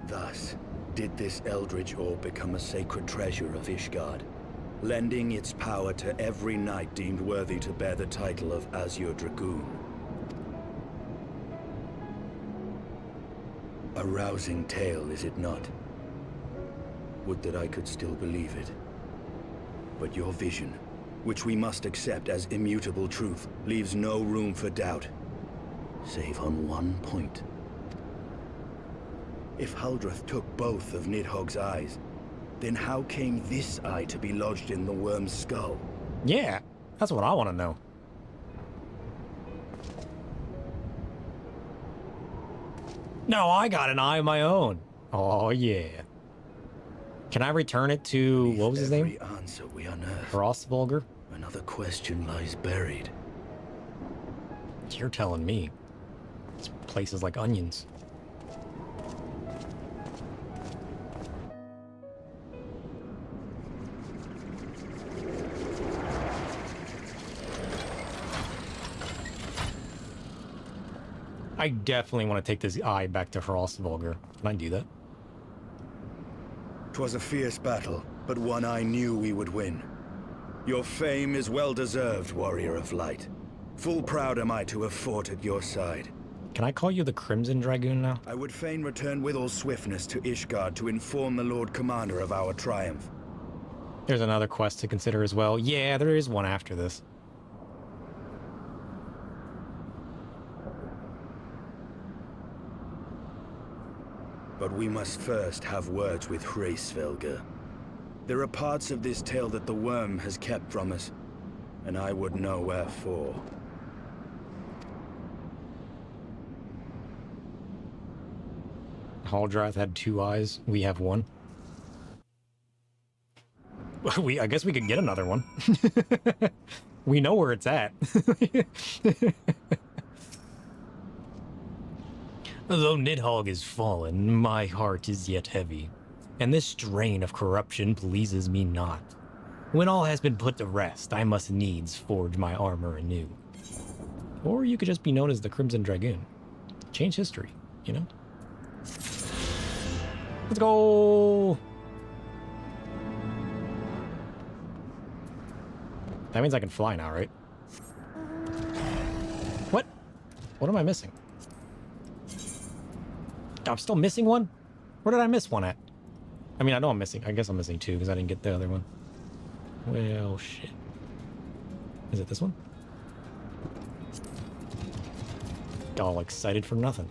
Thus, did this eldritch orb become a sacred treasure of Ishgard, lending its power to every knight deemed worthy to bear the title of Azure Dragoon. A rousing tale, is it not? Would that I could still believe it. But your vision, which we must accept as immutable truth, leaves no room for doubt, save on one point. If Haldrath took both of Nidhogg's eyes, then how came this eye to be lodged in the worm's skull? Yeah, that's what I want to know. No, I got an eye of my own. Oh, yeah. Can I return it to, what was his name? Every answer we unearth, Frostvolger? another question lies buried. You're telling me. This place is like onions. I definitely want to take this eye back to Frostvolger. Can I do that? 'Twas a fierce battle, but one I knew we would win. Your fame is well deserved, warrior of light. Full proud am I to have fought at your side. Can I call you the Crimson Dragoon now? I would fain return with all swiftness to Ishgard to inform the Lord Commander of our triumph. There's another quest to consider as well. Yeah, there is one after this. But we must first have words with Heavensward. There are parts of this tale that the worm has kept from us, and I would know wherefore. Haldrath had 2 eyes. We have 1. I guess we could get another one. We know where it's at. Though Nidhogg is fallen, my heart is yet heavy, and this strain of corruption pleases me not. When all has been put to rest, I must needs forge my armor anew. Or you could just be known as the Crimson Dragoon. Change history, you know? Let's go! That means I can fly now, right? What? What am I missing? I'm still missing one? Where did I miss one at? I mean, I know I'm missing. I guess I'm missing 2 because I didn't get the other one. Well, shit. Is it this one? Got all excited for nothing.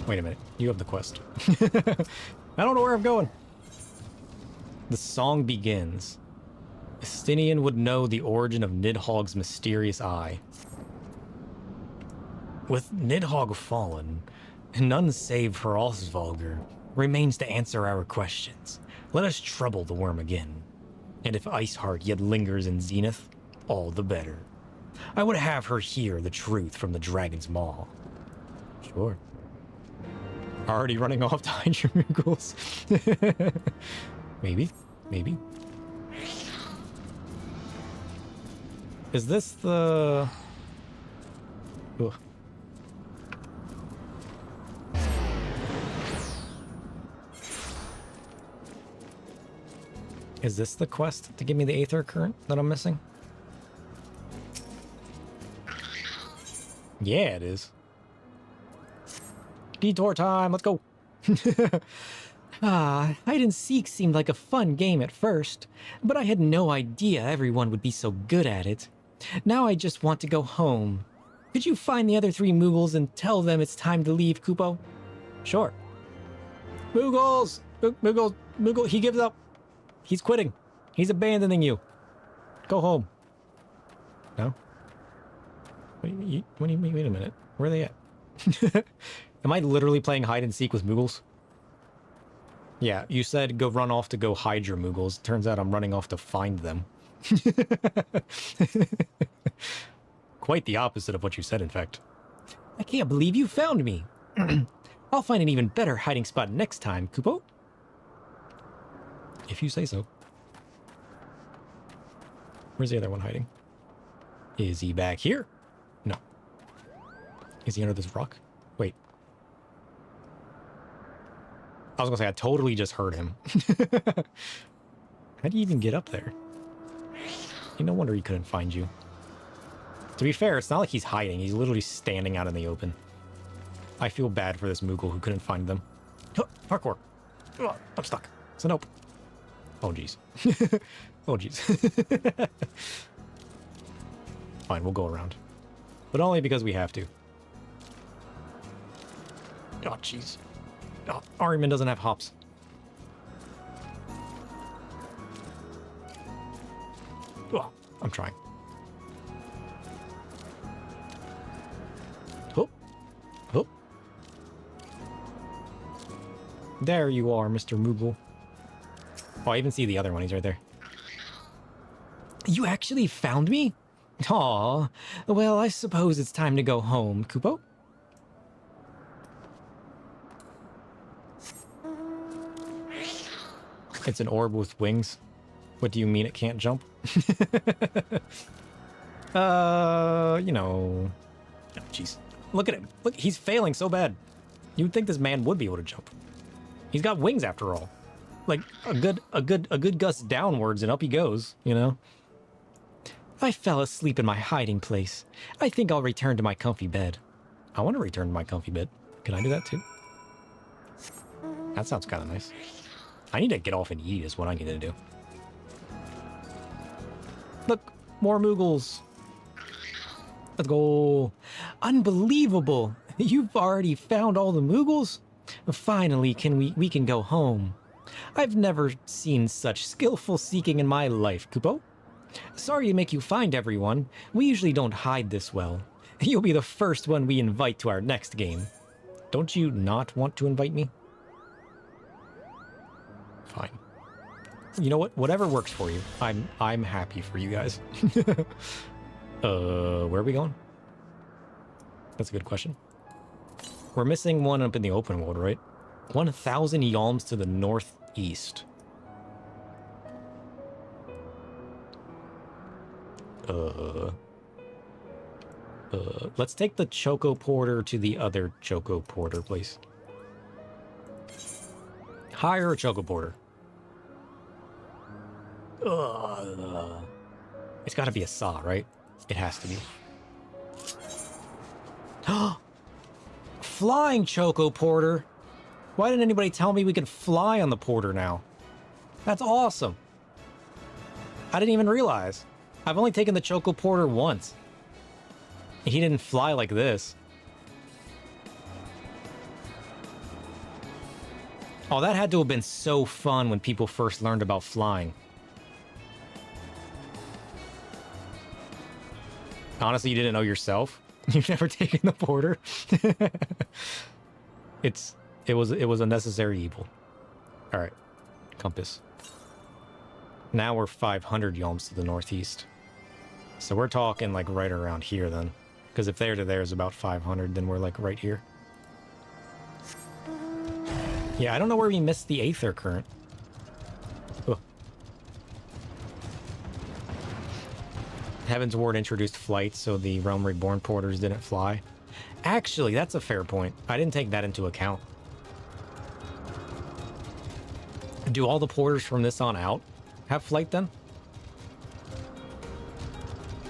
Wait a minute. You have the quest. I don't know where I'm going. The song begins. Estinian would know the origin of Nidhogg's mysterious eye. With Nidhogg fallen, none save Frostvolger remains to answer our questions. Let us trouble the worm again. And if Iceheart yet lingers in Zenith, all the better. I would have her hear the truth from the dragon's maw. Sure. Already running off to Hydra Muggles. Maybe. Maybe. Is this the... Ugh. Is this the quest to give me the Aether Current that I'm missing? Yeah, it is. Detour time, let's go. Hide and seek seemed like a fun game at first, but I had no idea everyone would be so good at it. Now I just want to go home. Could you find the other 3 Muggles and tell them it's time to leave, Kupo? Sure. Muggles! Muggles, he gives up. He's quitting. He's abandoning you. Go home. No? What do you mean? Wait a minute. Where are they at? Am I literally playing hide and seek with Muggles? Yeah, you said go run off to go hide your Muggles. Turns out I'm running off to find them. Quite the opposite of what you said, in fact. I can't believe you found me. I'll find an even better hiding spot next time, Kupo. If you say so. Where's the other one hiding? Is he back here? No. Is he under this rock? Wait. I was gonna say, I totally just heard him. How do you even get up there? No wonder he couldn't find you. To be fair, it's not like he's hiding. He's literally standing out in the open. I feel bad for this Moogle who couldn't find them. Parkour. I'm stuck. So nope. Oh, jeez. Oh, jeez. Fine, we'll go around. But only because we have to. Oh, jeez. Oh, Ahriman doesn't have hops. Oh, I'm trying. Oh. Oh. There you are, Mr. Moogle. Oh, I even see the other one. He's right there. You actually found me? Aw. Well, I suppose it's time to go home, Kupo. It's an orb with wings. What do you mean it can't jump? You know... Oh, jeez. Look at him. Look, he's failing so bad. You'd think this man would be able to jump. He's got wings after all. Like, a good gust downwards and up he goes, you know? I fell asleep in my hiding place. I think I'll return to my comfy bed. I want to return to my comfy bed. Can I do that too? That sounds kind of nice. I need to get off and eat is what I need to do. Look, more Moogles. Let's go. Unbelievable. You've already found all the Moogles? Finally, we can go home. I've never seen such skillful seeking in my life, Kupo. Sorry to make you find everyone. We usually don't hide this well. You'll be the first one we invite to our next game. Don't you not want to invite me? Fine. You know what? Whatever works for you. I'm happy for you guys. Where are we going? That's a good question. We're missing one up in the open world, right? 1,000 yalms to the northeast. Let's take the Choco Porter to the other Choco Porter, please. Hire a Choco Porter. It's gotta be a saw, right? It has to be. Flying Choco Porter! Why didn't anybody tell me we could fly on the Porter now? That's awesome! I didn't even realize. I've only taken the Choco Porter once. He didn't fly like this. Oh, that had to have been so fun when people first learned about flying. Honestly, you didn't know yourself? You've never taken the Porter? It was a necessary evil. Alright. Compass. Now we're 500 yalms to the northeast. So we're talking like right around here then. Because if there to there is about 500, then we're like right here. Yeah, I don't know where we missed the Aether current. Ugh. Heavensward introduced flight, so the Realm Reborn porters didn't fly. Actually, that's a fair point. I didn't take that into account. Do all the porters from this on out have flight then?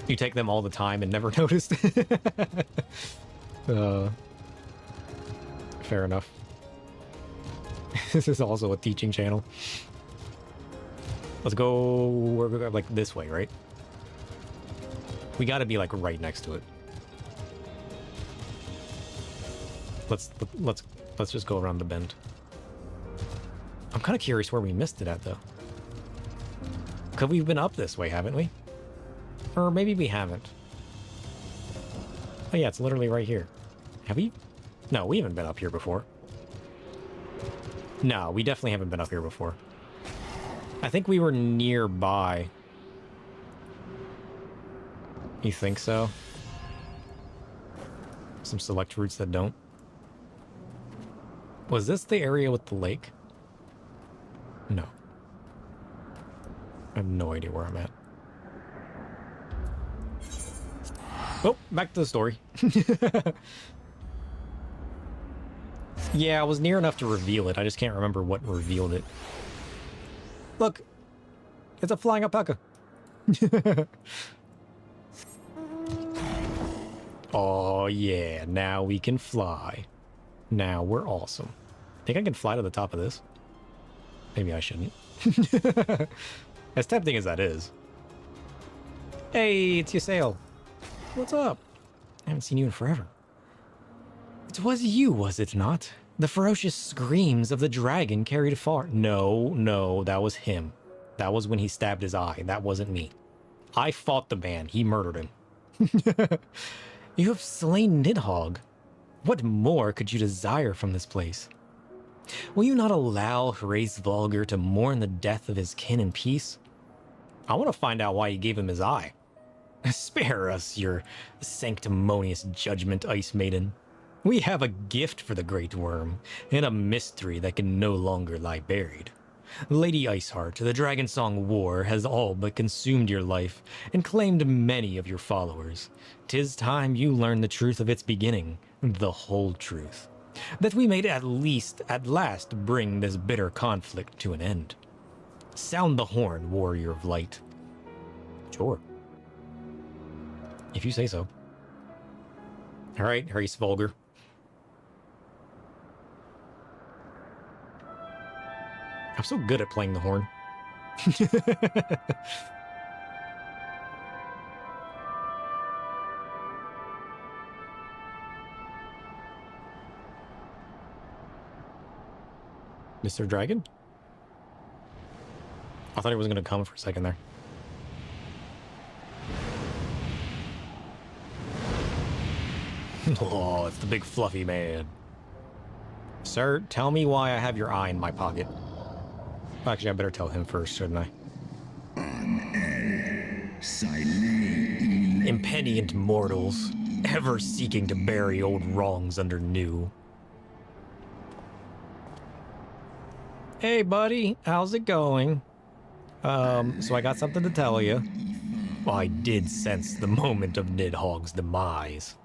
You take them all the time and never noticed? Fair enough. This is also a teaching channel. Let's go, we're like this way, right? We gotta be like right next to it. Let's just go around the bend. I'm kind of curious where we missed it at though. Cause we've been up this way, haven't we? Or maybe we haven't. Oh yeah, it's literally right here. Have we? No, we haven't been up here before. No, we definitely haven't been up here before. I think we were nearby. You think so? Some select routes that don't. Was this the area with the lake? No. I have no idea where I'm at. Oh, back to the story. Yeah, I was near enough to reveal it. I just can't remember what revealed it. Look! It's a flying alpaca! Oh yeah, now we can fly. Now we're awesome. Think I can fly to the top of this? Maybe I shouldn't. As tempting as that is. Hey, it's your sail. What's up? I haven't seen you in forever. It was you, was it not? The ferocious screams of the dragon carried far. No, that was him. That was when he stabbed his eye. That wasn't me. I fought the man. He murdered him. You have slain Nidhogg. What more could you desire from this place? Will you not allow Heavensward to mourn the death of his kin in peace? I want to find out why he gave him his eye. Spare us your sanctimonious judgment, Ice Maiden. We have a gift for the Great Worm, and a mystery that can no longer lie buried. Lady Iceheart, the Dragonsong War has all but consumed your life and claimed many of your followers. 'Tis time you learn the truth of its beginning, the whole truth, that we may at last bring this bitter conflict to an end. Sound the horn, warrior of light. Sure. If you say so. All right, Heavensward. I'm so good at playing the horn. Mr. Dragon? I thought he was going to come for a second there. Oh, it's the big fluffy man. Sir, tell me why I have your eye in my pocket. Actually, I better tell him first, shouldn't I? Impenitent mortals, ever seeking to bury old wrongs under new. Hey, buddy, how's it going? So I got something to tell you. I did sense the moment of Nidhogg's demise.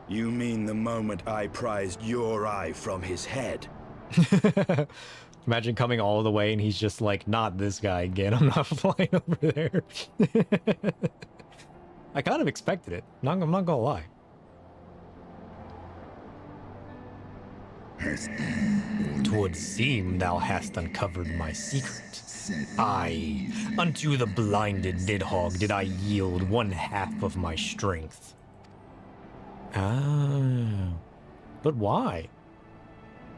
You mean the moment I prized your eye from his head? Imagine coming all the way and he's just like, not this guy again. I'm not flying over there. I kind of expected it. I'm not gonna lie. Twould seem thou hast uncovered my secret. Aye, unto the blinded Nidhogg did I yield 1/2 of my strength. Ah, but why?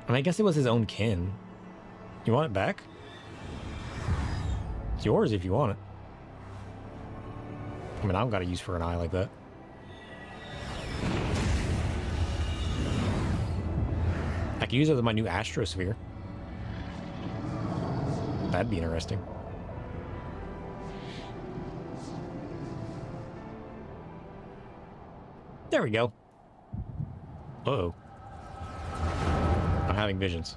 I mean, I guess it was his own kin. You want it back? It's yours if you want it. I mean, I don't got a use for an eye like that. I could use it as my new astrosphere. That'd be interesting. There we go. Uh-oh. I'm having visions.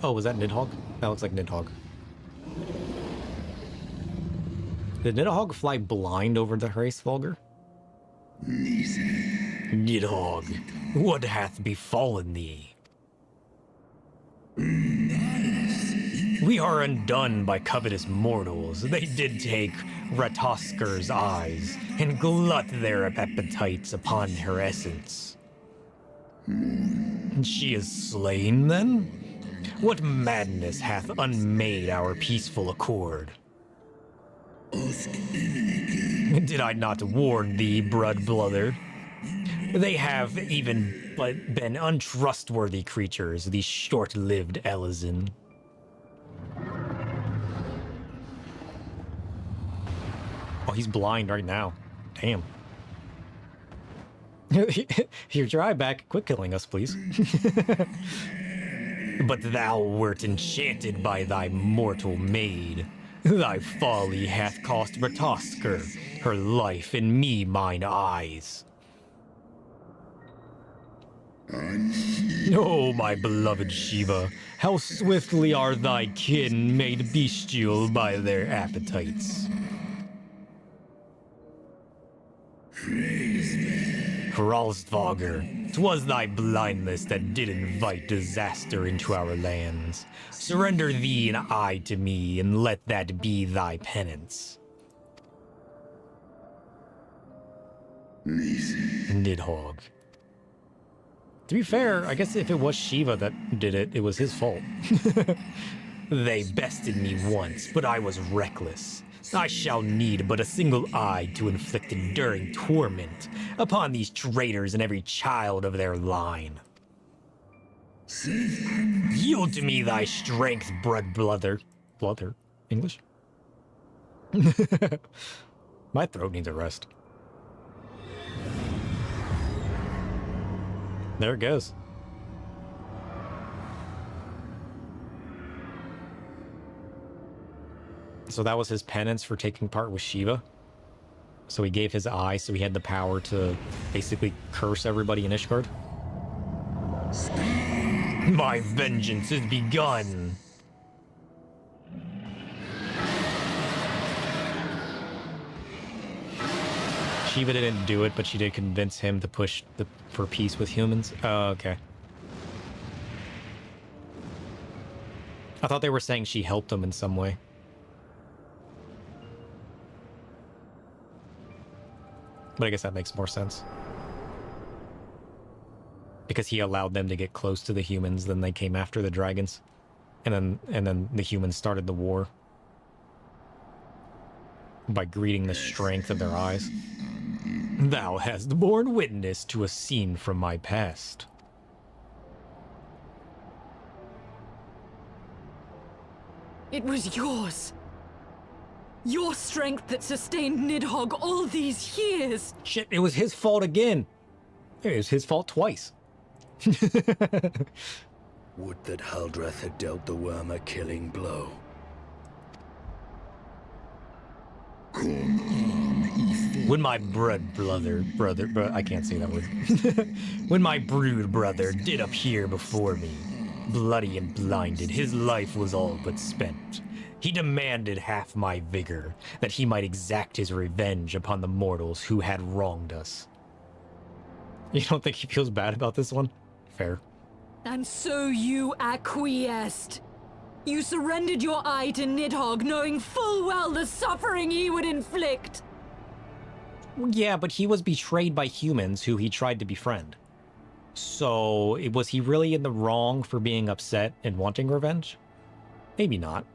Oh, was that Nidhogg? That looks like Nidhogg. Did Nidhogg fly blind over the Heavensward? Nidhogg, what hath befallen thee? We are undone by covetous mortals. They did take Ratosker's eyes and glut their appetites upon her essence. She is slain, then? What madness hath unmade our peaceful accord? Did I not warn thee, blood-blother? They have even but been untrustworthy creatures, these short-lived Elysin. Oh, he's blind right now. Damn. Here's your eye back. Quit killing us, please. But thou wert enchanted by thy mortal maid. Thy folly hath cost Ratosker her life, and me mine eyes. Oh, my beloved Shiva, how swiftly are thy kin made bestial by their appetites. Hralsvager, 'twas thy blindness that did invite disaster into our lands. Surrender thee an eye to me, and let that be thy penance. Nidhogg. To be fair, I guess if it was Shiva that did it, it was his fault. They bested me once, but I was reckless. I shall need but a single eye to inflict enduring torment upon these traitors and every child of their line. Yield to me thy strength, brother. Blother? English? My throat needs a rest. There it goes. So that was his penance for taking part with Shiva. So he gave his eye, so he had the power to basically curse everybody in Ishgard. My vengeance is begun! Shiva didn't do it, but she did convince him to push for peace with humans. Oh, okay. I thought they were saying she helped him in some way. But I guess that makes more sense. Because he allowed them to get close to the humans, then they came after the dragons. And then the humans started the war. By greeting the strength of their eyes. Thou hast borne witness to a scene from my past. It was yours. Your strength that sustained Nidhogg all these years. Shit, it was his fault again. It was his fault twice. Would that Huldreth had dealt the worm a killing blow. When my brother, I can't say that word. When my brood brother did appear before me, bloody and blinded, his life was all but spent. He demanded half my vigor, that he might exact his revenge upon the mortals who had wronged us. You don't think he feels bad about this one? Fair. And so you acquiesced. You surrendered your eye to Nidhogg, knowing full well the suffering he would inflict. Yeah, but he was betrayed by humans who he tried to befriend. So, was he really in the wrong for being upset and wanting revenge? Maybe not.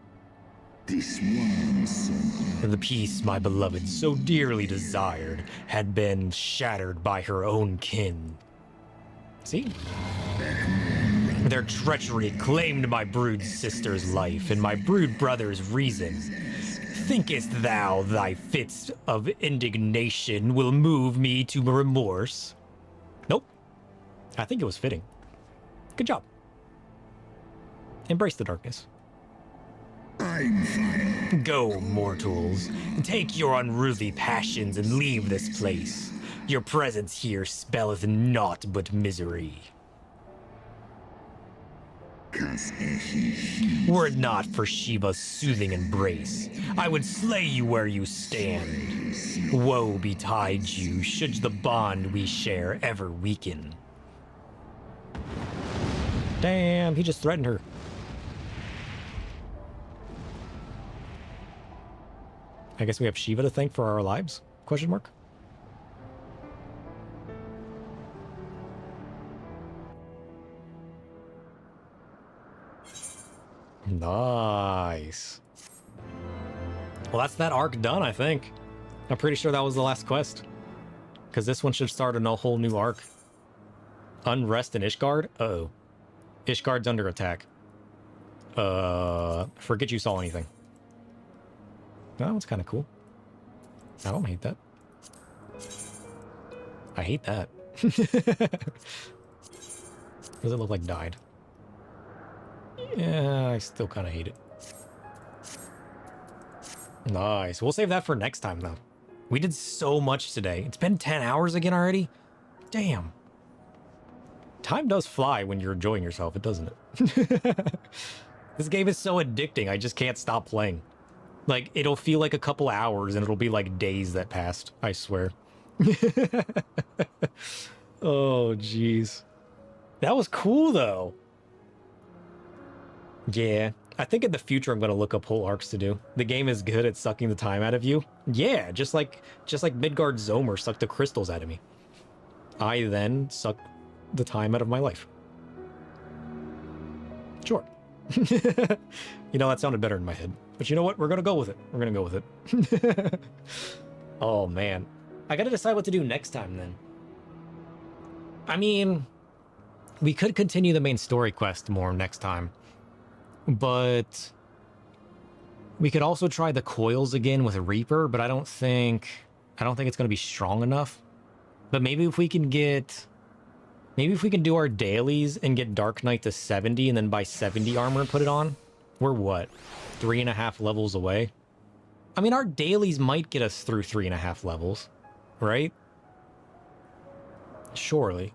The peace my beloved so dearly desired had been shattered by her own kin. See? Their treachery claimed my brood sister's life and my brood brother's reason. Thinkest thou thy fits of indignation will move me to remorse? Nope. I think it was fitting. Good job. Embrace the darkness. I'm fine. Go, mortals. Take your unruly passions and leave this place. Your presence here spelleth naught but misery. Were it not for Shiva's soothing embrace, I would slay you where you stand. Woe betide you, should the bond we share ever weaken. Damn, he just threatened her. I guess we have Shiva to thank for our lives? Question mark? Nice. Well, that's that arc done, I think. I'm pretty sure that was the last quest. Because this one should start a whole new arc. Unrest in Ishgard? Uh-oh. Ishgard's under attack. Forget you saw anything. That one's kind of cool. I don't hate that. I hate that. Does it look like died? Yeah, I still kind of hate it. Nice. We'll save that for next time, though. We did so much today. It's been 10 hours again already? Damn. Time does fly when you're enjoying yourself, it doesn't it? This game is so addicting, I just can't stop playing. Like, it'll feel like a couple hours and it'll be like days that passed, I swear. Oh, jeez. That was cool, though. Yeah, I think in the future I'm going to look up whole arcs to do. The game is good at sucking the time out of you. Yeah, just like Midgard Zomer sucked the crystals out of me. I then suck the time out of my life. Sure. You know, that sounded better in my head. But you know what? We're gonna go with it. We're gonna go with it. Oh, man. I gotta decide what to do next time, then. I mean, we could continue the main story quest more next time. But we could also try the coils again with Reaper, but I don't think it's gonna be strong enough. But maybe if we can do our dailies and get Dark Knight to 70 and then buy 70 armor and put it on, we're what? 3.5 levels away? I mean, our dailies might get us through 3.5 levels, right? Surely.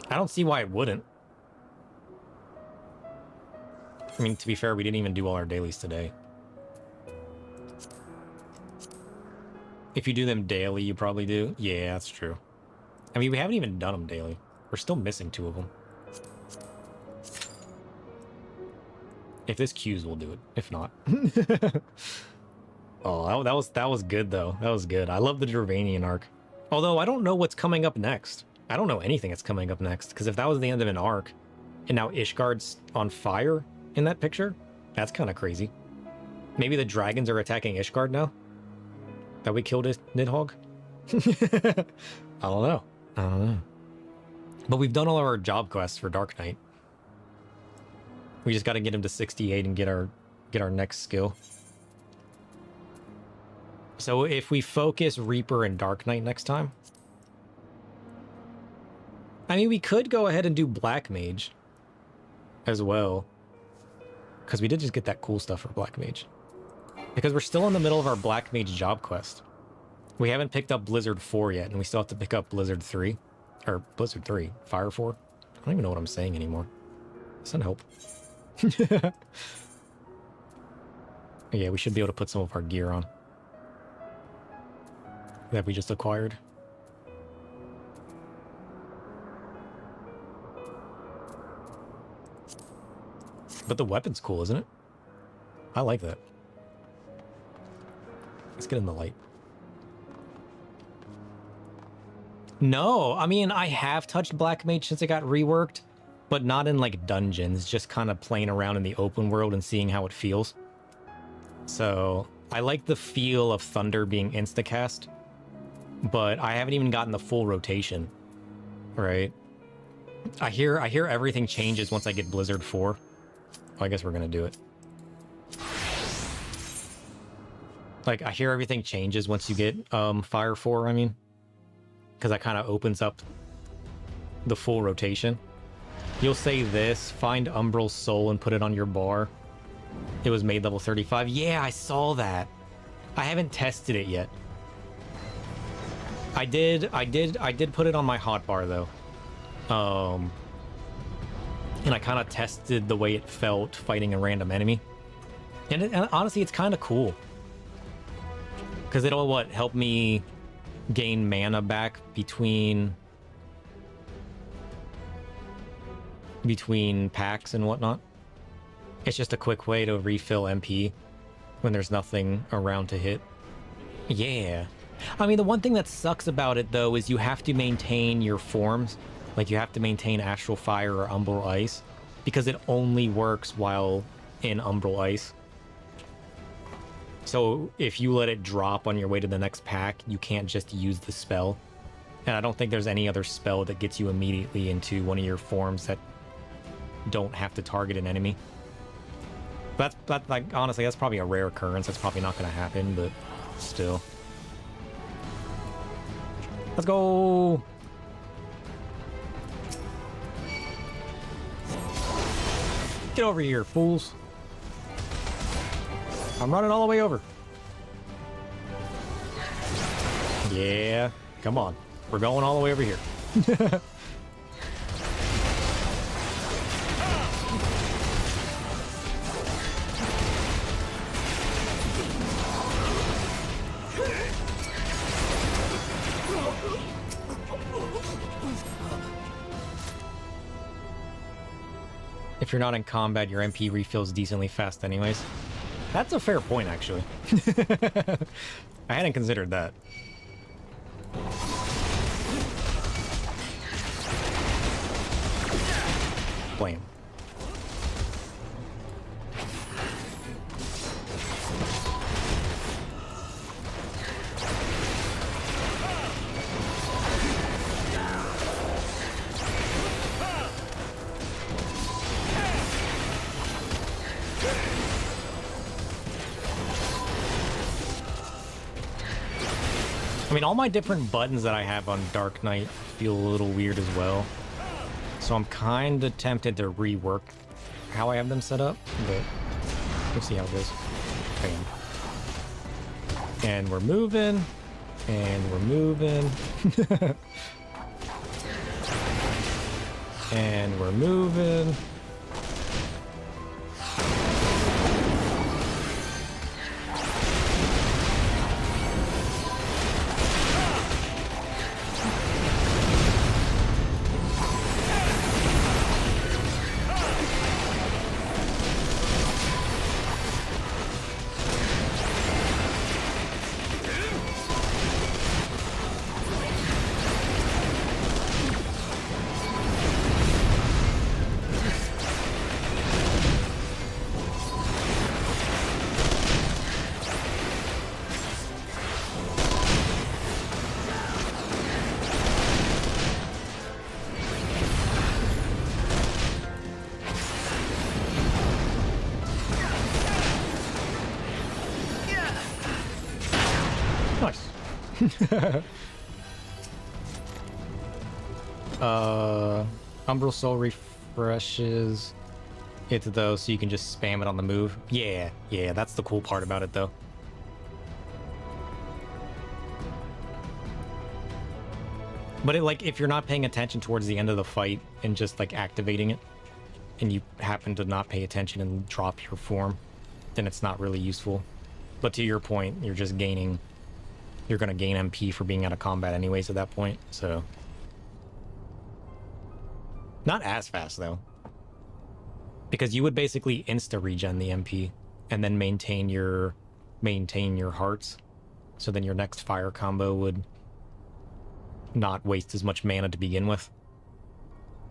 I don't see why it wouldn't. I mean, to be fair, we didn't even do all our dailies today. If you do them daily, you probably do. Yeah, that's true. I mean, we haven't even done them daily. We're still missing 2 of them. If this queues, we'll do it. If not. Oh, that was good, though. That was good. I love the Dravanian arc. Although, I don't know what's coming up next. I don't know anything that's coming up next. Because if that was the end of an arc, and now Ishgard's on fire in that picture, that's kind of crazy. Maybe the dragons are attacking Ishgard now? That we killed Nidhogg? I don't know. I don't know. But we've done all of our job quests for Dark Knight. We just got to get him to 68 and get our next skill. So if we focus Reaper and Dark Knight next time, I mean, we could go ahead and do Black Mage as well, because we did just get that cool stuff for Black Mage. Because we're still in the middle of our Black Mage job quest. We haven't picked up Blizzard 4 yet, and we still have to pick up Blizzard 3. Or Blizzard 3. Fire 4? I don't even know what I'm saying anymore. Send help. Yeah, we should be able to put some of our gear on. That we just acquired. But the weapon's cool, isn't it? I like that. Let's get in the light. No, I mean, I have touched Black Mage since it got reworked, but not in, like, dungeons, just kind of playing around in the open world and seeing how it feels. So, I like the feel of Thunder being instacast, but I haven't even gotten the full rotation, right? I hear everything changes once I get Blizzard 4. Well, I guess we're gonna do it. Like, I hear everything changes once you get Fire 4, I mean. Because that kind of opens up the full rotation. You'll say this, find Umbral's soul and put it on your bar. It was made level 35. Yeah, I saw that. I haven't tested it yet. I did put it on my hotbar though. And I kind of tested the way it felt fighting a random enemy. And honestly, it's kind of cool. Because it'll, help me gain mana back between packs and whatnot. It's just a quick way to refill MP when there's nothing around to hit. Yeah. I mean, the one thing that sucks about it, though, is you have to maintain your forms. Like, you have to maintain Astral Fire or Umbral Ice, because it only works while in Umbral Ice. So if you let it drop on your way to the next pack, you can't just use the spell. And I don't think there's any other spell that gets you immediately into one of your forms that don't have to target an enemy. But that's like, honestly, that's probably a rare occurrence. That's probably not going to happen, but still. Let's go! Get over here, fools. I'm running all the way over. Yeah, come on. We're going all the way over here. If you're not in combat, your MP refills decently fast anyways. That's a fair point, actually. I hadn't considered that. Blame. I mean, all my different buttons that I have on Dark Knight feel a little weird as well. So I'm kind of tempted to rework how I have them set up, but we'll see how it goes. Bam. And we're moving. And we're moving. And we're moving. Umbral Soul refreshes it though, so you can just spam it on the move. Yeah, that's the cool part about it though. But it, like, if you're not paying attention towards the end of the fight and just like activating it, and you happen to not pay attention and drop your form, then it's not really useful. But to your point, you're just gaining, you're gonna gain MP for being out of combat anyways at that point, so. Not as fast though, because you would basically insta regen the MP and then maintain your hearts, so then your next fire combo would not waste as much mana to begin with.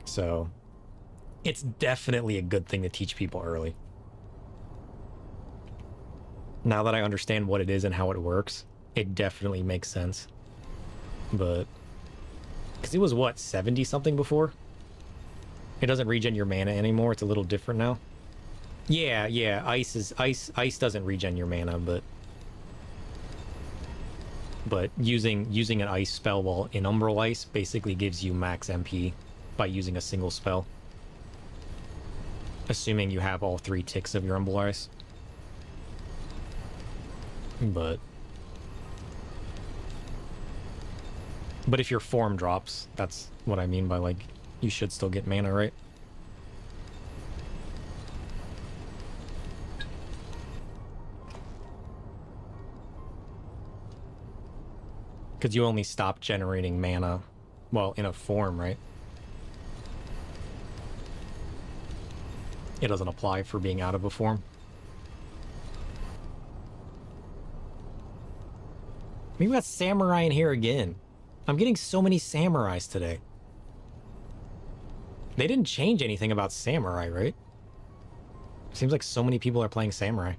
So it's definitely a good thing to teach people early. Now that I understand what it is and how it works, it definitely makes sense. But because it was what, 70 something before? It doesn't regen your mana anymore. It's a little different now. Yeah, ice doesn't regen your mana, but using an ice spell while in Umbral Ice basically gives you max MP by using a single spell. Assuming you have all 3 ticks of your Umbral Ice. But if your form drops, that's what I mean by, like, you should still get mana, right? Because you only stop generating mana, well, in a form, right? It doesn't apply for being out of a form. Maybe we got samurai in here again. I'm getting so many samurais today. They didn't change anything about samurai, right? Seems like so many people are playing samurai.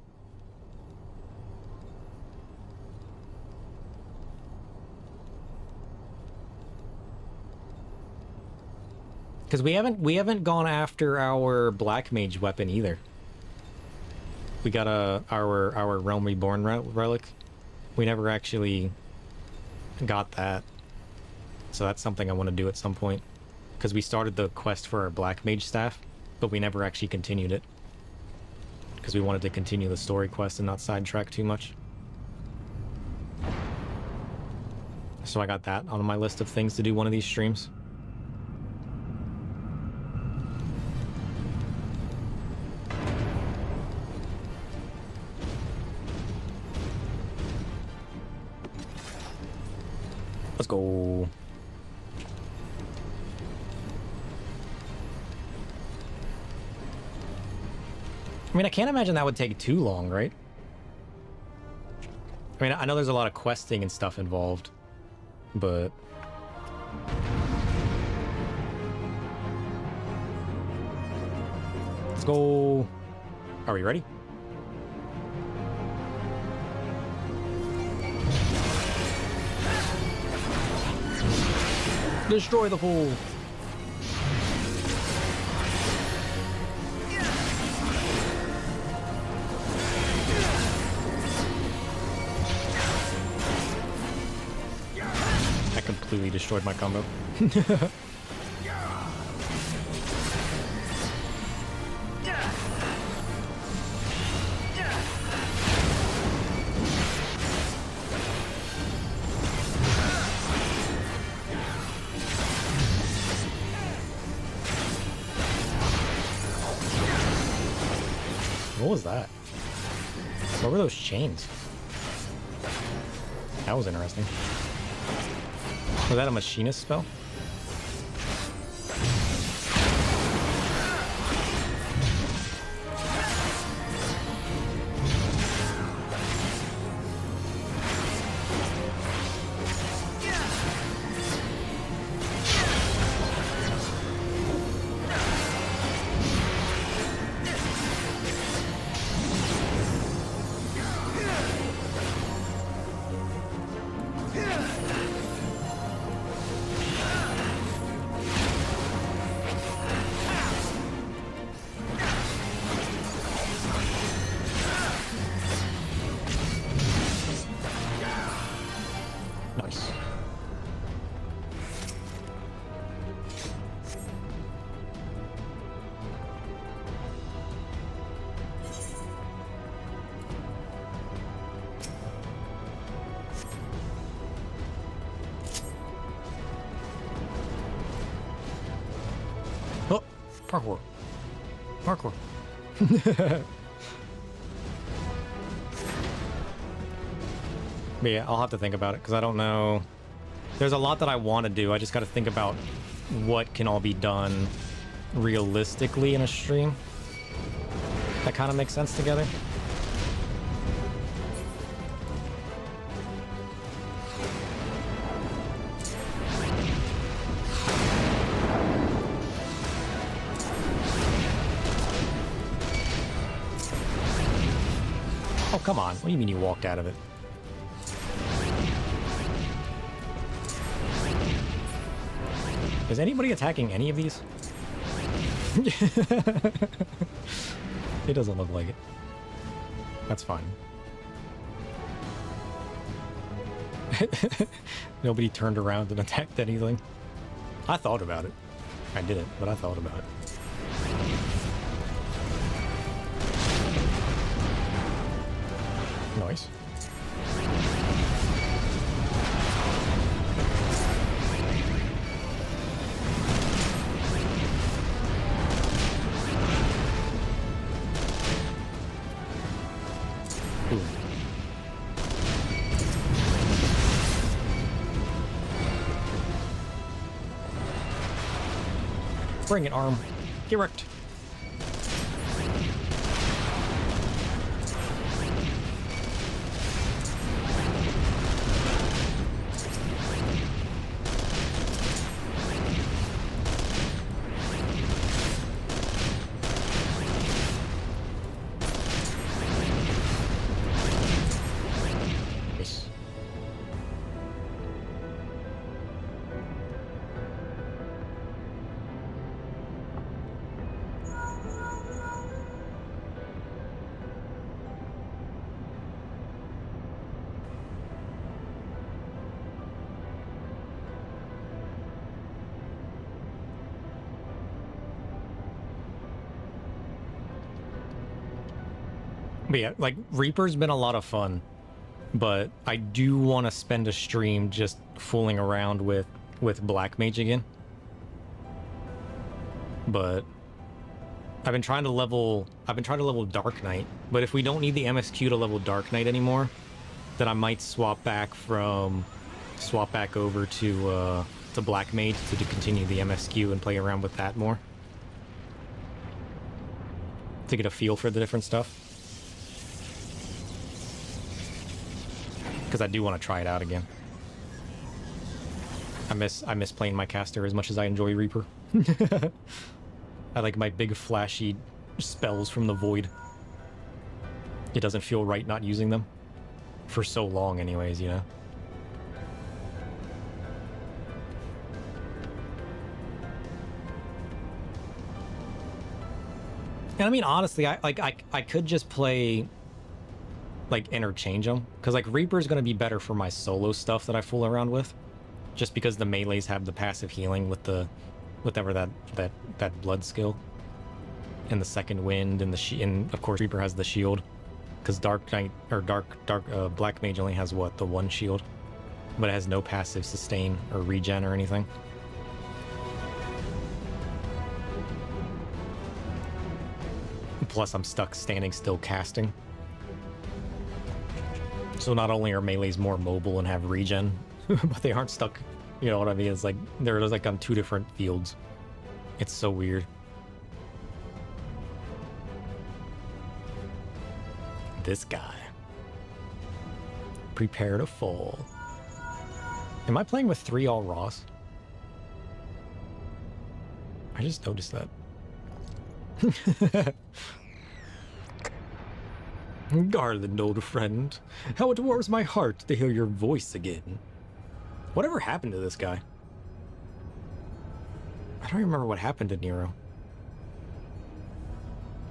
Because we haven't gone after our Black Mage weapon either. We got our Realm Reborn relic. We never actually got that. So that's something I want to do at some point. Because we started the quest for our Black Mage staff, but we never actually continued it. Because we wanted to continue the story quest and not sidetrack too much. So I got that on my list of things to do one of these streams. Let's go. I mean, I can't imagine that would take too long, right? I mean, I know there's a lot of questing and stuff involved, but... Let's go. Are we ready? Destroy the fool. completely destroyed my combo. What was that? What were those chains? That was interesting. Was that a machinist spell? Nice. Oh, parkour. Parkour. But yeah, I'll have to think about it because I don't know. There's a lot that I want to do. I just got to think about what can all be done realistically in a stream. That kind of makes sense together. Oh, come on. What do you mean you walked out of it? Is anybody attacking any of these? It doesn't look like it. That's fine. Nobody turned around and attacked anything. I thought about it. I didn't, but I thought about it. Nice. Bring it, arm. Get wrecked. But yeah, like, Reaper's been a lot of fun, but I do want to spend a stream just fooling around with Black Mage again. But I've been trying to level Dark Knight, but if we don't need the MSQ to level Dark Knight anymore, then I might swap back over to Black Mage to continue the MSQ and play around with that more. To get a feel for the different stuff. Because I do want to try it out again. I miss playing my caster as much as I enjoy Reaper. I like my big flashy spells from the void. It doesn't feel right not using them. For so long anyways, you know? And I mean, honestly, I could just play, like, interchange them. Because, like, Reaper's going to be better for my solo stuff that I fool around with. just because the melees have the passive healing with the whatever that blood skill, and the second wind, and and of course Reaper has the shield, because Dark Knight or Black Mage only has what, the one shield, but it has no passive sustain or regen or anything. Plus I'm stuck standing still casting. So not only are melees more mobile and have regen, but they aren't stuck, you know what I mean? It's like they're like on two different fields. It's so weird. This guy. Prepare to fall. Am I playing with 3 all Ross? I just noticed that. Garland, old friend, how it warms my heart to hear your voice again. Whatever happened to this guy? I don't remember what happened to Nero.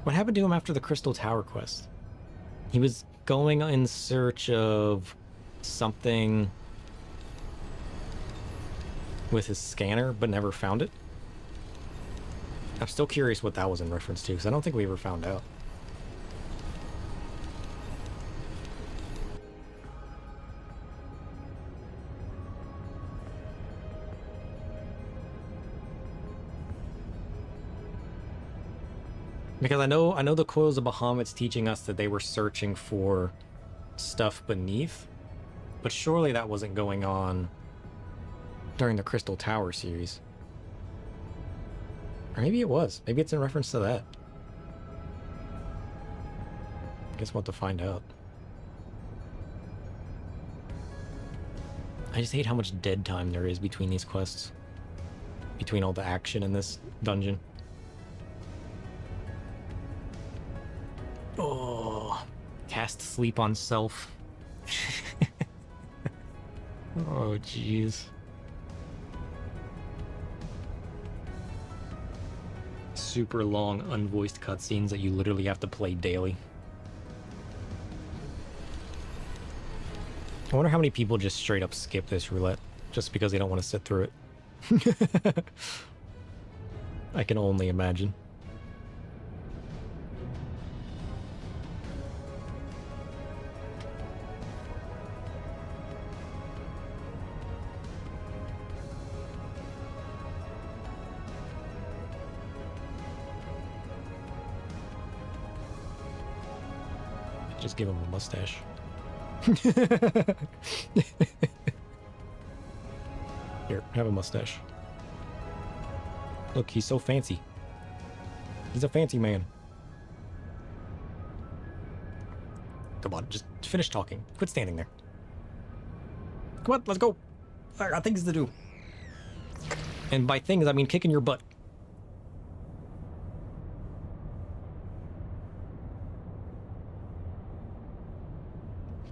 What happened to him after the Crystal Tower quest? He was going in search of something with his scanner, but never found it. I'm still curious what that was in reference to, because I don't think we ever found out. Because I know the Coils of Bahamut's teaching us that they were searching for stuff beneath, but surely that wasn't going on during the Crystal Tower series. Or maybe it was. Maybe it's in reference to that. I guess we'll have to find out. I just hate how much dead time there is between these quests. Between all the action in this dungeon. Oh, cast sleep on self. Oh, jeez. Super long, unvoiced cutscenes that you literally have to play daily. I wonder how many people just straight up skip this roulette just because they don't want to sit through it. I can only imagine. Just give him a mustache. Here, have a mustache. Look, he's so fancy. He's a fancy man. Come on, just finish talking. Quit standing there. Come on, let's go. I got things to do. And by things, I mean kicking your butt.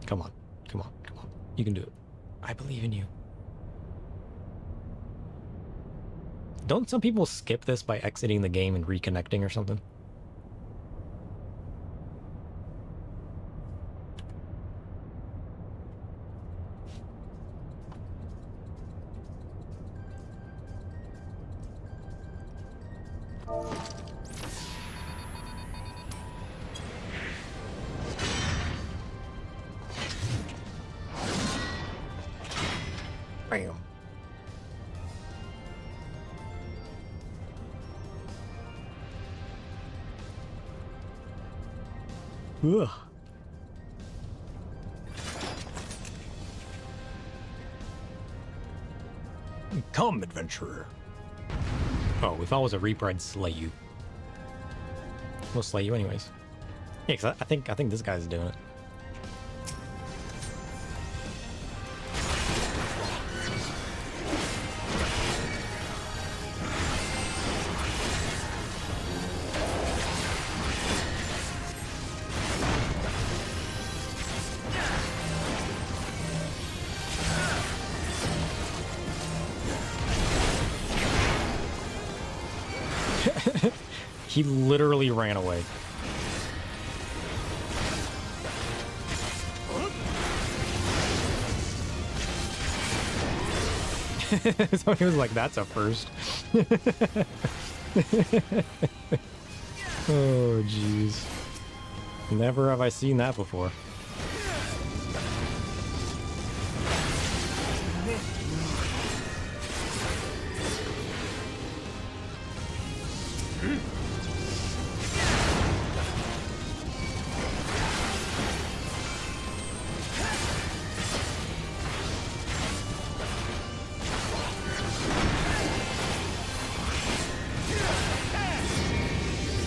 Come on, come on, come on. You can do it. I believe in you. Don't some people skip this by exiting the game and reconnecting or something? Bam. Ugh. Come, adventurer. Oh, if I was a Reaper, I'd slay you. We'll slay you anyways. Yeah, because I think this guy's doing it. He literally ran away. So he was like, that's a first. Oh, jeez. Never have I seen that before.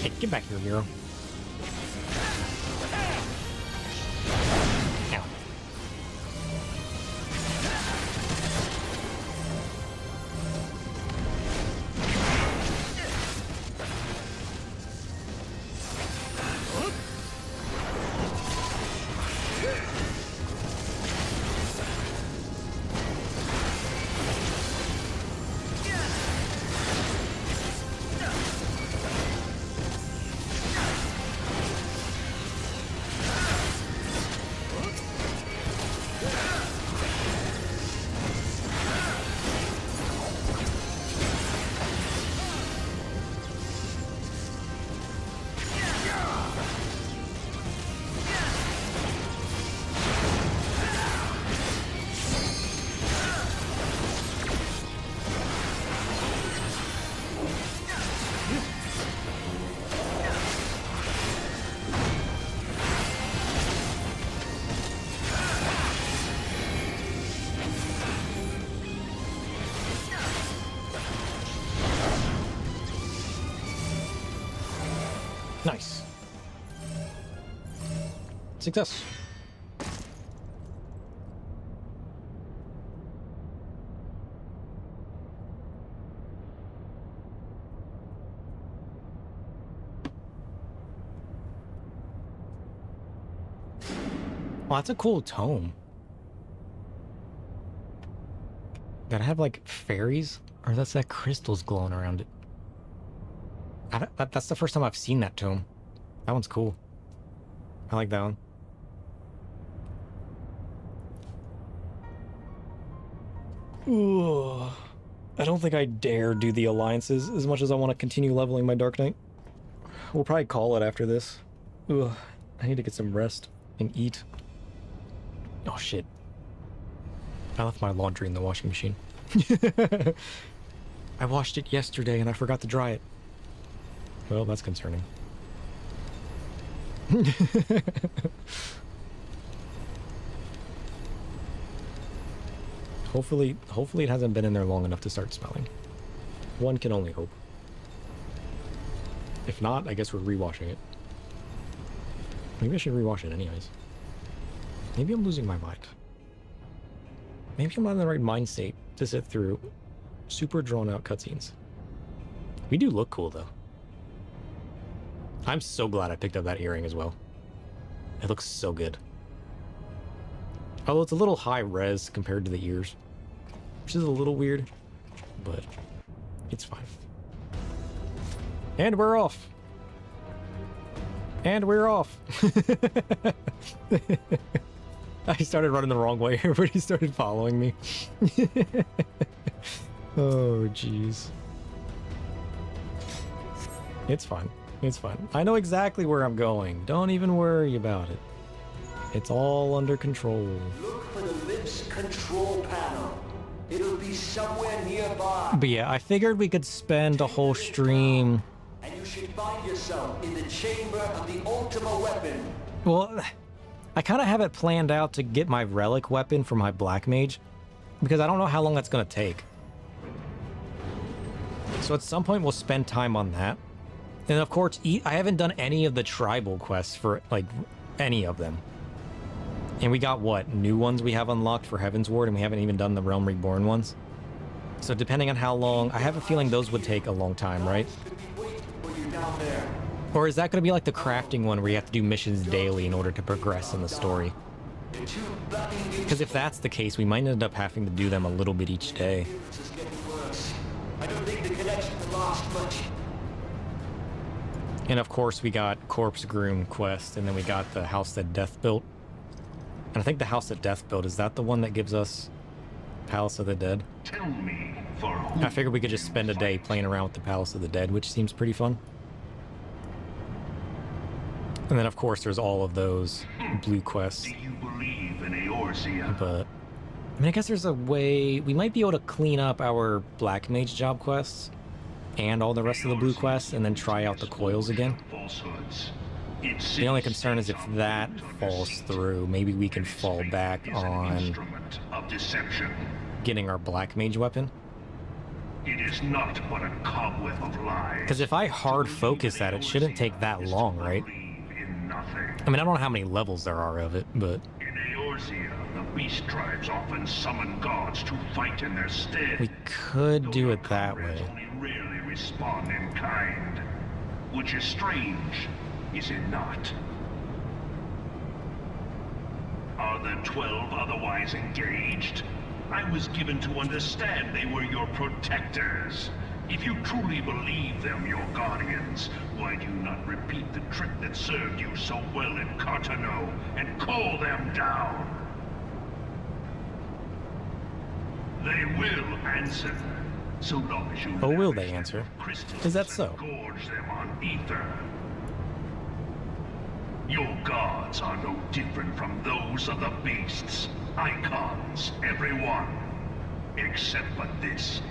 Hey, get back here, Miro. Ow. Nice. Success. Well, that's a cool tome. Gotta have like fairies, or that's that crystals glowing around it. That's the first time I've seen that tome. That one's cool. I like that one. Ooh, I don't think I dare do the alliances as much as I want to continue leveling my Dark Knight. We'll probably call it after this. Ugh, I need to get some rest and eat. Oh shit. I left my laundry in the washing machine. I washed it yesterday and I forgot to dry it. Well, that's concerning. Hopefully it hasn't been in there long enough to start smelling. One can only hope. If not, I guess we're rewashing it. Maybe I should rewash it anyways. Maybe I'm losing my mind. Maybe I'm not in the right mind state to sit through super drawn out cutscenes. We do look cool though. I'm so glad I picked up that earring as well. It looks so good. Although it's a little high res compared to the ears, which is a little weird, but it's fine. And we're off. And we're off. I started running the wrong way. Everybody started following me. Oh, jeez. It's fine. It's fine. I know exactly where I'm going. Don't even worry about it. It's all under control. Look for the lift's control panel. It'll be somewhere nearby. But yeah, I figured we could spend a whole stream. And you should find yourself in the chamber of the Ultima weapon. Well, I kind of have it planned out to get my relic weapon for my Black Mage, because I don't know how long that's going to take. So at some point we'll spend time on that. And of course, I haven't done any of the tribal quests for, like, any of them. And we got, what, new ones we have unlocked for Heavensward, and we haven't even done the Realm Reborn ones. So depending on how long, I have a feeling those would take a long time, right? Or is that going to be like the crafting one where you have to do missions daily in order to progress in the story? Because if that's the case, we might end up having to do them a little bit each day. I don't think the connection will last much. And of course we got Corpse Groom quest, and then we got the house that Death built. And I think the house that Death built, is that the one that gives us Palace of the Dead. Tell me for whom. I figured we could just spend a day playing around with the Palace of the Dead, which seems pretty fun. And then, of course, there's all of those blue quests. Do you believe in Eorzea? But, I mean, I guess there's a way... We might be able to clean up our Black Mage job quests and all the rest of the blue quests and then try out the coils again. The only concern is if that falls through, maybe we can fall back on getting our Black Mage weapon. It is not but a cobweb of lies. Because if I hard focus at it, shouldn't take that long, right? I mean, I don't know how many levels there are of it, but... In Eorzea, the beast tribes often summon gods to fight in their stead. We could do it that way. Only rarely respond in kind, which is strange, is it not? Are the 12 otherwise engaged? I was given to understand they were your protectors. If you truly believe them your guardians, why do you not repeat the trick that served you so well in Cartano and call them down? They will answer, so long as you... Oh, will they answer? Is that so? Gorge them on ether. Your gods are no different from those of the beasts. Icons, everyone. Except but this.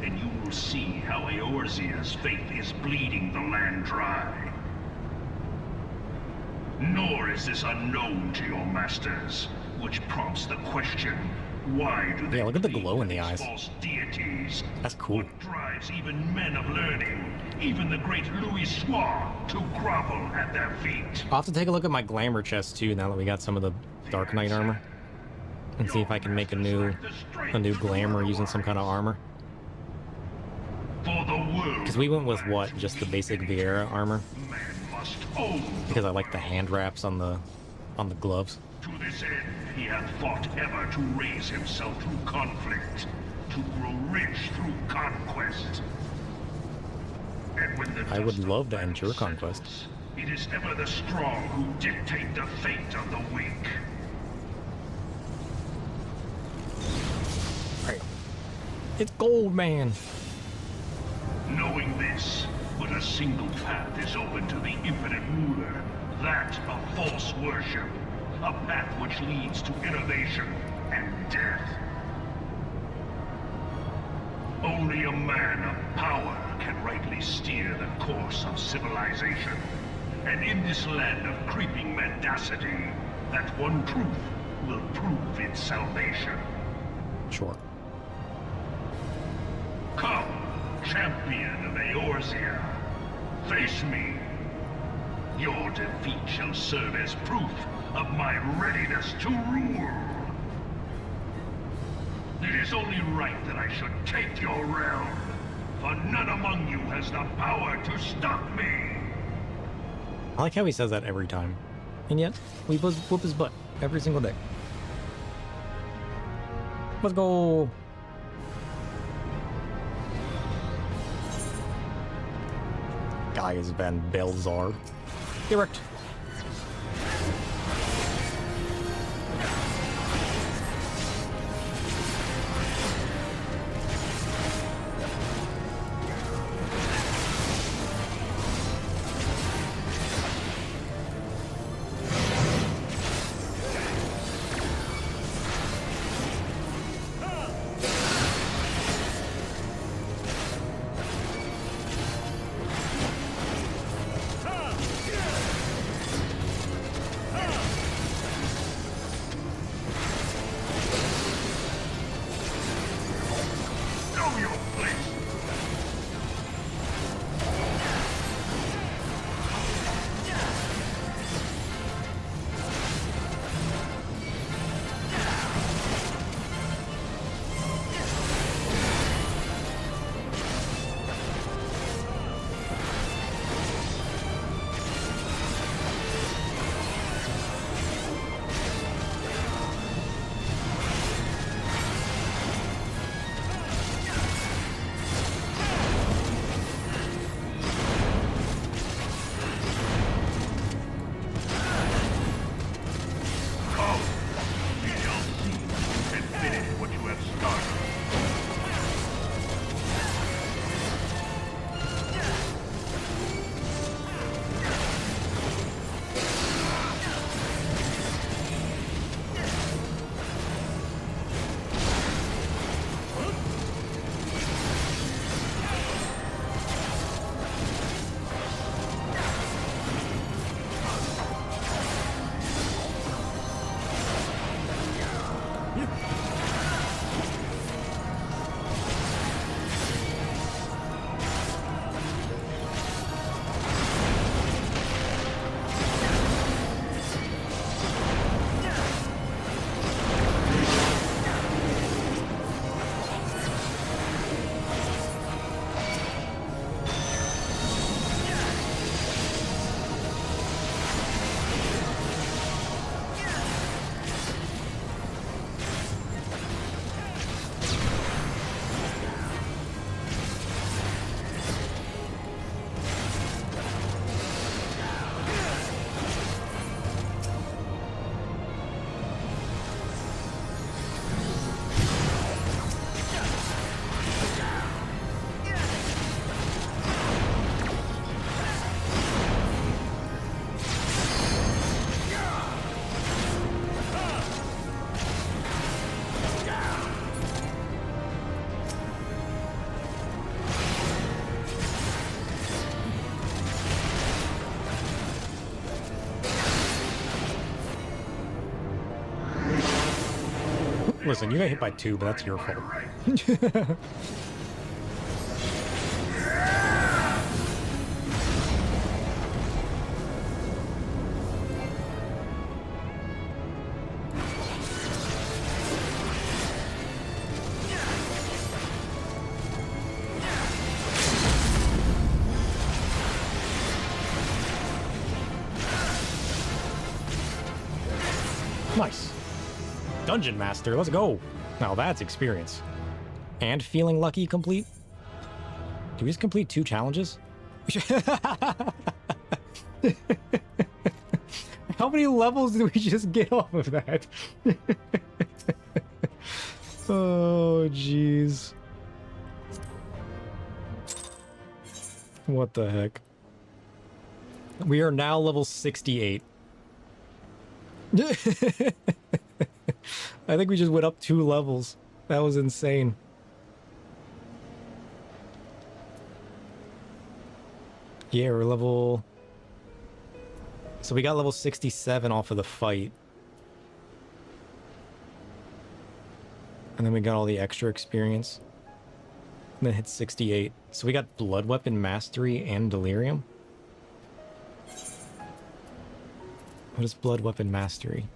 And you will see how Eorzea's faith is bleeding the land dry. Nor is this unknown to your masters, which prompts the question, why do they look at the glow in the eyes. False deities? That's cool. What drives even men of learning, even the great Louis Soir, to grovel at their feet? I'll have to take a look at my glamour chest too, now that we got some of the Dark Knight armor. And see if I can make a new glamour using some kind of armor. Because we went with what? Just the basic Vieira armor? Because I like the hand wraps on the gloves. To this end, he hath fought ever to raise himself through conflict, to grow rich through conquest. And when the I would love to end your conquest. It is ever the strong who dictate the fate of the weak. Right. It's Gold Man. Knowing this, but a single path is open to the infinite ruler, that of false worship, a path which leads to innovation and death. Only a man of power can rightly steer the course of civilization. And in this land of creeping mendacity, that one truth will prove its salvation. Sure. Come, champion of Eorzea, face me. Your defeat shall serve as proof of my readiness to rule. It is only right that I should take your realm, for none among you has the power to stop me. I like how he says that every time. And yet, we whoop his butt every single day. Let's go. Gaius Van Belzar. Erect. Listen, you got hit by 2, but that's your fault. Nice. Dungeon Master, let's go. Now that's experience. And feeling lucky complete. Do we just complete 2 challenges? How many levels did we just get off of that? Oh, jeez. What the heck? We are now level 68. I think we just went up 2 levels. That was insane. Yeah, we're level... So we got level 67 off of the fight. And then we got all the extra experience. And then hit 68. So we got Blood Weapon Mastery and Delirium. What is Blood Weapon Mastery?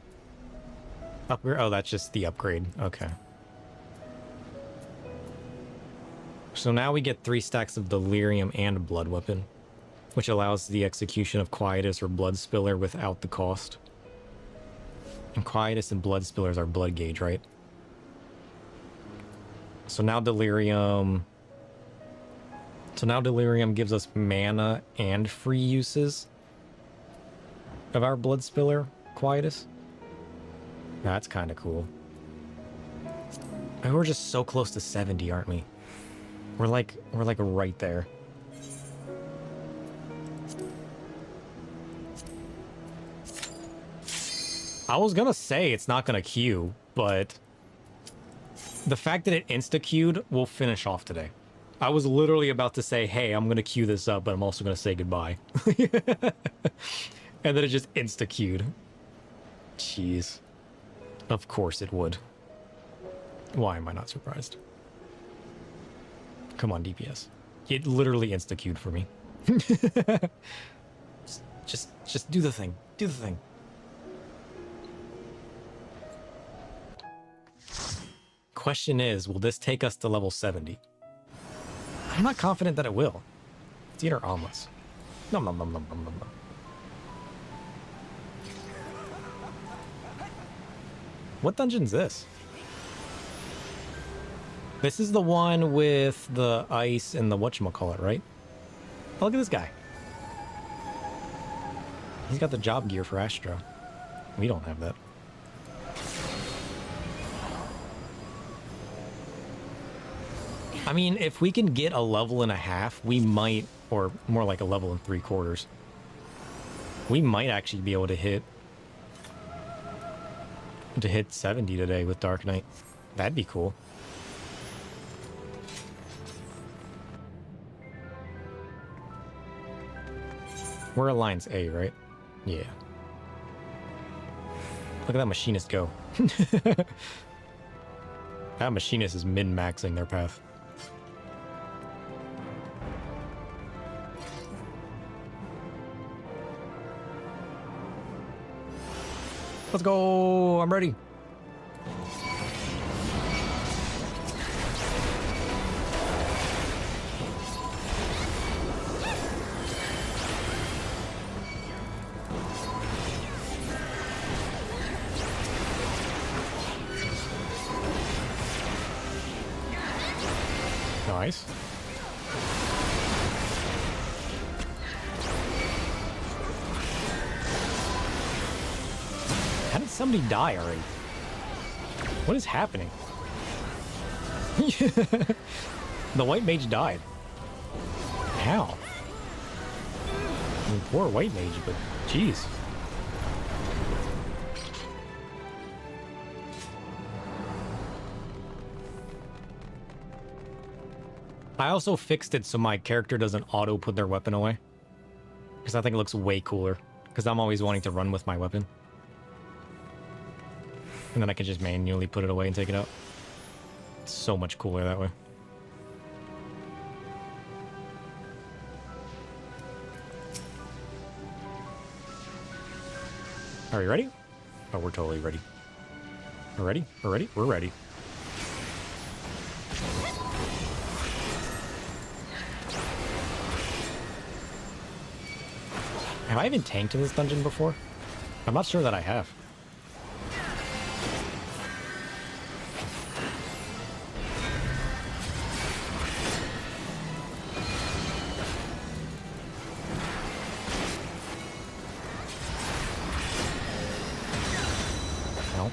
Upgrade? Oh, that's just the upgrade. Okay. So now we get 3 stacks of Delirium and Blood Weapon, which allows the execution of Quietus or Blood Spiller without the cost. And Quietus and Blood Spillers are blood gauge, right? So now Delirium... So now Delirium gives us mana and free uses of our Blood Spiller Quietus. That's kind of cool. And we're just so close to 70, aren't we? We're like right there. I was gonna say it's not gonna queue, but the fact that it insta-queued will finish off today. I was literally about to say, hey, I'm gonna queue this up, but I'm also gonna say goodbye. And then it just insta-queued. Jeez. Of course it would. Why am I not surprised? Come on, DPS. It literally insta-queued for me. just do the thing. Do the thing. Question is, will this take us to level 70? I'm not confident that it will. Let's eat our omelets. Nom nom nom nom nom nom nom. What dungeon's this? This is the one with the ice and the whatchamacallit, right? Oh, look at this guy. He's got the job gear for Astra. We don't have that. I mean, if we can get a level and a half, we might, or more like a level and 3/4. We might actually be able to hit 70 today with Dark Knight. That'd be cool. We're Alliance A, right? Yeah. Look at that machinist go. That machinist is min-maxing their path. Let's go! I'm ready. Nice. How did somebody die already? What is happening? The white mage died. How? I mean, poor white mage, but jeez. I also fixed it so my character doesn't auto put their weapon away. Because I think it looks way cooler. Because I'm always wanting to run with my weapon. And then I can just manually put it away and take it out. It's so much cooler that way. Are you ready? Oh, we're totally ready. We're ready? We're ready? We're ready. Have I even tanked in this dungeon before? I'm not sure that I have. No.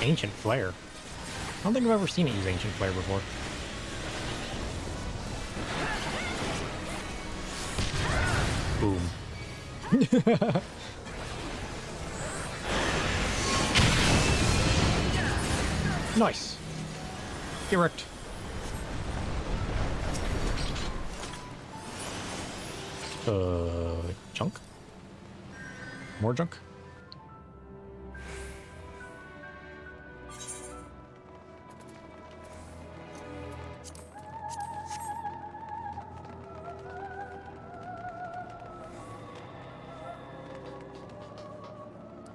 Ancient Flare. I don't think I've ever seen it use Ancient Flare before. Boom. Nice. Get wrecked. Junk? More junk?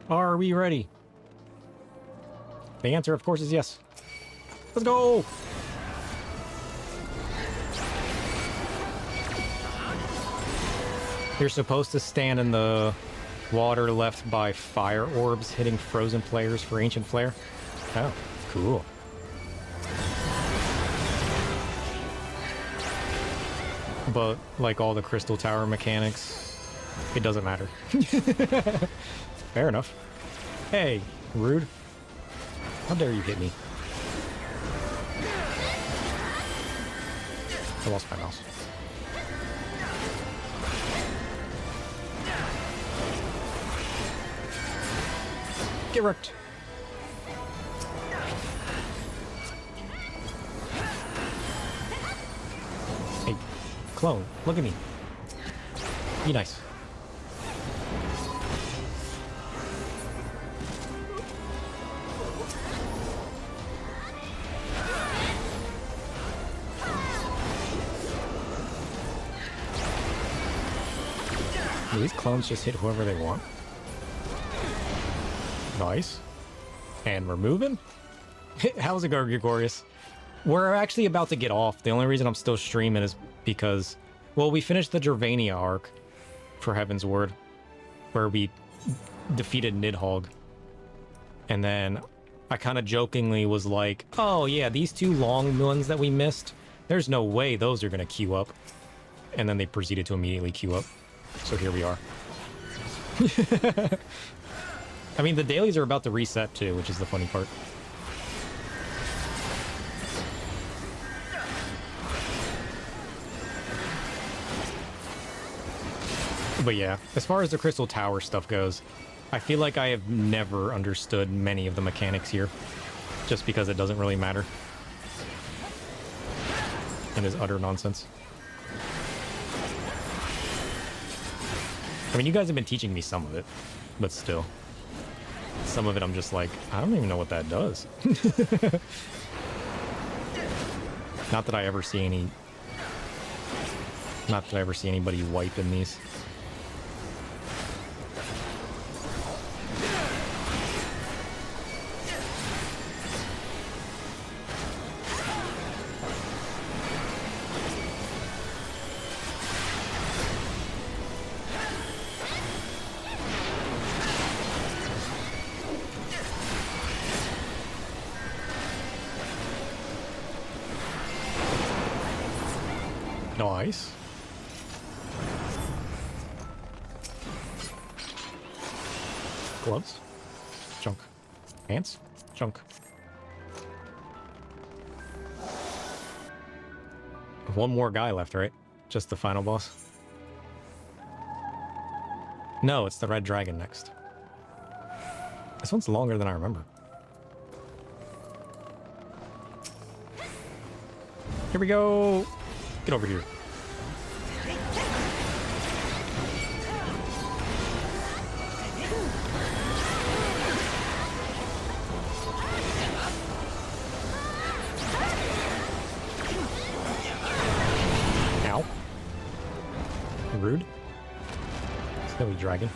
Are we ready? The answer, of course, is yes. Let's go! You're supposed to stand in the water left by fire orbs hitting frozen players for Ancient Flare. Oh, cool. But, like all the Crystal Tower mechanics, it doesn't matter. Fair enough. Hey, rude. How dare you hit me? I lost my mouse. Get wrecked. Hey, clone, look at me. Be nice. Do these clones just hit whoever they want? Nice. And we're moving? How's it going, Gregorius? We're actually about to get off. The only reason I'm still streaming is because, well, we finished the Dravania arc for Heavensward, where we defeated Nidhogg. And then I kind of jokingly was like, oh yeah, these two long ones that we missed, there's no way those are going to queue up. And then they proceeded to immediately queue up. So here we are. I mean, the dailies are about to reset too, which is the funny part. But yeah, as far as the Crystal Tower stuff goes, I feel like I have never understood many of the mechanics here, just because it doesn't really matter. And is utter nonsense. I mean, you guys have been teaching me some of it, but still. Some of it I'm just like, I don't even know what that does. Not that I ever see any Not that I ever see anybody wipe in these. Nice. Gloves. Junk. Pants. Junk. One more guy left, right? Just the final boss? No, it's the red dragon next. This one's longer than I remember. Here we go! Get over here. Ow. Rude. Silly dragon.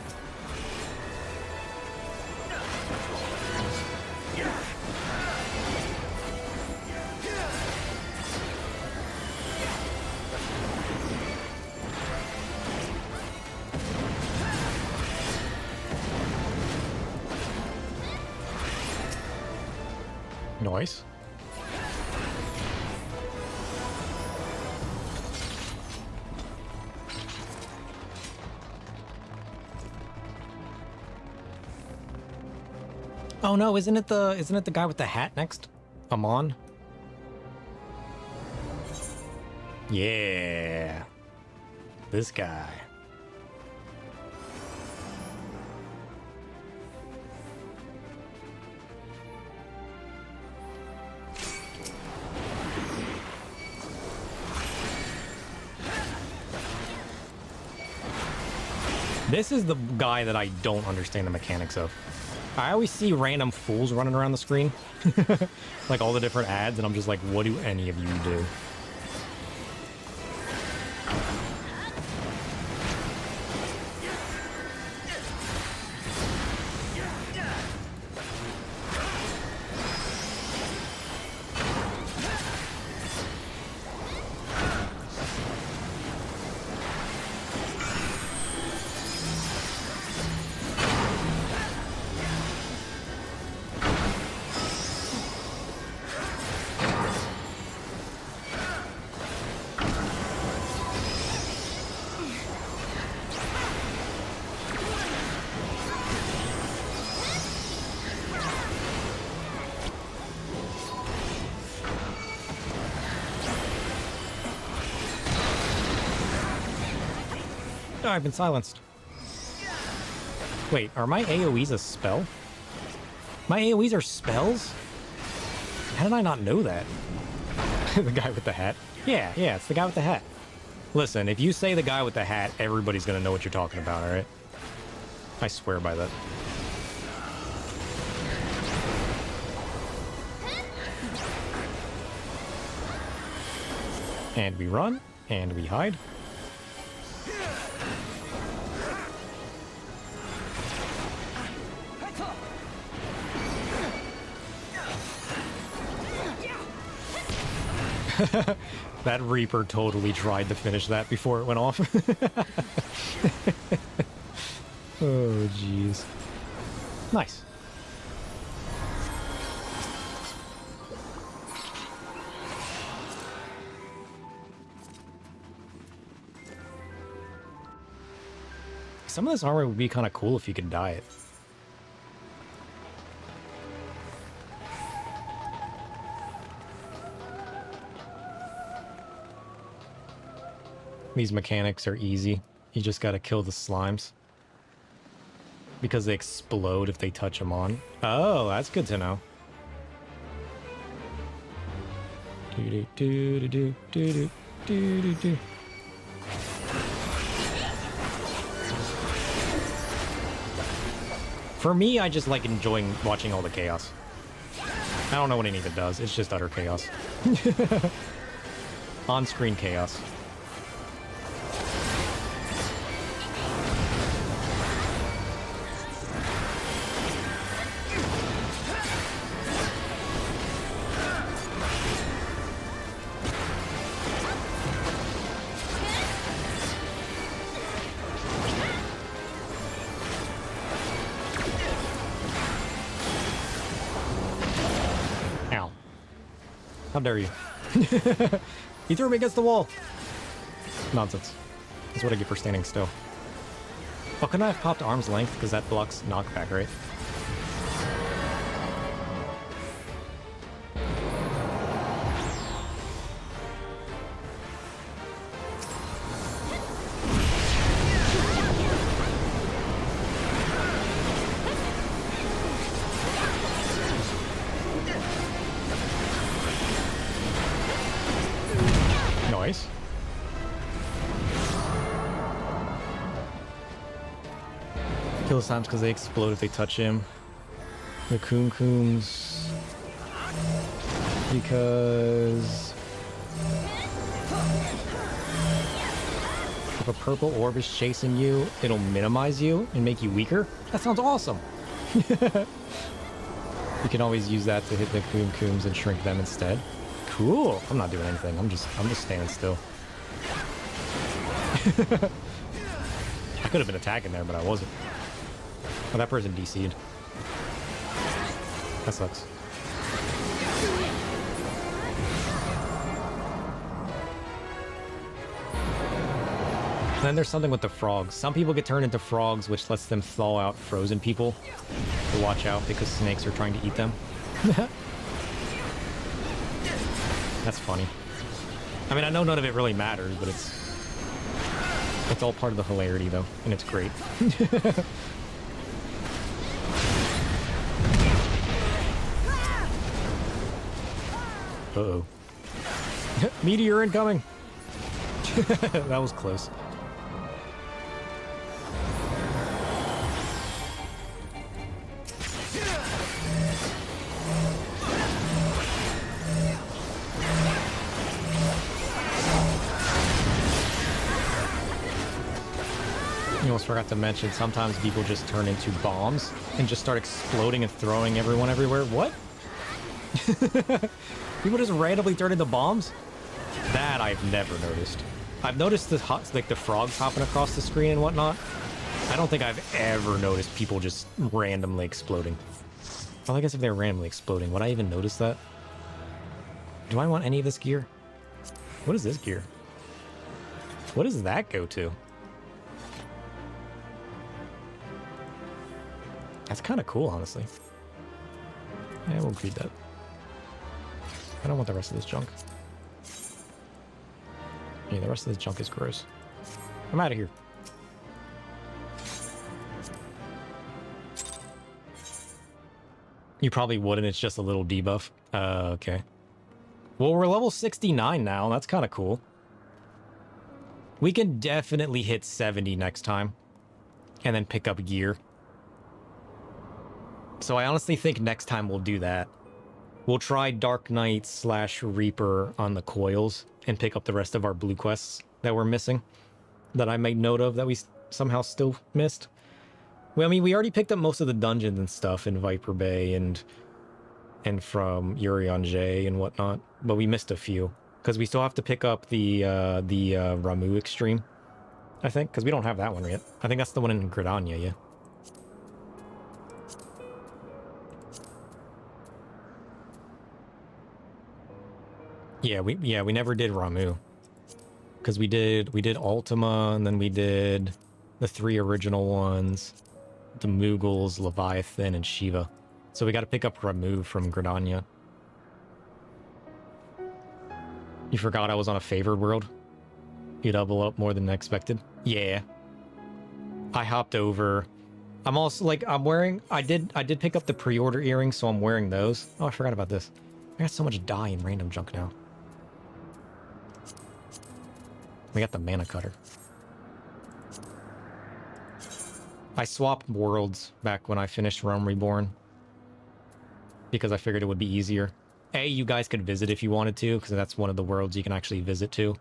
Nice. Oh no, isn't it the guy with the hat next? Amon? Yeah. This guy. This is the guy that I don't understand the mechanics of. I always see random fools running around the screen. Like all the different ads, and I'm just like, what do any of you do? Oh, I've been silenced. Wait, are my AoEs a spell? My AoEs are spells? How did I not know that? The guy with the hat? Yeah, it's the guy with the hat. Listen, if you say the guy with the hat, everybody's gonna know what you're talking about, alright? I swear by that. And we run, and we hide. That Reaper totally tried to finish that before it went off. Oh, jeez. Nice. Some of this armor would be kind of cool if you could dye it. These mechanics are easy. You just gotta kill the slimes. Because they explode if they touch them on. Oh, that's good to know. For me, I just like enjoying watching all the chaos. I don't know what any of it does. It's just utter chaos. On-screen chaos. How dare you? He threw me against the wall. Nonsense. That's what I get for standing still. Oh, couldn't I have popped arm's length? Because that blocks knockback, right? Nice. Kill Slimes because they explode if they touch him. The Kumkums. Because if a purple orb is chasing you, it'll minimize you and make you weaker. That sounds awesome. You can always use that to hit the Kumkums and shrink them instead. Cool. I'm not doing anything. I'm just standing still. I could have been attacking there, but I wasn't. Oh, that person DC'd. That sucks. And then there's something with the frogs. Some people get turned into frogs, which lets them thaw out frozen people. So watch out, because snakes are trying to eat them. That's funny. I mean, I know none of it really matters, but it's all part of the hilarity, though, and it's great. Uh-oh. Meteor incoming! That was close. You almost forgot to mention, sometimes people just turn into bombs and just start exploding and throwing everyone everywhere. What? People just randomly turn into bombs? That I've never noticed. I've noticed the frogs hopping across the screen and whatnot. I don't think I've ever noticed people just randomly exploding. Well, I guess if they're randomly exploding, would I even notice that? Do I want any of this gear? What is this gear? What does that go to? That's kind of cool, honestly. Yeah, we'll read that. I don't want the rest of this junk. Yeah, the rest of this junk is gross. I'm out of here. You probably wouldn't, it's just a little debuff. Okay. Well, we're level 69 now. That's kind of cool. We can definitely hit 70 next time. And then pick up gear. So I honestly think next time we'll do that. We'll try Dark Knight / Reaper on the coils and pick up the rest of our blue quests that we're missing. That I made note of that we somehow still missed. Well, I mean, we already picked up most of the dungeons and stuff in Viper Bay and from Yuri on Jay and whatnot. But we missed a few. Because we still have to pick up the Ramu Extreme, I think. Because we don't have that one yet. I think that's the one in Gradania, yeah. Yeah, we never did Ramu. Because we did Ultima, and then we did the 3 original ones. The Mughals, Leviathan, and Shiva. So we got to pick up Ramu from Gradania. You forgot I was on a favored world? You double up more than expected? Yeah. I hopped over. I'm also, like, I'm wearing... I did pick up the pre-order earrings, so I'm wearing those. Oh, I forgot about this. I got so much dye and random junk now. We got the mana cutter. I swapped worlds back when I finished Realm Reborn. Because I figured it would be easier. A, you guys could visit if you wanted to, because that's one of the worlds you can actually visit to.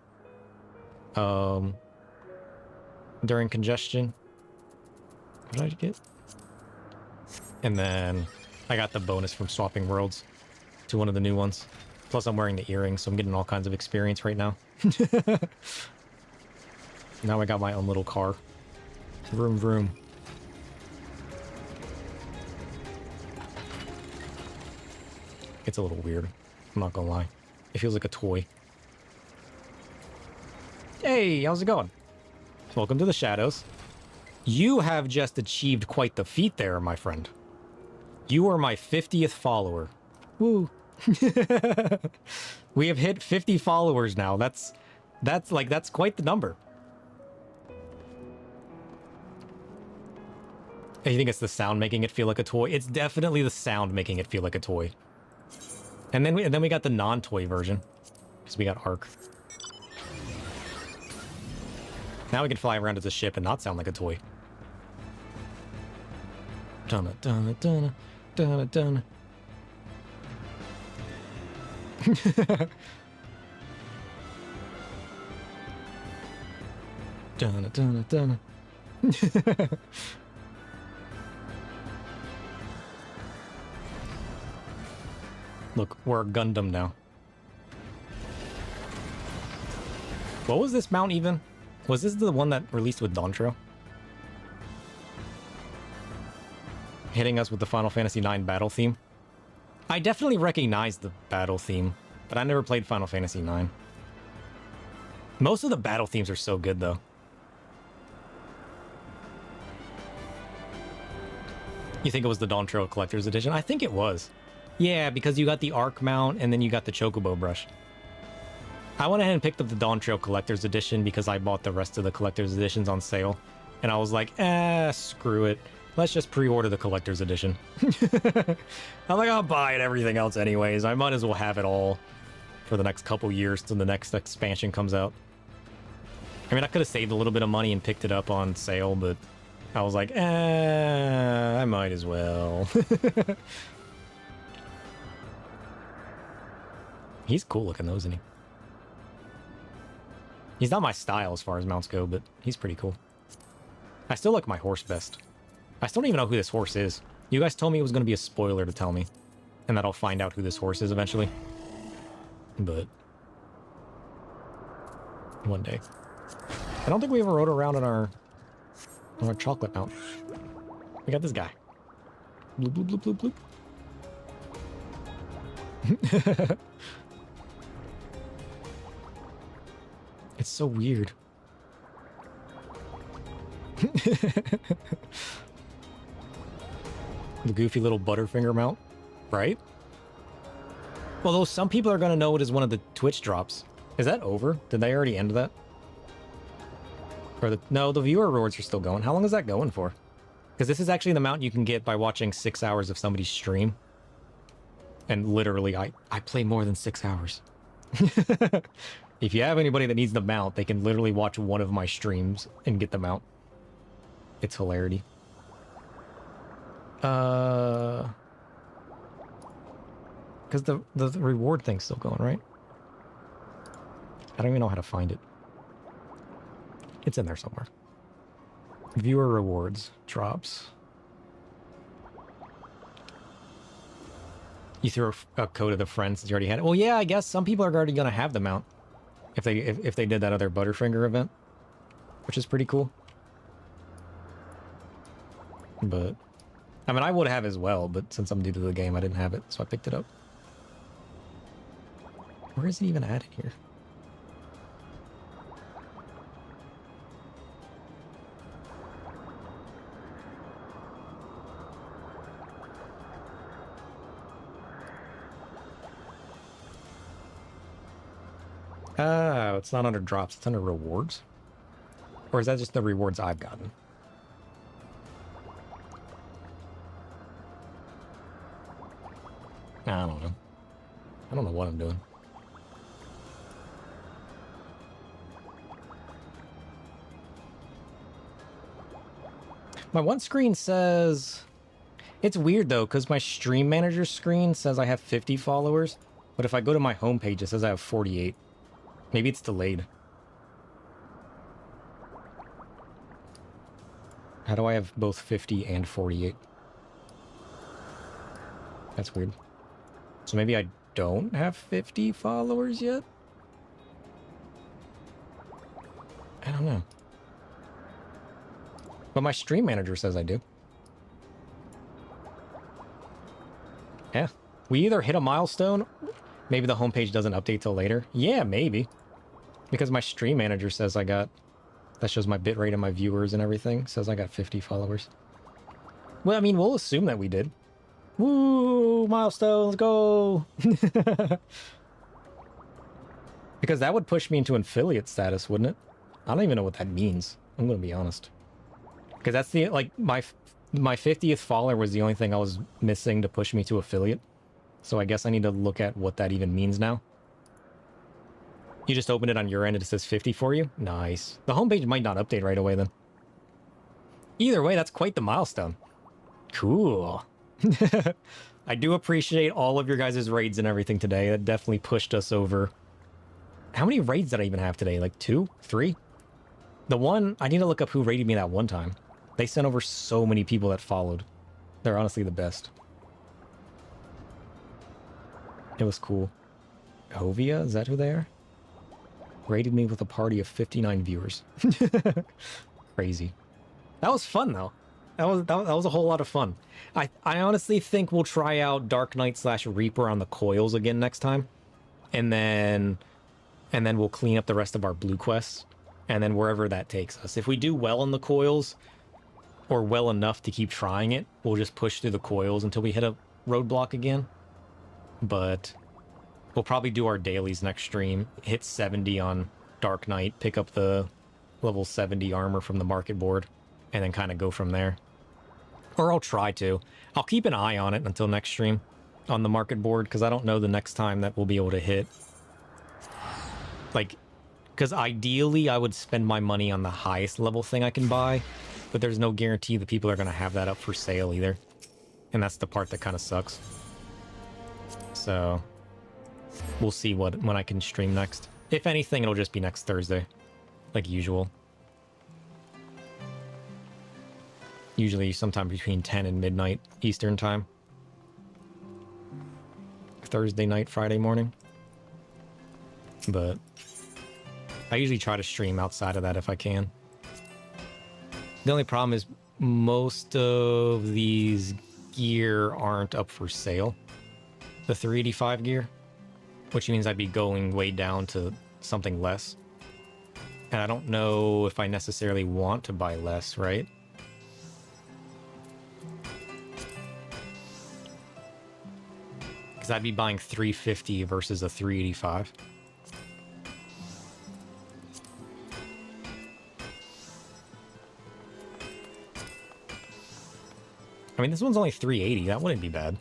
During congestion. What did I get? And then I got the bonus from swapping worlds to one of the new ones. Plus I'm wearing the earrings, so I'm getting all kinds of experience right now. Now I got my own little car. Vroom vroom. It's a little weird. I'm not gonna lie. It feels like a toy. Hey, how's it going? Welcome to the shadows. You have just achieved quite the feat there, my friend. You are my 50th follower. Woo. We have hit 50 followers now. That's quite the number. You think it's the sound making it feel like a toy? It's definitely the sound making it feel like a toy. And then we got the non-toy version, because we got Arc. Now we can fly around as a ship and not sound like a toy. Dun dun dun dun dun. Dun dun dun. Look, we're a Gundam now. What was this mount even? Was this the one that released with Dantro? Hitting us with the Final Fantasy IX battle theme? I definitely recognize the battle theme, but I never played Final Fantasy IX. Most of the battle themes are so good, though. You think it was the Dantro Collector's Edition? I think it was. Yeah, because you got the Arc mount, and then you got the Chocobo brush. I went ahead and picked up the Dantro Collector's Edition because I bought the rest of the Collector's Editions on sale. And I was like, screw it. Let's just pre-order the Collector's Edition. I'm like, I'll buy it, everything else anyways. I might as well have it all for the next couple years till the next expansion comes out. I mean, I could have saved a little bit of money and picked it up on sale, but I was like, I might as well. He's cool looking though, isn't he? He's not my style as far as mounts go, but he's pretty cool. I still like my horse best. I still don't even know who this horse is. You guys told me it was going to be a spoiler to tell me. And that I'll find out who this horse is eventually. But one day. I don't think we ever rode around on our chocolate mount. We got this guy. Bloop, bloop, bloop, bloop, bloop. It's so weird. The goofy little Butterfinger mount, right? Although some people are going to know it as one of the Twitch drops. Is that over? Did they already end that? Or no, the viewer rewards are still going. How long is that going for? Because this is actually the mount you can get by watching 6 hours of somebody's stream. And literally, I play more than 6 hours. If you have anybody that needs the mount, they can literally watch one of my streams and get the mount. It's hilarity. Because the reward thing's still going, right? I don't even know how to find it. It's in there somewhere. Viewer rewards. Drops. You threw a code of the friend since you already had it. Well, yeah, I guess some people are already going to have the mount. If they did that other Butterfinger event. Which is pretty cool. But I mean, I would have as well, but since I'm new to the game, I didn't have it, so I picked it up. Where is it even added here? Oh, it's not under drops, it's under rewards? Or is that just the rewards I've gotten? I don't know. I don't know what I'm doing. My one screen says... It's weird though, because my stream manager screen says I have 50 followers, but if I go to my homepage, it says I have 48. Maybe it's delayed. How do I have both 50 and 48? That's weird. So maybe I don't have 50 followers yet? I don't know. But my stream manager says I do. Yeah. We either hit a milestone Maybe the homepage doesn't update till later. Yeah, maybe. Because my stream manager says I got... That shows my bitrate and my viewers and everything. Says I got 50 followers. Well, I mean, we'll assume that we did. Woo! Milestones, go! Because that would push me into affiliate status, wouldn't it? I don't even know what that means. I'm gonna be honest. Because that's the, like, my 50th follower was the only thing I was missing to push me to affiliate. So I guess I need to look at what that even means now. You just opened it on your end and it says 50 for you? Nice. The homepage might not update right away then. Either way, that's quite the milestone. Cool. I do appreciate all of your guys' raids and everything today. That definitely pushed us over. How many raids did I even have today? Like 2? 3? The one, I need to look up who raided me that one time. They sent over so many people that followed. They're honestly the best. It was cool. Hovia? Is that who they are? Raided me with a party of 59 viewers. Crazy. That was fun, though. That was a whole lot of fun. I honestly think we'll try out Dark Knight / Reaper on the coils again next time. And then we'll clean up the rest of our blue quests. And then wherever that takes us. If we do well on the coils, or well enough to keep trying it, we'll just push through the coils until we hit a roadblock again. But we'll probably do our dailies next stream. Hit 70 on Dark Knight, pick up the level 70 armor from the market board, and then kind of go from there. Or I'll try to. I'll keep an eye on it until next stream on the market board, because I don't know the next time that we'll be able to hit. Like, because ideally I would spend my money on the highest level thing I can buy, but there's no guarantee that people are going to have that up for sale either. And that's the part that kind of sucks. So we'll see when I can stream next. If anything, it'll just be next Thursday, like usual. Usually sometime between 10 and midnight Eastern time. Thursday night, Friday morning. But I usually try to stream outside of that if I can. The only problem is most of these gear aren't up for sale. The 385 gear, which means I'd be going way down to something less. And I don't know if I necessarily want to buy less, right? Because I'd be buying 350 versus a 385. I mean, this one's only 380. That wouldn't be bad.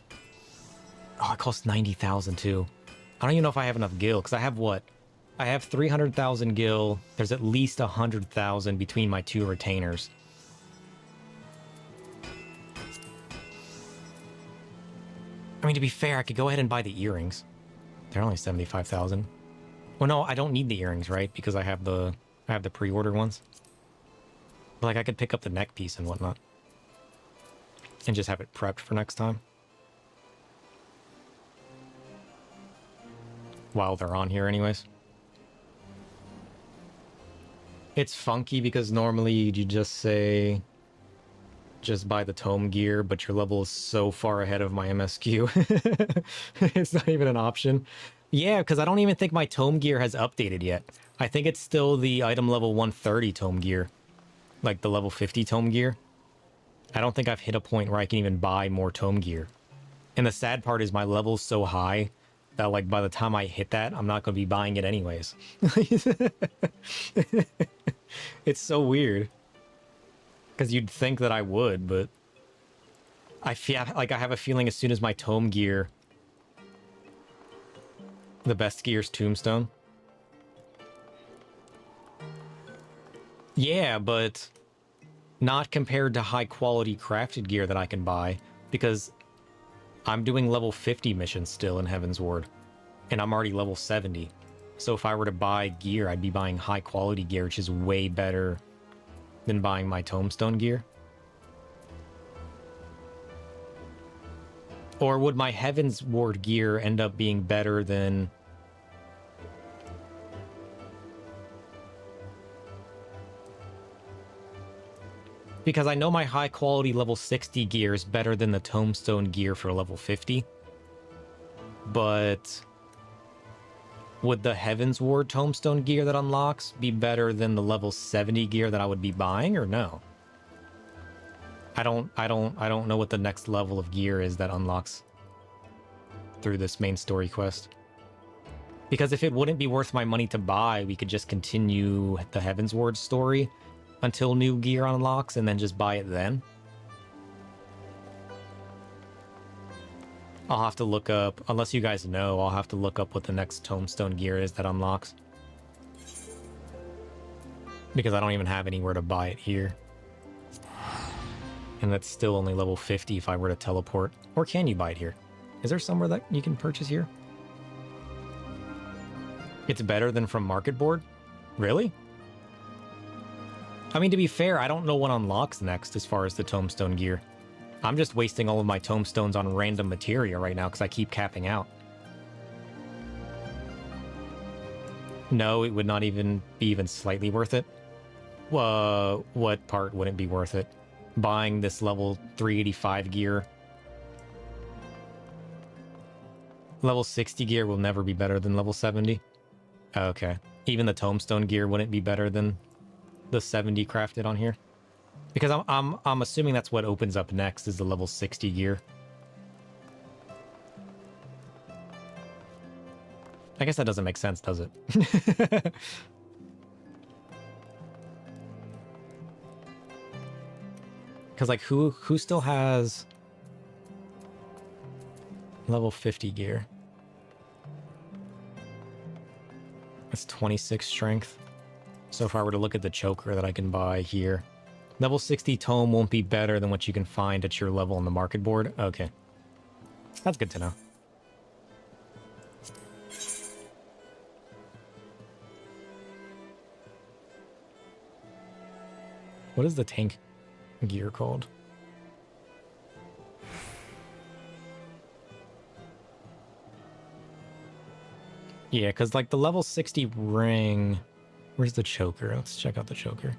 Oh, it costs 90,000 too. I don't even know if I have enough gil, because I have what? I have 300,000 gil. There's at least 100,000 between my two retainers. I mean, to be fair, I could go ahead and buy the earrings. They're only 75,000. Well, no, I don't need the earrings, right? Because I have the pre-order ones. But, like, I could pick up the neck piece and whatnot. And just have it prepped for next time. While they're on here anyways. It's funky because normally you just say... just buy the tome gear, but your level is so far ahead of my MSQ. It's not even an option. Yeah, because I don't even think my tome gear has updated yet. I think it's still the item level 130 tome gear. Like the level 50 tome gear. I don't think I've hit a point where I can even buy more tome gear. And the sad part is my level's so high that, like, by the time I hit that, I'm not going to be buying it anyways. It's so weird. Because you'd think that I would, but I feel like I have a feeling as soon as my tome gear, the best gear's Tombstone. Yeah, but not compared to high quality crafted gear that I can buy, because I'm doing level 50 missions still in Heavensward, and I'm already level 70. So if I were to buy gear, I'd be buying high quality gear, which is way better than buying my Tombstone gear. Or would my Heavensward gear end up being better than... Because I know my high quality level 60 gear is better than the Tombstone gear for level 50. But would the Heavensward tombstone gear that unlocks be better than the level 70 gear that I would be buying, or no? I don't know what the next level of gear is that unlocks through this main story quest. Because if it wouldn't be worth my money to buy, we could just continue the Heavensward story until new gear unlocks and then just buy it then. I'll have to look up, unless you guys know, I'll have to look up what the next tombstone gear is that unlocks. Because I don't even have anywhere to buy it here. And that's still only level 50 if I were to teleport. Or can you buy it here? Is there somewhere that you can purchase here? It's better than from Market Board? Really? I mean, to be fair, I don't know what unlocks next as far as the tombstone gear. I'm just wasting all of my tombstones on random materia right now because I keep capping out. No, it would not even be slightly worth it. What part wouldn't be worth it? Buying this level 385 gear. Level 60 gear will never be better than level 70. Okay. Even the tombstone gear wouldn't be better than the 70 crafted on here. Because I'm assuming that's what opens up next is the level 60 gear. I guess that doesn't make sense, does it? Because like who still has level 50 gear? That's 26 strength. So if I were to look at the choker that I can buy here, level 60 tome won't be better than what you can find at your level on the market board. Okay. That's good to know. What is the tank gear called? Yeah, because like the level 60 ring... Where's the choker? Let's check out the choker.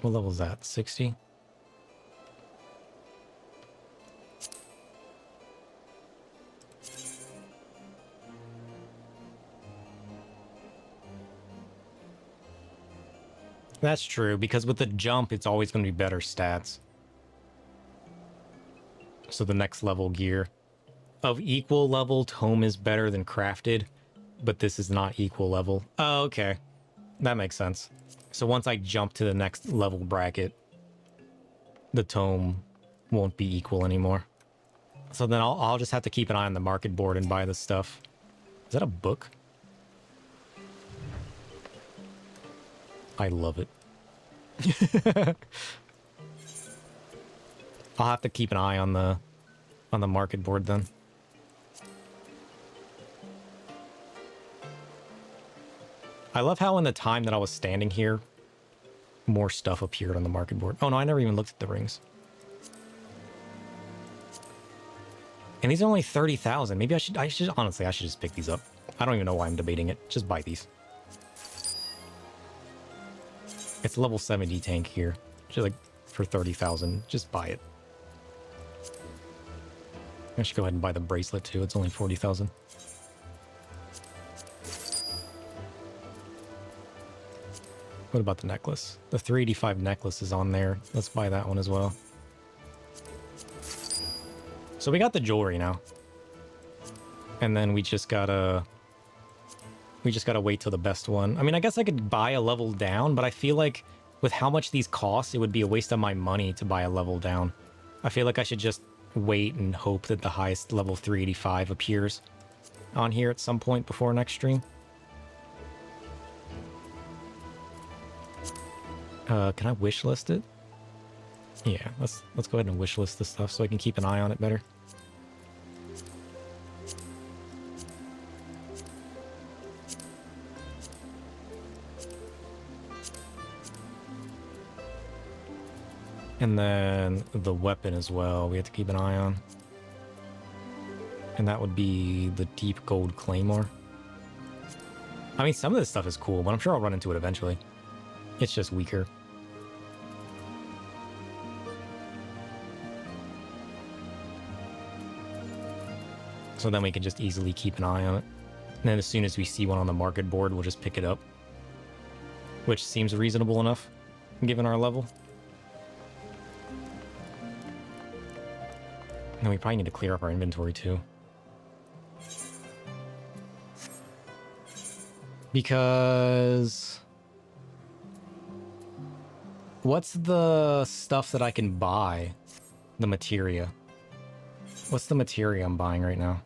What level is that? 60? That's true, because with the jump, it's always going to be better stats. So the next level gear. Of equal level, tome is better than crafted, but this is not equal level. Oh, okay. That makes sense. So once I jump to the next level bracket, the tome won't be equal anymore. So then I'll just have to keep an eye on the market board and buy this stuff. Is that a book? I love it. I'll have to keep an eye on the market board then. I love how in the time that I was standing here, more stuff appeared on the market board. Oh no, I never even looked at the rings. And these are only 30,000. Maybe I should honestly, I should just pick these up. I don't even know why I'm debating it. Just buy these. It's level 70 tank here. Just like for 30,000. Just buy it. I should go ahead and buy the bracelet too. It's only 40,000. What about the necklace? The 385 necklace is on there. Let's buy that one as well. So we got the jewelry now. And then we just gotta wait till the best one. I mean, I guess I could buy a level down, but I feel like with how much these cost, it would be a waste of my money to buy a level down. I feel like I should just wait and hope that the highest level 385 appears on here at some point before next stream. Can I wishlist it? Yeah, let's go ahead and wishlist this stuff so I can keep an eye on it better. And then the weapon as well, we have to keep an eye on. And that would be the deep gold claymore. I mean, some of this stuff is cool, but I'm sure I'll run into it eventually. It's just weaker. So then we can just easily keep an eye on it. And then as soon as we see one on the market board, we'll just pick it up. Which seems reasonable enough, given our level. And we probably need to clear up our inventory too. Because... what's the stuff that I can buy? The materia. What's the materia I'm buying right now?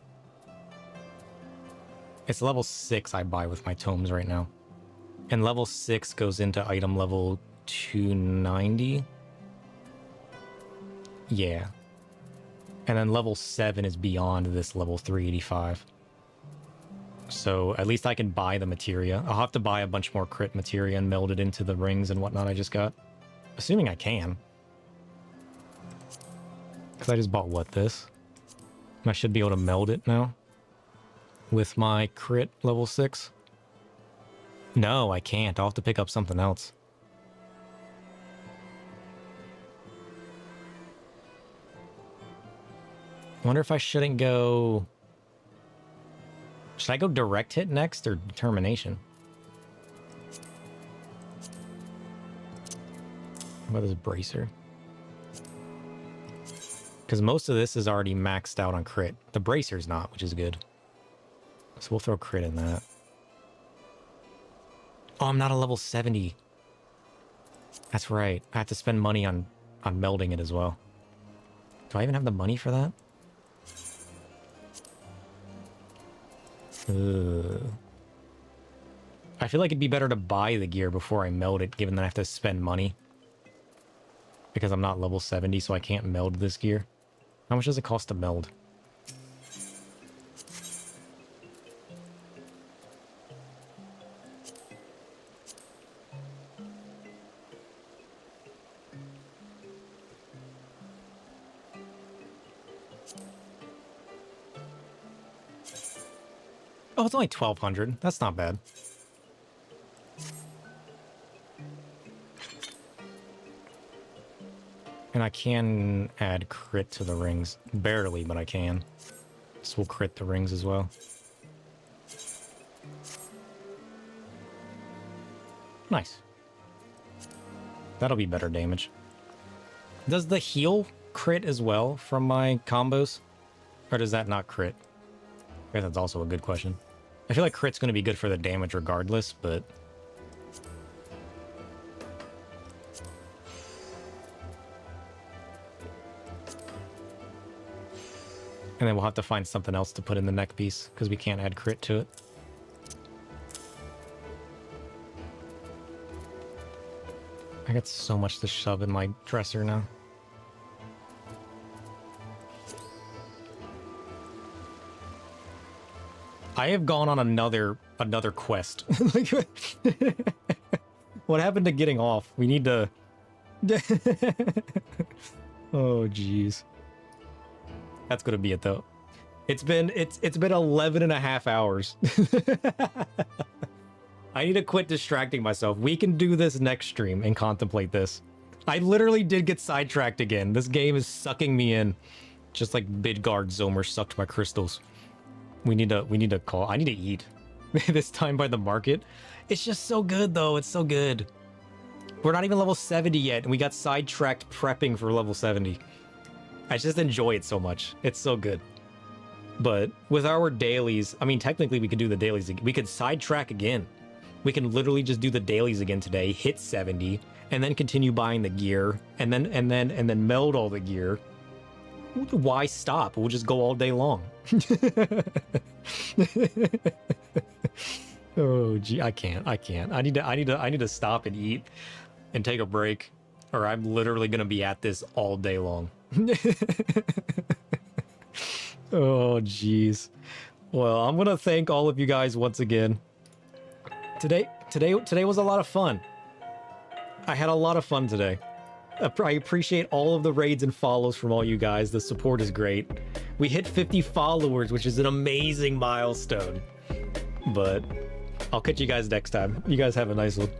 It's level 6 I buy with my tomes right now. And level 6 goes into item level 290. Yeah. And then level 7 is beyond this level 385. So at least I can buy the materia. I'll have to buy a bunch more crit materia and meld it into the rings and whatnot I just got. Assuming I can. Because I just bought what, this? And I should be able to meld it now. With my crit level 6. No, I can't. I'll have to pick up something else. I wonder if I shouldn't go... Should I go direct hit next or determination? What about this bracer? Because most of this is already maxed out on crit. The bracer's not, which is good. So we'll throw crit in that. Oh, I'm not a level 70. That's right. I have to spend money on melding it as well. Do I even have the money for that? I feel like it'd be better to buy the gear before I meld it, given that I have to spend money. Because I'm not level 70, so I can't meld this gear. How much does it cost to meld? Oh, it's only 1,200. That's not bad. And I can add crit to the rings. Barely, but I can. So we'll crit the rings as well. Nice. That'll be better damage. Does the heal crit as well from my combos? Or does that not crit? I guess that's also a good question. I feel like crit's going to be good for the damage regardless, but... And then we'll have to find something else to put in the neck piece, because we can't add crit to it. I got so much to shove in my dresser now. I have gone on another quest. What happened to getting off? We need to... Oh, jeez. That's gonna be it, though. It's been 11 and a half hours. I need to quit distracting myself. We can do this next stream and contemplate this. I literally did get sidetracked again. This game is sucking me in. Just like Midgard Zomer sucked my crystals. We need to call. I need to eat. This time by the market. It's just so good, though. It's so good. We're not even level 70 yet, and we got sidetracked prepping for level 70. I just enjoy it so much. It's so good. But with our dailies, I mean, technically we could do the dailies again. We could sidetrack again. We can literally just do the dailies again today, hit 70, and then continue buying the gear, and then meld all the gear. Why stop? We'll just go all day long. Oh gee, I can't. I need to stop and eat and take a break, or I'm literally gonna be at this all day long. Oh jeez. Well, I'm gonna thank all of you guys once again. Today was a lot of fun. I had a lot of fun today. I appreciate all of the raids and follows from all you guys. The support is great. We hit 50 followers, which is an amazing milestone. But I'll catch you guys next time. You guys have a nice one.